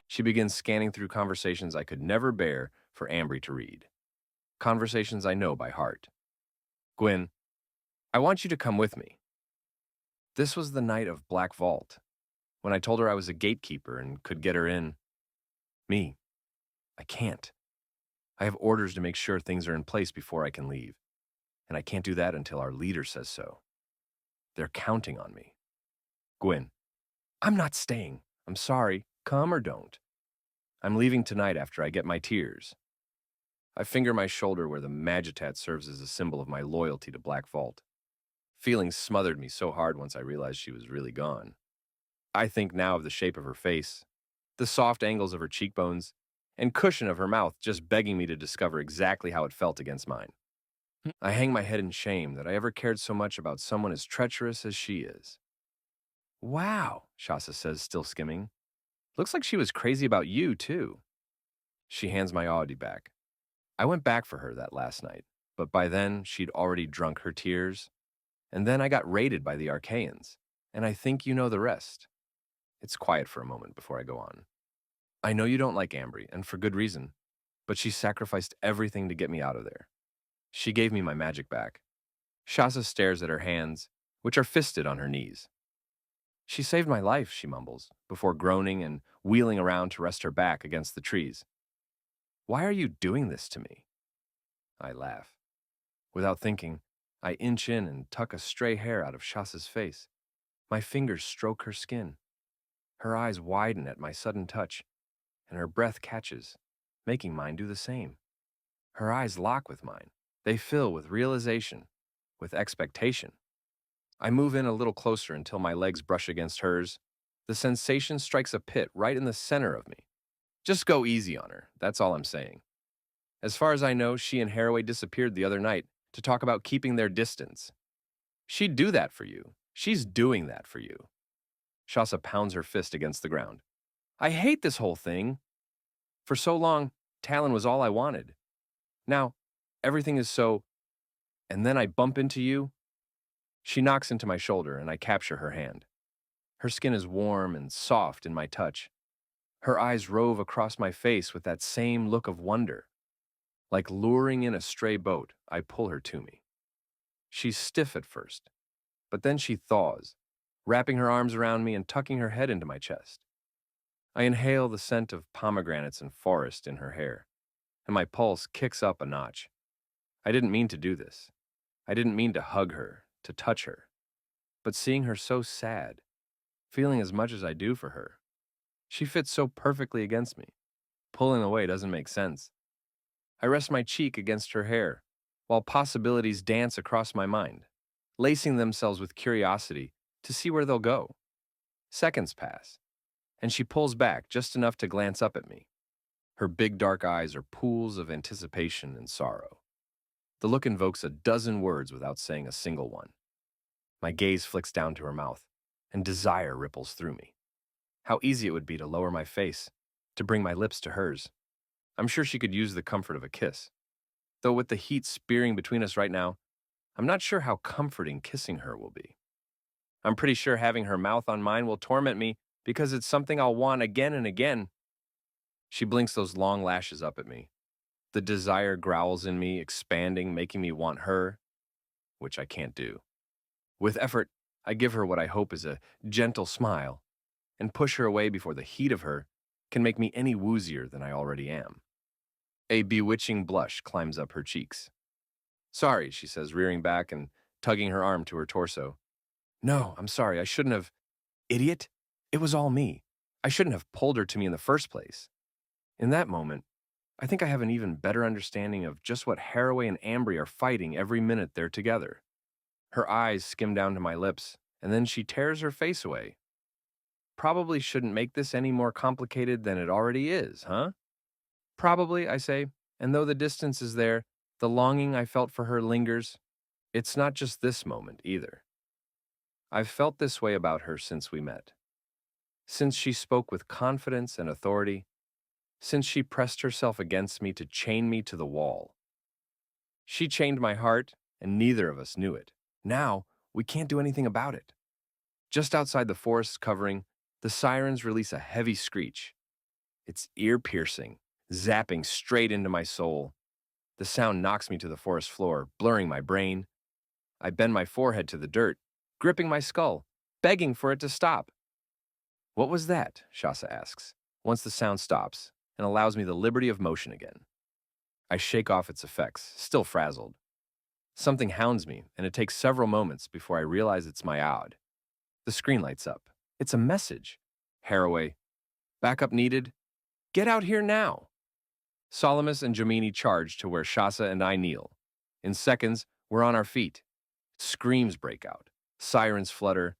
She begins scanning through conversations I could never bear for Ambry to read. Conversations I know by heart. Gwyn, I want you to come with me. This was the night of Black Vault, when I told her I was a gatekeeper and could get her in. Me. I can't. I have orders to make sure things are in place before I can leave, and I can't do that until our leader says so. They're counting on me. Gwyn, I'm not staying. I'm sorry. Come or don't. I'm leaving tonight after I get my tears. I finger my shoulder where the Magitat serves as a symbol of my loyalty to Black Vault. Feelings smothered me so hard once I realized she was really gone. I think now of the shape of her face, the soft angles of her cheekbones, and cushion of her mouth just begging me to discover exactly how it felt against mine. I hang my head in shame that I ever cared so much about someone as treacherous as she is. Wow, Shasa says, still skimming. Looks like she was crazy about you, too. She hands my Audi back. I went back for her that last night, but by then she'd already drunk her tears. And then I got raided by the Arcaians, and I think you know the rest. It's quiet for a moment before I go on. I know you don't like Ambry, and for good reason, but she sacrificed everything to get me out of there. She gave me my magic back. Shasa stares at her hands, which are fisted on her knees. She saved my life, she mumbles, before groaning and wheeling around to rest her back against the trees. Why are you doing this to me? I laugh. Without thinking, I inch in and tuck a stray hair out of Shasa's face. My fingers stroke her skin. Her eyes widen at my sudden touch, and her breath catches, making mine do the same. Her eyes lock with mine. They fill with realization, with expectation. I move in a little closer until my legs brush against hers. The sensation strikes a pit right in the center of me. Just go easy on her, that's all I'm saying. As far as I know, she and Haraway disappeared the other night to talk about keeping their distance. She'd do that for you. She's doing that for you. Shasa pounds her fist against the ground. I hate this whole thing. For so long, Talon was all I wanted. Now, everything is so... And then I bump into you. She knocks into my shoulder, and I capture her hand. Her skin is warm and soft in my touch. Her eyes rove across my face with that same look of wonder. Like luring in a stray boat, I pull her to me. She's stiff at first, but then she thaws, wrapping her arms around me and tucking her head into my chest. I inhale the scent of pomegranates and forest in her hair, and my pulse kicks up a notch. I didn't mean to do this. I didn't mean to hug her, to touch her. But seeing her so sad, feeling as much as I do for her, she fits so perfectly against me. Pulling away doesn't make sense. I rest my cheek against her hair, while possibilities dance across my mind, lacing themselves with curiosity to see where they'll go. Seconds pass, and she pulls back just enough to glance up at me. Her big dark eyes are pools of anticipation and sorrow. The look invokes a dozen words without saying a single one. My gaze flicks down to her mouth, and desire ripples through me. How easy it would be to lower my face, to bring my lips to hers. I'm sure she could use the comfort of a kiss. Though with the heat spearing between us right now, I'm not sure how comforting kissing her will be. I'm pretty sure having her mouth on mine will torment me because it's something I'll want again and again. She blinks those long lashes up at me. The desire growls in me, expanding, making me want her, which I can't do. With effort, I give her what I hope is a gentle smile and push her away before the heat of her can make me any woozier than I already am. A bewitching blush climbs up her cheeks. Sorry, she says, rearing back and tugging her arm to her torso. No, I'm sorry, I shouldn't have. Idiot! It was all me. I shouldn't have pulled her to me in the first place. In that moment, I think I have an even better understanding of just what Haraway and Ambry are fighting every minute they're together. Her eyes skim down to my lips, and then she tears her face away. Probably shouldn't make this any more complicated than it already is, huh? Probably, I say, and though the distance is there, the longing I felt for her lingers. It's not just this moment, either. I've felt this way about her since we met. Since she spoke with confidence and authority, since she pressed herself against me to chain me to the wall. She chained my heart, and neither of us knew it. Now, we can't do anything about it. Just outside the forest covering, the sirens release a heavy screech. It's ear-piercing, zapping straight into my soul. The sound knocks me to the forest floor, blurring my brain. I bend my forehead to the dirt, gripping my skull, begging for it to stop. "What was that?" Shasa asks, once the sound stops and allows me the liberty of motion again. I shake off its effects, still frazzled. Something hounds me, and it takes several moments before I realize it's my odd. The screen lights up. It's a message. Haraway. Backup needed. Get out here now. Solomus and Jamini charge to where Shasa and I kneel. In seconds, we're on our feet. Screams break out. Sirens flutter.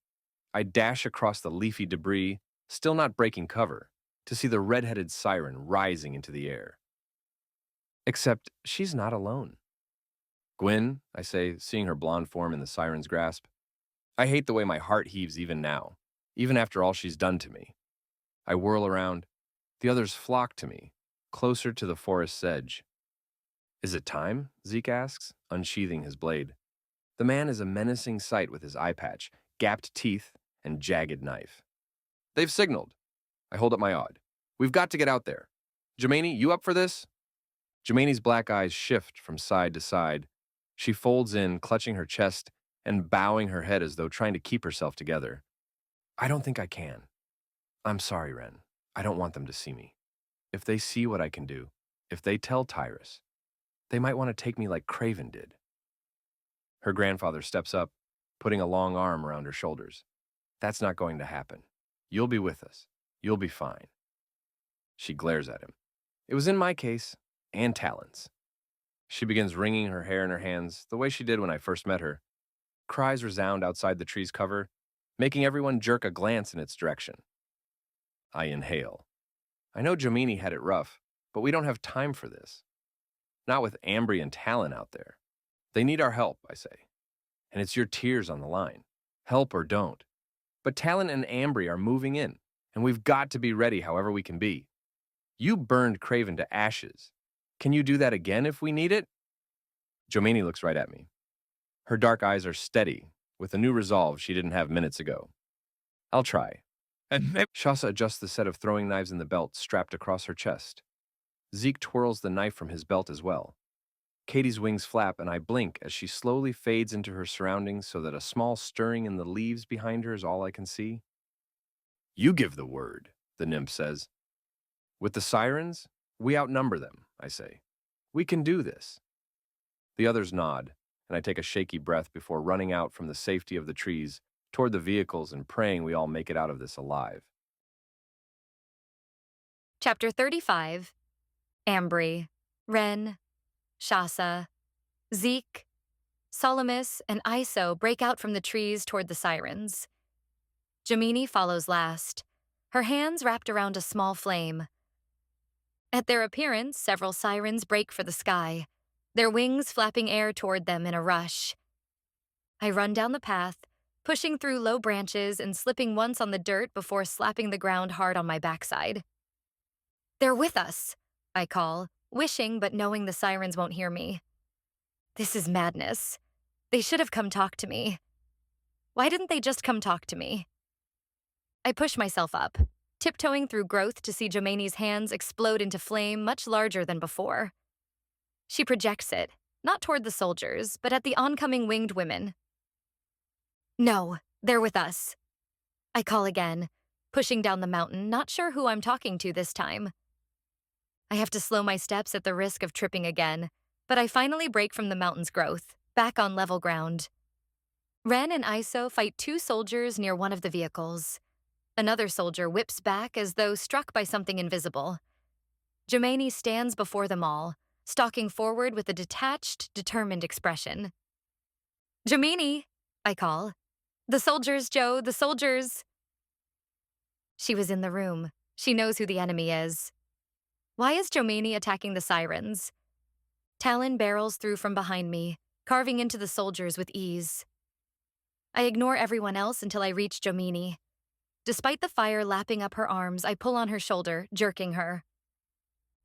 I dash across the leafy debris, still not breaking cover, to see the red-headed siren rising into the air. Except she's not alone. "Gwyn," I say, seeing her blonde form in the siren's grasp. I hate the way my heart heaves even now, even after all she's done to me. I whirl around. The others flock to me, closer to the forest's edge. "Is it time?" Zeke asks, unsheathing his blade. The man is a menacing sight with his eye patch, gapped teeth, and jagged knife. "They've signaled." I hold up my odd. "We've got to get out there. Jamani, you up for this?" Jamani's black eyes shift from side to side. She folds in, clutching her chest and bowing her head as though trying to keep herself together. "I don't think I can. I'm sorry, Ren. I don't want them to see me. If they see what I can do, if they tell Tyrus, they might want to take me like Craven did." Her grandfather steps up, putting a long arm around her shoulders. "That's not going to happen. You'll be with us. You'll be fine." She glares at him. "It was in my case, and Talon's." She begins wringing her hair in her hands, the way she did when I first met her. Cries resound outside the tree's cover, making everyone jerk a glance in its direction. I inhale. I know Jamini had it rough, but we don't have time for this. Not with Ambry and Talon out there. They need our help, I say. And it's your tears on the line. Help or don't. But Talon and Ambry are moving in, and we've got to be ready however we can be. You burned Craven to ashes. Can you do that again if we need it? Jomini looks right at me. Her dark eyes are steady, with a new resolve she didn't have minutes ago. "I'll try." And Shasa adjusts the set of throwing knives in the belt strapped across her chest. Zeke twirls the knife from his belt as well. Katie's wings flap, and I blink as she slowly fades into her surroundings so that a small stirring in the leaves behind her is all I can see. "You give the word," the nymph says. "With the sirens, we outnumber them," I say. "We can do this." The others nod, and I take a shaky breath before running out from the safety of the trees toward the vehicles and praying we all make it out of this alive. Chapter 35. Ambry, Ren, Shasa, Zeke, Solomus, and Iso break out from the trees toward the sirens. Jamini follows last, her hands wrapped around a small flame. At their appearance, several sirens break for the sky, their wings flapping air toward them in a rush. I run down the path, pushing through low branches and slipping once on the dirt before slapping the ground hard on my backside. "They're with us," I call, wishing but knowing the sirens won't hear me. This is madness. They should have come talk to me. Why didn't they just come talk to me? I push myself up, tiptoeing through growth to see Jomani's hands explode into flame much larger than before. She projects it, not toward the soldiers, but at the oncoming winged women. "No, they're with us." I call again, pushing down the mountain, not sure who I'm talking to this time. I have to slow my steps at the risk of tripping again, but I finally break from the mountain's growth, back on level ground. Ren and Iso fight two soldiers near one of the vehicles. Another soldier whips back as though struck by something invisible. Jomani stands before them all, stalking forward with a detached, determined expression. "Jamini," I call. "The soldiers, Joe, the soldiers." She was in the room. She knows who the enemy is. Why is Jomini attacking the sirens? Talon barrels through from behind me, carving into the soldiers with ease. I ignore everyone else until I reach Jomini. Despite the fire lapping up her arms, I pull on her shoulder, jerking her.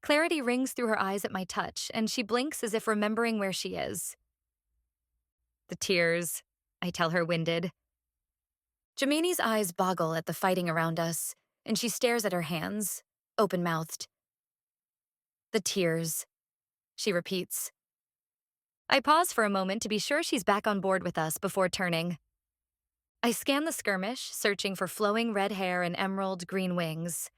Clarity rings through her eyes at my touch, and she blinks as if remembering where she is. The tears, I tell her, winded. Jomini's eyes boggle at the fighting around us, and she stares at her hands, open-mouthed. The tears, she repeats. I pause for a moment to be sure she's back on board with us before turning. I scan the skirmish, searching for flowing red hair and emerald green wings.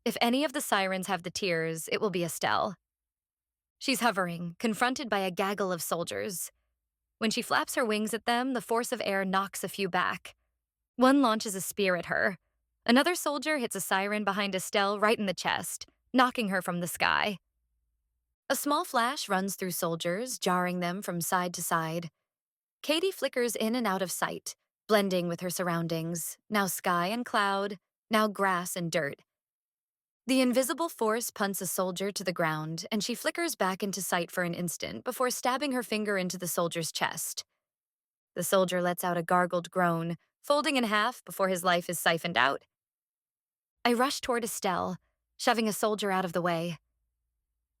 If any of the sirens have the tears, it will be Estelle. She's hovering, confronted by a gaggle of soldiers. When she flaps her wings at them, the force of air knocks a few back. One launches a spear at her. Another soldier hits a siren behind Estelle right in the chest, knocking her from the sky. A small flash runs through soldiers, jarring them from side to side. Katie flickers in and out of sight, blending with her surroundings, now sky and cloud, now grass and dirt. The invisible force punts a soldier to the ground, and she flickers back into sight for an instant before stabbing her finger into the soldier's chest. The soldier lets out a gargled groan, folding in half before his life is siphoned out. I rush toward Estelle, shoving a soldier out of the way.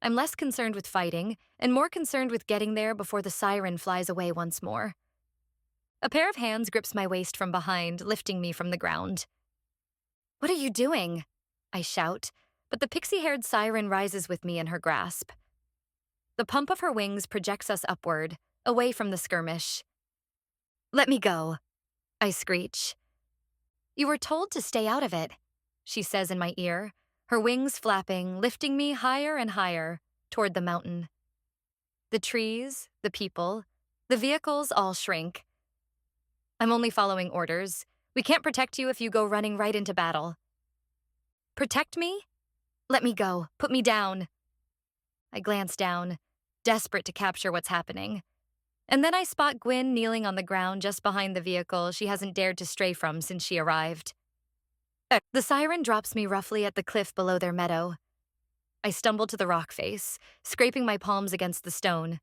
I'm less concerned with fighting, and more concerned with getting there before the siren flies away once more. A pair of hands grips my waist from behind, lifting me from the ground. "What are you doing?" I shout, but the pixie-haired siren rises with me in her grasp. The pump of her wings projects us upward, away from the skirmish. "Let me go," I screech. "You were told to stay out of it," she says in my ear, her wings flapping, lifting me higher and higher, toward the mountain. The trees, the people, the vehicles all shrink. "I'm only following orders. We can't protect you if you go running right into battle." "Protect me? Let me go. Put me down." I glance down, desperate to capture what's happening. And then I spot Gwyn kneeling on the ground just behind the vehicle she hasn't dared to stray from since she arrived. The siren drops me roughly at the cliff below their meadow. I stumble to the rock face, scraping my palms against the stone.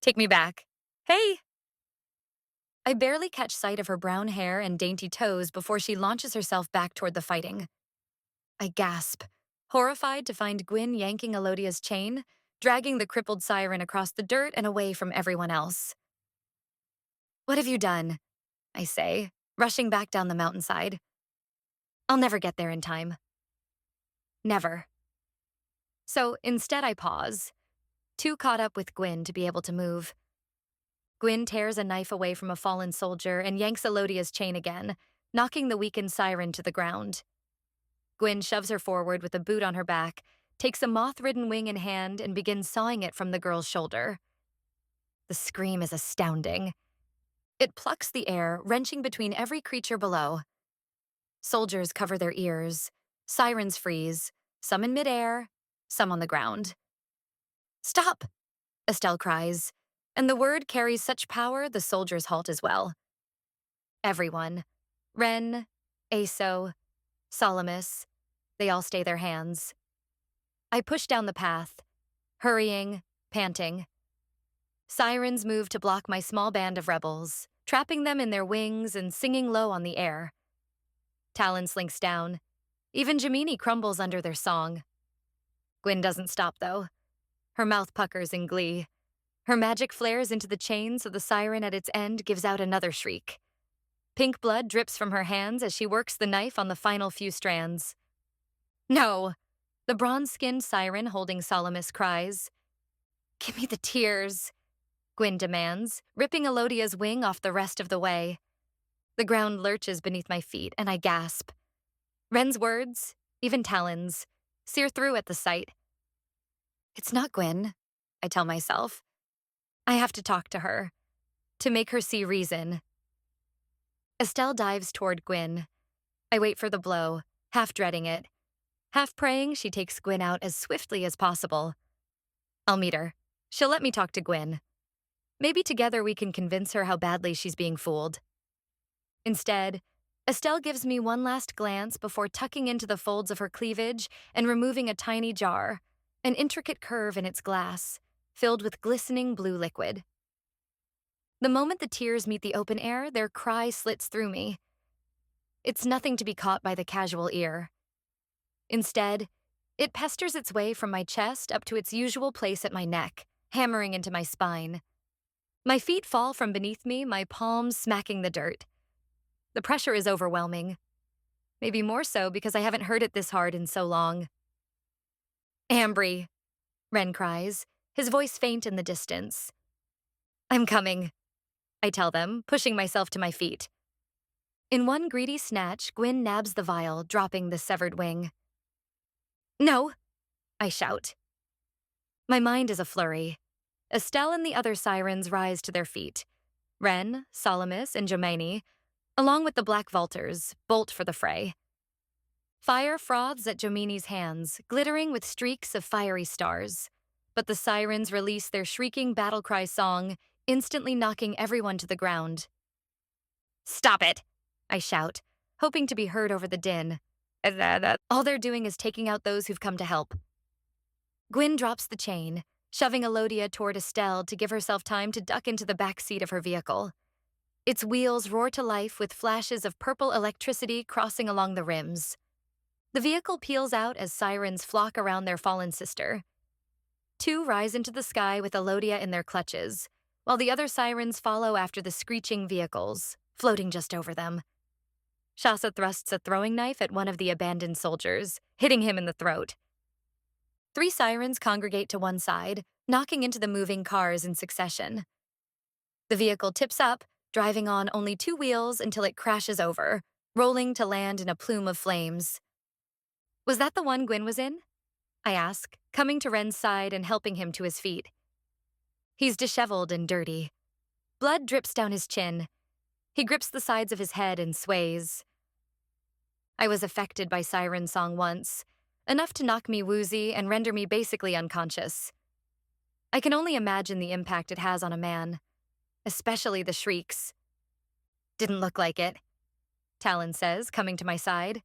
"Take me back." "Hey!" I barely catch sight of her brown hair and dainty toes before she launches herself back toward the fighting. I gasp, horrified to find Gwyn yanking Elodia's chain, dragging the crippled siren across the dirt and away from everyone else. "What have you done?" I say, rushing back down the mountainside. "I'll never get there in time." Never. So instead I pause, too caught up with Gwyn to be able to move. Gwyn tears a knife away from a fallen soldier and yanks Elodia's chain again, knocking the weakened siren to the ground. Gwyn shoves her forward with a boot on her back, takes a moth-ridden wing in hand, and begins sawing it from the girl's shoulder. The scream is astounding. It plucks the air, wrenching between every creature below. Soldiers cover their ears. Sirens freeze, some in midair, some on the ground. "Stop!" Estelle cries, and the word carries such power the soldiers halt as well. Everyone, Ren, Aso, Salamis, they all stay their hands. I push down the path, hurrying, panting. Sirens move to block my small band of rebels, trapping them in their wings and singing low on the air. Talon slinks down. Even Jomini crumbles under their song. Gwyn doesn't stop, though. Her mouth puckers in glee. Her magic flares into the chain so the siren at its end gives out another shriek. Pink blood drips from her hands as she works the knife on the final few strands. "No!" The bronze-skinned siren holding Salamis cries. "Give me the tears," Gwyn demands, ripping Elodia's wing off the rest of the way. The ground lurches beneath my feet, and I gasp. Ren's words, even Talon's, sear through at the sight. "It's not Gwyn," I tell myself. I have to talk to her, to make her see reason. Estelle dives toward Gwyn. I wait for the blow, half dreading it, half praying she takes Gwyn out as swiftly as possible. I'll meet her. She'll let me talk to Gwyn. Maybe together we can convince her how badly she's being fooled. Instead, Estelle gives me one last glance before tucking into the folds of her cleavage and removing a tiny jar, an intricate curve in its glass, filled with glistening blue liquid. The moment the tears meet the open air, their cry slits through me. It's nothing to be caught by the casual ear. Instead, it pesters its way from my chest up to its usual place at my neck, hammering into my spine. My feet fall from beneath me, my palms smacking the dirt. The pressure is overwhelming. Maybe more so because I haven't heard it this hard in so long. Ambry, Ren cries, his voice faint in the distance. I'm coming, I tell them, pushing myself to my feet. In one greedy snatch, Gwyn nabs the vial, dropping the severed wing. No, I shout. My mind is a flurry. Estelle and the other sirens rise to their feet. Ren, Salamis, and Jomini, along with the Black Vaulters, bolt for the fray. Fire froths at Jomini's hands, glittering with streaks of fiery stars. But the sirens release their shrieking battle cry song, instantly knocking everyone to the ground. Stop it, I shout, hoping to be heard over the din. All they're doing is taking out those who've come to help. Gwyn drops the chain, shoving Elodia toward Estelle to give herself time to duck into the back seat of her vehicle. Its wheels roar to life with flashes of purple electricity crossing along the rims. The vehicle peels out as sirens flock around their fallen sister. Two rise into the sky with Elodia in their clutches, while the other sirens follow after the screeching vehicles, floating just over them. Shasa thrusts a throwing knife at one of the abandoned soldiers, hitting him in the throat. 3 sirens congregate to one side, knocking into the moving cars in succession. The vehicle tips up, driving on only 2 wheels until it crashes over, rolling to land in a plume of flames. Was that the one Gwyn was in? I ask, coming to Ren's side and helping him to his feet. He's disheveled and dirty. Blood drips down his chin. He grips the sides of his head and sways. I was affected by siren song once, enough to knock me woozy and render me basically unconscious. I can only imagine the impact it has on a man, especially the shrieks. Didn't look like it, Talon says, coming to my side.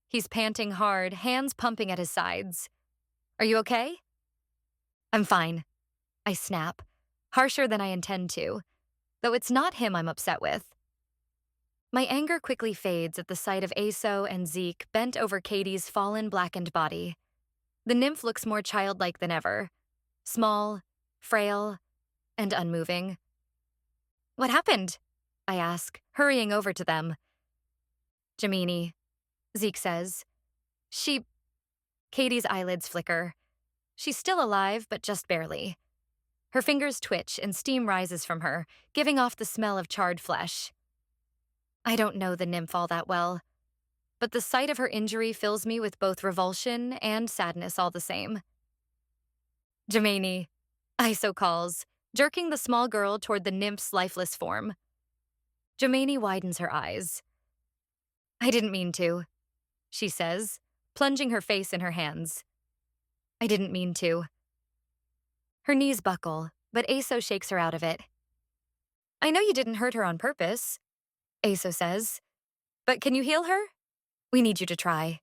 He's panting hard, hands pumping at his sides. Are you okay? I'm fine, I snap, harsher than I intend to, though it's not him I'm upset with. My anger quickly fades at the sight of Aso and Zeke bent over Katie's fallen, blackened body. The nymph looks more childlike than ever, small, frail, and unmoving. What happened? I ask, hurrying over to them. Jomini, Zeke says. Katie's eyelids flicker. She's still alive, but just barely. Her fingers twitch and steam rises from her, giving off the smell of charred flesh. I don't know the nymph all that well, but the sight of her injury fills me with both revulsion and sadness all the same. Jomini, Iso calls, jerking the small girl toward the nymph's lifeless form. Jomini widens her eyes. I didn't mean to, she says, plunging her face in her hands. I didn't mean to. Her knees buckle, but Aso shakes her out of it. I know you didn't hurt her on purpose, Aso says, but can you heal her? We need you to try.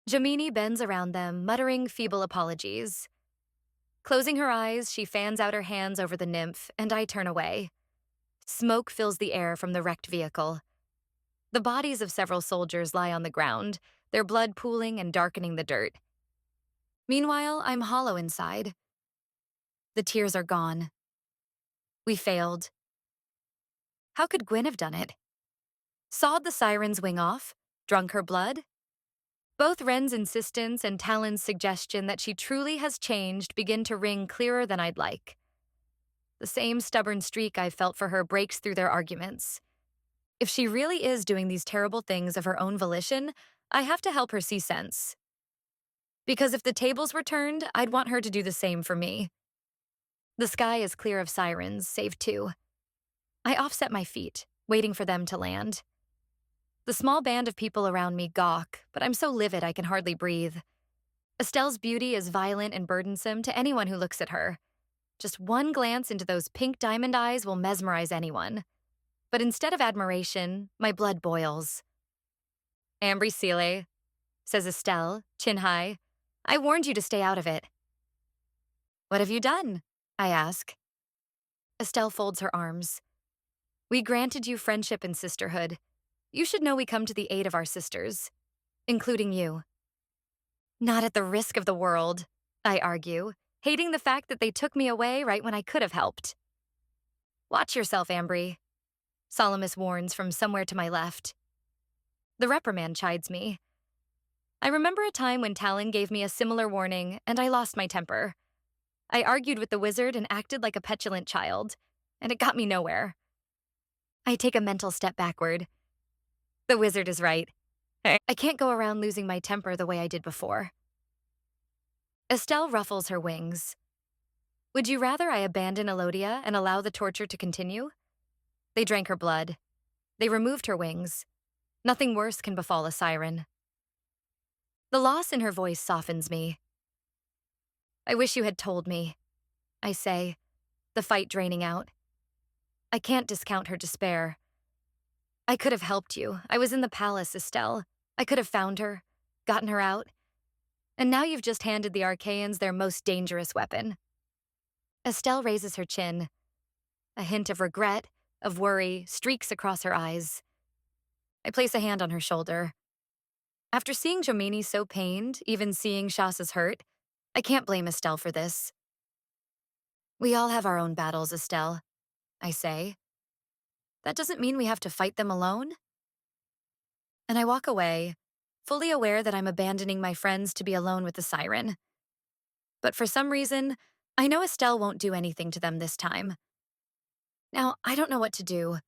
Jomini bends around them, muttering feeble apologies. Closing her eyes, she fans out her hands over the nymph, and I turn away. Smoke fills the air from the wrecked vehicle. The bodies of several soldiers lie on the ground, their blood pooling and darkening the dirt. Meanwhile, I'm hollow inside. The tears are gone. We failed. How could Gwyn have done it? Sawed the siren's wing off? Drunk her blood? Both Ren's insistence and Talon's suggestion that she truly has changed begin to ring clearer than I'd like. The same stubborn streak I've felt for her breaks through their arguments. If she really is doing these terrible things of her own volition, I have to help her see sense. Because if the tables were turned, I'd want her to do the same for me. The sky is clear of sirens, save 2. I offset my feet, waiting for them to land. The small band of people around me gawk, but I'm so livid I can hardly breathe. Estelle's beauty is violent and burdensome to anyone who looks at her. Just one glance into those pink diamond eyes will mesmerize anyone. but instead of admiration, my blood boils. Ambry Seeley, says Estelle, chin high, I warned you to stay out of it. What have you done? I ask. Estelle folds her arms. We granted you friendship and sisterhood. You should know we come to the aid of our sisters, including you. Not at the risk of the world, I argue, hating the fact that they took me away right when I could have helped. Watch yourself, Ambry, Solemnus warns from somewhere to my left. The reprimand chides me. I remember a time when Talon gave me a similar warning, and I lost my temper. I argued with the wizard and acted like a petulant child, and it got me nowhere. I take a mental step backward. The wizard is right. I can't go around losing my temper the way I did before. Estelle ruffles her wings. Would you rather I abandon Elodia and allow the torture to continue? They drank her blood. They removed her wings. Nothing worse can befall a siren. The loss in her voice softens me. I wish you had told me, I say, the fight draining out. I can't discount her despair. I could have helped you. I was in the palace, Estelle. I could have found her, gotten her out. And now you've just handed the Arcaians their most dangerous weapon. Estelle raises her chin. A hint of regret, of worry, streaks across her eyes. I place a hand on her shoulder. After seeing Jomini so pained, even seeing Chassa's hurt, I can't blame Estelle for this. We all have our own battles, Estelle, I say. That doesn't mean we have to fight them alone. And I walk away, fully aware that I'm abandoning my friends to be alone with the siren. But for some reason, I know Estelle won't do anything to them this time. Now, I don't know what to do.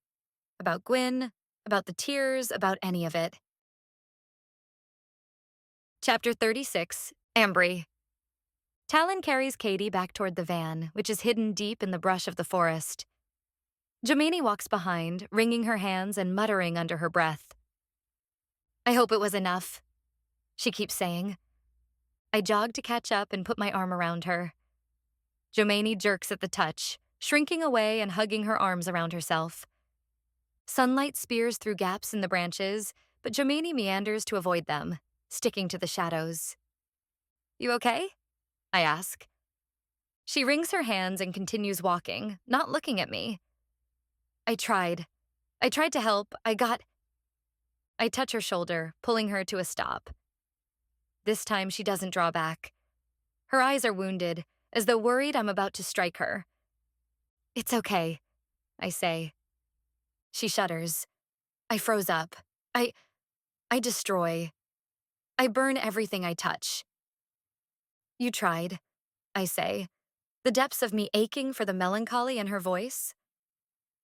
About Gwyn, about the tears, about any of it. Chapter 36, Ambry. Talon carries Katie back toward the van, which is hidden deep in the brush of the forest. Jomini walks behind, wringing her hands and muttering under her breath. I hope it was enough, she keeps saying. I jog to catch up and put my arm around her. Jomini jerks at the touch, shrinking away and hugging her arms around herself. Sunlight spears through gaps in the branches, but Jomini meanders to avoid them, sticking to the shadows. You okay? I ask. She wrings her hands and continues walking, not looking at me. I tried to help. I touch her shoulder, pulling her to a stop. This time she doesn't draw back. Her eyes are wounded, as though worried I'm about to strike her. It's okay, I say. She shudders. I froze up. I destroy. I burn everything I touch. You tried, I say, the depths of me aching for the melancholy in her voice.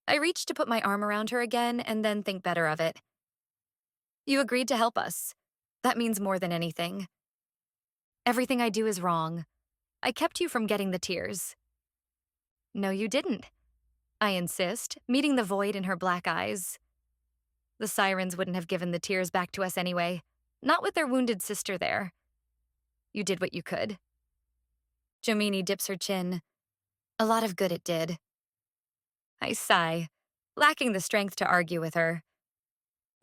I reach to put my arm around her again and then think better of it. You agreed to help us. That means more than anything. Everything I do is wrong. I kept you from getting the tears. No, you didn't, I insist, meeting the void in her black eyes. The sirens wouldn't have given the tears back to us anyway, not with their wounded sister there. You did what you could. Jomini dips her chin. A lot of good it did. I sigh, lacking the strength to argue with her.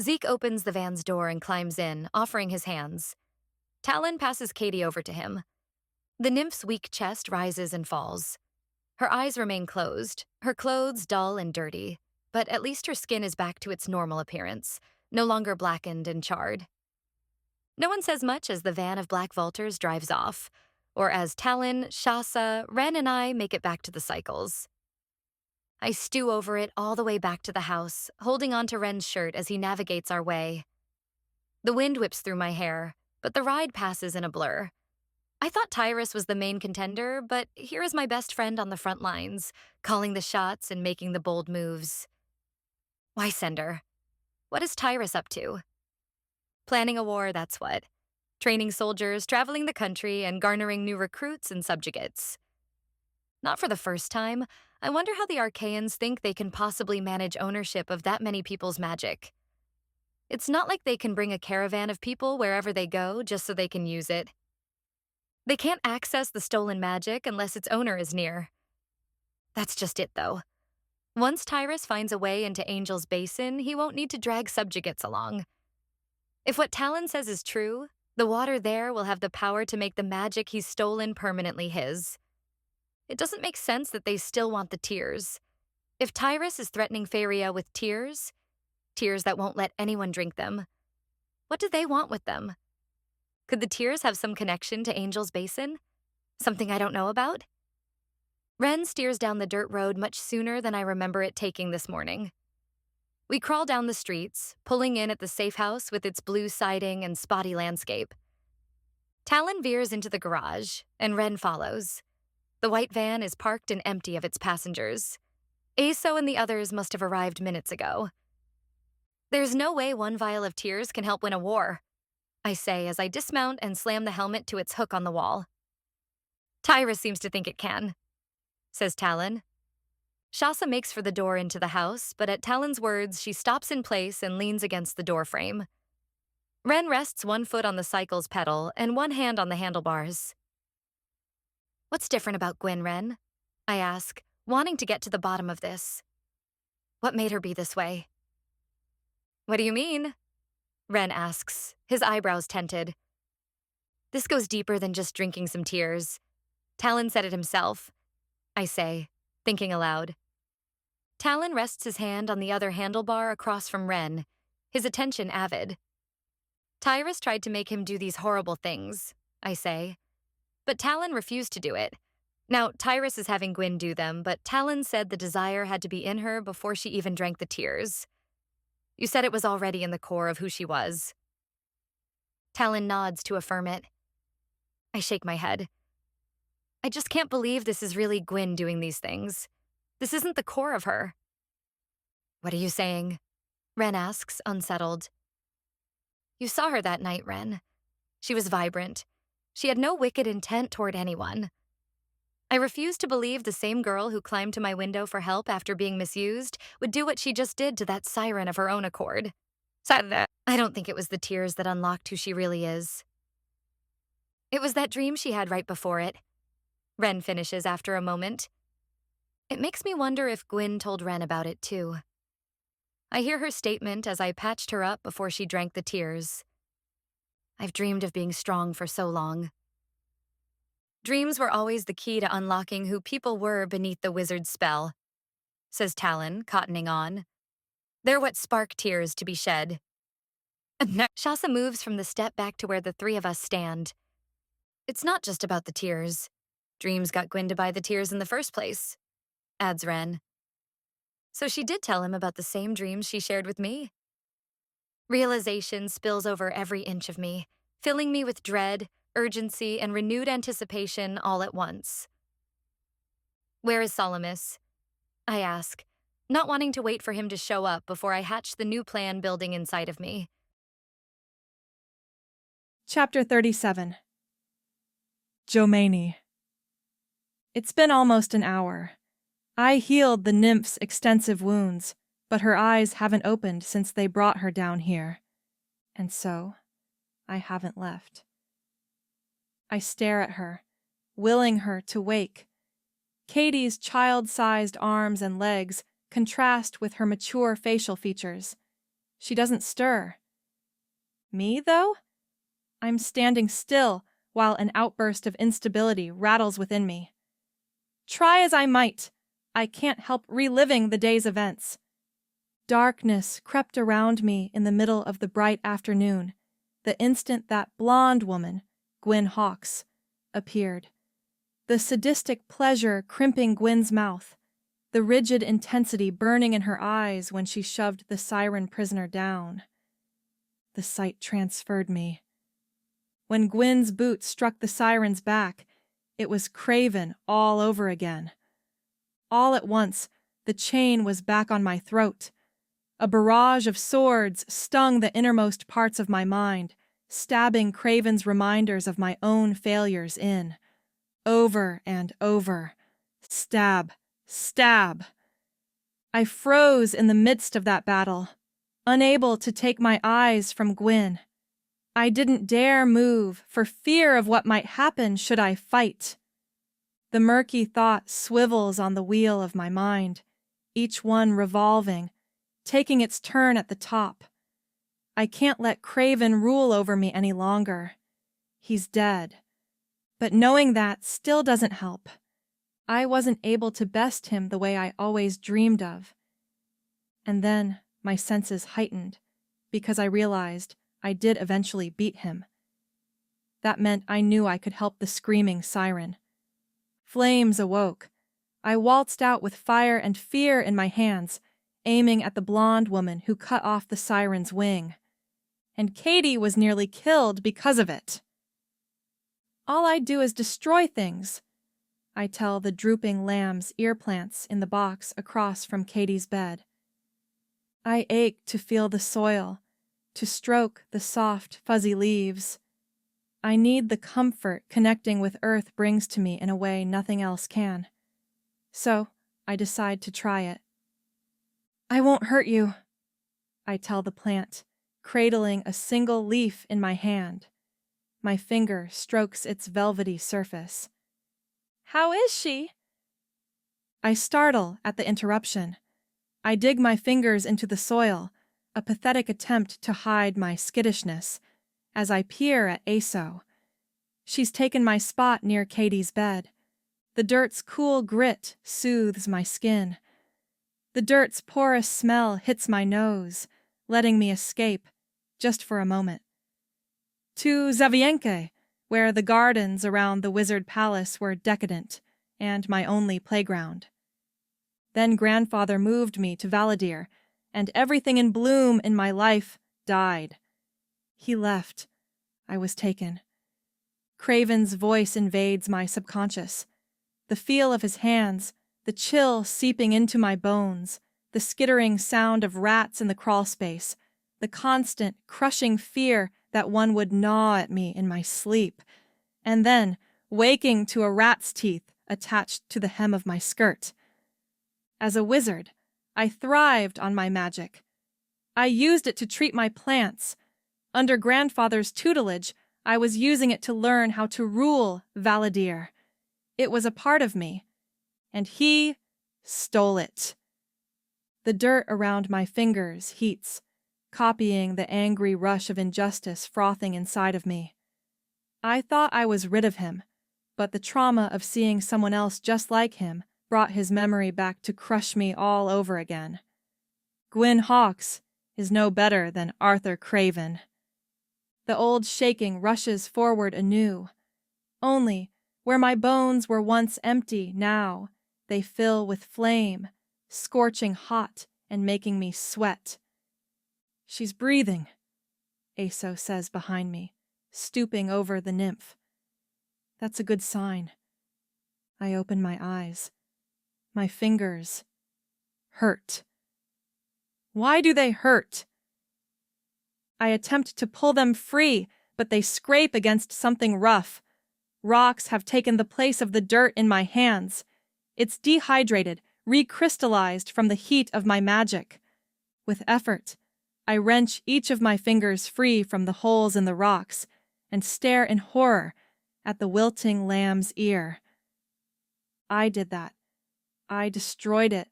Zeke opens the van's door and climbs in, offering his hands. Talon passes Katie over to him. The nymph's weak chest rises and falls. Her eyes remain closed, her clothes dull and dirty, but at least her skin is back to its normal appearance, no longer blackened and charred. No one says much as the van of black vaulters drives off, or as Talon, Chassa, Ren, and I make it back to the cycles. I stew over it all the way back to the house, holding onto Ren's shirt as he navigates our way. The wind whips through my hair, but the ride passes in a blur. I thought Tyrus was the main contender, but here is my best friend on the front lines, calling the shots and making the bold moves. Why send her? What is Tyrus up to? Planning a war, that's what. Training soldiers, traveling the country, and garnering new recruits and subjugates. Not for the first time, I wonder how the Arcaians think they can possibly manage ownership of that many people's magic. It's not like they can bring a caravan of people wherever they go just so they can use it. They can't access the stolen magic unless its owner is near. That's just it, though. Once Tyrus finds a way into Angel's Basin, he won't need to drag subjugates along. If what Talon says is true, the water there will have the power to make the magic he's stolen permanently his. It doesn't make sense that they still want the tears. If Tyrus is threatening Feria with tears that won't let anyone drink them, what do they want with them? Could the tears have some connection to Angel's Basin? Something I don't know about? Ren steers down the dirt road much sooner than I remember it taking this morning. We crawl down the streets, pulling in at the safe house with its blue siding and spotty landscape. Talon veers into the garage, and Ren follows. The white van is parked and empty of its passengers. Aso and the others must have arrived minutes ago. There's no way one vial of tears can help win a war, I say as I dismount and slam the helmet to its hook on the wall. Tyrus seems to think it can, says Talon. Shasa makes for the door into the house, but at Talon's words, she stops in place and leans against the door frame. Ren rests one foot on the cycle's pedal and one hand on the handlebars. What's different about Gwyn, Ren? I ask, wanting to get to the bottom of this. What made her be this way? What do you mean? Ren asks, his eyebrows tented. This goes deeper than just drinking some tears. Talon said it himself, I say, thinking aloud. Talon rests his hand on the other handlebar across from Ren, his attention avid. Tyrus tried to make him do these horrible things, I say. But Talon refused to do it. Now, Tyrus is having Gwyn do them, but Talon said the desire had to be in her before she even drank the tears. You said it was already in the core of who she was. Talon nods to affirm it. I shake my head. I just can't believe this is really Gwyn doing these things. This isn't the core of her. What are you saying? Ren asks, unsettled. You saw her that night, Ren. She was vibrant. She had no wicked intent toward anyone. I refuse to believe the same girl who climbed to my window for help after being misused would do what she just did to that siren of her own accord. I don't think it was the tears that unlocked who she really is. It was that dream she had right before it. Ren finishes after a moment. It makes me wonder if Gwyn told Ren about it too. I hear her statement as I patched her up before she drank the tears. I've dreamed of being strong for so long. Dreams were always the key to unlocking who people were beneath the wizard's spell, says Talon, cottoning on. They're what spark tears to be shed. Shasa moves from the step back to where the three of us stand. It's not just about the tears. Dreams got Gwyn to buy the tears in the first place, adds Ren. So she did tell him about the same dreams she shared with me. Realization spills over every inch of me, filling me with dread, urgency, and renewed anticipation all at once. Where is Salamis? I ask, not wanting to wait for him to show up before I hatch the new plan building inside of me. Chapter 37. Jomani. It's been almost an hour. I healed the nymph's extensive wounds, but her eyes haven't opened since they brought her down here. And so, I haven't left. I stare at her, willing her to wake. Katie's child-sized arms and legs contrast with her mature facial features. She doesn't stir. Me, though? I'm standing still while an outburst of instability rattles within me. Try as I might, I can't help reliving the day's events. Darkness crept around me in the middle of the bright afternoon, the instant that blonde woman, Gwyn Hawkes, appeared. The sadistic pleasure crimping Gwyn's mouth, the rigid intensity burning in her eyes when she shoved the siren prisoner down. The sight transferred me. When Gwyn's boot struck the siren's back, it was Craven all over again. All at once, the chain was back on my throat. A barrage of swords stung the innermost parts of my mind, stabbing Craven's reminders of my own failures in. Over and over. Stab, stab. I froze in the midst of that battle, unable to take my eyes from Gwyn. I didn't dare move for fear of what might happen should I fight. The murky thought swivels on the wheel of my mind, each one revolving, taking its turn at the top. I can't let Craven rule over me any longer. He's dead. But knowing that still doesn't help. I wasn't able to best him the way I always dreamed of. And then my senses heightened, because I realized I did eventually beat him. That meant I knew I could help the screaming siren. Flames awoke. I waltzed out with fire and fear in my hands, aiming at the blonde woman who cut off the siren's wing. And Katie was nearly killed because of it. All I do is destroy things, I tell the drooping lamb's ear plants in the box across from Katie's bed. I ache to feel the soil, to stroke the soft, fuzzy leaves. I need the comfort connecting with earth brings to me in a way nothing else can. So I decide to try it. I won't hurt you, I tell the plant, cradling a single leaf in my hand. My finger strokes its velvety surface. How is she? I startle at the interruption. I dig my fingers into the soil, a pathetic attempt to hide my skittishness, as I peer at Aso. She's taken my spot near Katie's bed. The dirt's cool grit soothes my skin. The dirt's porous smell hits my nose, letting me escape, just for a moment. To Zavienke, where the gardens around the wizard palace were decadent, and my only playground. Then grandfather moved me to Valadir, and everything in bloom in my life died. He left. I was taken. Craven's voice invades my subconscious. The feel of his hands, the chill seeping into my bones, the skittering sound of rats in the crawlspace, the constant, crushing fear that one would gnaw at me in my sleep, and then waking to a rat's teeth attached to the hem of my skirt. As a wizard, I thrived on my magic. I used it to treat my plants. Under grandfather's tutelage, I was using it to learn how to rule Valadir. It was a part of me, and he stole it. The dirt around my fingers heats, copying the angry rush of injustice frothing inside of me. I thought I was rid of him, but the trauma of seeing someone else just like him brought his memory back to crush me all over again. Gwyn Hawkes is no better than Arthur Craven. The old shaking rushes forward anew. Only, where my bones were once empty now, they fill with flame, scorching hot and making me sweat. She's breathing, Aso says behind me, stooping over the nymph. That's a good sign. I open my eyes. My fingers hurt. Why do they hurt? I attempt to pull them free, but they scrape against something rough. Rocks have taken the place of the dirt in my hands. It's dehydrated, recrystallized from the heat of my magic. With effort, I wrench each of my fingers free from the holes in the rocks and stare in horror at the wilting lamb's ear. I did that. I destroyed it.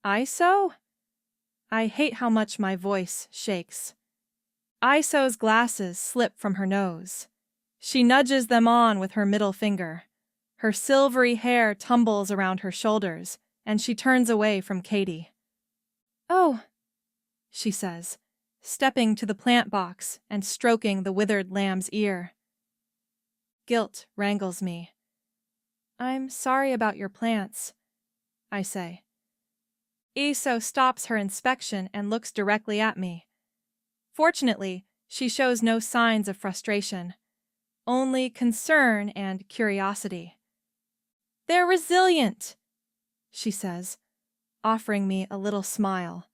Iso? I hate how much my voice shakes. Iso's glasses slip from her nose. She nudges them on with her middle finger. Her silvery hair tumbles around her shoulders, and she turns away from Katie. Oh, she says, stepping to the plant box and stroking the withered lamb's ear. Guilt wrangles me. I'm sorry about your plants, I say. Iso stops her inspection and looks directly at me. Fortunately, she shows no signs of frustration, only concern and curiosity. They're resilient, she says, offering me a little smile.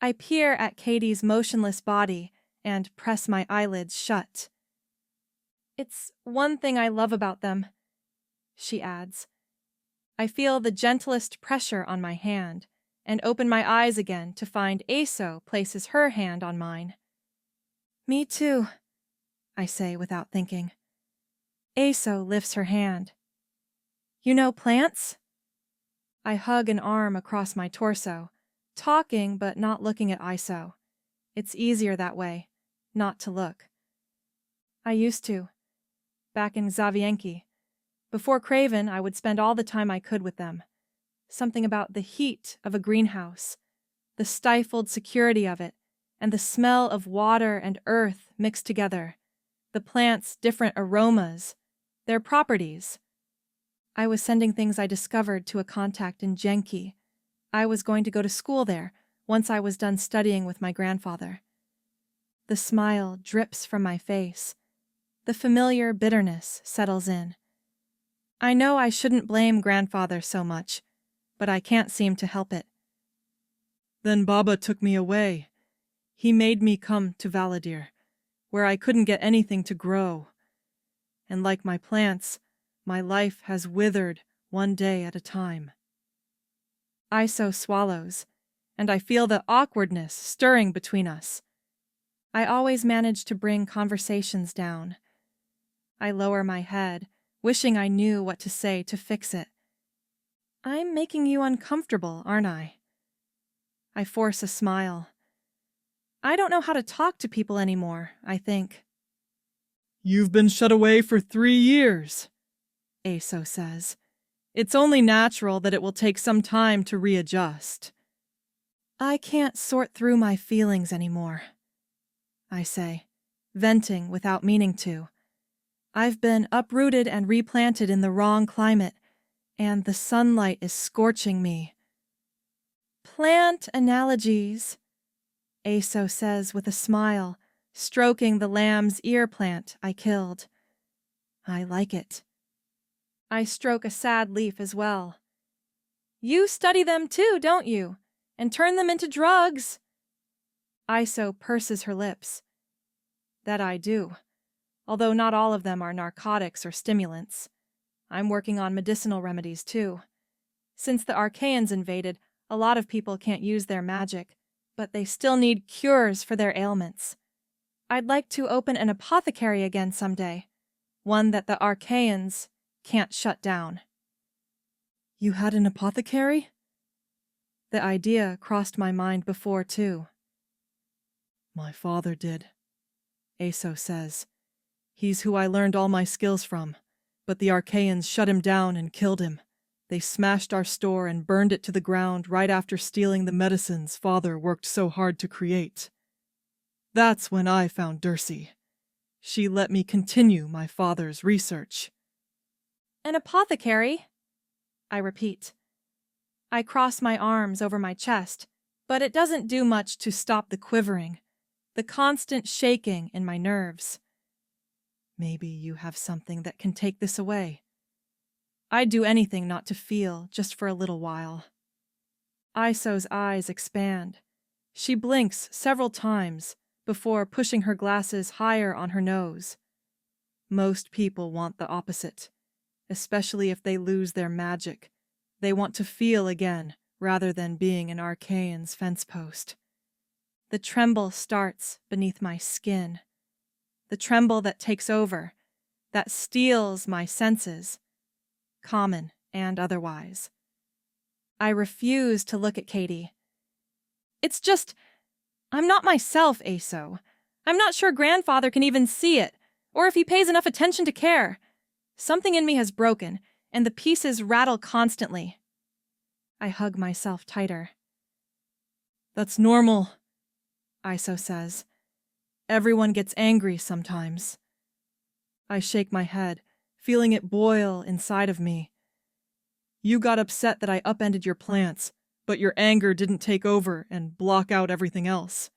I peer at Katie's motionless body and press my eyelids shut. It's one thing I love about them, she adds. I feel the gentlest pressure on my hand and open my eyes again to find Aso places her hand on mine. Me too, I say without thinking. Aso lifts her hand. You know plants? I hug an arm across my torso, talking but not looking at ISO. It's easier that way, not to look. I used to. Back in Xavienki. Before Craven, I would spend all the time I could with them. Something about the heat of a greenhouse, the stifled security of it, and the smell of water and earth mixed together, the plants' different aromas, their properties. I was sending things I discovered to a contact in Genki. I was going to go to school there once I was done studying with my grandfather. The smile drips from my face. The familiar bitterness settles in. I know I shouldn't blame grandfather so much, but I can't seem to help it. Then Baba took me away. He made me come to Valadir, where I couldn't get anything to grow. And like my plants, my life has withered one day at a time. ISO swallows, and I feel the awkwardness stirring between us. I always manage to bring conversations down. I lower my head, wishing I knew what to say to fix it. I'm making you uncomfortable, aren't I? I force a smile. I don't know how to talk to people anymore, I think. You've been shut away for 3 years, Aso says. It's only natural that it will take some time to readjust. I can't sort through my feelings anymore, I say, venting without meaning to. I've been uprooted and replanted in the wrong climate, and the sunlight is scorching me. Plant analogies, Aso says with a smile, stroking the lamb's ear plant I killed. I like it. I stroke a sad leaf as well. You study them too, don't you? And turn them into drugs. Iso purses her lips. That I do, although not all of them are narcotics or stimulants. I'm working on medicinal remedies too. Since the Arcaians invaded, a lot of people can't use their magic, but they still need cures for their ailments. I'd like to open an apothecary again someday, one that the Arcaians can't shut down. You had an apothecary? The idea crossed my mind before, too. My father did, Aso says. He's who I learned all my skills from, but the Arcaians shut him down and killed him. They smashed our store and burned it to the ground right after stealing the medicines Father worked so hard to create. That's when I found Dury. She let me continue my father's research. An apothecary? I repeat. I cross my arms over my chest, but it doesn't do much to stop the quivering, the constant shaking in my nerves. Maybe you have something that can take this away. I'd do anything not to feel, just for a little while. Iso's eyes expand. She blinks several times before pushing her glasses higher on her nose. Most people want the opposite, especially if they lose their magic. They want to feel again, rather than being an Arcaian's fence post. The tremble starts beneath my skin. The tremble that takes over, that steals my senses, common and otherwise. I refuse to look at Katie. It's just, I'm not myself, Aso. I'm not sure grandfather can even see it, or if he pays enough attention to care. Something in me has broken, and the pieces rattle constantly. I hug myself tighter. That's normal, Iso says. Everyone gets angry sometimes. I shake my head, feeling it boil inside of me. You got upset that I upended your plants, but your anger didn't take over and block out everything else.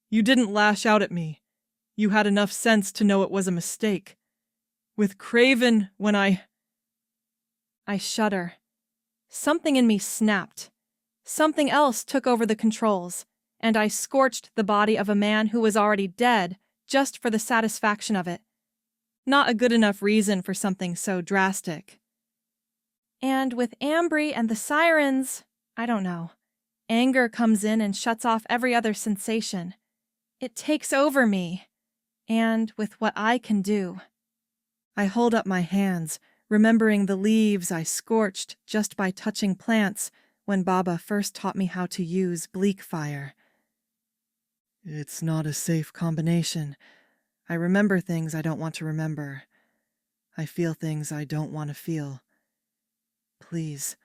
You didn't lash out at me. You had enough sense to know it was a mistake. With Craven, when I shudder. Something in me snapped. Something else took over the controls, and I scorched the body of a man who was already dead just for the satisfaction of it. Not a good enough reason for something so drastic. And with Ambry and the sirens, I don't know. Anger comes in and shuts off every other sensation. It takes over me. And with what I can do. I hold up my hands, remembering the leaves I scorched just by touching plants when Baba first taught me how to use bleak fire. It's not a safe combination. I remember things I don't want to remember. I feel things I don't want to feel. Please,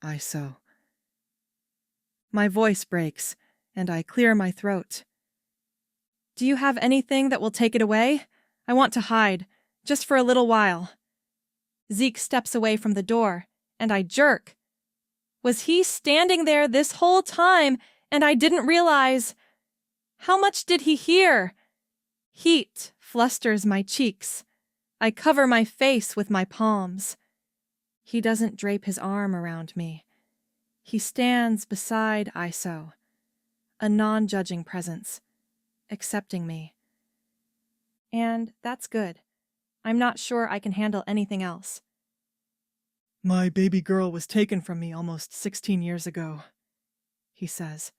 ISO. My voice breaks, and I clear my throat. Do you have anything that will take it away? I want to hide, just for a little while. Zeke steps away from the door, and I jerk. Was he standing there this whole time, and I didn't realize? How much did he hear? Heat flusters my cheeks. I cover my face with my palms. He doesn't drape his arm around me. He stands beside ISO, a non-judging presence, accepting me. And that's good. I'm not sure I can handle anything else. My baby girl was taken from me almost 16 years ago, he says.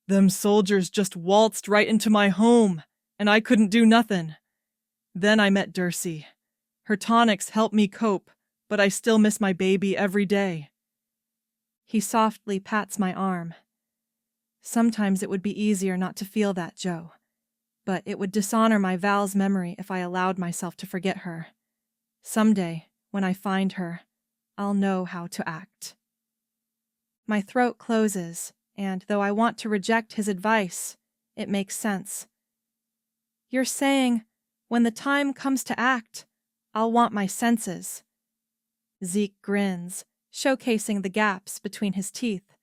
Them soldiers just waltzed right into my home, and I couldn't do nothing. Then I met Dury. Her tonics helped me cope, but I still miss my baby every day. He softly pats my arm. Sometimes it would be easier not to feel that, Joe, but it would dishonor my Val's memory if I allowed myself to forget her. Someday, when I find her, I'll know how to act. My throat closes, and though I want to reject his advice, it makes sense. You're saying, when the time comes to act, I'll want my senses. Zeke grins, showcasing the gaps between his teeth.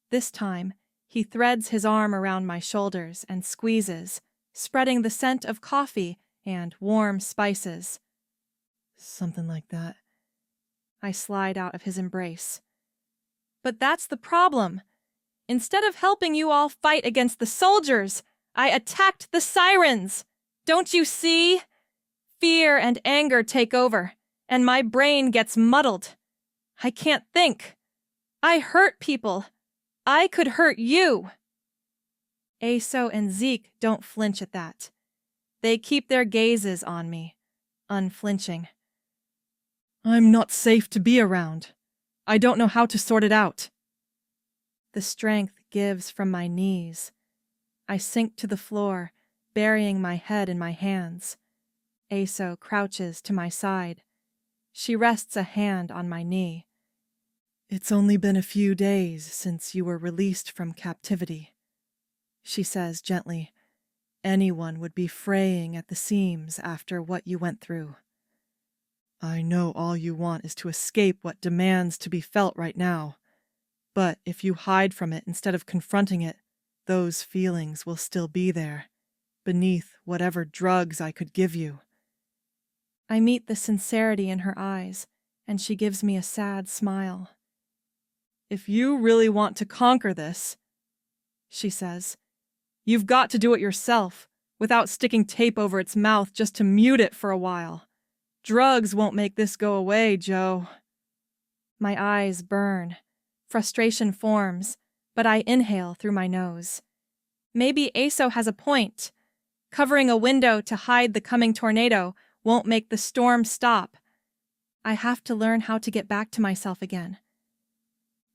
This time, he threads his arm around my shoulders and squeezes, spreading the scent of coffee and warm spices. Something like that. I slide out of his embrace. But that's the problem. Instead of helping you all fight against the soldiers, I attacked the sirens. Don't you see? Fear and anger take over, and my brain gets muddled. I can't think. I hurt people. I could hurt you. Aso and Zeke don't flinch at that. They keep their gazes on me, unflinching. I'm not safe to be around. I don't know how to sort it out. The strength gives from my knees. I sink to the floor, burying my head in my hands. Aso crouches to my side. She rests a hand on my knee. It's only been a few days since you were released from captivity, she says gently. Anyone would be fraying at the seams after what you went through. I know all you want is to escape what demands to be felt right now. But if you hide from it instead of confronting it, those feelings will still be there, beneath whatever drugs I could give you. I meet the sincerity in her eyes, and she gives me a sad smile. If you really want to conquer this, she says, you've got to do it yourself, without sticking tape over its mouth just to mute it for a while. Drugs won't make this go away, Joe. My eyes burn. Frustration forms, but I inhale through my nose. Maybe Aso has a point. Covering a window to hide the coming tornado won't make the storm stop. I have to learn how to get back to myself again.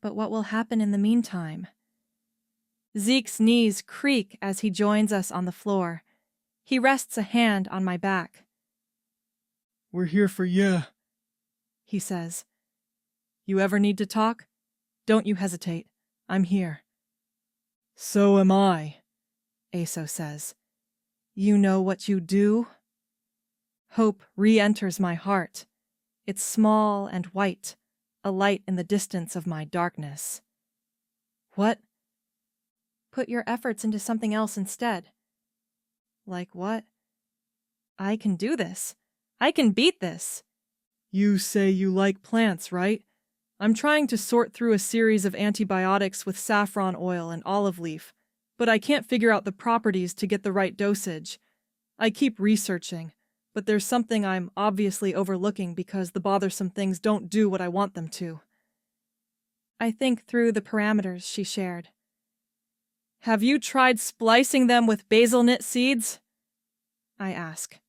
But what will happen in the meantime? Zeke's knees creak as he joins us on the floor. He rests a hand on my back. We're here for you, he says. You ever need to talk? Don't you hesitate. I'm here. So am I, Aso says. You know what you do? Hope re-enters my heart. It's small and white, a light in the distance of my darkness. What? Put your efforts into something else instead. Like what? I can do this. I can beat this. You say you like plants, right? I'm trying to sort through a series of antibiotics with saffron oil and olive leaf, but I can't figure out the properties to get the right dosage. I keep researching, but there's something I'm obviously overlooking because the bothersome things don't do what I want them to. I think through the parameters she shared. Have you tried splicing them with basil knit seeds? I ask.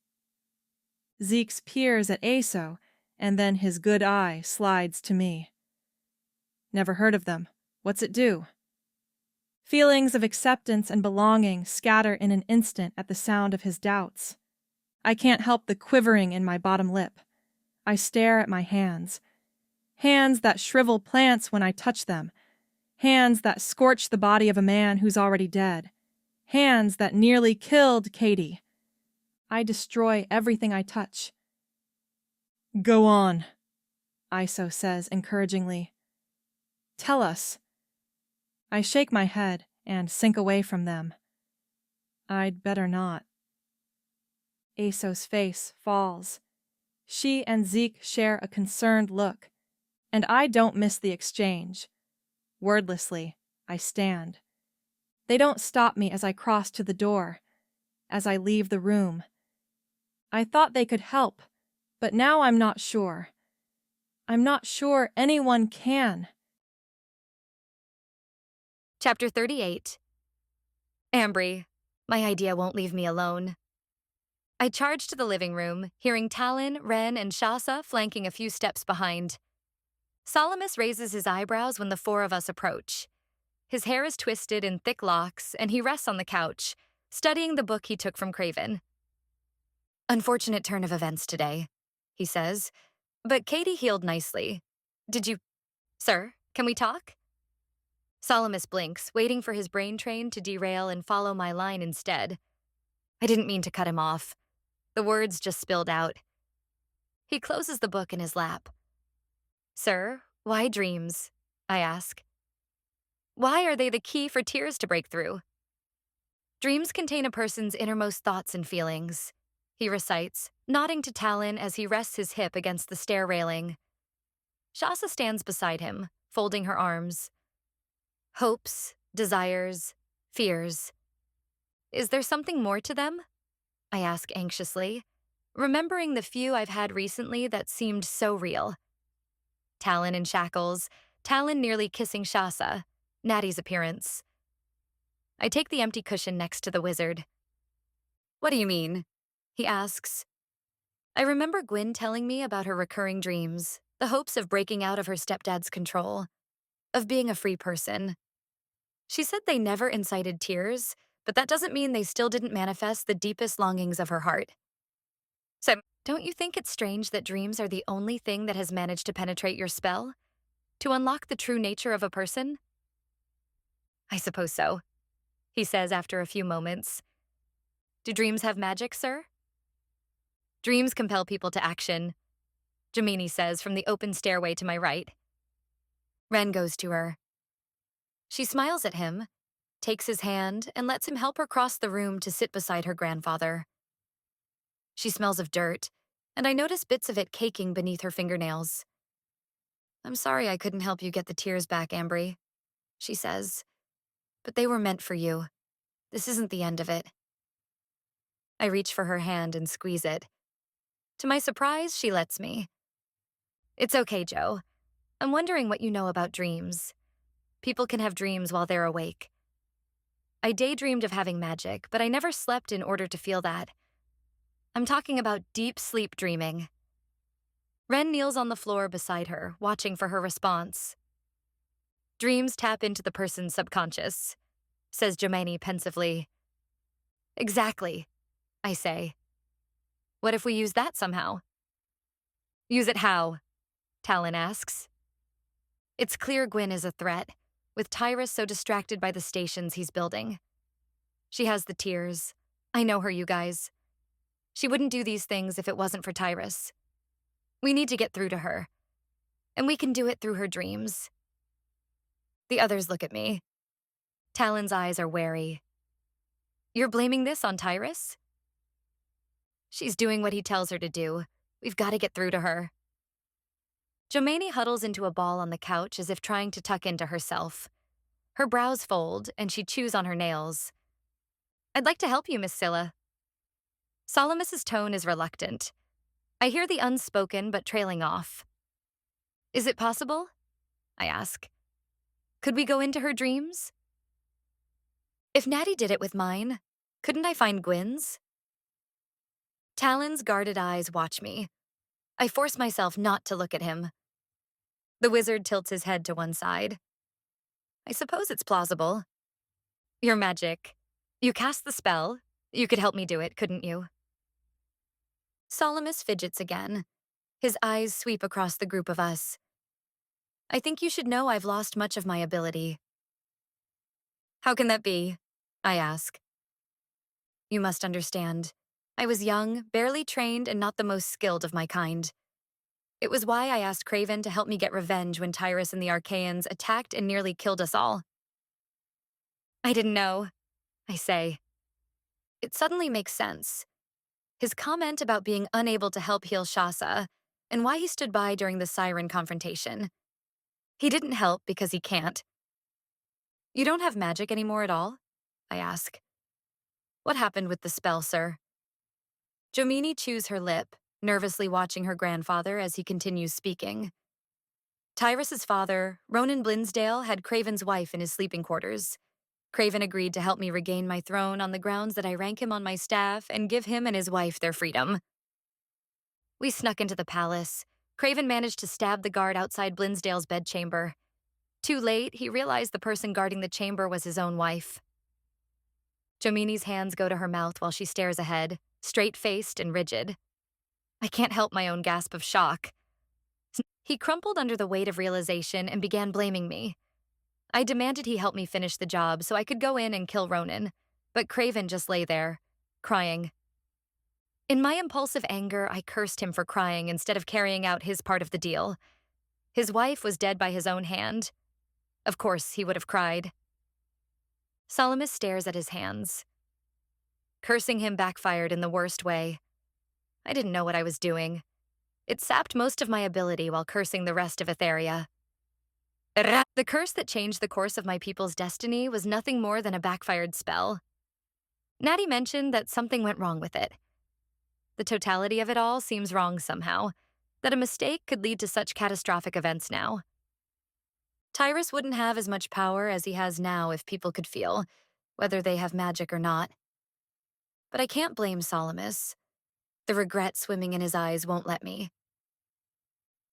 Zeke's peers at Aso, and then his good eye slides to me. Never heard of them. What's it do? Feelings of acceptance and belonging scatter in an instant at the sound of his doubts. I can't help the quivering in my bottom lip. I stare at my hands. Hands that shrivel plants when I touch them. Hands that scorch the body of a man who's already dead. Hands that nearly killed Katie. I destroy everything I touch. Go on, Iso says encouragingly. Tell us. I shake my head and sink away from them. I'd better not. Iso's face falls. She and Zeke share a concerned look, and I don't miss the exchange. Wordlessly, I stand. They don't stop me as I cross to the door, as I leave the room. I thought they could help, but now I'm not sure. I'm not sure anyone can. Chapter 38. Ambry, my idea won't leave me alone. I charge to the living room, hearing Talon, Ren, and Shasa flanking a few steps behind. Solomus raises his eyebrows when the four of us approach. His hair is twisted in thick locks, and he rests on the couch, studying the book he took from Craven. Unfortunate turn of events today, he says, but Katie healed nicely. Sir, can we talk? Solomus blinks, waiting for his brain train to derail and follow my line instead. I didn't mean to cut him off. The words just spilled out. He closes the book in his lap. Sir, why dreams? I ask. Why are they the key for tears to break through? Dreams contain a person's innermost thoughts and feelings, he recites, nodding to Talon as he rests his hip against the stair railing. Shasa stands beside him, folding her arms. Hopes, desires, fears. Is there something more to them? I ask anxiously, remembering the few I've had recently that seemed so real. Talon in shackles, Talon nearly kissing Shasa, Natty's appearance. I take the empty cushion next to the wizard. What do you mean? He asks. I remember Gwyn telling me about her recurring dreams, the hopes of breaking out of her stepdad's control, of being a free person. She said they never incited tears, but that doesn't mean they still didn't manifest the deepest longings of her heart. So, don't you think it's strange that dreams are the only thing that has managed to penetrate your spell? To unlock the true nature of a person? I suppose so, he says after a few moments. Do dreams have magic, sir? Dreams compel people to action, Jamini says from the open stairway to my right. Ren goes to her. She smiles at him, takes his hand, and lets him help her cross the room to sit beside her grandfather. She smells of dirt, and I notice bits of it caking beneath her fingernails. I'm sorry I couldn't help you get the tears back, Ambry, she says. But they were meant for you. This isn't the end of it. I reach for her hand and squeeze it. To my surprise, she lets me. It's okay, Joe. I'm wondering what you know about dreams. People can have dreams while they're awake. I daydreamed of having magic, but I never slept in order to feel that. I'm talking about deep sleep dreaming. Ren kneels on the floor beside her, watching for her response. Dreams tap into the person's subconscious, says Jomani pensively. Exactly, I say. What if we use that somehow? Use it how? Talon asks. It's clear Gwyn is a threat, with Tyrus so distracted by the stations he's building. She has the tears. I know her, you guys. She wouldn't do these things if it wasn't for Tyrus. We need to get through to her, and we can do it through her dreams. The others look at me. Talon's eyes are wary. You're blaming this on Tyrus? She's doing what he tells her to do. We've got to get through to her. Jomani huddles into a ball on the couch as if trying to tuck into herself. Her brows fold, and she chews on her nails. I'd like to help you, Miss Scylla. Solomus's tone is reluctant. I hear the unspoken but trailing off. Is it possible? I ask. Could we go into her dreams? If Natty did it with mine, couldn't I find Gwyn's? Talon's guarded eyes watch me. I force myself not to look at him. The wizard tilts his head to one side. I suppose it's plausible. Your magic. You cast the spell. You could help me do it, couldn't you? Salamis fidgets again. His eyes sweep across the group of us. I think you should know I've lost much of my ability. How can that be? I ask. You must understand. I was young, barely trained, and not the most skilled of my kind. It was why I asked Craven to help me get revenge when Tyrus and the Arcaians attacked and nearly killed us all. I didn't know, I say. It suddenly makes sense. His comment about being unable to help heal Shasa, and why he stood by during the siren confrontation. He didn't help because he can't. You don't have magic anymore at all? I ask. What happened with the spell, sir? Jomini chews her lip, nervously watching her grandfather as he continues speaking. Tyrus's father, Ronan Blinsdale, had Craven's wife in his sleeping quarters. Craven agreed to help me regain my throne on the grounds that I rank him on my staff and give him and his wife their freedom. We snuck into the palace. Craven managed to stab the guard outside Blinsdale's bedchamber. Too late, he realized the person guarding the chamber was his own wife. Jomini's hands go to her mouth while she stares ahead, straight-faced and rigid. I can't help my own gasp of shock. He crumpled under the weight of realization and began blaming me. I demanded he help me finish the job so I could go in and kill Ronan, but Craven just lay there, crying. In my impulsive anger, I cursed him for crying instead of carrying out his part of the deal. His wife was dead by his own hand. Of course, he would have cried. Salamis stares at his hands. Cursing him backfired in the worst way. I didn't know what I was doing. It sapped most of my ability while cursing the rest of Etheria. The curse that changed the course of my people's destiny was nothing more than a backfired spell. Natty mentioned that something went wrong with it. The totality of it all seems wrong somehow, that a mistake could lead to such catastrophic events now. Tyrus wouldn't have as much power as he has now if people could feel, whether they have magic or not. But I can't blame Salamis. The regret swimming in his eyes won't let me.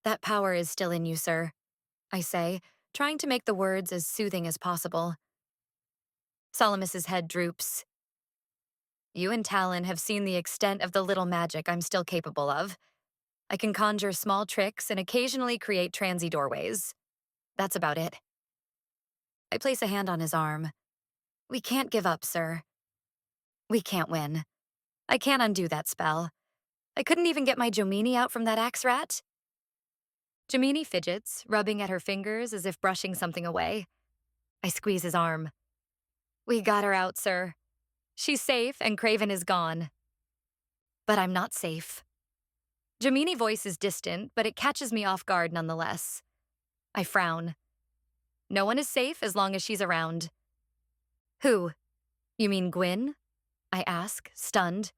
That power is still in you, sir, I say, trying to make the words as soothing as possible. Salamis's head droops. You and Talon have seen the extent of the little magic I'm still capable of. I can conjure small tricks and occasionally create transy doorways. That's about it. I place a hand on his arm. We can't give up, sir. We can't win. I can't undo that spell. I couldn't even get my Jomini out from that axe rat. Jomini fidgets, rubbing at her fingers as if brushing something away. I squeeze his arm. We got her out, sir. She's safe and Craven is gone. But I'm not safe. Jomini's voice is distant, but it catches me off guard nonetheless. I frown. No one is safe as long as she's around. Who? You mean Gwyn? I ask, stunned.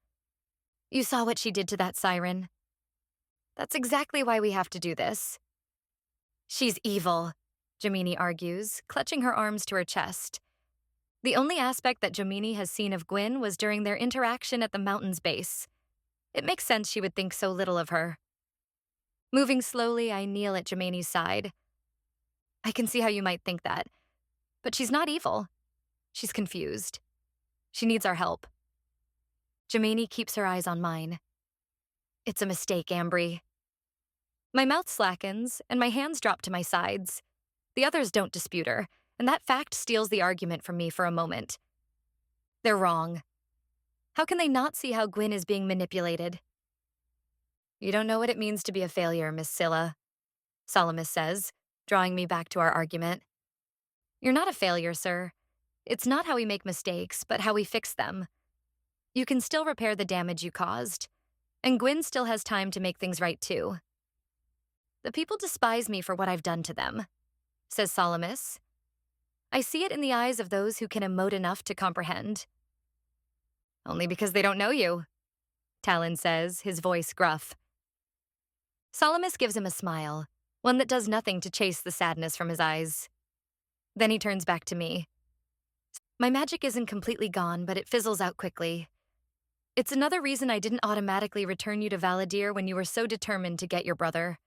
You saw what she did to that siren. That's exactly why we have to do this. She's evil, Jomini argues, clutching her arms to her chest. The only aspect that Jomini has seen of Gwyn was during their interaction at the mountain's base. It makes sense she would think so little of her. Moving slowly, I kneel at Jomini's side. I can see how you might think that, but she's not evil. She's confused. She needs our help. Jomini keeps her eyes on mine. It's a mistake, Ambry. My mouth slackens, and my hands drop to my sides. The others don't dispute her, and that fact steals the argument from me for a moment. They're wrong. How can they not see how Gwyn is being manipulated? You don't know what it means to be a failure, Miss Scylla, Salamis says, drawing me back to our argument. You're not a failure, sir. It's not how we make mistakes, but how we fix them. You can still repair the damage you caused, and Gwyn still has time to make things right too. The people despise me for what I've done to them, says Salamis. I see it in the eyes of those who can emote enough to comprehend. Only because they don't know you, Talon says, his voice gruff. Salamis gives him a smile, one that does nothing to chase the sadness from his eyes. Then he turns back to me. My magic isn't completely gone, but it fizzles out quickly. It's another reason I didn't automatically return you to Valadir when you were so determined to get your brother.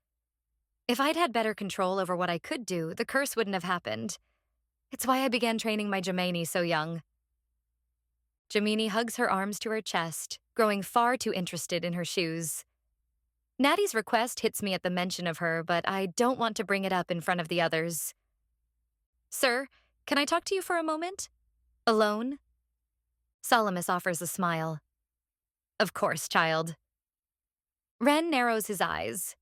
If I'd had better control over what I could do, the curse wouldn't have happened. It's why I began training my Jamini so young. Jamini hugs her arms to her chest, growing far too interested in her shoes. Natty's request hits me at the mention of her, but I don't want to bring it up in front of the others. Sir, can I talk to you for a moment? Alone? Salamis offers a smile. Of course, child. Ren narrows his eyes.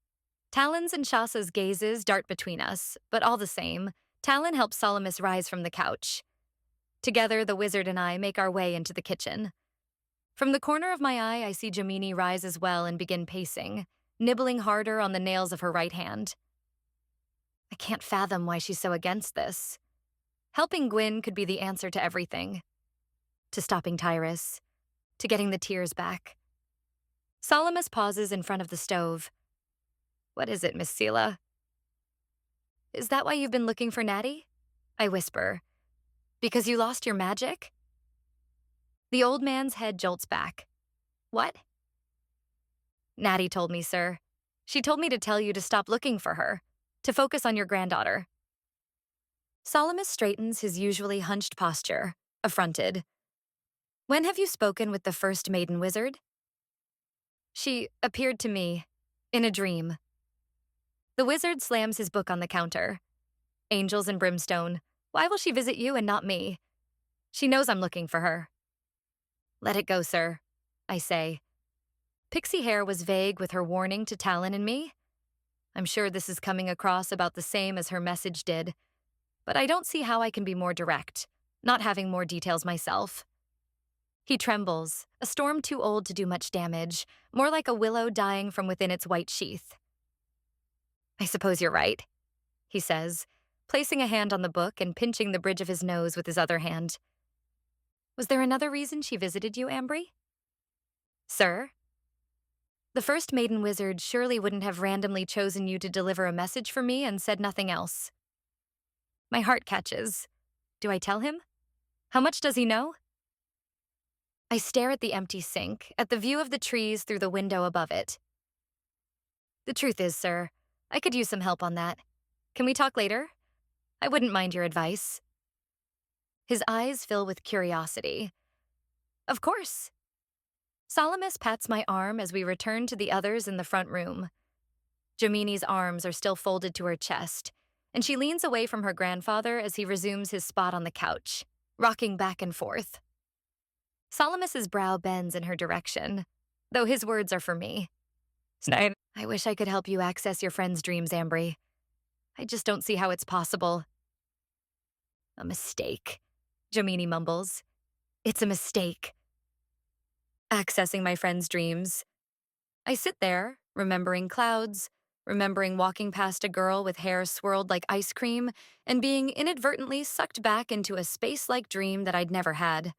Talon's and Shasa's gazes dart between us, but all the same, Talon helps Salamis rise from the couch. Together, the wizard and I make our way into the kitchen. From the corner of my eye, I see Jamini rise as well and begin pacing, nibbling harder on the nails of her right hand. I can't fathom why she's so against this. Helping Gwyn could be the answer to everything. To stopping Tyrus. To getting the tears back. Salamis pauses in front of the stove. What is it, Miss Sela? Is that why you've been looking for Natty? I whisper. Because you lost your magic? The old man's head jolts back. What? Natty told me, sir. She told me to tell you to stop looking for her, to focus on your granddaughter. Salamis straightens his usually hunched posture, affronted. When have you spoken with the first maiden wizard? She appeared to me, in a dream. The wizard slams his book on the counter. Angels and brimstone. Why will she visit you and not me? She knows I'm looking for her. Let it go, sir, I say. Pixie Hair was vague with her warning to Talon and me. I'm sure this is coming across about the same as her message did, but I don't see how I can be more direct, not having more details myself. He trembles, a storm too old to do much damage, more like a willow dying from within its white sheath. I suppose you're right, he says, placing a hand on the book and pinching the bridge of his nose with his other hand. Was there another reason she visited you, Ambry? Sir? The first maiden wizard surely wouldn't have randomly chosen you to deliver a message for me and said nothing else. My heart catches. Do I tell him? How much does he know? I stare at the empty sink, at the view of the trees through the window above it. The truth is, sir, I could use some help on that. Can we talk later? I wouldn't mind your advice. His eyes fill with curiosity. Of course. Salamis pats my arm as we return to the others in the front room. Jamini's arms are still folded to her chest, and she leans away from her grandfather as he resumes his spot on the couch, rocking back and forth. Salamis's brow bends in her direction, though his words are for me. I wish I could help you access your friend's dreams, Ambry. I just don't see how it's possible. A mistake, Jamini mumbles. It's a mistake. Accessing my friend's dreams. I sit there, remembering clouds, remembering walking past a girl with hair swirled like ice cream, and being inadvertently sucked back into a space-like dream that I'd never had.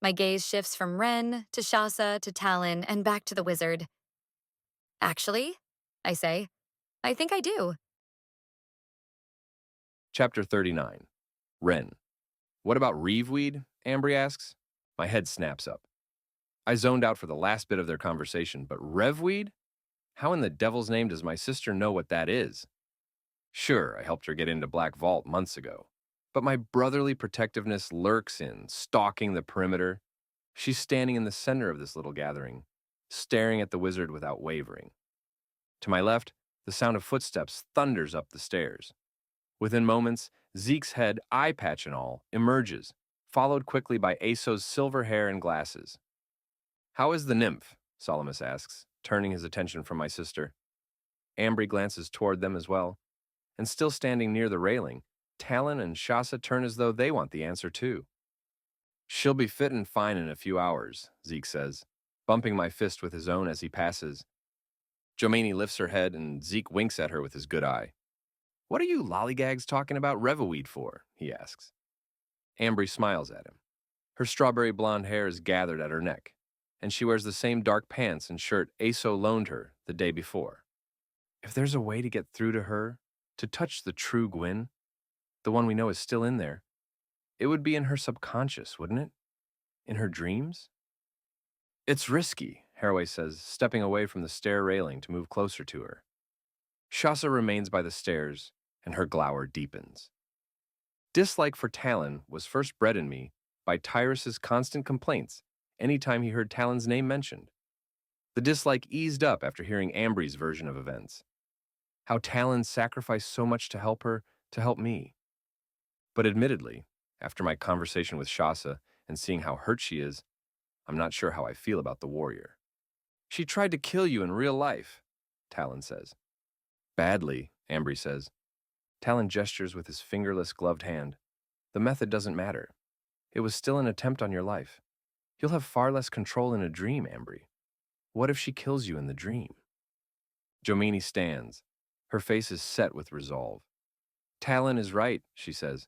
My gaze shifts from Ren to Shasa to Talon and back to the wizard. Actually, I say, I think I do. Chapter 39. Ren. What about reeveweed? Ambry asks. My head snaps up. I zoned out for the last bit of their conversation, but revweed? How in the devil's name does my sister know what that is? Sure, I helped her get into Black Vault months ago, but my brotherly protectiveness lurks in, stalking the perimeter. She's standing in the center of this little gathering, staring at the wizard without wavering. To my left, the sound of footsteps thunders up the stairs. Within moments, Zeke's head, eye patch and all, emerges, followed quickly by Aso's silver hair and glasses. How is the nymph? Salamis asks, turning his attention from my sister. Ambry glances toward them as well, and still standing near the railing, Talon and Shasa turn as though they want the answer too. She'll be fit and fine in a few hours, Zeke says, bumping my fist with his own as he passes. Jomini lifts her head and Zeke winks at her with his good eye. What are you lollygags talking about reveweed for? He asks. Ambry smiles at him. Her strawberry blonde hair is gathered at her neck, and she wears the same dark pants and shirt Aso loaned her the day before. If there's a way to get through to her, to touch the true Gwyn, the one we know is still in there, it would be in her subconscious, wouldn't it? In her dreams? It's risky, Haraway says, stepping away from the stair railing to move closer to her. Shasa remains by the stairs, and her glower deepens. Dislike for Talon was first bred in me by Tyrus's constant complaints anytime he heard Talon's name mentioned. The dislike eased up after hearing Ambry's version of events. How Talon sacrificed so much to help her, to help me. But admittedly, after my conversation with Shasa and seeing how hurt she is, I'm not sure how I feel about the warrior. She tried to kill you in real life, Talon says. Badly, Ambry says. Talon gestures with his fingerless gloved hand. The method doesn't matter. It was still an attempt on your life. You'll have far less control in a dream, Ambry. What if she kills you in the dream? Jomini stands. Her face is set with resolve. Talon is right, she says.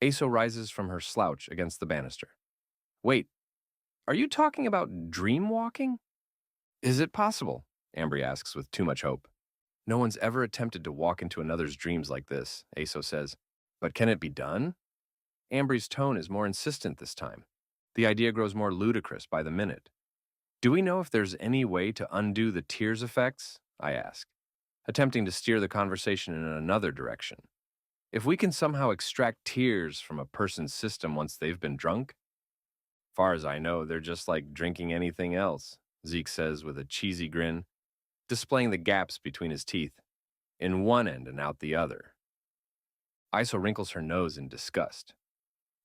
Aso rises from her slouch against the banister. Wait, are you talking about dream walking? Is it possible? Ambry asks with too much hope. No one's ever attempted to walk into another's dreams like this, Aso says. But can it be done? Ambry's tone is more insistent this time. The idea grows more ludicrous by the minute. Do we know if there's any way to undo the tears effects? I ask, attempting to steer the conversation in another direction. If we can somehow extract tears from a person's system once they've been drunk? Far as I know, they're just like drinking anything else, Zeke says with a cheesy grin, displaying the gaps between his teeth, in one end and out the other. Iso wrinkles her nose in disgust.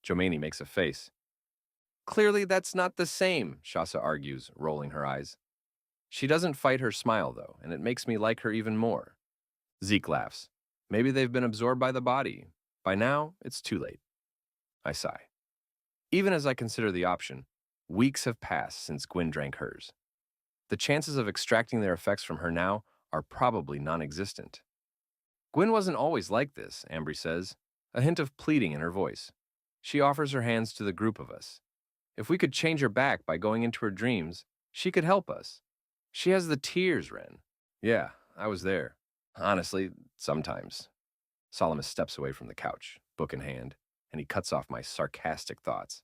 Jomini makes a face. Clearly that's not the same, Shasa argues, rolling her eyes. She doesn't fight her smile, though, and it makes me like her even more. Zeke laughs. Maybe they've been absorbed by the body. By now, it's too late. I sigh. Even as I consider the option, weeks have passed since Gwyn drank hers. The chances of extracting their effects from her now are probably non-existent. Gwyn wasn't always like this, Ambry says, a hint of pleading in her voice. She offers her hands to the group of us. If we could change her back by going into her dreams, she could help us. She has the tears, Ren. Yeah, I was there. Honestly, sometimes. Solomon steps away from the couch, book in hand, and he cuts off my sarcastic thoughts.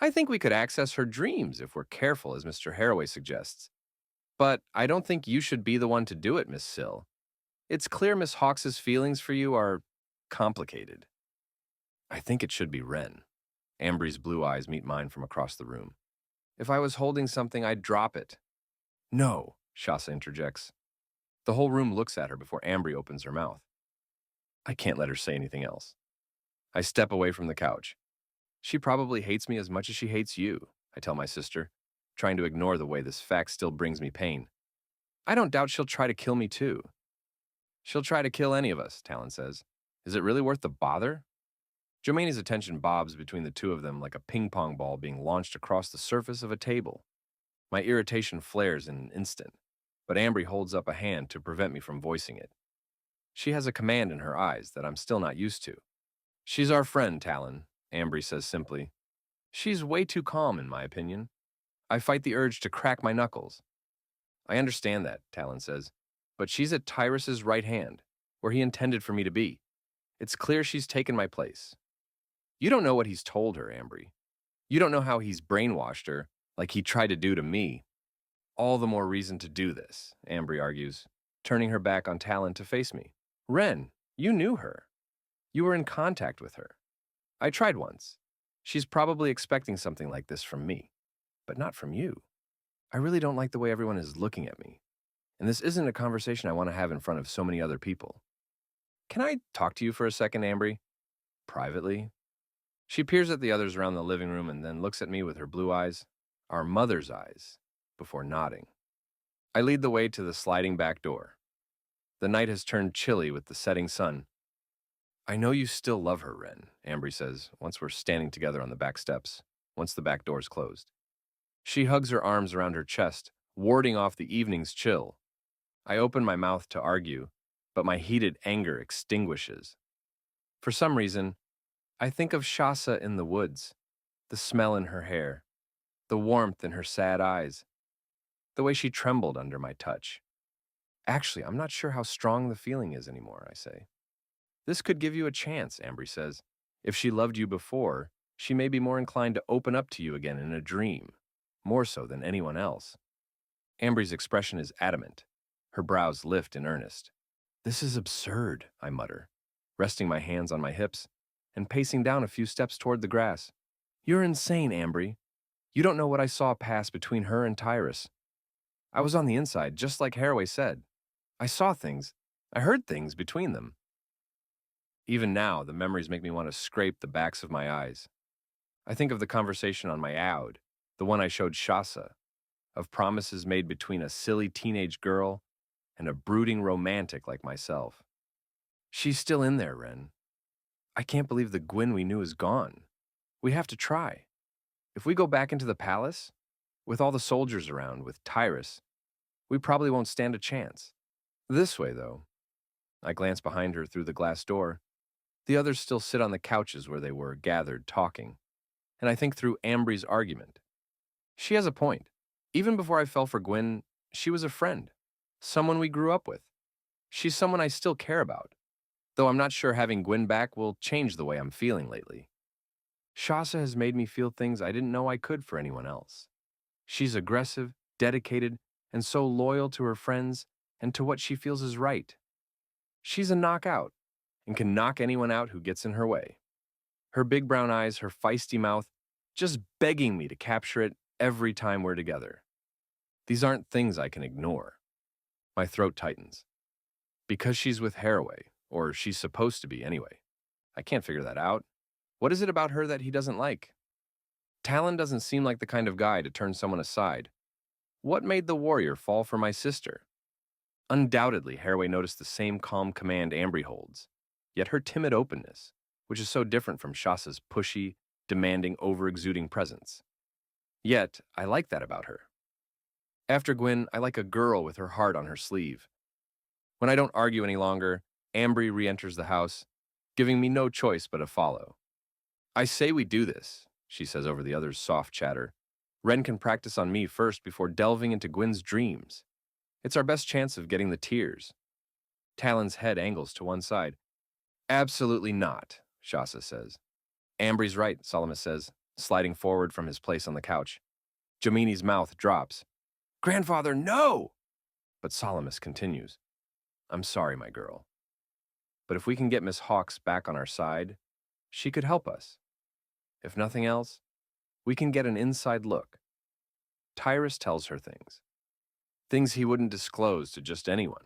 I think we could access her dreams if we're careful, as Mr. Haraway suggests. But I don't think you should be the one to do it, Miss Sill. It's clear Miss Hawks's feelings for you are complicated. I think it should be Ren. Ambry's blue eyes meet mine from across the room. If I was holding something, I'd drop it. No, Shasa interjects. The whole room looks at her before Ambry opens her mouth. I can't let her say anything else. I step away from the couch. She probably hates me as much as she hates you, I tell my sister, trying to ignore the way this fact still brings me pain. I don't doubt she'll try to kill me too. She'll try to kill any of us, Talon says. Is it really worth the bother? Jomini's attention bobs between the two of them like a ping-pong ball being launched across the surface of a table. My irritation flares in an instant, but Ambry holds up a hand to prevent me from voicing it. She has a command in her eyes that I'm still not used to. She's our friend, Talon, Ambry says simply. She's way too calm, in my opinion. I fight the urge to crack my knuckles. I understand that, Talon says, but she's at Tyrus's right hand, where he intended for me to be. It's clear she's taken my place. You don't know what he's told her, Ambry. You don't know how he's brainwashed her, like he tried to do to me. All the more reason to do this, Ambry argues, turning her back on Talon to face me. Ren, you knew her. You were in contact with her. I tried once. She's probably expecting something like this from me, but not from you. I really don't like the way everyone is looking at me, and this isn't a conversation I want to have in front of so many other people. Can I talk to you for a second, Ambry? Privately? She peers at the others around the living room and then looks at me with her blue eyes, our mother's eyes, before nodding. I lead the way to the sliding back door. The night has turned chilly with the setting sun. I know you still love her, Ren, Ambry says, once we're standing together on the back steps, once the back door's closed. She hugs her arms around her chest, warding off the evening's chill. I open my mouth to argue, but my heated anger extinguishes. For some reason, I think of Shasa in the woods, the smell in her hair, the warmth in her sad eyes, the way she trembled under my touch. Actually, I'm not sure how strong the feeling is anymore, I say. This could give you a chance, Ambry says. If she loved you before, she may be more inclined to open up to you again in a dream. more so than anyone else. Ambry's expression is adamant. Her brows lift in earnest. This is absurd, I mutter, resting my hands on my hips and pacing down a few steps toward the grass. You're insane, Ambry. You don't know what I saw pass between her and Tyrus. I was on the inside, just like Haraway said. I saw things. I heard things between them. Even now, the memories make me want to scrape the backs of my eyes. I think of the conversation on my Aud, the one I showed Shasa, of promises made between a silly teenage girl and a brooding romantic like myself. She's still in there, Ren. I can't believe the Gwyn we knew is gone. We have to try. If we go back into the palace, with all the soldiers around, with Tyrus, we probably won't stand a chance. This way, though. I glance behind her through the glass door. The others still sit on the couches where they were, gathered, talking. And I think through Ambry's argument. She has a point. Even before I fell for Gwyn, she was a friend. Someone we grew up with. She's someone I still care about. Though I'm not sure having Gwyn back will change the way I'm feeling lately. Shasa has made me feel things I didn't know I could for anyone else. She's aggressive, dedicated, and so loyal to her friends and to what she feels is right. She's a knockout and can knock anyone out who gets in her way. Her big brown eyes, her feisty mouth, just begging me to capture it every time we're together. These aren't things I can ignore. My throat tightens. Because she's with Haraway, or she's supposed to be anyway. I can't figure that out. What is it about her that he doesn't like? Talon doesn't seem like the kind of guy to turn someone aside. What made the warrior fall for my sister? Undoubtedly, Haraway noticed the same calm command Ambry holds, yet her timid openness, which is so different from Shasa's pushy, demanding, over-exuding presence. Yet, I like that about her. After Gwyn, I like a girl with her heart on her sleeve. When I don't argue any longer, Ambry re-enters the house, giving me no choice but to follow. I say we do this, she says over the others' soft chatter. Ren can practice on me first before delving into Gwyn's dreams. It's our best chance of getting the tears. Talon's head angles to one side. Absolutely not, Shasa says. Ambry's right, Salamis says, sliding forward from his place on the couch. Jomini's mouth drops. Grandfather, no! But Salamis continues. I'm sorry, my girl. But if we can get Miss Hawks back on our side, she could help us. If nothing else, we can get an inside look. Tyrus tells her things. Things he wouldn't disclose to just anyone.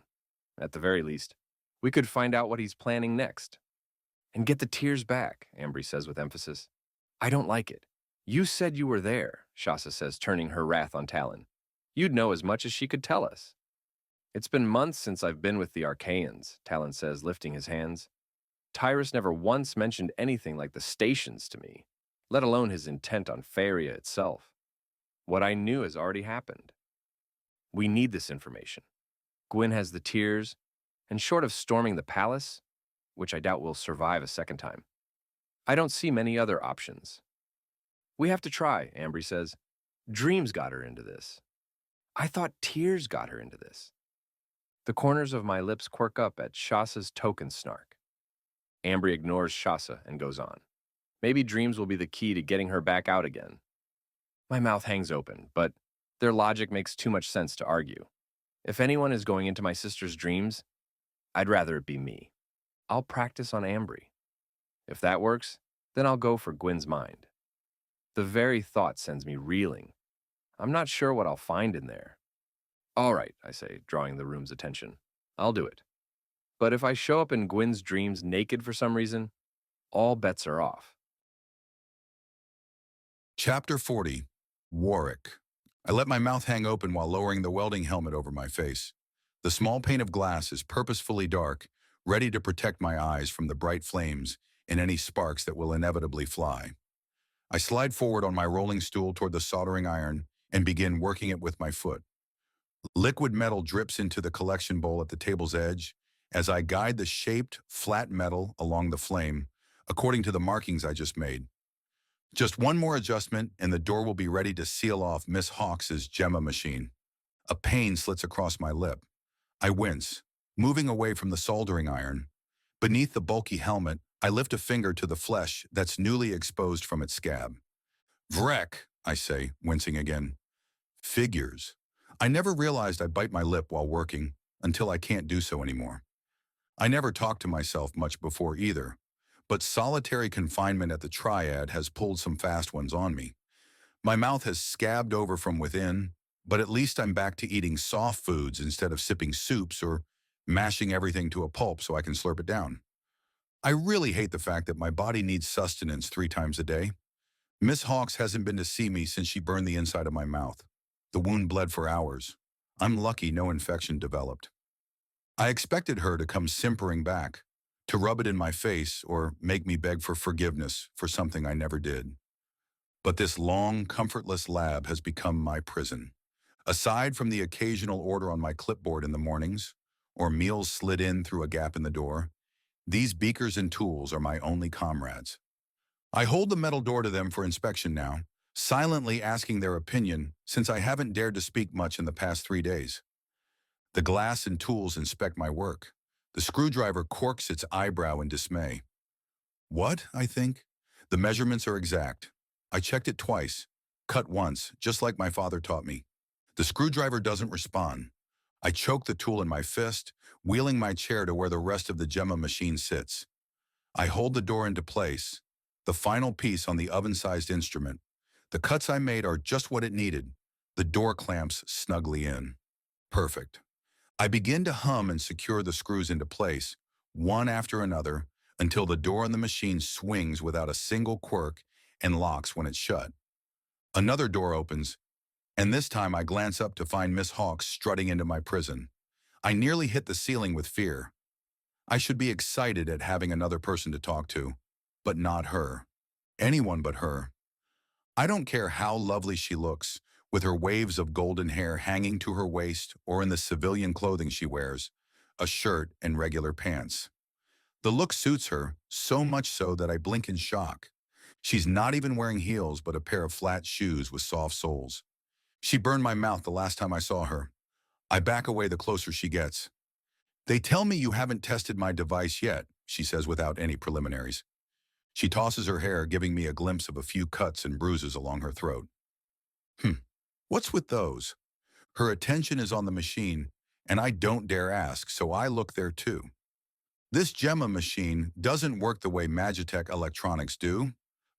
At the very least, we could find out what he's planning next. And get the tears back, Ambry says with emphasis. I don't like it. You said you were there, Shasa says, turning her wrath on Talon. You'd know as much as she could tell us. It's been months since I've been with the Arcaians, Talon says, lifting his hands. Tyrus never once mentioned anything like the stations to me, let alone his intent on Faria itself. What I knew has already happened. We need this information. Gwyn has the tears, and short of storming the palace, which I doubt will survive a second time, I don't see many other options. We have to try, Ambry says. Dreams got her into this. I thought tears got her into this. The corners of my lips quirk up at Shasa's token snark. Ambry ignores Shasa and goes on. Maybe dreams will be the key to getting her back out again. My mouth hangs open, but their logic makes too much sense to argue. If anyone is going into my sister's dreams, I'd rather it be me. I'll practice on Ambry. If that works, then I'll go for Gwyn's mind. The very thought sends me reeling. I'm not sure what I'll find in there. All right, I say, drawing the room's attention. I'll do it. But if I show up in Gwyn's dreams naked for some reason, all bets are off. Chapter 40. Warwick. I let my mouth hang open while lowering the welding helmet over my face. The small pane of glass is purposefully dark, ready to protect my eyes from the bright flames and any sparks that will inevitably fly. I slide forward on my rolling stool toward the soldering iron and begin working it with my foot. Liquid metal drips into the collection bowl at the table's edge as I guide the shaped, flat metal along the flame, according to the markings I just made. Just one more adjustment and the door will be ready to seal off Miss Hawks's Gemma machine. A pain slits across my lip. I wince, moving away from the soldering iron. Beneath the bulky helmet, I lift a finger to the flesh that's newly exposed from its scab. Vrek, I say, wincing again. Figures. I never realized I bite my lip while working until I can't do so anymore. I never talked to myself much before either, but solitary confinement at the Triad has pulled some fast ones on me. My mouth has scabbed over from within, but at least I'm back to eating soft foods instead of sipping soups or mashing everything to a pulp so I can slurp it down. I really hate the fact that my body needs sustenance 3 times a day. Miss Hawks hasn't been to see me since she burned the inside of my mouth. The wound bled for hours. I'm lucky no infection developed. I expected her to come simpering back, to rub it in my face or make me beg for forgiveness for something I never did. But this long, comfortless lab has become my prison. Aside from the occasional order on my clipboard in the mornings, or meals slid in through a gap in the door, these beakers and tools are my only comrades. I hold the metal door to them for inspection now, silently asking their opinion since I haven't dared to speak much in the past 3 days. The glass and tools inspect my work. The screwdriver corks its eyebrow in dismay. What, I think? The measurements are exact. I checked it twice, cut once, just like my father taught me. The screwdriver doesn't respond. I choke the tool in my fist, wheeling my chair to where the rest of the Gemma machine sits. I hold the door into place, the final piece on the oven-sized instrument. The cuts I made are just what it needed. The door clamps snugly in. Perfect. I begin to hum and secure the screws into place, one after another, until the door on the machine swings without a single quirk and locks when it's shut. Another door opens, and this time I glance up to find Miss Hawks strutting into my prison. I nearly hit the ceiling with fear. I should be excited at having another person to talk to, but not her. Anyone but her. I don't care how lovely she looks, with her waves of golden hair hanging to her waist or in the civilian clothing she wears, a shirt and regular pants. The look suits her, so much so that I blink in shock. She's not even wearing heels but a pair of flat shoes with soft soles. She burned my mouth the last time I saw her. I back away the closer she gets. They tell me you haven't tested my device yet, she says without any preliminaries. She tosses her hair, giving me a glimpse of a few cuts and bruises along her throat. What's with those? Her attention is on the machine, and I don't dare ask, so I look there too. This Gemma machine doesn't work the way Magitech electronics do.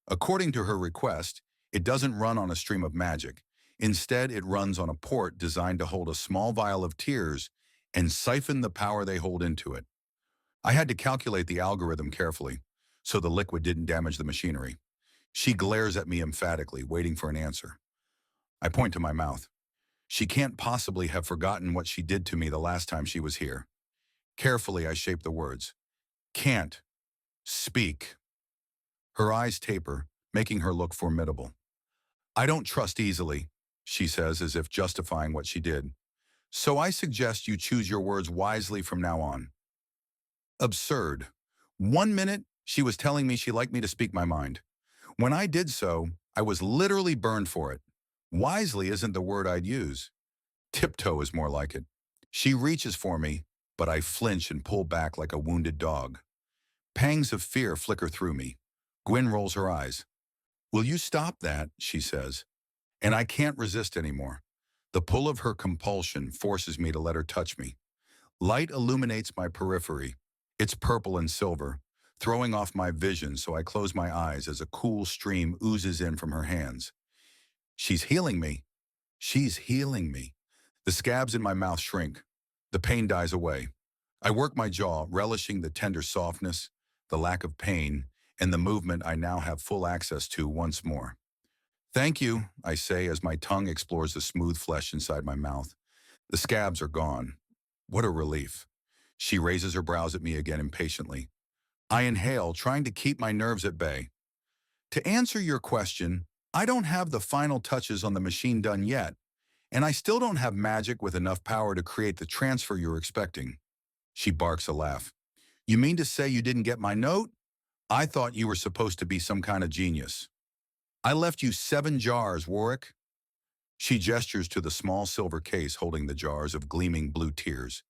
According to her request, it doesn't run on a stream of magic. Instead, it runs on a port designed to hold a small vial of tears and siphon the power they hold into it. I had to calculate the algorithm carefully, so the liquid didn't damage the machinery. She glares at me emphatically, waiting for an answer. I point to my mouth. She can't possibly have forgotten what she did to me the last time she was here. Carefully, I shape the words. Can't. Speak. Her eyes taper, making her look formidable. I don't trust easily, she says as if justifying what she did. So I suggest you choose your words wisely from now on. Absurd. 1 minute, she was telling me she liked me to speak my mind. When I did so, I was literally burned for it. Wisely isn't the word I'd use. Tiptoe is more like it. She reaches for me, but I flinch and pull back like a wounded dog. Pangs of fear flicker through me. Gwyn rolls her eyes. Will you stop that, she says. And I can't resist anymore. The pull of her compulsion forces me to let her touch me. Light illuminates my periphery. It's purple and silver, throwing off my vision, so I close my eyes as a cool stream oozes in from her hands. She's healing me. She's healing me. The scabs in my mouth shrink. The pain dies away. I work my jaw, relishing the tender softness, the lack of pain, and the movement I now have full access to once more. Thank you, I say as my tongue explores the smooth flesh inside my mouth. The scabs are gone. What a relief. She raises her brows at me again impatiently. I inhale, trying to keep my nerves at bay. To answer your question, I don't have the final touches on the machine done yet, and I still don't have magic with enough power to create the transfer you're expecting. She barks a laugh. You mean to say you didn't get my note? I thought you were supposed to be some kind of genius. I left you 7 jars, Warwick. She gestures to the small silver case holding the jars of gleaming blue tears.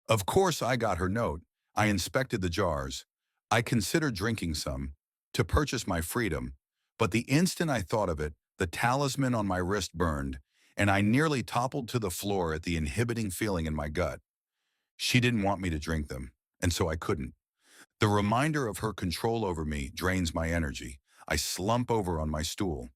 Of course I got her note. I inspected the jars. I considered drinking some, to purchase my freedom, but the instant I thought of it, the talisman on my wrist burned, and I nearly toppled to the floor at the inhibiting feeling in my gut. She didn't want me to drink them, and so I couldn't. The reminder of her control over me drains my energy. I slump over on my stool.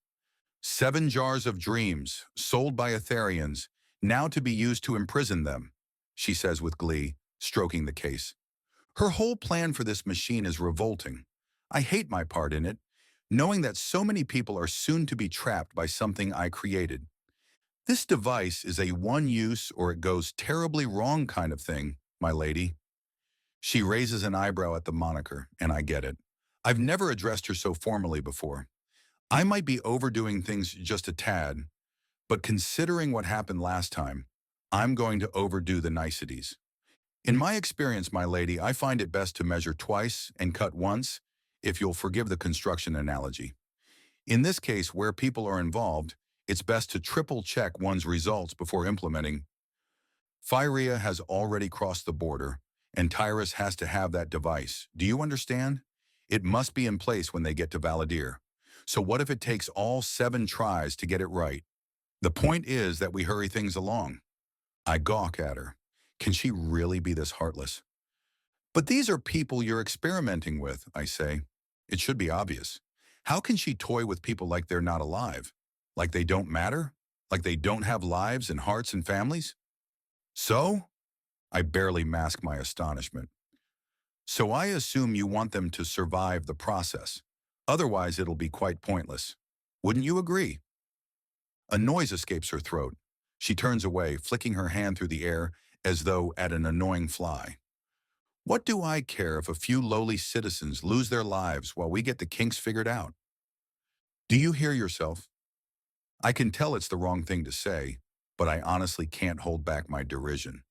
7 jars of dreams, sold by Arcaians, now to be used to imprison them, she says with glee, stroking the case. Her whole plan for this machine is revolting. I hate my part in it, knowing that so many people are soon to be trapped by something I created. This device is a one-use or it goes terribly wrong kind of thing, my lady. She raises an eyebrow at the moniker, and I get it. I've never addressed her so formally before. I might be overdoing things just a tad, but considering what happened last time, I'm going to overdo the niceties. In my experience, my lady, I find it best to measure twice and cut once, if you'll forgive the construction analogy. In this case, where people are involved, it's best to triple-check one's results before implementing. Phyrea has already crossed the border, and Tyrus has to have that device. Do you understand? It must be in place when they get to Valadir. So what if it takes all 7 tries to get it right? The point is that we hurry things along. I gawk at her. Can she really be this heartless? But these are people you're experimenting with, I say. It should be obvious. How can she toy with people like they're not alive? Like they don't matter? Like they don't have lives and hearts and families? So? I barely mask my astonishment. So I assume you want them to survive the process. Otherwise, it'll be quite pointless. Wouldn't you agree? A noise escapes her throat. She turns away, flicking her hand through the air as though at an annoying fly. What do I care if a few lowly citizens lose their lives while we get the kinks figured out? Do you hear yourself? I can tell it's the wrong thing to say, but I honestly can't hold back my derision.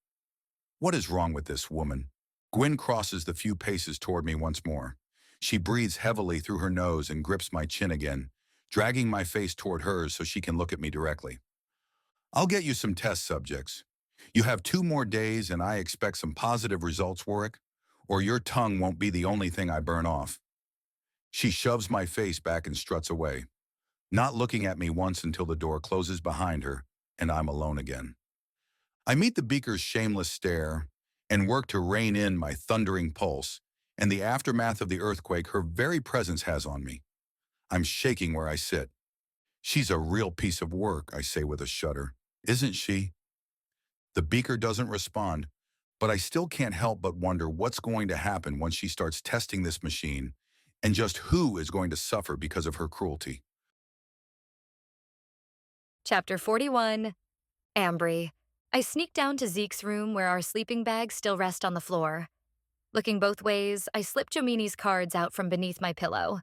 What is wrong with this woman? Gwyn crosses the few paces toward me once more. She breathes heavily through her nose and grips my chin again, dragging my face toward hers so she can look at me directly. I'll get you some test subjects. You have 2 more days and I expect some positive results, Warwick, or your tongue won't be the only thing I burn off. She shoves my face back and struts away, not looking at me once until the door closes behind her and I'm alone again. I meet the beaker's shameless stare and work to rein in my thundering pulse and the aftermath of the earthquake her very presence has on me. I'm shaking where I sit. She's a real piece of work, I say with a shudder. Isn't she? The beaker doesn't respond, but I still can't help but wonder what's going to happen once she starts testing this machine and just who is going to suffer because of her cruelty. Chapter 41, Ambry. I sneak down to Zeke's room where our sleeping bags still rest on the floor. Looking both ways, I slip Jomini's cards out from beneath my pillow.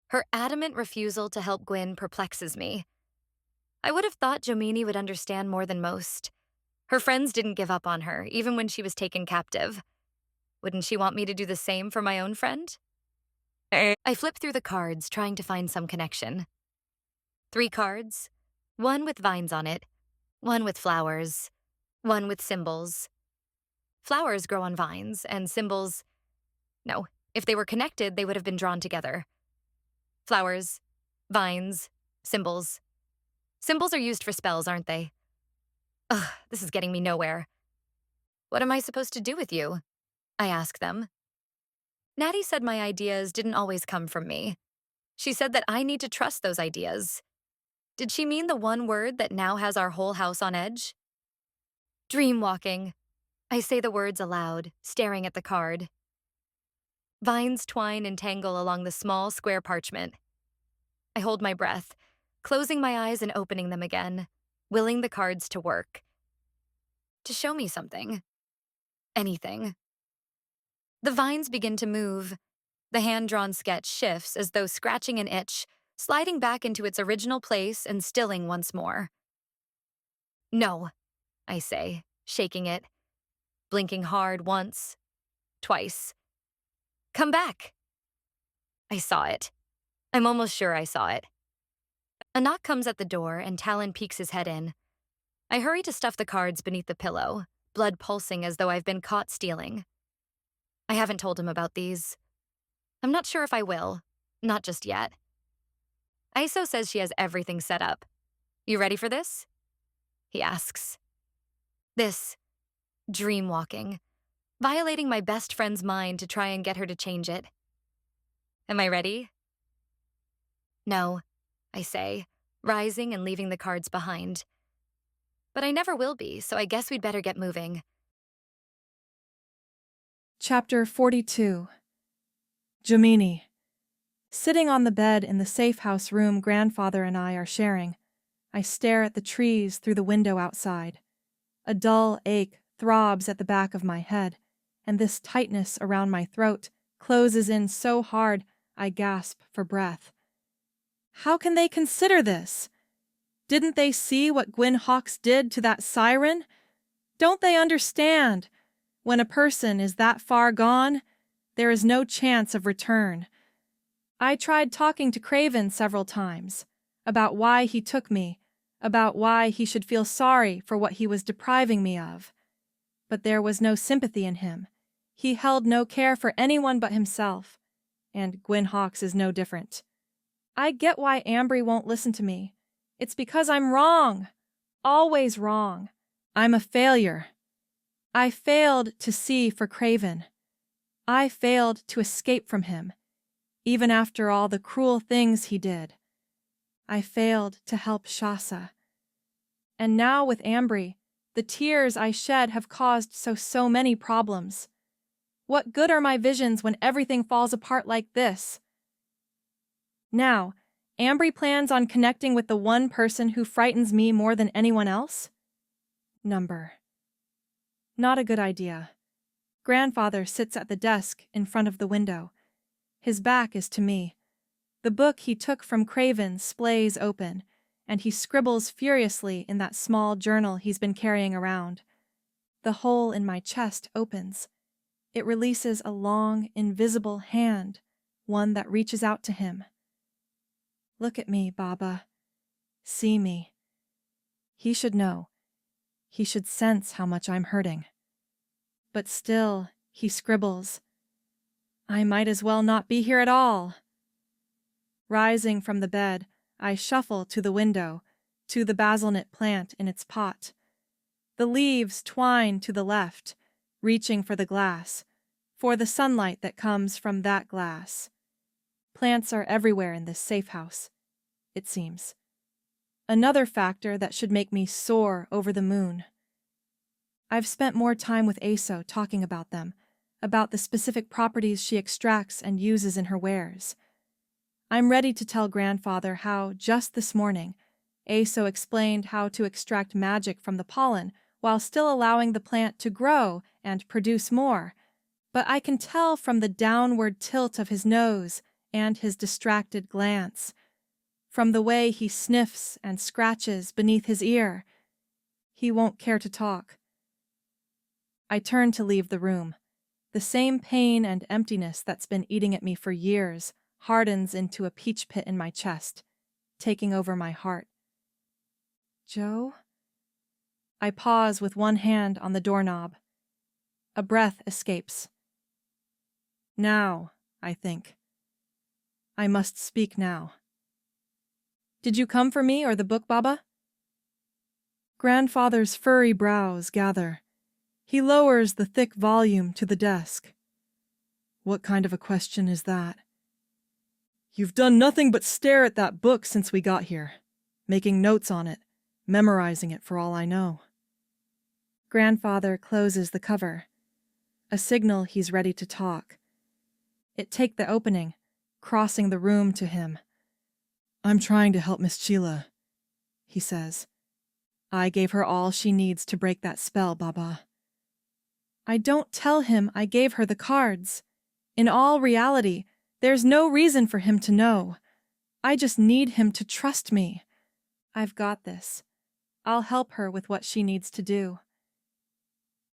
Her adamant refusal to help Gwyn perplexes me. I would have thought Jomini would understand more than most. Her friends didn't give up on her, even when she was taken captive. Wouldn't she want me to do the same for my own friend? I flip through the cards, trying to find some connection. 3 cards, 1 with vines on it, 1 with flowers, 1 with symbols. Flowers grow on vines, and symbols... No, if they were connected, they would have been drawn together. Flowers, vines, symbols. Symbols are used for spells, aren't they? Ugh, this is getting me nowhere. What am I supposed to do with you? I ask them. Natty said my ideas didn't always come from me. She said that I need to trust those ideas. Did she mean the one word that now has our whole house on edge? Dreamwalking. I say the words aloud, staring at the card. Vines twine and tangle along the small square parchment. I hold my breath, closing my eyes and opening them again, willing the cards to work. To show me something. Anything. The vines begin to move. The hand-drawn sketch shifts as though scratching an itch, sliding back into its original place and stilling once more. No, I say, shaking it, blinking hard once, twice. Come back. I saw it. I'm almost sure I saw it. A knock comes at the door and Talon peeks his head in. I hurry to stuff the cards beneath the pillow, blood pulsing as though I've been caught stealing. I haven't told him about these. I'm not sure if I will, not just yet. Iso says she has everything set up. You ready for this? he asks. This dream walking, violating my best friend's mind to try and get her to change it. Am I ready? No, I say, rising and leaving the cards behind. But I never will be, so I guess we'd better get moving. Chapter 42. Gemini. Sitting on the bed in the safe house room Grandfather and I are sharing, I stare at the trees through the window outside. A dull ache throbs at the back of my head, and this tightness around my throat closes in so hard I gasp for breath. How can they consider this? Didn't they see what Gwyn Hawkes did to that siren? Don't they understand? When a person is that far gone, there is no chance of return. I tried talking to Craven several times about why he took me, about why he should feel sorry for what he was depriving me of. But there was no sympathy in him. He held no care for anyone but himself, and Gwyn Hawkes is no different. I get why Ambry won't listen to me. It's because I'm wrong. Always wrong. I'm a failure. I failed to see for Craven. I failed to escape from him, even after all the cruel things he did. I failed to help Shasa. And now with Ambry, the tears I shed have caused so many problems. What good are my visions when everything falls apart like this? Now, Ambry plans on connecting with the one person who frightens me more than anyone else? Number. Not a good idea. Grandfather sits at the desk in front of the window. His back is to me. The book he took from Craven splays open, and he scribbles furiously in that small journal he's been carrying around. The hole in my chest opens. It releases a long, invisible hand, one that reaches out to him. Look at me, Baba. See me. He should know. He should sense how much I'm hurting. But still, he scribbles. I might as well not be here at all. Rising from the bed, I shuffle to the window, to the basilnut plant in its pot. The leaves twine to the left, reaching for the glass, for the sunlight that comes from that glass. Plants are everywhere in this safe house, it seems. Another factor that should make me soar over the moon. I've spent more time with Aso talking about them, about the specific properties she extracts and uses in her wares. I'm ready to tell Grandfather how, just this morning, Aso explained how to extract magic from the pollen while still allowing the plant to grow and produce more. But I can tell from the downward tilt of his nose and his distracted glance, from the way he sniffs and scratches beneath his ear, he won't care to talk. I turn to leave the room. The same pain and emptiness that's been eating at me for years hardens into a peach pit in my chest, taking over my heart. Joe? I pause with one hand on the doorknob. A breath escapes. Now, I think. I must speak now. Did you come for me or the book, Baba? Grandfather's furry brows gather. He lowers the thick volume to the desk. What kind of a question is that? You've done nothing but stare at that book since we got here, making notes on it, memorizing it for all I know. Grandfather closes the cover. A signal he's ready to talk. It take the opening, crossing the room to him. I'm trying to help Miss Sheila, he says. I gave her all she needs to break that spell, Baba. I don't tell him I gave her the cards. In all reality, there's no reason for him to know. I just need him to trust me. I've got this. I'll help her with what she needs to do.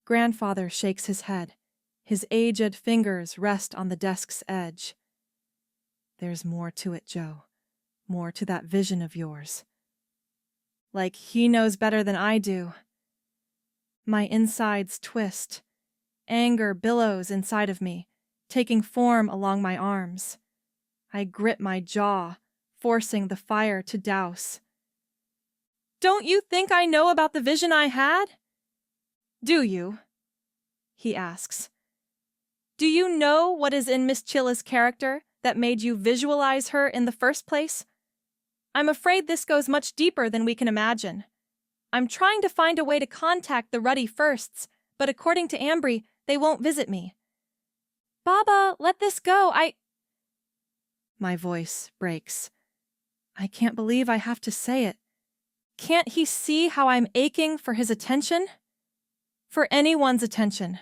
Grandfather shakes his head. His aged fingers rest on the desk's edge. There's more to it, Joe. More to that vision of yours. Like he knows better than I do. My insides twist. Anger billows inside of me, taking form along my arms. I grit my jaw, forcing the fire to douse. Don't you think I know about the vision I had? Do you? He asks. Do you know what is in Miss Chilla's character that made you visualize her in the first place? I'm afraid this goes much deeper than we can imagine. I'm trying to find a way to contact the Ruddy Firsts, but according to Ambry, they won't visit me. Baba, let this go, My voice breaks. I can't believe I have to say it. Can't he see how I'm aching for his attention? For anyone's attention.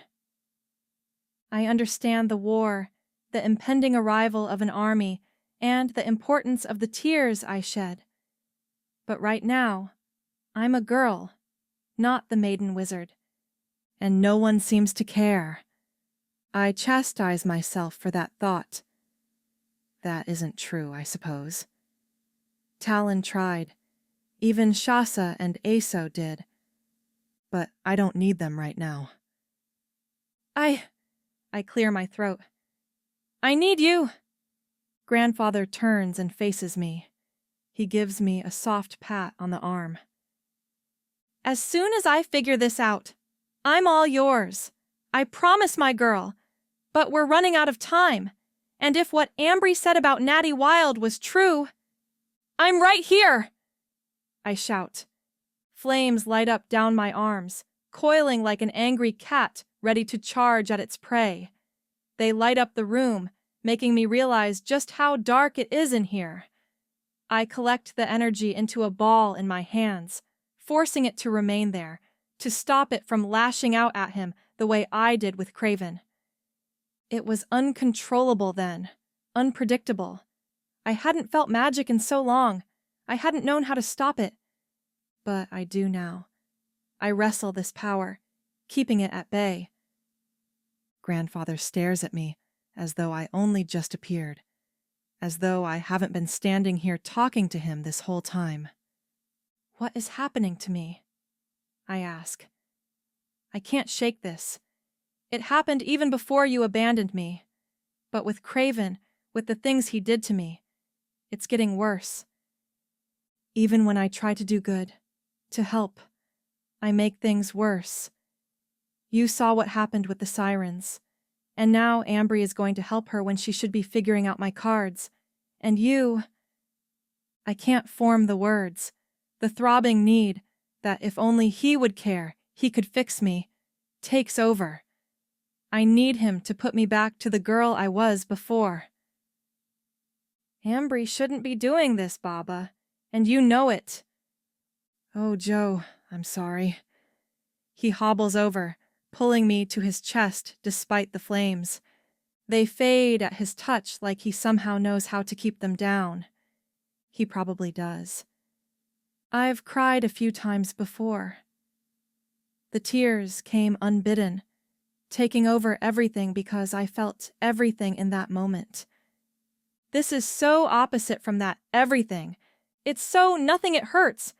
I understand the war, the impending arrival of an army, and the importance of the tears I shed. But right now, I'm a girl, not the maiden wizard, and no one seems to care. I chastise myself for that thought. That isn't true, I suppose. Talon tried. Even Shasa and Aso did. But I don't need them right now. I clear my throat. I need you. Grandfather turns and faces me. He gives me a soft pat on the arm. As soon as I figure this out, I'm all yours. I promise, my girl. But we're running out of time. And if what Ambry said about Natty Wild was true, I'm right here! I shout. Flames light up down my arms, coiling like an angry cat ready to charge at its prey. They light up the room, making me realize just how dark it is in here. I collect the energy into a ball in my hands, forcing it to remain there, to stop it from lashing out at him the way I did with Craven. It was uncontrollable then, unpredictable. I hadn't felt magic in so long. I hadn't known how to stop it. But I do now. I wrestle this power, keeping it at bay. Grandfather stares at me, as though I only just appeared, as though I haven't been standing here talking to him this whole time. What is happening to me? I ask. I can't shake this. It happened even before you abandoned me. But with Craven, with the things he did to me, it's getting worse. Even when I try to do good, to help, I make things worse. You saw what happened with the sirens, and now Ambry is going to help her when she should be figuring out my cards. And you... I can't form the words, the throbbing need that if only he would care, he could fix me, takes over. I need him to put me back to the girl I was before. Ambry shouldn't be doing this, Baba, and you know it. Oh, Joe, I'm sorry. He hobbles over, pulling me to his chest despite the flames. They fade at his touch like he somehow knows how to keep them down. He probably does. I've cried a few times before. The tears came unbidden, taking over everything because I felt everything in that moment. This is so opposite from that everything. It's so nothing, it hurts.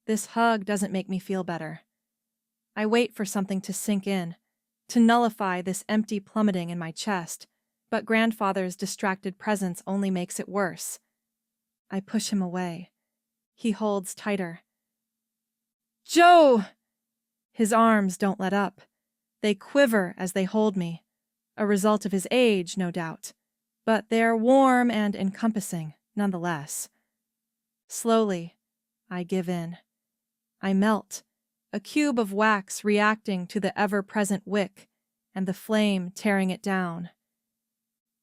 This hug doesn't make me feel better. I wait for something to sink in, to nullify this empty plummeting in my chest, but Grandfather's distracted presence only makes it worse. I push him away. He holds tighter. Joe! His arms don't let up. They quiver as they hold me, a result of his age, no doubt, but they're warm and encompassing, nonetheless. Slowly, I give in. I melt, a cube of wax reacting to the ever-present wick, and the flame tearing it down.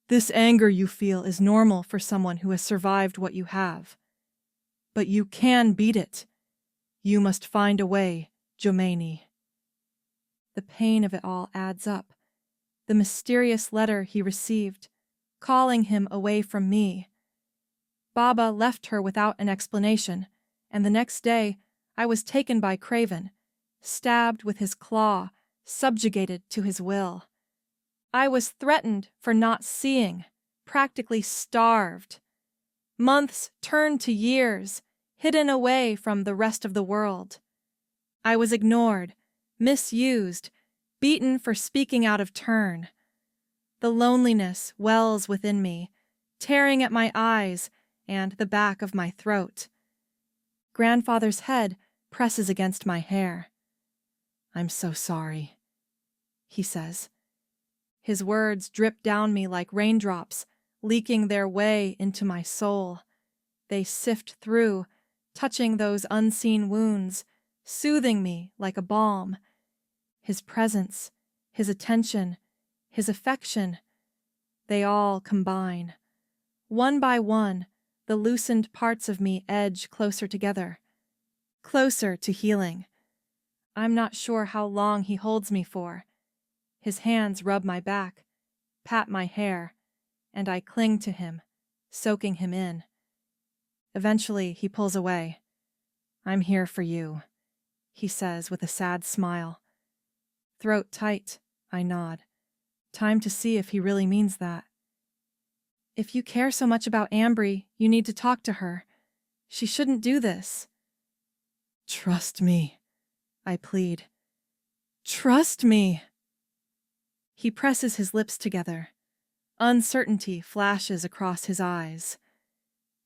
This anger you feel is normal for someone who has survived what you have. But you can beat it. You must find a way, Jomani. The pain of it all adds up. The mysterious letter he received, calling him away from me. Baba left her without an explanation, and the next day I was taken by Craven, stabbed with his claw, subjugated to his will. I was threatened for not seeing, practically starved. Months turned to years, hidden away from the rest of the world. I was ignored, misused, beaten for speaking out of turn. The loneliness wells within me, tearing at my eyes and the back of my throat. Grandfather's head presses against my hair. "I'm so sorry," he says. His words drip down me like raindrops, leaking their way into my soul. They sift through, touching those unseen wounds, soothing me like a balm. His presence, his attention, his affection, they all combine. One by one, the loosened parts of me edge closer together, closer to healing. I'm not sure how long he holds me for. His hands rub my back, pat my hair, and I cling to him, soaking him in. Eventually, he pulls away. "I'm here for you," he says with a sad smile. Throat tight, I nod. Time to see if he really means that. "If you care so much about Ambry, you need to talk to her. She shouldn't do this." "Trust me," I plead. "Trust me." He presses his lips together. Uncertainty flashes across his eyes.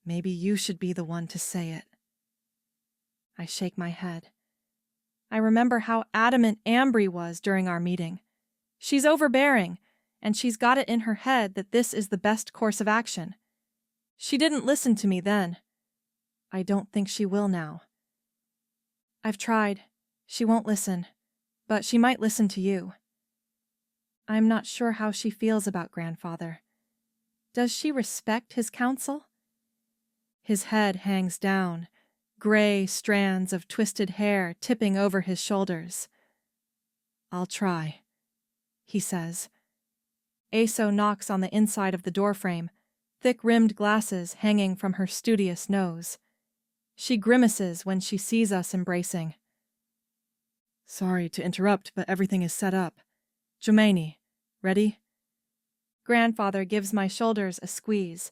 "Maybe you should be the one to say it." I shake my head. I remember how adamant Ambry was during our meeting. She's overbearing, and she's got it in her head that this is the best course of action. She didn't listen to me then. I don't think she will now. "I've tried. She won't listen, but she might listen to you." I'm not sure how she feels about grandfather. Does she respect his counsel? His head hangs down, gray strands of twisted hair tipping over his shoulders. "I'll try," he says. Aso knocks on the inside of the doorframe, thick-rimmed glasses hanging from her studious nose. She grimaces when she sees us embracing. "Sorry to interrupt, but everything is set up. Jomani, ready?" Grandfather gives my shoulders a squeeze.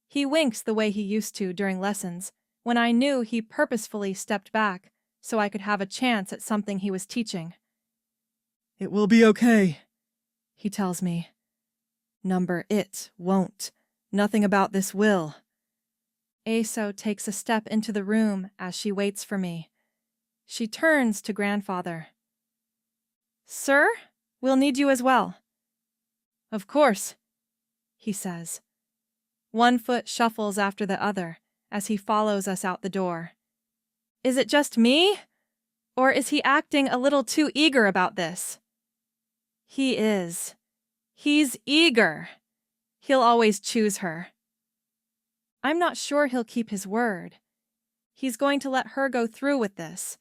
He winks the way he used to during lessons, when I knew he purposefully stepped back so I could have a chance at something he was teaching. "It will be okay," he tells me. Number it won't. Nothing about this will. Aso takes a step into the room as she waits for me. She turns to grandfather. "Sir, we'll need you as well." "Of course," he says. One foot shuffles after the other as he follows us out the door. Is it just me? Or is he acting a little too eager about this? He is. He's eager. He'll always choose her. I'm not sure he'll keep his word. He's going to let her go through with this,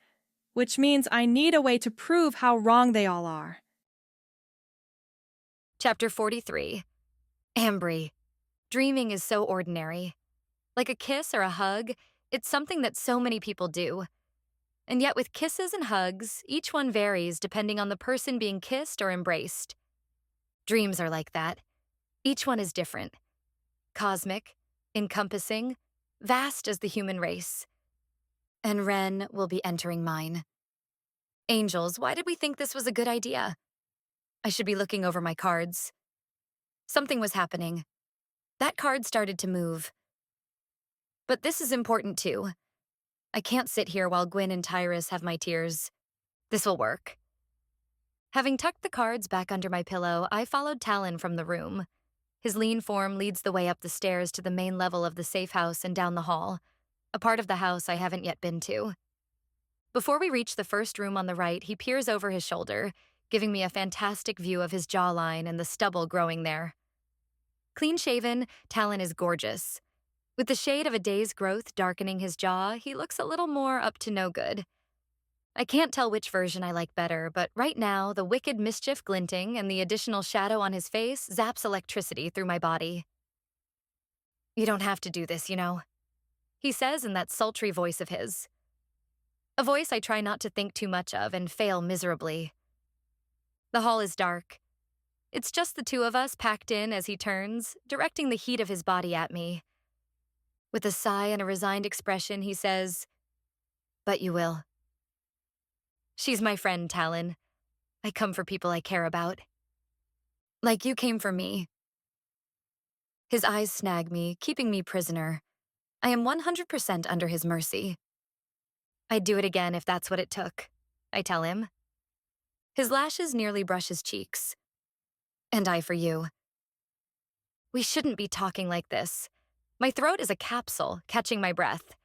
which means I need a way to prove how wrong they all are. Chapter 43. Ambry. Dreaming is so ordinary. Like a kiss or a hug, it's something that so many people do. And yet with kisses and hugs, each one varies depending on the person being kissed or embraced. Dreams are like that. Each one is different. Cosmic, encompassing, vast as the human race. And Ren will be entering mine. Angels, why did we think this was a good idea? I should be looking over my cards. Something was happening. That card started to move. But this is important too. I can't sit here while Gwyn and Tyrus have my tears. This will work. Having tucked the cards back under my pillow, I followed Talon from the room. His lean form leads the way up the stairs to the main level of the safe house and down the hall, a part of the house I haven't yet been to. Before we reach the first room on the right, he peers over his shoulder, giving me a fantastic view of his jawline and the stubble growing there. Clean-shaven, Talon is gorgeous. With the shade of a day's growth darkening his jaw, he looks a little more up to no good. I can't tell which version I like better, but right now, the wicked mischief glinting and the additional shadow on his face zaps electricity through my body. "You don't have to do this, you know," he says in that sultry voice of his. A voice I try not to think too much of and fail miserably. The hall is dark. It's just the two of us packed in as he turns, directing the heat of his body at me. With a sigh and a resigned expression, he says, "But you will." "She's my friend, Talon. I come for people I care about. Like you came for me." His eyes snag me, keeping me prisoner. I am 100% under his mercy. I'd do it again if that's what it took, I tell him. His lashes nearly brush his cheeks. And I for you. We shouldn't be talking like this. My throat is a capsule, catching my breath.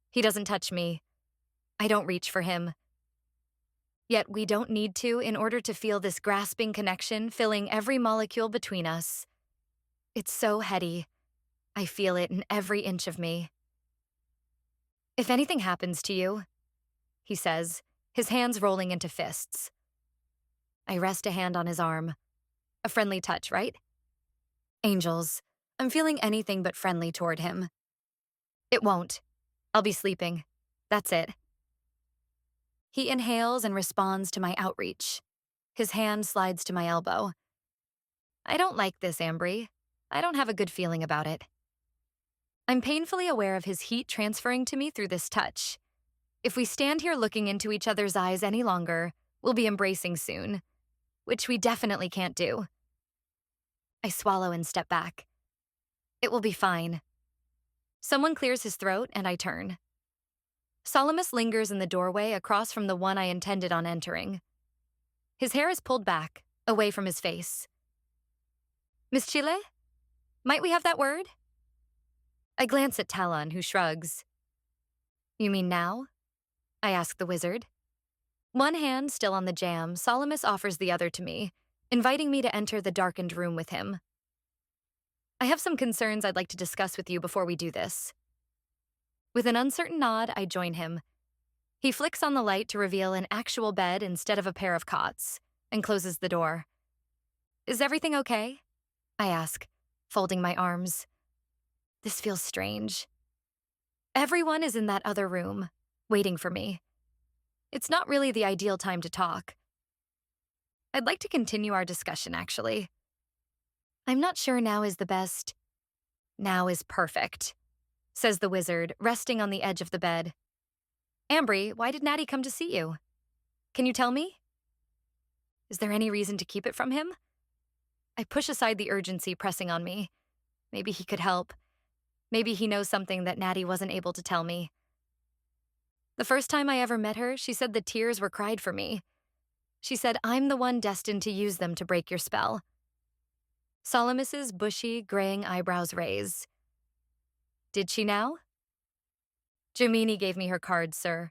He doesn't touch me. I don't reach for him. Yet we don't need to in order to feel this grasping connection filling every molecule between us. It's so heady. I feel it in every inch of me. If anything happens to you, he says, his hands rolling into fists. I rest a hand on his arm. A friendly touch, right? Angels. I'm feeling anything but friendly toward him. It won't. I'll be sleeping. That's it. He inhales and responds to my outreach. His hand slides to my elbow. I don't like this, Ambry. I don't have a good feeling about it. I'm painfully aware of his heat transferring to me through this touch. If we stand here looking into each other's eyes any longer, we'll be embracing soon, which we definitely can't do. I swallow and step back. It will be fine. Someone clears his throat and I turn. Solomus lingers in the doorway across from the one I intended on entering. His hair is pulled back, away from his face. Miss Chile? Might we have that word? I glance at Talon, who shrugs. You mean now? I ask the wizard. One hand still on the jam, Solomus offers the other to me, inviting me to enter the darkened room with him. I have some concerns I'd like to discuss with you before we do this. With an uncertain nod, I join him. He flicks on the light to reveal an actual bed instead of a pair of cots, and closes the door. Is everything okay? I ask, folding my arms. This feels strange. Everyone is in that other room, waiting for me. It's not really the ideal time to talk. I'd like to continue our discussion, actually. I'm not sure now is the best. Now is perfect, says the wizard, resting on the edge of the bed. Ambry, why did Natty come to see you? Can you tell me? Is there any reason to keep it from him? I push aside the urgency pressing on me. Maybe he could help. Maybe he knows something that Natty wasn't able to tell me. The first time I ever met her, she said the tears were cried for me. She said I'm the one destined to use them to break your spell. Solomus's bushy, graying eyebrows raise. Did she now? Jomini gave me her cards, sir.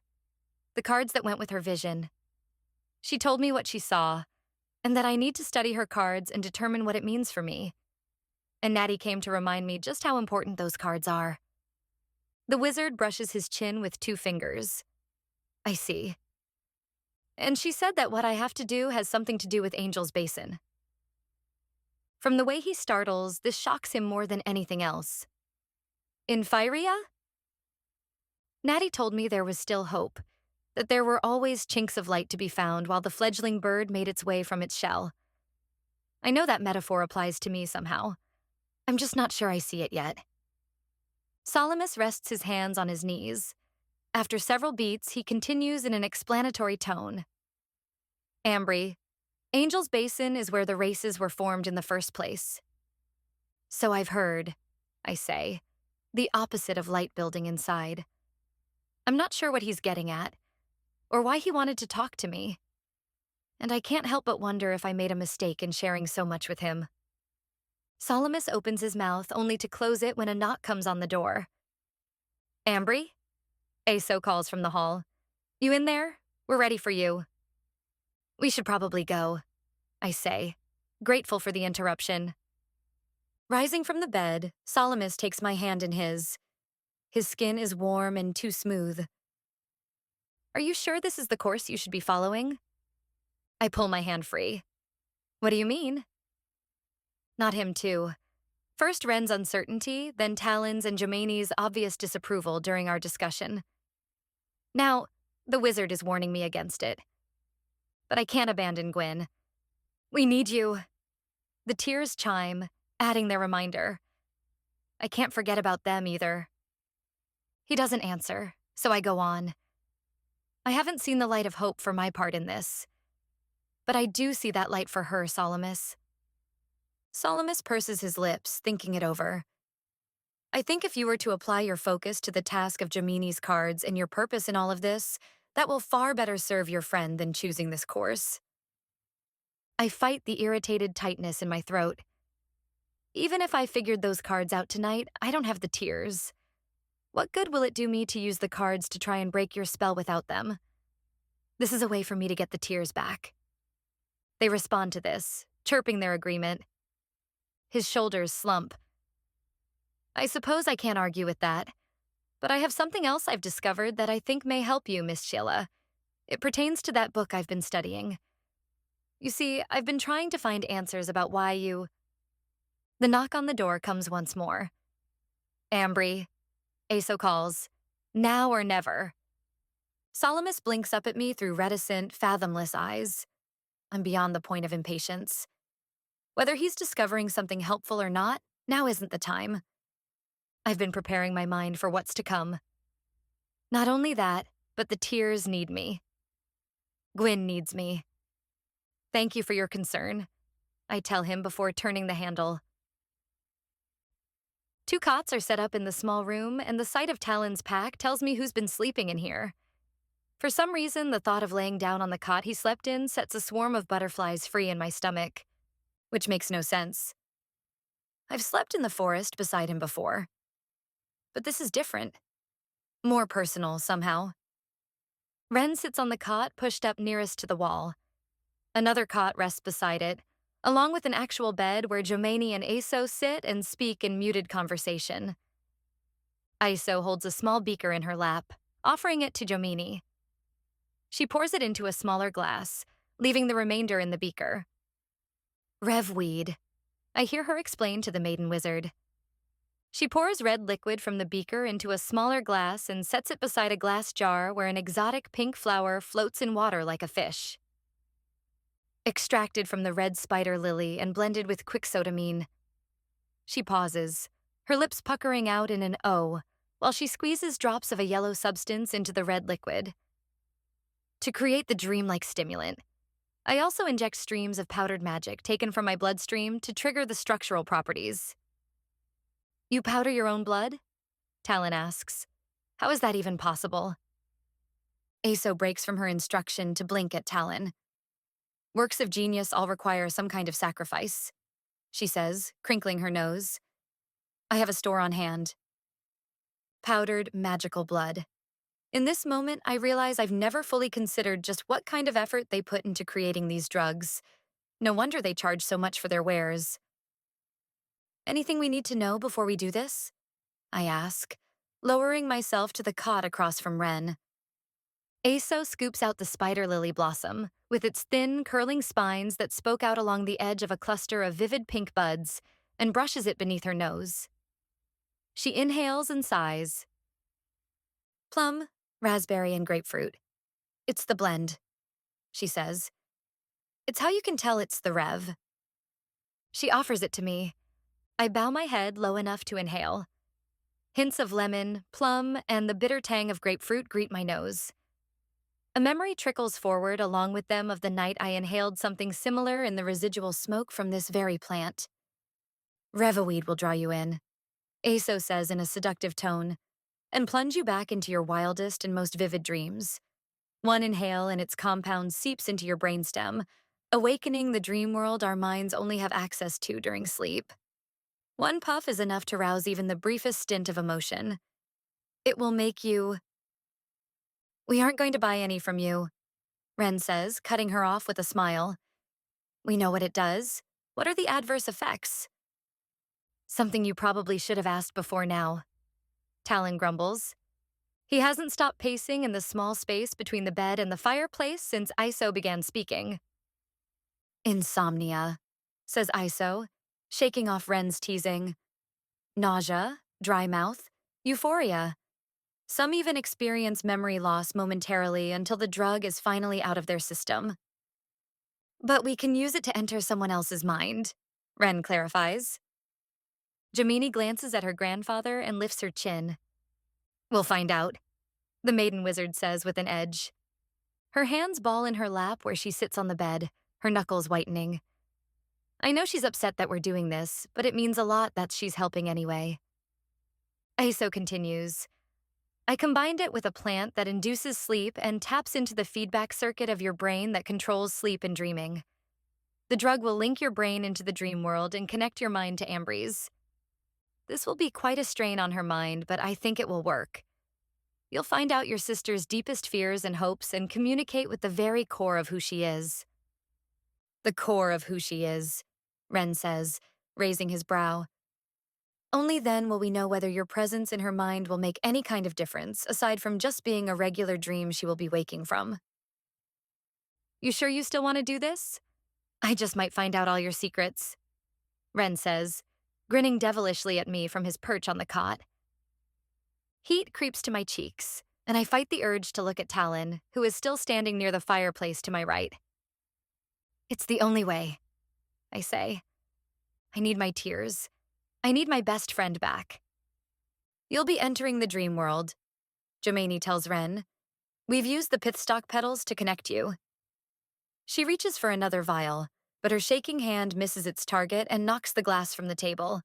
The cards that went with her vision. She told me what she saw, and that I need to study her cards and determine what it means for me. And Natty came to remind me just how important those cards are. The wizard brushes his chin with 2 fingers. I see. And she said that what I have to do has something to do with Angel's Basin. From the way he startles, this shocks him more than anything else. Infiria? Natty told me there was still hope, that there were always chinks of light to be found while the fledgling bird made its way from its shell. I know that metaphor applies to me somehow. I'm just not sure I see it yet. Solomus rests his hands on his knees. After several beats, he continues in an explanatory tone. Ambry, Angel's Basin is where the races were formed in the first place. So I've heard, I say, the opposite of light building inside. I'm not sure what he's getting at, or why he wanted to talk to me. And I can't help but wonder if I made a mistake in sharing so much with him. Solomus opens his mouth only to close it when a knock comes on the door. Ambry? Aso calls from the hall. You in there? We're ready for you. We should probably go, I say, grateful for the interruption. Rising from the bed, Solomus takes my hand in his. His skin is warm and too smooth. Are you sure this is the course you should be following? I pull my hand free. What do you mean? Not him, too. First Ren's uncertainty, then Talon's and Jomini's obvious disapproval during our discussion. Now, the wizard is warning me against it. But I can't abandon Gwyn. We need you. The tears chime, adding their reminder. I can't forget about them either. He doesn't answer, so I go on. I haven't seen the light of hope for my part in this. But I do see that light for her, Solomus. Solomus purses his lips, thinking it over. I think if you were to apply your focus to the task of Gemini's cards and your purpose in all of this, that will far better serve your friend than choosing this course. I fight the irritated tightness in my throat. Even if I figured those cards out tonight, I don't have the tears. What good will it do me to use the cards to try and break your spell without them? This is a way for me to get the tears back. They respond to this, chirping their agreement. His shoulders slump. I suppose I can't argue with that, but I have something else I've discovered that I think may help you, Miss Sheila. It pertains to that book I've been studying. You see, I've been trying to find answers about why you... The knock on the door comes once more. Ambry, Aso calls, now or never. Solomus blinks up at me through reticent, fathomless eyes. I'm beyond the point of impatience. Whether he's discovering something helpful or not, now isn't the time. I've been preparing my mind for what's to come. Not only that, but the tears need me. Gwyn needs me. Thank you for your concern, I tell him before turning the handle. 2 cots are set up in the small room, and the sight of Talon's pack tells me who's been sleeping in here. For some reason, the thought of laying down on the cot he slept in sets a swarm of butterflies free in my stomach, which makes no sense. I've slept in the forest beside him before, but this is different. More personal, somehow. Ren sits on the cot pushed up nearest to the wall. Another cot rests beside it, along with an actual bed where Jomani and Aso sit and speak in muted conversation. Aso holds a small beaker in her lap, offering it to Jomani. She pours it into a smaller glass, leaving the remainder in the beaker. Revweed, I hear her explain to the maiden wizard. She pours red liquid from the beaker into a smaller glass and sets it beside a glass jar where an exotic pink flower floats in water like a fish. Extracted from the red spider lily and blended with quixotamine. She pauses, her lips puckering out in an O, while she squeezes drops of a yellow substance into the red liquid. To create the dreamlike stimulant, I also inject streams of powdered magic taken from my bloodstream to trigger the structural properties. You powder your own blood? Talon asks. How is that even possible? Aso breaks from her instruction to blink at Talon. Works of genius all require some kind of sacrifice, she says, crinkling her nose. I have a store on hand. Powdered magical blood. In this moment, I realize I've never fully considered just what kind of effort they put into creating these drugs. No wonder they charge so much for their wares. Anything we need to know before we do this? I ask, lowering myself to the cot across from Ren. Aso scoops out the spider lily blossom, with its thin, curling spines that spoke out along the edge of a cluster of vivid pink buds, and brushes it beneath her nose. She inhales and sighs. Plum, raspberry, and grapefruit. It's the blend, she says. It's how you can tell it's the Rev. She offers it to me. I bow my head low enough to inhale. Hints of lemon, plum, and the bitter tang of grapefruit greet my nose. A memory trickles forward along with them of the night I inhaled something similar in the residual smoke from this very plant. Revaweed will draw you in, Aso says in a seductive tone, and plunge you back into your wildest and most vivid dreams. One inhale and its compound seeps into your brainstem, awakening the dream world our minds only have access to during sleep. One puff is enough to rouse even the briefest stint of emotion. It will make you... We aren't going to buy any from you, Ren says, cutting her off with a smile. We know what it does. What are the adverse effects? Something you probably should have asked before now, Talon grumbles. He hasn't stopped pacing in the small space between the bed and the fireplace since Aso began speaking. Insomnia, says Aso, shaking off Ren's teasing. Nausea, dry mouth, euphoria. Some even experience memory loss momentarily until the drug is finally out of their system. But we can use it to enter someone else's mind, Ren clarifies. Jomani glances at her grandfather and lifts her chin. We'll find out, the maiden wizard says with an edge. Her hands ball in her lap where she sits on the bed, her knuckles whitening. I know she's upset that we're doing this, but it means a lot that she's helping anyway. Aiso continues. I combined it with a plant that induces sleep and taps into the feedback circuit of your brain that controls sleep and dreaming. The drug will link your brain into the dream world and connect your mind to Ambry's. This will be quite a strain on her mind, but I think it will work. You'll find out your sister's deepest fears and hopes and communicate with the very core of who she is. The core of who she is, Ren says, raising his brow. Only then will we know whether your presence in her mind will make any kind of difference, aside from just being a regular dream she will be waking from. You sure you still want to do this? I just might find out all your secrets, Ren says, grinning devilishly at me from his perch on the cot. Heat creeps to my cheeks, and I fight the urge to look at Talon, who is still standing near the fireplace to my right. It's the only way, I say. I need my tears. I need my best friend back. You'll be entering the dream world, Jomani tells Ren. We've used the pithstock petals to connect you. She reaches for another vial, but her shaking hand misses its target and knocks the glass from the table.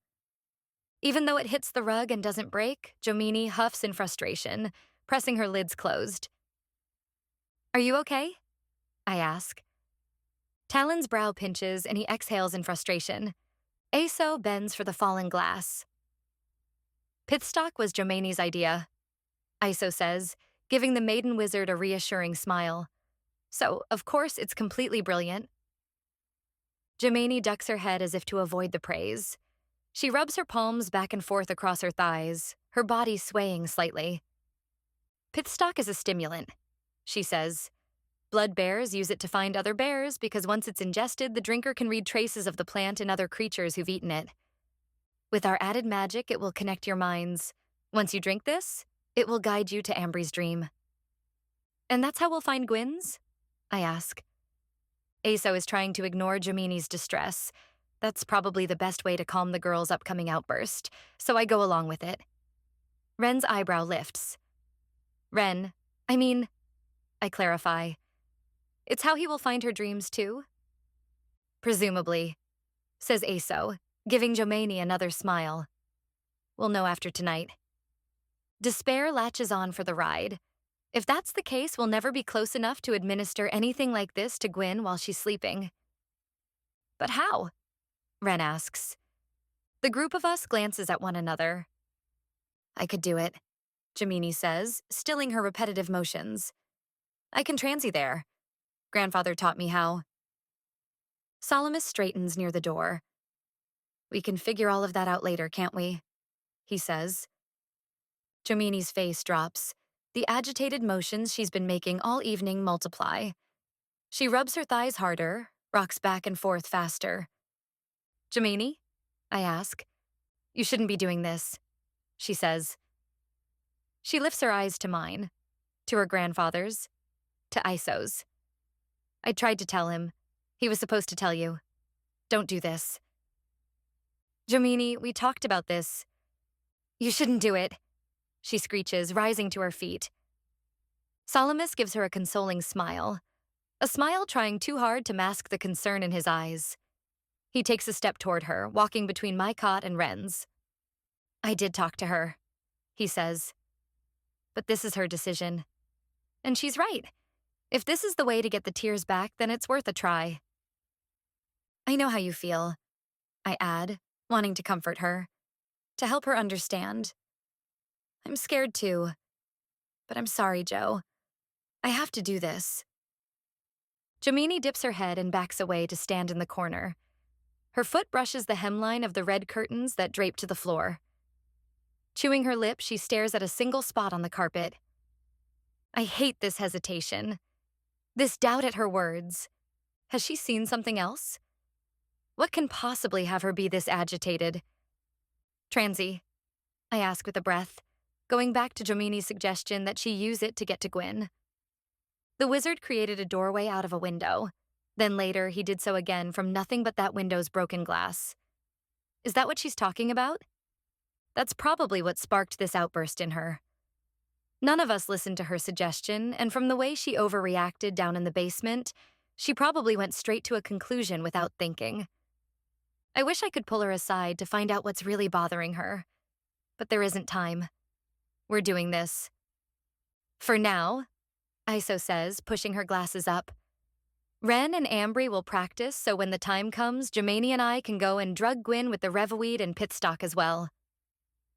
Even though it hits the rug and doesn't break, Jomani huffs in frustration, pressing her lids closed. Are you okay? I ask. Talon's brow pinches and he exhales in frustration. Aiso bends for the fallen glass. Pithstock was Jomani's idea, Aiso says, giving the maiden wizard a reassuring smile. So, of course, it's completely brilliant. Jomani ducks her head as if to avoid the praise. She rubs her palms back and forth across her thighs, her body swaying slightly. Pithstock is a stimulant, she says. Blood bears use it to find other bears because once it's ingested, the drinker can read traces of the plant in other creatures who've eaten it. With our added magic, it will connect your minds. Once you drink this, it will guide you to Ambry's dream. And that's how we'll find Gwyn's? I ask. Aiso is trying to ignore Jomani's distress. That's probably the best way to calm the girl's upcoming outburst, so I go along with it. Ren's eyebrow lifts. I clarify. It's how he will find her dreams too? Presumably, says Aiso, giving Jomani another smile. We'll know after tonight. Despair latches on for the ride. If that's the case, we'll never be close enough to administer anything like this to Gwyn while she's sleeping. But how? Ren asks. The group of us glances at one another. I could do it, Jomani says, stilling her repetitive motions. I can transy there. Grandfather taught me how. Salamis straightens near the door. We can figure all of that out later, can't we? He says. Jomani's face drops. The agitated motions she's been making all evening multiply. She rubs her thighs harder, rocks back and forth faster. Jomani? I ask. You shouldn't be doing this, she says. She lifts her eyes to mine, to her grandfather's, to Aiso's. I tried to tell him. He was supposed to tell you. Don't do this. Jomani, we talked about this. You shouldn't do it, she screeches, rising to her feet. Salamis gives her a consoling smile, a smile trying too hard to mask the concern in his eyes. He takes a step toward her, walking between my cot and Ren's. I did talk to her, he says. But this is her decision. And she's right. If this is the way to get the tears back, then it's worth a try. I know how you feel, I add, wanting to comfort her, to help her understand. I'm scared too, but I'm sorry, Joe. I have to do this. Jomani dips her head and backs away to stand in the corner. Her foot brushes the hemline of the red curtains that drape to the floor. Chewing her lip, she stares at a single spot on the carpet. I hate this hesitation. This doubt at her words. Has she seen something else? What can possibly have her be this agitated? Transy, I ask with a breath, going back to Jomani's suggestion that she use it to get to Gwyn. The wizard created a doorway out of a window. Then later, he did so again from nothing but that window's broken glass. Is that what she's talking about? That's probably what sparked this outburst in her. None of us listened to her suggestion, and from the way she overreacted down in the basement, she probably went straight to a conclusion without thinking. I wish I could pull her aside to find out what's really bothering her. but there isn't time. We're doing this. For now, Iso says, pushing her glasses up. Ren and Ambry will practice so when the time comes, Germani and I can go and drug Gwyn with the reveweed and pitstock as well.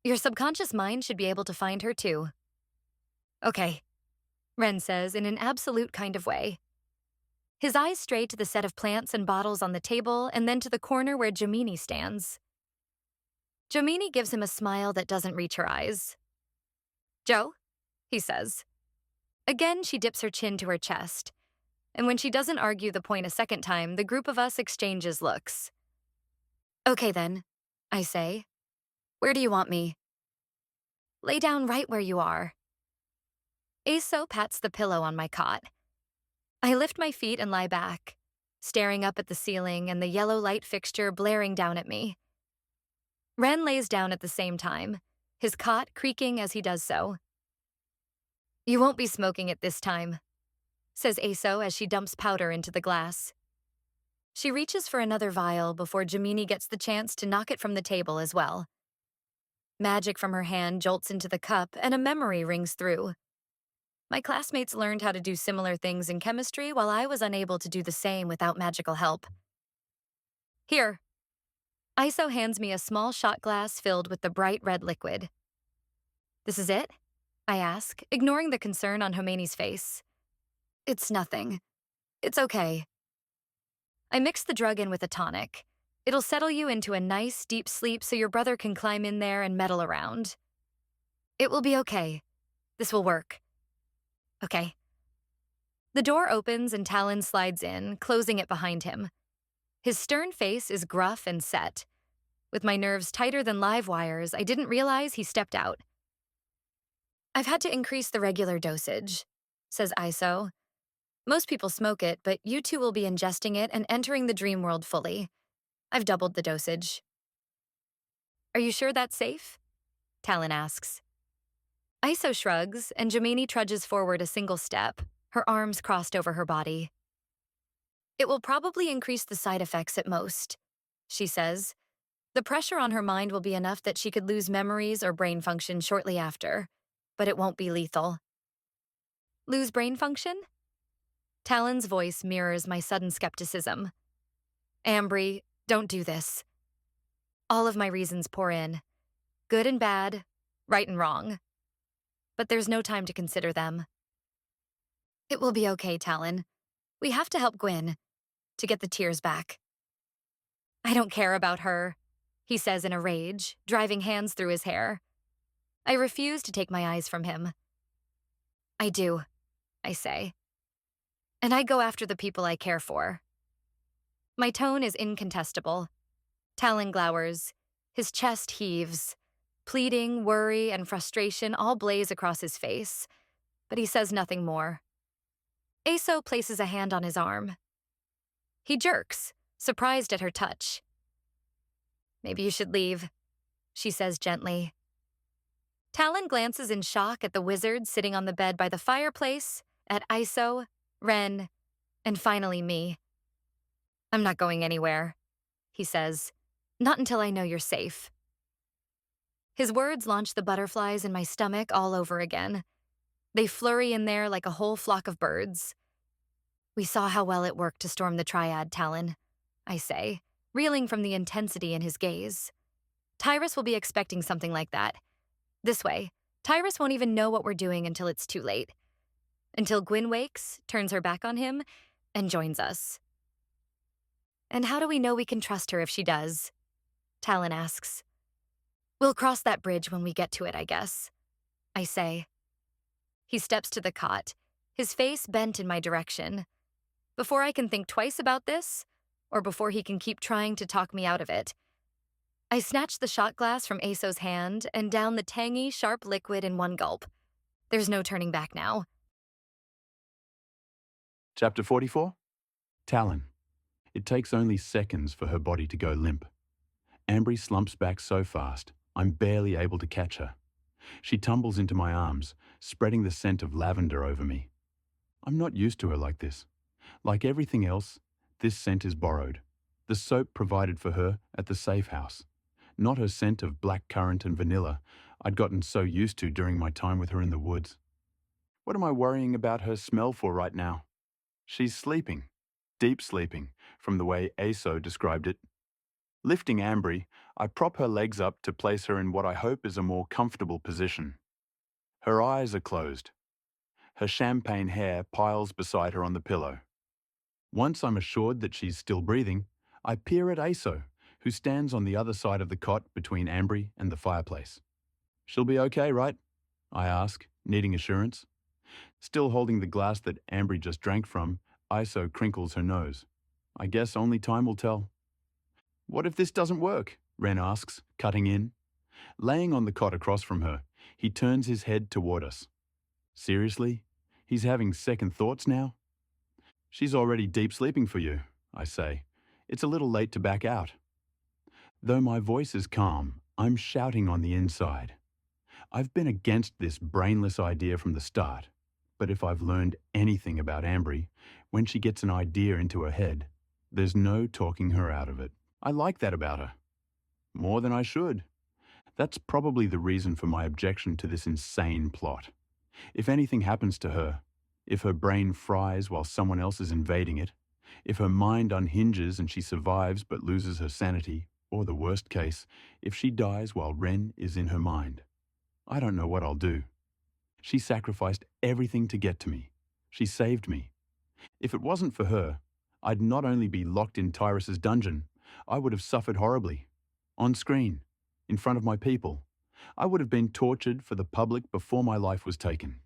Your subconscious mind should be able to find her too. Okay, Ren says in an absolute kind of way. His eyes stray to the set of plants and bottles on the table and then to the corner where Germani stands. Germani gives him a smile that doesn't reach her eyes. Joe, he says. Again, she dips her chin to her chest, and when she doesn't argue the point a second time, the group of us exchanges looks. Okay then, I say. Where do you want me? Lay down right where you are. Aso pats the pillow on my cot. I lift my feet and lie back, staring up at the ceiling and the yellow light fixture blaring down at me. Ren lays down at the same time, his cot creaking as he does so. You won't be smoking it this time, says Aso as she dumps powder into the glass. She reaches for another vial before Germani gets the chance to knock it from the table as well. Magic from her hand jolts into the cup and a memory rings through. My classmates learned how to do similar things in chemistry while I was unable to do the same without magical help. Here. Iso hands me a small shot glass filled with the bright red liquid. This is it? I ask, ignoring the concern on Homani's face. It's nothing. It's okay. I mix the drug in with a tonic. It'll settle you into a nice, deep sleep so your brother can climb in there and meddle around. It will be okay. This will work. Okay. The door opens and Talon slides in, closing it behind him. His stern face is gruff and set. With my nerves tighter than live wires, I didn't realize he stepped out. I've had to increase the regular dosage, says Iso. Most people smoke it, but you two will be ingesting it and entering the dream world fully. I've doubled the dosage. Are you sure that's safe? Talon asks. Iso shrugs, and Germani trudges forward a single step, her arms crossed over her body. It will probably increase the side effects at most, she says. The pressure on her mind will be enough that she could lose memories or brain function shortly after, but it won't be lethal. Lose brain function? Talon's voice mirrors my sudden skepticism. Ambry, don't do this. All of my reasons pour in. Good and bad, right and wrong. But there's no time to consider them. It will be okay, Talon. We have to help Gwyn, to get the tears back. I don't care about her, he says in a rage, driving hands through his hair. I refuse to take my eyes from him. I do, I say. And I go after the people I care for. My tone is incontestable. Talon glowers. His chest heaves. Pleading, worry, and frustration all blaze across his face, but he says nothing more. Aso places a hand on his arm. He jerks, surprised at her touch. Maybe you should leave, she says gently. Talon glances in shock at the wizard sitting on the bed by the fireplace, at Iso, Ren, and finally me. I'm not going anywhere, he says. Not until I know you're safe. His words launch the butterflies in my stomach all over again. They flurry in there like a whole flock of birds. We saw how well it worked to storm the Triad, Talon, I say, reeling from the intensity in his gaze. Tyrus will be expecting something like that. This way, Tyrus won't even know what we're doing until it's too late. Until Gwyn wakes, turns her back on him, and joins us. And how do we know we can trust her if she does? Talon asks. We'll cross that bridge when we get to it, I guess, I say. He steps to the cot, his face bent in my direction. Before I can think twice about this, or before he can keep trying to talk me out of it, I snatch the shot glass from Aso's hand and down the tangy, sharp liquid in one gulp. There's no turning back now. Chapter 44? Talon. It takes only seconds for her body to go limp. Ambry slumps back so fast, I'm barely able to catch her. She tumbles into my arms, spreading the scent of lavender over me. I'm not used to her like this. Like everything else, this scent is borrowed. The soap provided for her at the safe house. Not her scent of blackcurrant and vanilla. I'd gotten so used to during my time with her in the woods. What am I worrying about her smell for right now? She's sleeping, deep sleeping, from the way Aso described it. Lifting Ambry, I prop her legs up to place her in what I hope is a more comfortable position. Her eyes are closed. Her champagne hair piles beside her on the pillow. Once I'm assured that she's still breathing, I peer at Aso, who stands on the other side of the cot between Ambry and the fireplace. "She'll be okay, right?" I ask, needing assurance. Still holding the glass that Ambry just drank from, Iso crinkles her nose. "I guess only time will tell." "What if this doesn't work?" Ren asks, cutting in. Laying on the cot across from her, he turns his head toward us. "Seriously? He's having second thoughts now?" "She's already deep sleeping for you," I say. "It's a little late to back out." Though my voice is calm, I'm shouting on the inside. I've been against this brainless idea from the start, but if I've learned anything about Ambry, when she gets an idea into her head, there's no talking her out of it. I like that about her. More than I should. That's probably the reason for my objection to this insane plot. If anything happens to her, if her brain fries while someone else is invading it, if her mind unhinges and she survives but loses her sanity, or the worst case, if she dies while Ren is in her mind, I don't know what I'll do. She sacrificed everything to get to me. She saved me. If it wasn't for her, I'd not only be locked in Tyrus's dungeon, I would have suffered horribly. On screen, in front of my people. I would have been tortured for the public before my life was taken.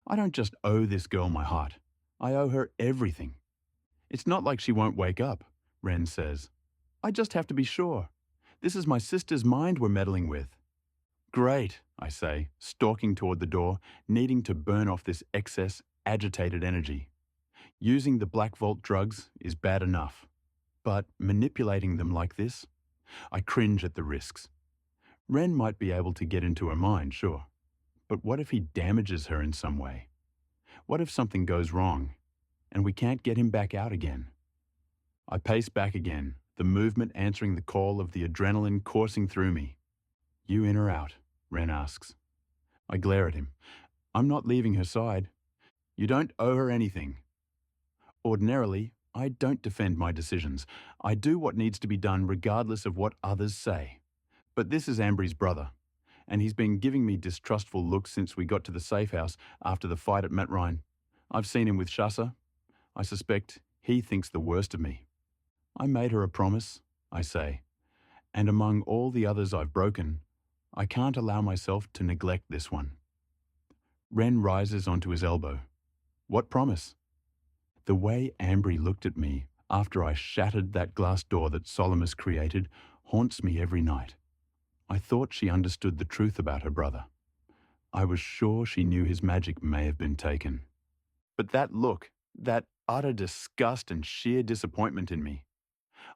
I don't just owe this girl my heart. I owe her everything. "It's not like she won't wake up," Ren says. "I just have to be sure. This is my sister's mind we're meddling with." "Great," I say, stalking toward the door, needing to burn off this excess, agitated energy. Using the Black Vault drugs is bad enough, but manipulating them like this? I cringe at the risks. Ren might be able to get into her mind, sure, but what if he damages her in some way? What if something goes wrong, and we can't get him back out again? I pace back again, the movement answering the call of the adrenaline coursing through me. "You in or out?" Ren asks. I glare at him. "I'm not leaving her side." "You don't owe her anything." Ordinarily, I don't defend my decisions. I do what needs to be done regardless of what others say. But this is Ambry's brother, and he's been giving me distrustful looks since we got to the safe house after the fight at Matrine. I've seen him with Shasa. I suspect he thinks the worst of me. "I made her a promise," I say, "and among all the others I've broken, I can't allow myself to neglect this one." Ren rises onto his elbow. "What promise?" The way Ambry looked at me after I shattered that glass door that Solomus created haunts me every night. I thought she understood the truth about her brother. I was sure she knew his magic may have been taken. But that look, that utter disgust and sheer disappointment in me,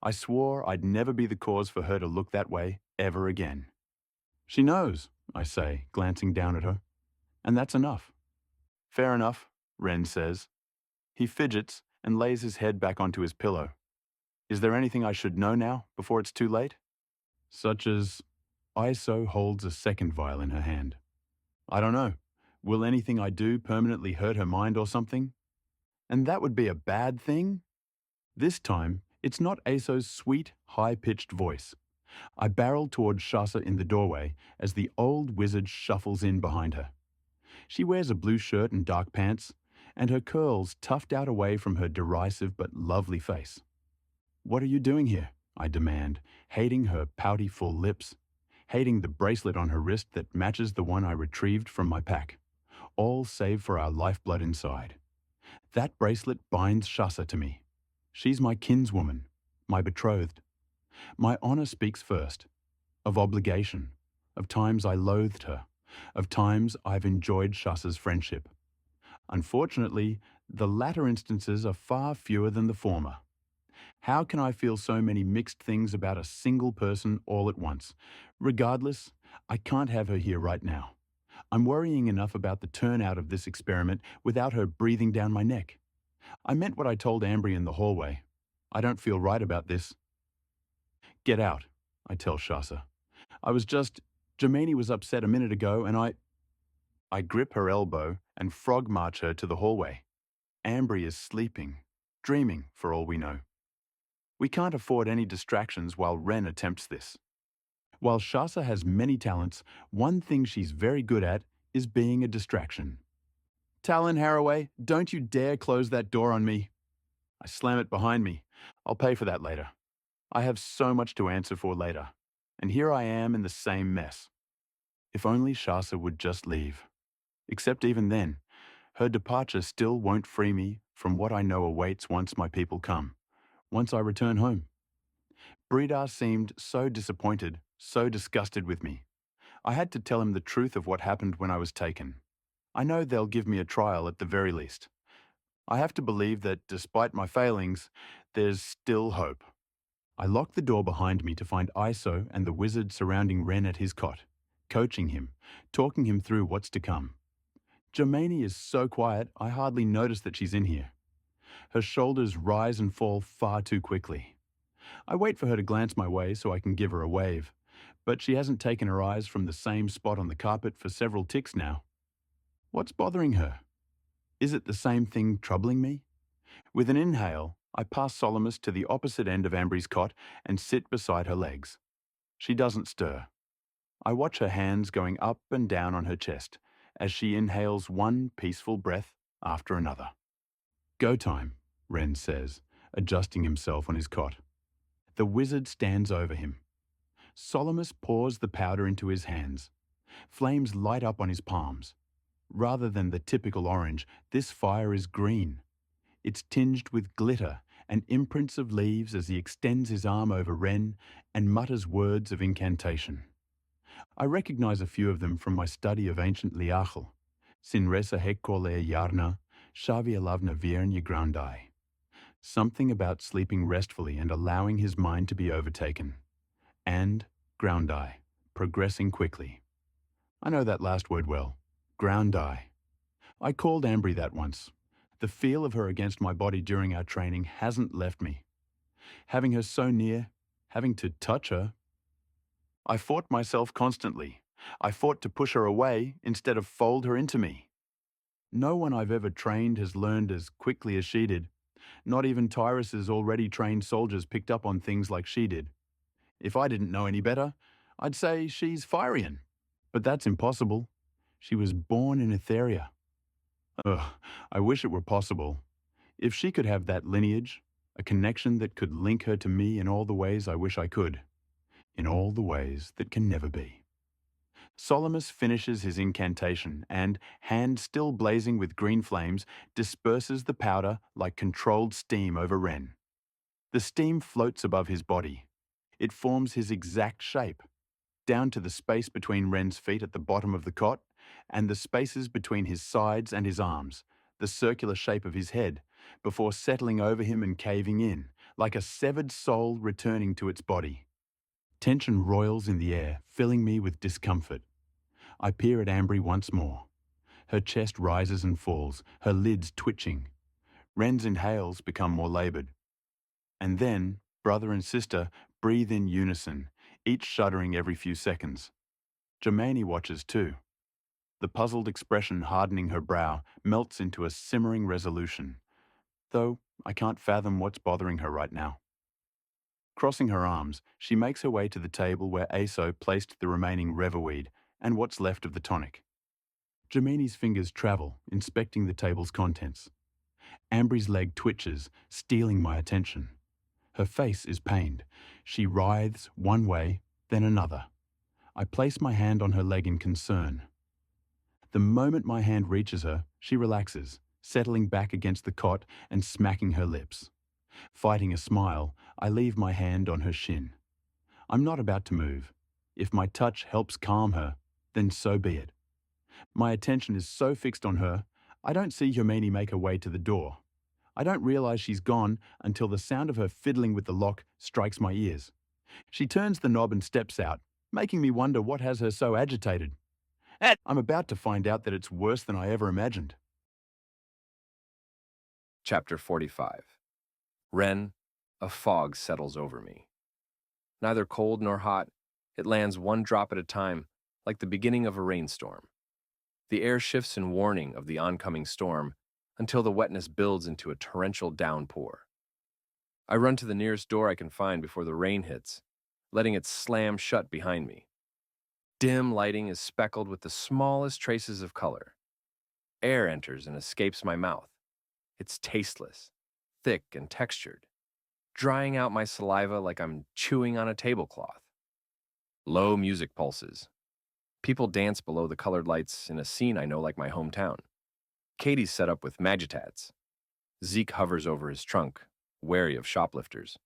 I swore I'd never be the cause for her to look that way ever again. "She knows," I say, glancing down at her. "And that's enough." "Fair enough," Ren says. He fidgets and lays his head back onto his pillow. "Is there anything I should know now, before it's too late?" "Such as..." Iso holds a second vial in her hand. "I don't know. Will anything I do permanently hurt her mind or something? And that would be a bad thing?" This time, it's not Aso's sweet, high-pitched voice. I barrel toward Shasa in the doorway as the old wizard shuffles in behind her. She wears a blue shirt and dark pants, and her curls tuft out away from her derisive but lovely face. "What are you doing here?" I demand, hating her pouty full lips, hating the bracelet on her wrist that matches the one I retrieved from my pack, all save for our lifeblood inside. That bracelet binds Shasa to me. She's my kinswoman, my betrothed. My honor speaks first, of obligation, of times I loathed her, of times I've enjoyed Shasa's friendship. Unfortunately, the latter instances are far fewer than the former. How can I feel so many mixed things about a single person all at once? Regardless, I can't have her here right now. I'm worrying enough about the turnout of this experiment without her breathing down my neck. I meant what I told Ambry in the hallway. I don't feel right about this. "Get out," I tell Shasa. "I was just..." Germaine was upset a minute ago and I grip her elbow and frog march her to the hallway. Ambry is sleeping, dreaming for all we know. We can't afford any distractions while Ren attempts this. While Shasa has many talents, one thing she's very good at is being a distraction. Talon Haraway, don't you dare close that door on me. I slam it behind me. I'll pay for that later. I have so much to answer for later, and here I am in the same mess. If only Shasa would just leave. Except even then, her departure still won't free me from what I know awaits once my people come, once I return home. Bridar seemed so disappointed, so disgusted with me. I had to tell him the truth of what happened when I was taken. I know they'll give me a trial at the very least. I have to believe that despite my failings, there's still hope. I lock the door behind me to find Iso and the wizard surrounding Ren at his cot, coaching him, talking him through what's to come. Germaine is so quiet, I hardly notice that she's in here. Her shoulders rise and fall far too quickly. I wait for her to glance my way so I can give her a wave, but she hasn't taken her eyes from the same spot on the carpet for several ticks now. What's bothering her? Is it the same thing troubling me? With an inhale, I pass Solomus to the opposite end of Ambry's cot and sit beside her legs. She doesn't stir. I watch her hands going up and down on her chest as she inhales one peaceful breath after another. Go time, Ren says, adjusting himself on his cot. The wizard stands over him. Solomus pours the powder into his hands. Flames light up on his palms. Rather than the typical orange, this fire is green. It's tinged with glitter and imprints of leaves as he extends his arm over Ren and mutters words of incantation. I recognize a few of them from my study of ancient Liachel. Sinresa Hekole Yarna, Shavialavna Viernya Groundai. Something about sleeping restfully and allowing his mind to be overtaken. And Groundai, progressing quickly. I know that last word well. Groundai. I called Ambry that once. The feel of her against my body during our training hasn't left me. Having her so near, having to touch her. I fought myself constantly. I fought to push her away instead of fold her into me. No one I've ever trained has learned as quickly as she did. Not even Tyrus's already trained soldiers picked up on things like she did. If I didn't know any better, I'd say she's Fyrian. But that's impossible. She was born in Etheria. Ugh, I wish it were possible. If she could have that lineage, a connection that could link her to me in all the ways I wish I could. In all the ways that can never be. Solomus finishes his incantation and, hand still blazing with green flames, disperses the powder like controlled steam over Ren. The steam floats above his body. It forms his exact shape, down to the space between Ren's feet at the bottom of the cot and the spaces between his sides and his arms, the circular shape of his head, before settling over him and caving in, like a severed soul returning to its body. Tension roils in the air, filling me with discomfort. I peer at Ambry once more. Her chest rises and falls, her lids twitching. Ren's inhales become more laboured. And then, brother and sister breathe in unison, each shuddering every few seconds. Germaine watches too. The puzzled expression hardening her brow melts into a simmering resolution, though I can't fathom what's bothering her right now. Crossing her arms, she makes her way to the table where Aso placed the remaining reverweed and what's left of the tonic. Germaine's fingers travel, inspecting the table's contents. Ambry's leg twitches, stealing my attention. Her face is pained. She writhes one way, then another. I place my hand on her leg in concern. The moment my hand reaches her, she relaxes, settling back against the cot and smacking her lips. Fighting a smile, I leave my hand on her shin. I'm not about to move. If my touch helps calm her, then so be it. My attention is so fixed on her, I don't see Germaine make her way to the door. I don't realize she's gone until the sound of her fiddling with the lock strikes my ears. She turns the knob and steps out, making me wonder what has her so agitated. I'm about to find out that it's worse than I ever imagined. Chapter 45. Ren, a fog settles over me. Neither cold nor hot, it lands one drop at a time, like the beginning of a rainstorm. The air shifts in warning of the oncoming storm until the wetness builds into a torrential downpour. I run to the nearest door I can find before the rain hits, letting it slam shut behind me. Dim lighting is speckled with the smallest traces of color. Air enters and escapes my mouth. It's tasteless, thick and textured, drying out my saliva like I'm chewing on a tablecloth. Low music pulses. People dance below the colored lights in a scene I know like my hometown. Katie's set up with magitats. Zeke hovers over his trunk, wary of shoplifters.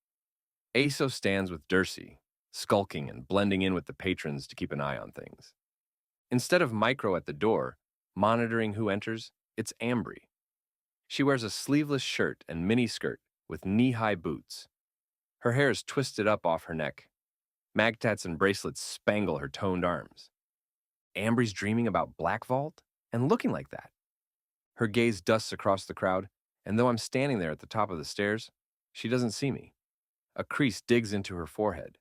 Aso stands with Dury, skulking and blending in with the patrons to keep an eye on things. Instead of Micro at the door, monitoring who enters, it's Ambry. She wears a sleeveless shirt and miniskirt with knee-high boots. Her hair is twisted up off her neck. Magtats and bracelets spangle her toned arms. Ambry's dreaming about Black Vault and looking like that. Her gaze dusts across the crowd, and though I'm standing there at the top of the stairs, she doesn't see me. A crease digs into her forehead.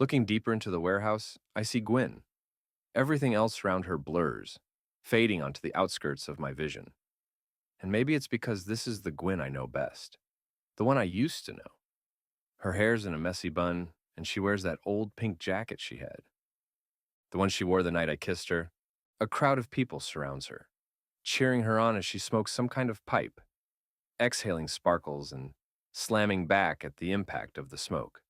Looking deeper into the warehouse, I see Gwyn. Everything else around her blurs, fading onto the outskirts of my vision. And maybe it's because this is the Gwyn I know best, the one I used to know. Her hair's in a messy bun, and she wears that old pink jacket she had. The one she wore the night I kissed her. A crowd of people surrounds her, cheering her on as she smokes some kind of pipe, exhaling sparkles and slamming back at the impact of the smoke.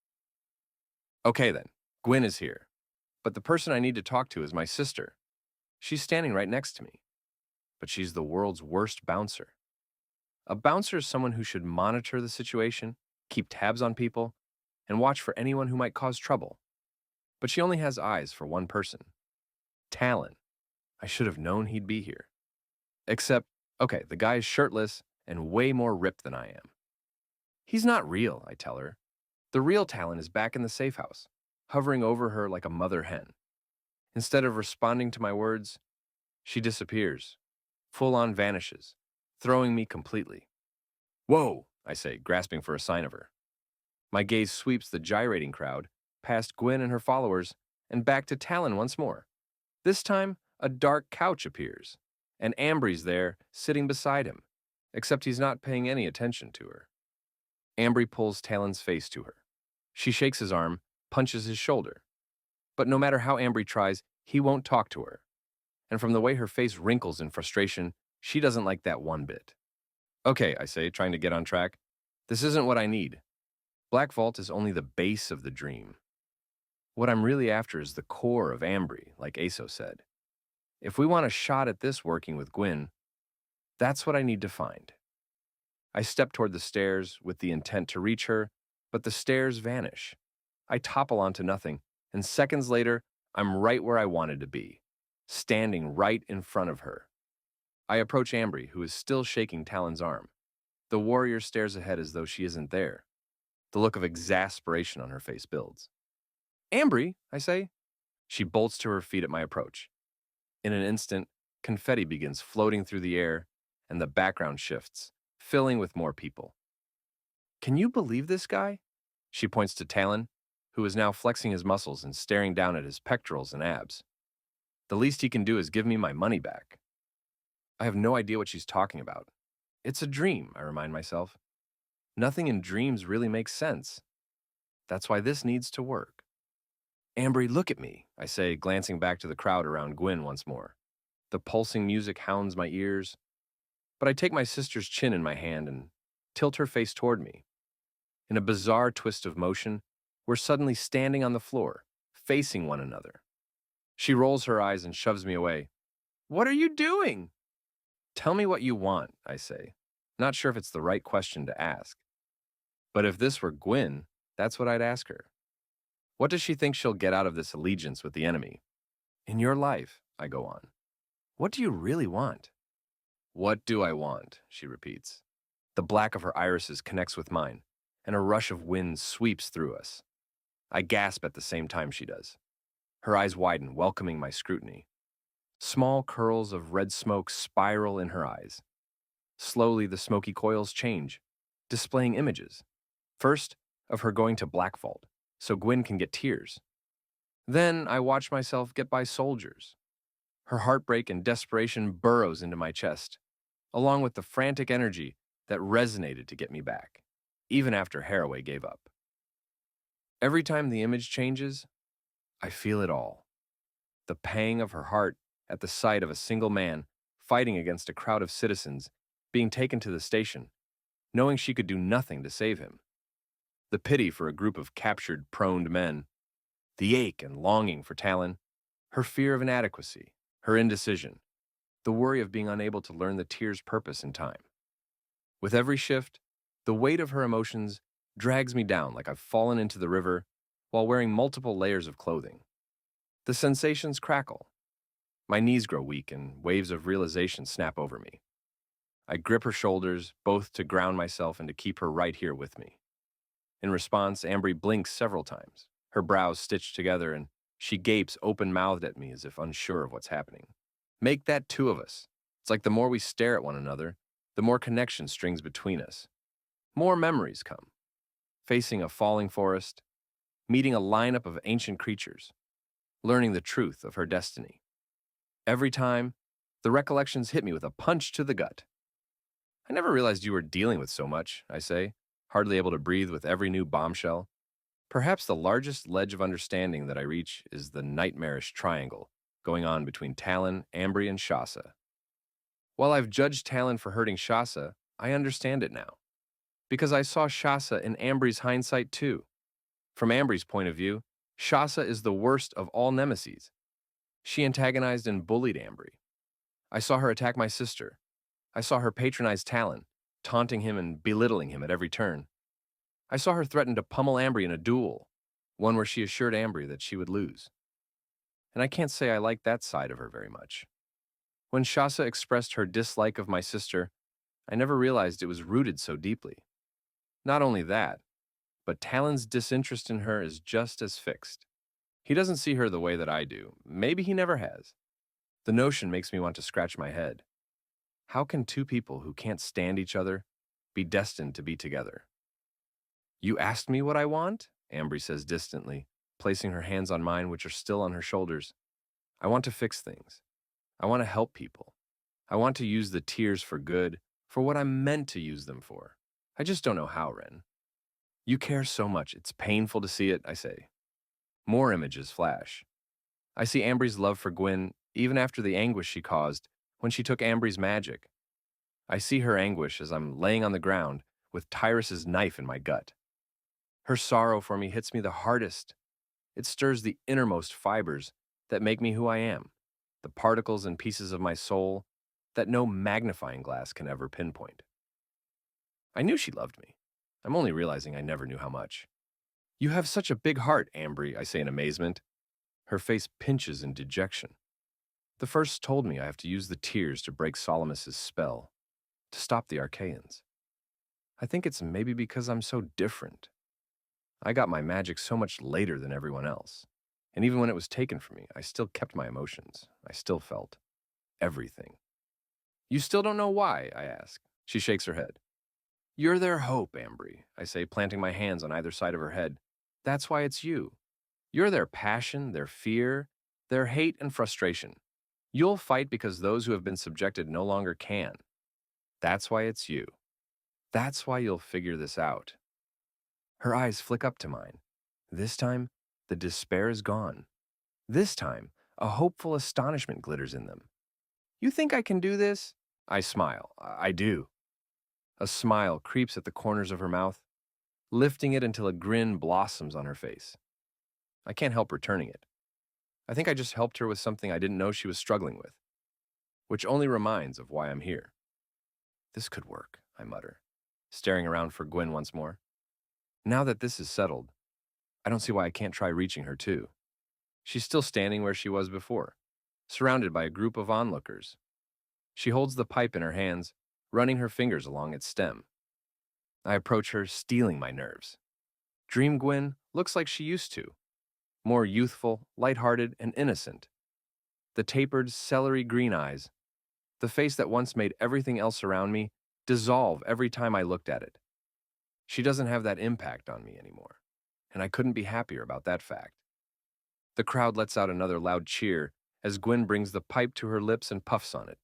Okay then, Gwyn is here, but the person I need to talk to is my sister. She's standing right next to me, but she's the world's worst bouncer. A bouncer is someone who should monitor the situation, keep tabs on people, and watch for anyone who might cause trouble. But she only has eyes for one person. Talon. I should have known he'd be here. Except, okay, the guy is shirtless and way more ripped than I am. He's not real, I tell her. The real Talon is back in the safe house, hovering over her like a mother hen. Instead of responding to my words, she disappears, full-on vanishes, throwing me completely. Whoa, I say, grasping for a sign of her. My gaze sweeps the gyrating crowd, past Gwyn and her followers, and back to Talon once more. This time, a dark couch appears, and Ambry's there, sitting beside him, except he's not paying any attention to her. Ambry pulls Talon's face to her. She shakes his arm, punches his shoulder. But no matter how Ambry tries, he won't talk to her. And from the way her face wrinkles in frustration, she doesn't like that one bit. Okay, I say, trying to get on track. This isn't what I need. Black Vault is only the base of the dream. What I'm really after is the core of Ambry, like Aso said. If we want a shot at this working with Gwyn, that's what I need to find. I step toward the stairs with the intent to reach her, but the stairs vanish. I topple onto nothing, and seconds later, I'm right where I wanted to be, standing right in front of her. I approach Ambry, who is still shaking Talon's arm. The warrior stares ahead as though she isn't there. The look of exasperation on her face builds. Ambry, I say. She bolts to her feet at my approach. In an instant, confetti begins floating through the air, and the background shifts, filling with more people. Can you believe this guy? She points to Talon, who is now flexing his muscles and staring down at his pectorals and abs. The least he can do is give me my money back. I have no idea what she's talking about. It's a dream, I remind myself. Nothing in dreams really makes sense. That's why this needs to work. Ambry, look at me, I say, glancing back to the crowd around Gwyn once more. The pulsing music hounds my ears, but I take my sister's chin in my hand and tilt her face toward me. In a bizarre twist of motion, we're suddenly standing on the floor, facing one another. She rolls her eyes and shoves me away. What are you doing? Tell me what you want, I say, not sure if it's the right question to ask. But if this were Gwyn, that's what I'd ask her. What does she think she'll get out of this allegiance with the enemy? In your life, I go on. What do you really want? What do I want? She repeats. The black of her irises connects with mine, and a rush of wind sweeps through us. I gasp at the same time she does. Her eyes widen, welcoming my scrutiny. Small curls of red smoke spiral in her eyes. Slowly, the smoky coils change, displaying images. First, of her going to Black Vault, so Gwyn can get tears. Then I watch myself get by soldiers. Her heartbreak and desperation burrows into my chest, along with the frantic energy that resonated to get me back, even after Haraway gave up. Every time the image changes, I feel it all. The pang of her heart at the sight of a single man fighting against a crowd of citizens being taken to the station, knowing she could do nothing to save him. The pity for a group of captured, prone men. The ache and longing for Talon. Her fear of inadequacy. Her indecision. The worry of being unable to learn the tear's purpose in time. With every shift, the weight of her emotions drags me down like I've fallen into the river while wearing multiple layers of clothing. The sensations crackle. My knees grow weak and waves of realization snap over me. I grip her shoulders, both to ground myself and to keep her right here with me. In response, Ambry blinks several times, her brows stitched together, and she gapes open-mouthed at me as if unsure of what's happening. Make that two of us. It's like the more we stare at one another, the more connection strings between us. More memories come. Facing a falling forest, meeting a lineup of ancient creatures, learning the truth of her destiny. Every time, the recollections hit me with a punch to the gut. I never realized you were dealing with so much, I say, hardly able to breathe with every new bombshell. Perhaps the largest ledge of understanding that I reach is the nightmarish triangle going on between Talon, Ambry, and Shasa. While I've judged Talon for hurting Shasa, I understand it now. Because I saw Shasa in Ambry's hindsight too. From Ambry's point of view, Shasa is the worst of all nemeses. She antagonized and bullied Ambry. I saw her attack my sister. I saw her patronize Talon, taunting him and belittling him at every turn. I saw her threaten to pummel Ambry in a duel, one where she assured Ambry that she would lose. And I can't say I liked that side of her very much. When Shasa expressed her dislike of my sister, I never realized it was rooted so deeply. Not only that, but Talon's disinterest in her is just as fixed. He doesn't see her the way that I do. Maybe he never has. The notion makes me want to scratch my head. How can two people who can't stand each other be destined to be together? You asked me what I want? Ambry says distantly, placing her hands on mine, which are still on her shoulders. I want to fix things. I want to help people. I want to use the tears for good, for what I'm meant to use them for. I just don't know how, Ren. You care so much, it's painful to see it, I say. More images flash. I see Ambry's love for Gwyn, even after the anguish she caused when she took Ambry's magic. I see her anguish as I'm laying on the ground with Tyrus's knife in my gut. Her sorrow for me hits me the hardest. It stirs the innermost fibers that make me who I am, the particles and pieces of my soul that no magnifying glass can ever pinpoint. I knew she loved me. I'm only realizing I never knew how much. You have such a big heart, Ambry, I say in amazement. Her face pinches in dejection. The first told me I have to use the tears to break Solomus's spell, to stop the Arcaians. I think it's maybe because I'm so different. I got my magic so much later than everyone else. And even when it was taken from me, I still kept my emotions. I still felt everything. You still don't know why, I ask. She shakes her head. You're their hope, Ambry, I say, planting my hands on either side of her head. That's why it's you. You're their passion, their fear, their hate and frustration. You'll fight because those who have been subjected no longer can. That's why it's you. That's why you'll figure this out. Her eyes flick up to mine. This time, the despair is gone. This time, a hopeful astonishment glitters in them. You think I can do this? I smile. I do. A smile creeps at the corners of her mouth, lifting it until a grin blossoms on her face. I can't help returning it. I think I just helped her with something I didn't know she was struggling with, which only reminds of why I'm here. This could work, I mutter, staring around for Gwyn once more. Now that this is settled, I don't see why I can't try reaching her too. She's still standing where she was before, surrounded by a group of onlookers. She holds the pipe in her hands, running her fingers along its stem. I approach her, stealing my nerves. Dream Gwyn looks like she used to, more youthful, lighthearted, and innocent. The tapered, celery green eyes, the face that once made everything else around me dissolve every time I looked at it. She doesn't have that impact on me anymore, and I couldn't be happier about that fact. The crowd lets out another loud cheer as Gwyn brings the pipe to her lips and puffs on it.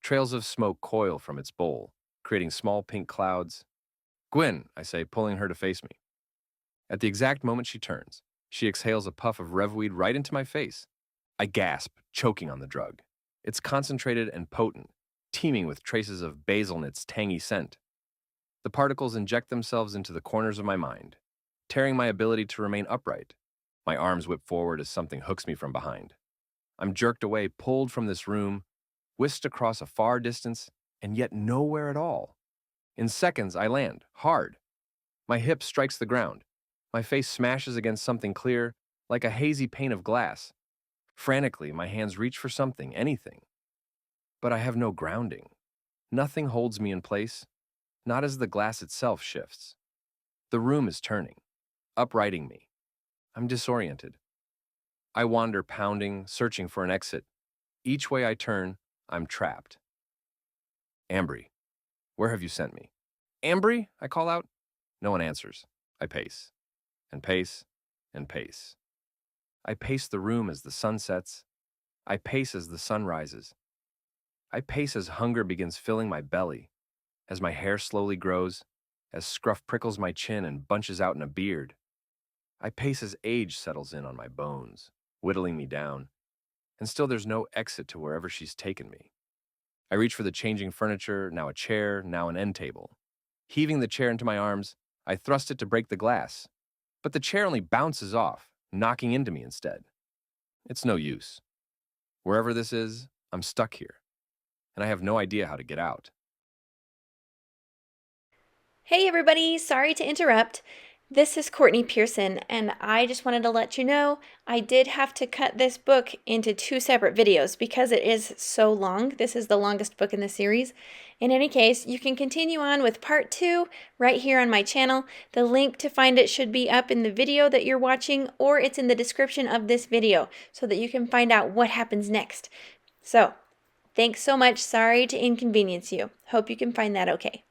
Trails of smoke coil from its bowl, creating small pink clouds. "Gwyn," I say, pulling her to face me. At the exact moment she turns, she exhales a puff of revweed right into my face. I gasp, choking on the drug. It's concentrated and potent, teeming with traces of basil nut's tangy scent. The particles inject themselves into the corners of my mind, tearing my ability to remain upright. My arms whip forward as something hooks me from behind. I'm jerked away, pulled from this room, whisked across a far distance, and yet nowhere at all. In seconds, I land, hard. My hip strikes the ground. My face smashes against something clear, like a hazy pane of glass. Frantically, my hands reach for something, anything. But I have no grounding. Nothing holds me in place, not as the glass itself shifts. The room is turning, uprighting me. I'm disoriented. I wander, pounding, searching for an exit. Each way I turn, I'm trapped. "Ambry, where have you sent me?" "Ambry?" I call out. No one answers. I pace, and pace, and pace. I pace the room as the sun sets. I pace as the sun rises. I pace as hunger begins filling my belly, as my hair slowly grows, as scruff prickles my chin and bunches out in a beard. I pace as age settles in on my bones, whittling me down, and still there's no exit to wherever she's taken me. I reach for the changing furniture, now a chair, now an end table. Heaving the chair into my arms, I thrust it to break the glass, but the chair only bounces off, knocking into me instead. It's no use. Wherever this is, I'm stuck here, and I have no idea how to get out. Hey everybody, sorry to interrupt. This is Cortney Pearson, and I just wanted to let you know I did have to cut this book into 2 separate videos because it is so long. This is the longest book in the series. In any case, you can continue on with part 2 right here on my channel. The link to find it should be up in the video that you're watching, or it's in the description of this video so that you can find out what happens next. So, thanks so much. Sorry to inconvenience you. Hope you can find that okay.